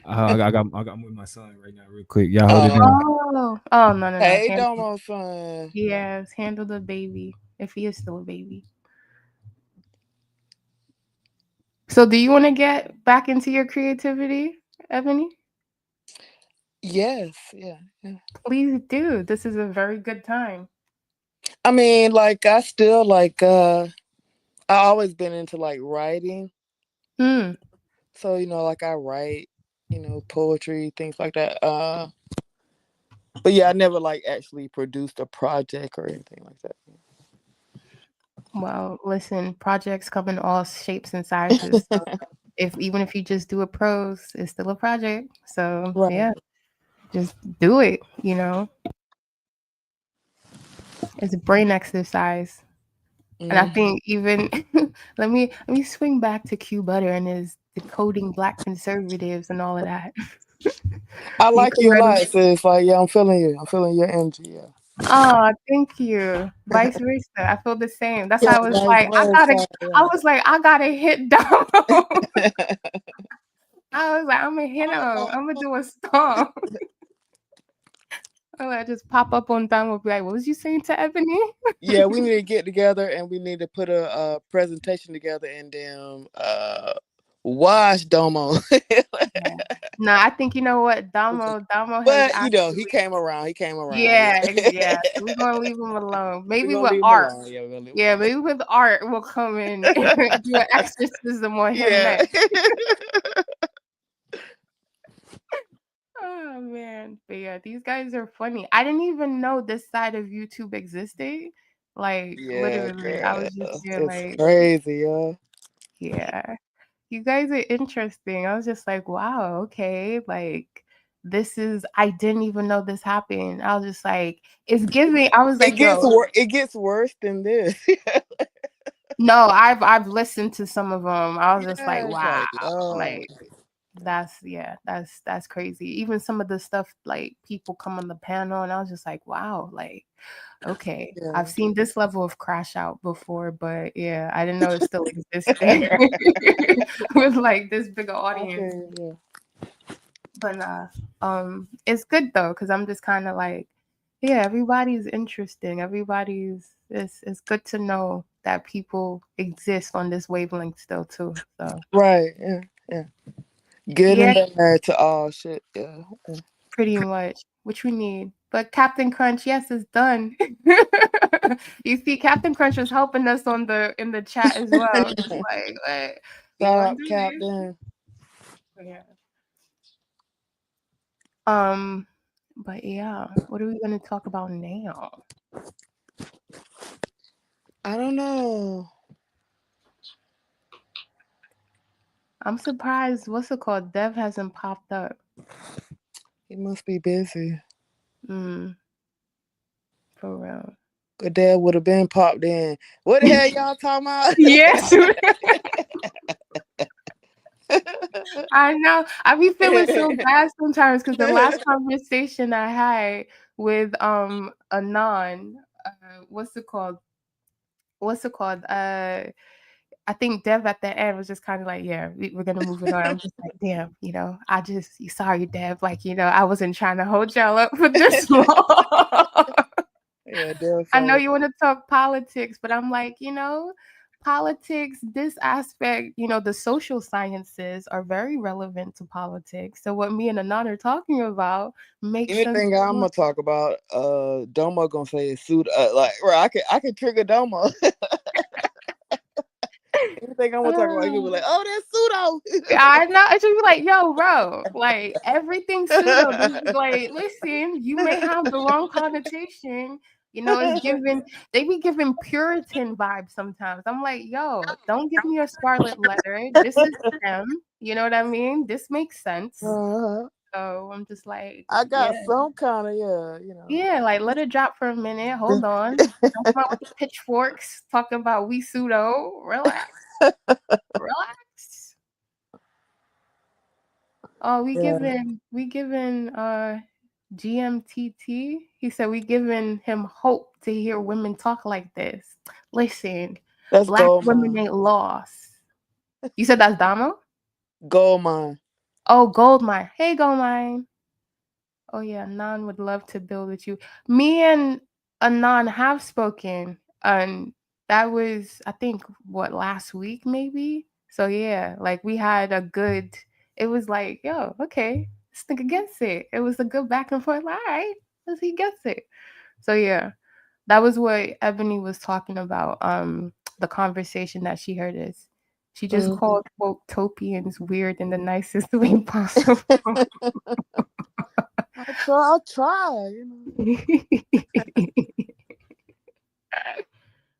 I'm with my son right now, real quick. Y'all hold it down. Oh, no. Hey, Domo, son. Yes, handle the baby, if he is still a baby. So do you want to get back into your creativity, Ebony? Yes, yeah. Please do. This is a very good time. I mean, like, I still like I always been into like writing. So, you know, like I write, you know, poetry, things like that. But yeah, I never like actually produced a project or anything like that. Well, listen, projects come in all shapes and sizes. So even if you just do a prose, it's still a project. So yeah, just do it, you know. It's a brain exercise. And I think even let me swing back to Q Butter and his decoding Black conservatives and all of that. I like you a lot. So it's like, yeah, I'm feeling you. I'm feeling your energy. Yeah. Oh, thank you. Vice versa. I feel the same. That's why I was like, I gotta hit Damo. I was like, I'm gonna hit him. I'm gonna do a stomp. I just pop up on Damo and be like, what was you saying to Ebony? Yeah, we need to get together and we need to put a presentation together and then watch Domo. No, I think, you know what, Damo has but actually, you know, he came around. Yeah. So we're gonna leave him alone. Maybe with art. Yeah, maybe with art we'll come in and do an exorcism on him next. Oh man. But yeah, these guys are funny. I didn't even know this side of YouTube existed. Like literally, I was just here like crazy, yeah. Yeah. You guys are interesting. I was just like, wow, okay. Like I didn't even know this happened. I was just like, it's giving. I was like, it gets worse than this. No, I've listened to some of them. I was just like, wow. Like that's crazy. Even some of the stuff, like people come on the panel and I was just like, wow, like okay, I've seen this level of crash out before, but yeah, I didn't know it still existed with like this bigger audience. Okay, But it's good though, because I'm just kind of like, yeah, everybody's interesting. It's good to know that people exist on this wavelength still too. So right, yeah. Good and bad to all shit, yeah. Pretty much, which we need. But Captain Crunch, yes, it's done. You see, Captain Crunch was helping us in the chat as well. Just like, what? Shout out, Captain. Yeah. But yeah, what are we gonna talk about now? I don't know. I'm surprised. What's it called? Dev hasn't popped up. He must be busy. For real. But Dad would have been popped in. What the hell y'all talking about? Yes. I know. I be feeling so bad sometimes because the last conversation I had with Anon, what's it called? I think Dev at the end was just kind of like, yeah, we're gonna move it on. I'm just like, damn, sorry, Dev. Like, I wasn't trying to hold y'all up for this long. Yeah, I know you want to talk politics, but I'm like, politics, this aspect, the social sciences are very relevant to politics. So what me and Anan are talking about makes sense. Anything I'm gonna talk about, Domo gonna say is suit. I can trigger Domo. Anything I'm gonna talk about, he'll be like, "Oh, that's pseudo." I know. It should be like, yo, bro, like everything pseudo. Like, listen, you may have the wrong connotation. It's given. They be giving Puritan vibes sometimes. I'm like, yo, don't give me a scarlet letter. This is them. You know what I mean? This makes sense. So I'm just like, I got some kind of Yeah, like let it drop for a minute. Hold on. Don't come out with the pitchforks talking about we pseudo. Relax. Relax. Oh, we giving GMTT. He said we giving him hope to hear women talk like this. Listen, that's Black gold women mine. ain't lost. You said that's Damo? Gold mine. Oh, gold mine. Hey, gold mine. Oh yeah, Anan would love to build with you. Me and Anan have spoken, and that was I think last week maybe. So yeah, like we had a good. It was like, yo, okay, this nigga gets it. It was a good back and forth. Like, all right, he gets it. So yeah, that was what Ebony was talking about. The conversation that she heard is. She just called Woke-topians weird in the nicest way possible. I'll try.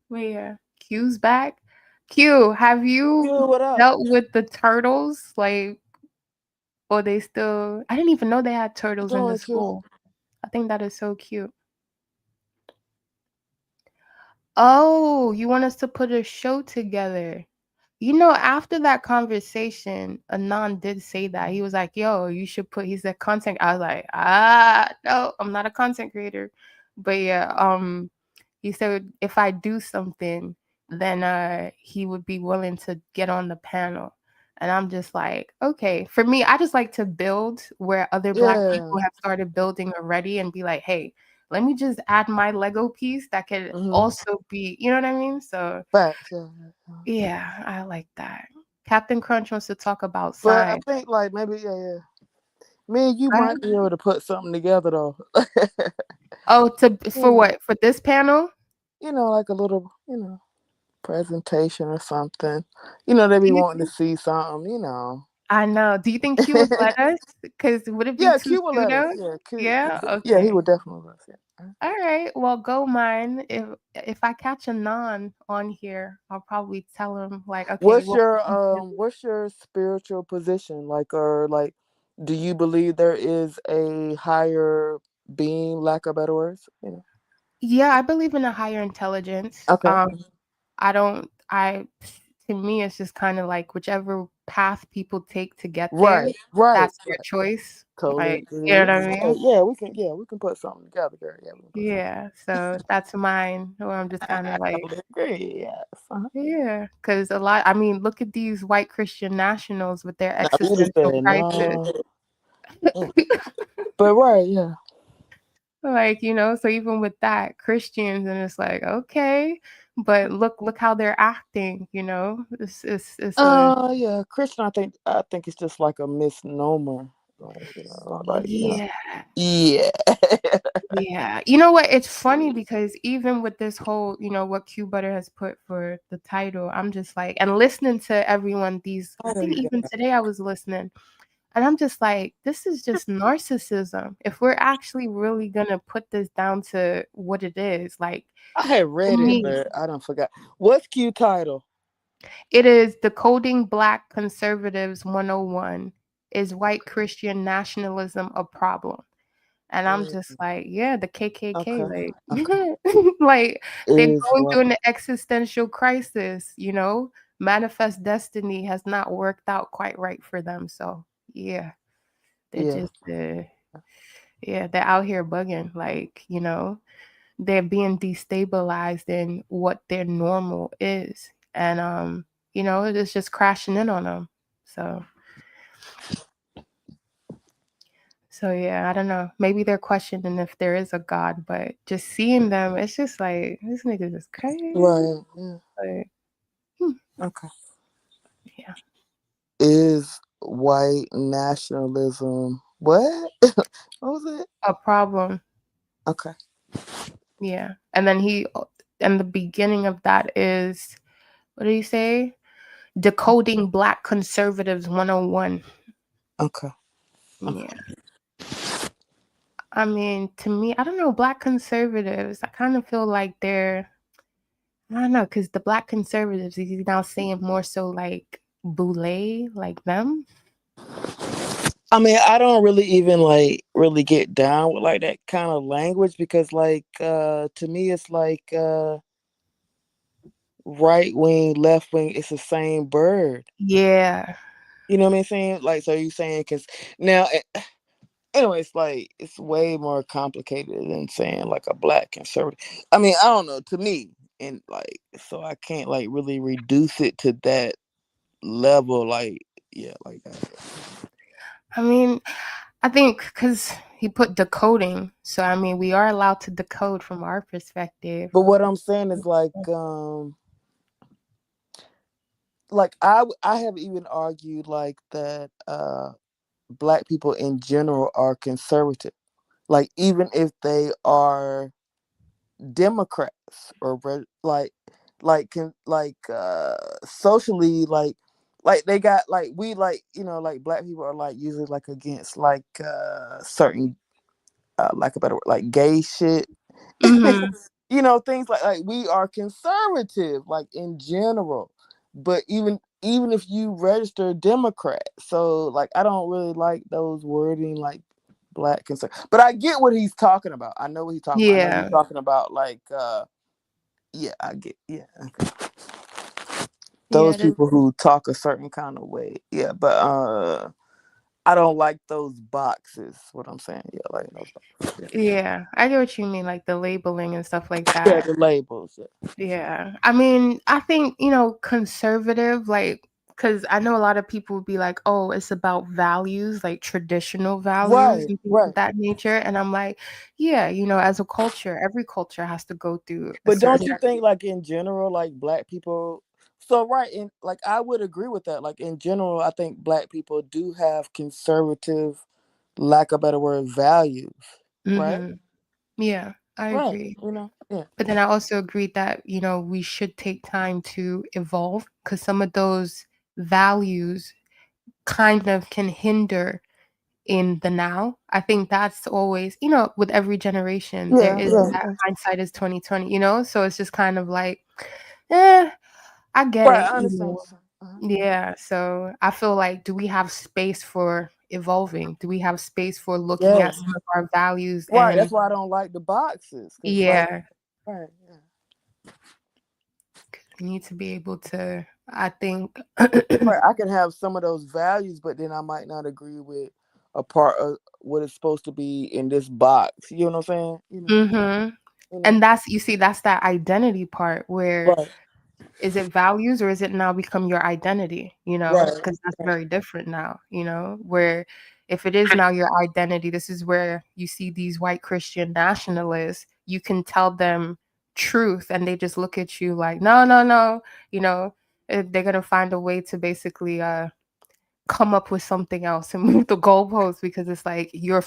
Wait, yeah. Q's back. Q, have you what up? dealt with the turtles? Like, or they still? I didn't even know they had turtles in the school. I think that is so cute. Oh, you want us to put a show together? After that conversation, Anan did say that. He was like, yo, you should put, he said content. I was like, no, I'm not a content creator. But yeah, he said if I do something, then he would be willing to get on the panel. And I'm just like, okay. For me, I just like to build where other Black people have started building already and be like, hey, let me just add my Lego piece that could also be, you know what I mean? So yeah, I like that. Captain Crunch wants to talk about But I science. think like maybe me and you might be able to put something together though. Oh, for what? For this panel? Like a little, presentation or something. They be wanting to see something, I know. Do you think Q would let us? Because would it be too Q will let us. pseudo? Yeah, Q, Yeah? Okay. Yeah, he would definitely let us. Yeah. All right. Well, go mine. If I catch a non on here, I'll probably tell him like, okay. What's your spiritual position? Like, do you believe there is a higher being, lack of better words? Yeah, I believe in a higher intelligence. Okay. To me, it's just kind of like whichever path people take to get there, Right. that's their choice. Totally Like, you know what I mean? Yeah, we can put something together, girl. Yeah, so that's mine. Where I'm just kind of like, agree. Yes. yeah, because look at these white Christian nationals with their existential crisis. But right, yeah. Like, so even with that, Christians, and it's like, okay, but look how they're acting, it's yeah, Christian, I think it's just like a misnomer. Yeah. Yeah. You know what? It's funny because even with this whole, what Q Butter has put for the title, I'm just like, and listening to everyone, I think even today I was listening, and I'm just like, this is just narcissism. If we're actually really gonna put this down to what it is, like, I had read it, but I don't forget. What's Q title? It is Decoding Black Conservatives 101. Is White Christian Nationalism a Problem? And I'm just like, yeah, the KKK, like they're going through an existential crisis, Manifest destiny has not worked out quite right for them. So yeah, they're just, they're out here bugging, like, they're being destabilized in what their normal is. And, You know, it's just crashing in on them. So yeah, I don't know. Maybe they're questioning if there is a God, but just seeing them, it's just like this nigga is crazy. Right. Yeah. Like, Okay. yeah. Is white nationalism what? What was it? A problem. Okay. Yeah. And then and the beginning of that is, what do you say? Decoding Black Conservatives 101. Okay. Yeah. I mean, to me, I don't know, Black conservatives, I kind of feel like I don't know, because the Black conservatives, he's now saying more so like boule, like them. I mean, I don't really even really get down with like that kind of language because to me it's like right wing, left wing, it's the same bird. Yeah. You know what I'm saying? Like, so you saying because now, anyway, it's way more complicated than saying like a Black conservative. I mean, I don't know. To me, and so I can't really reduce it to that level. Like, yeah, like that. I mean, I think because he put decoding, so I mean, we are allowed to decode from our perspective. But what I'm saying is I have even argued that Black people in general are conservative, like even if they are Democrats or socially they got we Black people are usually against certain like a better word, like gay shit. Mm-hmm. Things like we are conservative in general, but even if you register Democrat, so I don't really like those wording Black conservative, but I get what he's talking about. I know what he's talking about. I know he's talking about yeah, I get, yeah, okay. Those people who talk a certain kind of way, yeah, but I don't like those boxes. What I'm saying, yeah, like those boxes. Yeah, I get what you mean, like the labeling and stuff like Yeah, that. the labels. Yeah. I mean, I think, conservative, because I know a lot of people would be like, oh, it's about values, like traditional values Right, and things of right. that nature. And I'm like, yeah, as a culture, every culture has to go through a But don't certain. you think, in general, Black people? So right, and I would agree with that. In general, I think Black people do have conservative, lack of a better word, values. Right. Mm-hmm. Yeah, I Right. agree. Yeah. But then I also agree that, we should take time to evolve because some of those values kind of can hinder in the now. I think that's always, with every generation, there Yeah. is Yeah. that hindsight is 2020, so it's just kind of like, I get Right. it, I understand. Uh-huh. Yeah, so I feel like, do we have space for evolving? Do we have space for looking at Yes. some of our values Right. That's and why I don't like the boxes. yeah, Right. Yeah. we need to be able to, I think. Right. I can have some of those values, but then I might not agree with a part of what it's supposed to be in this box. You know what I'm saying? Mm-hmm. And that's that identity part where Right. is it values or is it now become your identity, Right. because that's very different now, where if it is now your identity, this is where you see these white Christian nationalists, you can tell them truth and they just look at you like, no, no, no, they're going to find a way to basically come up with something else and move the goalposts because it's like you're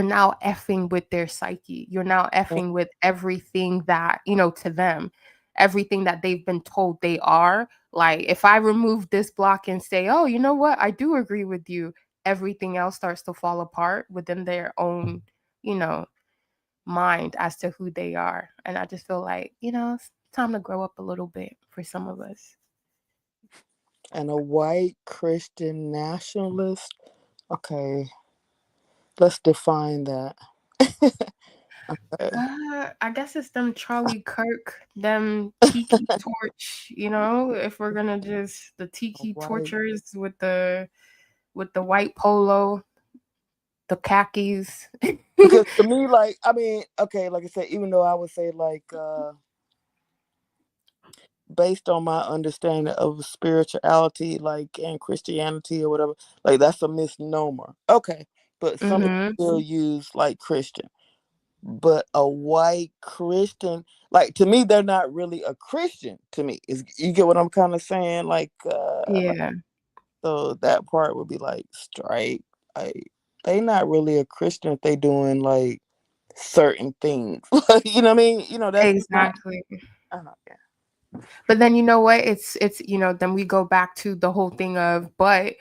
now effing with their psyche. You're now effing with everything that, to them, everything that they've been told they are. Like if I remove this block and say, oh, you know what? I do agree with you. Everything else starts to fall apart within their own, mind as to who they are. And I just feel like, it's time to grow up a little bit for some of us. And a white Christian nationalist. Okay, let's define that. Okay. I guess it's them Charlie Kirk, them tiki torch, if we're gonna just the tiki torchers with the white polo, the khakis. Because to me, I mean, okay, like I said, even though I would say based on my understanding of spirituality, like and Christianity or whatever, like that's a misnomer. Okay, but some people Mm-hmm. still use like Christian. But a white Christian, like to me, they're not really a Christian. To me, is you get what I'm kind of saying? Like, Yeah. so that part would be like straight. Like they not really a Christian if they doing like certain things. You know what I mean? You know that's not. Exactly. Yeah. But then you know what? It's then we go back to the whole thing of, but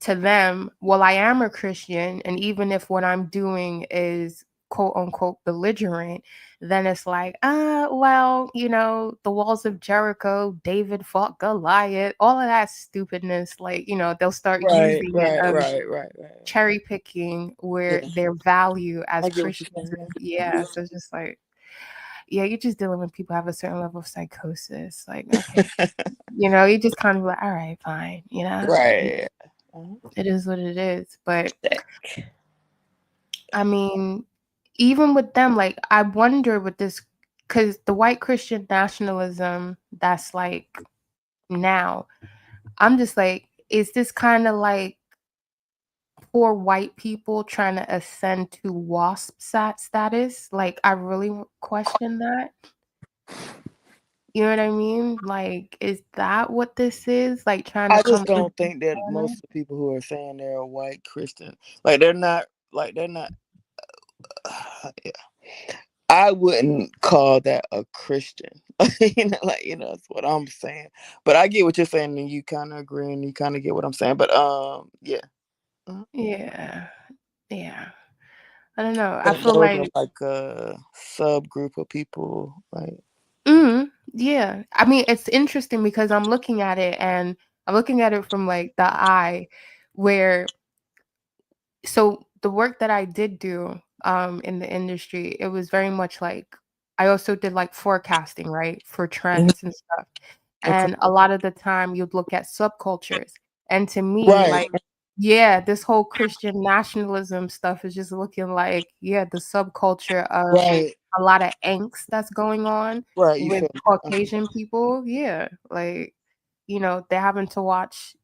to them, well, I am a Christian, and even if what I'm doing is quote unquote belligerent, then it's like, well, the walls of Jericho, David fought Goliath, all of that stupidness, like, they'll start Right, using it right, of right, right, right. cherry picking where Yeah, their value as I get what you're Christians saying. is, yeah. So it's just like, yeah, you're just dealing with people who have a certain level of psychosis. Like, okay, you just kind of like, all right, fine, Right. it is what it is. But I mean, even with them, like, I wonder with this, because the white Christian nationalism that's like now, I'm just like, is this kind of like poor white people trying to ascend to WASP status? Like, I really question that. You know what I mean? Like, is that what this is? Like, trying to I come just up don't think that most of the people who are saying they're white Christian, like they're not. Yeah. I wouldn't call that a Christian. That's what I'm saying. But I get what you're saying, and you kind of agree, and you kind of get what I'm saying. But yeah. Yeah. Yeah. I don't know. I But feel those are like, like a subgroup of people, like yeah. I mean, it's interesting because I'm looking at it and I'm looking at it from like the eye where, so the work that I did do in the industry, it was very much like I also did like forecasting, right? For Mhm. trends and stuff. Okay. And a lot of the time you'd look at subcultures. And to me, Right, like, yeah, this whole Christian nationalism stuff is just looking like, yeah, the subculture of right, a lot of angst that's going on right. You with feel me? Caucasian people. Yeah. Like, they're having to watch.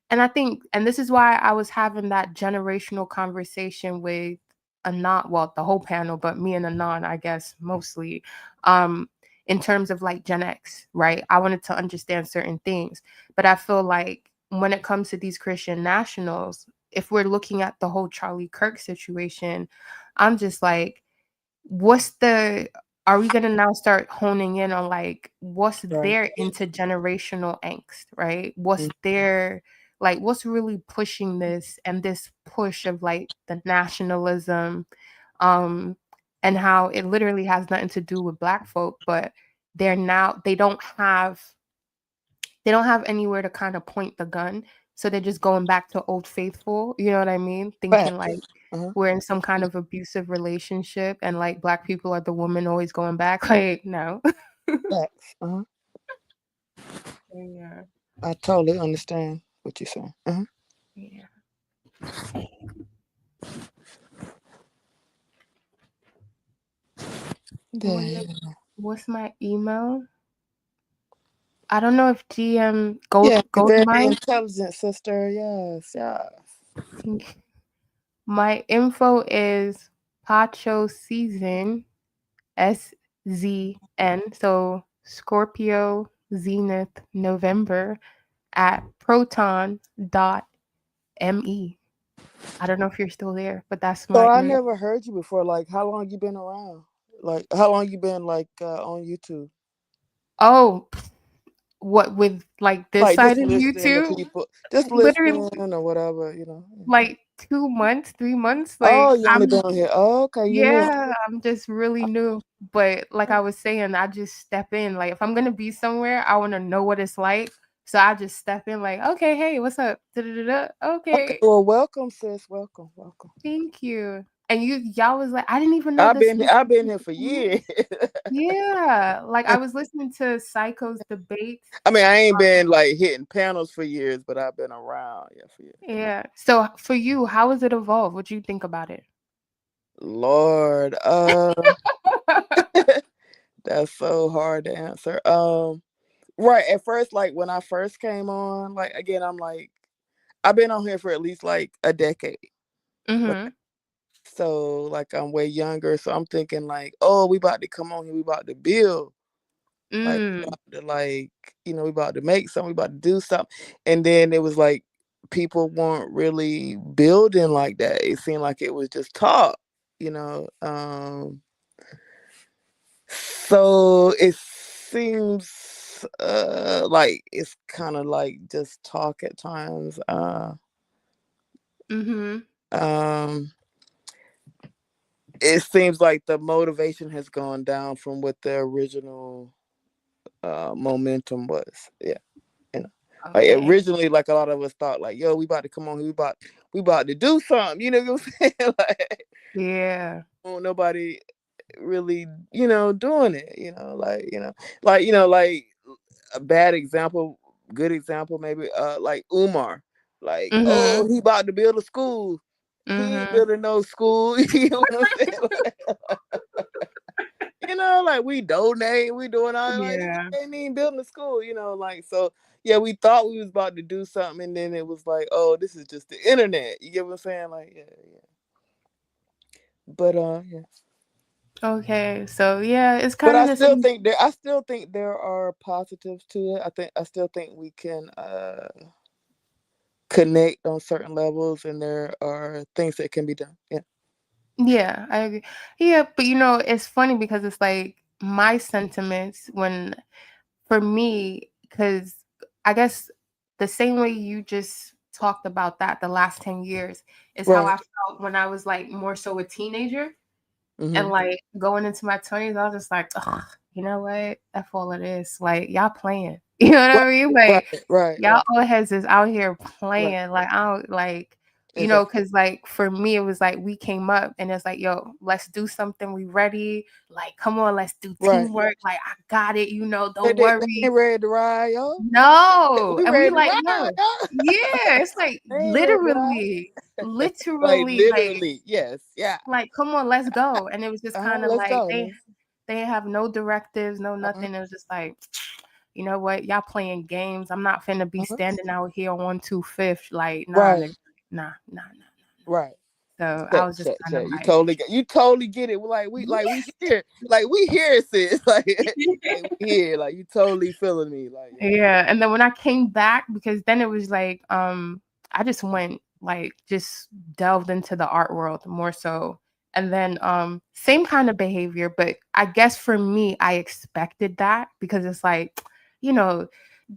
And I think, and this is why I was having that generational conversation with Anon, well, the whole panel, but me and Anon, I guess, mostly, in terms of like Gen X, right? I wanted to understand certain things. But I feel like when it comes to these Christian nationals, if we're looking at the whole Charlie Kirk situation, I'm just like, are we gonna now start honing in on like what's Right. their intergenerational angst, right? What's Mm. their, like, what's really pushing this and this push of like the nationalism, um, and how it literally has nothing to do with black folk, but they don't have anywhere to kind of point the gun. So they're just going back to old faithful, you know what I mean? Thinking Facts. like Uh-huh. we're in some kind of abusive relationship and like black people are the woman always going back. Like, no. Facts. Uh-huh. Yeah. I totally understand what you're saying. Uh-huh. Yeah. Yeah. What's my email? I don't know if GM Yeah, you're Gold very Mine. intelligent, sister. Yes, yes. My info is Pacho Season SZN. So Scorpio Zenith November at proton.me. I don't know if you're still there, but that's So my I email. never heard you before. Like, how long you been around? Like, how long you been like on YouTube? Oh, what with like this Like, side just of listening to YouTube? people, just Literally listening or whatever, like 2 months, 3 months. Oh, Like you only been on here. Oh, okay, you knew. yeah, I'm just really new. But like I was saying, I just step in. Like if I'm gonna be somewhere, I wanna know what it's like. So I just step in like, okay, hey, what's up? Da-da-da-da. Okay, Okay. well, welcome, sis. Welcome, welcome. Thank you. And y'all was like, I didn't even know this. I've been here for years. Yeah. Like I was listening to Psycho's debates. I mean, I ain't been like hitting panels for years, but I've been around, yeah, for years. Yeah. So for you, how has it evolved? What do you think about it? Lord, that's so hard to answer. Right. At first, like when I first came on, like again, I'm like, I've been on here for at least like a decade. Mm-hmm. So like I'm way younger. So I'm thinking like, oh, we about to come on here, we about to build. Like, we about to, like, we about to make something, we about to do something. And then it was like people weren't really building like that. It seemed like it was just talk, you know. So it seems like it's kind of like just talk at times. Mm-hmm. It seems like the motivation has gone down from what the original momentum was. Yeah. You know. Like Okay. originally, like a lot of us thought, like, yo, we about to come on, we about to do something, you know what I'm saying? Like, Yeah. oh, nobody really, doing it, like a bad example, good example, maybe like Umar. Like, oh, Mm-hmm. he about to build a school. He ain't Mm-hmm. building no school. You know what I'm saying? Like we donate, we doing all like this Yeah. ain't even building a school, like so yeah, we thought we was about to do something and then it was like, oh, this is just the internet. You get what I'm saying? Like, yeah. But yeah. Okay. So yeah, it's But kind of this. I still think there are positives to it. I still think we can connect on certain levels and there are things that can be done. Yeah. Yeah, I agree. Yeah, but it's funny because it's like my sentiments when for me, because I guess the same way you just talked about that the last 10 years is how I Right. felt when I was like more so a teenager and Mm-hmm. like going into my 20s, I was just like, ugh, you know what? That's all it is. Like y'all playing. You know what I mean? Right, Like right, y'all right, old heads is out here right. playing. Like I don't like, Exactly. because like for me it was like we came up and it's like, yo, let's do something. We ready? Like, come on, let's do Right. teamwork. Like I got it. They, Don't they worry. ain't ready to ride, yo. No. We And we ready to like, ride, yo, yo. yeah, it's like They ain't ready to ride. Like literally, literally, yes, yeah. like, come on, let's go. And it was just kind of Let's like go, man. they have no directives, no Uh-huh. nothing. It was just like, you know what, y'all playing games. I'm not finna be Uh-huh. standing out here on 2/5. Like, nah, Right, nigga. Nah. right. So I Check, was just check, kind of check. like, You totally get it. Like we here, sis. Like we here. Like you totally feeling me. Like yeah. yeah. And then when I came back, because then it was like, I just went like just delved into the art world more so. And then same kind of behavior, but I guess for me, I expected that because it's like, you know,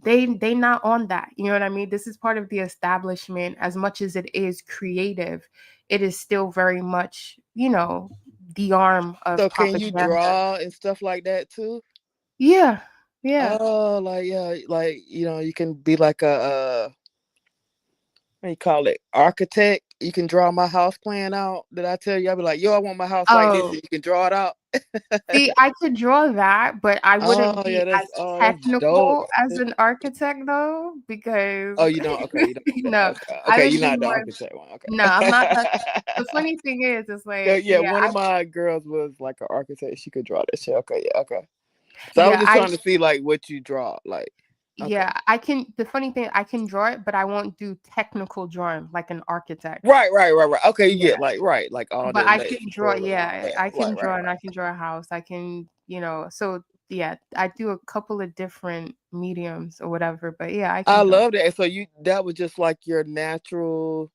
they not on that. You know what I mean? This is part of the establishment. As much as it is creative, it is still very much, the arm of So can you propaganda. draw and stuff like that too? Yeah. Yeah. Oh, like yeah, like you can be like a what do you call it, architect. You can draw my house plan out. Did I tell you? I'll be like, yo, I want my house like this, and Oh, you can draw it out. see, I could draw that, but I wouldn't Oh be yeah, as that's dope. technical as an architect though, because Oh, you don't? Okay, you don't. no, Okay, I okay, would you're be not the more. architect one. No, I'm not that. Okay. The funny thing is, it's Yeah, like, yeah. One of my girls was like an architect. She could draw that shit. Okay, yeah, okay. So I was yeah, just trying to see like what you draw. Like, okay. I can. The funny thing, I can draw it, but I won't do technical drawing like an architect. Right. Okay, you Yeah, get like all but the I can draw. electrical and Yeah, yeah, I can right. draw, and I can draw a house. I can, so yeah, I do a couple of different mediums or whatever. But yeah, I I can draw. love that. So that was just like your natural,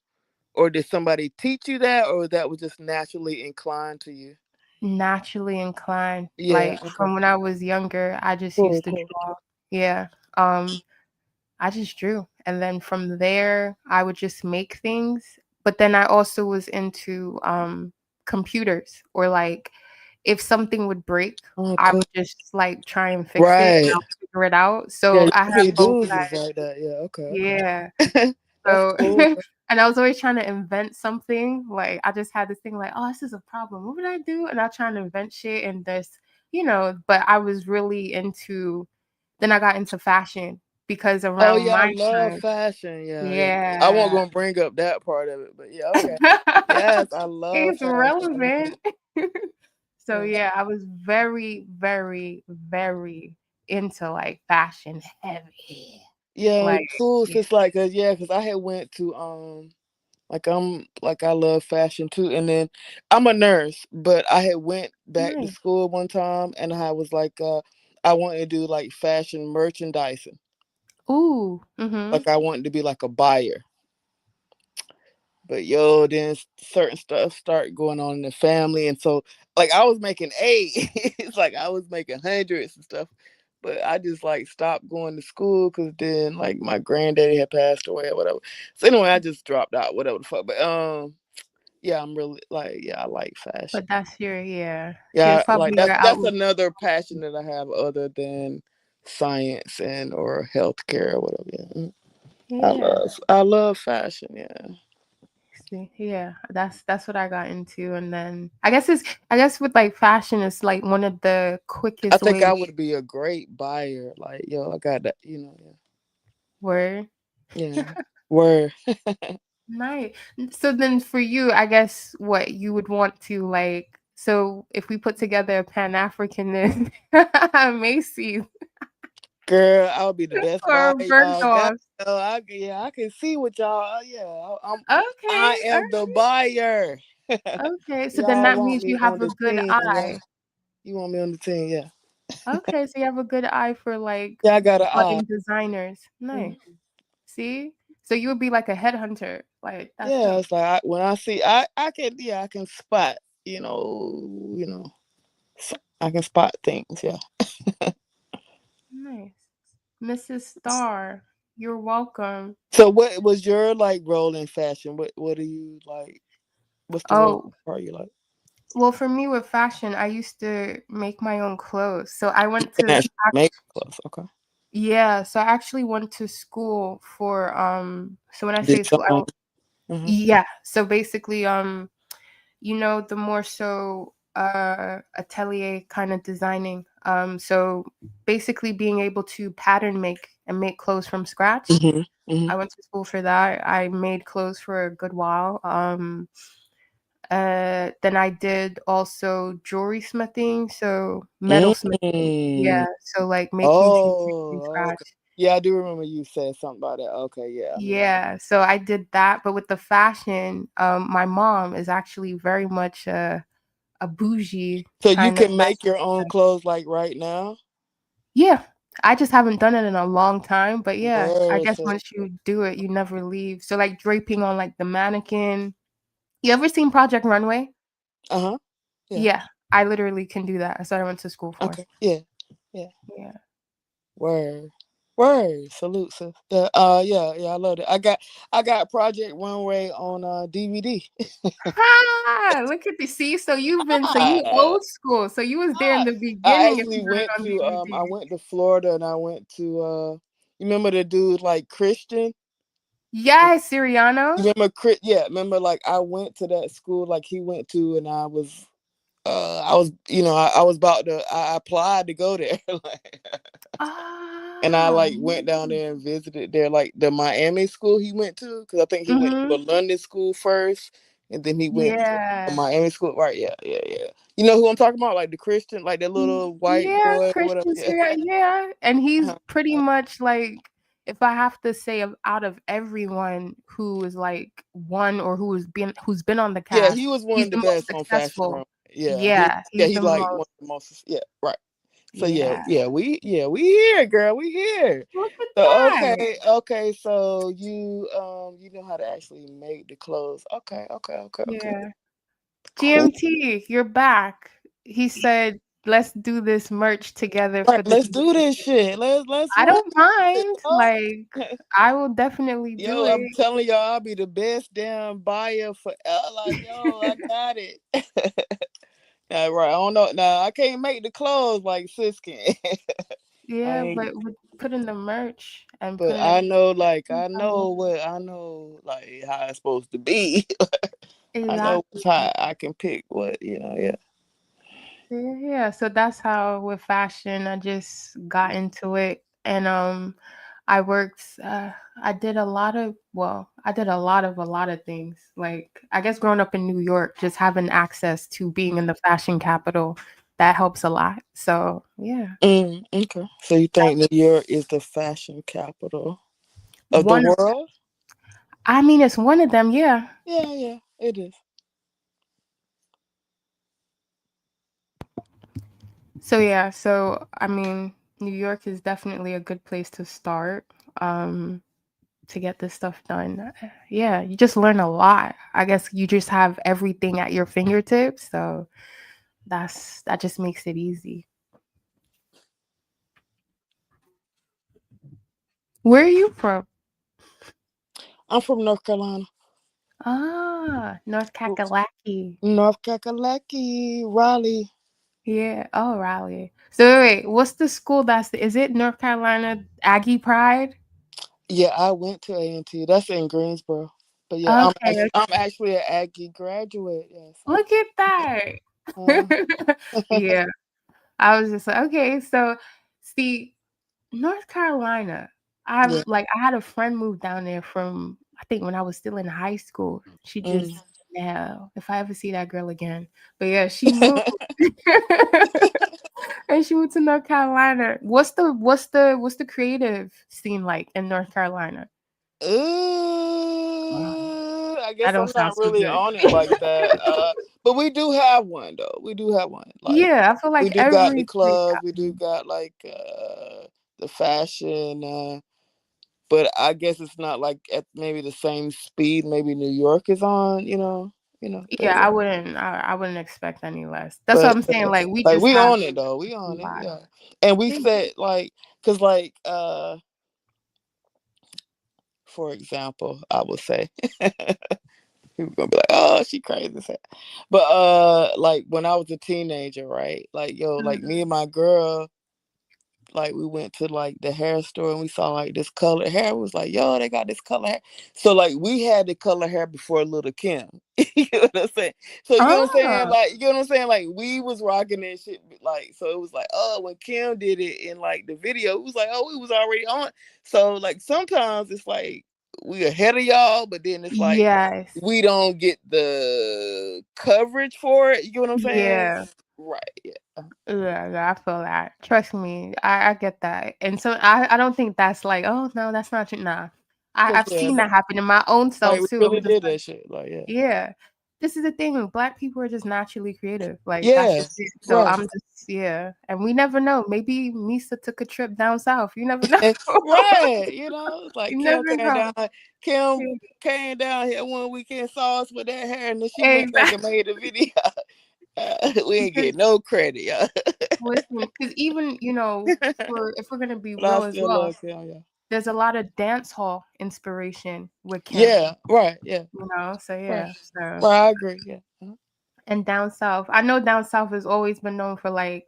or did somebody teach you that, or that was just naturally inclined to you? Naturally inclined. Yeah. Like Okay. from when I was younger, I just Cool. used to Cool. draw. Yeah. Um, I just drew. And then from there, I would just make things. But then I also was into computers or like if something would break, Oh, I cool. would just like try and fix it and Right. I'll figure it out. Yeah, So I have usually both dudes is sides. like that. Yeah. Okay. Yeah. Okay. That's So, cool. and I was always trying to invent something. Like, I just had this thing like, oh, this is a problem. What would I do? And I trying to invent shit and this, but I was really then I got into fashion because Oh around yeah, I my love time, fashion. Yeah, yeah. I won't yeah, gonna bring up that part of it, but yeah, okay. Yes, I love it's fashion. relevant. So, Yeah. yeah, I was very, very, very into like fashion heavy. Yeah, Like, cool. yeah. Since like, cause I had went to like I love fashion too, and then I'm a nurse, but I had went back to Nice. school one time, and I was like, I wanted to do like fashion merchandising. Ooh. Mm-hmm. Like I wanted to be like a buyer. But yo, then certain stuff started going on in the family, and so like I was making it's like I was making hundreds and stuff, but I just like stopped going to school because then like my granddaddy had passed away or whatever. So anyway, I just dropped out, whatever the fuck. But yeah, I'm really like I like fashion. But that's your so Yeah, it's like probably your that's outlet. another passion that I have other than science and or healthcare or whatever. Yeah. Yeah. I love fashion. Yeah. See, yeah, that's what I got into, and then I guess with like fashion, it's like one of the I quickest think I ways. would be a great buyer. Like, yo, I got that, Word. yeah. Word. Nice. So then for you, I guess what you would want to like. So if we put together a Pan Africanist Macy's Girl, I'll be the best or buyer a y'all got. Bergdorf. I can see what y'all. Yeah, Okay. I am the buyer. Okay. So then Y'all that want means me you on have a the good team? Yeah, eye. you want me on the team? Yeah. Okay, so you have a good eye for like Yeah, I got an eye. budding designers. Nice. Mhm. See? So you would be like a headhunter. Like that's Yeah, dope. it's like when I see, I can spot. I can spot things. Yeah. Nice. Mrs. Star, you're welcome. So, what was your like role in fashion? What do you like? What's the role Oh, part you like? well, for me with fashion, I used to make my own clothes. So I You went can to actually make clothes. Okay. yeah, so I actually went to school for so when I say school, Design. Mhm. yeah. So basically the more so atelier kind of designing. So basically being able to pattern make and make clothes from scratch. Mhm. Mhm. I went to school for that. I made clothes for a good while. Then I did also jewelry smithing, so metal smithing. Yeah, Mm. so like making pieces from Oh, scratch. okay. Yeah, I do remember you said something about that. Okay, yeah, I remember. Yeah, so I did that, but with the fashion, my mom is actually very much a bougie So you kind of can make fashion your own designer. clothes like right now? Yeah, I just haven't done it in a long time, but yeah, I Word. guess So, once you do it, you never leave. So like draping on like the mannequin. You ever seen Project Runway? uh-huh. Yeah. Yeah, I literally can do that. That's what I went to school for. Okay. Yeah. Yeah. Yeah. Word. Word. Salute, sis. Yeah, yeah, I love it. I got Project Runway on DVD. Ha! Look at this. See, so you old school. So you was there in I the I beginning if actually you got it went on to I DVD. went to Florida and I went to you remember the dude like Christian? Yes, You Siriano. remember yeah, remember like I went to that school like he went to and I was I was about to I applied to go there like, and I Ah, like went down there and visited there like the Miami school he went to because I think he went to a mm-hmm. London school first and then he went to a Yeah. Miami school, right? Yeah, yeah, yeah. You know who I'm talking about, like the Christian, like that little white Yeah, boy or whatever. Christian Yeah. Siriano. Yeah. And he's Uh-huh. pretty much like, if I have to say out of everyone who is like one or who's been on the Yeah, cast, he was one he's of the the most best on Fashion successful. Run. Yeah, Yeah, he's he's the like one most. of the most. Yeah, right. So Yeah. we here, girl. We here. Look at So that. okay. So you know how to actually make the clothes. Okay. Yeah. Cool. GMT, you're back. He said, let's do this merch together Right, for the let's do this DBD. shit. Let's I run don't it. mind. Like, I will definitely do Yo, it. I'm telling y'all, I'll be the best damn buyer for like, yo, I got it. Yeah, right. I don't know. Now I can't make the clothes like sis can. I Yeah, ain't, but with putting the merch and but putting it I know like how it's supposed to be. I know exactly. how I can pick what, yeah. Yeah, so that's how with fashion I just got into it, and I worked I did a lot of things. Like I guess growing up in New York, just having access to being in the fashion capital that helps a lot. So yeah. Okay. So you think New York is the fashion capital of the One of world? I mean, it's one of them, yeah. Yeah, it is. So yeah, so I mean, New York is definitely a good place to start to get this stuff done. Yeah, you just learn a lot. I guess you just have everything at your fingertips, so that just makes it easy. Where are you from? I'm from North Carolina. Ah, North Kakalaki. North Kakalaki, Raleigh. Yeah. Oh, Raleigh. So wait, what's the school is it North Carolina Aggie Pride? Yeah, I went to A&T. That's in Greensboro. But yeah, Okay. I'm actually an Aggie graduate. Yeah, so. Look at that. Yeah. I was just like, okay, so see, North Carolina. Yeah. I had a friend move down there from I think when I was still in high school. She just now, if I ever see that girl again. But yeah, she moved. And she went to North Carolina. What's the creative scene like in North Carolina? I That guess don't I'm sound not so really good. on it like that. But we do have one though. We do have one. Like Yeah, I feel we like do got the every place clubs. got We do got like the fashion. But I guess it's not like at maybe the same speed maybe New York is on. But yeah, yeah. I wouldn't expect any less. That's what But I'm saying. Like we like just we have on it though. We a on it. lot. Yeah. And we Yeah. said like, cause like for example, I would say. People gonna be like, "Oh, she crazy." But like when I was a teenager, right? Like like me and my girl, like we went to like the hair store and we saw like this colored hair. We was like, "Yo, they got this color hair." So like we had the color hair before Little Kim. You know what I'm saying? So you know what I'm saying? Ah, Like you know what I'm saying? Like we was rocking that shit. Like so it was like, oh, when Kim did it in like the video, it was like, oh, we was already on. So like sometimes it's like we ahead of y'all, but then it's like yes. we don't get the coverage for it. You know what I'm saying? Yeah. Right. Yeah. Yeah, I feel that. Trust me, I get that. And so I don't think that's like, oh no, that's not true. Nah. Cause I've yeah, seen that happen in my own like self we too. I'm really just did like, that shit. Like yeah. yeah. This is the thing. Black people are just naturally creative. Like that's Yeah. just it. So Right. I'm just yeah. And we never know. Maybe Misa took a trip down south. You never know. Right. You know, it's like You never know. Kim Yeah, came down here one weekend, saw us with that hair, and then she went back and exactly. made a video. We ain't get no credit, y'all. Listen, because even for if we're gonna be But I real as still well, love Kim, yeah. there's a lot of dance hall inspiration with Kim. Yeah, right, yeah. So Right. yeah, so Right, I agree, yeah. and down south, I know down south has always been known for like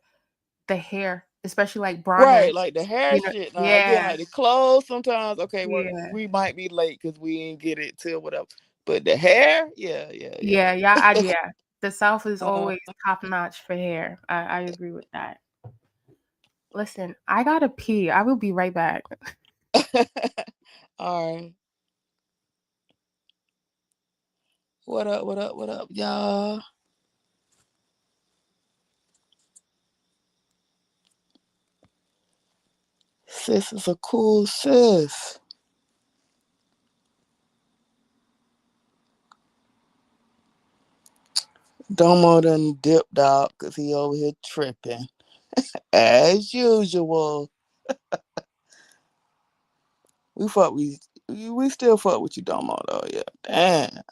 the hair, especially like Right, Bronner's. like the hair shit. Now again, Yeah, like the clothes sometimes, okay, yeah, we might be late because we didn't get it till whatever. But the hair, yeah. yeah. The south is Uh, always top notch for hair. I agree with that. Listen, I gotta pee. I will be right back. all right. What up, y'all? Sis is a cool sis. Domo done dipped out because he over here tripping. As usual. We still fuck with you, Domo, though, yeah. Damn.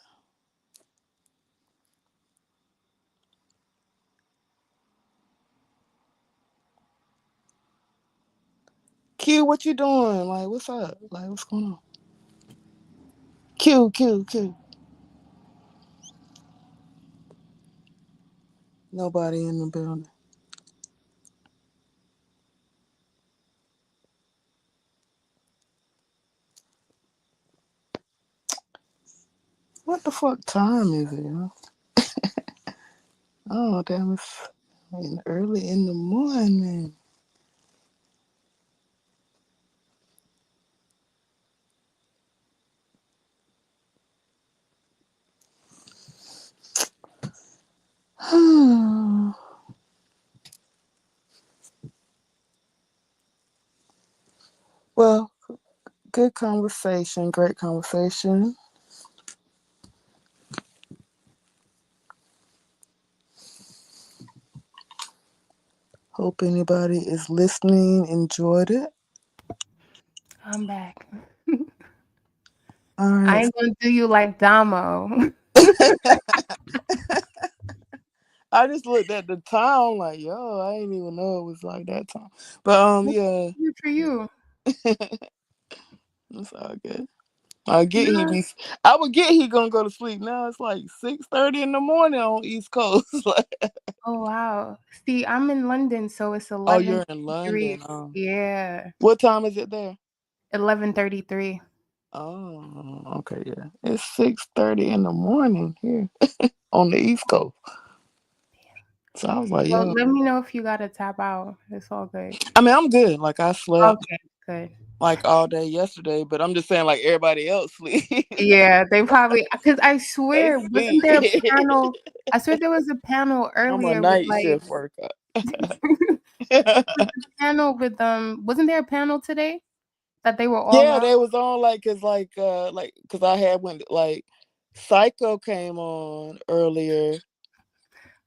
Q, what you doing? Like, what's up? Like, what's going on? Q. Nobody in the building. What the fuck time is it, yo? Oh, damn, it's early in the morning. Well, good conversation. Great conversation. Hope anybody is listening enjoyed it. I'm back. All I right. ain't gonna do you like Damo. I just looked at the time, like, yo, I didn't even know it was like that time. But yeah. Good for you. It's all good. I would get he gonna go to sleep. Now it's like 6:30 in the morning on East Coast. Oh wow. See, I'm in London, so it's Oh, you're 11:33. in London. Oh. Yeah. What time is it there? 11:33. Oh, okay, yeah. It's 6:30 in the morning here on the East Coast. So I was like, Well, yo. let me know if you gotta tap out. It's all good. I mean, I'm good. Like I slept Okay, good. like all day yesterday, but I'm just saying like everybody else sleep. Yeah, they probably because I They swear, wasn't sleep. there a panel? I swear there was a panel I'm a earlier with night like shift worker. panel with wasn't there a panel today that they were all Yeah, on? they was on cause I had when like Psycho came on earlier.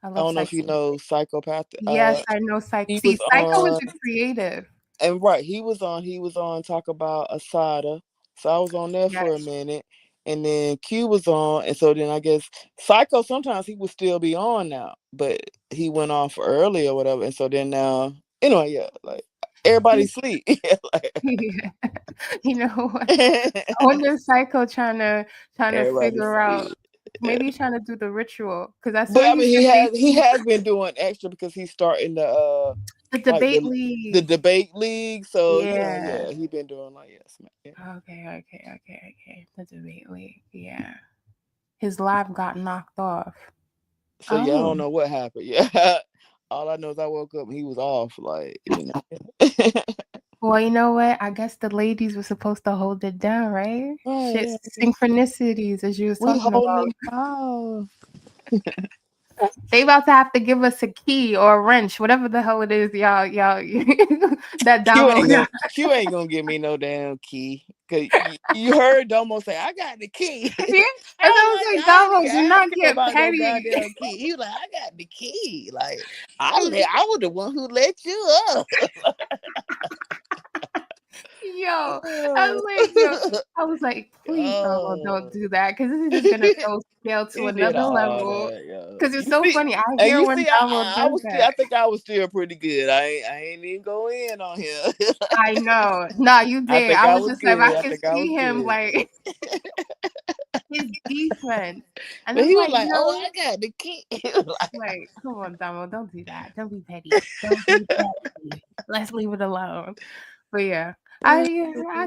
I I love don't know if you Psycho. know Psychopath. Yes, I know Psycho. He See, was Psycho is on, a creative. and right, he was on talk about Asada. So I was on there for a Yes. minute, and then Q was on, and so then I guess Psycho sometimes he would still be on now, but he went off early or whatever, and so then now anyway, yeah, like everybody sleep. Yeah. You know what? I wonder if Psycho trying to Everybody figure out. sleep. Maybe he's trying to do the ritual because I But swear I he mean, said they he has been doing extra because he's starting the the like debate the league. debate league. So Yeah. yeah, he been doing like yeah. Okay. The debate league. Yeah. His live got knocked off. So yeah, I Oh. don't know what happened. Yeah, all I know is I woke up and he was off. Like you know. Well, you know what? I guess the ladies were supposed to hold it down, right? Oh Shit, yeah, synchronicities, as you was we talking about. holding it down. They about to have to give us a key or a wrench, whatever the hell it is, y'all. That Damo. Q ain't gonna give me no damn key. Cause you heard Domo say, "I got the key." Yeah, I and I was was like, like, I ain't Damo, even do ask not him get about no petty. goddamn key. He was like, "I got the key." Like I was the one who let you up. I was like, please, Damo, don't Oh, do that because this is just gonna throw scale to he did another all level. that, yo. Because it's You so see, funny. I and hear you when see, Damo I does was still, that. I think I was still pretty good. I ain't even go in on him. I know. No, you I did. think I I was was just like, I good. I could think I was see him good. like his defense, and But I'm he was like, like, "Oh, I got the key." like, come on, Damo, don't do that. Don't be petty. Don't be petty. Let's leave it alone. But yeah, I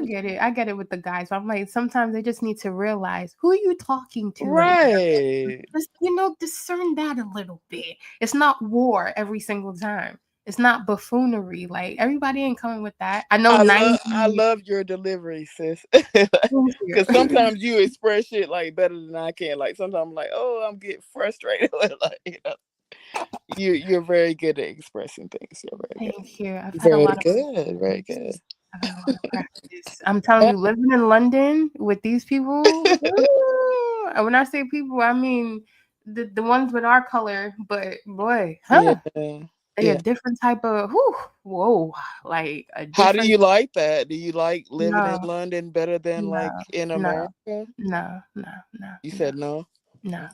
get it. I get it with the guys. I'm like, sometimes they just need to realize who you talking to right now. Right. Just discern that a little bit. It's not war every single time. It's not buffoonery. Like everybody ain't coming with that. I know 90. I love your delivery, sis. Thank you. Because sometimes you express shit like better than I can. Like sometimes I'm like, oh, I'm getting frustrated. Like you're very good at expressing things. You're very good. Thank you. I've had a Very lot of good. Very good. I've had a lot of practice. I'm telling you, living in London with these people, ooh, and when I say people, I mean the ones with our color, but boy, Yeah. they a different type of whoa, like a How do different you like that? Do you like living in no, London better than no, like in no, America? no, You said no? no.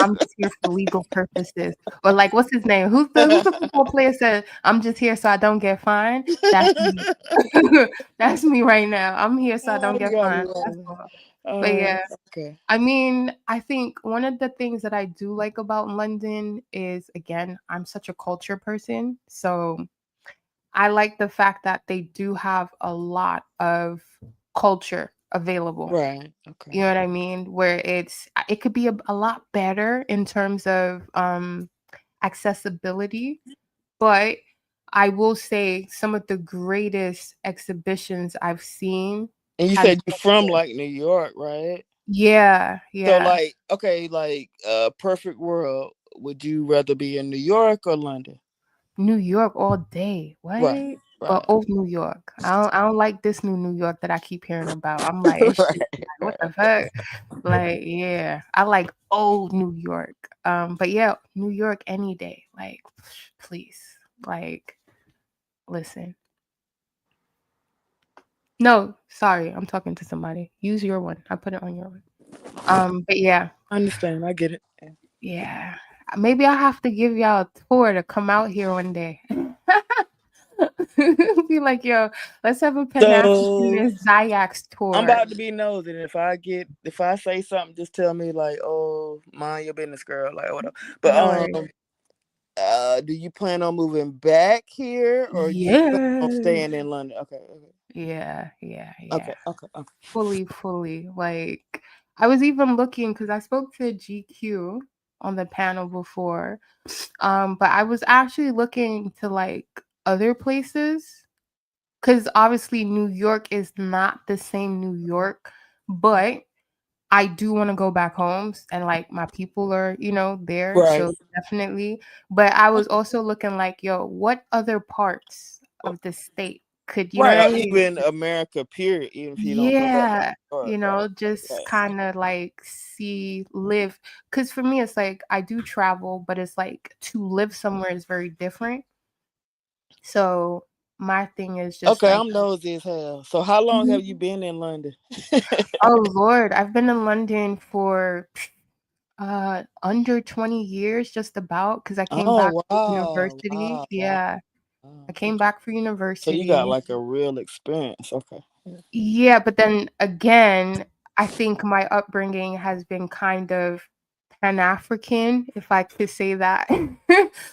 I'm just here for legal purposes. Or like, what's his name? Who's the football player said, "I'm just here so I don't get fined." That's me. That's me right now. I'm here so I don't Oh, you get got me fined. That's laughing. all. But All right. yeah, Okay. I mean, I think one of the things that I do like about London is, again, I'm such a culture person. So I like the fact that they do have a lot of culture available. Right. Okay. You know what I mean? Where it could be a lot better in terms of accessibility, but I will say some of the greatest exhibitions I've seen And you has said you're been from here. like New York, right? Yeah, So yeah. like, okay, like perfect world, would you rather be in New York or London? New York all day. Right. What? But old New York. I don't like this New York that I keep hearing about. I'm like, it's just like, what the fuck? Like, yeah. I like old New York. But yeah, New York any day. Like, please. Like, listen. No, sorry, I'm talking to somebody. Use your one. I put it on your one. But yeah. I understand. I get it. Yeah. Maybe I'll have to give y'all a tour to come out here one day. Be like, yo, let's have a So Pan-Africanist Zayaks I'm tour. about to be nosy. And if I say something, just tell me like, oh, mind your business, girl, like whatever. No But worries. do you plan on moving back here, or you plan on Yes. staying in London? Okay. Yeah. Okay. Fully. Like, I was even looking because I spoke to GQ on the panel before. But I was actually looking to like other places because obviously New York is not the same New York, but I do want to go back home and like my people are, there. Right. So definitely. But I was also looking like, yo, what other parts of the state could, you know Right. what I Or mean? even America, period. Even if you don't go back. Yeah, Right. just kind of like live. Because for me, it's like I do travel, but it's like to live somewhere is very different. So my thing is just Okay, like, I'm nosy as hell. So how long have you Mhm. been in London? Oh Lord, I've been in London for under 20 years, just about, because I came back Oh for wow, university. wow, wow. Yeah, I came Okay. back for So you got university. like a real experience. Okay. Yeah, but then again, I think my upbringing has been kind of Pan-African, if I could say that,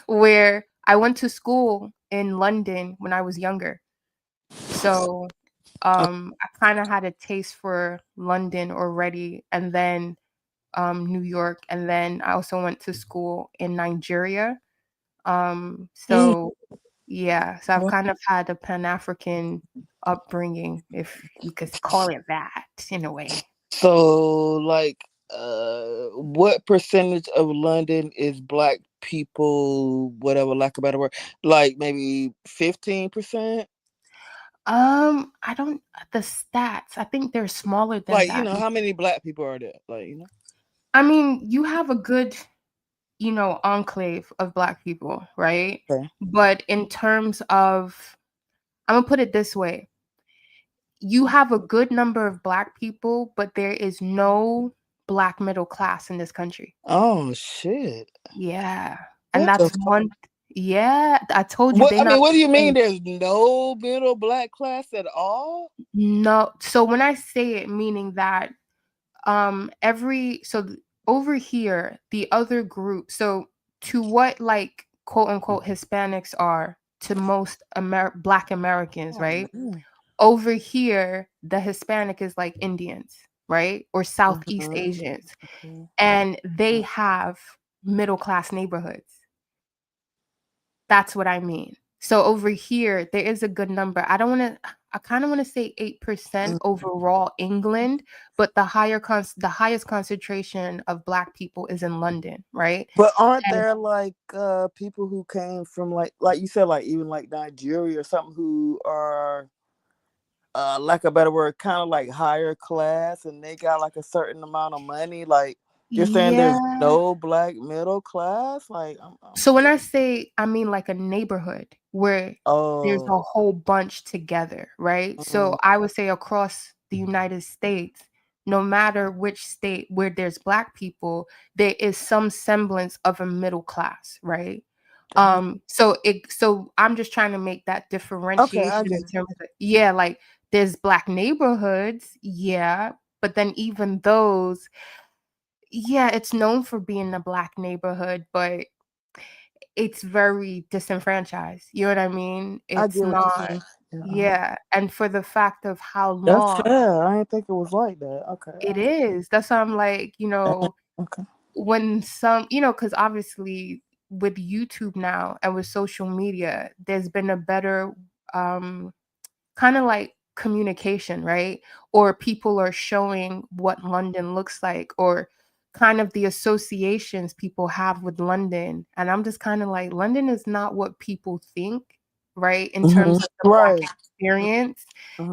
where I went to school in London when I was younger. So, I kind of had a taste for London already, and then New York, and then I also went to school in Nigeria. Mm. So yeah, so I've What? kind of had a Pan-African upbringing, if you could call it that, in a way. So like what percentage of London is black people, whatever, lack of a better word, like maybe 15%? I don't the stats. I think they're smaller than Like, that. how many black people are there? Like, I mean, you have a good, enclave of black people, right? Okay. But in terms of, I'm gonna put it this way. You have a good number of black people, but there is no black middle class in this country. Oh shit. Yeah. And What the that's fuck? one. Yeah, I told you What they I not mean, what the do you mean same. there's no middle black class at all? No. So when I say it, meaning that every so over here, the other group, so to what like quote unquote Hispanics are to most black Americans, Oh right? man. Over here, the Hispanic is like Indians, right? Or Southeast Mhm. Asians. Okay. And they have middle class neighborhoods. That's what I mean. So over here, there is a good number. I kind of want to say 8% Mm. overall England, but the highest concentration of black people is in London, right? But aren't And there like people who came from like you said, like even like Nigeria or something, who are like a better word, kind of like higher class, and they got like a certain amount of money? Like you're saying there's yeah. no black middle class? Like So when I say, I mean like a neighborhood where there's oh, a whole bunch together, right? So I would say across the United States, no matter which state where there's black people, there is some semblance of a middle class, right? damn. So I'm just trying to make that Okay, I differentiation get in it. terms of, yeah, like there's black neighborhoods, yeah, but then even those, yeah, it's known for being a black neighborhood, but it's very disenfranchised. You know what I mean? I It's get what you're not, saying. Yeah, yeah. And for the fact of how that's long fair. I didn't think it was like that. Okay. it is, that's why I'm like, Okay. when because obviously with YouTube now and with social media, there's been a better um kind of like communication, right? Or people are showing what London looks like, or kind of the associations people have with London. And I'm just kind of like, London is not what people think. right? In terms of the Black Right. experience.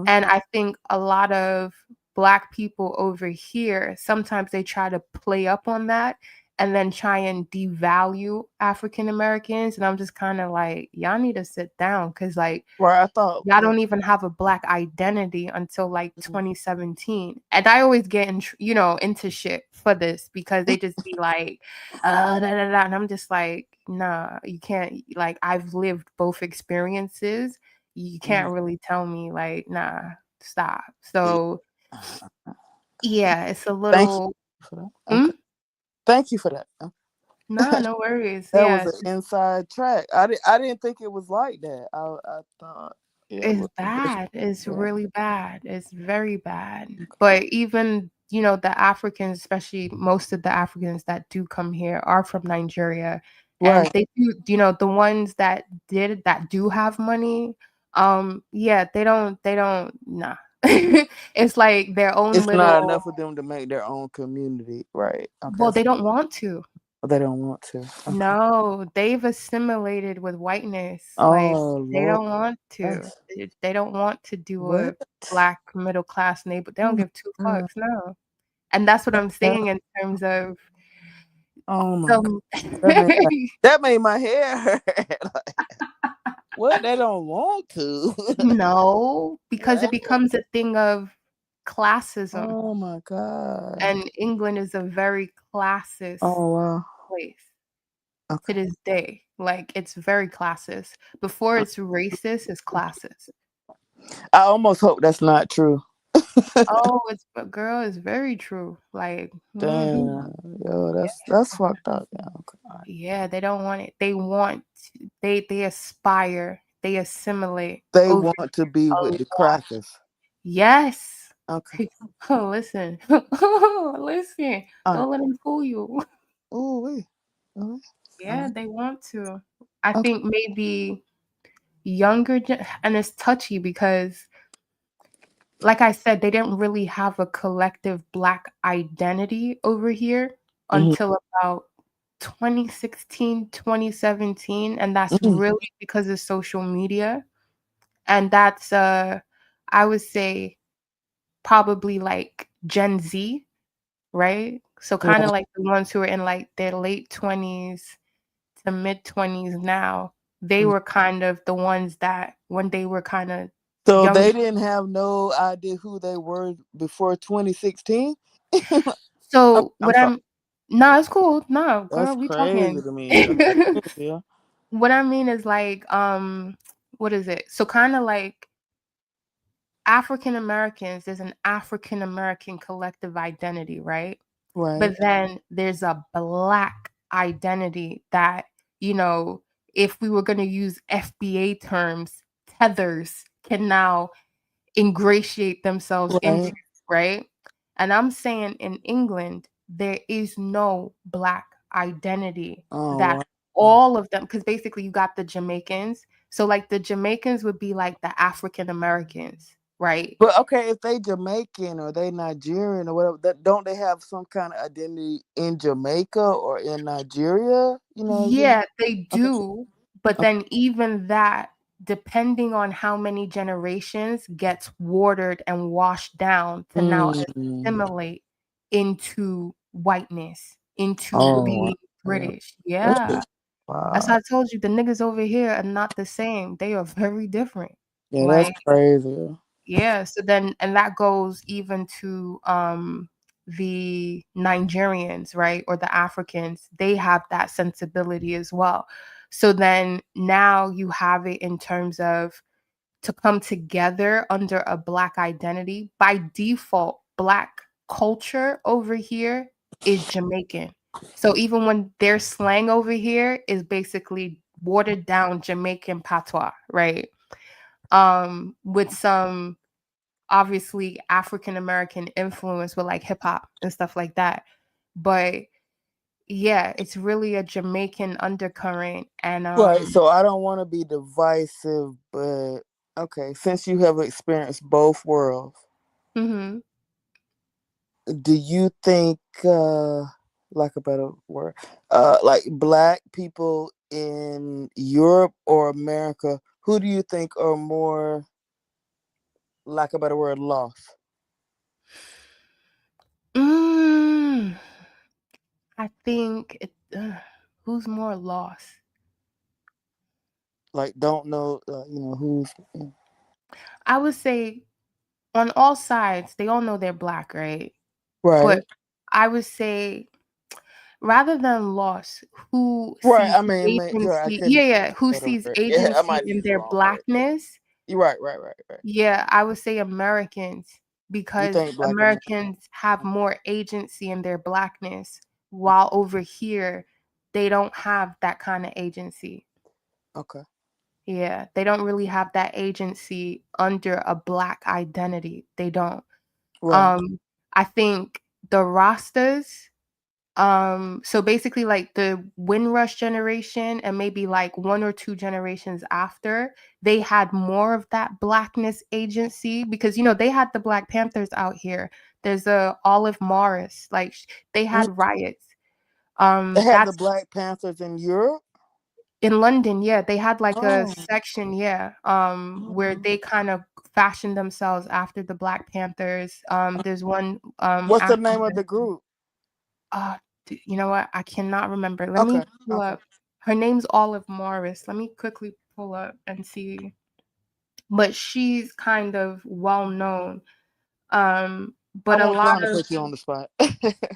And I think a lot of Black people over here, sometimes they try to play up on that and then try and devalue African Americans. And I'm just kind of like, y'all need to sit down because, like, Right. I thought y'all don't even have a Black identity until like 2017. And I always get into shit for this because they just be like, da, da, da. And I'm just like, nah, you can't. Like, I've lived both experiences. You can't really tell me like, nah, stop. So yeah, it's a Thank you little. for that. Okay. Thank you for that. No, no worries. That Yeah, was an inside track. I didn't think it was like that. I thought it it's was bad. It's yeah. really bad. It's very bad. But even, the Africans, especially most of the Africans that do come here are from Nigeria. And Right. they do, the ones that do have money, yeah, they don't, nah. It's like their own It's not little, enough of them to make their own community. Right. Okay. well, they don't want to. They don't want to. Okay. No, they've assimilated with whiteness. Like, Oh they Lord. don't want to. They don't want to do a What? Black middle class neighbor. They don't give two Mm. fucks, no. And that's what I'm Yeah. saying in terms of Oh my God. some That made my hair hurt. Like, what? They don't want to. No, because What? it becomes a thing of classism. Oh my God. And England is a very classist Oh wow. place Okay. to this day. Like, it's very classist. Before it's racist, it's classist. I almost hope that's not true. Oh, girl, it's very true. Like, Damn. Yo, that's fucked up. Yeah. Okay. yeah, they don't want it. They aspire, they assimilate They over want to be a with lot. the crackers. Yes. Okay. Oh, listen. Listen. Don't let them fool you. Oh wait. Yeah, they want to. I think maybe younger, and it's touchy because, like I said, they didn't really have a collective Black identity over here until about 2016, 2017. And that's really because of social media. And that's, I would say, probably like Gen Z, right? So kind of Right. like the ones who are in like their late 20s to mid 20s now, they were kind of the ones that when they were kind of So young. they didn't have no idea who they were before 2016. So I'm what sorry. no, it's cool. No, That's girl, we crazy talking. to me. That's crazy, yeah. What I mean is like, what is it? So kind of like African Americans, there's an African American collective identity, right? Right. But then there's a Black identity that, if we were going to use FBA terms, tethers can now ingratiate themselves into, Right. right? And I'm saying in England, there is no Black identity Oh that wow. all of them, because basically you got the Jamaicans. So like the Jamaicans would be like the African Americans, right? But okay, if they Jamaican or they Nigerian or whatever, don't they have some kind of identity in Jamaica or in Nigeria? Yeah, they Okay. do. But then even that, depending on how many generations, gets watered and washed down to now assimilate into whiteness, into Oh being wow. Yeah. British. Yeah. That's Wow. why I told you the niggas over here are not the same. They are very different. Yeah, that's Like, crazy. yeah, so then and that goes even to the Nigerians, right? Or the Africans. They have that sensibility as well. So then now you have it in terms of to come together under a Black identity. By default, Black culture over here is Jamaican. So even when their slang over here is basically watered down Jamaican patois, right? With some obviously African American influence with like hip hop and stuff like that. But yeah, it's really a Jamaican undercurrent. And Right. So I don't want to be divisive, but okay, since you have experienced both worlds, mhm. do you think like a better word, like Black people in Europe or America who do you think are more, lack of a better word, lost? I think who's more lost? Like, don't know, who's. I would say on all sides, they all know they're black, right? Right. But I would say rather than lost, who Right. sees I mean, you're right. I agency, couldn't. who Better sees word. Yeah, I agency might in use the their wrong word. blackness. You're right. Yeah, I would say Americans, You because think Black America? Americans have more agency in their blackness, while over here they don't have that kind of agency. Okay. Yeah, they don't really have that agency under a black identity. They don't. Right. I think the Rastas, so basically like the Windrush generation and maybe like one or two generations after, they had more of that blackness agency because they had the Black Panthers out here. There's a Olive Morris, like they had riots. They had the That's Black Panthers in Europe. in London, yeah, they had like a Oh. section, yeah, where they kind of fashioned themselves after the Black Panthers. There's one What's the name of the group? You know what? I cannot remember. Let me pull up. Her name's Olive Morris. Let me quickly pull up and see. But she's kind of well known. But I a wasn't lot trying to of put you on the spot.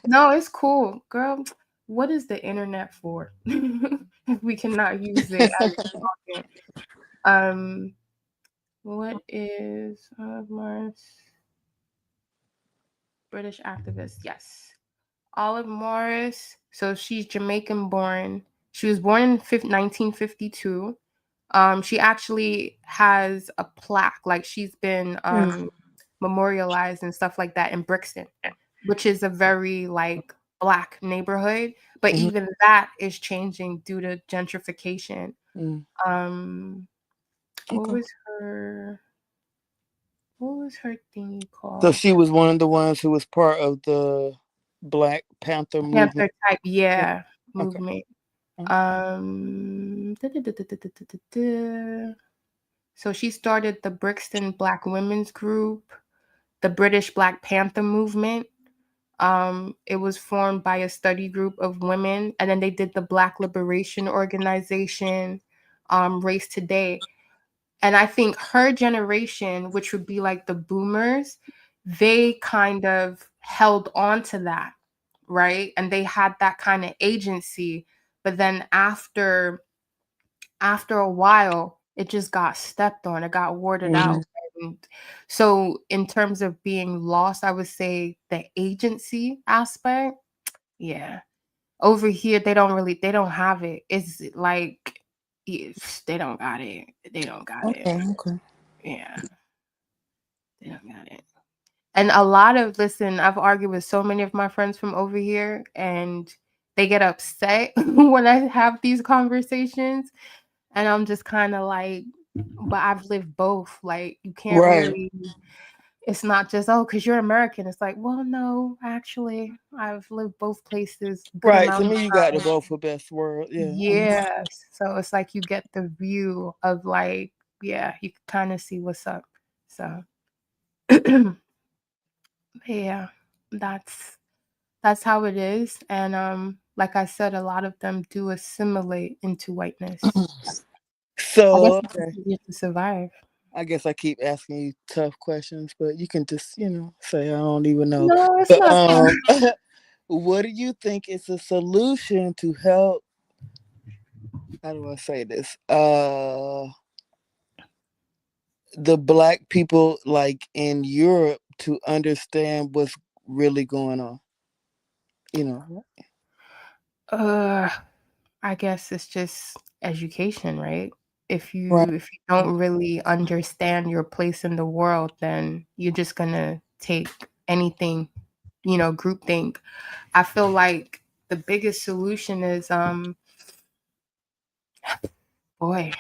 no, it's cool, girl. What is the internet for? If we cannot use it as talking. What is Olive Morris? British activist, yes. Olive Morris. So she's Jamaican born. She was born in 1952. She actually has a plaque, like she's been memorialized and stuff like that in Brixton, which is a very like black neighborhood. But even that is changing due to gentrification. What was her thingy called? So she was one of the ones who was part of the Black Panther movement. Panther type, yeah, Okay. movement. So she started the Brixton Black Women's Group, the British Black Panther movement. It was formed by a study group of women, and then they did the Black Liberation Organization, Race Today. And I think her generation, which would be like the boomers, they kind of held on to that, right? And they had that kind of agency. But then after a while, it just got stepped on, it got warded out. And so in terms of being lost, I would say the agency aspect, yeah. Over here, they don't have it. It's like they don't got it. They don't got it. Okay. Yeah. They don't got it. And a lot of I've argued with so many of my friends from over here, and they get upset when I have these conversations. And I'm just kind of like, but I've lived both. Like, you can't really, it's not just, because you're American. It's like, well, no, actually, I've lived both places. Good Right. amount To of me, you got the time. both for best world. Yeah. Yes. So it's like you get the view of like, yeah, you can kind of see what's up. So, yeah, that's how it is. And like I said, a lot of them do assimilate into whiteness. So I guess it's easier to survive. I guess I keep asking you tough questions, but you can just, say I don't even know. No, it's not tough. What do you think is a solution to help? How do I say this? The Black people like in Europe to understand what's really going on. I guess it's just education, right? If you don't really understand your place in the world, then you're just gonna take anything, groupthink. I feel like the biggest solution is boy,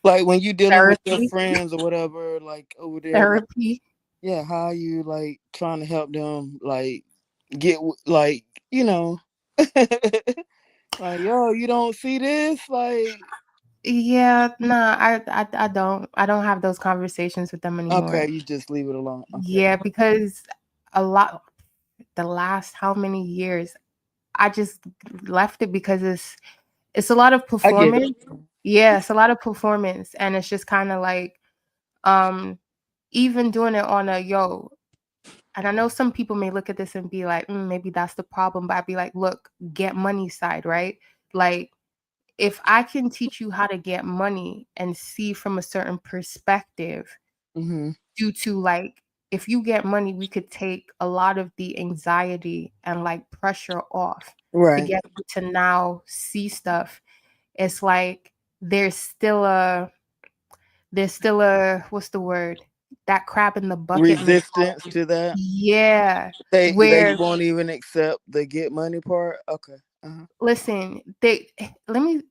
like when you dealing with your therapy. friends or whatever, like over there, Therapy. yeah, how are you like trying to help them like get like like, yo, you don't see this, like Yeah, nah, I don't have those conversations with them anymore. Okay, you just leave it alone. Okay. Yeah, because a lot the last how many years I just left it because it's a lot of I get it. performance. Yeah, it's a lot of performance, and it's just kind of like um even doing it on a yo. And I know some people may look at this and be like, maybe that's the problem. But I'd be like, look, get money side, right? Like, if I can teach you how to get money and see from a certain perspective, Mm-hmm. due to like, if you get money, we could take a lot of the anxiety and like pressure off to Right. get you to now see stuff. It's like there's still a what's the word? That crab in the bucket Resistance mentality. to that. Yeah. They Where won't even accept the get money part. Okay. listen, they let me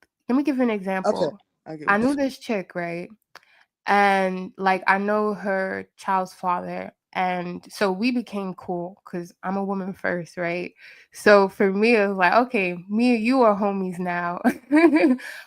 give you an Okay. example. I get I what knew you this chick, right? And like I know her child's father, and so we became cool because I'm a woman first, right? So for me it was like, okay, me and you are homies now.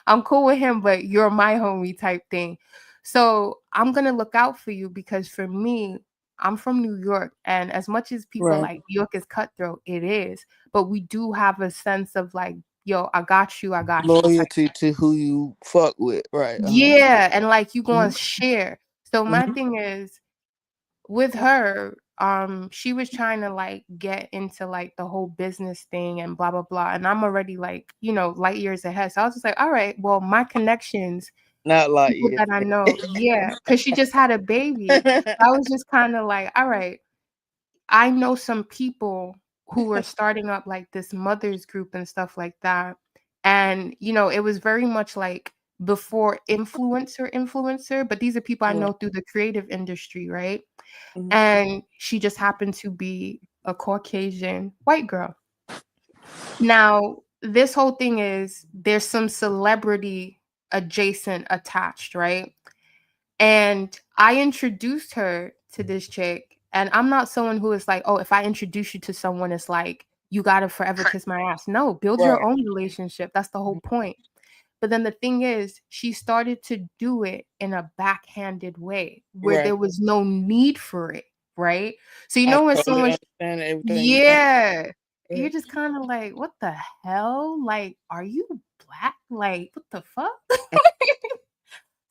I'm cool with him, but you're my homie type thing. So I'm gonna look out for you because for me, I'm from New York, and as much as people Right. like New York is cutthroat, it is, but we do have a sense of like, yo, I got you type. Loyalty to who you fuck with. Right. Yeah, and like you going Mhm. to share. So my Mhm. thing is with her, she was trying to like get into like the whole business thing and blah blah blah. And I'm already like, light years ahead. So I was just like, all right, well, my connections, Not like people you. that I know, yeah, because she just had a baby. I was just kind of like, all right, I know some people who were starting up like this mothers group and stuff like that. And, it was very much like before influencer, but these are people I Right. know through the creative industry, right? Mhm. And she just happened to be a Caucasian white girl. Now, this whole thing is there's some celebrity adjacent attached, right? And I introduced her to this chick. And I'm not someone who is like, oh, if I introduce you to someone, it's like, you got to forever kiss my ass. No, build your Right. own relationship. That's the whole point. But then the thing is, she started to do it in a backhanded way where Right. there was no need for it. Right. So, I when totally someone, understand everything you're saying. yeah, you're Right. just kind of like, what the hell? Like, are you black? Like, what the fuck?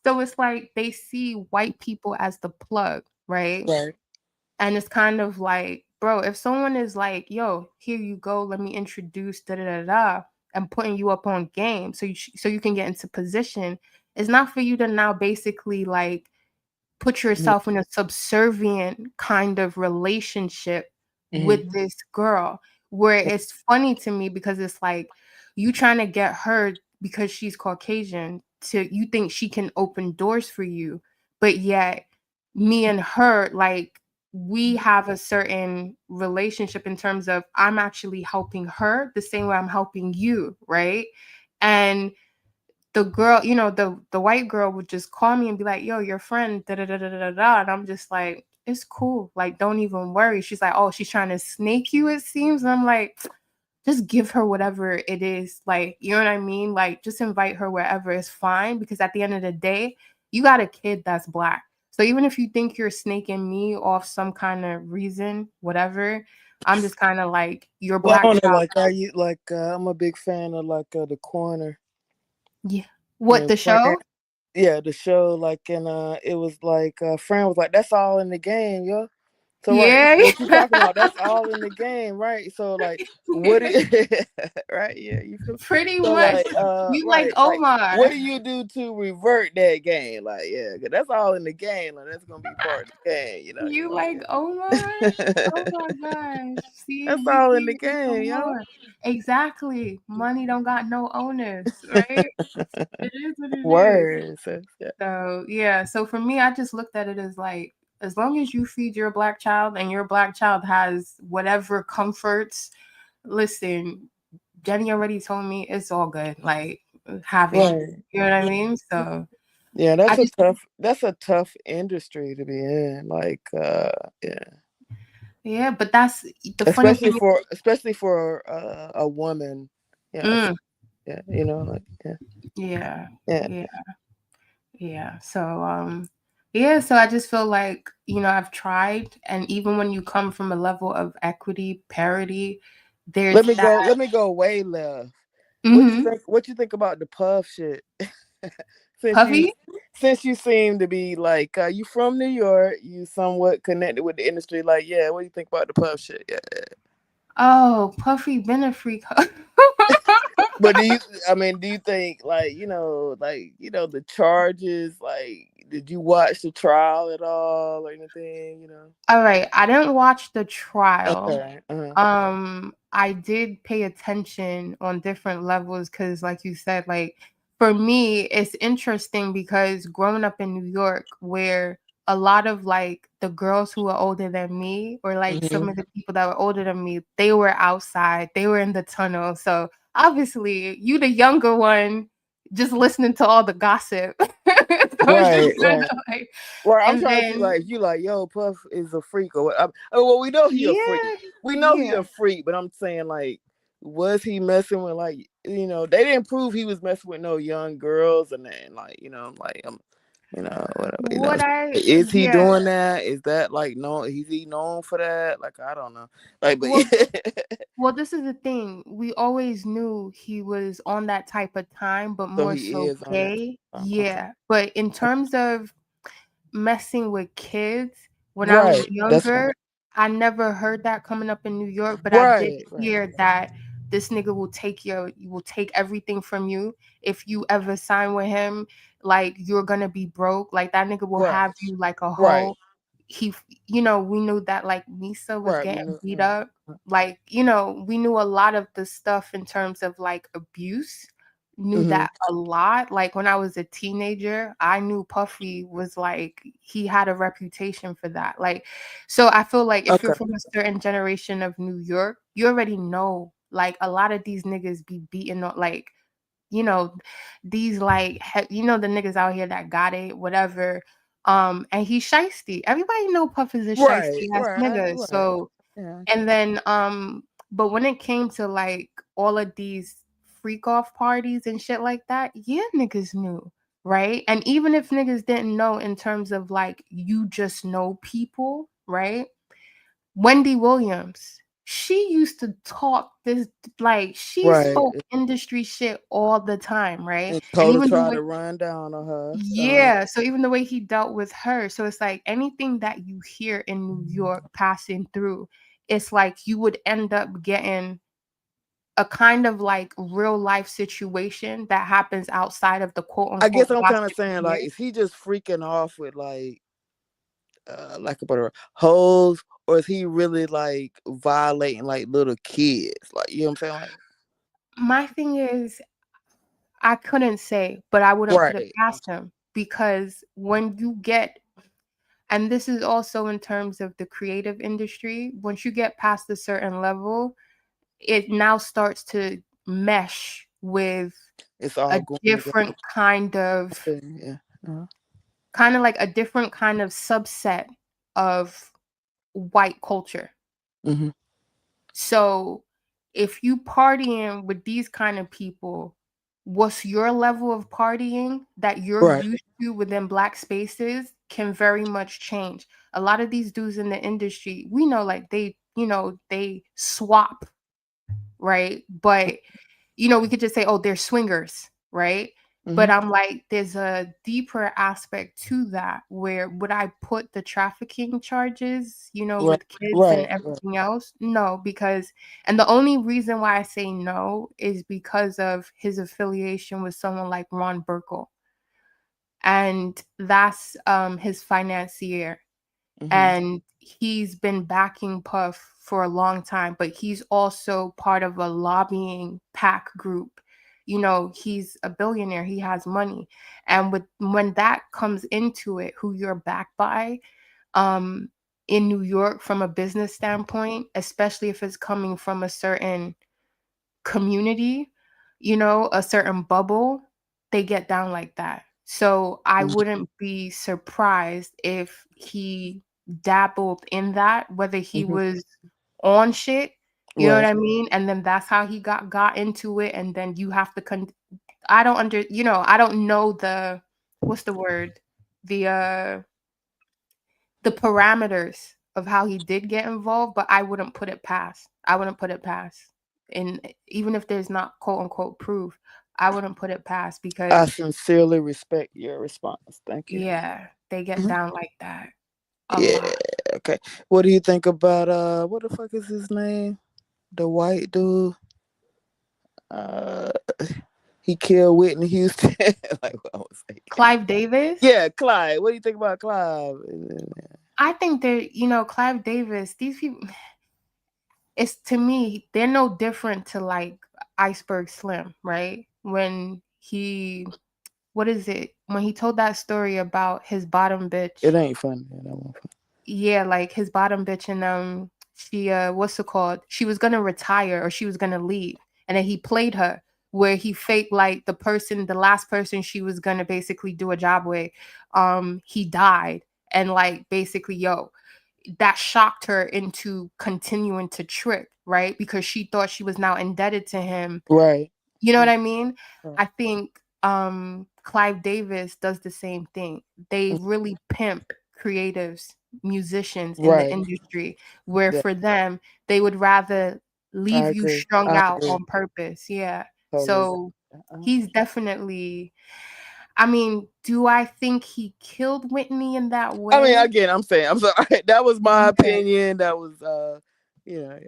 So it's like they see white people as the plug, right? Right. And it's kind of like, bro, if someone is like, yo, here you go, let me introduce da da da da, and putting you up on game so you can get into position, it's not for you to now basically like put yourself in a subservient kind of relationship with Mm-hmm. this girl where it's funny to me because it's like you trying to get her because she's Caucasian to you think she can open doors for you, but yet me and her like we have a certain relationship in terms of I'm actually helping her the same way I'm helping you, right? And the girl, the white girl would just call me and be like, yo, your friend, da da da da da da. And I'm just like, it's cool. Like, don't even worry. She's like, oh, she's trying to snake you, it seems. And I'm like, just give her whatever it is. Like, you know what I mean? Like, just invite her wherever is fine. Because at the end of the day, you got a kid that's black. So even if you think you're snaking me off some kind of reason, whatever, I'm just kind of like, your Well, I black don't know. child. Like I'm a big fan of like the corner. Yeah. What, the Friend. show? Yeah, the show. Like, and it was like a friend was like, "That's all in the game, yo." So right, Yeah. so what you talking about? That's all in the game, right? So like, what? Right? Yeah, you feel. Pretty So much. like, You like right, like, Omar. what do you do to revert that game? Like, yeah, 'cause that's all in the game. Like, that's gonna be part of the game. You know, you You want like Omar? Oh to. my gosh. See, That's you all in see the it even game, yo. more. Exactly. Money don't got no owners, right? It is what it is. Words. Yeah. So yeah. So for me, I just looked at it as like, as long as you feed your black child and your black child has whatever comforts, listen, Jenny already told me it's all good. Like have it. Right. You know what I mean? So Yeah, I just that's a tough industry to be in. Like, yeah. yeah, but that's the funny Especially thing. for a woman. Yeah. Mm, Yeah, you know, like Yeah. yeah. Yeah. Yeah. Yeah, so I just feel like, I've tried, and even when you come from a level of equity, parity, there's that. Let me go way left. Hmm. What you think about the puff shit? since you Puffy? since you seem to be like you from New York, you somewhat connected with the industry. Like, yeah, what do you think about the puff shit? Yeah. Oh, Puffy been a freak. But do you think the charges, like, did you watch the trial at all or anything, All right, I didn't watch the trial. Okay. Uh-huh. I did pay attention on different levels because, like you said, like for me, it's interesting because growing up in New York, where a lot of like the girls who are older than me, or like some Hmm. of the people that were older than me, they were outside, they were in the tunnel. So obviously, you the younger one, just listening to all the gossip. So it's just Right, kind right. of like, Well, I'm and trying to see, then like, if you like, yo, Puff is a freak or what. Well, we know he a freak. yeah, We know he yeah. a freak, but I'm saying, like, was he messing with, like, they didn't prove he was messing with no young girls, and then, like, whatever, What I is he yeah. doing that? Is that like no? Is he known for that? Like, I don't know. Like, but Well, well, this is the thing. We always knew he was on that type of time, but so more he so is on that. gay. Okay. Yeah. But in terms of messing with kids, when I was Right. That's fine. younger, I never heard that coming up in New York, but I did Right. Right. hear that this nigga will take everything from you. If you ever sign with him, like you're gonna be broke. Like that nigga will Right. have you like a Right. hoe. We knew that like Misa was Right. We getting knew. beat up. Like, we knew a lot of the stuff in terms of like abuse. Knew Mm-hmm. that a lot. Like when I was a teenager, I knew Puffy was like he had a reputation for that. Like, so I feel like if you're Okay. from a certain generation of New York, you already know like a lot of these niggas be beating on like you know, these like the niggas out here that got it, whatever. And he's shiesty. Everybody know Puff is a Right. shiesty ass Right. nigga. Right. So Yeah. and then but when it came to like all of these freak off parties and shit like that, yeah, niggas knew. Right. And even if niggas didn't know in terms of like you just know people, right? Wendy Williams, she used to talk this like she Right. spoke industry shit all the time, right? And And Coda even the tried way to run down on her. yeah, so even the way he dealt with her, so it's like anything that you hear in New York passing through, it's like you would end up getting a kind of like real life situation that happens outside of the quote I guess unquote I'm kind of gossip saying, you like, hear. is he just freaking off with like about hoes, or is he really like violating like little kids? Like, you know what I'm saying? Like, My thing is I couldn't say, but I wouldn't put it right. past him because when you get, and this is also in terms of the creative industry, once you get past a certain level, it now starts to mesh with It's all a going together. different kind of, Okay, yeah. Uh-huh. like a different kind of subset of white culture. Hmm. So if you partying with these kind of people, what's your level of partying that you're Right. used to within black spaces can very much change. A lot of these dudes in the industry, we know like they swap, right? But we could just say, oh, they're swingers, right? But Hmm. I'm like, there's a deeper aspect to that where would I put the trafficking charges, Right. with kids and Right. Right. everything else? No, because, and the only reason why I say no is because of his affiliation with someone like Ron Burkle. And that's his financier, Hmm. and he's been backing Puff for a long time, but he's also part of a lobbying PAC group. He's a billionaire, he has money. And when that comes into it, who you're backed by, um, in New York from a business standpoint, especially if it's coming from a certain community, a certain bubble, they get down like that. So I wouldn't be surprised if he dabbled in that, whether he Hmm. was on shit You know what Right. I mean? And then that's how he got into it. And then you have to I don't know what's the word? The parameters of how he did get involved, but I wouldn't put it past. And even if there's not quote unquote proof, I wouldn't put it past I because sincerely respect your response. Thank you. yeah, they get Mhm. down like that a Yeah. lot. Okay. What do you think about what the fuck is his name? The white dude. Uh, he killed Whitney Houston. Like what I was saying. Clive Davis? Yeah, Clyde. What do you think about Clive? I think Clive Davis, these people, it's to me, they're no different to like Iceberg Slim, right? When he told that story about his bottom bitch. It ain't funny. Yeah, like his bottom bitch and she what's it called? She was gonna retire or she was gonna leave. And then he played her where he faked like the last person she was gonna basically do a job with, he died. And like basically, that shocked her into continuing to trick, right? Because she thought she was now indebted to him. Right. You know what I mean? Right. I think Clive Davis does the same thing. They really pimp creatives, musicians in the industry, where Yeah. for them, they would rather I leave you agree. strung I out agree. on purpose. Yeah. Totally agree. So he's definitely, I mean, do I think he killed Whitney in that way? I mean, again, I'm sorry. That was my Okay. opinion. That was that Yeah,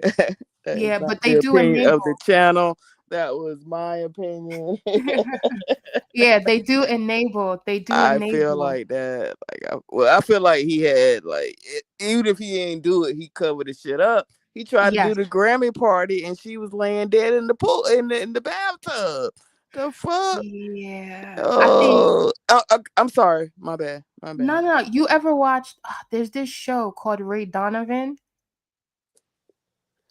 is not but the they do opinion of the enable. channel. That was my opinion. Yeah, they do enable. They do I feel enable. like that. I feel like he had even if he ain't do it, he covered the shit up. He tried to do Yes. the Grammy party, and she was laying dead in the pool in the bathtub. The fuck? Yeah. I think Oh, I'm sorry. My bad. My bad. no. You ever watched? There's this show called Ray Donovan.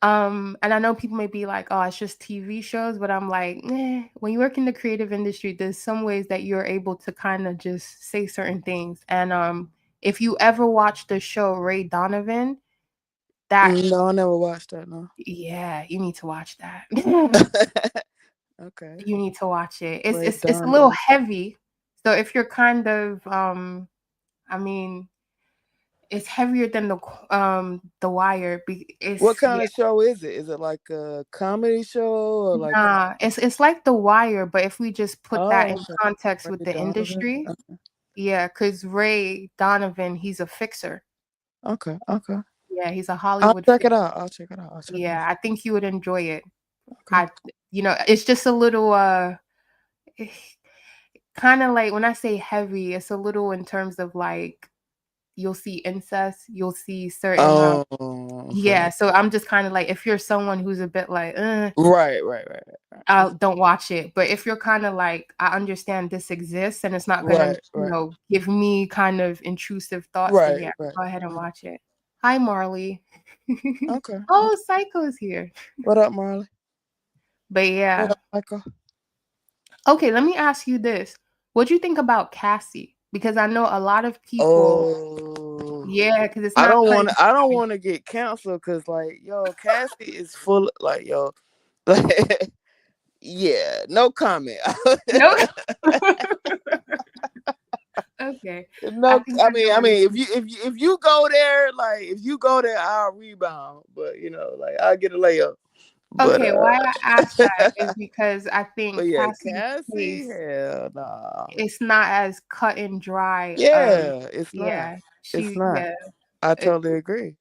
And I know people may be like, "Oh, it's just TV shows," but I'm like, when you work in the creative industry, there's some ways that you're able to kind of just say certain things. And if you ever watch the show Ray Donovan, No, I never watched that. No. yeah, you need to watch that. Okay. You need to watch it. Ray It's a Donovan. little heavy, so if you're kind of I mean, it's heavier than the Wire. What kind of show is it? Is it like a comedy show or like? Nah, it's like The Wire, but if we just put that in Okay. context Ray with the Donovan. industry, Okay. yeah, because Ray Donovan, he's a fixer. Okay. Yeah, he's a I'll Hollywood check fixer. it out. I'll check it out. Yeah, I think you would enjoy it. Okay. It's just a little kind of like when I say heavy, it's a little in terms of like you'll see incest, you'll see certain Oh. yeah. Okay. So I'm just kind of like if you're someone who's a bit like Right. don't watch it. But if you're kind of like, I understand this exists and it's not gonna, Right. give me kind of intrusive thoughts, then Right. yeah, Right. go ahead and watch it. Hi, Marley. Okay. Oh, Psycho's here. What up, Marley? But yeah. What up, Michael? Okay, let me ask you this. What do you think about Cassie? Because I know a lot of people. Yeah, because it's I not. don't want to get canceled because Cassie is full like yeah, no comment. No. Okay. No, I mean, if you go there, I'll rebound. But I'll get a layup. Okay, why I asked that is because I think Cassie, hell nah. It's not as cut and dry. Yeah, it's yeah, not. It's not. yeah. I totally agree.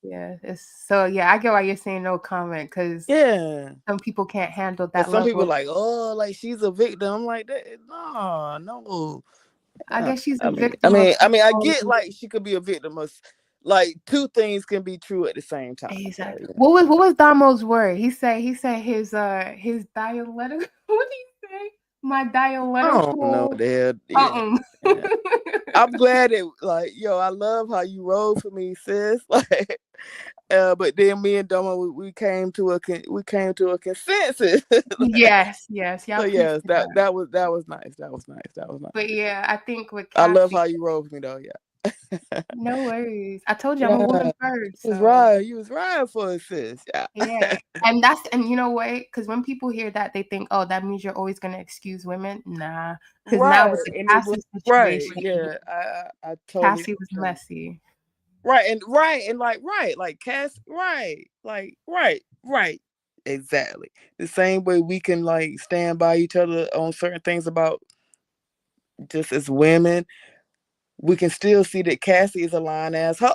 Yeah, I get why you're saying no comment because some people can't handle that. Some level people of, like, oh, like she's a victim. I'm like, no. I guess she's a victim. I get like she could be a victim of like two things can be true at the same time. Exactly. What was Damo's word? He said his dialectical. What did he say? My dialectical. I don't know the hell. Yeah. I'm glad that I love how you rolled for me, sis. But then me and Domo we came to a consensus. Yes. So yes, that was nice. That was nice. But yeah, I think with Cassie, I love Cassie, how you rolled with me though. Yeah. No worries. I told you I'm a woman Yeah, first, you was so right. You was right for a sis. Yeah. yeah. And you know what? Because when people hear that, they think, oh, that means you're always gonna excuse women. Nah, because now Right, with the and it was Cassie right. situation, Yeah, I totally Cassie was understand. messy. Right, and like Cass, right. Exactly. The same way we can like stand by each other on certain things about just as women, we can still see that Cassie is a lying asshole.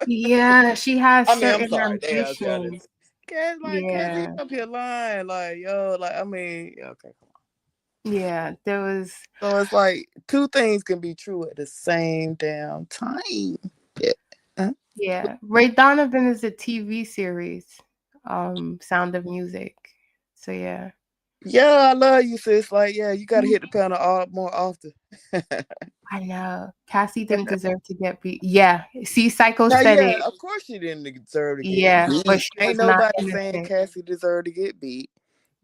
Yeah, she has I mean, I'm certain sorry. Damn, ambitions. Cassie Yeah, up here lying, like yo, like I mean, okay. yeah. There was So it's like two things can be true at the same damn time. Yeah. Huh? yeah. Ray Donovan is a TV series, Sound of Music. So yeah. Yeah, I love you, sis. Like, yeah, you gotta hit the panel all more often. I know. Cassie didn't deserve to get beat. Yeah. See, Psycho Now, said yeah, it. of course she didn't deserve to get Yeah, but beat. she Ain't was not nobody saying innocent. Cassie deserved to get beat.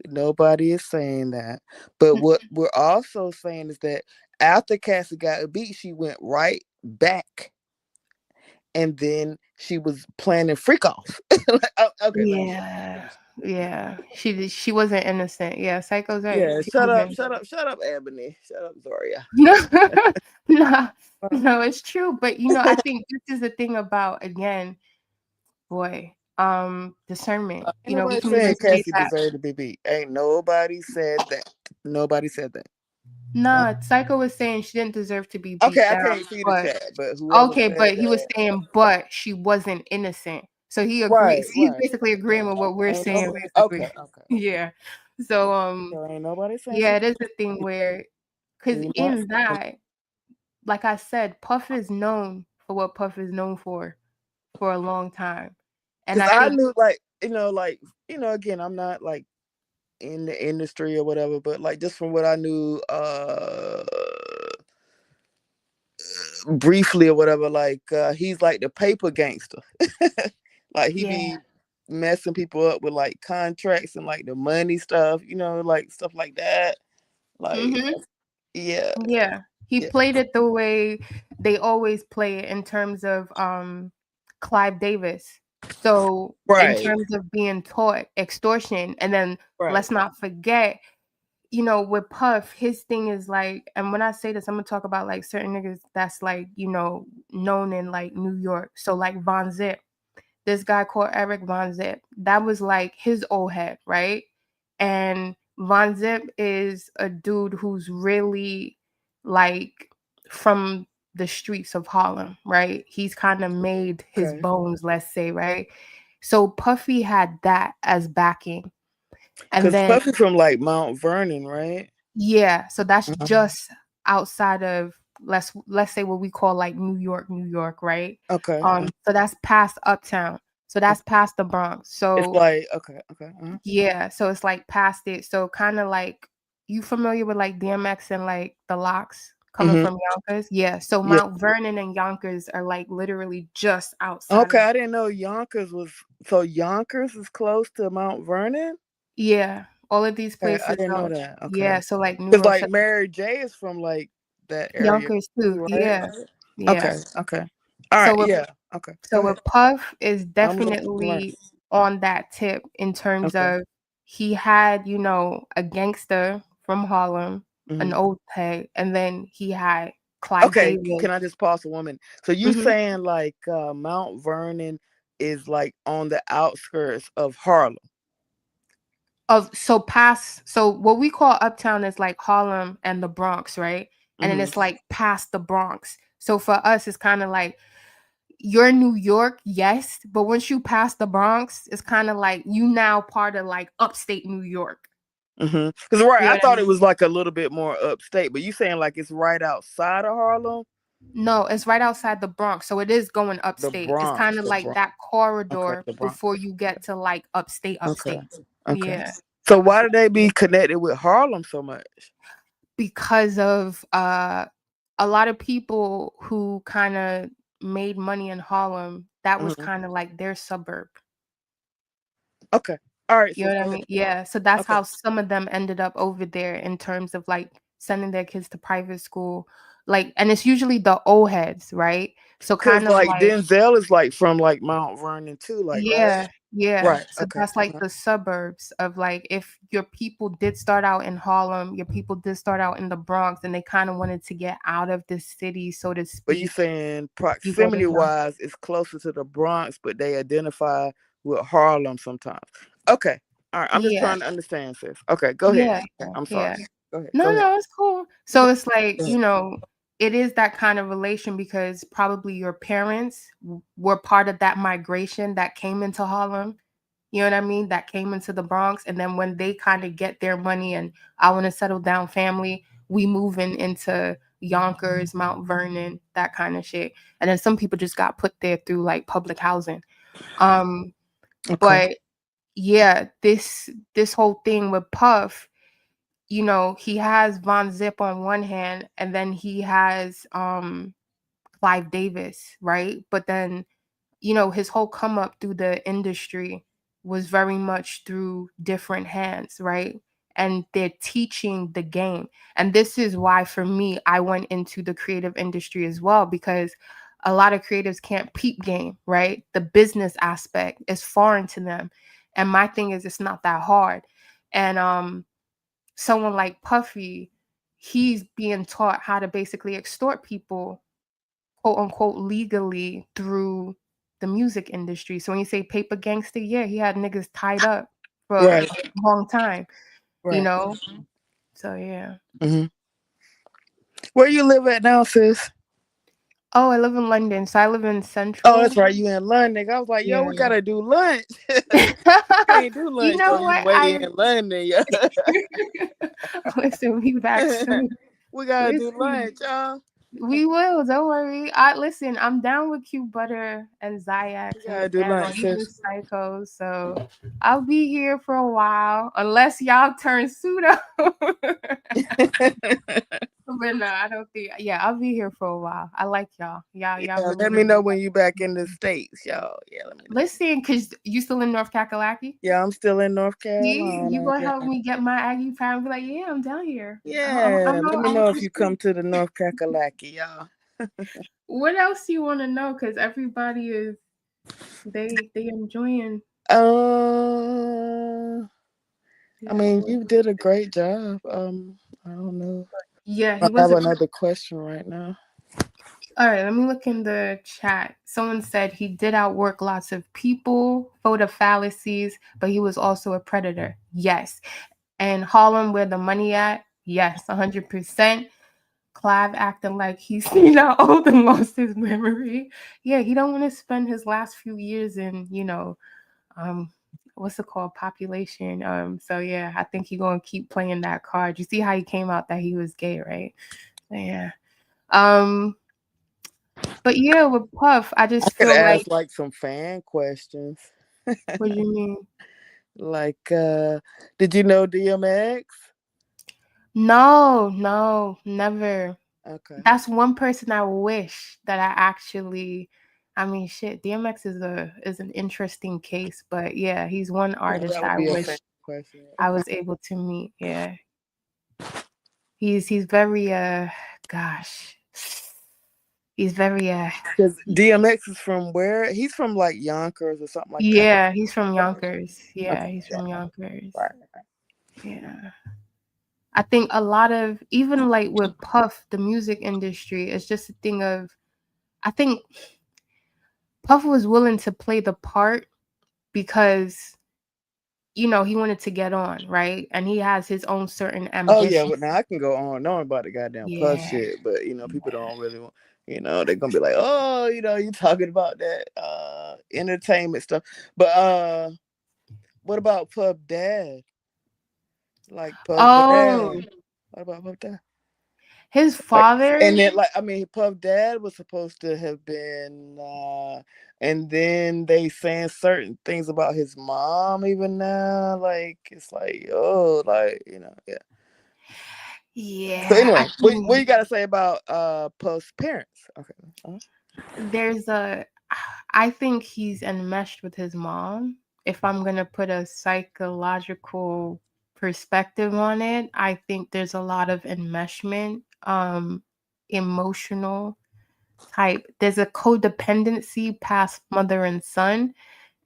Nobody is saying that. But what we're also saying is that after Cassie got beat, she went right back, and then she was planning freak off. Okay, let me Yeah. Yeah. She wasn't innocent. Yeah, Psycho's right. Yeah, She wasn't. shut up, Ebony. Shut up, Zoria. No, no, it's true. But I think this is the thing about, again, boy, discernment. Ain't We nobody can even saying say Cassie that. deserved to be beat. Ain't nobody said that. Nobody said that. Nah, Psycho was saying she didn't deserve to be Okay, beat I down, can't see the but chat, but whoever okay, said but he was that, saying, but she wasn't innocent. So he agrees. He's right. basically agreeing with what we're Ain't saying, nobody. basically. Okay. Yeah. So So ain't nobody saying yeah, she. it is a thing where, because We not. in that, like I said, Puff is known for what Puff is known for a long time. And Because I I think, knew, again, I'm not like in the industry or whatever, but like just from what I knew, briefly or whatever, like he's like the paper gangster. Like he yeah. be messing people up with like contracts and like the money stuff, like stuff like that. Like, Mm-hmm. yeah, Yeah. He yeah, played it the way they always play it in terms of Clive Davis. So in right, terms of being taught extortion, and then right, let's not forget, with Puff, his thing is like, and when I say this, I'm gonna talk about like certain niggas that's like, known in like New York. So like Von Zip, this guy called Eric Von Zip, that was like his old head, right? And Von Zip is a dude who's really like from the streets of Harlem, right? He's kind of made his okay. bones, let's say, right? So Puffy had that as backing. And Because then Puffy from like Mount Vernon, right? yeah, so that's Uh-huh. just outside of, let's say, what we call like New York, right? Okay. So that's past Uptown. So that's past the Bronx. It's So like okay. yeah, so it's like past it. So kind of like, you familiar with like DMX and like the Locks coming Mm-hmm. from Yonkers? Yeah. So Yeah. Mount Vernon and Yonkers are like literally just outside Okay, of. I didn't know Yonkers was so Yonkers is close to Mount Vernon. Yeah, all of these Okay, I places didn't know are. that. Okay, Yeah, so like New because like Rochelle, Mary J is from like that area Yonkers too. too, right? Yeah, yeah. Okay. All So right. with Yeah. Okay. Go So ahead. with Puff is I'm listening to learn. definitely on that tip in terms Okay. of, he had, a gangster from Harlem, an Hmm. old head, and then he had Clive Okay. Davis. Can I just pause a woman? So you Mhm. saying like Mount Vernon is like on the outskirts of Harlem? So what we call Uptown is like Harlem and the Bronx, right? And then Hmm. it's like past the Bronx. So for us, it's kind of like, you're in New York, yes, but once you pass the Bronx, it's kind of like you now part of like upstate New York. Because right, You know I what I thought it mean? was like a little bit more upstate, but you saying like it's right outside of Harlem? No, it's right outside the Bronx, so it is going The upstate. It's Bronx, kind of the like Bronx. that Okay, corridor the Bronx. before you get to like Okay. upstate. Okay. Yeah, So why did they be connected with Harlem so much? because of a lot of people who kind of made money in Harlem, that was Hmm. kind of like their suburb. Okay. All right, You know sis, what go I ahead. mean? Yeah, so that's Okay. how some of them ended up over there in terms of like sending their kids to private school. like, and it's usually the old heads, right? So Cause kind of like like, Denzel is like from like Mount Vernon too, like right? yeah, yeah. Right. So Okay. that's like the suburbs of like, if your people did start out in Harlem, your people did start out in the Bronx, and they kind of wanted to get out of the city, so to But you speak. saying You go to proximity wise it's closer to the Bronx, but they identify with Harlem sometimes. Okay. All right. I'm just yeah, trying to understand, sis. Okay, go ahead. yeah, Okay, I'm sorry. yeah. Go ahead. No, Go ahead. no, it's cool. So Okay. it's like, Go you ahead. know, it is that kind of relation because probably your parents were part of that migration that came into Harlem. You know what I mean? That came into the Bronx. And then when they kind of get their money and I want to settle down family, we moving into Yonkers, Mount Vernon, that kind of shit. And then some people just got put there through like public housing. Okay. But yeah, this whole thing with Puff, you know, he has Von Zip on one hand, and then he has Clive Davis, right? But then, you know, his whole come up through the industry was very much through different hands, right? And they're teaching the game. And this is why, for me, I went into the creative industry as well, because a lot of creatives can't peep game, right? The business aspect is foreign to them. And my thing is, it's not that hard. And someone like Puffy, he's being taught how to basically extort people, quote unquote, legally through the music industry. So when you say paper gangster, yeah, he had niggas tied up for a Right. long time, you Right. know? So yeah. Mm-hmm. Where you live at now, sis? Oh, I live in London. So I live in Oh, Central. that's right. You in London. I was like, yo, Yeah. we gotta do lunch. Can't do You lunch know though. You what? way in London, yeah. Listen, we back soon. We gotta do Listen, lunch, y'all. we will. Don't worry. Listen, I'm down with Q Butter and Zayax We and gotta do Nathaniel, lunch, even sis. Psycho. So I'll be here for a while, unless y'all turn pseudo. But no, I don't think. Yeah, I'll be here for a while. I like y'all. Y'all Yeah, really. let me know when you back in the States, y'all. Yeah, let me know. Listen, cause you still in North Kakalaki? Yeah, I'm still in North See, you Carolina. gonna help Yeah. me get my Aggie power and be like, yeah, I'm down here. Yeah, let me I'm know if pushing. you come to the North Kakalaki, y'all. What else you want to know? Cause everybody is they enjoying. I mean, you did a great job. I don't know. Yeah, I he was have a. another question right now. All right, let me look in the chat. Someone said he did outwork lots of people, photo fallacies, but he was also a predator. Yes. And Harlem, where the money at? Yes, 100%. Clive acting like he's seen out old and lost his memory. Yeah, he don't want to spend his last few years in, you know, what's it called, population. So yeah, I think he's gonna keep playing that card. You see how he came out that he was gay, right? Yeah. But yeah, with Puff, I I just could feel like. ask like some fan questions. What do you mean? Like, did you know DMX? No, never. Okay. That's one person I wish that I actually. I mean, shit. DMX is an interesting case, but yeah, he's one Yeah, artist that that would I be a wish fan question. I was able to meet. Yeah, he's very gosh, he's very Because DMX is from where? He's from like Yonkers or something like that. yeah, he's from Yonkers. Yeah, Okay. he's from Yonkers. Right. Yeah. I think a lot of, even like with Puff, the music industry, it's just a thing of, I think Puff was willing to play the part because, you know, he wanted to get on, right? And he has his own certain Oh yeah, ambition. well now I can go on and on about the goddamn Puff Yeah. shit, but you know, people don't really want, you know, they're gonna be like, oh, you know, you talking about that entertainment stuff. But what about Puff Dad? Like Puff Oh, Dad. What about Puff Dad? his Like, father. and then like I mean, Puff Dad was supposed to have been, and then they saying certain things about his mom even now. Like it's like, oh, like you know, yeah. So Yeah, anyway, what you gotta say about Puff's parents? Okay. there's a, I think he's enmeshed with his mom. If I'm gonna put a psychological perspective on it, I think there's a lot of enmeshment. emotional type. There's a codependency past mother and son,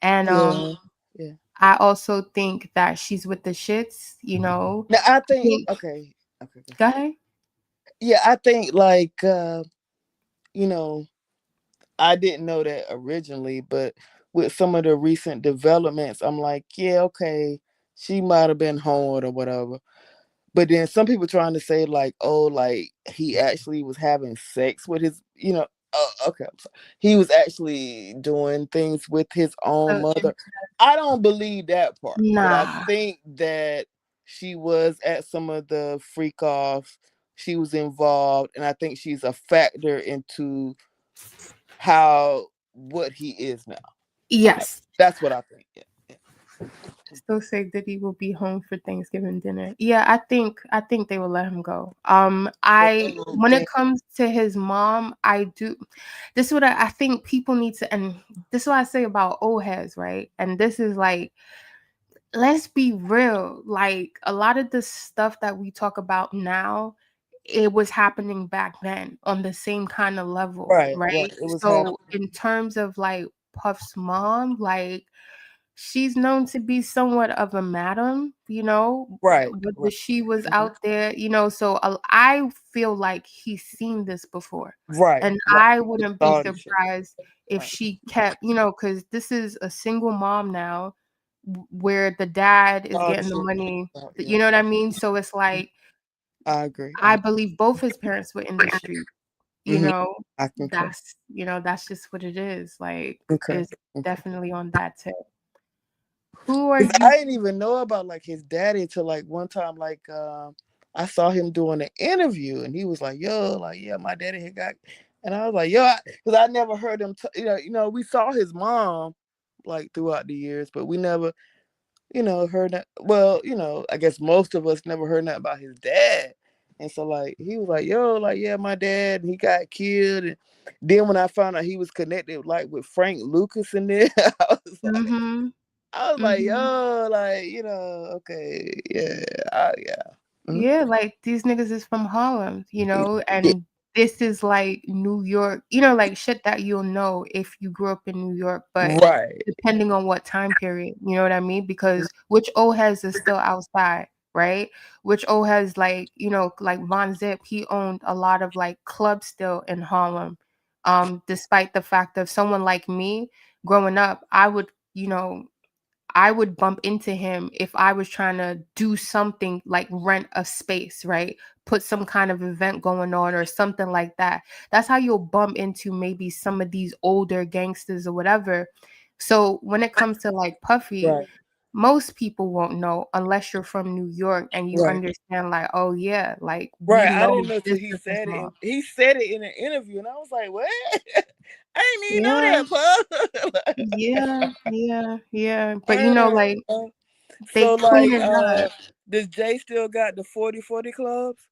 and Yeah. I also think that she's with the shits. You know, Now I I think think. okay. Go ahead. Yeah, I think like you know, I didn't know that originally, but with some of the recent developments, I'm like, yeah, okay, she might have been horned or whatever. But then some people trying to say like, oh, like he actually was having sex with his, okay, I'm sorry. He was actually doing things with his own mother. I don't believe that part, but I Nah. think that she was at some of the freak offs. She was involved, and I think she's a factor into what he is now. Yes. That's what I think. Yeah. Still say Diddy will be home for Thanksgiving dinner. Yeah, I think they will let him go. When it comes to his mom, I do. This is what I think people need to, and this is what I say about old heads, right? And this is like, let's be real. Like a lot of the stuff that we talk about now, it was happening back then on the same kind of level, Right. right? It was So happening. in terms of like Puff's mom, like she's known to be somewhat of a madam, Right. whether she was out there, so I feel like he's seen this before. Right. And I wouldn't be surprised if she kept, because this is a single mom now where the dad is getting the money, you know what I mean? So it's like, I agree. I believe both his parents were in the street, I concur. that's just what it is. Like, Okay. it's definitely on that tip. Who are you? I didn't even know about like his daddy until like one time, like I saw him doing an interview and he was like, "Yo, like yeah, my daddy had got," and I was like, "Yo," because I never heard him. We saw his mom like throughout the years, but we never, heard that. Well, I guess most of us never heard that about his dad. And so like he was like, "Yo, like yeah, my dad, he got killed." And then when I found out he was connected like with Frank Lucas in there, I was like, yo, like, okay, yeah, yeah. Yeah, like these niggas is from Harlem, and this is like New York, like shit that you'll know if you grew up in New York, but Right. depending on what time period, you know what I mean? Because which old heads is still outside, right? Which old heads like, like Von Zip, he owned a lot of like clubs still in Harlem. Despite the fact of someone like me growing up, I would bump into him if I was trying to do something like rent a space, right? Put some kind of event going on or something like that. That's how you'll bump into maybe some of these older gangsters or whatever. So when it comes to like Puffy, most people won't know unless you're from New York and you understand like, oh yeah, like we I know didn't know till this he is his said it. mom. He said it in an interview, and I was like, what? I didn't even know Yeah. that, Yeah. But like they so clean like, it up. does Jay still got the 40/40 clubs?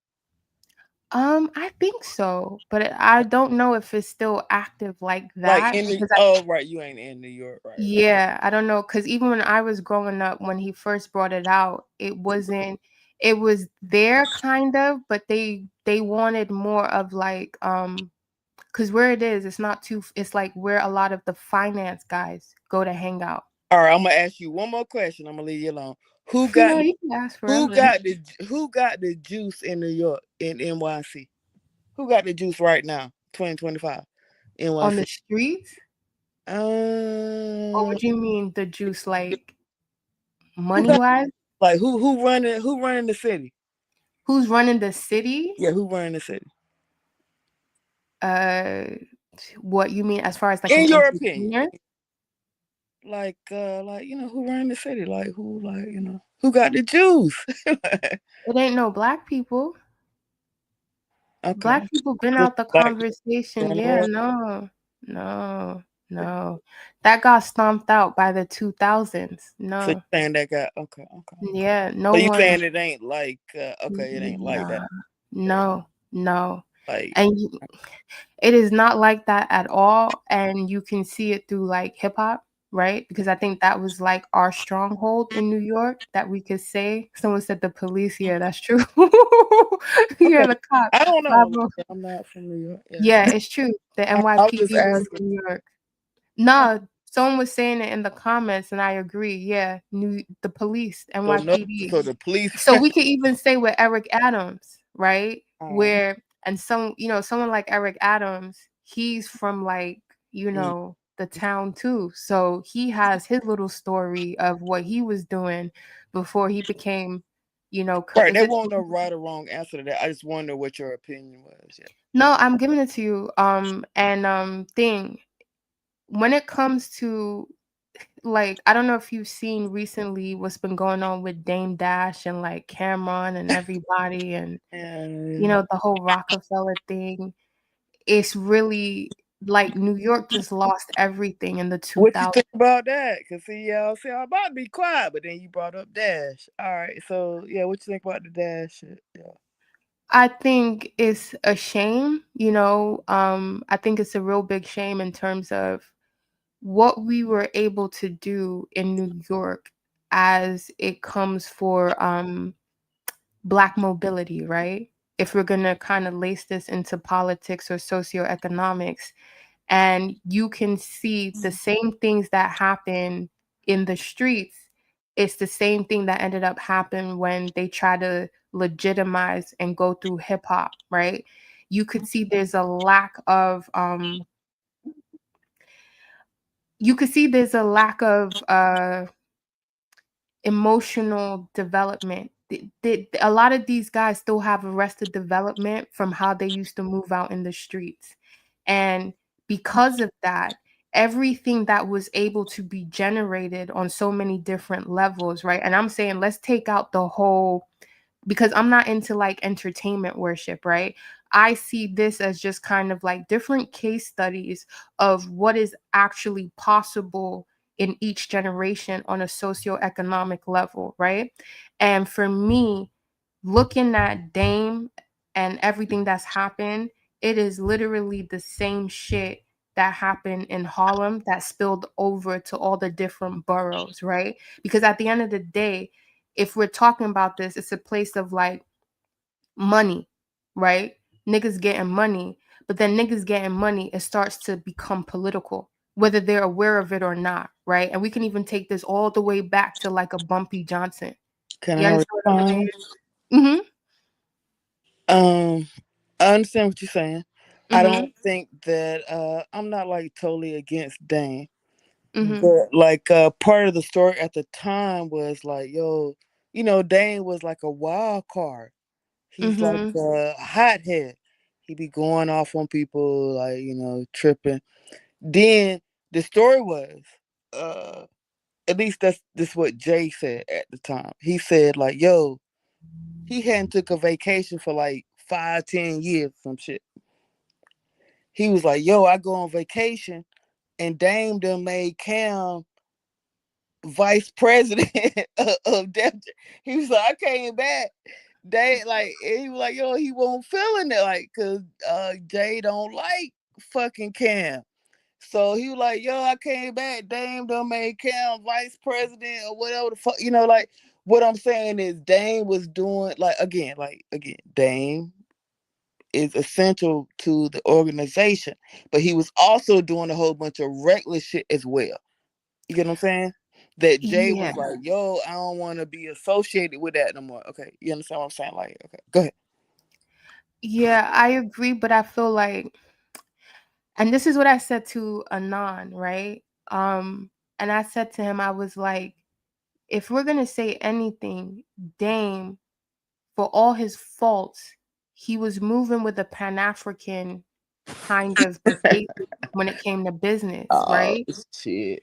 I think so, but I don't know if it's still active like Like that in the because right, you ain't in New York, right? yeah, I don't know because even when I was growing up, when he first brought it out, it wasn't. It was there kind of, but they wanted more of like because where it is, it's not too. It's like where a lot of the finance guys go to hang out. All right, I'm gonna ask you one more question. I'm gonna leave you alone. Who No, got you can ask who forever. got the juice in New York in NYC? Who got the juice right now? 2025 On the NYC. streets? Or what you mean the juice like money wise? Like who running the city? Who's running the city? Yeah, who running the city? What you mean as far as like In an your opinion. entertainer? Like who running the city? Like who got the juice? It ain't no black people. Okay. Black people been Just out the black conversation. people. Yeah, no. That got stomped out by the 2000s. So you No. saying that got okay. Yeah, no So you one. saying it ain't like okay, it ain't like that. No. Like And it is not like that at all. And you can see it through like hip hop. right? Because I think that was like our stronghold in New York that we could say. Someone said the police. Yeah, that's true. Yeah, Okay. the cop. I don't know. Bravo. I'm not from New York. Yeah. Yeah, it's true. The I was just NYPD was asking. in New York. No, someone was saying it in the comments, and I agree. Yeah, the police, So no, NYPD. so the police. So we could even say with Eric Adams, right? Uh-huh. Where and someone like Eric Adams, he's from like, the town too. So he has his little story of what he was doing before he became, Right. is There it won't no right or wrong answer to that. I just wonder what your opinion was. Yeah. No, I'm giving it to you. Thing when it comes to like, I don't know if you've seen recently what's been going on with Dame Dash and like Cameron and everybody and And the whole Rockefeller thing. It's really like New York just lost everything in the what you 2000s. think about that? Cause see, y'all say I'm about to be quiet, but then you brought up Dash. All right, so yeah, what you think about the Dash shit? Yeah. I think it's a shame, I think it's a real big shame in terms of what we were able to do in New York as it comes for Black mobility, right? If we're going to kind of lace this into politics or socioeconomics, and you can see the same things that happen in the streets, it's the same thing that ended up happening when they try to legitimize and go through hip hop, right? You could see there's a lack of emotional development. A lot of these guys still have arrested development from how they used to move out in the streets. And because of that, everything that was able to be generated on so many different levels, right? And I'm saying, let's take out the whole, because I'm not into like entertainment worship, right? I see this as just kind of like different case studies of what is actually possible in each generation on a socioeconomic level, right? And for me, looking at Dame and everything that's happened, it is literally the same shit that happened in Harlem that spilled over to all the different boroughs, right? Because at the end of the day, if we're talking about this, it's a place of like money, right? Niggas getting money, but then niggas getting money, it starts to become political, whether they're aware of it or not, right? And we can even take this all the way back to like a Bumpy Johnson. Can You I understand what I'm respond? saying? I understand what you're saying. I Mm-hmm. don't think that I'm not like totally against Dane. Mm-hmm. But like part of the story at the time was like, yo, Dane was like a wild card. He's like Mm-hmm. a hothead. He be going off on people, like, tripping. Then the story was, at least that's what Jay said at the time. He said like, yo, he hadn't took a vacation for like 5-10 years, some shit. He was like, yo, I go on vacation and Dame done made Cam vice president of Def. He was like, I came back. They like, he was like, yo, he won't feeling it, like, cause Jay don't like fucking Cam. So he was like, yo, I came back. Dame done made Cam vice president or whatever the fuck, like what I'm saying is Dame was doing again, Dame is essential to the organization, but he was also doing a whole bunch of reckless shit as well. You get what I'm saying? That Jay was Yeah. like, yo, I don't want to be associated with that no more. Okay, you understand what I'm saying? Like, okay, go ahead. Yeah, I agree, but I feel like, and this is what I said to Anon, right? And I said to him, I was like, if we're gonna say anything, Dame, for all his faults, he was moving with a Pan-African kind of behavior when it came to business, Oh right? shit.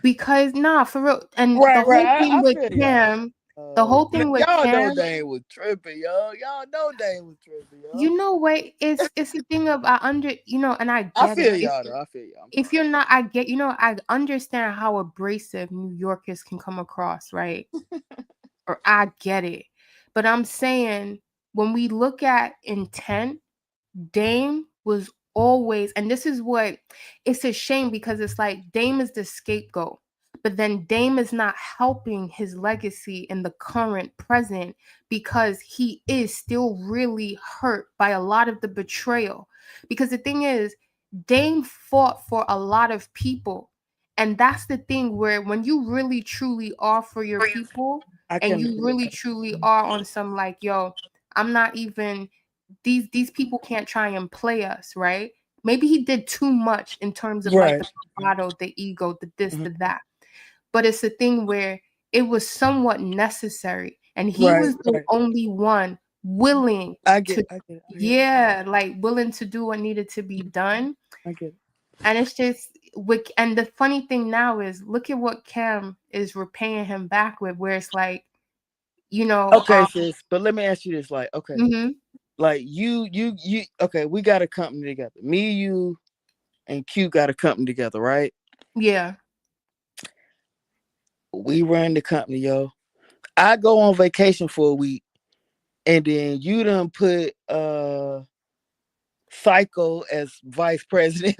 Because for real, and the Right, whole thing I with feel y'all. Cam, the whole thing with Y'all know Cam, Dane was tripping, yo. Y'all know Dane was tripping, yo. you know what? It's a thing of and I I get it. feel y'all though. I feel y'all. If you're not, I understand how abrasive New Yorkers can come across, right? Or I get it. But I'm saying when we look at intent, Dame was always, and this is what, it's a shame because it's like Dame is the scapegoat, But then Dame is not helping his legacy in the current present because he is still really hurt by a lot of the betrayal. Because the thing is, Dame fought for a lot of people. And that's the thing where when you really truly are for your people and you really truly are on some like, yo, I'm not even these people can't try and play us, right? Maybe he did too much in terms of like the bravado, the ego, the this, the that. But it's a thing where it was somewhat necessary. And he was the only one willing to, yeah, like willing to do what needed to be done. I get it. And it's just, and the funny thing now is, look at what Cam is repaying him back with, where it's like, you know. Okay, sis, but let me ask you this: like, okay, Mhm. like you, okay, we got a company together. Me, you, and Q got a company together, right? Yeah. We run the company, yo. I go on vacation for a week, and then you done put Psycho as vice president,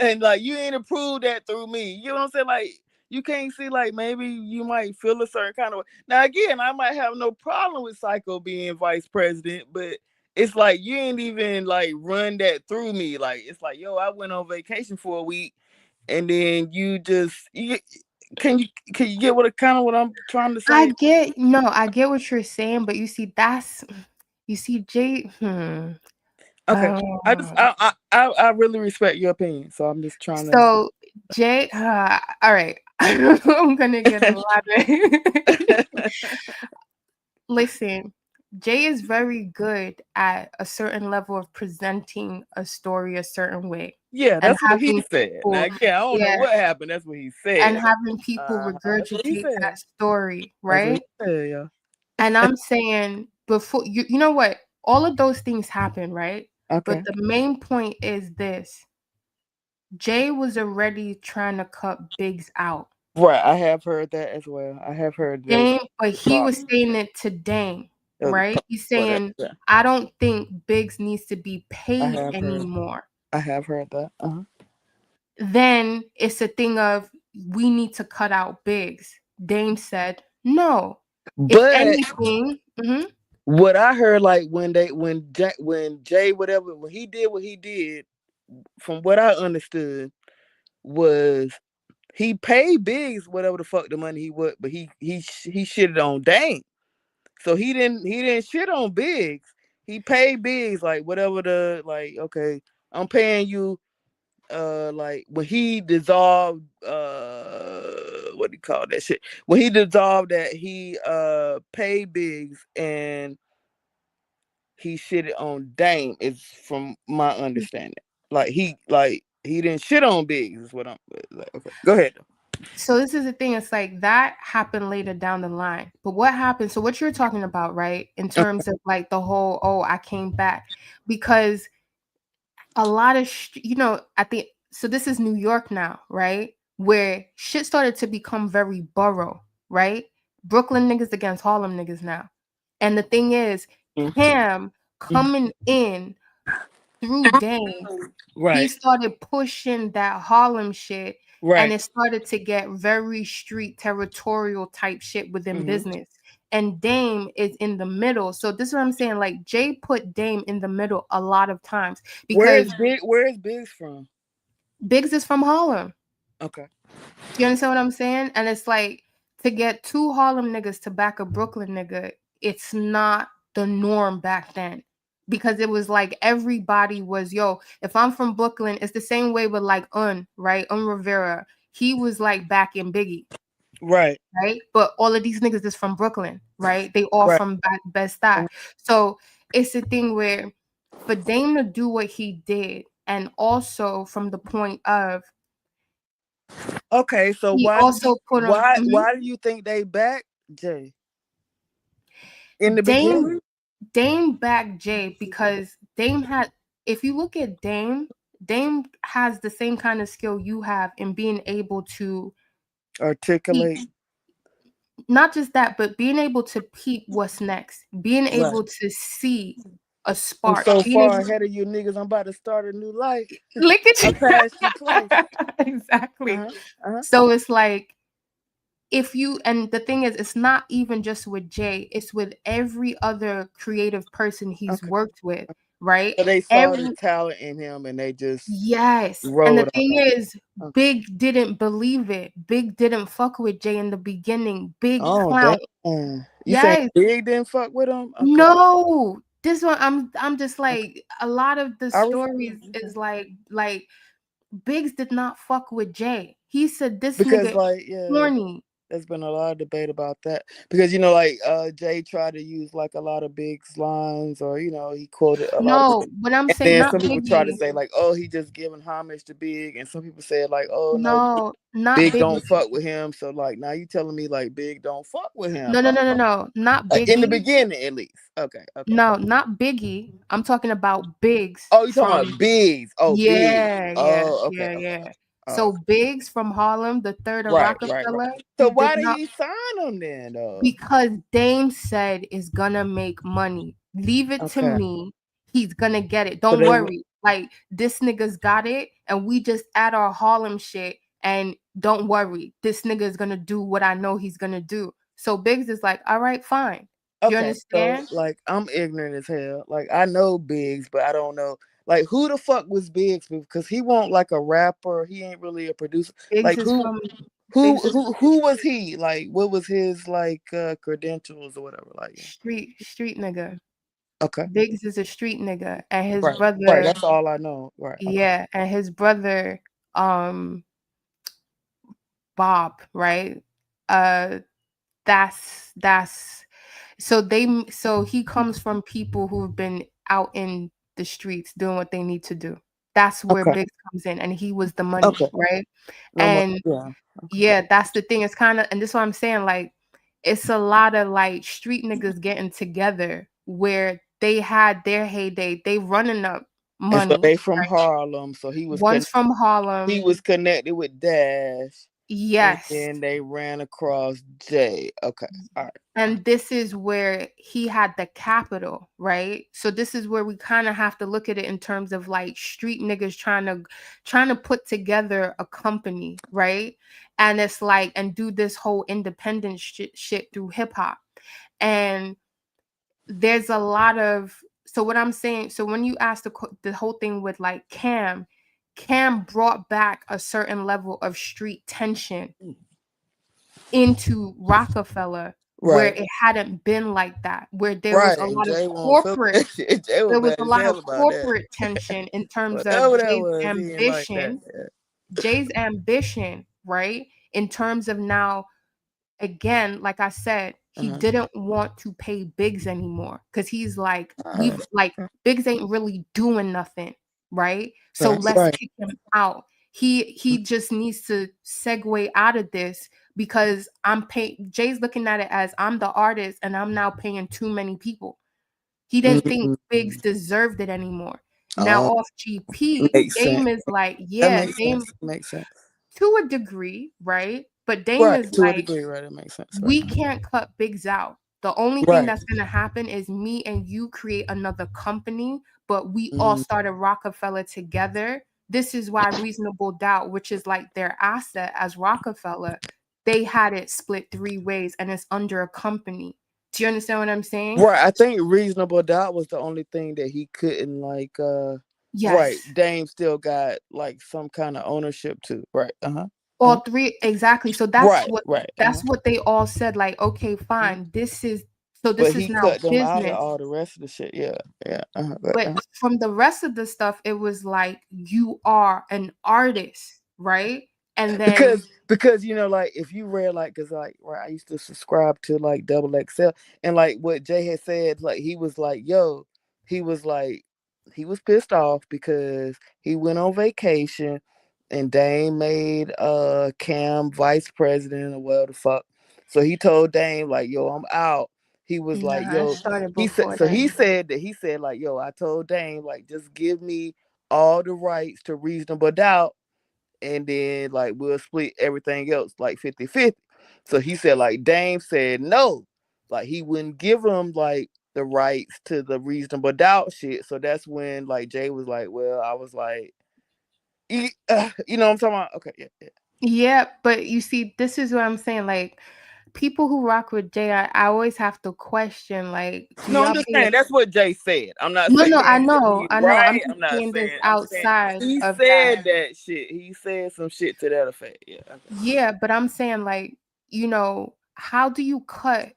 and like you ain't approved that through me. You know what I'm saying? Like you can't see like maybe you might feel a certain kind of way. Now again, I might have no problem with Psycho being vice president, but it's like you ain't even like run that through me. Like it's like, yo, I went on vacation for a week, and then you just can you get what I'm trying to say? I get what you're saying, but you see, Jay. Okay, I really respect your opinion, so I'm just trying to. So Jay, all right, I'm gonna get a lot of. Listen, Jay is very good at a certain level of presenting a story a certain way. Yeah, And that's what he having said. people, Now, again, I don't know what happened. That's what he said. and having people That's what he regurgitate said. that story, That's what right? he said, yeah. And I'm saying before you know what? All of those things happen, right? Okay. But the main point is this. Jay was already trying to cut Biggs out. Right, I have heard that as well. I have heard that. Dame, but he was saying it to Dame, right? He's saying, yeah. I don't think Biggs needs to be I paid have anymore. I have heard that. Then it's a thing of we need to cut out Biggs. Dame said no. If But anything, what I heard, like when Jay whatever when he did what he did, from what I understood, was he paid Biggs whatever the fuck the money he would, but he shitted on Dame. So he didn't shit on Biggs. He paid Biggs like whatever the like. Okay, I'm paying you. Like when he dissolved. What do you call that shit? When he dissolved that, he paid Biggs and he shitted on Dame. Is from my understanding. Like he didn't shit on Biggs. Is what I'm like. Okay, go ahead. So this is the thing. It's like that happened later down the line. But what happened? So what you're talking about, right? In terms of like the whole, oh, I came back, because a lot of so this is New York now, right? Where shit started to become very borough, right? Brooklyn niggas against Harlem niggas now. And the thing is, Cam coming in through Dame, he started pushing that Harlem shit, and it started to get very street territorial type shit within business. And Dame is in the middle. So this is what I'm saying. Like Jay put Dame in the middle a lot of times because Where is Biggs from? Biggs is from Harlem. Okay. You understand what I'm saying? And it's like, to get two Harlem niggas to back a Brooklyn nigga, it's not the norm back then. Because it was like everybody was, yo, if I'm from Brooklyn, it's the same way with like right? Rivera. He was like backing Biggie. Right. Right? But all of these niggas is from Brooklyn, right? They all from Bed-Stuy. So it's a thing where for Dame to do what he did, and also from the point of, okay, so he why do you think they back Jay? In the beginning? Dame backed Jay because Dame had, if you look at Dame has the same kind of skill you have in being able to articulate. Not just that, but being able to peep what's next, being able to see a I'm spark. so Jane is far ahead of you niggas. I'm about to start a new life. look at I you. passed you twice. Exactly. Uh-huh. So it's like if you and the thing is it's not even just with Jay, it's with every other creative person he's Okay. worked with, right? So they saw the Every talent in him and they just yes. And the rolled thing on it. is Big didn't believe it. Big didn't fuck with Jay in the beginning. Big Oh clown. damn. You saying Yes. Big didn't fuck with him? Okay. No. This one I'm just Okay. like a lot of the I respect stories it. is like Biggs did not fuck with Jay. He said this Because nigga like corny. there's been a lot of debate about that. Because like Jay tried to use like a lot of Big's lines or he quoted a lot of No, but I'm and saying then not some people try to Biggie. say like, oh, he just giving homage to Big, and some people said like, oh no, No, not Big Biggie. don't fuck with him. So like now you telling me like Big don't fuck with him. No. Not In the Biggie. beginning at least. Okay. No, not Biggie. I'm talking about Biggs Oh, you talking from about Biggs. Oh, Big. Oh, okay. yeah. Oh, So Biggs from Harlem, the third of right. Rockefeller, So he why did did not he sign him then though? because Dame said is gonna make money. Leave it to Okay. me. He's gonna get it. So Don't they worry. Like this nigga's got it, and we just add our Harlem shit. And don't worry, this nigga is gonna do what I know he's gonna do. So Biggs is like, all right, fine. You okay. So understand? like I'm ignorant as hell. Like I know Biggs, but I don't know like who the fuck was Biggs because he won't like a rapper. He ain't really a producer. Biggs Like is who from who Biggs is who who was he? Like what was his like credentials or whatever? Like street nigga. okay. Biggs is a street nigga, and his Right. brother, That's all I know. Right. Okay. yeah, and his brother, Bob, right? Uh, that's so he comes from people who've been out in the streets doing what they need to do. That's where Okay. Biggs comes in, and he was the money, Okay. right? No more. And Yeah. yeah, that's the thing. It's kind of, and this is what I'm saying. Like, it's a lot of like street niggas getting together where they had their heyday. They running up And so money. they from Harlem. So One's from he Harlem. was connected with Dash. And Yes. then they ran across Jay. Okay. All right. And this is where he had the capital, right? So this is where we kind of have to look at it in terms of like street niggas trying to put together a company, right? And it's like and do this whole independent shit through hip hop. And there's a lot of so what I'm saying, so when you ask the whole thing with like Cam brought back a certain level of street tension into Rockefeller where Right. it hadn't been like that, where there was Right. a And lot of Jay won't feel corporate that shit. Jay was there was mad a as lot of hell about that. corporate tension in terms of Whatever that was, he didn't like that. Jay's ambition, right? In terms of now, again, like I said, he didn't want to pay Biggs anymore because he's like, we've like Biggs ain't really doing nothing, right? So let's Right. kick him out. He just needs to segue out of this because I'm paying. Jay's looking at it as I'm the artist and I'm now paying too many people. He didn't think Biggs deserved it anymore. Now Oh, off GP, makes sense. Dame is like, That yeah, makes Dame sense. Makes sense. to a degree, right? But Dame Right. is To a like, degree, right? It makes sense. Right. we can't cut Biggs out. The only thing Right. that's going to happen is me and you create another company, but we all Mhm. started Rockefeller together. This is why Reasonable Doubt, which is like their asset as Rockefeller, they had it split 3 ways and it's under a company. Do you understand what I'm saying? Right. I think Reasonable Doubt was the only thing that he couldn't like right. Yes. Dame still got like some kind of ownership to. Right. All 3 exactly. So that's Right. what Right. they all said like, okay, fine. This is But is he now cut them out of business. all the rest of the shit. Yeah. Yeah. But from the rest of the stuff, it was like you are an artist, right? And then Because like if you read like because like right, I used to subscribe to like Double XL and like what Jay had said, like he was like, yo, he was like he was pissed off because he went on vacation and Dame made Cam vice president or whatever the fuck. So he told Dame like, yo, I'm out. He was like, nah, it yo, started he said before so he then. said that he said like, yo, I told Dame like just give me all the rights to Reasonable Doubt and then like we'll split everything else like 50-50. So he said like Dame said no, like he wouldn't give him like the rights to the reasonable doubt shit. So that's when like Jay was like, well, I was like, you know what I'm talking about? Okay, yeah. Yeah, but you see, this is what I'm saying. Like, people who rock with Jay, I always have to question, like, do No, I'm y'all just pay saying that's what Jay said. I'm not No, saying no, I that know, he's I know. I'm right. just I'm not saying this saying. I'm saying outside he of that. said that shit. He said some shit to that effect. Yeah. Okay. Yeah, but I'm saying, like, how do you cut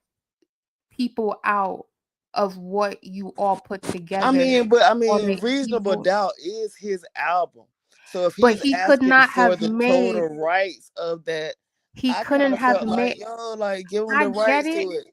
people out of what you all put together I on mean, the Reasonable evil? Doubt is his album. So if But he's he could asking not for have the made. total rights of that, He I kind couldn't of have felt made. like, yo, like give him I the get rights to it, it.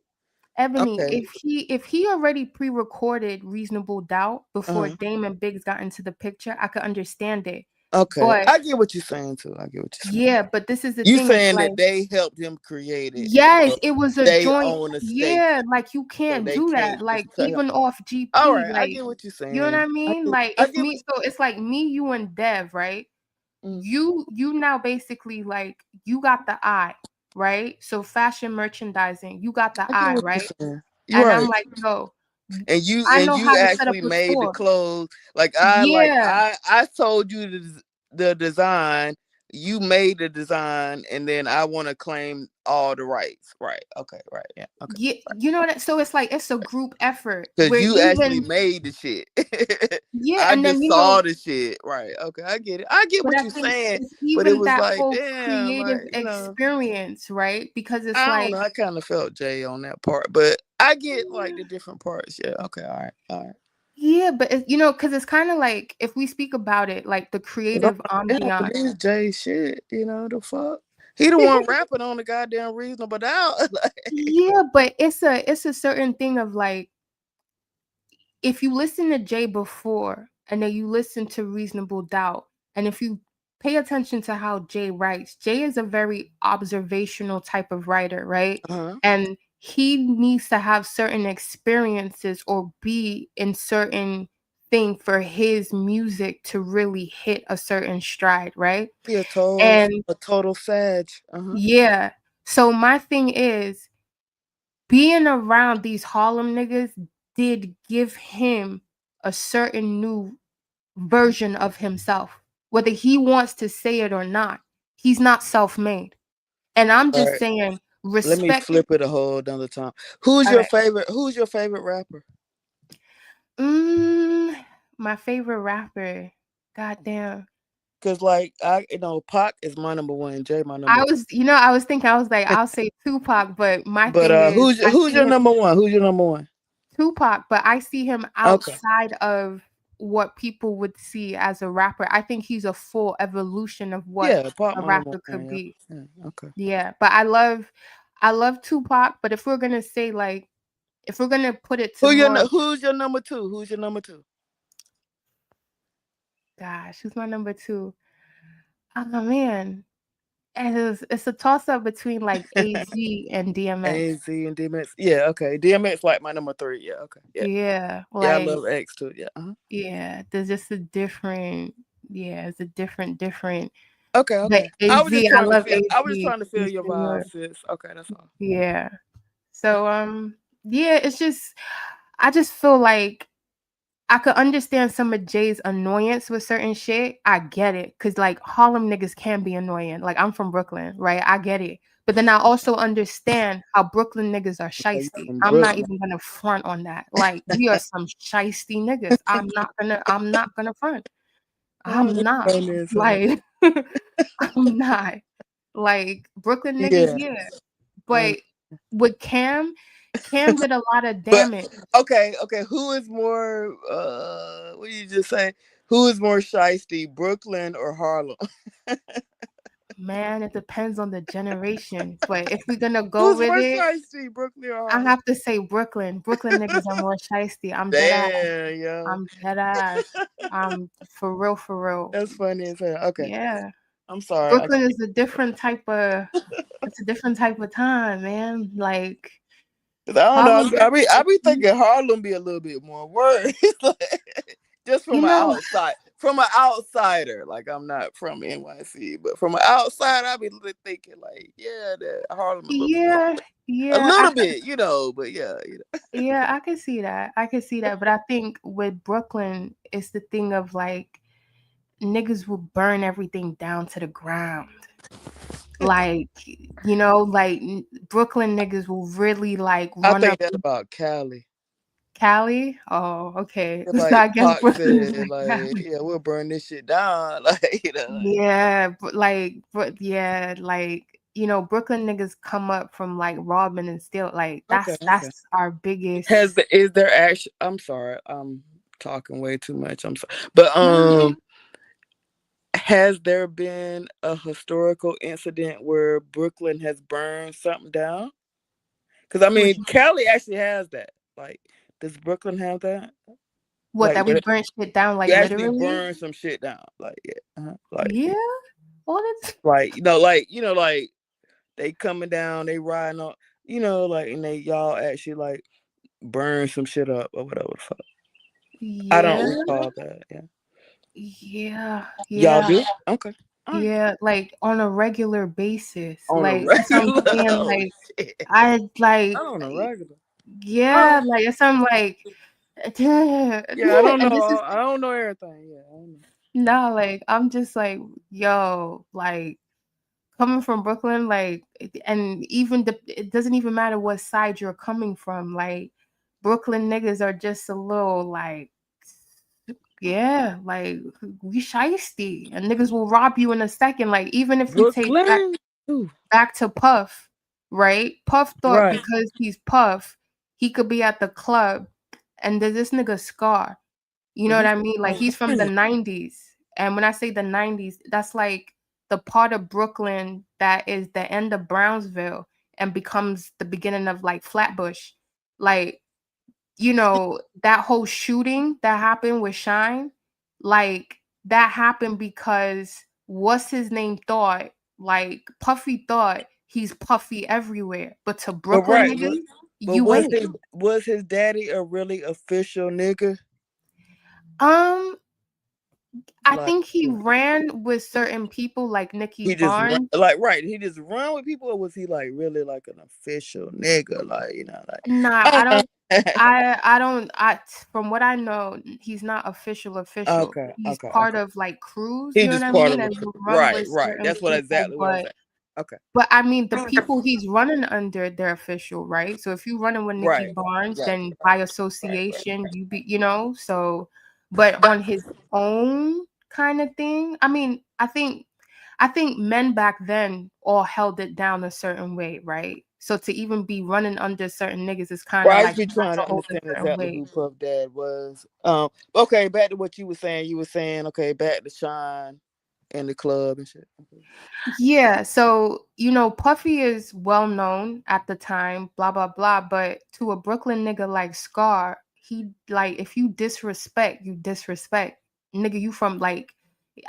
Ebony. Okay. If he already pre-recorded Reasonable Doubt before Uh-huh. Dame and Biggs got into the picture, I could understand it. Okay. But I get what you're saying too. I get what you're saying. yeah, but this is the You thing. It's saying like, that they helped him create it. yes, So it was a they joint. own a stake. Yeah, like you So can't they do can't that. Like just cut him. even off All GP, right, I like get what you're you know what I saying. mean? Like I if get me, so it's like me, you, and Dev, right? You now basically like you got the eye, right? So fashion merchandising, you got the I get eye, what you're right? saying. You're And I'm right. like, yo, And I know how you to set up actually a made the store. clothes. Yeah. I told you the design. You made the design, and then I want to claim all the rights. Right. Okay. Right. Yeah. Okay. Yeah, you know what? So it's like it's a group effort Because where you actually even made the shit. yeah, I and then just saw the shit. Right. Okay. I get it. I get but what I you're think saying. it's But it even was that like, whole damn, creative like, experience, right? Because it's I don't like, know. I kind of felt Jay on that part, but I get like the different parts. Yeah. Okay. All right. All right. yeah, but because it's kind of like if we speak about it, like the creative Yeah, ambiance. this Jay shit, the fuck. He the one rapping on the goddamn Reasonable Doubt. Yeah, but it's a certain thing of like if you listen to Jay before and then you listen to Reasonable Doubt, and if you pay attention to how Jay writes, Jay is a very observational type of writer, right? And he needs to have certain experiences or be in certain thing for his music to really hit a certain stride, right? He And a total sag. yeah. So my thing is being around these Harlem niggas did give him a certain new version of himself, whether he wants to say it or not. He's not self-made. And I'm All just right. saying, Let me respect. flip it a whole another time. Who's All your right. favorite? Who's your favorite rapper? My favorite rapper. Goddamn. Cause like Pac is my number one, Jay my number I two. was thinking, I was like, I'll say Tupac, but my But thing is, who's your number one? Who's your number one? Tupac, but I see him Okay. outside of what people would see as a rapper. I think he's a full evolution of what Pac a my number rapper could one. be. Yeah. Okay. Yeah, but I love Tupac, but if we're gonna say like, if we're gonna put it to more, Who's your number two? Who's your number two? gosh, who's my number two? Oh man, it's a toss up between like AZ and DMX. AZ and DMX. Yeah, okay. DMX like my number three. Yeah, okay. Yeah. Yeah, Yeah, I like love X too. Yeah. yeah, there's just a different. Yeah, it's a different. Okay, But okay. AZ, I was just I trying to love feel. AZ. I was just trying to feel He's your similar. vibe, sis. Okay, that's all. Yeah. So yeah, it's just I just feel like I could understand some of Jay's annoyance with certain shit. I get it. Cause like Harlem niggas can be annoying. Like I'm from Brooklyn, right? I get it. But then I also understand how Brooklyn niggas are Yeah, you shiesty. from I'm not Brooklyn. even gonna front on that. Like we are some shiesty niggas. I'm not gonna front. I'm not. Funny as hell. Like I'm not. Like Brooklyn niggas, Yeah. yeah. But with Cam did a lot of But damage. okay. Who is more? What did you just say? Who is more shiesty, Brooklyn or Harlem? Man, it depends on the generation. But if we're gonna go Who's with more it, shiesty, Brooklyn or I Harlem? have to say Brooklyn. Brooklyn niggas are more shiesty. I'm dead ass. Damn, yo. I'm dead ass. I'm for real. That's funny as hell. Okay. Yeah. I'm sorry. Brooklyn is a different type of it's a different type of time, man. Like I don't Harlem, know. I be thinking Harlem be a little bit more worse. Just from you an know, outside. from an outsider, like I'm not from NYC, but from an outsider, I be thinking like, yeah, that Harlem a little bit, you know, but yeah, you know. Yeah, I can see that. I can see that. But I think with Brooklyn, it's the thing of like niggas will burn everything down to the ground. Like, you know, like Brooklyn niggas will really like I run think up that about Cali. Cali. Oh, okay. So Like I guess Pac Brooklyn is said, like like, Cali. yeah, we'll burn this shit down. Like, you know, like, Yeah, but yeah, like you know, Brooklyn niggas come up from like robbing and steal. Like okay. that's our biggest. Is there actually? I'm sorry, I'm talking way too much. I'm sorry, but No. has there been a historical incident where Brooklyn has burned something down? Because I mean, Cali actually has that. Like, does Brooklyn have that? What, Like, that we burn shit down, like you actually literally? burn some shit down. Like, yeah, like, Yeah. Well, that's like like they coming down, they riding on, and they y'all actually like burn some shit up or whatever the fuck. I don't yeah. recall that. Yeah. Yeah. Y'all Yeah. do? Okay. Yeah, like on a regular basis. On a Like that's what I'm regular. saying. Oh Like shit. I like Not on a regular. yeah, like it's I'm like Yeah, I don't and know. this is I don't know everything. Yeah, I don't know. no, like I'm just like, yo, like coming from Brooklyn, like and even it doesn't even matter what side you're coming from. Like Brooklyn niggas are just a little like yeah, like we shiesty and niggas will rob you in a second. Like even if you take Brooklyn. back to Puff, right? Puff thought Right. because he's Puff, he could be at the club, and there's this nigga Scar. You know what I mean? Like he's from the 90s. And when I say the 90s, that's like the part of Brooklyn that is the end of Brownsville and becomes the beginning of like Flatbush. Like, you know, that whole shooting that happened with Shine, like that happened because what's his name thought, like Puffy thought he's Puffy everywhere. But to But Brooklyn right, niggas, but you ain't. was his daddy a really official nigga? I Like think he ran with certain people like Nikki he just run, Barnes. like right, he just run with people, or was he like really like an official nigga? Like, Nah, I don't. I don't. From what I know, he's not official. Okay, He's okay, part okay. of like crews. He You know what just I part mean? of a And he'll run right, with right. certain That's what people, exactly what I'm saying. Okay. but I mean, the people he's running under, they're official, right? So if you running with Nikki Right. Barnes, Right. then by association, you be, you know. So, but on his own kind of thing, I mean, I think men back then all held it down a certain way, right? So to even be running under certain niggas is kind Well, of I like just be trying to hold a understand certain exactly way. who Puff Dad was. Okay, back to what you were saying. You were saying, okay, back to Shine in the club and shit. Yeah, so you know, Puffy is well known at the time, blah blah blah. But to a Brooklyn nigga like Scar, he like if you disrespect, you disrespect. Nigga, you from like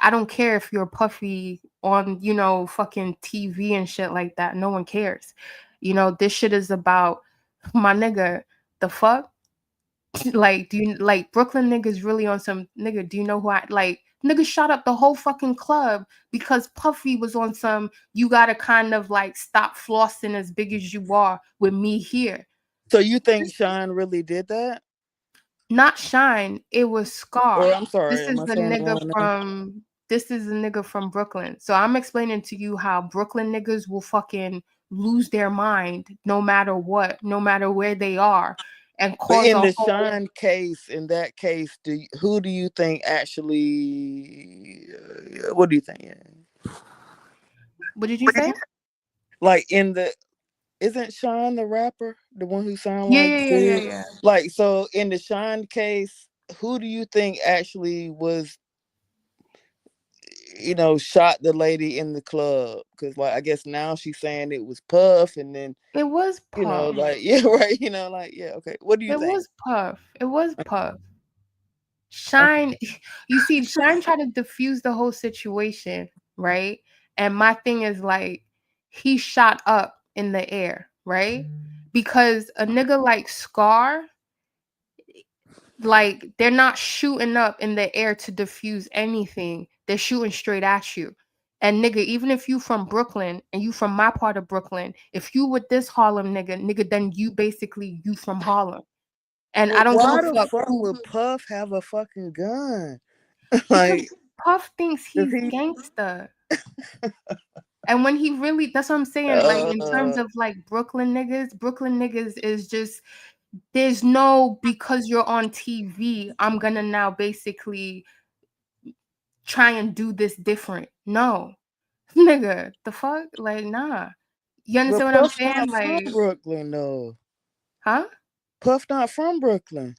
I don't care if you're Puffy on, you know, fucking TV and shit like that. No one cares. You know, this shit is about my nigga, the fuck? Like, do you like Brooklyn niggas really on some nigga? Do you know who I like? Niggas shot up the whole fucking club because Puffy was on some. You gotta kind of like stop flossing as big as you are with me here. So you think Shine really did that? Not Shine. It was Or Scar. I'm sorry, This am is I the saying the nigga wrong name? from. This is the nigga from Brooklyn. So I'm explaining to you how Brooklyn niggas will fucking lose their mind no matter what, no matter where they are, and But cause in a the whole. Shine case, in that case, who do you think actually? What do you think? Yeah. What did you say? Like isn't Sean the rapper, the one who sound Yeah, like yeah, yeah, yeah, Big? yeah. Like, so in the Sean case, who do you think actually was, shot the lady in the club? Because like I guess now she's saying it was Puff, and then It was Puff. like yeah, right, like yeah, okay. What do you It think? was Puff. It was Puff. Okay. Shine, you see, Shine tried to diffuse the whole situation, right? And my thing is like, he shot up in the air, right? Because a nigga like Scar, Like, they're not shooting up in the air to defuse anything. They're shooting straight at you. And nigga, even if you from Brooklyn and you from my part of Brooklyn, if you with this Harlem nigga, then you from Harlem. And I But don't give a why the fuck fuck who, would Puff have a fucking gun? because Like, Puff thinks does he's he? gangster. And when he really, that's what I'm saying, like in terms of like Brooklyn niggas is just, there's no, because you're on TV, I'm gonna now basically try and do this different. No. Nigga, the fuck? Like, nah. You But understand what I'm Puff saying? not from Like, Brooklyn, though. huh? Puff not from Brooklyn.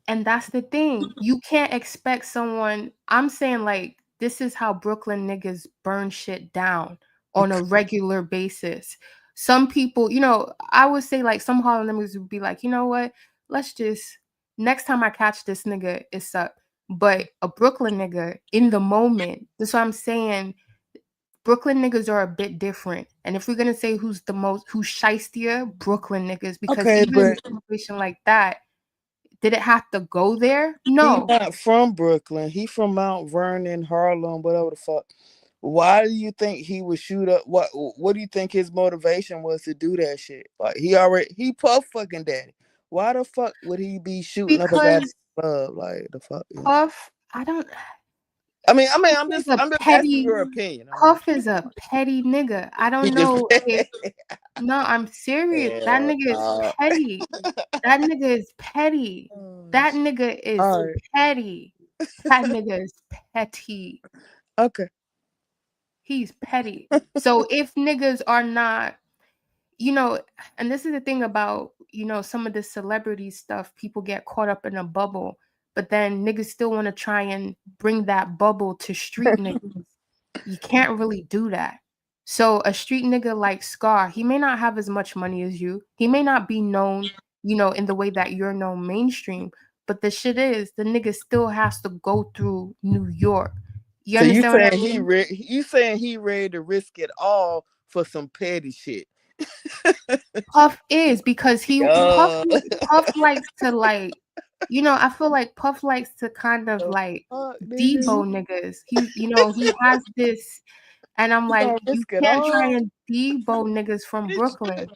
And that's the thing. You can't expect someone, I'm saying, like, this is how Brooklyn niggas burn shit down on a regular basis. Some people, I would say, like, some Harlem niggas would be like, you know what? Let's just, next time I catch this nigga, it's up. But a Brooklyn nigga, in the moment, that's what I'm saying. Brooklyn niggas are a bit different. And if we're gonna say who's shystier, Brooklyn niggas, because Okay, even in but a situation like that, did it have to go there? he No. not from Brooklyn. He from Mount Vernon, Harlem, whatever the fuck. Why do you think he would shoot up? What do you think his motivation was to do that shit? Like, he Puff fucking daddy. Why the fuck would he be shooting up a Because goddamn club? Like, the fuck, yeah. Puff, I don't. I'm Puff just asking your opinion. Puff is a petty nigga. I He don't just know if. No, I'm serious. That yeah, nigga is petty. That nigga is petty. That nigga is all right. petty. That nigga is petty. Okay. He's petty. So if niggas are not, and this is the thing about, some of the celebrity stuff, people get caught up in a bubble, but then niggas still want to try and bring that bubble to street niggas. You can't really do that. So a street nigga like Scar, he may not have as much money as you. He may not be known, in the way that you're known mainstream. But the shit is, the nigga still has to go through New York. You So you understand what I saying mean? you saying he ready to risk it all for some petty shit? Puff is, because Uh, Puff likes to, like, I feel like Puff likes to kind of like fuck, nigga. Debo niggas. He has this, and I'm You like, gonna you risk it can't all? try and Debo niggas from Brooklyn.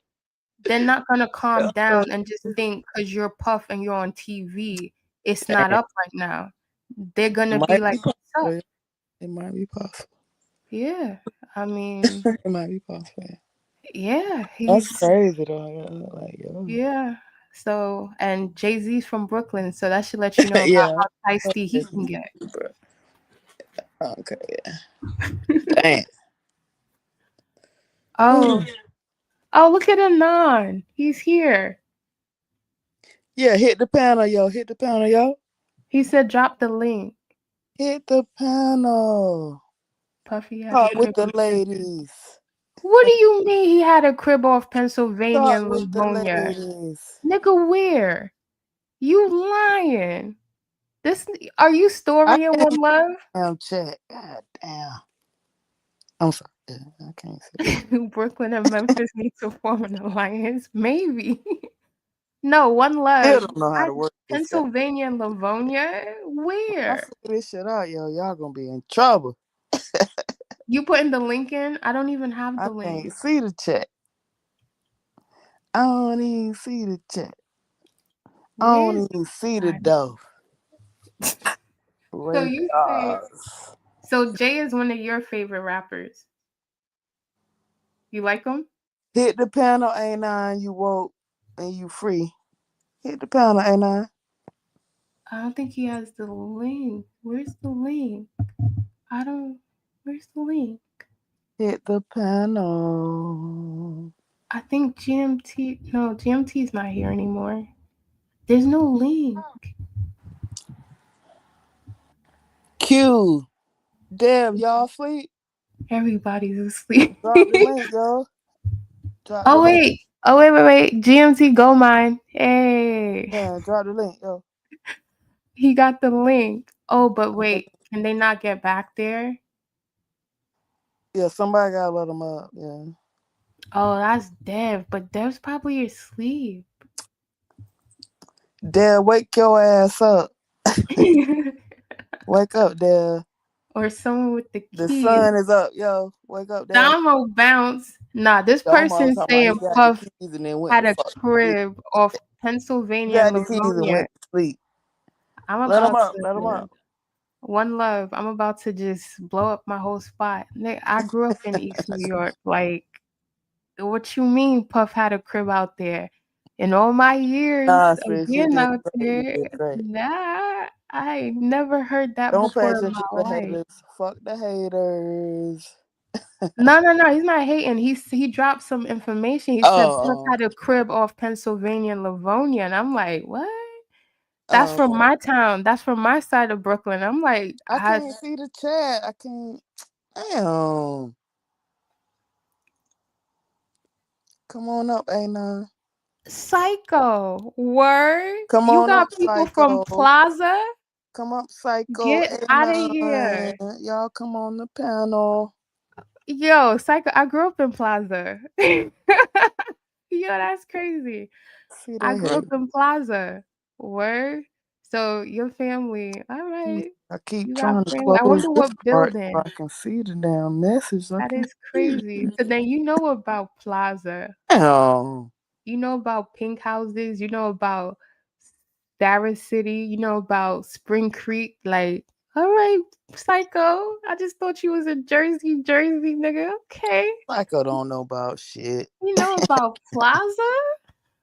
They're not gonna calm down and just think because you're Puff and you're on TV, it's not Damn. up right now. They're gonna be Might like, be what's up? possible. It might be possible. Yeah. I mean, It might be possible. yeah, That's he's crazy though. Yeah, like, yo. yeah. So, and Jay-Z's from Brooklyn, so that should let you know about Yeah. how feisty he can get. Okay. Yeah. Damn. Oh, look at Anon. He's here. Yeah, hit the panel, yo. Hit the panel, yo. He said drop the link. Hit the panel. Puffy had a Talk with crib. the ladies. What do you mean he had a crib off Pennsylvania Talk and with the Livonia? ladies. Nigga, where? You lying. Are you storing your one love? Damn check. God damn. I'm sorry. Yeah, I can't say Brooklyn and Memphis need to form an alliance. Maybe. No, one Still love. don't know how to work this guy. Pennsylvania and Livonia? I Where? figure this shit out, yo. Y'all gonna be in trouble. You putting the link in? I don't even have I the link. can't see the check. I don't even see the check. I don't Where's even see the dough. So you say so Jay is one of your favorite rappers. You like him? Hit the panel, A9, you woke and you free. Hit the panel, A9. I don't think he has the link. Where's the link? Where's the link? Hit the panel. I think GMT's not here anymore. There's no link. Q. Damn, y'all asleep? Everybody's asleep. Drop the link, yo. Drop the Oh link. wait. GMT go mine. Hey. Yeah, drop the link, yo. He got the link. Oh, but wait, can they not get back there? Yeah, somebody gotta let them up, yeah. Oh, that's Dev, but Dev's probably asleep. Dad, wake your ass up. Wake up, Dad. Or someone with the The keys. sun is up, yo. Wake up, Dad. Domo bounce. Nah, this Domo person talking about he saying got the Puff keys and then went had to a fuck sleep. crib off He Pennsylvania and got the keys and Livonia. went to sleep. I'm Let him about up. Let him to up. one love. I'm about to just blow up my whole spot. I grew up in East New York. Like, what you mean Puff had a crib out there? In all my years Nah, of sis, you being did out great. You there, did great. nah, I never heard that Don't pay before in attention my to the life. haters. Fuck the haters. No, he's not hating. He dropped some information. He said Puff Oh, had a crib off Pennsylvania and Livonia, and I'm like, what? That's oh, from my town. That's from my side of Brooklyn. I'm like, I can't see the chat. I can't. Damn. Come on up, A9. Psycho. Word. Come You on up, got people from Psycho. Plaza? Come up, Psycho. Get out of A9. here. Y'all come on the panel. Yo, Psycho, I grew up in Plaza. Yo, that's crazy. See I that grew up here. in Plaza. Word. So your family, all right. I keep You got trying to family. I close wonder this what part so building. I can see the damn message. I That can't is see crazy. it. So then you know about Plaza. Damn. You know about pink houses. You know about Sarah City. You know about Spring Creek. Like, all right, Psycho. I just thought you was a Jersey nigga. Okay. Psycho don't know about shit. You know about Plaza?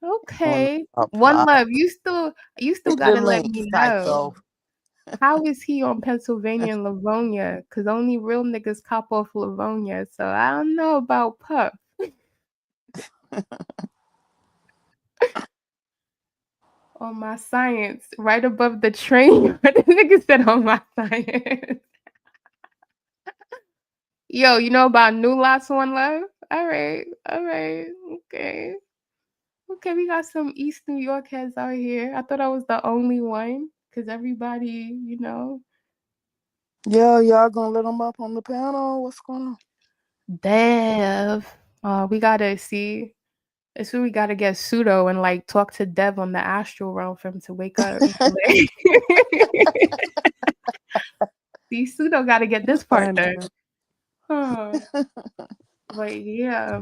Don't know Okay. about One plot. love. You still Hit the gotta let link, me know. Psycho. How is he on Pennsylvania and Livonia? Because only real niggas cop off Livonia. So I don't know about Puff. On my science, right above the train. What the nigga said on my science. Yo, you know about New Lots One Love? All right, okay. Okay, we got some East New York heads out here. I thought I was the only one, because everybody, Yo, y'all gonna let them up on the panel? What's going on? Dev. We gotta see. It's where we gotta get pseudo and like talk to Dev on the astral realm for him to wake up. See, pseudo gotta get this part done. Huh. But yeah.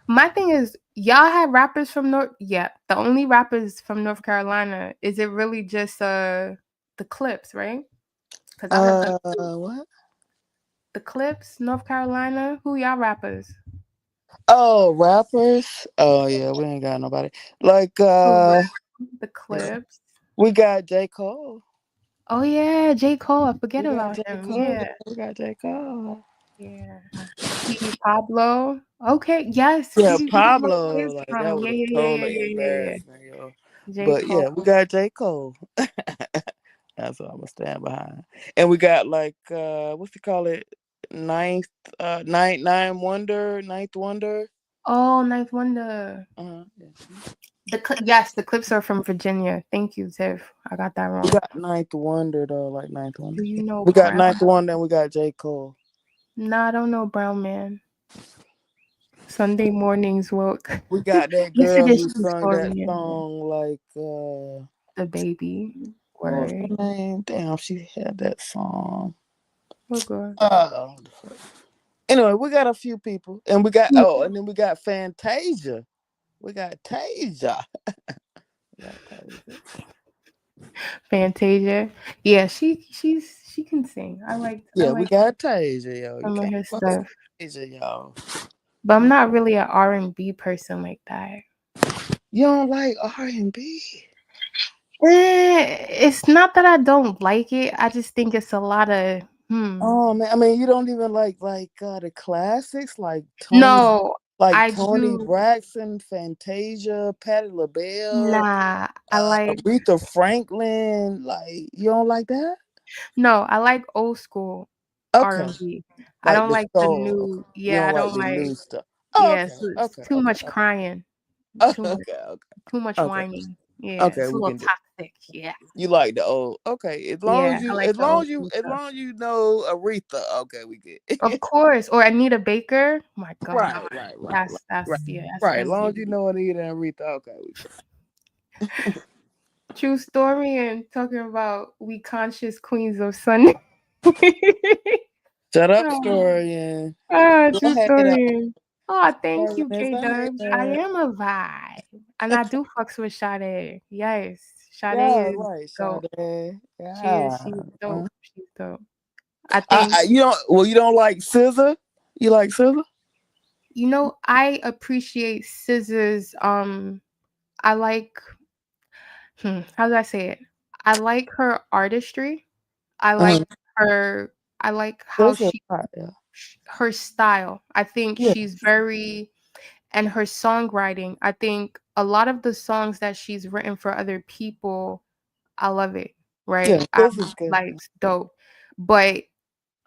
My thing is, y'all had rappers from North. Yeah, the only rappers from North Carolina. Is it really just the Clips, right? Because I heard What? the Clips, North Carolina. Who y'all rappers? Oh, rappers? Oh yeah, we ain't got nobody. Like The Clips. we got J. Cole. Oh yeah, J. Cole. I forget We got about J. him. Cole. Yeah, We got J. Cole. yeah. Petey Pablo. Okay, yes, Yeah, Petey Pablo Pablo. is Like that from. was Yeah, a yeah, yeah, yeah, totally yeah, yeah, yeah. embarrassing, yo. J. But Cole. yeah, we got J. Cole. That's what I'm gonna stand behind. And we got like what's it call it? Ninth Ninth Wonder. Oh, Ninth Wonder. Yeah. Yes, the Clips are from Virginia. Thank you, Tiff. I got that We wrong. got Ninth Wonder though, like Ninth Wonder. Do you know We got Brown? Ninth Wonder and we got J. Cole. Nah, I don't know Brown Man. Sunday mornings woke. We got that girl Yesterday who she was sung that Floridian. song like The Baby. what was her Word. name? Damn, she had that song. What good? Anyway, we got a few people. And we got and then we got Fantasia. We got Tasia. Fantasia. Yeah, she can sing. I We like got Tasia, yo. You some of can't her fuck with stuff. Tasia, y'all. But I'm not really an R&B person like that. You don't like R&B? It's not that I don't like it. I just think it's a lot of Oh man, I mean, you don't even like the classics like No, I Tony do. Braxton, Fantasia, Patti LaBelle, Nah, I like Aretha Franklin. Like, you don't like that? no, I like old school Okay, R&B. I like don't the like the soul. Okay. new. You Yeah, don't I like don't the like. new stuff. Oh, Yeah, okay, so it's okay, too much okay, crying, too much, okay, too much okay, whining. Yeah, okay. it's a We little can do. toxic. Yeah, You like the old? Okay, yeah, I like the old school as stuff. long as you know Aretha. Okay, we good. Of course, or Anita Baker. My God, Right. that's Right. yeah, that's Right. As long easy. as you know Anita and Aretha. Okay, we good. True story and talking about we conscious queens of Sunday. Shut up, Oh, Storian. Go true ahead. story. Oh, thank Storian you, is K Dubs. I here. am a vibe. And I do fucks with Sade. Yes. Yeah, Sade is right, dope. Sade. She's Yeah. dope. She's dope. I think You don't like Scissor? You like Scissor? I appreciate Scissor's I like how do I say it? I like her artistry. I like Uh-huh. her I like how Scissor, right, yeah. her style. I think Yeah. she's very and her songwriting. I think a lot of the songs that she's written for other people, I love it, Yeah, right? I Scissor's good. like it's dope. But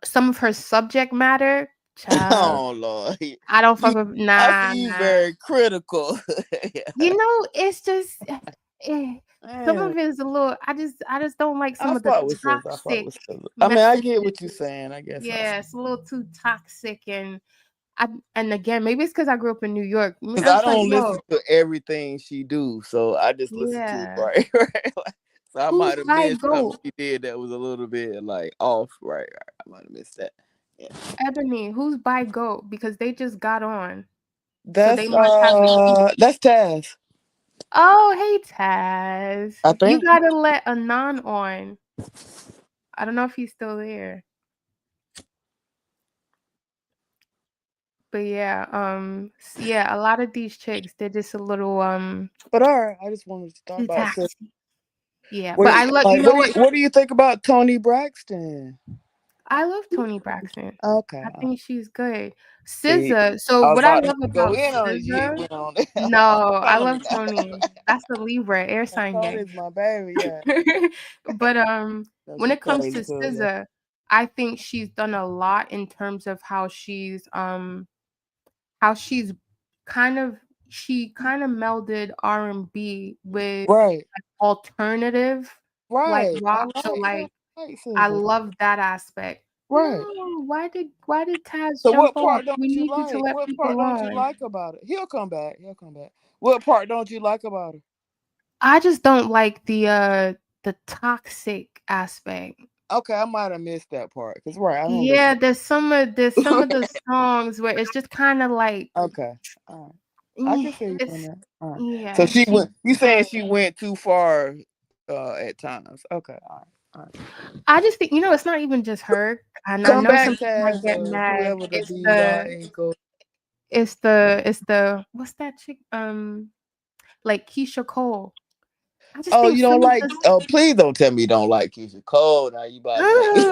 some of her subject matter, child, Oh Lord. I don't You fuck with I nah. see you very critical. It's just some Man, of it is a little I just don't like some I of the fought with Scissor. I fought toxic with Scissor. I mean, I get what you're messages. saying. I guess Yeah, it's a little too toxic and again, maybe it's because I grew up in New York. because I'm I just like, don't listen yo, to everything she do, so I just listen to yeah. right, right. So I Who's might have by missed something goat? she did that was a little bit like off. Right, right. I might have missed that. Yeah. Ebony, who's by goat? Because they just got on. So they must have a heat. That's Taz. Oh, hey Taz. I You think. gotta let Anon on. I don't know if he's still there. But yeah, a lot of these chicks, they're just a little But all right, I just wanted to talk too about Scissor. toxic. Yeah, What but do you I love like? you know what? What do you think about Toni Braxton? I love Toni Braxton. Okay. I think she's good. See, SZA. So I was what I about to love go about in on you. SZA, Went on there. no, I Telling me love that. Toni. That's the Libra air sign gang. Tony's my baby. Yeah. But No, when she it comes crazy to too. Yeah. SZA, I think she's done a lot in terms of how she's kind of she kind of melded R&B with Right. like alternative like Right. rock. So like I like I SZA. love that aspect. Right. No, why did Taz So jump what off? part don't We you need you to like? let What part people don't you on. like about it? He'll come back. He'll come back. What part don't you like about her? I just don't like the toxic aspect. Okay, I might have missed that part. Cause right, I don't Yeah, listen. there's some of the songs where it's just kind of like Okay. All right. I can see you on it's that. All right. So yeah, she she went. You saying she went too far at times? Okay. All right. All right. I just think it's not even just her, and I Come know back, some people might Taz, get or mad. whoever the It's be y'all the ain't go. it's the what's that chick like Keisha Cole. I just Oh, think you don't some of like? the Oh, please don't tell me you don't like Keisha Cole. Now you about to make me.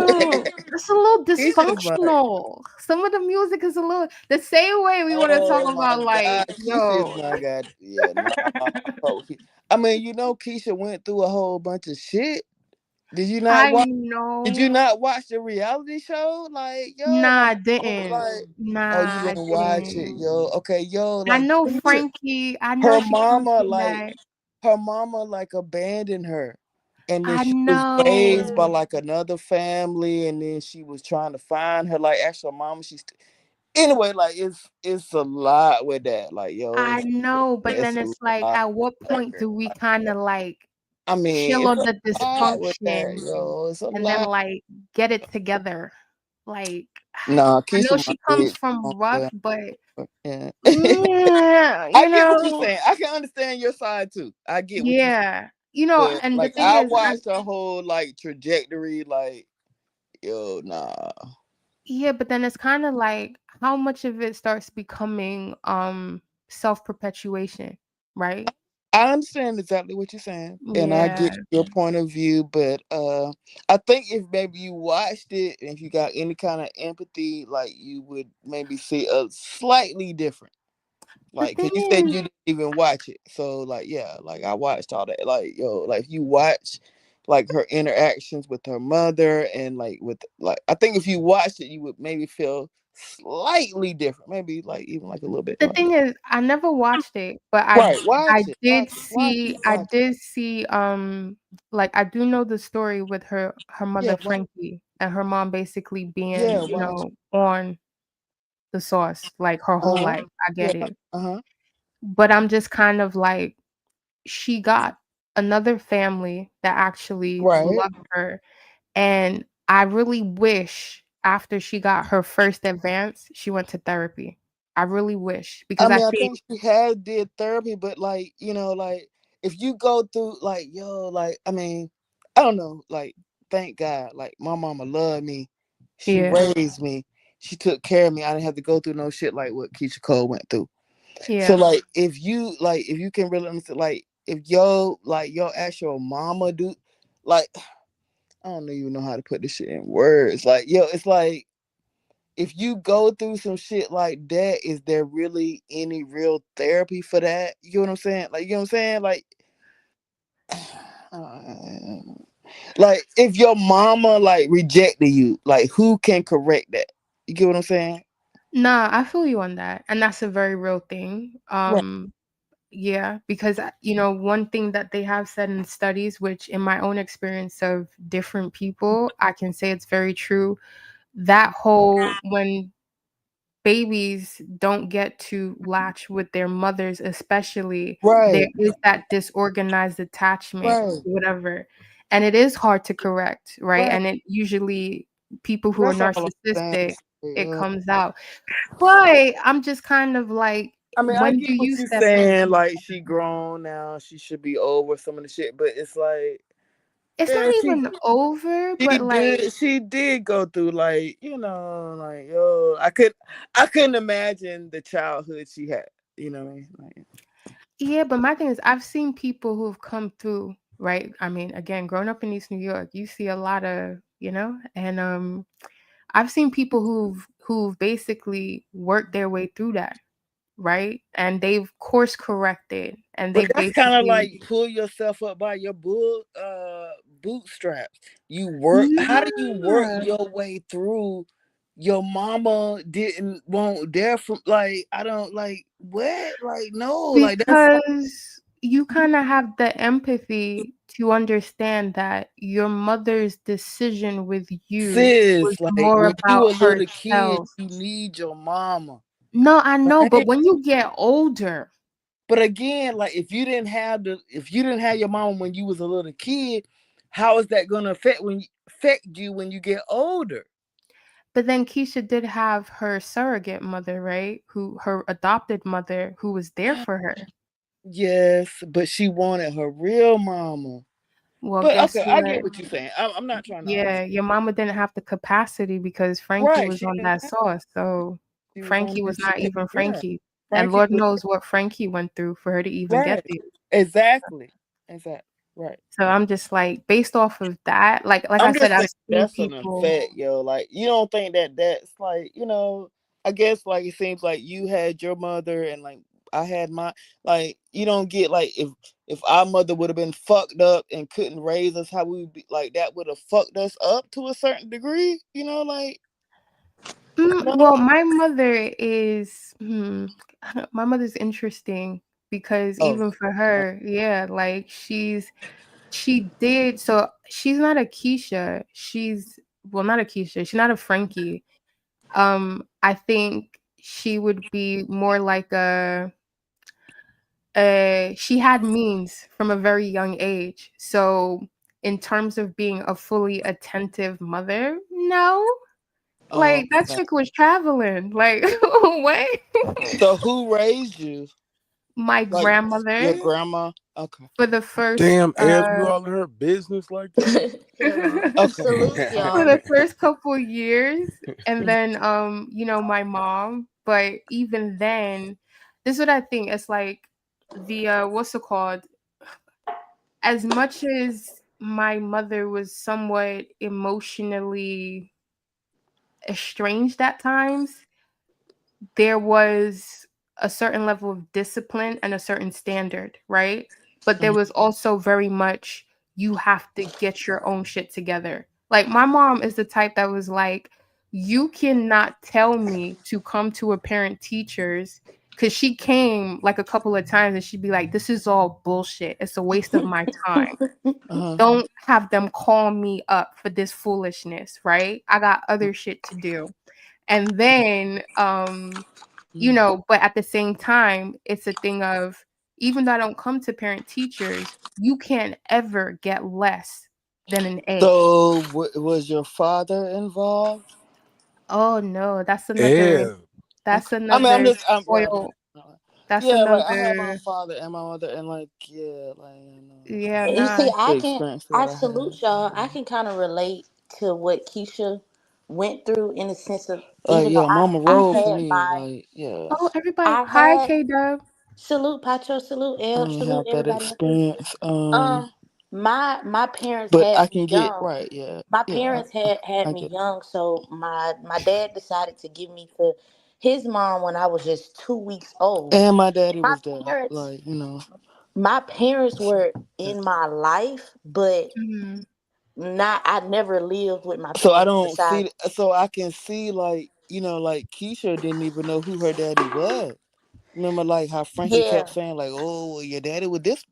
it's a little Keisha's my. dysfunctional. Some of the music is a little the same way we want to talk Oh my about like God, Keisha is yo. my God. Yeah, nah. I mean, Keisha went through a whole bunch of shit. Did you not I watch? Did you know. not watch the reality show? Like, yo, Nah, like, I oh, didn't. like, oh, you Nah, I gonna watch it, didn't. yo? Okay, yo, I like, know Keisha, Frankie. I know her she comes mama, from like, that. abandoned her, and then I she was raised by know. like another family, and then she was trying to find her, like, actual mama. Anyway, like, it's a lot with that, like, yo, I know, but it's then a it's like, lot. at what point do we kind of like I mean, chill it's on a the lot with that, dysfunction yo. It's a and then lot. like get it together? Like, Nah, I know Keisha my she comes bitch. from rough, Yeah, but yeah. yeah, I get what you're saying. I can understand your side too. I get what you saying. yeah, But and the like thing I is, watched her whole like trajectory, like, yo, nah. yeah, but then it's kind of like how much of it starts becoming self-perpetuation, right? I understand exactly what you're saying. And I Yeah. get your point of view, but I think if maybe you watched it and if you got any kind of empathy, like you would maybe see a slightly different. The Like, cause thing you said is, you didn't even watch it, so like, yeah, like I watched all that. Like, yo, like you watch, like her interactions with her mother, and like with like, I think if you watched it, you would maybe feel slightly different, maybe like even like a little bit the like thing that. is, I never watched it, but Right, I watch it. did Watch see it. Watch it. like I do know the story with her Yeah, mother Frankie and her mom basically being, yeah, watch it. on the sauce like her Uh whole huh. life. I Yeah. get it. Uh huh. But I'm just kind of like she got another family that actually Right. loved her. And I really wish after she got her first advance, she went to therapy. I really wish, I because I mean, I think, think she had did therapy, but like, like if you go through like, like, I mean, I don't know, like, thank God, like my mama loved me. She yeah, raised me. She took care of me. I didn't have to go through no shit like what Keisha Cole went through. So yeah. if you can really understand, like if your actual mama do, like, I don't even know how to put this shit in words. Like, it's like if you go through some shit like that, is there really any real therapy for that? You know what I'm saying? Like, you know what I'm saying? Like if your mama like rejected you, like who can correct that? You get what I'm saying? Nah, I feel you on that. And that's a very real thing. Right. Yeah, because one thing that they have said in studies, which in my own experience of different people, I can say it's very true. That whole when babies don't get to latch with their mothers, especially, there Right. is that disorganized attachment, Right. whatever. And it is hard to correct, right? Right. And it usually, people who are That's all I'm saying. narcissistic, it comes out. But I'm just kind of like, I mean, I when get do what you you're step in? saying. Like, she grown now. She should be over some of the shit. But it's like, It's not yeah, even over, but like, she did go through like, like, I couldn't imagine the childhood she had. You know what I mean? Like, yeah, but my thing is, I've seen people who've come through, right? I mean, again, growing up in East New York, you see a lot of, and I've seen people who've basically worked their way through that, right? And they've course corrected, and but they've that's kind of basically, like pull yourself up by your bootstraps. You work. How do you work nah, your way through? Your mama didn't want there from, like, I don't, like, what, like, no, like, that's because you kind of have the empathy to understand that your mother's decision with you was sis. Like, more when you about a little kid, herself. you need your mama, No, I know, but right? when you get older, But again, like, if you didn't have your mama when you was a little kid, how is that gonna affect you when you get older? but then Keisha did have her surrogate mother, right? Her adopted mother, who was there for her. Yes, but she wanted her real mama. Well, But guess okay, I get what? what you're saying. I'm not trying to argue. Yeah, your mama didn't have the capacity because Frankie Right, was she on didn't that have. sauce. So She was on Frankie that was not shit. even Yeah, Frankie. And Frankie Lord was knows what Frankie went through for her to even get right. there. Exactly. Right. So I'm just like, based off of that, like I I'm said, just I've saying seen that's an people. effect, yo. Like, you don't think that that's like, I guess like it seems like you had your mother and like I had my, like, you don't get like if our mother would have been fucked up and couldn't raise us, how we would be, like, that would have fucked us up to a certain degree, like, Well, my mother is, my mother's interesting because oh, even for her, yeah, like she did. So she's not a Keisha. Well, not a Keisha. She's not a Frankie. I think she would be more like she had means from a very young age. So in terms of being a fully attentive mother, no. oh, Like that okay. chick was traveling. Like what? So who raised you? My Like your grandmother grandma? Okay. for the first Damn, Ed, you all in her business like that? Okay. Salute for y'all. the first couple years, and then my mom. But even then, this is what I think. It's like the what's it called? As much as my mother was somewhat emotionally estranged at times, there was a certain level of discipline and a certain standard, right? But there Mhm. was also very much, you have to get your own shit together. Like my mom is the type that was like, you cannot tell me to come to a parent teachers, because she came like a couple of times and she'd be like, this is all bullshit. It's a waste of my time. Uh-huh. Don't have them call me up for this foolishness, right? I got other shit to do. And then but at the same time, it's a thing of, even though I don't come to parent teachers, you can't ever get less than an A. So, was your father involved? Oh no, Yeah. that's I mean, another I'm spoil. That's yeah, like I have my another father and my mother, and like yeah, like yeah, You see, nah. the I can experience that I I had. salute y'all. I can kind of relate to what Keisha went through in the sense of Like even though yeah, Mama I've rode for had me. my Like yeah, Oh, everybody. I've Hi, had K Dub. salute Pacho, salute I El, didn't salute have that everybody else. experience. My parents But had I me can get young. right. Yeah, My yeah, parents had I me get it. young, so my dad decided to give me to his mom when I was just 2 weeks old. And my daddy My was there. parents, Like you know. my parents were in my life, but Mhm. not. I never lived with my So I parents don't beside. see. So I can see like like Keisha didn't even know who her daddy was. Remember, like how Frankie kept Yeah, saying, like, "Oh, well, your daddy with this,"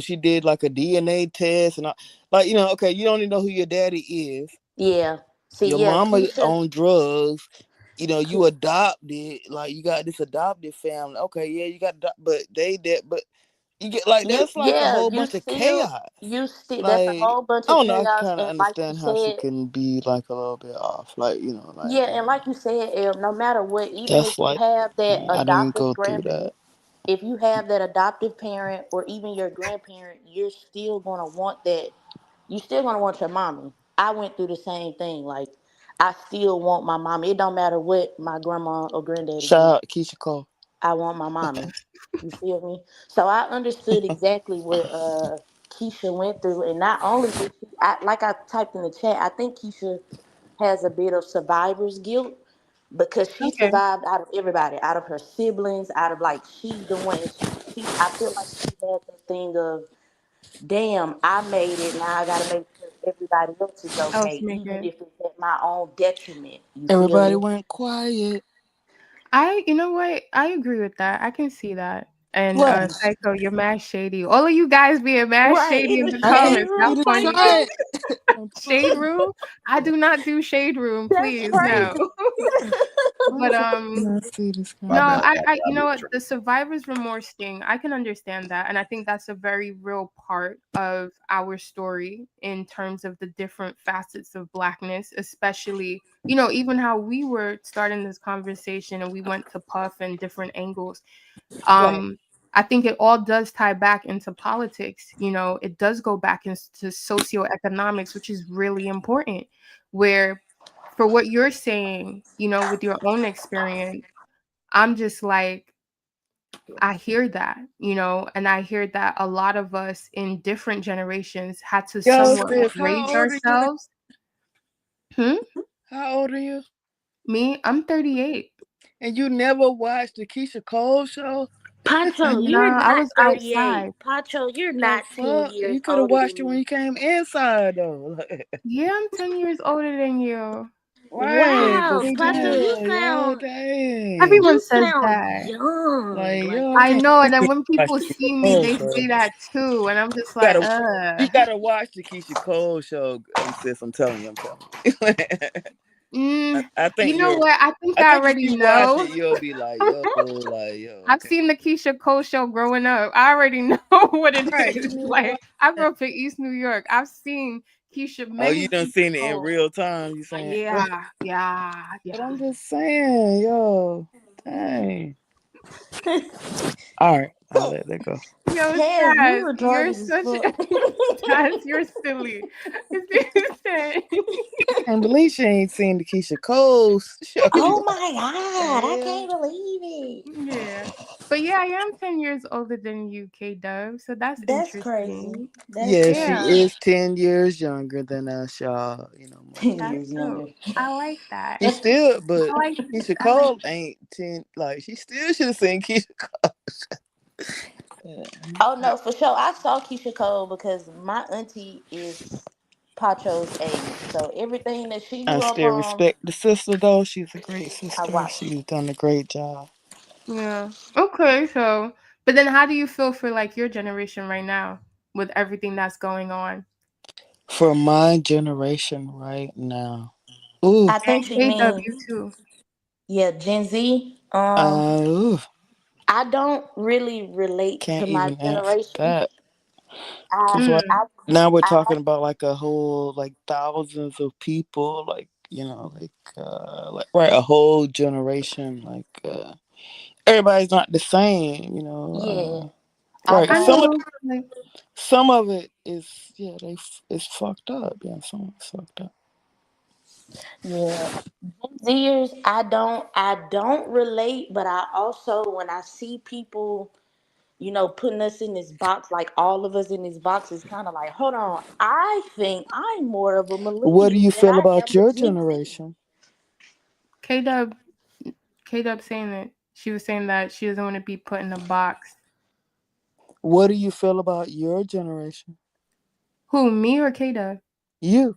she did like a DNA test, and like, okay, you don't even know who your daddy is. yeah. See, Your yeah, mama Keisha. on drugs. You adopted, like you got this adopted family. Okay, yeah, you got, but they that, but you get like that's like a Yeah, whole bunch of chaos. you still. That's a Like whole bunch I of don't know, I can chaos, kind of and like you understand how she said, can be like a little bit off, like yeah, and like you said, no matter what, even if that's you like have that I didn't adoptive go through grandparent, that. if you have that adoptive parent or even your grandparent, you're still gonna want that. You still gonna want your mommy. I went through the same thing. Like I still want my mommy. It don't matter what my grandma or granddaddy Shout give. out Keisha Cole. I want my mommy. You feel me? So I understood exactly what Keisha went through, and not only did she, like I typed in the chat, I think Keisha has a bit of survivor's guilt because she Okay. survived out of everybody, out of her siblings, out of like she's the one. She I feel like she had that thing of, damn, I made it. Now I gotta make sure everybody else is Else okay, make even it. if it's at my own detriment. You feel Everybody me? went quiet. You know what? I agree with that. I can see that. And Right. Psycho, you're mad shady. All of you guys being mad Right shady in in the the I shade can't comments. see How room. the funny. chat. Shade room? I do not do shade room, That's please. No. crazy. Why But the fuck can I see this no, guy? you know what, the survivor's remorse thing, I can understand that, and I think that's a very real part of our story in terms of the different facets of Blackness, especially, even how we were starting this conversation and we went to Puff and different angles. Right. I think it all does tie back into politics. It does go back into socioeconomics, which is really important. Where, for what you're saying, with your own experience, I'm just like, I hear that, and I hear that a lot of us in different generations had to Yo, somewhat Steph, raise how old are you? ourselves. Hmm? How old are you? Me? I'm 38. And you never watched the Keisha Cole show? Pacho, you're Nah, I not was 38. outside. Pacho, you're The not 10 fuck? years You could have older watched than it when me. you came inside though. Yeah, I'm 10 years older than you. Right, but Wow, Hey, Pacho, Dad. still, dang. Everyone you says sound that. young. Like, Like, yo, I I can't know, and then see when watch people the see me, Cole they show. say that too, and I'm just You like, you gotta watch the Keisha Cole show, sis. I'm telling you. I think You know you'll what? I think I I think if already you watch know. it, you'll be like, yo, I've okay. seen the Keisha Cole show growing up. I already know what it Right, you is. need to Like, watch I grew that. up in East New York. I've seen Keisha, Oh, you many done Keisha seen it in Cole. real time, you saying? Yeah, yeah, But yeah. I'm just saying, yo, dang. All right, I'll let that go. Yo, Taz, you Stas, you're retarded as such fuck. Stas, you're silly. I can't believe she ain't seen the Keisha Cole show. Oh my God, I Hell. can't believe it. Yeah. But yeah, I am 10 years older than you, K Dub. So that's That's crazy. interesting. That's Yeah, she Yeah, crazy. is 10 years younger than us, y'all. 10 that's years true. younger. I like that. She still, but I like Keisha I like Cole ain't 10. Like, she still should have seen Keisha Cole. Yeah. Oh no, for sure. I saw Keisha Cole because my auntie is Pacho's age. So everything that she I grew up still on, respect the sister, though. She's a great I sister. watched. She's done a great job. Yeah. Okay, so but then how do you feel for like your generation right now with everything that's going on? For my generation right now. Ooh. I think And she KW means, too. yeah, Gen Z. Ooh. I don't really relate to Can't my even answer generation. that. I, Cause like I, now we're I talking about like a whole like thousands of people, like like right, a whole generation, everybody's not the same, yeah, I right. I don't. know. Like, Some of it is it's fucked up. Yeah, some of it's fucked up. Yeah, Zers, I don't relate, but I also when I see people, putting us in this box, like all of us in this box, is kind of like, hold on, I think I'm more of a What do millennial you than feel I about am a your Gen Z. generation? K Dub, K Dub saying that she was saying that she doesn't want to be put in a box. What do you feel about your generation? Who, me or K Dub? You.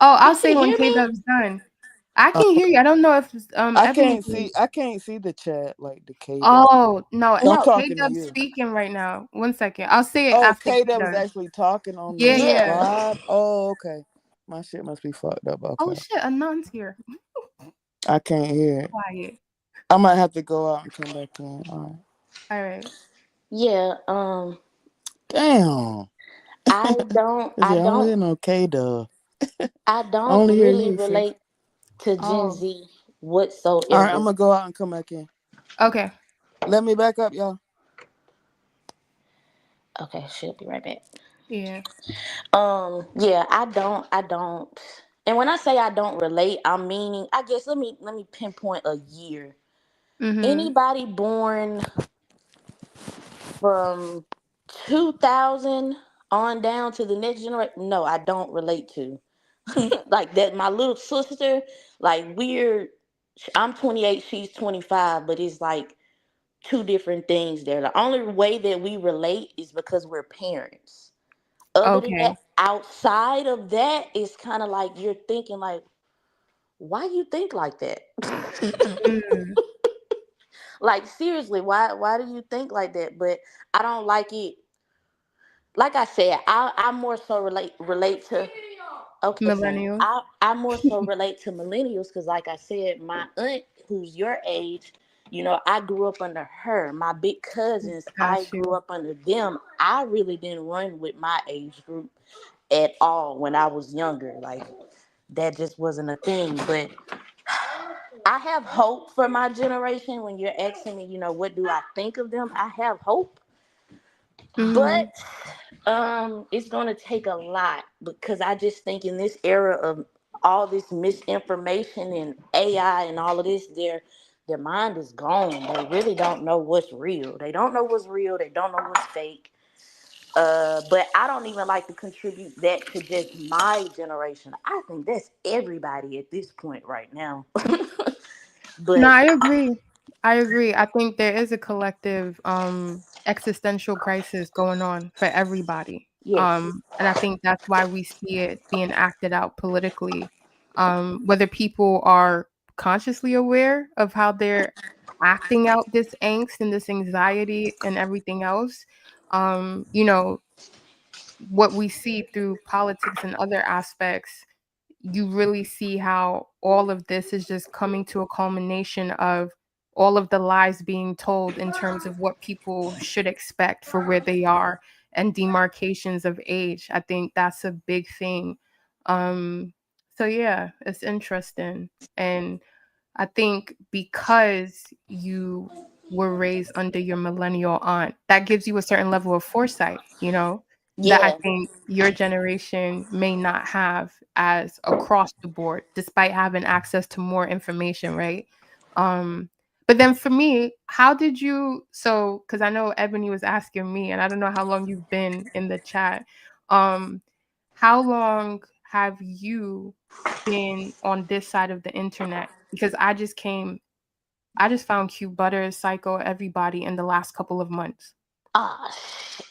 Oh, You I'll say can when hear K me? Dub's done. I Uh, can hear you. I don't know if I Ebony can't can. see. I can't see the chat like the K Dub. Oh no, I'm No. K talking to Dub's you. speaking right now. 1 second. I'll say it Oh, after K K Dub is Dub. actually talking on Yeah, the Yeah. yeah. live. Oh, okay. My shit must be fucked up. Oh Okay. shit, Anon's here. I can't hear it. Quiet. I might have to go out and come back in. All right. All right. Yeah. Damn. I don't. I I said, I don't don't. hear no K Dub. I I only don't hear really you, sis. relate to Gen Oh, Z All right, I'm whatsoever. gonna go out and come back in. okay. Let me back up, y'all. Okay, she'll be right back. Yeah. Yeah, I don't. And when I say I don't relate, I'm meaning, I guess let me pinpoint a year. Mm-hmm. Anybody born from 2000 on down to the next generation, no, I don't relate to. Like that, my little sister, like we're, I'm 28, she's 25, but it's like two different things there. The only way that we relate is because we're parents. Other than that, Okay. outside of that, it's kind of like you're thinking like, why you think like that? Mm. Like seriously, why do you think like that? But I don't like it. Like I said, I more so relate to. Okay, son. Millennials. I more so relate to millennials because, like I said, my aunt, who's your age, I grew up under her. My big cousins, I Got grew you. up under them. I really didn't run with my age group at all when I was younger. Like that just wasn't a thing. But I have hope for my generation. When you're asking me, what do I think of them? I have hope, but Mm-hmm. it's gonna take a lot because I just think in this era of all this misinformation and AI and all of this, their mind is gone. They really don't know what's real. They don't know what's real. They don't know what's fake. But I don't even like to contribute that to just my generation. I think that's everybody at this point right now. No, But I agree. I agree. I think there is a collective existential crisis going on for everybody. yes, And I think that's why we see it being acted out politically. Whether people are consciously aware of how they're acting out this angst and this anxiety and everything else. You know, what we see through politics and other aspects, you really see how all of this is just coming to a culmination of all of the lies being told in terms of what people should expect for where they are and demarcations of age. I think that's a big thing. So yeah, it's interesting. And I think because you were raised under your millennial aunt, that gives you a certain level of foresight, that I yeah, think your generation may not have as across the board, despite having access to more information, right? Um, but then for me, how did you because I know Ebony was asking me, and I don't know how long you've been in the chat. Um, how long have you been on this side of the internet? Because I just found Q Butter, Psycho, everybody in the last couple of months. uh,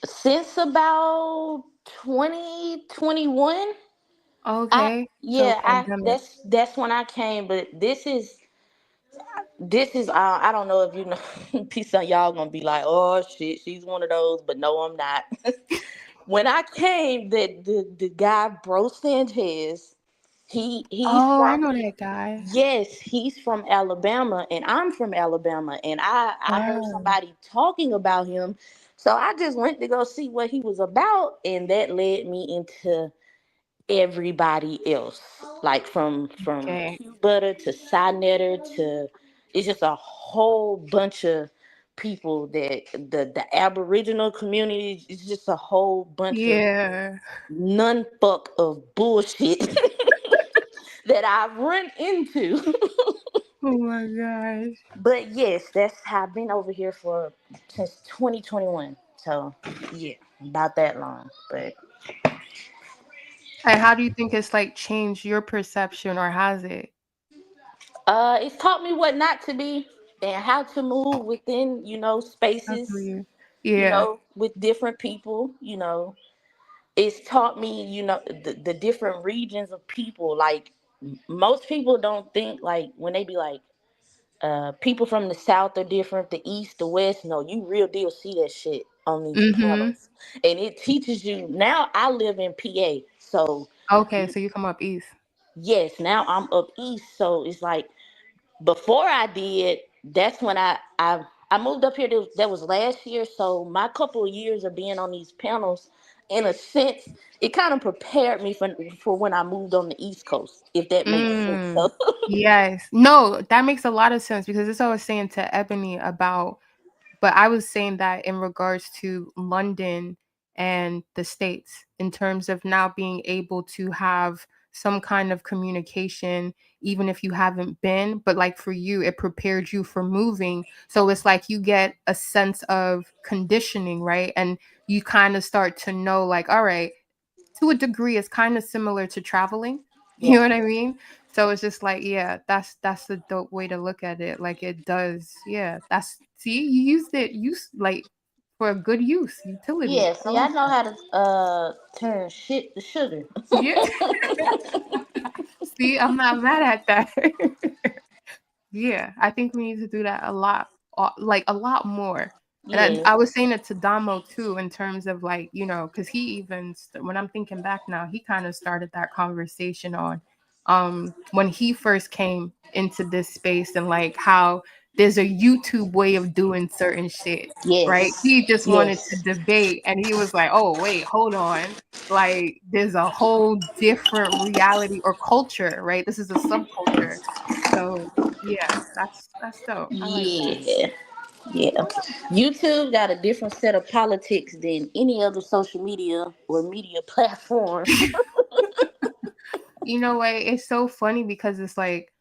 since about 2021. I Okay. So yeah, I pandemic. that's when I came, but this is I don't know if you know peace on y'all gonna be like, oh shit, she's one of those, but no, I'm not. When I came, the guy Bro Sanchez, He's Oh, I from, know that guy. yes, he's from Alabama and I'm from Alabama, and I heard Oh, somebody talking about him. So I just went to go see what he was about, and that led me into everybody else. Like from okay. Q Butter to Sinetter to, it's just a whole bunch of people that the Aboriginal community is just a whole bunch of Yeah. none fuck of bullshit that I've run into. Oh my gosh. But yes, that's how I've been over here for since 2021. So yeah, about that long. But And how do you think it's like changed your perception, or has it? it's taught me what not to be and how to move within, I feel spaces, you. Yeah. with different people. It's taught me, the different regions of people. Like most people don't think, like when they be like, people from the south are different, the east, the west. No, you real deal see that shit on these Mm-hmm. panels, and it teaches you. Now I live in PA, so Okay, so you come up east. yes, now I'm up east, so it's like before I did. That's when I moved up here. That was last year, so my couple of years of being on these panels, in a sense, it kind of prepared me for when I moved on the East Coast, if that makes sense. Mm. So Yes. No, that makes a lot of sense because this I was saying to Ebony about, but I was saying that in regards to London and the States, in terms of now being able to have some kind of communication, even if you haven't been, but like for you, it prepared you for moving. So it's like you get a sense of conditioning, right? And you kind of start to know, like, all right, to a degree, it's kind of similar to traveling. You yeah. know what I mean? So it's just like, yeah, that's the dope way to look at it. Like it does, yeah. That's see, you used it, use like for a good use, utility. Yeah, I see, I like know that. how to turn shit to sugar. Yeah. See, I'm not mad at that. Yeah, I think we need to do that a lot, like a lot more. And Yeah. I was saying it to Damo too, in terms of like, because he even, when I'm thinking back now, he kind of started that conversation on when he first came into this space and like how there's a YouTube way of doing certain shit, right? Yes. He just wanted to Yes. debate and he was like, oh, wait, hold on. Like, there's a whole different reality or culture, right? This is a subculture. So yeah, that's dope. I like that. Yeah. Yeah. YouTube got a different set of politics than any other social media or media platform. You know what? It's so funny because it's like,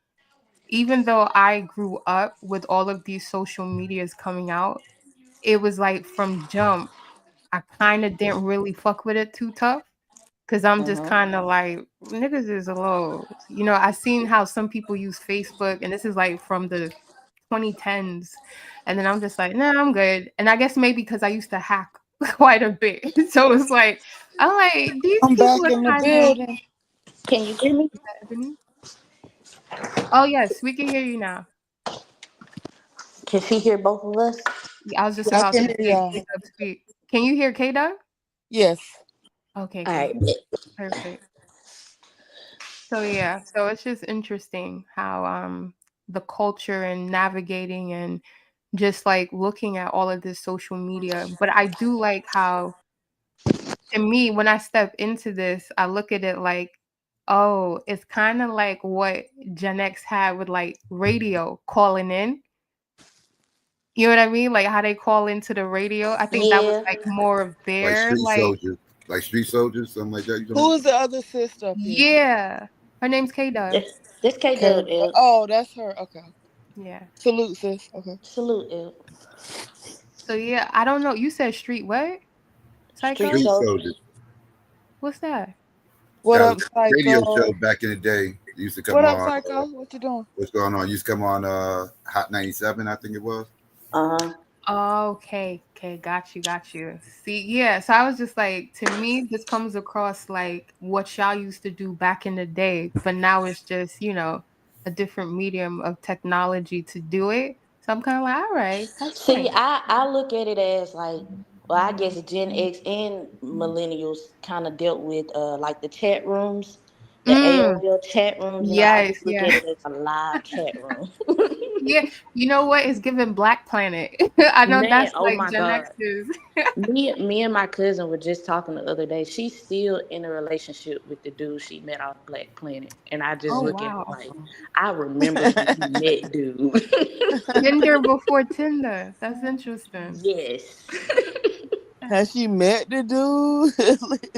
even though I grew up with all of these social medias coming out, it was like from jump, I kind of didn't really fuck with it too tough. Cause I'm just Uh-huh. kind of like, niggas is low. I seen how some people use Facebook, and this is like from the 2010s. And then I'm just like, nah, I'm good. And I guess maybe because I used to hack quite a bit. So it's like, I'm like, these I'm back people are in the kind of building. Can you hear me? Ebony. Oh yes, we can hear you now. Can she hear both of us? Yeah, I was just I about can to hear say y'all. K Dub speak. Can you hear K Dub? Yes. Okay, All right. good. Perfect. So yeah, so it's just interesting how the culture and navigating and just like looking at all of this social media. But I do like how, to me, when I step into this, I look at it like, oh, it's kind of like what Gen X had with like radio calling in. You know what I mean? Like how they call into the radio. I think that was Yeah. like more of Like their street like, soldiers, like street soldiers, something like that. You talking Who about? is the other sister up here? yeah. Her name's K Dub. This K Okay. Dub. Oh, that's her. Okay. Yeah. Salute, sis. Okay. Salute, L. So yeah, I don't know. You said street what? Street Psycho? Street soldiers. soldiers. What's that? What That up, was a radio show Psycho? back in the day. It used to come What up, on. Psycho? What you doing? What's going on? Used to come on Hot 97, I think it was. Uh-huh. Okay, okay, got you. See, yeah, so I was just like, to me, this comes across like what y'all used to do back in the day, but now it's just, a different medium of technology to do it. So I'm kind of like, all right, that's See, fine. I look at it as like, well, I guess Gen X and millennials kind of dealt with like the chat rooms The AOL chat room, I Yes, just look yeah. at it as a live chat room. Yeah, you know what? It's giving Black Planet. I know Man, that's oh like my Gen God. X's. Me and my cousin were just talking the other day. She's still in a relationship with the dude she met off Black Planet. And I just Oh look at her wow. like, I remember when you met dude. Tinder before Tinder. That's interesting. Yes. Has she met the dude?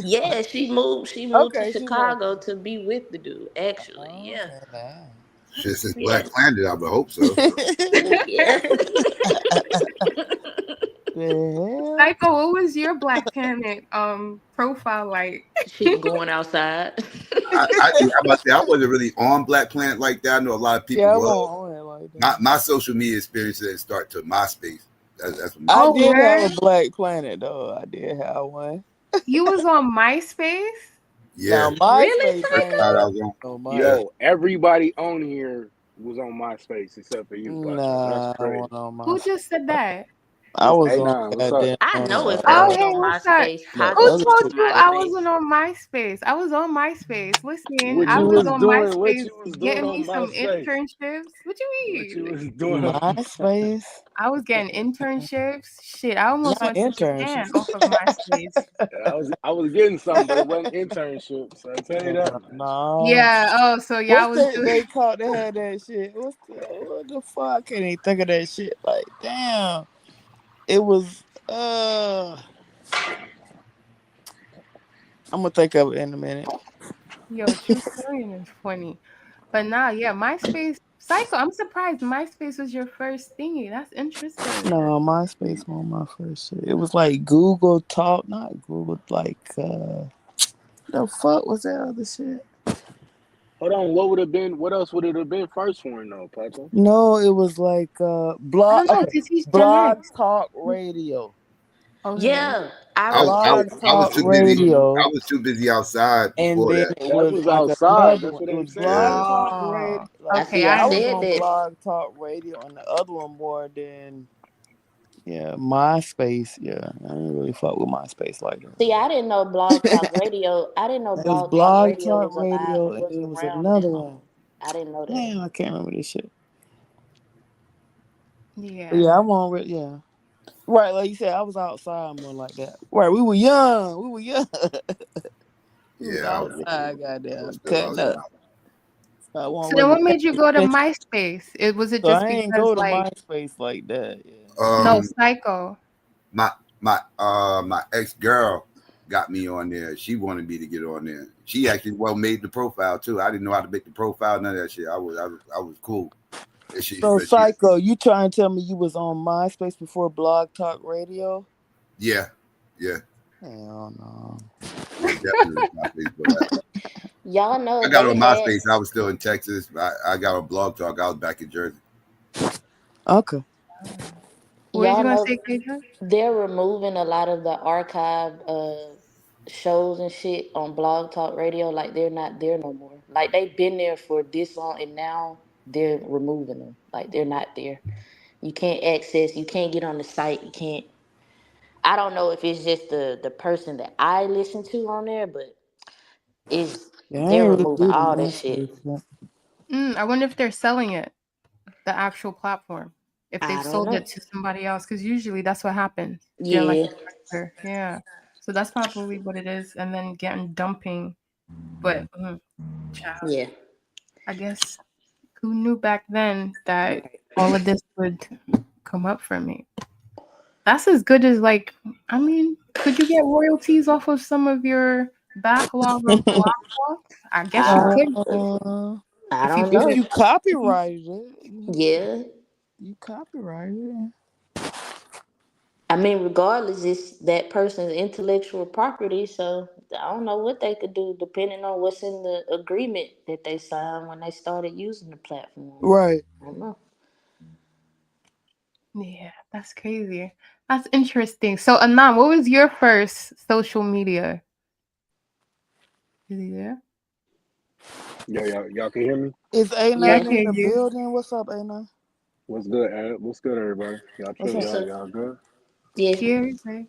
Yeah, she moved to Okay, she met. Chicago to be with the dude, actually. Oh, Yeah. okay, damn. Shit, since Yeah. Black Planet, I would hope so. Yeah. The hell? Psycho, what was your Black Planet profile like? Shit going outside. I'm about to say I wasn't really on Black Planet like that. I know a lot of people Yeah, I were. won't own it like that. My social media experience didn't start to MySpace. That's what I Oh, did have word? a Black Planet though. I did have one. You was on MySpace? Yeah. Now Really, MySpace First ain't side I Psycho? was on. no my. Yeah. Yo, everybody on here was on MySpace except for you, Pacho. That's Nah, I crazy. wasn't on Who MySpace. just said that? I This was on A9, what's up? goddamn I know if I Oh, was hey, on what's up? MySpace, that how Who just other told shit. you I MySpace. wasn't on MySpace? I was on MySpace. Listen, What I you was was on doing? What MySpace you was doing getting me on some MySpace? internships. What you What you mean? was doing on MySpace? I was getting internships. Shit, I almost Not went to Japan internships. off of MySpace. I was getting something, but it wasn't internships. I tell you that much. No. Yeah. Oh, so y'all What's was that they called? They had that shit. What the fuck? I can't even think of that shit. Like, damn. It was I'm gonna think of it in a minute. Yo, True Story is funny. But now, yeah, MySpace. Psycho, I'm surprised MySpace was your first thingy. That's interesting. No, MySpace wasn't my first shit. It was like Google Talk, not Google, like the fuck was that other shit? Hold on, what would have been? What else would it have been first for him though, Pacho? No, it was like I blog. don't know, Okay, because he's Gen Blog X. Talk Radio. Okay. Yeah, I I, remember. I, Blog I was Talk too busy. I Radio, was too busy outside and before then that. it That was was like outside. another That's one. what It I'm was Yeah. Blog saying. Talk Radio. Oh, Like, I okay. see. yeah, I I I was said on that. Blog Talk Radio, and the other one more than MySpace. Yeah, I didn't really fuck with MySpace like See, I didn't know Blog that. Talk Radio. I didn't know It was Blog Talk Blog Radio Talk was alive. Radio, and Was then it was around that another one. long. I didn't know that. Damn, I can't remember this shit. But yeah. yeah, I won't. Yeah, right. Like you said, I was outside more like that. Right, we were young. We were young. We was Yeah, I outside, was goddamn, still cutting up. outside. So I So wasn't then really what made you paying go to attention. MySpace? Was it So just I ain't because go to like MySpace like that. Yeah. no Um, Psycho? my my ex girl got me on there. She wanted me to get on there. She actually made the profile too. I didn't know how to make the profile, none of that shit. I was cool. So But she Psycho, you trying to tell me you was on MySpace before Blog Talk Radio? yeah. Hell no. Yeah, definitely MySpace for that. Y'all I know got they on had. MySpace. I was still in Texas. I got on Blog Talk. I was back in Jersey. Okay. What were you Y'all gonna know say, Keisha? they're removing a lot of the archived shows and shit on Blog Talk Radio. Like they're not there no more. Like they've been there for this long, and now they're removing them. Like they're not there. You can't access. You can't get on the site. You can't. I don't know if it's just the person that I listen to on there, but is Yeah, I they're ain't really removing do the all that shit. MySpace. Yeah. I wonder if they're selling it, the actual platform, if they've I don't sold know. it to somebody else, because usually that's what happens during like Yeah, a sector. Yeah. So that's probably what it is, and then getting dumping. But child, yeah. I guess who knew back then that Right. all of this would come up for me? That's as good as like, I mean, could you get royalties off of some of your backlog of blog talk? I guess you I could I if you don't If do it. you copyrighted it, Yeah. you copyrighted it. I mean, regardless, it's that person's intellectual property, so I don't know what they could do depending on what's in the agreement that they signed when they started using the platform. Right. I don't know. Yeah, that's crazy. That's interesting. So, Anam, what was your first social media? Is he there? Yo, y'all can hear me? Is Yeah, I A9 Yeah. in hear the you. building? What's up, A9? What's good, Ed? What's good, everybody? Y'all What's chill. up? What's up? Y'all good? Yeah. Yeah, okay.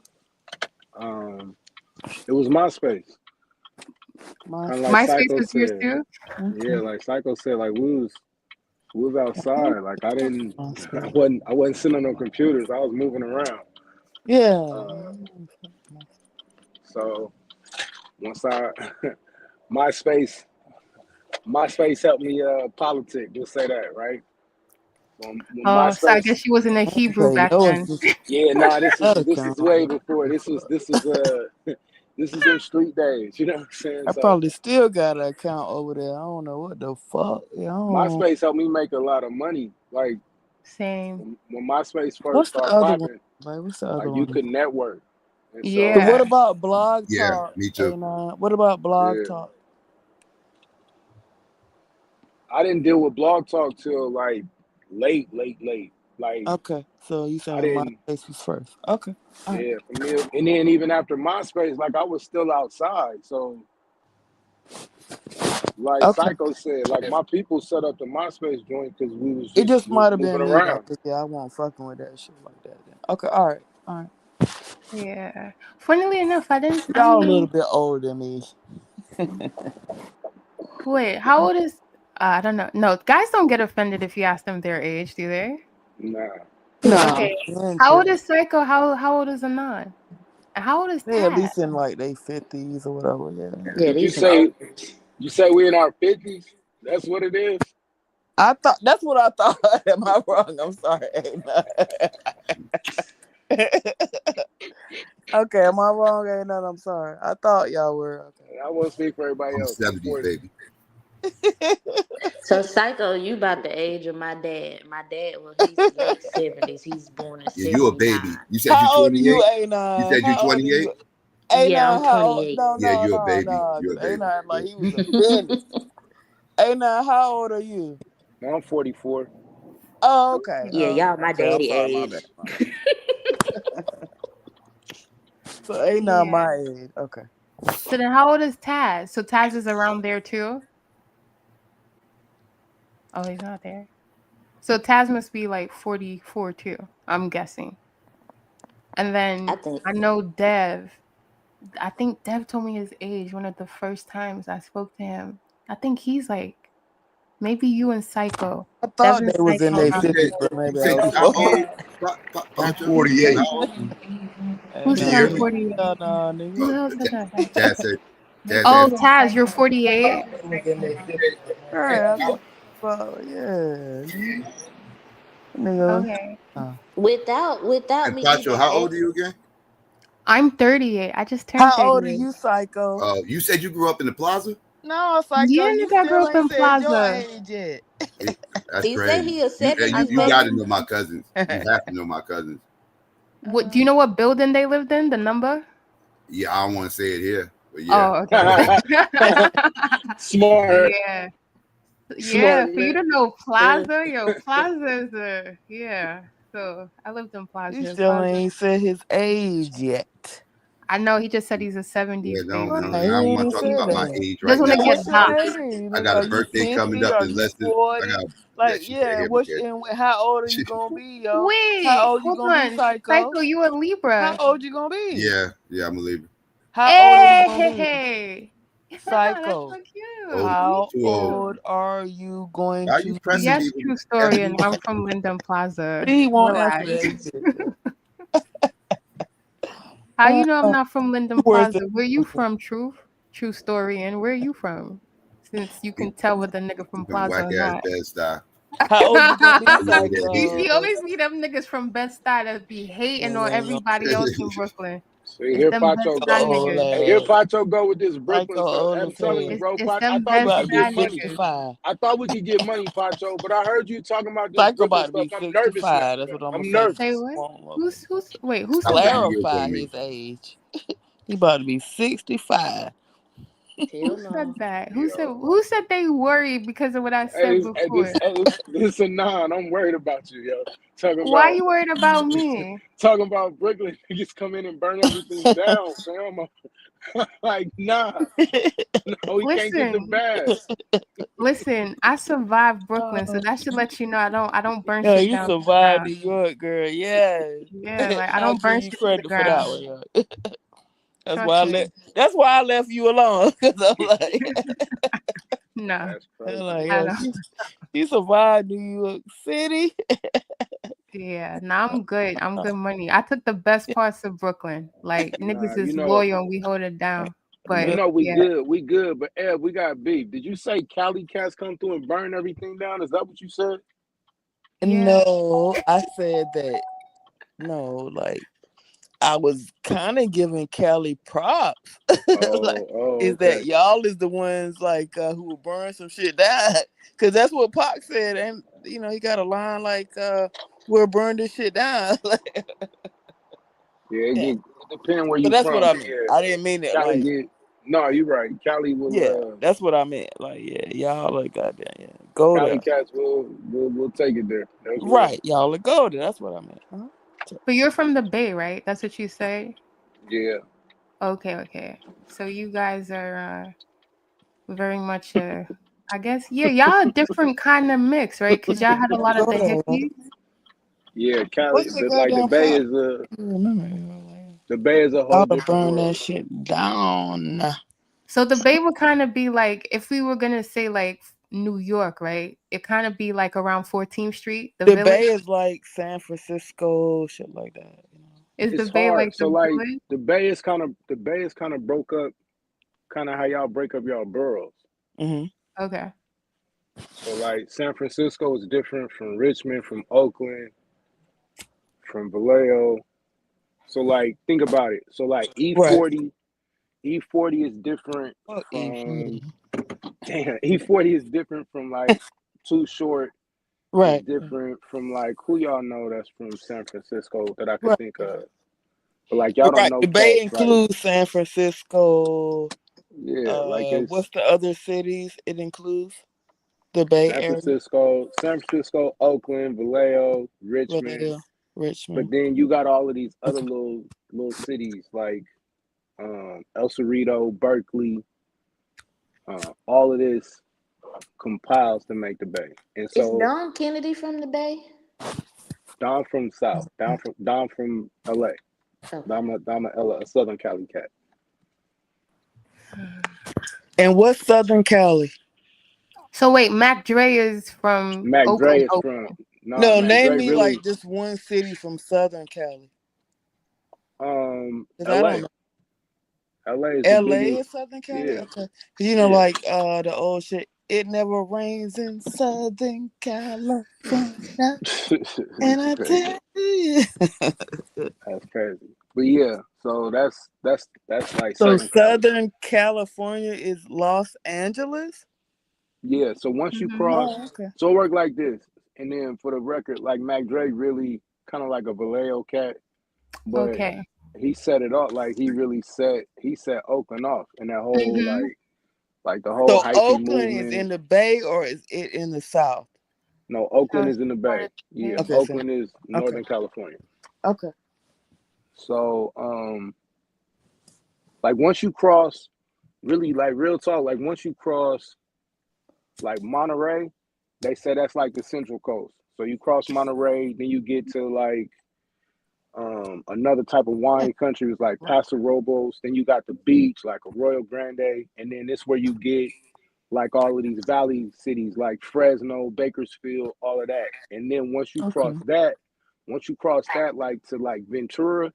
Um, it was MySpace. My Kind of like MySpace Psycho was yours said. too. Yeah, okay. like Psycho said, like we was outside. Like I didn't, MySpace. I wasn't sitting on no computers. I was moving around. Yeah. So once I MySpace, MySpace helped me politic. Just say that, right? When Oh, so I MySpace, guess she wasn't a Hebrew Okay, back yours then. is yeah, nah, that this is account. way before. This is this is them street days. You know what I'm saying? I So probably still got an account over there. I don't know what the fuck. Yeah, I don't... MySpace helped me make a lot of money. Like Same. when MySpace first What's the started other one? popping, Like, what's the other like you one? could network, and So so what Yeah. about Blog Yeah, Talk? me too. And what about Blog yeah, Talk? I didn't deal with Blog Talk till like late. Like Okay, so you I saying didn't, MySpace was first? Okay, all right. yeah, for me. And then even after MySpace, like I was still outside. So like Okay, Psycho said, like my people set up the MySpace joint because it just we was might have moving been me. Like, around. yeah, I won't fucking with that shit like that. Then. Okay, all right, all right. Yeah. Funnily enough, I didn't. I Y'all a little mean, bit older than me. wait. How old is? I don't know. No, guys don't get offended if you ask them their age, do they? Nah, Nah, Okay. they ain't How old tripping. is Psycho? How old is Anon? And how old is They at Tad? least in like they 50s or whatever. Yeah. Yeah, did you these some old. say we in our 50s? That's what it is. I thought that's what I thought. Am I wrong? I'm sorry. Okay, am I wrong? Ain't none. I'm sorry. I thought y'all were. Okay. I won't speak for everybody I'm else. I'm 70s, 40. baby. So Psycho, you about the age of my dad. My dad, well, he's late 70s. He's born in Yeah, you a 79. baby. You said you How old are you, 28? You A9? said you How old are 28? you? Yeah, I'm A9, how old? 28. No, Yeah, no, you a no, baby. no. You a Because baby. A9, like, he was offended. A9, how old are you? Now I'm 44. Oh, okay. Yeah, y'all my Okay. I'm daddy sorry. My age. bad. My bad. So A9, Yeah. my age. Okay. So then, how old is Taz? So Taz is around there too. Oh, he's not there. So Taz must be like 44 too. I'm guessing. And I then think I know Dev. I think Dev told me his age one of the first times I spoke to him. I think he's like maybe you and Psycho. I Dev thought and they was in Psycho their You around said 50s, there. but you maybe I said was you how wrong. old? I'm Pacho? 48. How old? Hey, Can no, you Who hear said I'm me? 48? no, nigga. Who Oh, the hell said that? Taz said. Taz Oh, answered. Taz, you're 48. Was in their 50s. Right, I thought, well, yeah. Nigga. Okay. without And me Pacho, even how old are asking. you again? I'm 38. I just turned How old are 38. you, Psycho? You said you grew up in the plaza? No, Psycho, Yeah, you nigga, I grew still up ain't in said your Plaza. age yet. That's He said crazy. he a I 70s You grew up got to baby. know my cousins. You have to know my cousins. What do you know what building they lived in? The number? Yeah, I don't want to say it here, but yeah. Oh, okay. Smart, Yeah. smart Yeah, for you man. to know Plaza, yo, Plaza is a yeah. So I lived in You Plaza. still Plaza. ain't said his age yet. I know he just said he's a Yeah, 70s no, baby. no, Right, he I don't ain't want even to talk said about my that. age right Doesn't now. want to Nigga, get what's your doxxed. age? I Nigga, got are a you birthday coming 50? up Are in you less than. I 40? got. Yeah, Like, she can't yeah, hear me, kid. how old are you gonna be, yo? How Wait, old you hold gonna be, on. Psycho? Psycho, you a How Libra. old you gonna be? Yeah, I'm a Libra. How old are you Hey, gonna hey, be? hey. That's Psycho. so cute. Old, Me How too old. old too. are you going Why are you to pressing be? Yes, people? true Answer story. And these I'm questions. from Linden Plaza. He won't answer Relax. that shit. Yo. How you know I'm not from Linden Worth it. Plaza? Where you from, Truth? True story. And where you from? Since you can tell whether nigga You from from Plaza whack or ass not. bad style. How old you gonna be, You over there you hating. see, Psycho? always see them niggas from Bed-Stuy that be hating on Yeah, everybody else in Brooklyn. See, It's here them Pacho Psycho Bed-Stuy go. old niggas. Hey, here ass. Pacho go with this Psycho Brooklyn stuff. old I'm as telling you, hell. bro. It's I them thought You we about to could be get Bed-Stuy money. niggas. 65. I thought we could get money, Pacho. But I heard you talking about this Psycho Brooklyn about to stuff. be I'm nervous now, 65. That's bro. what I'm gonna I'm say. Say nervous. what? Who's wait, who Stop said trying to that? get up Clarify on me. his age. He about to be 65. Who Hell said no. that? Yo. Who said they worried because of what I said before? This a non. I'm worried about you, yo. Talking Why about you worried about me? talking about Brooklyn niggas come in and burn everything down, fam. Like, nah, no, we can't get the Listen, bass. I survived Brooklyn, so that should let you know I don't burn Yeah, shit you down to the survived ground. New York, girl. Yeah. Yeah, like I I'll don't give burn you shit to the credit for that ground. one, yo. That's Trust why I me. That's why I left you alone. Cause I'm like, No, That's I'm crazy. like, I yo, don't. she survived New York City. Yeah, no, I'm good. I'm good money. I took the best parts of Brooklyn. Like Nah, niggas is loyal and we hold it down. But we yeah, good. But Ed, we got beef. Did you say Cali cats come through and burn everything down? Is that what you said? yeah. No, I said that. No, like I was kind of giving Cali props. Like, is Okay. that y'all is the ones like who will burn some shit down? Because that's what Pac said, and he got a line like we'll burn this shit down. Yeah, Yeah. it depends where So you that's what from. I But meant. yeah, I didn't mean it Cali like, get. No, you're right. Cali yeah, will. that's what I meant. Like, yeah, y'all are goddamn, yeah, go Cali there. cats will take it there. That's real. Right, y'all are go there. That's what I meant. But you're from the Bay, right? That's what you say? Yeah. Okay. So you guys are very much I guess, yeah, y'all a different kind of mix, right? Because y'all had a lot of Go the there. hippies. Yeah, Cali. What's the Like the goddamn Bay fact? is a I don't remember. whole Y'all to different burn world. that shit down. So the Bay would kind of be like, if we were gonna say like New York, right? It kind of be like around 14th Street, the The Village. Bay is like San Francisco, shit like that. Is the It's Bay like hard. So the like Village? the Bay is kind of broke up, kind of how y'all break up y'all boroughs. Mm-hmm. Okay. So like San Francisco is different from Richmond, from Oakland, from Vallejo. So like think about it. So like Right. E40 is different Fuck from E40. E40 is different from like Too Short. Is Right. different from like who y'all know that's from San Francisco that I could Right. think of. But like y'all don't Right. know The Bay cats like includes San Francisco. yeah, like it's What's the other cities it includes? The Bay Area, San Francisco, Oakland, Vallejo, Richmond. Vallejo, But Richmond. then you got all of these other little cities like El Cerrito, Berkeley. All of this compiles to make the Bay. And Is so Don Kennedy from the Bay? Don from South, Don from LA. Oh. I'm a Southern Cali cat. And what's Southern Cali? So wait, Mac Dre is from Mac Dre Oakland. is from No, Mac name Dre me really like just one city from Southern Cali. Cause I don't LA. know. LA is the LA biggest. is Southern Cali? Yeah. Okay. Yeah. Like the old shit. It never rains in Southern California. And I Crazy. tell you. That's crazy. But yeah, so that's like So Southern Cali. Southern California is Los Angeles? Yeah, so once you Mm-hmm. cross, Oh, okay. so it worked like this. And then for the record, like Mac Dre really kind of like a Vallejo cat, but Okay. he set it off like he set Oakland off and that whole Mm-hmm. like the whole So hyphy Oakland is in movement. the Bay or is it in the South? No, Oakland So is in the Bay. Yeah, Okay, so Oakland is okay. Northern California. Okay. So like once you cross, really like real talk, like once you cross like Monterey, they say that's like the Central Coast. So you cross Monterey, then you get to like another type of wine country is like Paso Robles. Then you got the beach, like Arroyo Grande, and then this where you get like all of these valley cities like Fresno, Bakersfield, all of that. And then once you Okay. cross that like to like Ventura,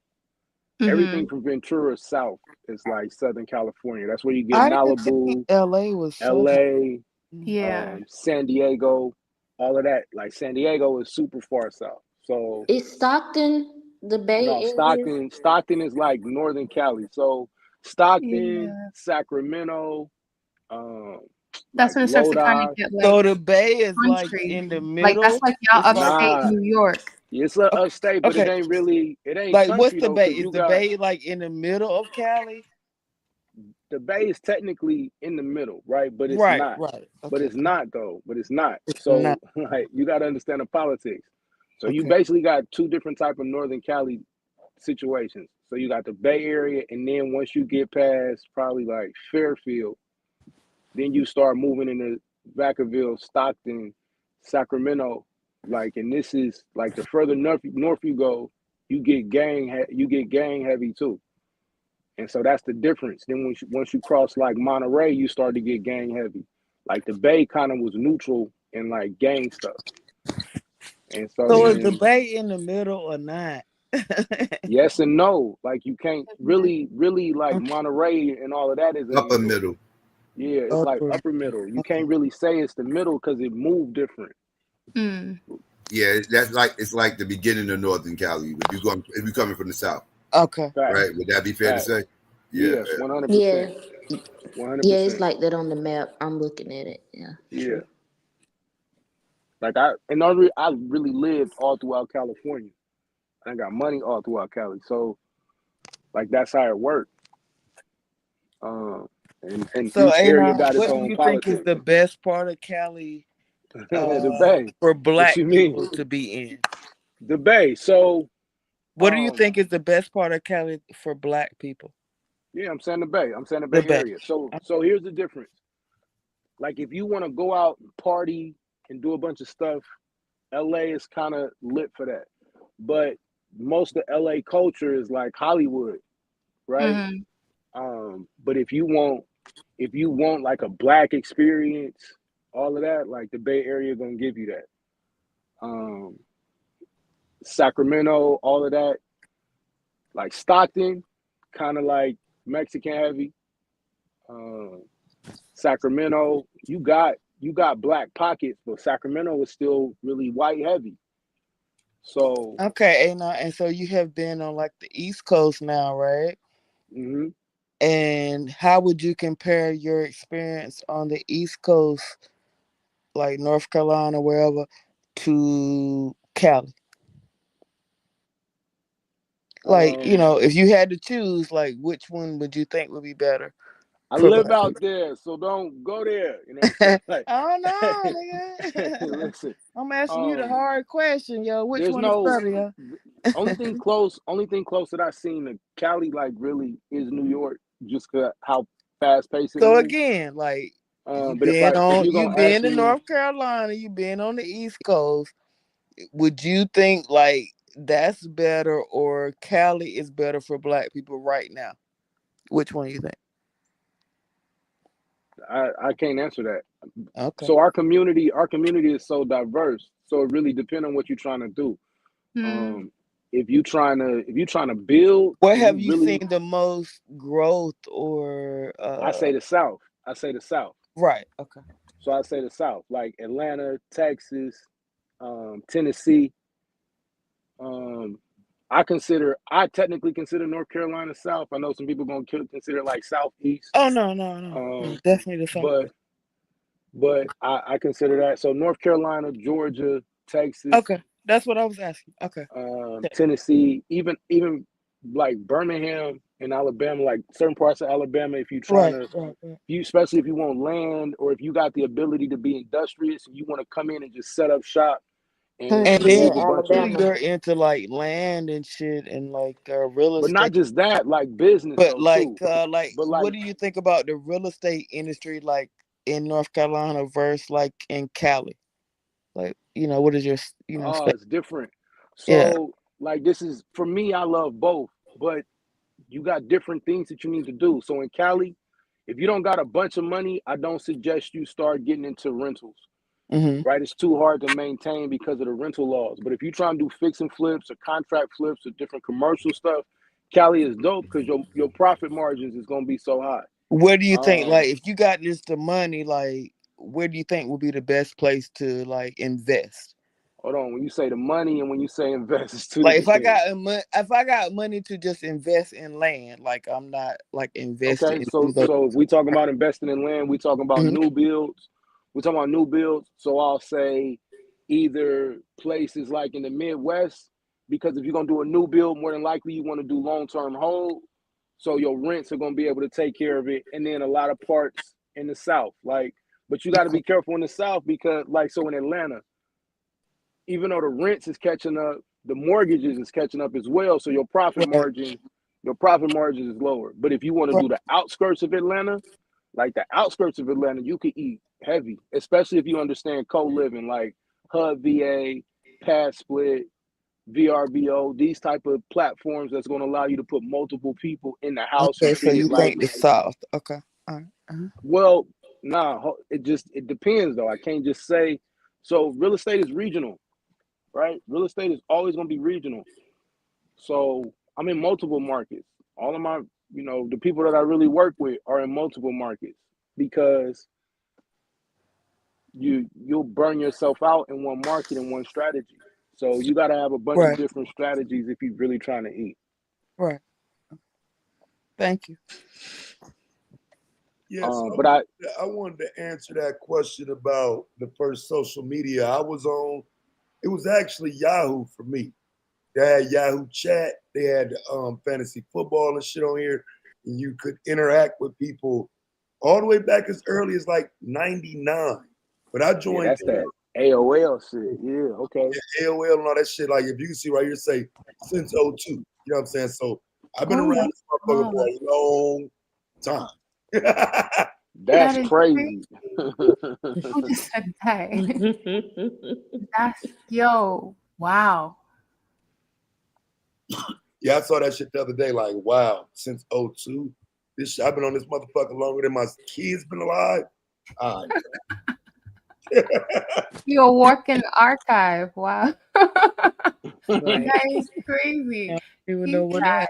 Mm-hmm. everything from Ventura south is like Southern California. That's where you get I didn't think Malibu, LA was Southern. LA, Yeah. San Diego, all of that. Like San Diego is super far south. So Is Stockton the Bay no, Area? Stockton is like Northern Cali. So Stockton, Yeah. Sacramento, That's like when it starts to kind of Lodi. get like So the Bay is like country. in the Like that's middle. like y'all It's like upstate Nah, New York. it's upstate, but okay. it ain't Like what's country the though, Bay? because Is you the got Bay like in the middle of Cali? the Bay is technically in the middle, right? But it's Right, not. right. But Okay. it's not though. But it's not. It's So not. like you got to understand the politics. So you Okay. basically got two different type of Northern Cali situations. So you got the Bay Area, and then once you get past probably like Fairfield, then you start moving into Vacaville, Stockton, Sacramento. Like, and this is like the further north you go, you get gang heavy too. And so that's the difference. Then once you cross like Monterey, you start to get gang heavy. Like the Bay kind of was neutral in like gang stuff. And so So is the then Bay in the middle or not? yes and no. Like you can't really like Monterey and all of that is in the Upper middle. middle. Yeah, it's like upper middle. You can't really say it's the middle because it moved different. Yeah, that's like it's like the beginning of Northern Cali. If you're coming from the south. Okay. Right. Would that be fair to say? Yeah. Yes, 100%. Yeah. 100%. Yeah, it's like that on the map. I'm looking at it. Yeah. Yeah. True. Like I really lived all throughout California. I got money all throughout Cali. So like that's how it worked. And So each area Anon, got its what do own you think is politics. the best part of Cali The Bay. for What Black you mean? people to be in? The Bay. So what do you think is the best part of Cali for Black people? Yeah, I'm saying the Bay. I'm saying the Bay Area. So here's the difference. Like if you want to go out and party and do a bunch of stuff, LA is kind of lit for that. But most of LA culture is like Hollywood, right? But if you want like a Black experience, all of that, like the Bay Area gonna give you that. Sacramento, all of that, like Stockton, kind of like Mexican heavy. Sacramento, you got Black pockets, but Sacramento is still really white heavy. So okay, and so you have been on like the East Coast now, right? Mm-hmm. And how would you compare your experience on the East Coast, like North Carolina, wherever, to Cali? Like, if you had to choose, like, which one would you think would be better? I live out there, so don't go there. You know what I'm saying? Like, I don't know, nigga. Listen, I'm asking you the hard question, yo. Which there's one is better, yo? only thing close that I've seen to Cali, like, really is New York, just how fast paced it So moves. again, like, But you've been in North Carolina, you've been on the East Coast. Would you think like that's better, or Cali is better for Black people right now? Which one do you think? I can't answer that. Okay. So our community is so diverse. So it really depends on what you're trying to do. If you trying to build, where have you seen the most growth, or I say the South. Right. Okay. So I say the South, like Atlanta, Texas, Tennessee. I technically consider North Carolina South. I know some people gonna consider like Southeast. Oh no, definitely the South. But I consider that. So North Carolina, Georgia, Texas. Okay, that's what I was asking. Okay. Tennessee, even like Birmingham and Alabama, like certain parts of Alabama. If you're trying especially if you want land, or if you got the ability to be industrious and you want to come in and just set up shop. And then you're into like land and shit and like real estate. But not just that, like business. But though, what do you think about the real estate industry, like in North Carolina versus like in Cali? Like, what is your it's different. So like this is, for me, I love both, but you got different things that you need to do. So in Cali, if you don't got a bunch of money, I don't suggest you start getting into rentals. Right, it's too hard to maintain because of the rental laws. But if you try and do fix and flips or contract flips or different commercial stuff, Cali is dope because your profit margins is gonna be so high. Where do you think, like, if you got the money, like, where do you think would be the best place to like invest? Hold on, when you say the money and when you say invest, it's two like different if I got money to just invest in land, like I'm not like investing. Okay, so if we talking about investing in land, we talking about new builds. We're talking about new builds. So I'll say either places like in the Midwest, because if you're gonna do a new build, more than likely you want to do long-term hold. So your rents are gonna be able to take care of it. And then a lot of parts in the South, like, but you got to be careful in the South because, like, so in Atlanta, even though the rents is catching up, the mortgages is catching up as well. So your profit margin is lower. But if you want to do the outskirts of Atlanta, like the outskirts of Atlanta, you could eat heavy, especially if you understand co-living, like HUD VA, Pad Split, VRBO, these type of platforms that's going to allow you to put multiple people in the house and Okay, so treat it you like. think the South? Okay, all right. Well, nah, it depends though. I can't just say. So real estate is regional, right? Real estate is always going to be regional. So I'm in multiple markets. All of my, the people that I really work with are in multiple markets because you'll burn yourself out in one market and one strategy. So you got to have a bunch of Right, different strategies if you're really trying to eat. right. Thank you. Yes, But I wanted to answer that question about the first social media I was on. It was actually Yahoo for me. They had Yahoo Chat. They had fantasy football and shit on here, and you could interact with people all the way back as early as like '99. But I yeah, joined that's that AOL shit. Yeah, okay. AOL and all that shit. Like if you can see right here, say since '02. You know what I'm saying? So I've been Oh around my this motherfucker for God. a long time. That's That is crazy. Who just said that? Yo, wow. Yeah, I saw that shit the other day. Like, wow, since '02, this shit, I've been on this motherfucker longer than my kids been alive. All right. You're working archive. Wow. Right. That is crazy. I don't even He know what said, that.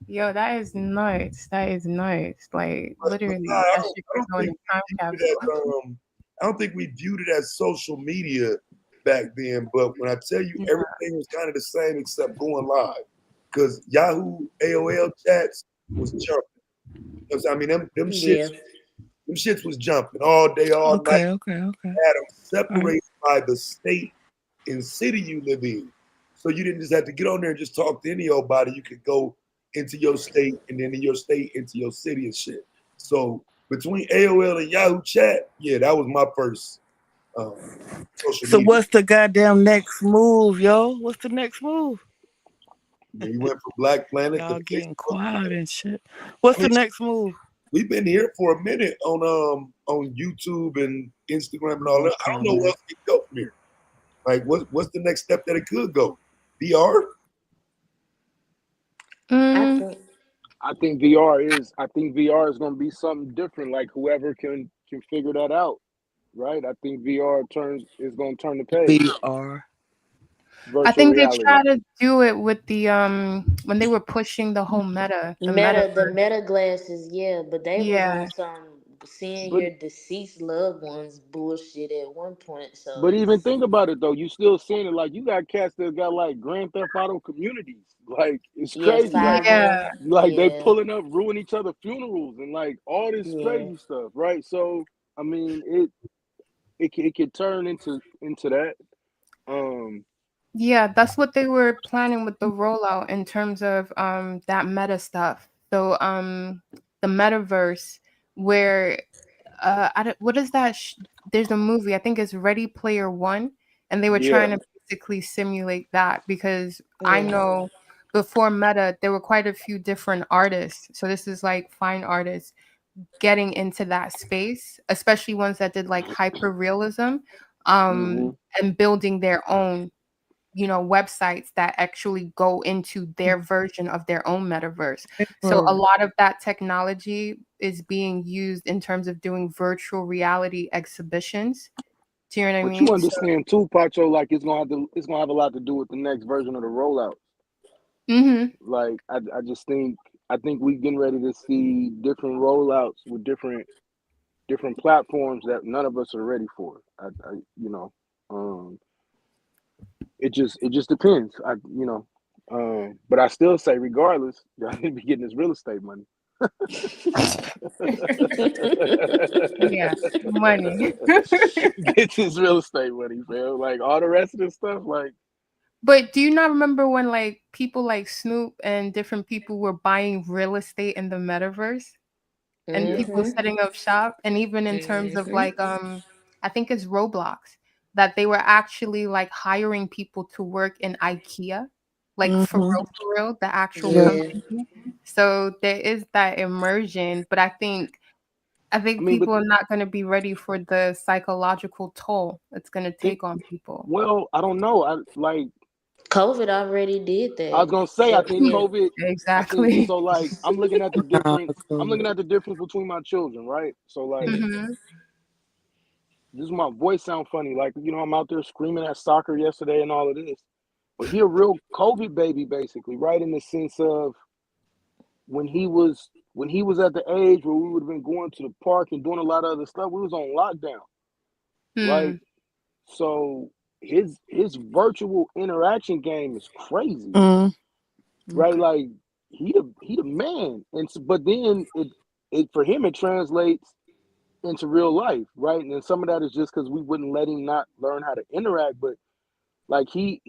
yo, that is nuts. That is nuts. Like But literally, nah, I that don't, shit I could don't go in think the time we viewed capsule. it as I don't think we viewed it as social media back then. But when I tell you Yeah. everything was kind of the same except going live, because Yahoo AOL chats was jumping. 'Cause, I mean, them Yeah. shits was jumping all day, all night. Okay. Had them All right. separated by the state and city you live in. So you didn't just have to get on there and just talk to any old body. You could go into your state and then in your state into your city and shit. So between AOL and Yahoo Chat, yeah, that was my first social So media. what's the goddamn next move, yo? What's the next move? We went from Black Planet to Y'all getting Facebook. quiet and shit. I What's mean, the next move? we've been here for a minute on YouTube and Instagram and all that. I Okay, don't know where else it can go from here. Like, what's the next step that it could go? VR? I Mm, think I think VR is going to be something different. Like whoever can figure that out, right? I think VR is going to turn the page. VR. I Virtual think they reality. try to do it with the when they were pushing the whole the the metaverse. meta glasses, yeah, but they was Yeah. on some seeing But your deceased loved ones bullshit at one point. So But even it's think about it though, you still seeing it. Like you got cats that got like Grand Theft Auto communities. Like it's yeah, crazy. Yeah. Like they yeah, pulling up, ruin each other funerals and like all this yeah. crazy stuff, right? So I mean, it could turn into that. Um, Yeah, that's what they were planning with the rollout in terms of that meta stuff. So the metaverse where what is that there's a movie, I think it's Ready Player One, and they were yeah. trying to basically simulate that because I Yeah. know before meta there were quite a few different artists. So this is like fine artists getting into that space, especially ones that did like hyper realism Hmm. and building their own websites that actually go into their version of their own metaverse. So a Bro. lot of that technology is being used in terms of doing virtual reality exhibitions. Do you know what I But you mean? So, understand too, Pacho, like it's gonna have a lot to do with the next version of the rollout. mhm. Like I just think we getting ready to see different rollouts with different platforms that none of us are ready for. Um, it just depends. But I still say, regardless, y'all need to be getting this real estate money. Yeah, money. Get this real estate money, fam. Like all the rest of this stuff, like But do you not remember when like people like Snoop and different people were buying real estate in the metaverse? And yeah. people Mhm. setting up shop, and even in terms of Mhm. like I think it's Roblox, that they were actually like hiring people to work in IKEA, like Mm-hmm. for real, the actual Yeah. Yeah. company. So there is that immersion, but I I think mean, but people are not going to be ready for the psychological toll it's going to think take on people. well, I don't know. I like COVID already did I was that. gonna say, I think Yeah. COVID. I think Exactly. so. Like, I'm looking at the Nah, difference. I'm cool. looking at the difference between my children, right? So like, Mm-hmm. this is my voice sound funny. Like, I'm out there screaming at soccer yesterday and all of this, but he a real COVID baby, basically, right? In the sense of when he was at the age where we would have been going to the park and doing a lot of other stuff, we was on lockdown, right? Hmm. So his virtual interaction game is crazy, Mm, right? okay. Like he the man, and so, but then it for him it translates into real life, right? And then some of that is just because we wouldn't let him not learn how to interact, but like he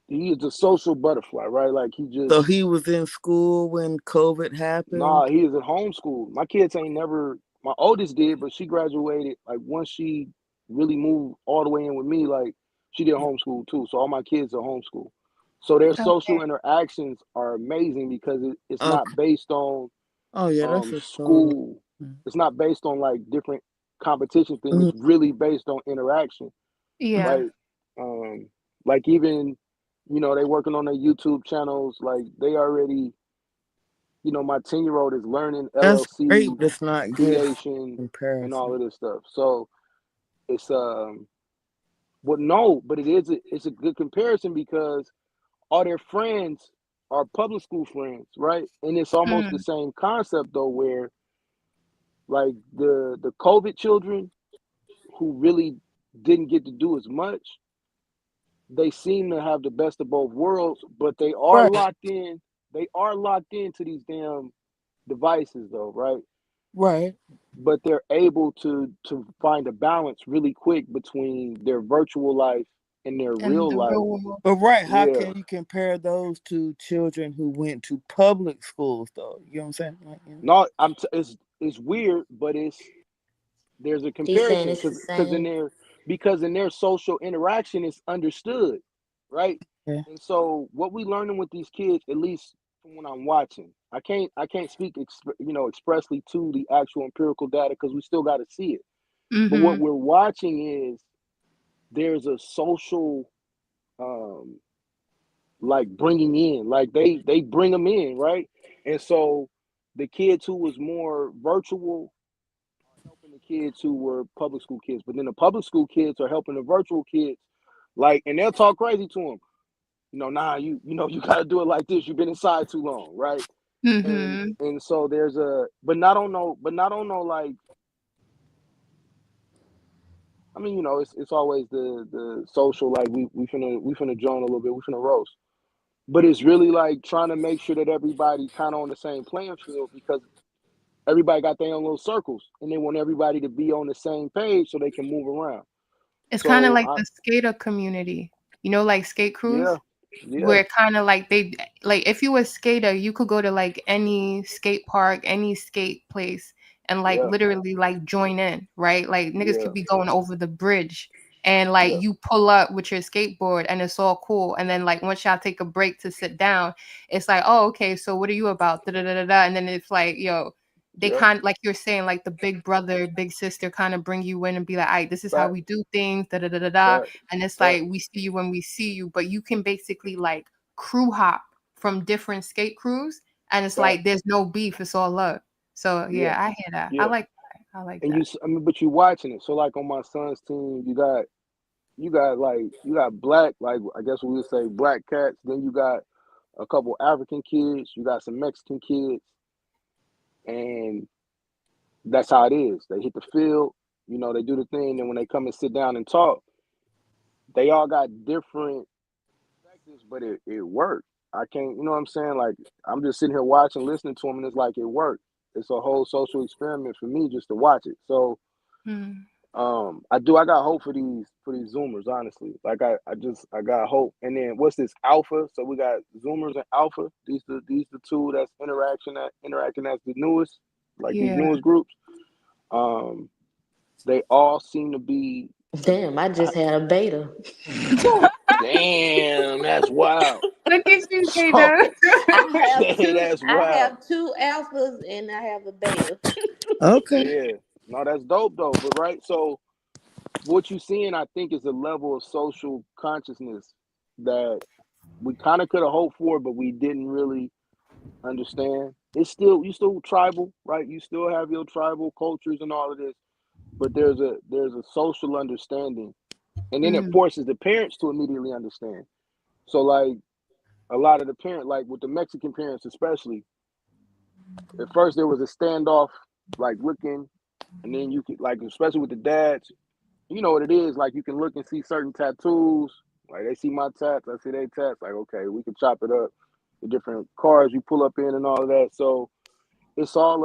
is a social butterfly, right? Like he So just he was in school when COVID nah, happened. he is at homeschool. My kids ain't never. My oldest did, but she graduated like once she really moved all the way in with me. Like she did homeschool too, so all my kids are homeschool. So their social Okay. interactions are amazing because it's not Okay. based on Oh yeah, that's a so. school. It's not based on like different competition thing. Mm, It's really based on interaction, Yeah. right? Um, like even they working on their YouTube channels. Like they already, my 10-year-old is learning that's great, LLC but it's not good creation and all comparison. of this stuff. So it's but no, but it's a good comparison because all their friends are public school friends, right? And it's almost the Mm. same concept though, where like the COVID children who really didn't get to do as much, they seem to have the best of both worlds, but they are Right. locked in. They are locked into these damn devices though, right? Right. But they're able to find a balance really quick between their virtual life and their And real the life. real world. But right, how Yeah. can you compare those to children who went to public schools though? You know what I'm saying? Like, No, it's weird, but there's a He's saying comparison it's the because same. in their social interaction is understood, right? yeah. And so what we learning with these kids, at least from when I'm watching, I can't speak expressly to the actual empirical data because we still got to see it. But what Mm-hmm. we're watching is there's a social um like bringing in, like they bring them in, right? And so the kids who was more virtual are helping the kids who were public school kids, but then the public school kids are helping the virtual kids, like, and they'll talk crazy to them. Nah, you got to do it like this. You've been inside too long, right? And Mm-hmm. and so there's but not on no like. I mean, it's always the social, like we finna join a little bit, we finna roast. But it's really like trying to make sure that everybody kind of on the same playing field because everybody got their own little circles and they want everybody to be on the same page so they can move around. It's kind of So like the skater community, like skate yeah, crews, yeah, where kind of like like if you were a skater, you could go to like any skate park, any skate place, and like yeah, literally like join in, right? Like niggas yeah, could be going over the bridge and like yeah, you pull up with your skateboard and it's all cool. And then like once y'all take a break to sit down, it's like, oh, okay, so what are you about? Da, da, da, da, da. And then it's like, yo, they yeah. kind of like you're saying, like the big brother, big sister kind of bring you in and be like, all right, this is how Fact, we do things, da da da da da. fact, And it's fact, like we see you when we see you, but you can basically like crew hop from different skate crews, and it's fact. like there's no beef, it's all love. So Yeah, yeah, I hear that. I yeah. like that. I like And that. I mean, but you watching it. So like on my son's team, you got black, like I guess we would say black cats. Then you got a couple African kids. You got some Mexican kids, and that's how it is. They hit the field, they do the thing. And when they come and sit down and talk, they all got different perspectives, but it worked. I can't, you know what I'm saying? Like I'm just sitting here watching, listening to them, and it's like it worked. It's a whole social experiment for me just to watch it. So Mm. I got hope for these Zoomers, honestly. Like I got hope. And then what's this alpha? So we got Zoomers and alpha. These the two that's interacting as the newest, like these Yeah. newest groups. Um, they all seem to be. Damn, I just had a beta. Damn, that's wild. Look at you, So Jada. that's I wild. have two alphas and I have a beta. Okay. Yeah, no, that's dope though. But right, so what you seeing, I think, is a level of social consciousness that we kind of could have hoped for, but we didn't really understand. You still tribal, right? You still have your tribal cultures and all of this, but there's a social understanding, and then it forces the parents to immediately understand. So like a lot of the parent, like with the Mexican parents especially, at first there was a standoff, like looking, and then you could, like, especially with the dads, you know what it is, like you can look and see certain tattoos, like they see my tats, I see their tats, like okay, we can chop it up, the different cars you pull up in and all of that. So it's all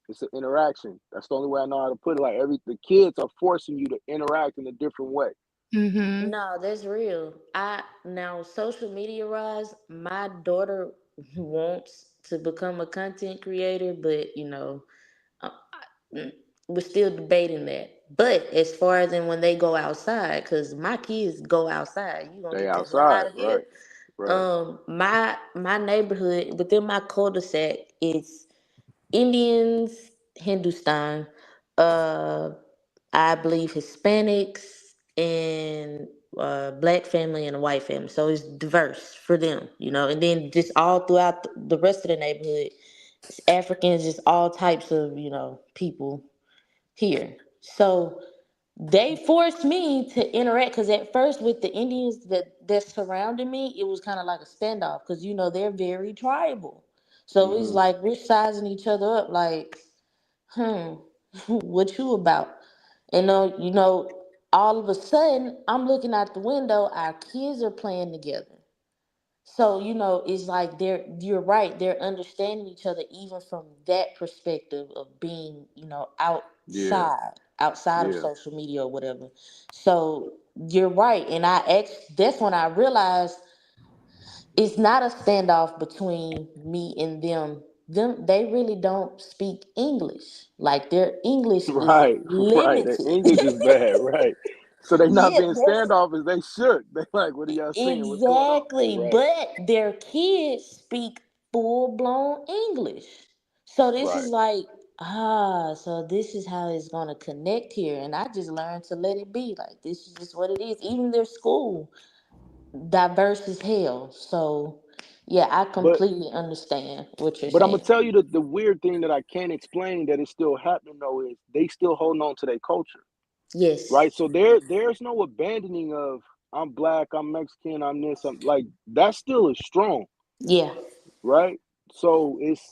it's an interaction. That's the only way I know how to put it. Like the kids are forcing you to interact in a different way. Mm-hmm. No, that's real. I now social media rise. My daughter wants to become a content creator, but uh, we're still debating that. But as far as in when they go outside, because my kids go outside, you gonna They get the hell outside, out of here. right, right. My neighborhood within my cul-de-sac is Indians, Hindustan, uh, I believe Hispanics and black family and a white family. So it's diverse for them, and then just all throughout the rest of the neighborhood, it's Africans, just all types of, people here. So they forced me to interact because at first with the Indians that surrounded me, it was kind of like a standoff because they're very tribal. So it's Mm-hmm. like we're sizing each other up like, hmm, what you about? And all of a sudden I'm looking out the window, our kids are playing together. So, it's like you're right, they're understanding each other even from that perspective of being, Yeah, outside of yeah. social media or whatever. So you're right. And that's when I realized it's not a standoff between me and them. They really don't speak English. Like their English is Right, right. The limited. English is bad, right. So they not Yeah, being that's standoffish, they shook. They like, what are y'all saying? What's going on? exactly. Right, But their kids speak full blown English. So this is right. like, so this is how it's gonna connect here. And I just learned to let it be. Like this is just what it is. Even their school, diverse as hell. So yeah, I But completely understand what you're I'm gonna saying. tell you the weird thing that I can't explain that is still happening though is they still holding on to their culture. Yes. Right? So there's no abandoning of I'm black, I'm Mexican, I'm this, I'm like that still is strong, Yeah. right? So it's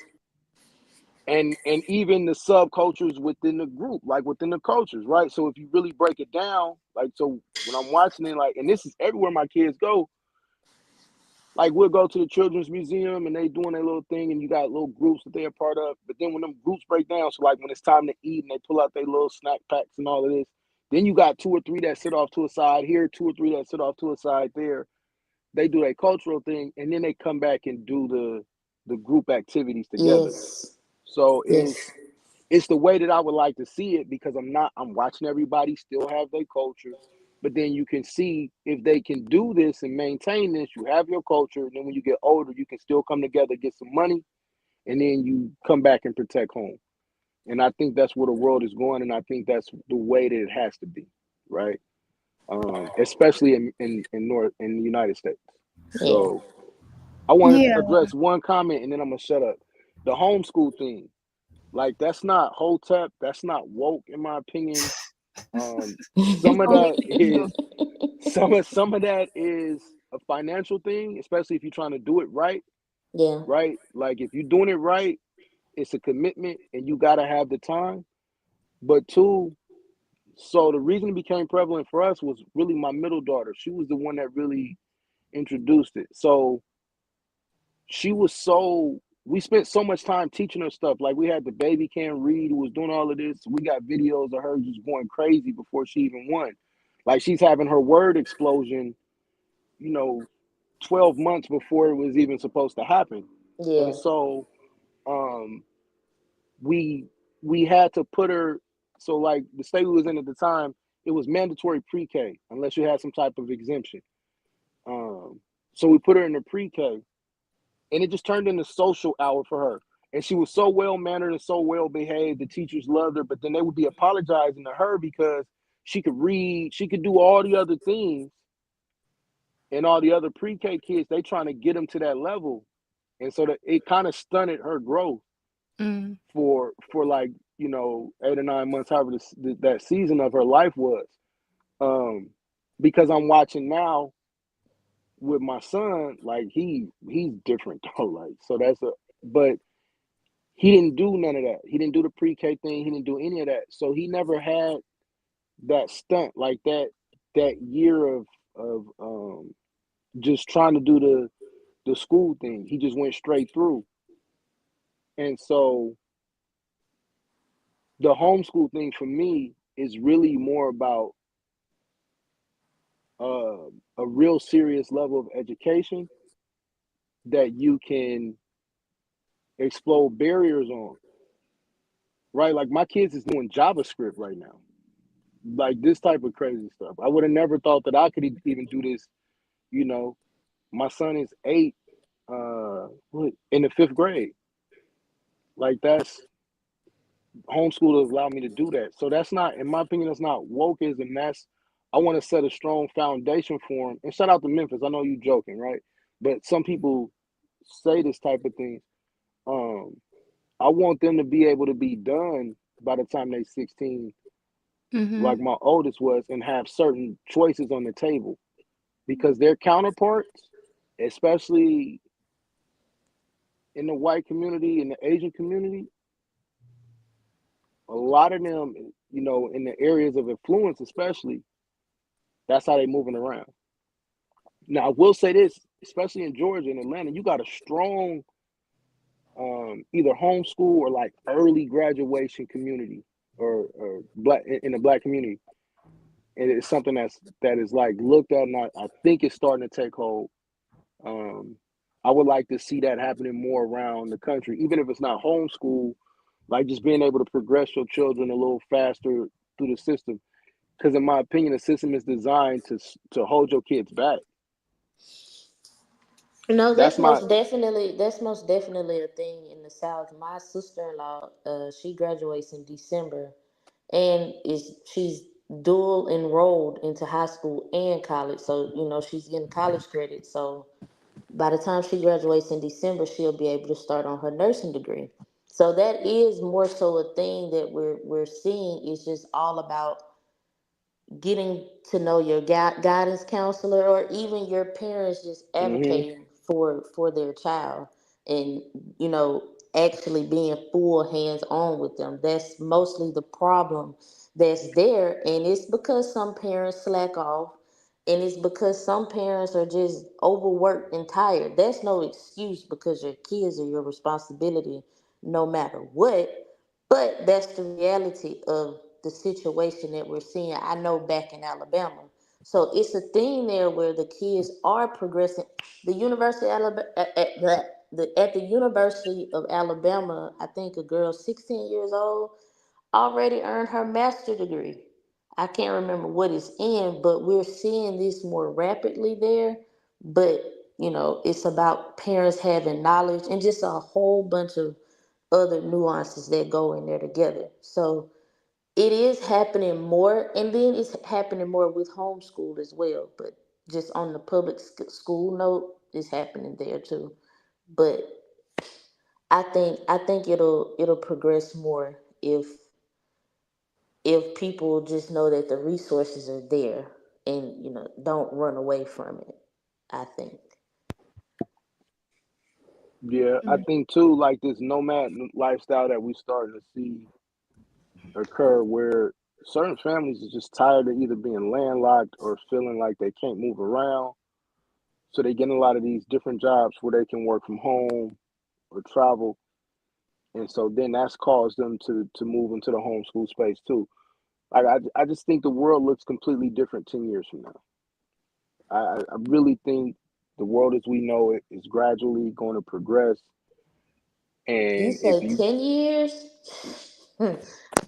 and even the subcultures within the group, like within the cultures, right? So if you really break it down, like so when I'm watching it, like, and this is everywhere my kids go, like we'll go to the children's museum and they doing their little thing and you got little groups that they're a part of. But then when them groups break down, so like when it's time to eat and they pull out their little snack packs and all of this, then you got two or three that sit off to a side here, two or three that sit off to a side there. They do their cultural thing and then they come back and do the group activities together. Yes. So Yes. it's the way that I would like to see it because I'm watching everybody still have their culture, but then you can see if they can do this and maintain this, you have your culture, and then when you get older, you can still come together, get some money, and then you come back and protect home. And I think that's where the world is going, and I think that's the way that it has to be, right? Especially in the United States. Yeah. So I want to Yeah. address one comment, and then I'm gonna shut up. The homeschool thing. Like that's not hotep, that's not woke in my opinion. Some of that is some of that is a financial thing, especially if you're trying to do it right, Yeah. right? Like if you're doing it right, it's a commitment and you gotta have the time. But two, so the reason it became prevalent for us was really my middle daughter. She was the one that really introduced it. So she was so we spent so much time teaching her stuff. Like we had the baby can't read who was doing all of this. We got videos of her just going crazy before she even won. Like she's having her word explosion, you know, 12 months before it was even supposed to happen. And Yeah. so um we we had to put her, so like the state we was in at the time, it was mandatory pre-K unless you had some type of exemption. Um so we put her in the pre-K and it just turned into social hour for her. And she was so well mannered and so well behaved. The teachers loved her, but then they would be apologizing to her because she could read, she could do all the other things, and all the other pre-K kids, they trying to get them to that level, and so that it kind of stunted her growth for like 8 or 9 months, however that season of her life was. Because I'm watching now with my son, like he's different though, like so but he didn't do none of that. He didn't do the pre-K thing. He didn't do any of that. So he never had that stunt like that year of just trying to do the school thing. He just went straight through. And so the homeschool thing for me is really more about a real serious level of education that you can explode barriers on, right? Like my kids is doing JavaScript right now, like this type of crazy stuff. I would have never thought that I could even do this. My son is 8, in the 5th grade. Like that's homeschool has allowed me to do that. So that's not, in my opinion, that's not wokeism. I want to set a strong foundation for him. And shout out to Memphis. I know you joking, right? But some people say this type of thing. I want them to be able to be done by the time they're 16, like my oldest was, and have certain choices on the table, because their counterparts, especially in the white community, in the Asian community, a lot of them, in the areas of influence, especially, that's how they moving around. Now, I will say this, especially in Georgia and Atlanta, you got a strong either homeschool or like early graduation community or black in the black community. And it's something that is like looked at, and I think it's starting to take hold. I would like to see that happening more around the country, even if it's not homeschool, like just being able to progress your children a little faster through the system. Because in my opinion, the system is designed to hold your kids back. No, That's my that's most definitely a thing in the South. My sister-in-law, she graduates in December, and she's dual enrolled into high school and college. So she's getting college credit. So by the time she graduates in December, she'll be able to start on her nursing degree. So that is more so a thing that we're seeing. It's just all about getting to know your guidance counselor, or even your parents just advocating for their child, and actually being full hands on with them. That's mostly the problem that's there, and it's because some parents slack off, and it's because some parents are just overworked and tired. That's no excuse, because your kids are your responsibility no matter what. But that's the reality of the situation that we're seeing. I know back in Alabama. So it's a thing there where the kids are progressing. The University of Alabama, at the University of Alabama, I think a girl 16 years old already earned her master's degree. I can't remember what it's in, but we're seeing this more rapidly there. But it's about parents having knowledge and just a whole bunch of other nuances that go in there together. So it is happening more, and then it's happening more with homeschool as well. But just on the public school note, it's happening there too. But I think it'll progress more if people just know that the resources are there, and don't run away from it. I think. Yeah, I think too, like this nomad lifestyle that we starting to see occur, where certain families are just tired of either being landlocked or feeling like they can't move around. So they get a lot of these different jobs where they can work from home or travel. And so then that's caused them to move into the homeschool space too. Like I just think the world looks completely different 10 years from now. I really think the world as we know it is gradually going to progress. You And if say you 10 years?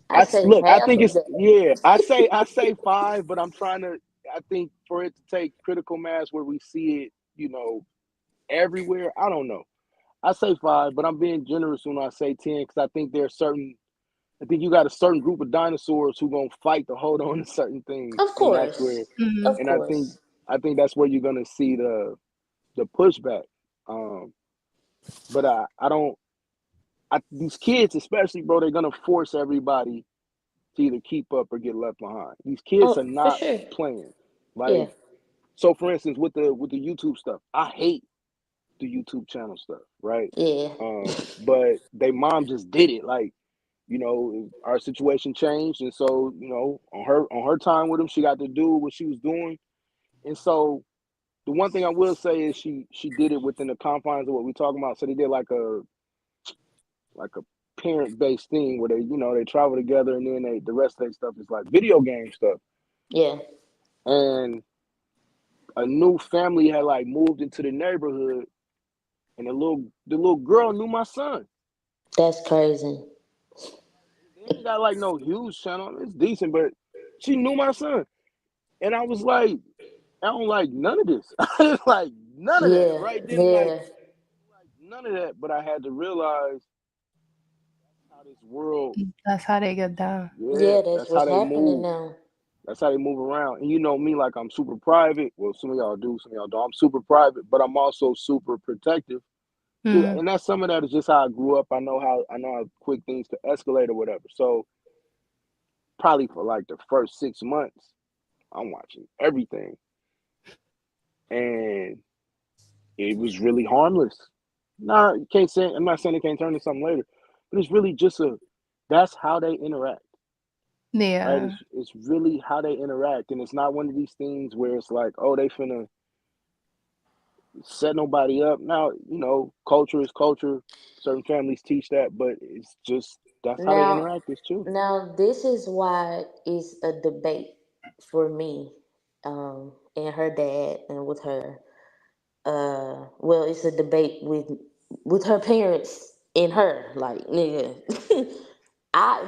I say look, I half think of it's, that. yeah, I say 5, but I think for it to take critical mass where we see it, everywhere. I don't know. I say 5, but I'm being generous when I say 10, because I think you got a certain group of dinosaurs who gonna fight to hold on to certain things, Of and that's course, where, of and I think course. I think that's where you're gonna see the pushback. But I don't. These kids, especially, bro, they're gonna force everybody to either keep up or get left behind. These kids are Oh, for not sure. playing. Yeah. Like, so for instance, with the YouTube stuff, I hate the YouTube channel stuff, right? Yeah. But they mom just did it. Like, our situation changed, and so on her time with him, she got to do what she was doing. And so the one thing I will say is she did it within the confines of what we're talking about. So they did like a parent based thing where they travel together, and then the rest of their stuff is like video game stuff. Yeah. And a new family had like moved into the neighborhood, and the little girl knew my son. That's crazy. They ain't got like no huge channel. It's decent, but she knew my son. And I was like, I don't like none of this. Like none of that. Yeah. Right then, like Yeah. none of that. But I had to realize how this world, That's how they get down. Yeah, that's that's how what's they happening move. now. That's how they move around. And you know me, like I'm super private. Well, some of y'all do, some of y'all don't. I'm super private, but I'm also super protective. Mm. And that's some of that is just how I grew up. I know how quick things could escalate or whatever. So probably for like the first 6 months, I'm watching everything. And it was really harmless. Nah, you can't say, I'm not saying it can't turn into something later, but it's really just that's how they interact. Right? Yeah. It's really how they interact. And it's not one of these things where it's like, oh, they finna set nobody up. Now, culture is culture. Certain families teach that, but it's just, that's how they Now, interact with children. now this is why it's a debate for me, and her dad, and with her. Well, it's a debate with her parents and her. Like, nigga,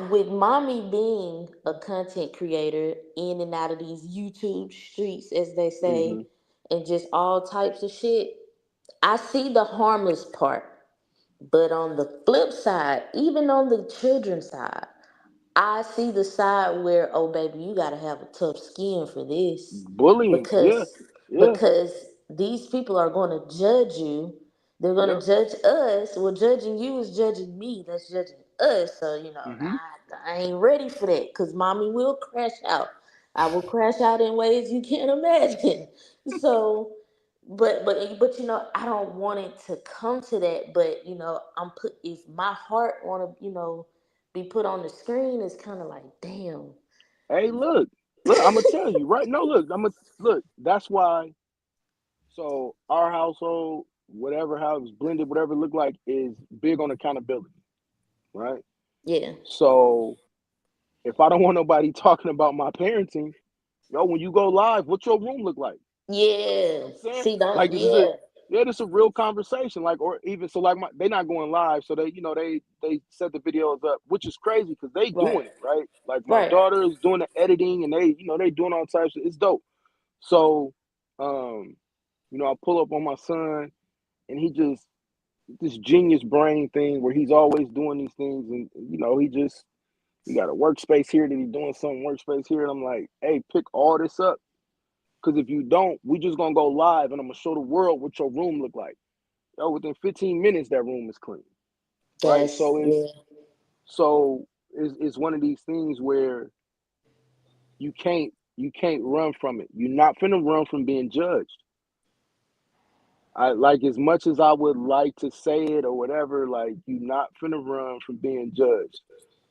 with mommy being a content creator in and out of these YouTube streets, as they Mm-hmm. say, and just all types of shit. I see the harmless part, but on the flip side, even on the children's side, I see the side where, oh baby, you gotta have a tough skin for this, Bullying. Yeah. because Yeah. because these people are going to judge you. They're going Yep. to judge us. Well, judging you is judging me. That's judging us. So Mm-hmm. I ain't ready for that, because mommy will crash out. I will crash out in ways you can't imagine. So, but I don't want it to come to that. But I'm put if my heart want to be put on the screen, it's kind of like, damn. Hey, look, I'm gonna tell you right. No, look. That's why. So our household, whatever how it's blended, whatever it look like, is big on accountability, right? Yeah. So if I don't want nobody talking about my parenting, when you go live, what's your room look like? You know Yeah. what I'm saying? See, don't. Like this is Yeah. this is a real conversation. Like, or even so, like they not going live, so they set the videos up, which is crazy because they Right. doing it right. Like my Right. daughter is doing the editing, and they doing all types of. It's dope. So, I pull up on my son, and he just this genius brain thing where he's always doing these things, and he got a workspace here that he's doing some workspace here, and I'm like, hey, pick all this up. Because if you don't, we just gonna go live, and I'm gonna show the world what your room look like. Within 15 minutes, that room is clean, right? That's yeah. So it's one of these things where you can't run from it. You're not finna run from being judged. I like, as much as I would like to say it or whatever, like, you're not finna run from being judged.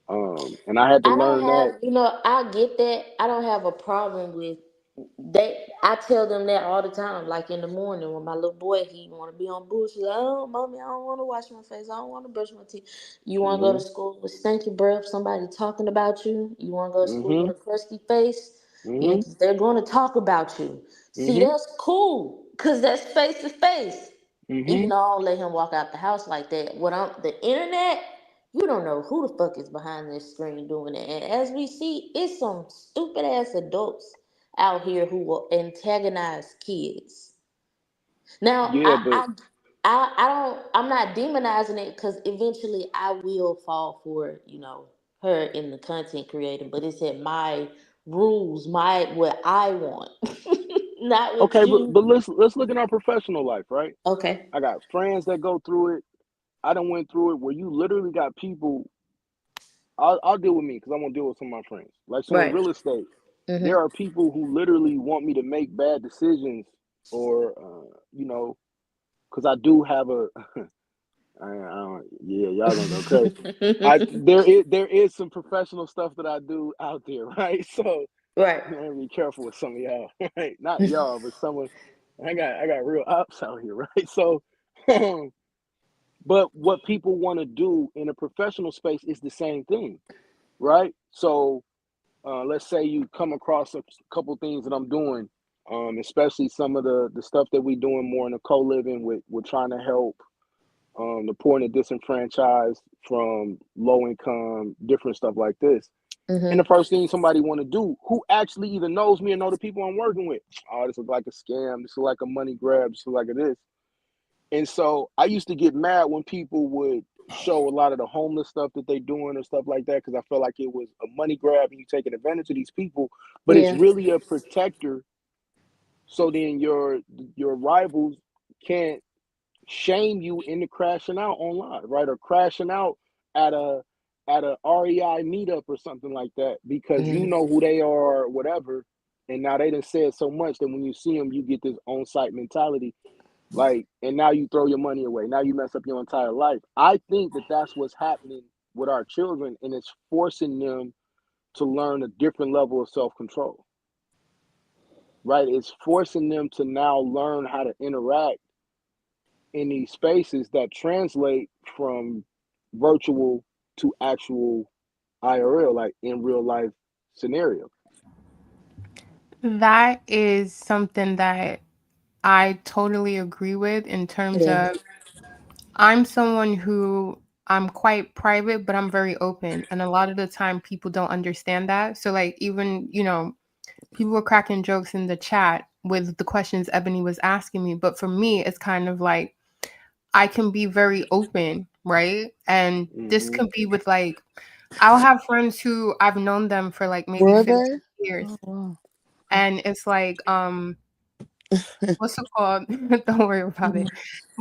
And I had to I don't learn that. have, I get that. I don't have a problem with that. I tell them that all the time. Like in the morning when my little boy, he want to be on bullshit. Like, oh, mommy, I don't want to wash my face. I don't want to brush my teeth. You want to go to Mm-hmm. school with stinky breath, somebody talking about you. You want to go to school with Mm-hmm. a crusty face. Mm-hmm. They're going to talk about you. See, Mm-hmm. that's cool, because that's face to face. Mm-hmm. Even though I don't let him walk out the house like that. The internet, you don't know who the fuck is behind this screen doing it. And as we see, it's some stupid ass adults out here who will antagonize kids. Now, Yeah, but I'm not demonizing it, because eventually I will fall for, her in the content creating, but it's at my rules, what I want. Not with Okay, you. but let's look at our professional life, right? Okay. I got friends that go through it. I done went through it where you literally got people. I'll deal with me because I won't deal with some of my friends. Like so in Right. real estate, Mm-hmm. there are people who literally want me to make bad decisions, or because I do have a. Yeah, y'all gonna go crazy. There is some professional stuff that I do out there, right? So Right. I'm gonna be careful with some of y'all, right? Not y'all, but someone. I got real ops out here, right? So, but what people want to do in a professional space is the same thing, right? So, let's say you come across a couple things that I'm doing, especially some of the stuff that we doing more in the co-living with. We're trying to help the poor and the disenfranchised from low income, different stuff like this. And Mm-hmm. the first thing somebody want to do, who actually either knows me or know the people I'm working with, oh, this is like a scam, this is like a money grab, this is like a this. And so I used to get mad when people would show a lot of the homeless stuff that they doing or stuff like that, because I felt like it was a money grab and you taking advantage of these people, but it's Yeah. really a protector. So then your rivals can't shame you into crashing out online, right? Or crashing out at a REI meetup or something like that because you Mm-hmm. know who they are or whatever. And now they done said so much that when you see them, you get this on-site mentality. Like, and now you throw your money away. Now you mess up your entire life. I think that that's what's happening with our children, and it's forcing them to learn a different level of self-control, right? It's forcing them to now learn how to interact in these spaces that translate from virtual to actual IRL, like in real life scenario. That is something that I totally agree with in terms Yeah. of I'm someone who I'm quite private, but I'm very open. And a lot of the time people don't understand that. So like even, people were cracking jokes in the chat with the questions Ebony was asking me. But for me, it's kind of like I can be very open, right? And this Mm-hmm. can be with like I'll have friends who I've known them for like maybe Were 15 they? years. Oh, wow. And it's like, what's it called? Don't worry about it.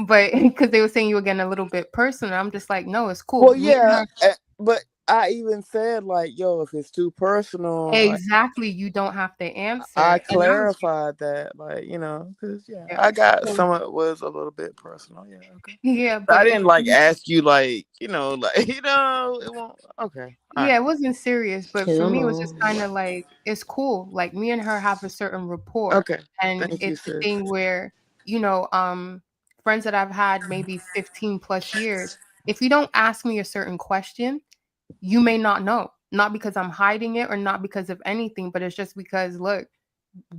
But because they were saying you were getting a little bit personal, I'm just like, no, it's cool. Well, Me and yeah, her, but I even said like, yo, if it's too personal, like exactly, you don't have to I answer. And I was, clarified that, like, because yeah, yeah. I got So, some of it was a little bit personal. Yeah, okay. yeah, I but didn't like ask you like, like it won't. Okay, all right. yeah, it wasn't serious. But for Hell me, it was just no. kind of like, it's cool. Like me and her have a certain rapport. Okay, And thank you, it's the sis. thing where, you know, friends that I've had maybe 15 plus years, if you don't ask me a certain question, you may not know. Not because I'm hiding it or not because of anything, but it's just because, look,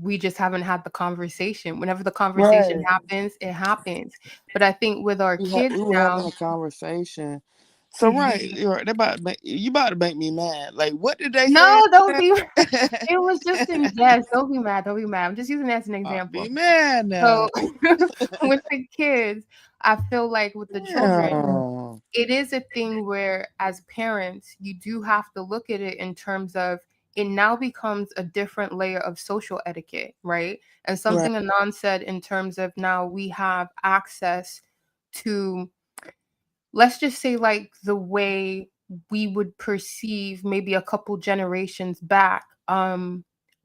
we just haven't had the conversation. Whenever the conversation Right. happens, it happens. But I think with our kids We were having now, a conversation. So right, you're right. You about to make me mad. Like, what did they say? no, don't be. It was just in jest. Don't be mad. Don't be mad. I'm just using it as an I'll be example. mad now. So with the kids, I feel like with the children, Yeah. it is a thing where as parents, you do have to look at it in terms of it now becomes a different layer of social etiquette, right? And Right. something Anon said in terms of now we have access to, let's just say, like the way we would perceive maybe a couple generations back,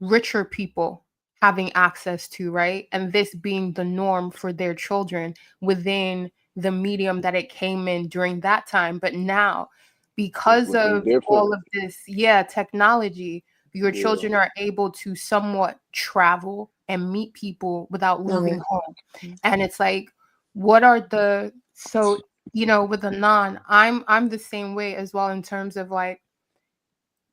richer people having access to, right? And this being the norm for their children within the medium that it came in during that time. But now, It's because looking of different. all of this, yeah, technology, your Yeah. children are able to somewhat travel and meet people without leaving Okay. home. And it's like, what are the so with a non, I'm the same way as well in terms of like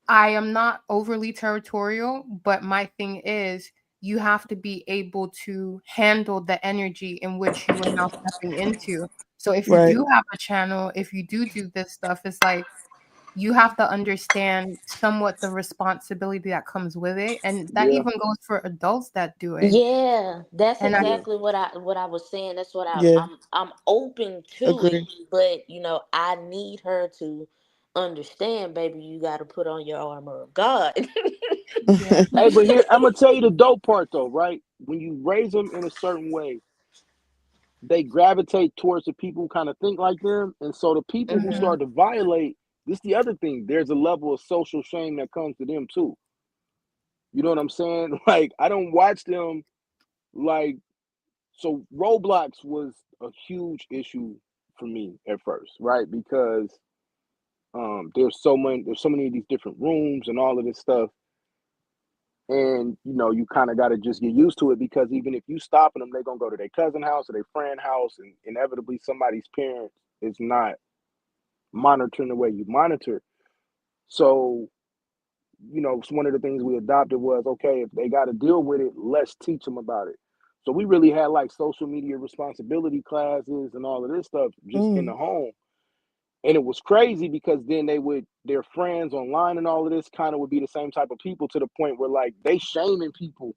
I am not overly territorial, but my thing is you have to be able to handle the energy in which you are now stepping into. So if you Right. do have a channel, if you do this stuff, it's like you have to understand somewhat the responsibility that comes with it, and that Yeah. even goes for adults that do it. Yeah, that's And I Yeah. exactly what I was saying. That's what Yeah. I'm open to it, Agree. but I need her to understand, baby, you got to put on your armor of God. Yeah. Hey, but here I'm gonna tell you the dope part though, right? When you raise them in a certain way, they gravitate towards the people who kind of think like them, and so the people who Mhm. start to violate. This the other thing. There's a level of social shame that comes to them too. You know what I'm saying? Like I don't watch them like so. Roblox was a huge issue for me at first, right? Because there's so many of these different rooms and all of this stuff. And you kind of got to just get used to it because even if you stopping them, they're gonna go to their cousin house or their friend house, and inevitably somebody's parent is not monitoring the way you monitor. So it's one of the things we adopted was okay, if they got to deal with it, let's teach them about it. So we really had like social media responsibility classes and all of this stuff just in the home. And it was crazy because then their friends online and all of this kind of would be the same type of people to the point where like they shaming people.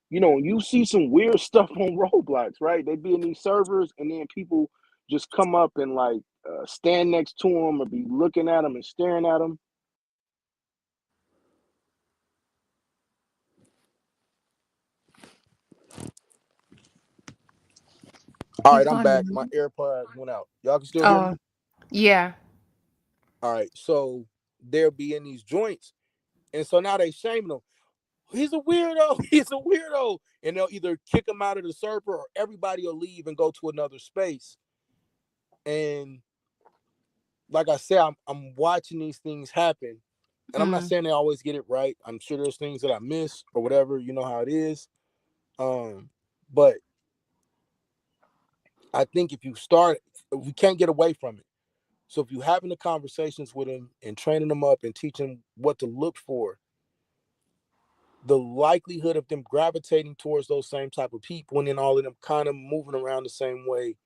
You see some weird stuff on Roblox, right? They be in these servers and then people just come up and like stand next to them or be looking at them and staring at them. All He's right, I'm gone. back. My AirPods went out. Y'all can still hear me? Oh, yeah. All right. So they'll be in these joints. And so now they shaming him. He's a weirdo. He's a weirdo. And they'll either kick him out of the server or everybody will leave and go to another space. And like I said, I'm watching these things happen. And I'm not saying they always get it right. I'm sure there's things that I miss or whatever. You know how it is. But I think if we can't get away from it. So if you're having the conversations with them and training them up and teaching them what to look for, the likelihood of them gravitating towards those same type of people and then all of them kind of moving around the same way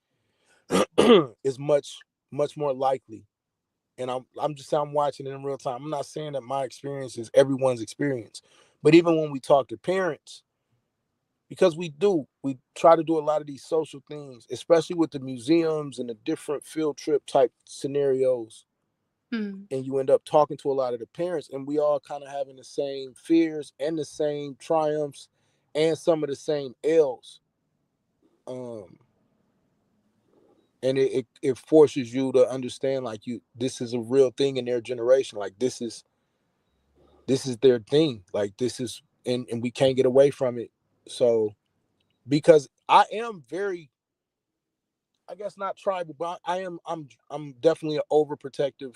is much, much more likely. And I'm watching it in real time. I'm not saying that my experience is everyone's experience, but even when we talk to parents, because we try to do a lot of these social things, especially with the museums and the different field trip type scenarios. And you end up talking to a lot of the parents, and we all kind of having the same fears and the same triumphs and some of the same L's. And it forces you to understand like this is a real thing in their generation. Like this is their thing. Like this is and we can't get away from it. So because I am very, I guess not tribal, but I'm definitely an overprotective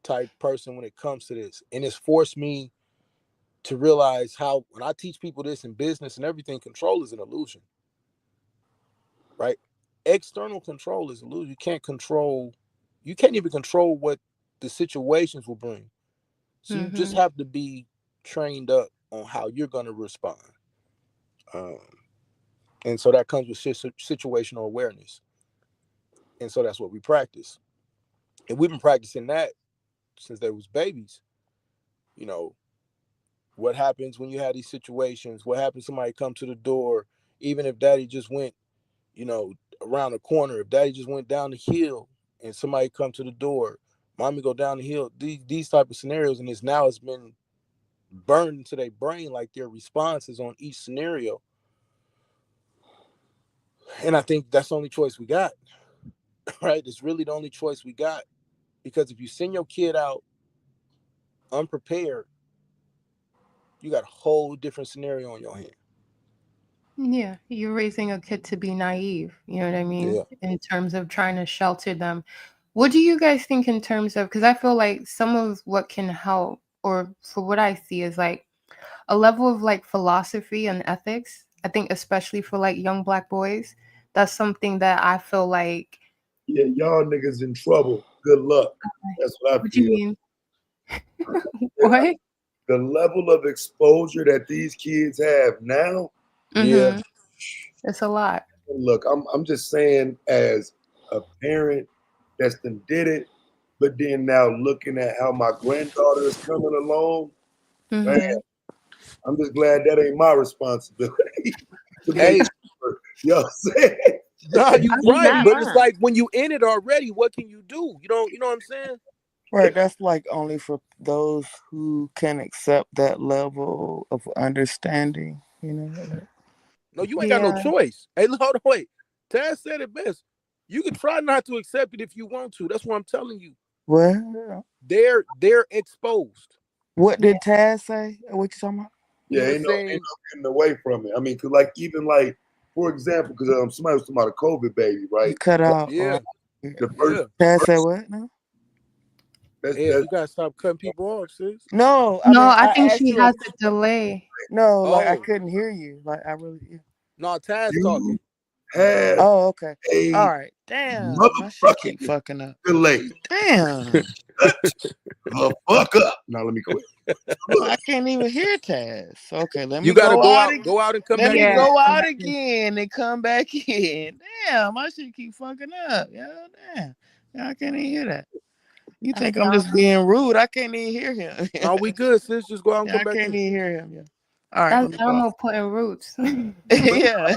type person when it comes to this. And it's forced me to realize how, when I teach people this in business and everything, control is an illusion, right? External control is an illusion. You can't even control what the situations will bring. So you just have to be trained up on how you're going to respond. And so that comes with situational awareness. And so that's what we practice. And we've been practicing that since they was babies. What happens when you have these situations? What happens somebody come to the door, even if daddy just went, around the corner, if daddy just went down the hill and somebody come to the door, mommy go down the hill, these type of scenarios. And it's been burned into their brain, like their responses on each scenario. And I think that's the only choice we got, right? It's really the only choice we got, because if you send your kid out unprepared, you got a whole different scenario on your hand. Yeah, you're raising a kid to be naive, you know what I mean? Yeah. In terms of trying to shelter them. What do you guys think in terms of, because I feel like some of what can help, or for what I see, is like a level of like philosophy and ethics. I think especially for like young Black boys, that's something that I feel like. Yeah, y'all niggas in trouble. Good luck. That's what I What do feel. you mean? What? The level of exposure that these kids have now. Yeah. It's a lot. Look, I'm just saying, as a parent that's done did it, but then now looking at how my granddaughter is coming along, man, I'm just glad that ain't my responsibility. Hey, you know what I'm saying? Nah, you right, but it's like when you in it already, what can you do? You know what I'm saying? Right, that's like only for those who can accept that level of understanding, you know. No, you ain't got no Yeah. choice. Hey, hold on, wait. Taz said it best. You can try not to accept it if you want to. That's what I'm telling you. Well, They're exposed. what did Taz say? What you talking about? He Yeah, was ain't no saying, getting away from it. I mean, cause like even like for example, because somebody was talking about a COVID baby, You right? cut out. yeah, The yeah. Taz said what? No. Ed, you gotta stop cutting people off, sis. No, I No, mean I I think asked she you a has a delay. no, like I Oh, couldn't hear you. Like I really. Yeah. no, Taz You talking. have Oh, okay. a All right. Damn, my shit keep motherfucking fucking up. delay. Damn. Shut the fuck up. Now let me quit. I can't even hear Taz. Okay, let You me gotta go out. go out and come Let back me Yeah. in. go out again and come back in. Damn, my shit keep fucking up. Yeah, damn. Yeah, I can't even hear that. You think I'm just being rude? I can't even hear him. No, we good, sis. Just go out and Yeah, come I back can't in. even hear him. Yeah. All right, That's let me go out. Elmo putting roots. Yeah.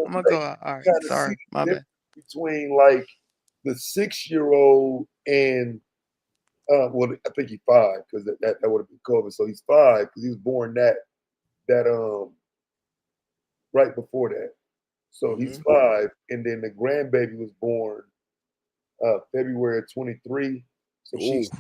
I'm gonna go out. All right. Kind of see Sorry, the my bad. difference between like the 6-year-old and well, I think he's 5 because that would have been COVID. So he's 5 because he was born that right before that. So he's 5, and then the grandbaby was born February 23. So Ooh. she's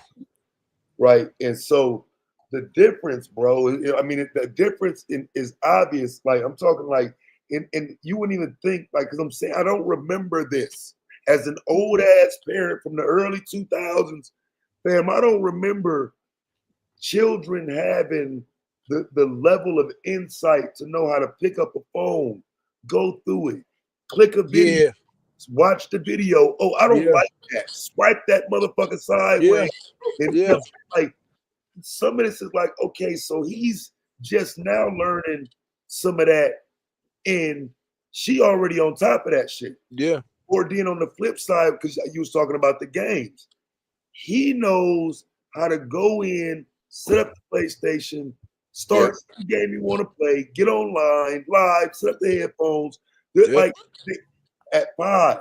right, and so the difference, bro. I mean, the difference is obvious. Like I'm talking like, and you wouldn't even think like because I'm saying I don't remember this as an old ass parent from the early 2000s. Fam, I don't remember children having the level of insight to know how to pick up a phone, go through it, click a video, Yeah, watch the video. Oh, I don't yeah, like that. Swipe that motherfucker yeah, sideways. And you yeah, know, like some of this is like, okay, so he's just now learning some of that, and she already on top of that shit. yeah, Or then on the flip side, because you was talking about the games, he knows how to go in, set up the PlayStation, Yep. start the game you want to play, get online, live, set up the headphones. They're yeah, like at 5.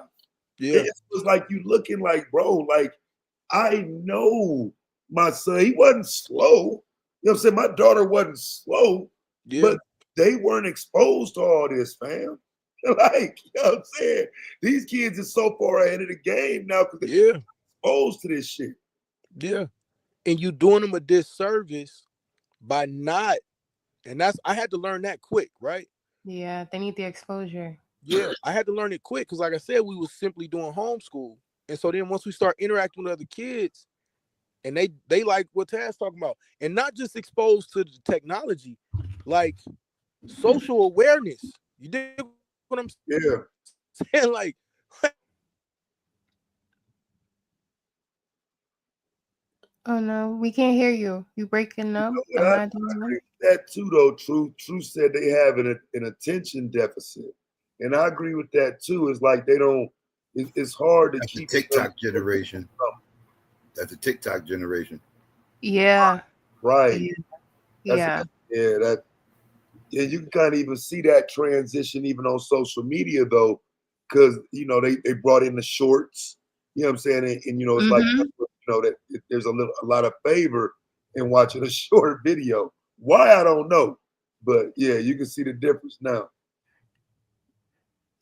yeah, It was like you looking like, bro, like I know my son, he wasn't slow. You know what I'm saying? My daughter wasn't slow, yeah, but they weren't exposed to all this, fam. Like, you know what I'm saying? These kids are so far ahead of the game now because they're yeah, exposed to this shit. yeah. And you doing them a disservice by not, and that's I had to learn that quick, right? Yeah, they need the exposure. Yeah, I had to learn it quick because, like I said, we was simply doing homeschool, and so then once we start interacting with other kids, and they like what Tad's talking about, and not just exposed to the technology, like social awareness. You dig what I'm Yeah. saying? Like Oh no, we can't hear you. You breaking up? But Am I I doing agree it? with that too, though. True said they have an attention deficit, and I agree with that too. It's like they don't. It's hard to That's the keep them TikTok generation. That's the TikTok generation. Yeah. right. Yeah. That's Yeah. that. Yeah, you can kind of even see that transition even on social media though, because they brought in the shorts. You know what I'm saying? And it's like Mm-hmm. that there's a lot of favor in watching a short video. Why I don't know, but yeah, you can see the difference now.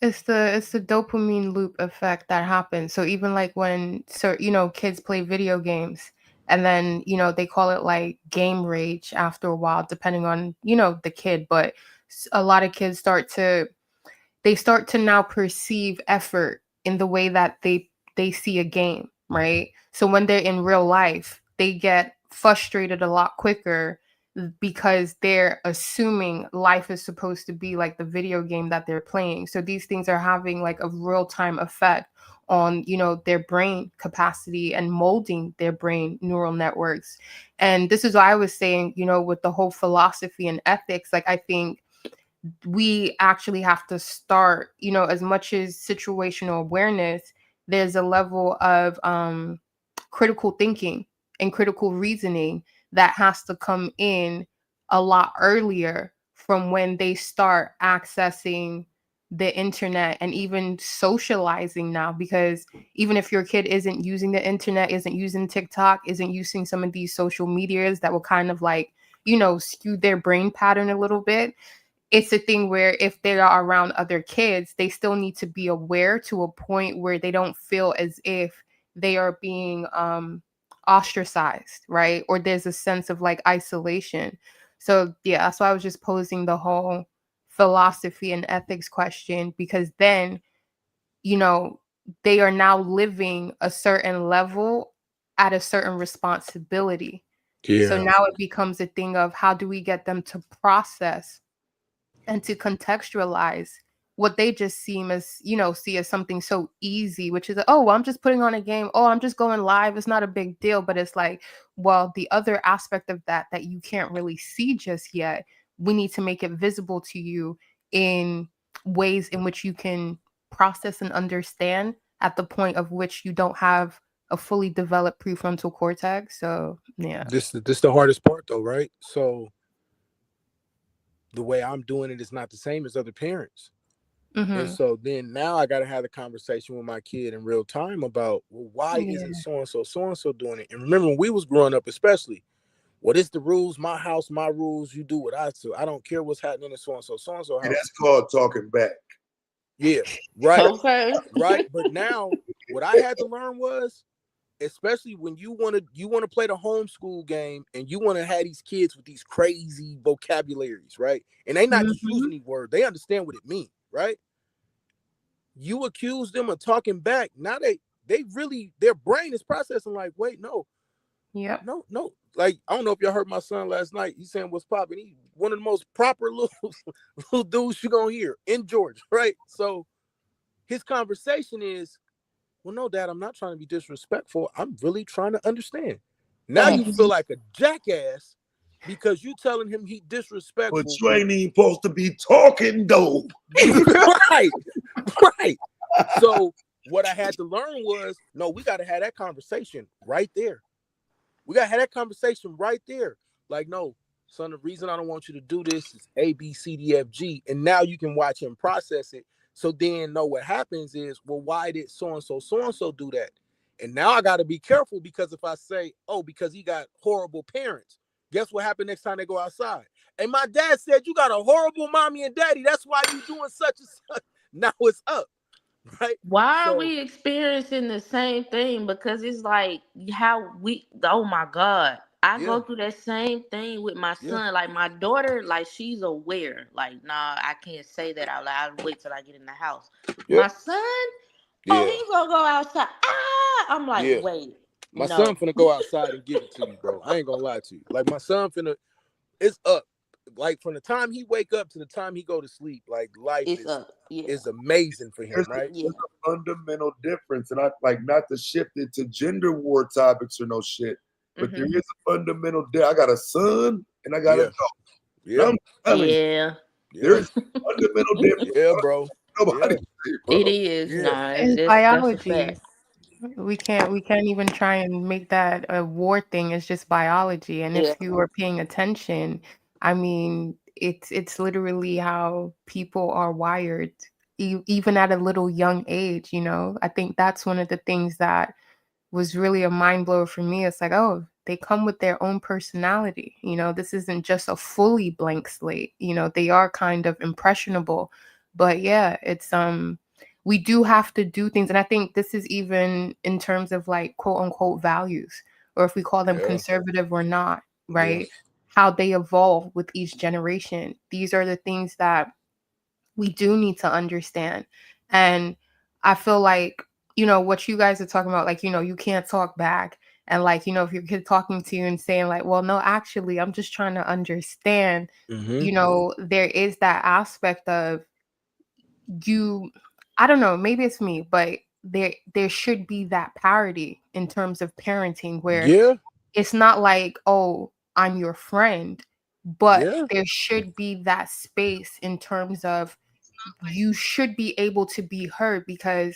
It's the dopamine loop effect that happens. So even like when kids play video games and then they call it like game rage after a while, depending on the kid, but a lot of kids start to now perceive effort in the way that they see a game, right? So when they're in real life, they get frustrated a lot quicker because they're assuming life is supposed to be like the video game that they're playing. So these things are having like a real-time effect on their brain capacity and molding their brain neural networks. And this is why I was saying, with the whole philosophy and ethics, like I think we actually have to start, as much as situational awareness, there's a level of critical thinking and critical reasoning that has to come in a lot earlier from when they start accessing the internet and even socializing now, because even if your kid isn't using the internet, isn't using TikTok, isn't using some of these social medias that will kind of like, skew their brain pattern a little bit, it's a thing where if they are around other kids, they still need to be aware to a point where they don't feel as if they are being ostracized, right? Or there's a sense of like isolation. So yeah, that's why I was just posing the whole philosophy and ethics question, because then, they are now living a certain level at a certain responsibility. So Yeah. now it becomes a thing of how do we get them to process and to contextualize what they just see as something so easy, which is, oh, well, I'm just putting on a game. Oh, I'm just going live. It's not a big deal. But it's like, well, the other aspect of that you can't really see just yet, we need to make it visible to you in ways in which you can process and understand at the point of which you don't have a fully developed prefrontal cortex. So yeah. This the hardest part though, right? So the way I'm doing it is not the same as other parents. And so then now I got to have a conversation with my kid in real time about, well, why isn't so and so doing it? And remember when we was growing up, especially, what is the rules? My house, my rules. You do what I do. I don't care what's happening in so and so house. And that's called talking back. Yeah, right. Okay. Right. But now what I had to learn was, especially when you want to play the homeschool game and you want to have these kids with these crazy vocabularies, right? And they not just using these words, they understand what it means, right? You accuse them of talking back. Now they really, their brain is processing like, wait, no. Yeah. No. Like, I don't know if y'all heard my son last night. He's saying what's popping. He's one of the most proper little dudes you're gonna hear in Georgia, right? So his conversation is, well, no, Dad, I'm not trying to be disrespectful. I'm really trying to understand. Now you feel like a jackass because you telling him he disrespectful. But you ain't even supposed to be talking though. Right. So what I had to learn was, no, we got to have that conversation right there. We got to have that conversation right there. Like, no, son, the reason I don't want you to do this is A, B, C, D, F, G. And now you can watch him process it. So then know what happens is, well, why did so-and-so do that? And now I got to be careful, because if I say, oh, because he got horrible parents, guess what happened next time they go outside? And my dad said, you got a horrible mommy and daddy. That's why you doing such and such. Now it's up. Right? Why are we experiencing the same thing? Because it's like oh my God. I go through that same thing with my son. Like my daughter, like she's aware. Like, nah, I can't say that out loud. I'll wait till I get in the house. My son, he's gonna go outside. I'm like, wait. My son finna go outside and give it to you, bro. I ain't gonna lie to you. Like, my son it's up. Like, from the time he wake up to the time he go to sleep, like, life is amazing for him, right? There's a fundamental difference, and I like not to shift it to gender war topics or no shit, but there is a fundamental difference. I got a son and I got a daughter. Yeah. I'm telling you, there's a fundamental difference. Yeah, bro. Nobody say, bro. It is. Nah, It's that's biology. a fact. We can't even try and make that a war thing. It's just biology. And if you are paying attention, I mean, it's literally how people are wired, even at a little young age, I think that's one of the things that was really a mind blower for me. It's like, oh, they come with their own personality. This isn't just a fully blank slate. They are kind of impressionable. But yeah, it's we do have to do things. And I think this is even in terms of like quote unquote values, or if we call them conservative or not, right? How they evolve with each generation. These are the things that we do need to understand. And I feel like, what you guys are talking about, like, you can't talk back. And like, if your kid talking to you and saying like, well, no, actually, I'm just trying to understand, there is that aspect of I don't know, maybe it's me, but there should be that parity in terms of parenting where it's not like, oh, I'm your friend, but there should be that space in terms of you should be able to be heard, because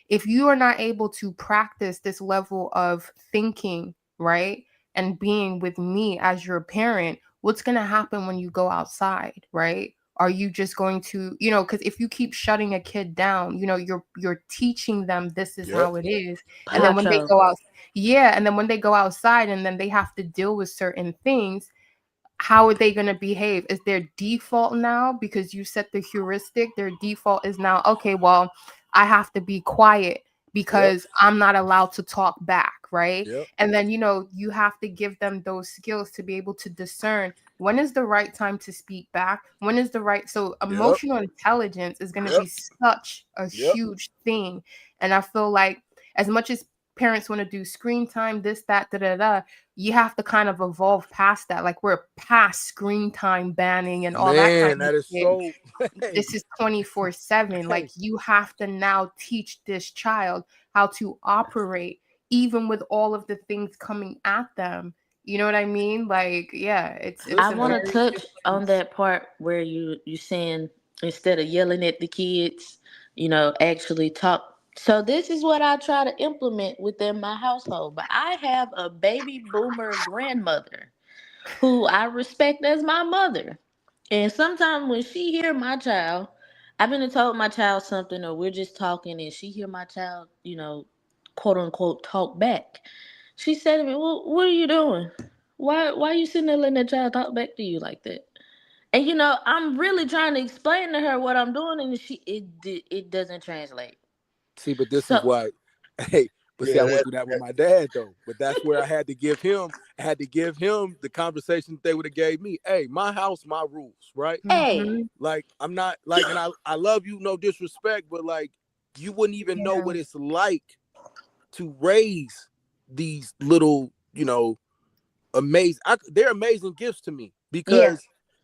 if you are not able to practice this level of thinking, right, and being with me as your parent, what's going to happen when you go outside, right? are you just going to, because if you keep shutting a kid down, you're teaching them this is how it is. And then when they go out, and then when they go outside and then they have to deal with certain things, how are they going to behave? Is their default now, because you set the heuristic, their default is now, okay, well, I have to be quiet because I'm not allowed to talk back, right? And then, you have to give them those skills to be able to discern when is the right time to speak back, when is the right. So emotional intelligence is going to be such a huge thing. And I feel like as much as parents want to do screen time, this, that, you have to kind of evolve past that. Like, we're past screen time banning and all that kind of shit. So this is 24/7. Like, you have to now teach this child how to operate even with all of the things coming at them. You know what I mean? Like, yeah, it's I want to touch on that part where you saying instead of yelling at the kids, actually talk. So this is what I try to implement within my household. But I have a baby boomer grandmother who I respect as my mother. And sometimes when she hear my child, I've been told my child something, or we're just talking and she hear my child, quote unquote, talk back. She said to me, "Well, what are you doing? Why are you sitting there letting that child talk back to you like that?" And I'm really trying to explain to her what I'm doing, and it doesn't translate. See, but this is why. Hey, but see, I went through that with my dad though. But that's where I had to give him the conversation that they would have gave me. Hey, my house, my rules, right? Hey, like I'm not like, and I love you, no disrespect, but like you wouldn't even know what it's like to raise these little, amazing. They're amazing gifts to me because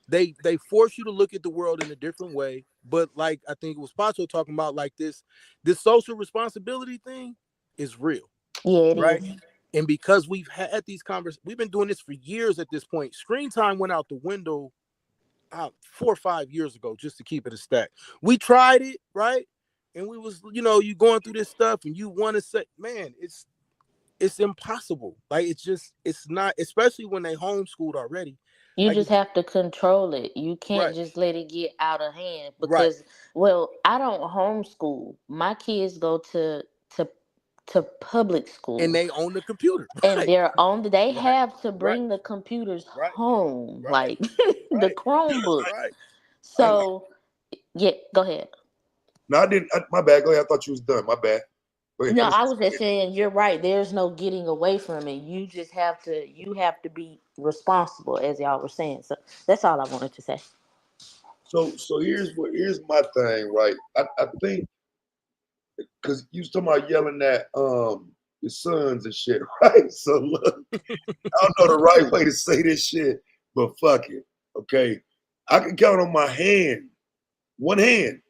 they force you to look at the world in a different way. But like I think it was Pacho talking about, like this social responsibility thing is real. Yeah, it right? is. And because we've had these conversations, we've been doing this for years at this point. Screen time went out the window 4 or 5 years ago, just to keep it a stack. We tried it, right? And we was, you going through this stuff and you want to say, man, it's impossible. Like, it's not, especially when they homeschooled already. You Like, just have to control it. You can't right, just let it get out of hand right. because, well, I don't homeschool. My kids go to public And school, they own the computer, and right, they right, have to right, bring the computers right, home, right, like the right, Chromebooks. right. So, yeah, go ahead. No, I didn't. My bad. Go ahead. I thought you was done. My bad. Go ahead. No, Finish. I was just saying you're right. There's no getting away from it. You just have to be responsible, as y'all were saying. So that's all I wanted to say. So here's my thing, right? I think because you was talking about yelling at your sons and shit, right? So look, I don't know the right way to say this shit, but fuck it. Okay. I can count on one hand,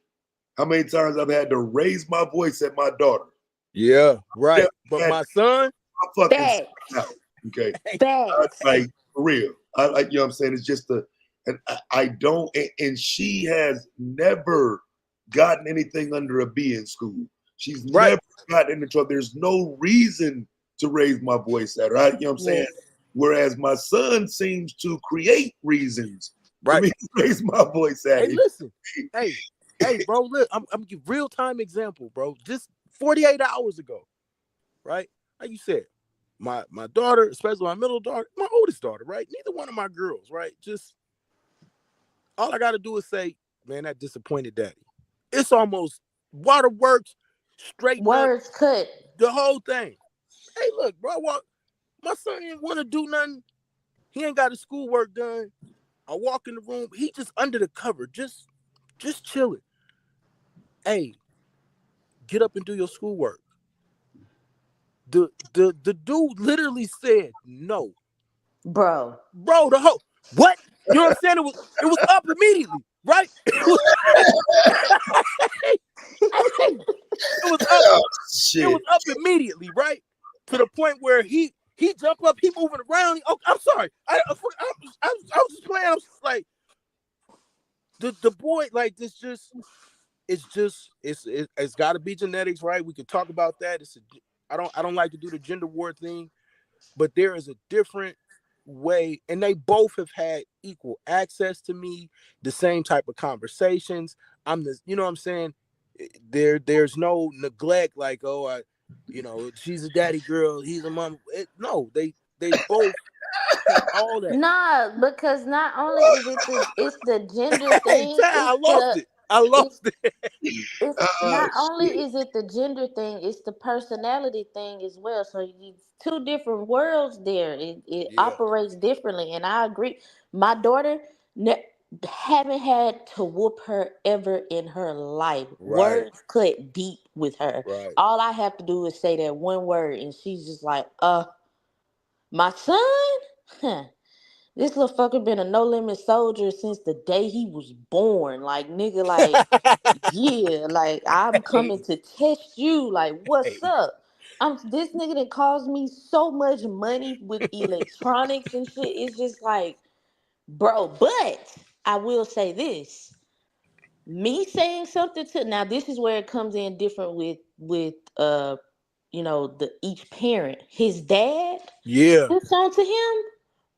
how many times I've had to raise my voice at my daughter. Yeah, right. But my son, I fucking Facts. out. Okay. Facts. Like for real. I like, you know what I'm saying? It's just and I don't, and she has never gotten anything under a B in school. She's right, never gotten into trouble. There's no reason to raise my voice at her. You know what I'm saying? Yes. Whereas my son seems to create reasons for right. me to raise my voice at Hey, him. listen. Hey, bro, look, I'm give real time example, bro. Just 48 hours ago, right? Like you said, my daughter, especially my middle daughter, my oldest daughter, right? Neither one of my girls, right? Just all I gotta do is say, man, that disappointed daddy. It's almost waterworks, straighten up Words cut. the whole thing. Hey, look, bro, my son didn't want to do nothing. He ain't got his schoolwork done. I walk in the room, he just under the cover, just chilling. Hey, get up and do your schoolwork. The dude literally said no. Bro, the whole what? You know what I'm saying? It was up immediately, right? It was up. It was up immediately, right? To the point where he jumped up, he moving around. Oh, I'm sorry. I was just playing. I was just like, the boy, like this, it's got to be genetics, right? We could talk about that. I don't like to do the gender war thing, but there is a different way, and they both have had equal access to me, the same type of conversations. I'm the, you know what I'm saying? There's no neglect, like, oh, she's a daddy girl, he's a mom. No, they both have all that. Nah, because not only is it's the gender Hey, thing, I lost it. I lost it. It's not only is it the gender thing, it's the personality thing as well. So you two different worlds there. It operates differently, and I agree. My daughter haven't had to whoop her ever in her life. Right. Words cut deep with her. Right. All I have to do is say that one word, and she's just like, my son? Huh. This little fucker been a no limit soldier since the day he was born. Like, nigga, like, yeah, like, I'm coming to test you. Like, what's up? This nigga that caused me so much money with electronics and shit. It's just like, bro. But I will say this: me saying something to now. This is where it comes in different with the each parent. His dad, it's on to him.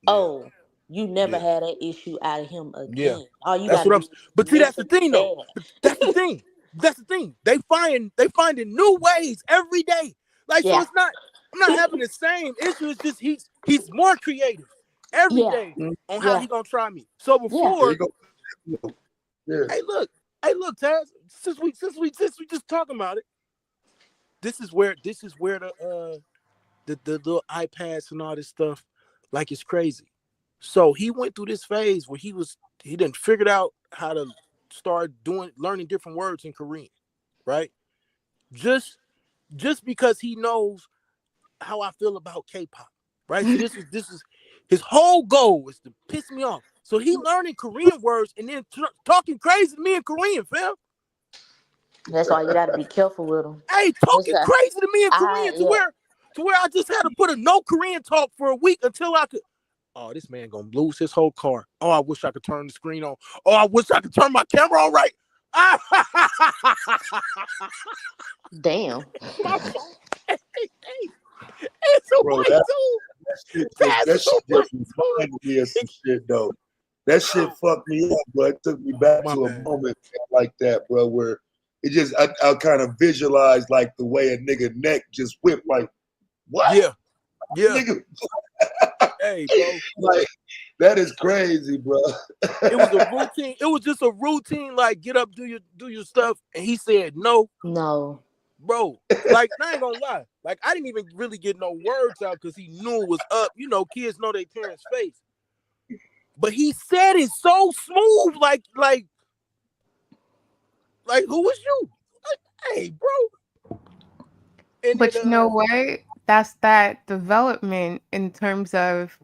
Oh, you never had that issue out of him again. All you That's gotta what do I'm. is But see, that's the mention thing, his though. But that's the thing. That's the thing. They finding new ways every day. Like, so Yeah. it's not. I'm not having the same issue. It's just he's more creative every Yeah. day on how Yeah. he gonna try me. So Yeah. before, Yeah. hey, look, Taz. Since we just talking about it, this is where the little iPads and all this stuff, like, it's crazy. So he went through this phase where he didn't figured out how to start learning different words in Korean, right? Just because he knows how I feel about K-pop, right? So this is his whole goal is to piss me off. So he learning Korean words and then talking crazy to me in Korean, fam. That's why you gotta be careful with him. Hey, talking crazy to me in Korean to Yeah. where I just had to put a no Korean talk for a week until I could. Oh, this man gonna lose his whole car. Oh, I wish I could turn the screen on. Oh, I wish I could turn my camera on right. Damn. My phone. It's a Bro, white that dude. shit just reminded me of some shit, though. That shit fucked me up, bro. It took me back to a moment like that, bro, where it just, I kind of visualized, like, the way a nigga neck just whipped, like, what? Yeah. Nigga. Hey, bro. Like, that is crazy, bro. It was a routine. It was just a routine, like, get up, do your stuff. And he said no. No. Bro, like, I ain't gonna lie. Like, I didn't even really get no words out because he knew it was up. You know, kids know their parents' face. But he said it so smooth, like who was you? Like, hey, bro. And But then, you know what? That's that development in terms of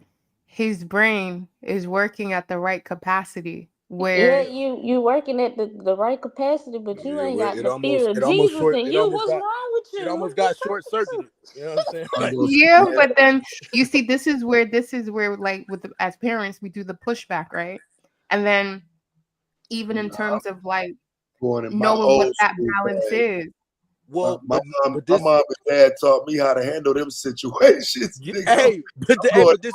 his brain is working at the right capacity. Yeah, Where you working at the right capacity, but you ain't got it the fear of almost Jesus in you. What's wrong with you? It almost got short circuited. You know what I'm saying? Like, yeah, but then you see, this is where like as parents we do the pushback, right? And then even in terms of like Going in my knowing what old that school balance bag. is. Well, my mom and dad taught me how to handle them situations. Hey, but this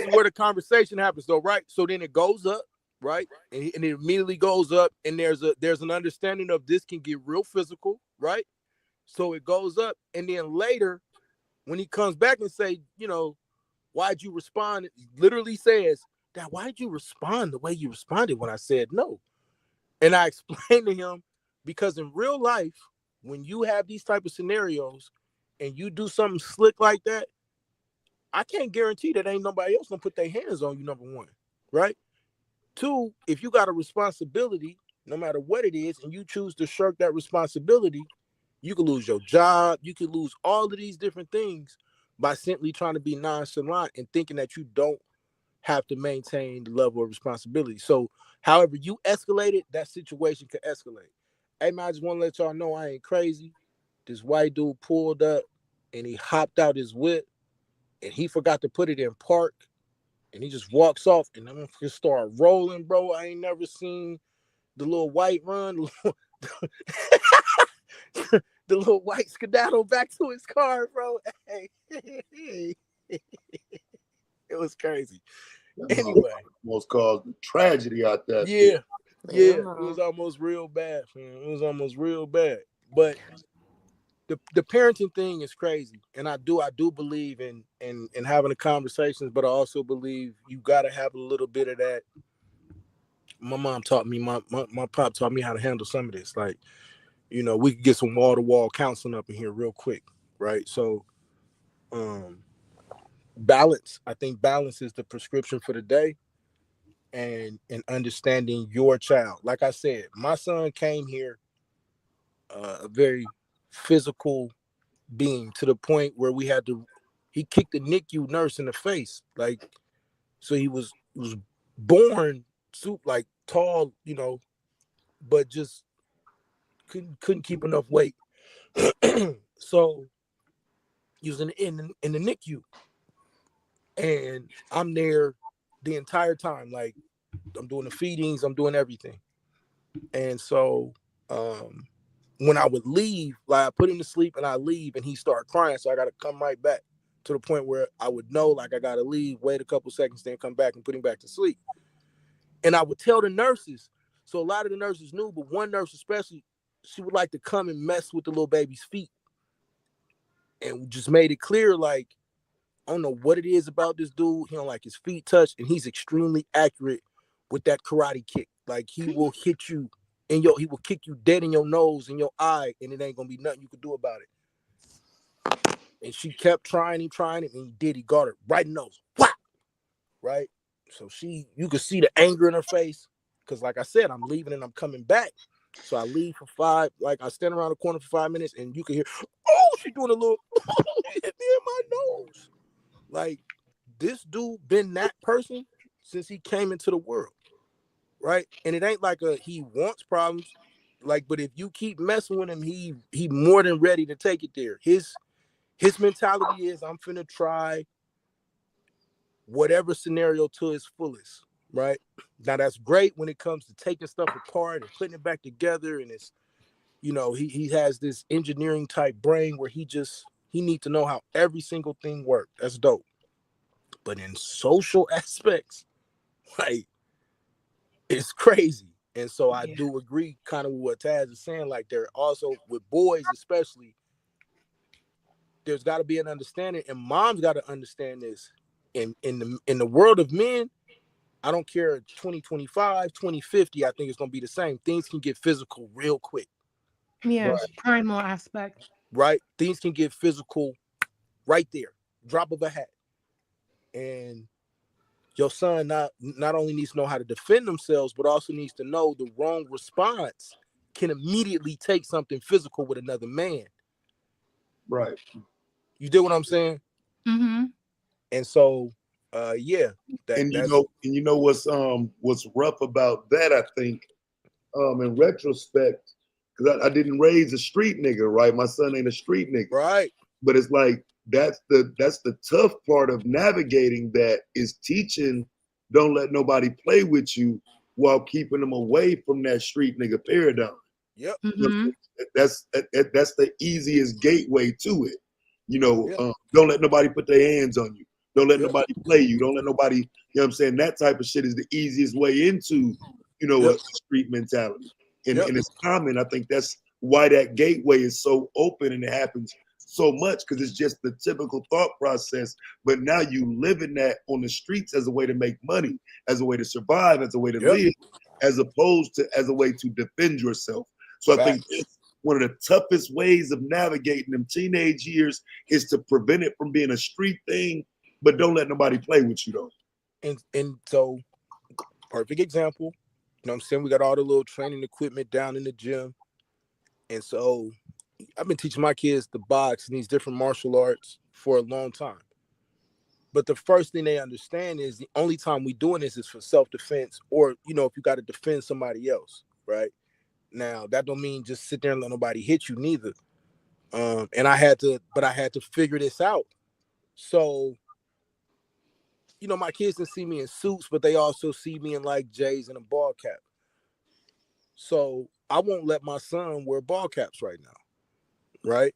is where the conversation happens, though, right? So then it goes up, right? And it immediately goes up, and there's an understanding of this can get real physical, right? So it goes up, and then later, when he comes back and say, why'd you respond? He literally says, Dad, why'd you respond the way you responded when I said no? And I explained to him, because in real life, when you have these type of scenarios and you do something slick like that, I can't guarantee that ain't nobody else gonna put their hands on you, number one, right? Two, if you got a responsibility, no matter what it is, and you choose to shirk that responsibility, you could lose your job. You could lose all of these different things by simply trying to be nonchalant and thinking that you don't have to maintain the level of responsibility. So however you escalate it, that situation could escalate. Hey man, I just want to let y'all know I ain't crazy. This white dude pulled up and he hopped out his whip and he forgot to put it in park and he just walks off and I'm gonna start rolling, bro. I ain't never seen the little white run. The little white skedaddle back to his car, bro. Hey. It was crazy. That Anyway, almost caused a tragedy out there. yeah, Yeah, it no. was almost real bad, man. It was almost real bad. But the parenting thing is crazy, and I do believe in having the conversations, but I also believe you got to have a little bit of that. My mom taught me, my pop taught me how to handle some of this. Like, you know, we could get some wall to wall counseling up in here real quick, right? So, balance. I think balance is the prescription for the day, and understanding your child. Like I said, my son came here a very physical being to the point where he kicked the NICU nurse in the face. Like, so he was born like tall, you know, but just couldn't keep enough weight. So he was in the NICU, and I'm there the entire time. Like, I'm doing the feedings, I'm doing everything. And so when I would leave, like I put him to sleep and I leave and he started crying. So I got to come right back to the point where I would know, like, I got to leave, wait a couple seconds, then come back and put him back to sleep. And I would tell the nurses. So a lot of the nurses knew, but one nurse especially, she would like to come and mess with the little baby's feet. And just made it clear, like, I don't know what it is about this dude. He don't like his feet touched, and he's extremely accurate with that karate kick. Like, he will hit you he will kick you dead in your nose, in your eye, and it ain't gonna be nothing you could do about it. And she kept trying him, and he did. He got her right in the nose. Whap! Right? So you could see the anger in her face. Because like I said, I'm leaving and I'm coming back. So I leave for 5, like I stand around the corner for 5 minutes and you can hear, oh, she's doing a little hit me in my nose. Like, this dude been that person since he came into the world. Right? And it ain't like he wants problems. Like, but if you keep messing with him, he more than ready to take it there. His mentality is, I'm finna try whatever scenario to his fullest, right? Now that's great when it comes to taking stuff apart and putting it back together, and it's, you know, he has this engineering type brain where he needs to know how every single thing works. That's dope. But in social aspects, like, it's crazy. And so I do agree kind of with what Taz is saying. Like, there also, with boys especially, there's got to be an understanding, and moms got to understand this. In the world of men, I don't care, 2025, 2050, I think it's going to be the same. Things can get physical real quick. Yes, right. Primal aspect. Right? Things can get physical right there. Drop of a hat. And your son not only needs to know how to defend themselves, but also needs to know the wrong response can immediately take something physical with another man. Right. You did what I'm saying? Mm-hmm. And so, yeah. You know what's rough about that, I think, in retrospect, because I didn't raise a street nigga, right? My son ain't a street nigga. Right. But it's like, that's the tough part of navigating that, is teaching, don't let nobody play with you while keeping them away from that street nigga paradigm. Yep. Mm-hmm. That's the easiest gateway to it. You know, don't let nobody put their hands on you. Don't let nobody play you. Don't let nobody, you know what I'm saying? That type of shit is the easiest way into, you know, a street mentality. And it's common. I think that's why that gateway is so open and it happens so much, because it's just the typical thought process. But now you live in that on the streets as a way to make money, as a way to survive, as a way to live, as opposed to as a way to defend yourself. So I think one of the toughest ways of navigating them teenage years is to prevent it from being a street thing, but don't let nobody play with you though. And so, perfect example, you know what I'm saying? We got all the little training equipment down in the gym. And so I've been teaching my kids to box and these different martial arts for a long time. But the first thing they understand is the only time we doing this is for self-defense, or, you know, if you got to defend somebody else, right? Now, that don't mean just sit there and let nobody hit you neither. And I had to figure this out. So, you know, my kids can see me in suits, but they also see me in like J's and a ball cap. So I won't let my son wear ball caps right now. Right?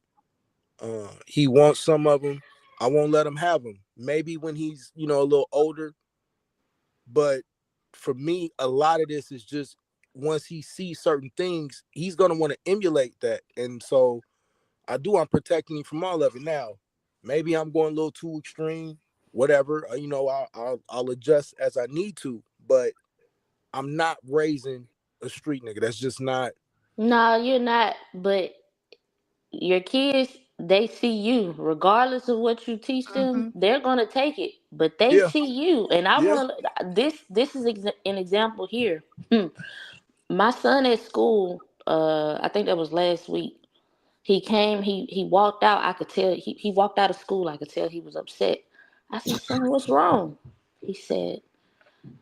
He wants some of them. I won't let him have them. Maybe when he's, a little older. But for me, a lot of this is just once he sees certain things, he's going to want to emulate that. And so I'm protecting him from all of it. Now, maybe I'm going a little too extreme, whatever. I'll adjust as I need to, but I'm not raising a street nigga. That's just not. No, you're not. But your kids, they see you. Regardless of what you teach them, they're gonna take it. But they Yeah. see you. And I Yeah. want this is an example here. My son at school, I think that was last week. He came, he walked out. I could tell he walked out of school. I could tell he was upset. I said, "Son, what's wrong?" He said,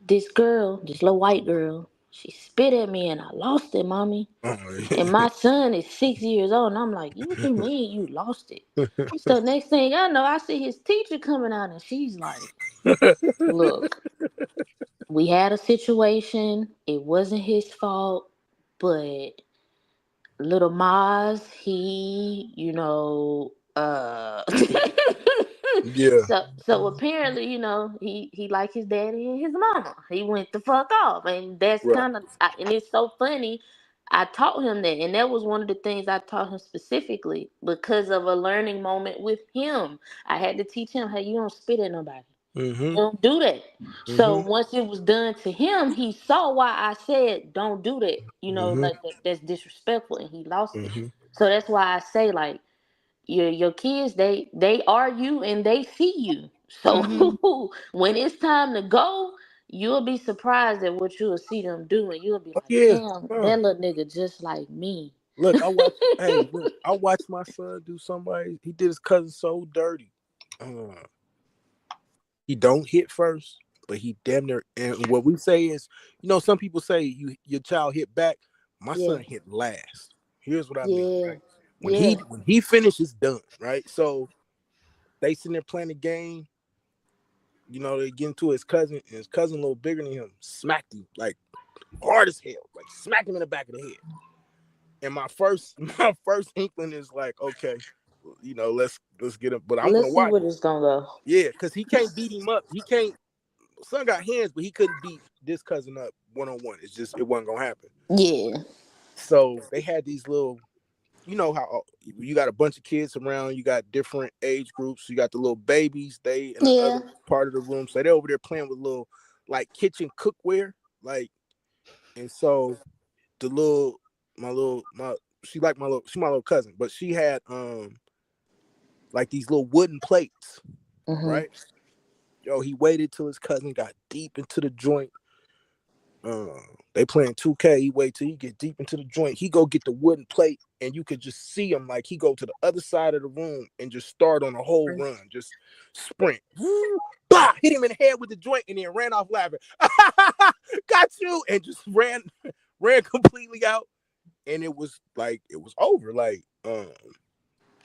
this little white girl, she spit at me and I lost it, mommy. And my son is 6 years old. And I'm like, what you mean you lost it? So next thing I know, I see his teacher coming out and she's like, look, we had a situation. It wasn't his fault, but little Maz, Yeah. so apparently, he like his daddy and his mama. He went the fuck off. And that's Right. kind of, and it's so funny. I taught him that, and that was one of the things I taught him specifically because of a learning moment with him. I had to teach him, hey, you don't spit at nobody. Mm-hmm. Don't do that. So Mm-hmm. once it was done to him, he saw why I said don't do that. Mm-hmm. Like that's disrespectful, and he lost it. Mm-hmm. So that's why I say like your kids, they are you and they see you. So when it's time to go, you'll be surprised at what you'll see them do, and you'll be Oh, like, yeah. damn, that little nigga just like me. Look, I watched my son do somebody. He did his cousin so dirty. He don't hit first, but he damn near. And what we say is, some people say your child hit back. My Yeah, son hit last. Here's what I mean, yeah, right? When yeah. he finishes, done, right? So they sitting there playing the game. They get into his cousin, and his cousin a little bigger than him, smacked him like hard as hell, like smacked him in the back of the head. And my first inkling is like, okay, let's get him, but I'm gonna Let's see watch where it. this gonna go. Yeah, because he can't beat him up. He can't. Son got hands, but he couldn't beat this cousin up one-on-one. It's just it wasn't gonna happen. Yeah, So they had these little, how you got a bunch of kids around, you got different age groups, you got the little babies, they in the yeah. other part of the room. So they're over there playing with little like kitchen cookware. And so the little my she like my little cousin, but she had like these little wooden plates, right? Yo, he waited till his cousin got deep into the joint. They playing 2K. He wait till he get deep into the joint. He go get the wooden plate, and you could just see him like he go to the other side of the room and just start on a whole run, just sprint. Bah! Hit him in the head with the joint, and then ran off laughing. Got you, and just ran completely out. And it was over.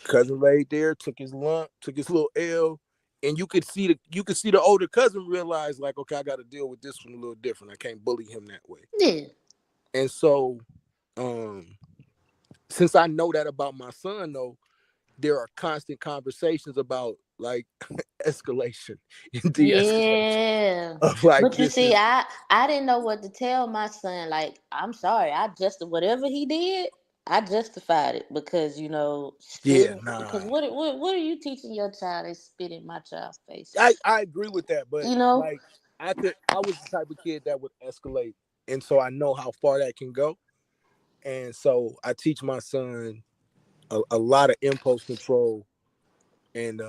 Cousin laid there, took his lump, took his little L. And you could see the older cousin realize, like, okay, I got to deal with this one a little different. I can't bully him that way. Yeah. And so, since I know that about my son, though, there are constant conversations about like escalation and de-escalation Yeah. of like But you this see, is I didn't know what to tell my son. Like, I'm sorry, I just whatever he did, I justified it because spitting. Because nah. what are you teaching your child is spit in my child's face? I agree with that, but You know? like I was the type of kid that would escalate, and so I know how far that can go, and so I teach my son a lot of impulse control and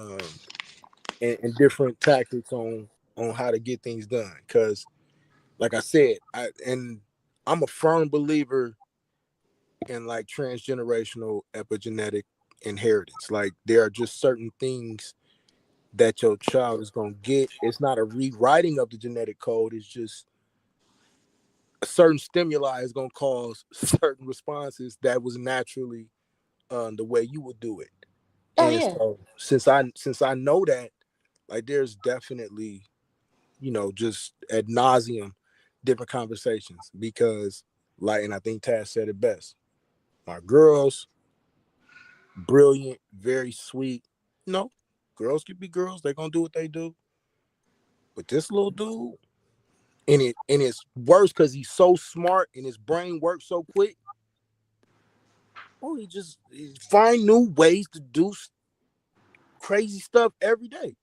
different tactics on how to get things done. Because, like I said, I'm a firm believer in like transgenerational epigenetic inheritance. Like there are just certain things that your child is gonna get. It's not a rewriting of the genetic code. It's just a certain stimuli is gonna cause certain responses that was naturally the way you would do it. Oh And yeah. so since I know that, like there's definitely, just ad nauseum different conversations because and I think Taz said it best. My girls, brilliant, very sweet, Girls can be girls. They're gonna do what they do. But this little dude, and it's worse because he's so smart and his brain works so quick. Oh, he find new ways to do crazy stuff every day.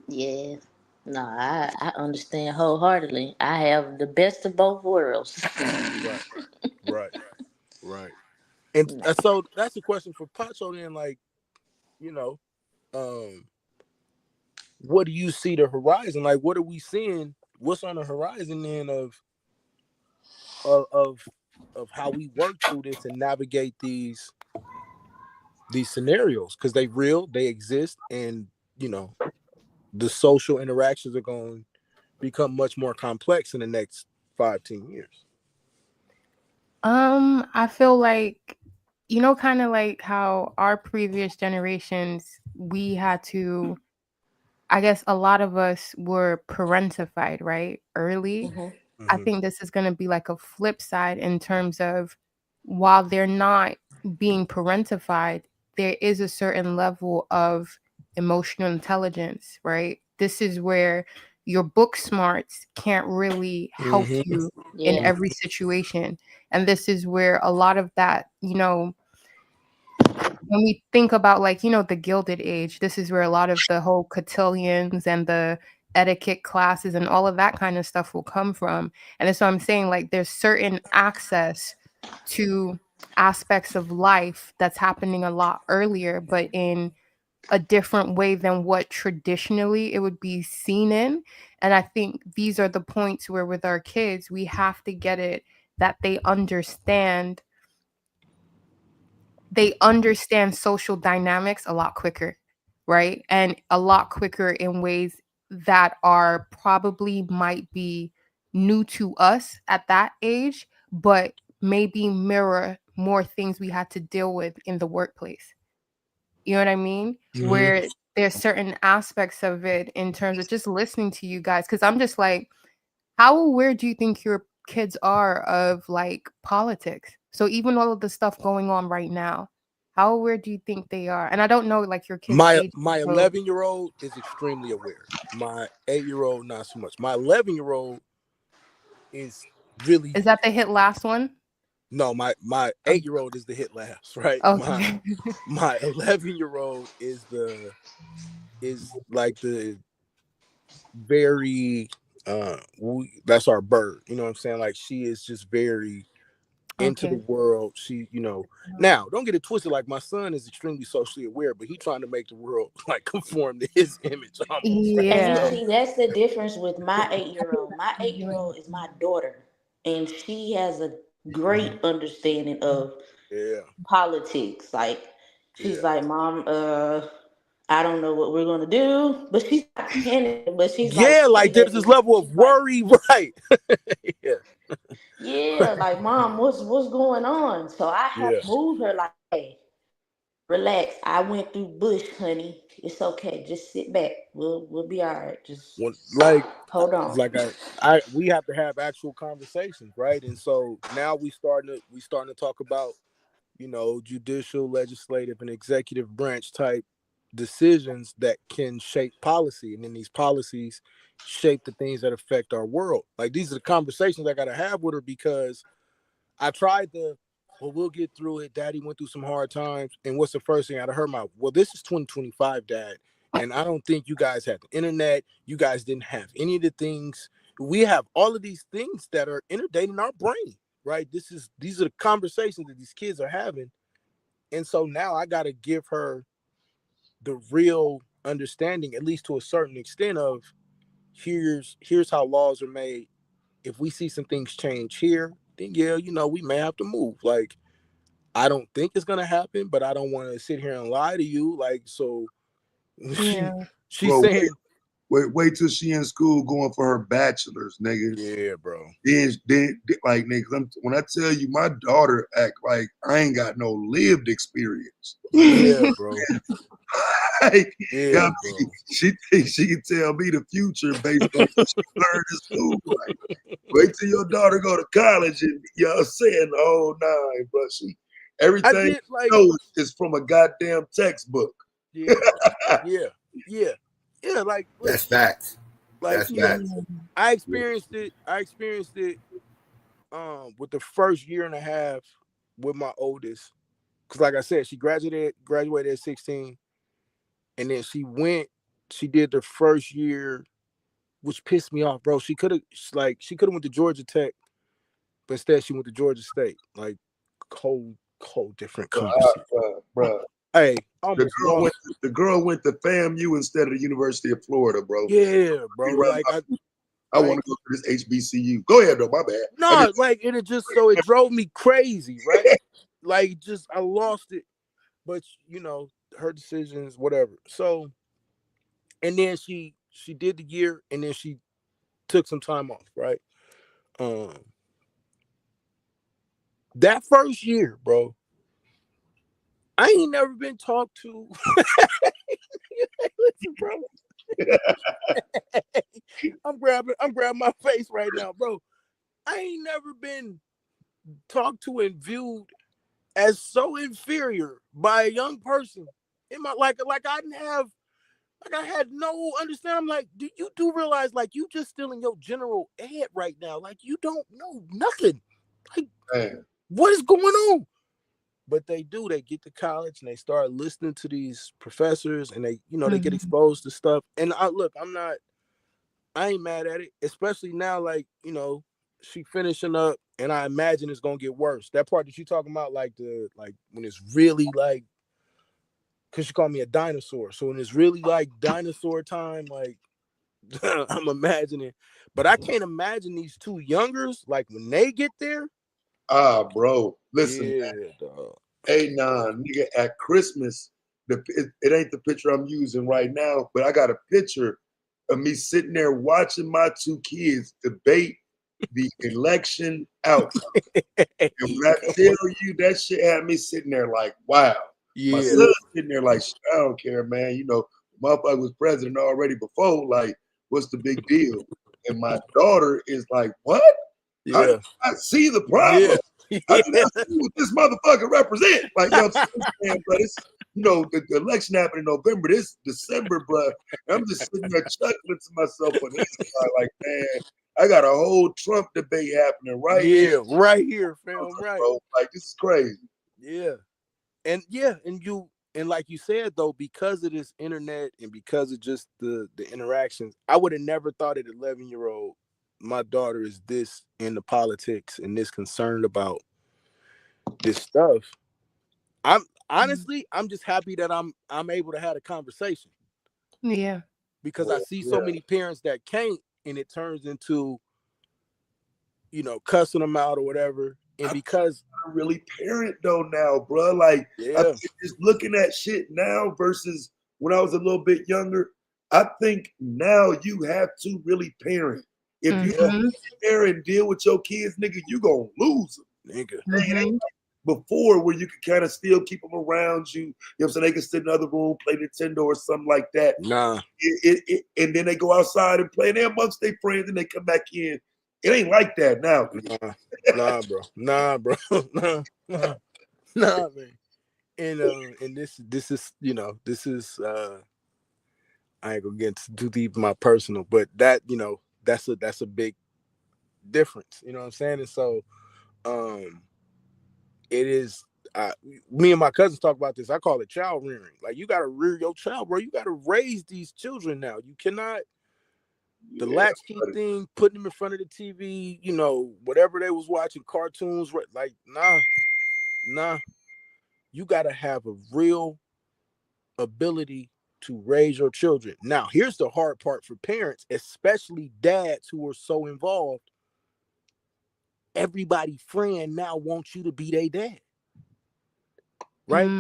Yeah. No, I understand wholeheartedly. I have the best of both worlds. Right. And so that's a question for Pacho then, like, you know, what do you see the horizon? Like, what are we seeing? What's on the horizon then of how we work through this and navigate these scenarios? Because they real, they exist, and you know, the social interactions are going to become much more complex in the next 5-10 years. I feel like, you know, kind of like how our previous generations, we had to, I guess a lot of us were parentified, right? Early. I think this is going to be like a flip side in terms of, while they're not being parentified, there is a certain level of emotional intelligence, right? This is where your book smarts can't really help you in every situation. And this is where a lot of that, you know, when we think about, like, you know, the Gilded Age, this is where a lot of the whole cotillions and the etiquette classes and all of that kind of stuff will come from. And that's what I'm saying, like, there's certain access to aspects of life that's happening a lot earlier, but in a different way than what traditionally it would be seen in. And I think these are the points where with our kids, we have to get it that they understand social dynamics a lot quicker, right? And a lot quicker in ways that are probably might be new to us at that age, but maybe mirror more things we had to deal with in the workplace. You know what I mean? Where there's certain aspects of it in terms of just listening to you guys. Cause I'm just like, how aware do you think your kids are of like politics? So even all of the stuff going on right now, how aware do you think they are? And I don't know like your kids' My age. 11-year-old is extremely aware. My 8-year-old not so much. My 11-year-old is really. Is that the hit last one? No, my 8-year-old is the hit last, right? Okay. My 11-year-old is like the very that's our bird. You know what I'm saying? Like, she is just very into the world. She, you know, now don't get it twisted. Like, my son is extremely socially aware, but he's trying to make the world like conform to his image almost. Right? And you So, see, that's the difference with my 8-year-old. My 8-year-old is my daughter, and she has a great understanding of politics. Like, she's like, Mom, I don't know what we're gonna do, but she's not panicking, but she's like, like there's this level of worry, right? Yeah, like, Mom, what's going on? So I have moved her like, hey, relax. I went through bush, honey. It's okay. Just sit back. We'll be all right. Just hold on. Like we have to have actual conversations, right? And so now we starting to talk about, you know, judicial, legislative, and executive branch type decisions that can shape policy, and then these policies shape the things that affect our world. Like, these are the conversations I got to have with her, because I tried well, we'll get through it. Daddy went through some hard times. And what's the first thing out of her mouth? Well, this is 2025, Dad. And I don't think you guys had the internet. You guys didn't have any of the things. We have all of these things that are inundating our brain, right? These are the conversations that these kids are having. And so now I got to give her the real understanding, at least to a certain extent, of here's how laws are made. If we see some things change here, then you know, we may have to move. Like, I don't think it's gonna happen, but I don't want to sit here and lie to you. Like, so she's saying, wait till she in school going for her bachelor's, nigga. Yeah, bro. Then like, nigga, when I tell you, my daughter act like I ain't got no lived experience. Yeah, bro. Like, bro. She thinks she can tell me the future based on what she learned in school. Like, wait till your daughter go to college and y'all saying the whole nine, but everything is from a goddamn textbook. Yeah. Yeah, yeah. Like, That's listen, facts. like, That's facts. I experienced it. With the first year and a half with my oldest, because like I said, she graduated at 16, and then she did the first year, which pissed me off, bro. She could have went to Georgia Tech, but instead she went to Georgia State. Like, whole different conversation. Bro. Hey, almost lost. The girl went to FAMU instead of the University of Florida, bro. Yeah, bro. Like, I want to go to this HBCU. Go ahead, though. My bad. No, like, and it drove me crazy, right? Like, I lost it. But her decisions, whatever. So, and then she did the year, and then she took some time off, right? That first year, bro, I ain't never been talked to. Listen, bro. I'm grabbing my face right now, bro. I ain't never been talked to and viewed as so inferior by a young person in my like I didn't have I had no understanding. I'm like, you do realize, like, you just still in your general ed right now. Like, you don't know nothing. Like, man, what is going on? But they get to college and they start listening to these professors, and they get exposed to stuff. And I ain't mad at it, especially now, like, she finishing up, and I imagine it's gonna get worse. That part that you talking about, like when it's really like, because she called me a dinosaur. So when it's really like dinosaur time, like, I'm imagining, but I can't imagine these two youngers, like, when they get there. Bro, listen, yeah, man. Hey, nigga, at Christmas, it ain't the picture I'm using right now, but I got a picture of me sitting there watching my two kids debate the election outcome. And when I tell you, that shit had me sitting there like, wow. Yeah. My son's sitting there like, I don't care, man. Motherfucker was president already before. Like, what's the big deal? And my daughter is like, what? Yeah. I see the problem. Yeah. I do not see what this motherfucker represent. Like, but it's, the election happened in November. This December, but I'm just sitting there chuckling to myself on this side, like, man, I got a whole Trump debate happening right here. Right here, fam. Right. Bro. Like, this is crazy. Yeah. And like you said, though, because of this internet and because of just the interactions, I would have never thought at 11-year-old, my daughter is this into politics and this concerned about this stuff. I'm just happy that I'm able to have a conversation. Yeah. Because I see so many parents that can't, and it turns into, cussing them out or whatever. And because I'm really parent though now, bro. Like, I think just looking at shit now versus when I was a little bit younger, I think now you have to really parent. If you don't sit there and deal with your kids, nigga, you gonna lose them. Nigga. It ain't like before where you could kind of still keep them around you. You know what I'm saying? They can sit in another room, play Nintendo or something like that. Nah. And then they go outside and play. And they're amongst their friends and they come back in. It ain't like that now. Nah, bro. Nah, man. And this is, I ain't gonna get too deep in my personal, but that, that's a big difference. You know what I'm saying? And so it is, me and my cousins talk about this. I call it child rearing. Like, you gotta rear your child, bro. You gotta raise these children now. You cannot the latchkey thing, putting them in front of the TV, whatever they was watching, cartoons, like, nah. You gotta have a real ability to raise your children. Now, here's the hard part for parents, especially dads who are so involved. Everybody friend now wants you to be their dad. Right?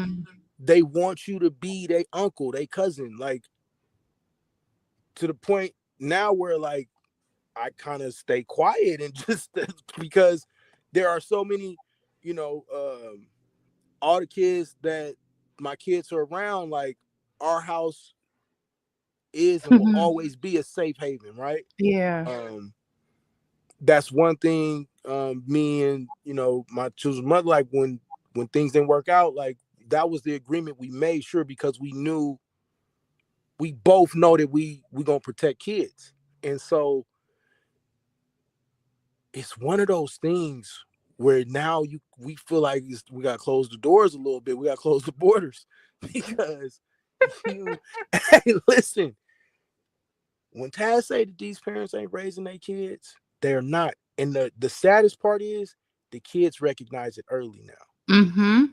They want you to be their uncle, their cousin, like, to the point now where, like, I kind of stay quiet and just because there are so many, all the kids that my kids are around, like, our house is and will always be a safe haven, right? Yeah. That's one thing. Me and my children's mother, like, when things didn't work out, like, that was the agreement we made, sure, because we knew we both know that we gonna protect kids. And so it's one of those things where now we feel like we gotta close the doors a little bit. We gotta close the borders because hey, listen, when Taz say that these parents ain't raising their kids, they're not. And the saddest part is the kids recognize it early now. Mm-hmm.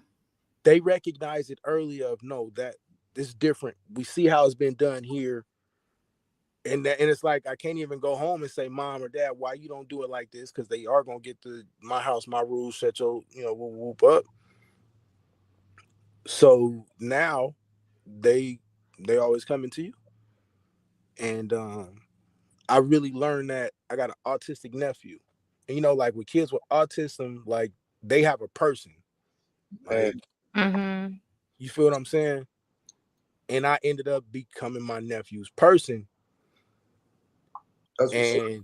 They recognize it early of no, that this is different. We see how it's been done here. And it's like I can't even go home and say, Mom or Dad, why you don't do it like this? Because they are gonna get the my house, my rules, shut your, whoop up. So now they always coming to you. And I really learned that I got an autistic nephew. And like with kids with autism, like they have a person. Like you feel what I'm saying? And I ended up becoming my nephew's person. And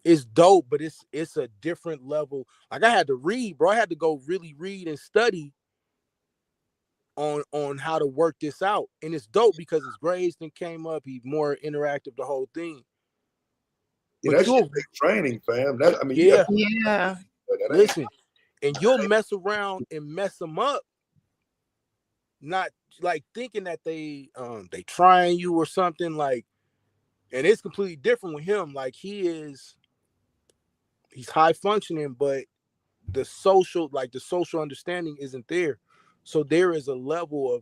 it's dope, but it's a different level. Like I had to read, bro. I had to go really read and study on how to work this out. And it's dope because his grades then came up. He's more interactive, the whole thing. Yeah, that's training, fam. Yeah. Listen, and you'll mess around and mess them up, not like thinking that they trying you or something, like, and it's completely different with him. Like he's high functioning, but the social understanding isn't there. So there is a level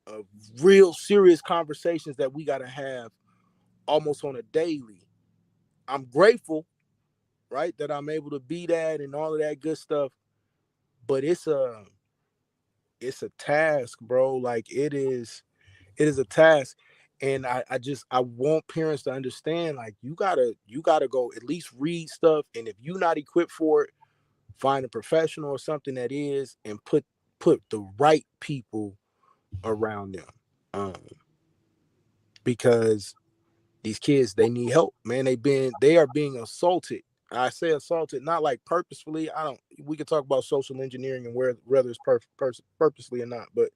of real serious conversations that we got to have almost on a daily. I'm grateful, right, that I'm able to be that and all of that good stuff, but it's a task, bro. Like it is a task. And I want parents to understand, like you gotta go at least read stuff, and if you're not equipped for it, find a professional or something that is, and put the right people around them, because these kids, they need help, man. They are being assaulted. I say assaulted not like purposefully. We could talk about social engineering and whether it's purposely or not, but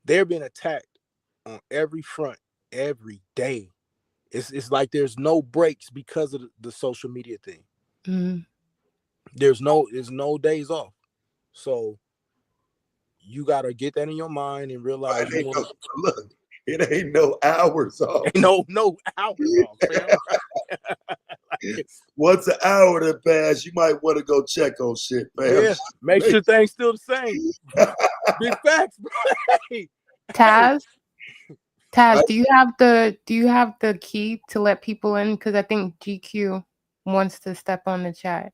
they're being attacked on every front every day. It's like there's no breaks because of the social media thing. Mm-hmm. There's no days off. So you gotta get that in your mind and realize look, it ain't no hours off. Ain't no hours off, fam. Once an hour that pass, you might want to go check on shit, fam. Yeah, make sure things still the same. Big facts, bro. Hey. Taz, do you have the key to let people in? Because I think GQ wants to step on the chat.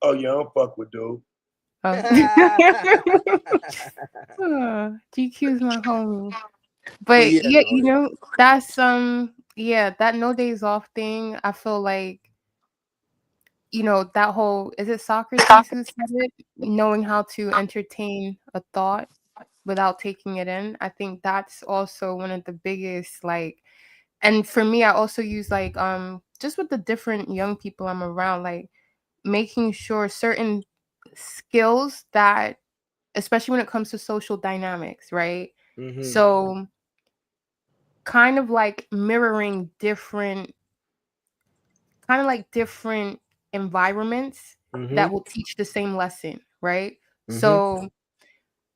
Oh yeah, I don't fuck with dude. GQ's my homie. But yeah, that's that no days off thing. I feel like that whole, is it Socrates who said it? Knowing how to entertain a thought without taking it in. I think that's also one of the biggest, like, and for me, I also use like just with the different young people I'm around, like making sure certain skills that, especially when it comes to social dynamics, right? Mm-hmm. So kind of like mirroring different environments that will teach the same lesson, right? Mm-hmm. So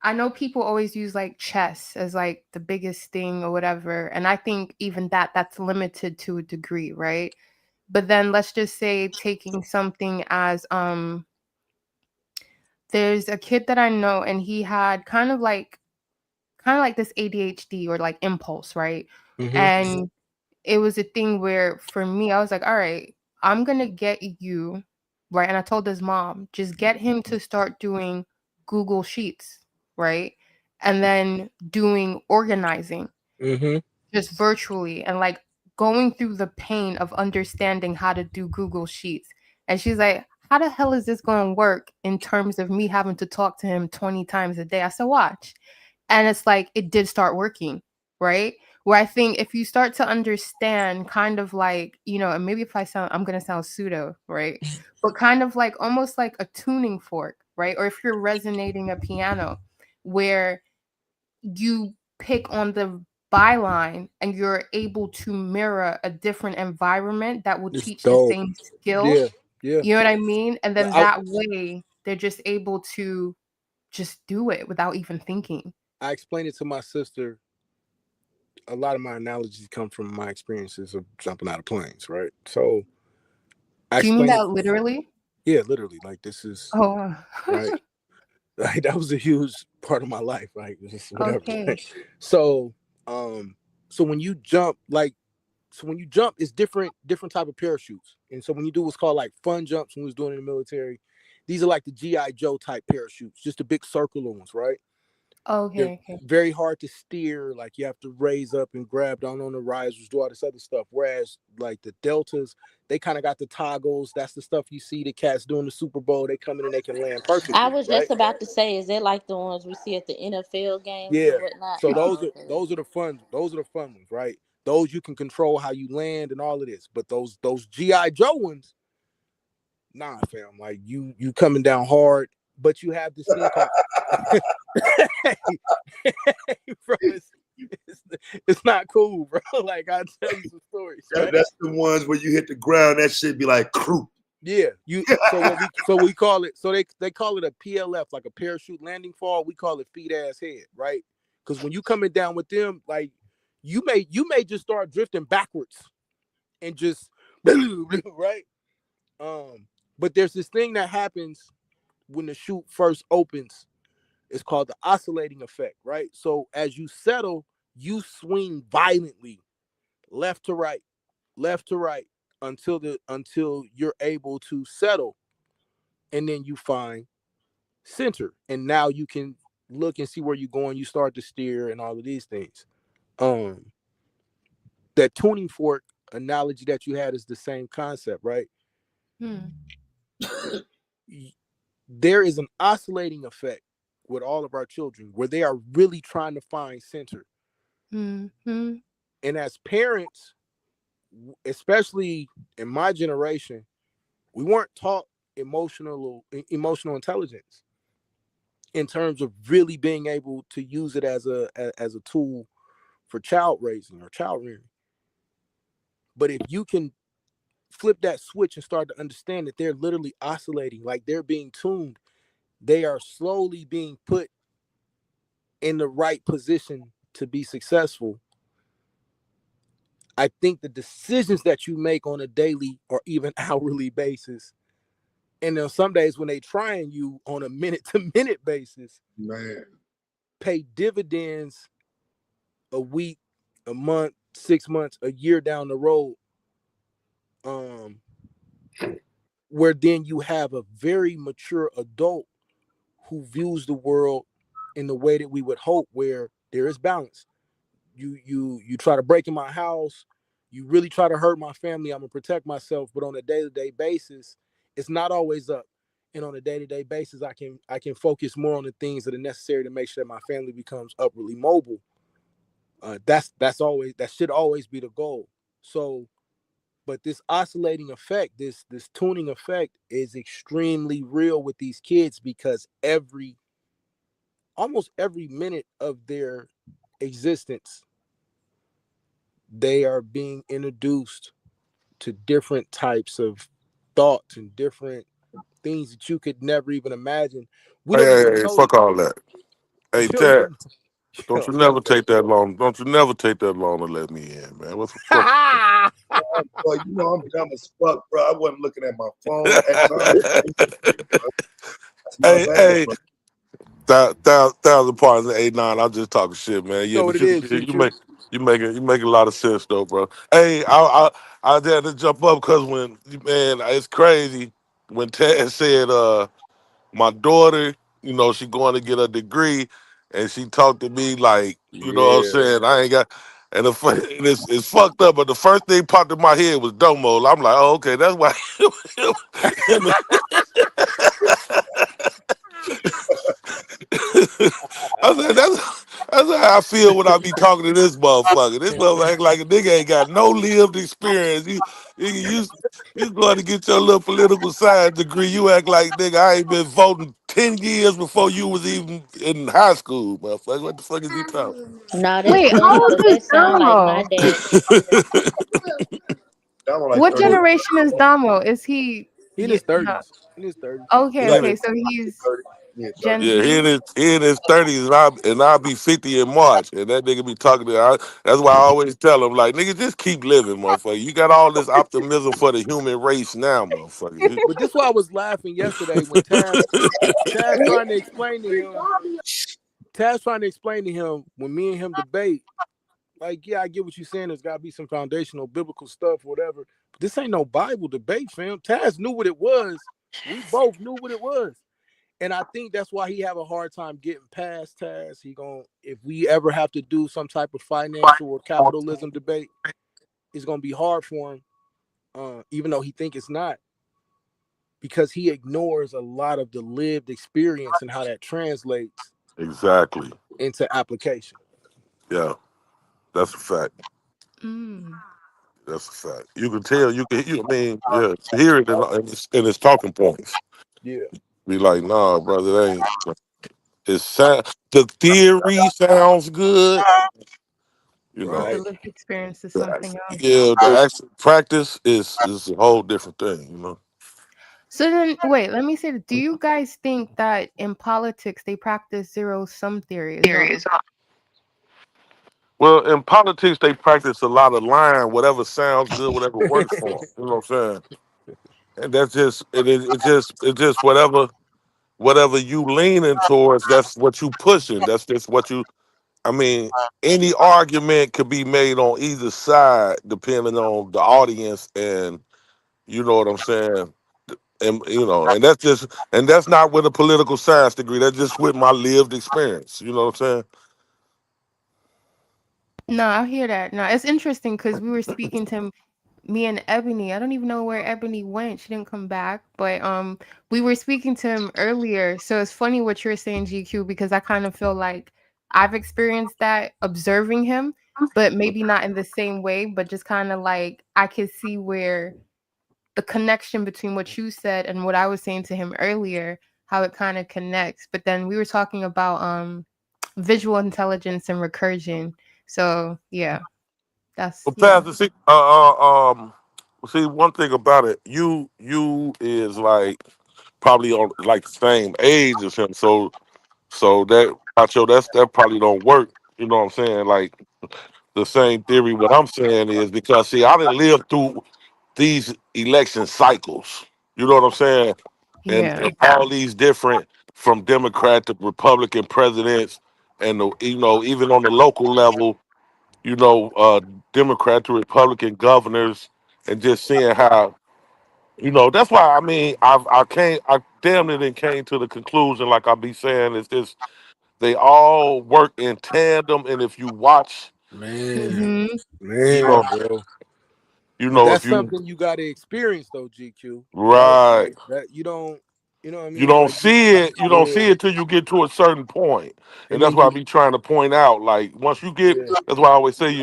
I know people always use like chess as like the biggest thing or whatever, and I think even that's limited to a degree, right? But then let's just say taking something as there's a kid that I know, and he had kind of like this ADHD or like impulse, right? Mm-hmm. And it was a thing where for me, I was like, all right, I'm gonna get you, right? And I told his mom, just get him to start doing Google Sheets, right? And then doing organizing just virtually, and like going through the pain of understanding how to do Google Sheets. And she's like, how the hell is this going to work in terms of me having to talk to him 20 times a day? I said, watch. And it's like, it did start working, right? Where I think if you start to understand kind of like, and maybe if I'm going to sound pseudo, right? But kind of like almost like a tuning fork, right? Or if you're resonating a piano where you pick on the byline and you're able to mirror a different environment that will It's teach the dope. same skill. Yeah, yeah. You know what I mean? And then I, that way they're just able to just do it without even thinking. I explained it to my sister. A lot of my analogies come from my experiences of jumping out of planes, right? So I Do you mean explained it. that literally? Yeah, literally. Like this is Oh, right. Like that was a huge part of my life, right? Just whatever. okay. So, so when you jump, it's different type of parachutes. And so when you do what's called like fun jumps, when we was doing it in the military, these are like the GI Joe type parachutes, just the big circular ones, right? They're Okay, okay. very hard to steer. Like you have to raise up and grab down on the risers, do all this other stuff. Whereas like the deltas, they kind of got the toggles. That's the stuff you see the cats doing the Super Bowl. They come in and they can land perfectly. I was right? just about to say, is it like the ones we see at the NFL games Yeah. and whatnot? So Oh, those are the fun ones, right? Those you can control how you land and all of this. But those GI Joe ones, nah, fam. Like you coming down hard, but you have this thing called bro, it's not cool, bro. Like I'll tell you some stories. Right? That's the ones where you hit the ground, that shit be like croup. Yeah, so we call it. So they call it a PLF, like a parachute landing fall. We call it feet ass head, right? Because when you coming down with them, like you may just start drifting backwards and just right. But there's this thing that happens when the chute first opens. It's called the oscillating effect, right? So as you settle, you swing violently, left to right, until you're able to settle, and then you find center, and now you can look and see where you're going. You start to steer and all of these things. That tuning fork analogy that you had is the same concept, right? There is an oscillating effect with all of our children where they are really trying to find center. Mm-hmm. And as parents, especially in my generation, we weren't taught emotional intelligence in terms of really being able to use it as a tool for child raising or child rearing. But if you can flip that switch and start to understand that they're literally oscillating, like they're being tuned, they are slowly being put in the right position to be successful. I think the decisions that you make on a daily or even hourly basis, and then some days when they trying you on a minute to minute basis, man, pay dividends a week, a month, 6 months, a year down the road. Where then you have a very mature adult who views the world in the way that we would hope, where there is balance. You try to break in my house, you really try to hurt my family, I'm gonna protect myself, but on a day-to-day basis, it's not always up. And on a day-to-day basis, I can focus more on the things that are necessary to make sure that my family becomes upwardly mobile. That should always be the goal. So, but this oscillating effect, this tuning effect is extremely real with these kids, because almost every minute of their existence, they are being introduced to different types of thoughts and different things that you could never even imagine. We don't even Hey, know fuck all that. Hey, Ted, don't you never take that long. Don't you never take that long to let me in, man. What the fuck? Well, you know I'm dumb as fuck, bro. I wasn't looking at my phone at time. Hey, thousand parts of 8-9. I'm just talking shit, man. Yeah, know but what it is, you make a lot of sense though, bro. Hey, I had to jump up because it's crazy when Ted said my daughter, she going to get a degree, and she talked to me like, you know what I'm saying? I ain't got, and it's fucked up. But the first thing popped in my head was Domo. I'm like, oh, okay, that's why. I said, that's how I feel when I be talking to this motherfucker. This motherfucker act like a nigga ain't got no lived experience. You going to get your little political science degree. You act like, nigga, I ain't been voting 10 years before you was even in high school, motherfucker. What the fuck is you talking? No, that's Wait, how funny old because is that sound like my Damo? dad. That one like What 30. generation is Damo? Is he? He in Yeah, his no. 30s. In his 30s. He Okay, like Yeah, okay. So he's 30. Yeah, 30. Gen yeah, Z. he in his 30s, and I'll be 50 in March, and that nigga be talking to. That's why I always tell him, like, nigga, just keep living, motherfucker. You got all this optimism for the human race now, motherfucker. But this is why I was laughing yesterday when Taz trying to explain to him. Taz trying to explain to him when me and him debate. Like, yeah, I get what you're saying. There's got to be some foundational biblical stuff, whatever. But this ain't no Bible debate, fam. Taz knew what it was. We both knew what it was. And I think that's why he have a hard time getting past Taz. If we ever have to do some type of financial or capitalism debate, it's gonna be hard for him, even though he think it's not, because he ignores a lot of the lived experience and how that translates Exactly. into application. Yeah, that's a fact. Mm. That's a fact. You can tell. I mean, yeah, hear it in his talking points. Yeah. Be like, nah, brother, it ain't. The theory sounds good, you know. But the Right. lived experience is something else. Yeah, the actual practice is a whole different thing, you know. So then, wait, let me say, do you guys think that in politics they practice zero sum theory as well? Well, in politics, they practice a lot of lying, whatever sounds good, whatever works for them. You know what I'm saying? And that's just it's just whatever you leaning towards. That's what you pushing. That's just what you. I mean, any argument could be made on either side depending on the audience, and you know what I'm saying. And that's not with a political science degree. That's just with my lived experience. You know what I'm saying? No, I hear that. No, it's interesting because we were speaking to me and Ebony. I don't even know where Ebony went. She didn't come back, but we were speaking to him earlier. So it's funny what you're saying, GQ, because I kind of feel like I've experienced that observing him, but maybe not in the same way, but just kind of like I could see where the connection between what you said and what I was saying to him earlier, how it kind of connects. But then we were talking about visual intelligence and recursion. So yeah, that's Well, yeah. Pastor, see, one thing about it, you is like probably on like the same age as him, so that Pacho, that probably don't work. You know what I'm saying? Like the same theory. What I'm saying is because see, I didn't live through these election cycles. You know what I'm saying? Yeah. And all these different from Democrat to Republican presidents, and even on the local level, Democrat to Republican governors, and just seeing how that's why I mean I damn near then came to the conclusion, like I be saying, is this they all work in tandem, and if you watch, Man, Hmm. you know, bro. you But know that's if you something you got to experience though, GQ. Right? right. Like that you don't, what I You mean? don't Like you, see it. You don't yeah. see it till you get to a certain point, and And that's then why I you, be trying to point out. Like once you get, yeah. that's why I always say,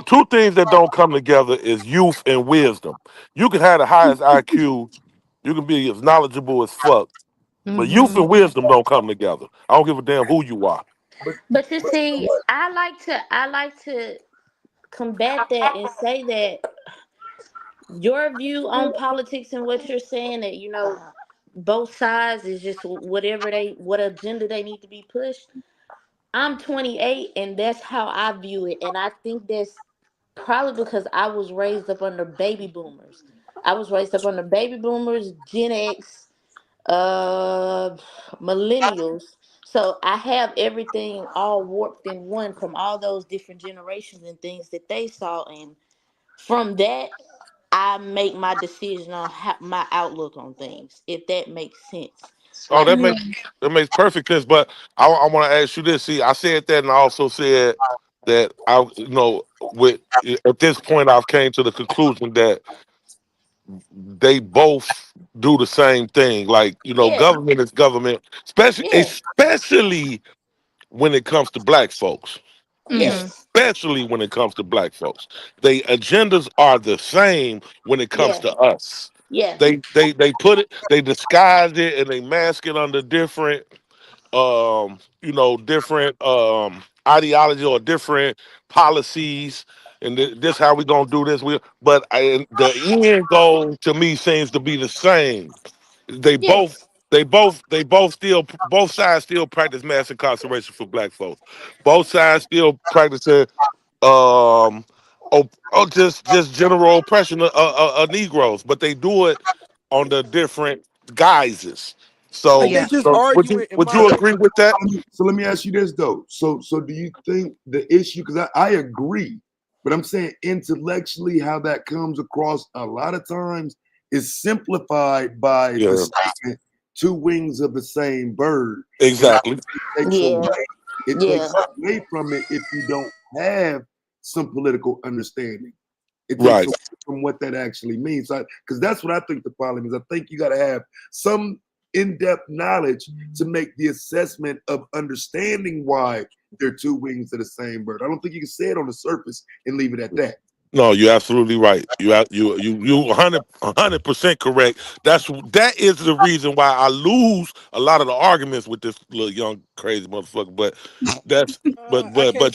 two things that don't come together is youth and wisdom. You can have the highest IQ, you can be as knowledgeable as fuck, but youth Hmm. and wisdom don't come together. I don't give a damn who you are. But you see, I like to combat that and say that your view on politics and what you're saying that both sides is just what agenda they need to be pushed. I'm 28 and that's how I view it, and I think that's probably because I was raised up under baby boomers. I was raised up under baby boomers, Gen X, uh millennials. So I have everything all warped in one from all those different generations and things that they saw, and from that I make my decision on my outlook on things, if that makes sense. Oh, Like, that makes perfect sense. But I want to ask you this. See, I said that, and I also said that with at this point, I've came to the conclusion that they both do the same thing. Like, yeah, government is government, especially yeah, especially when it comes to black folks. Hmm. yes, Especially when it comes to black folks. The agendas are the same when it comes yeah, to us. Yeah. They put it, they disguise it, and they mask it under different different ideology or different policies, and this how we gonna do this. The end goal to me seems to be the same. They Yeah. both still, both sides still practice mass incarceration for black folks. Both sides still practicing um just general oppression of Negroes, but they do it under different guises. I But So, they got just you. arguing, in would my you agree with that? So let me ask you this though. So do you think the issue? Because I agree, but I'm saying intellectually, how that comes across a lot of times is simplified by the Yeah, statement "two wings of the same bird," and I exactly. think it takes Yeah. away. It Yeah. takes away from it if you don't have some political understanding. It takes Right. away from what that actually means. Because that's what I think the problem is. I think you got to have some in-depth knowledge to make the assessment of understanding why they're two wings of the same bird. I don't think you can say it on the surface and leave it at that. No, you're absolutely right. You 100% correct. That is the reason why I lose a lot of the arguments with this little young crazy motherfucker. But that's I can't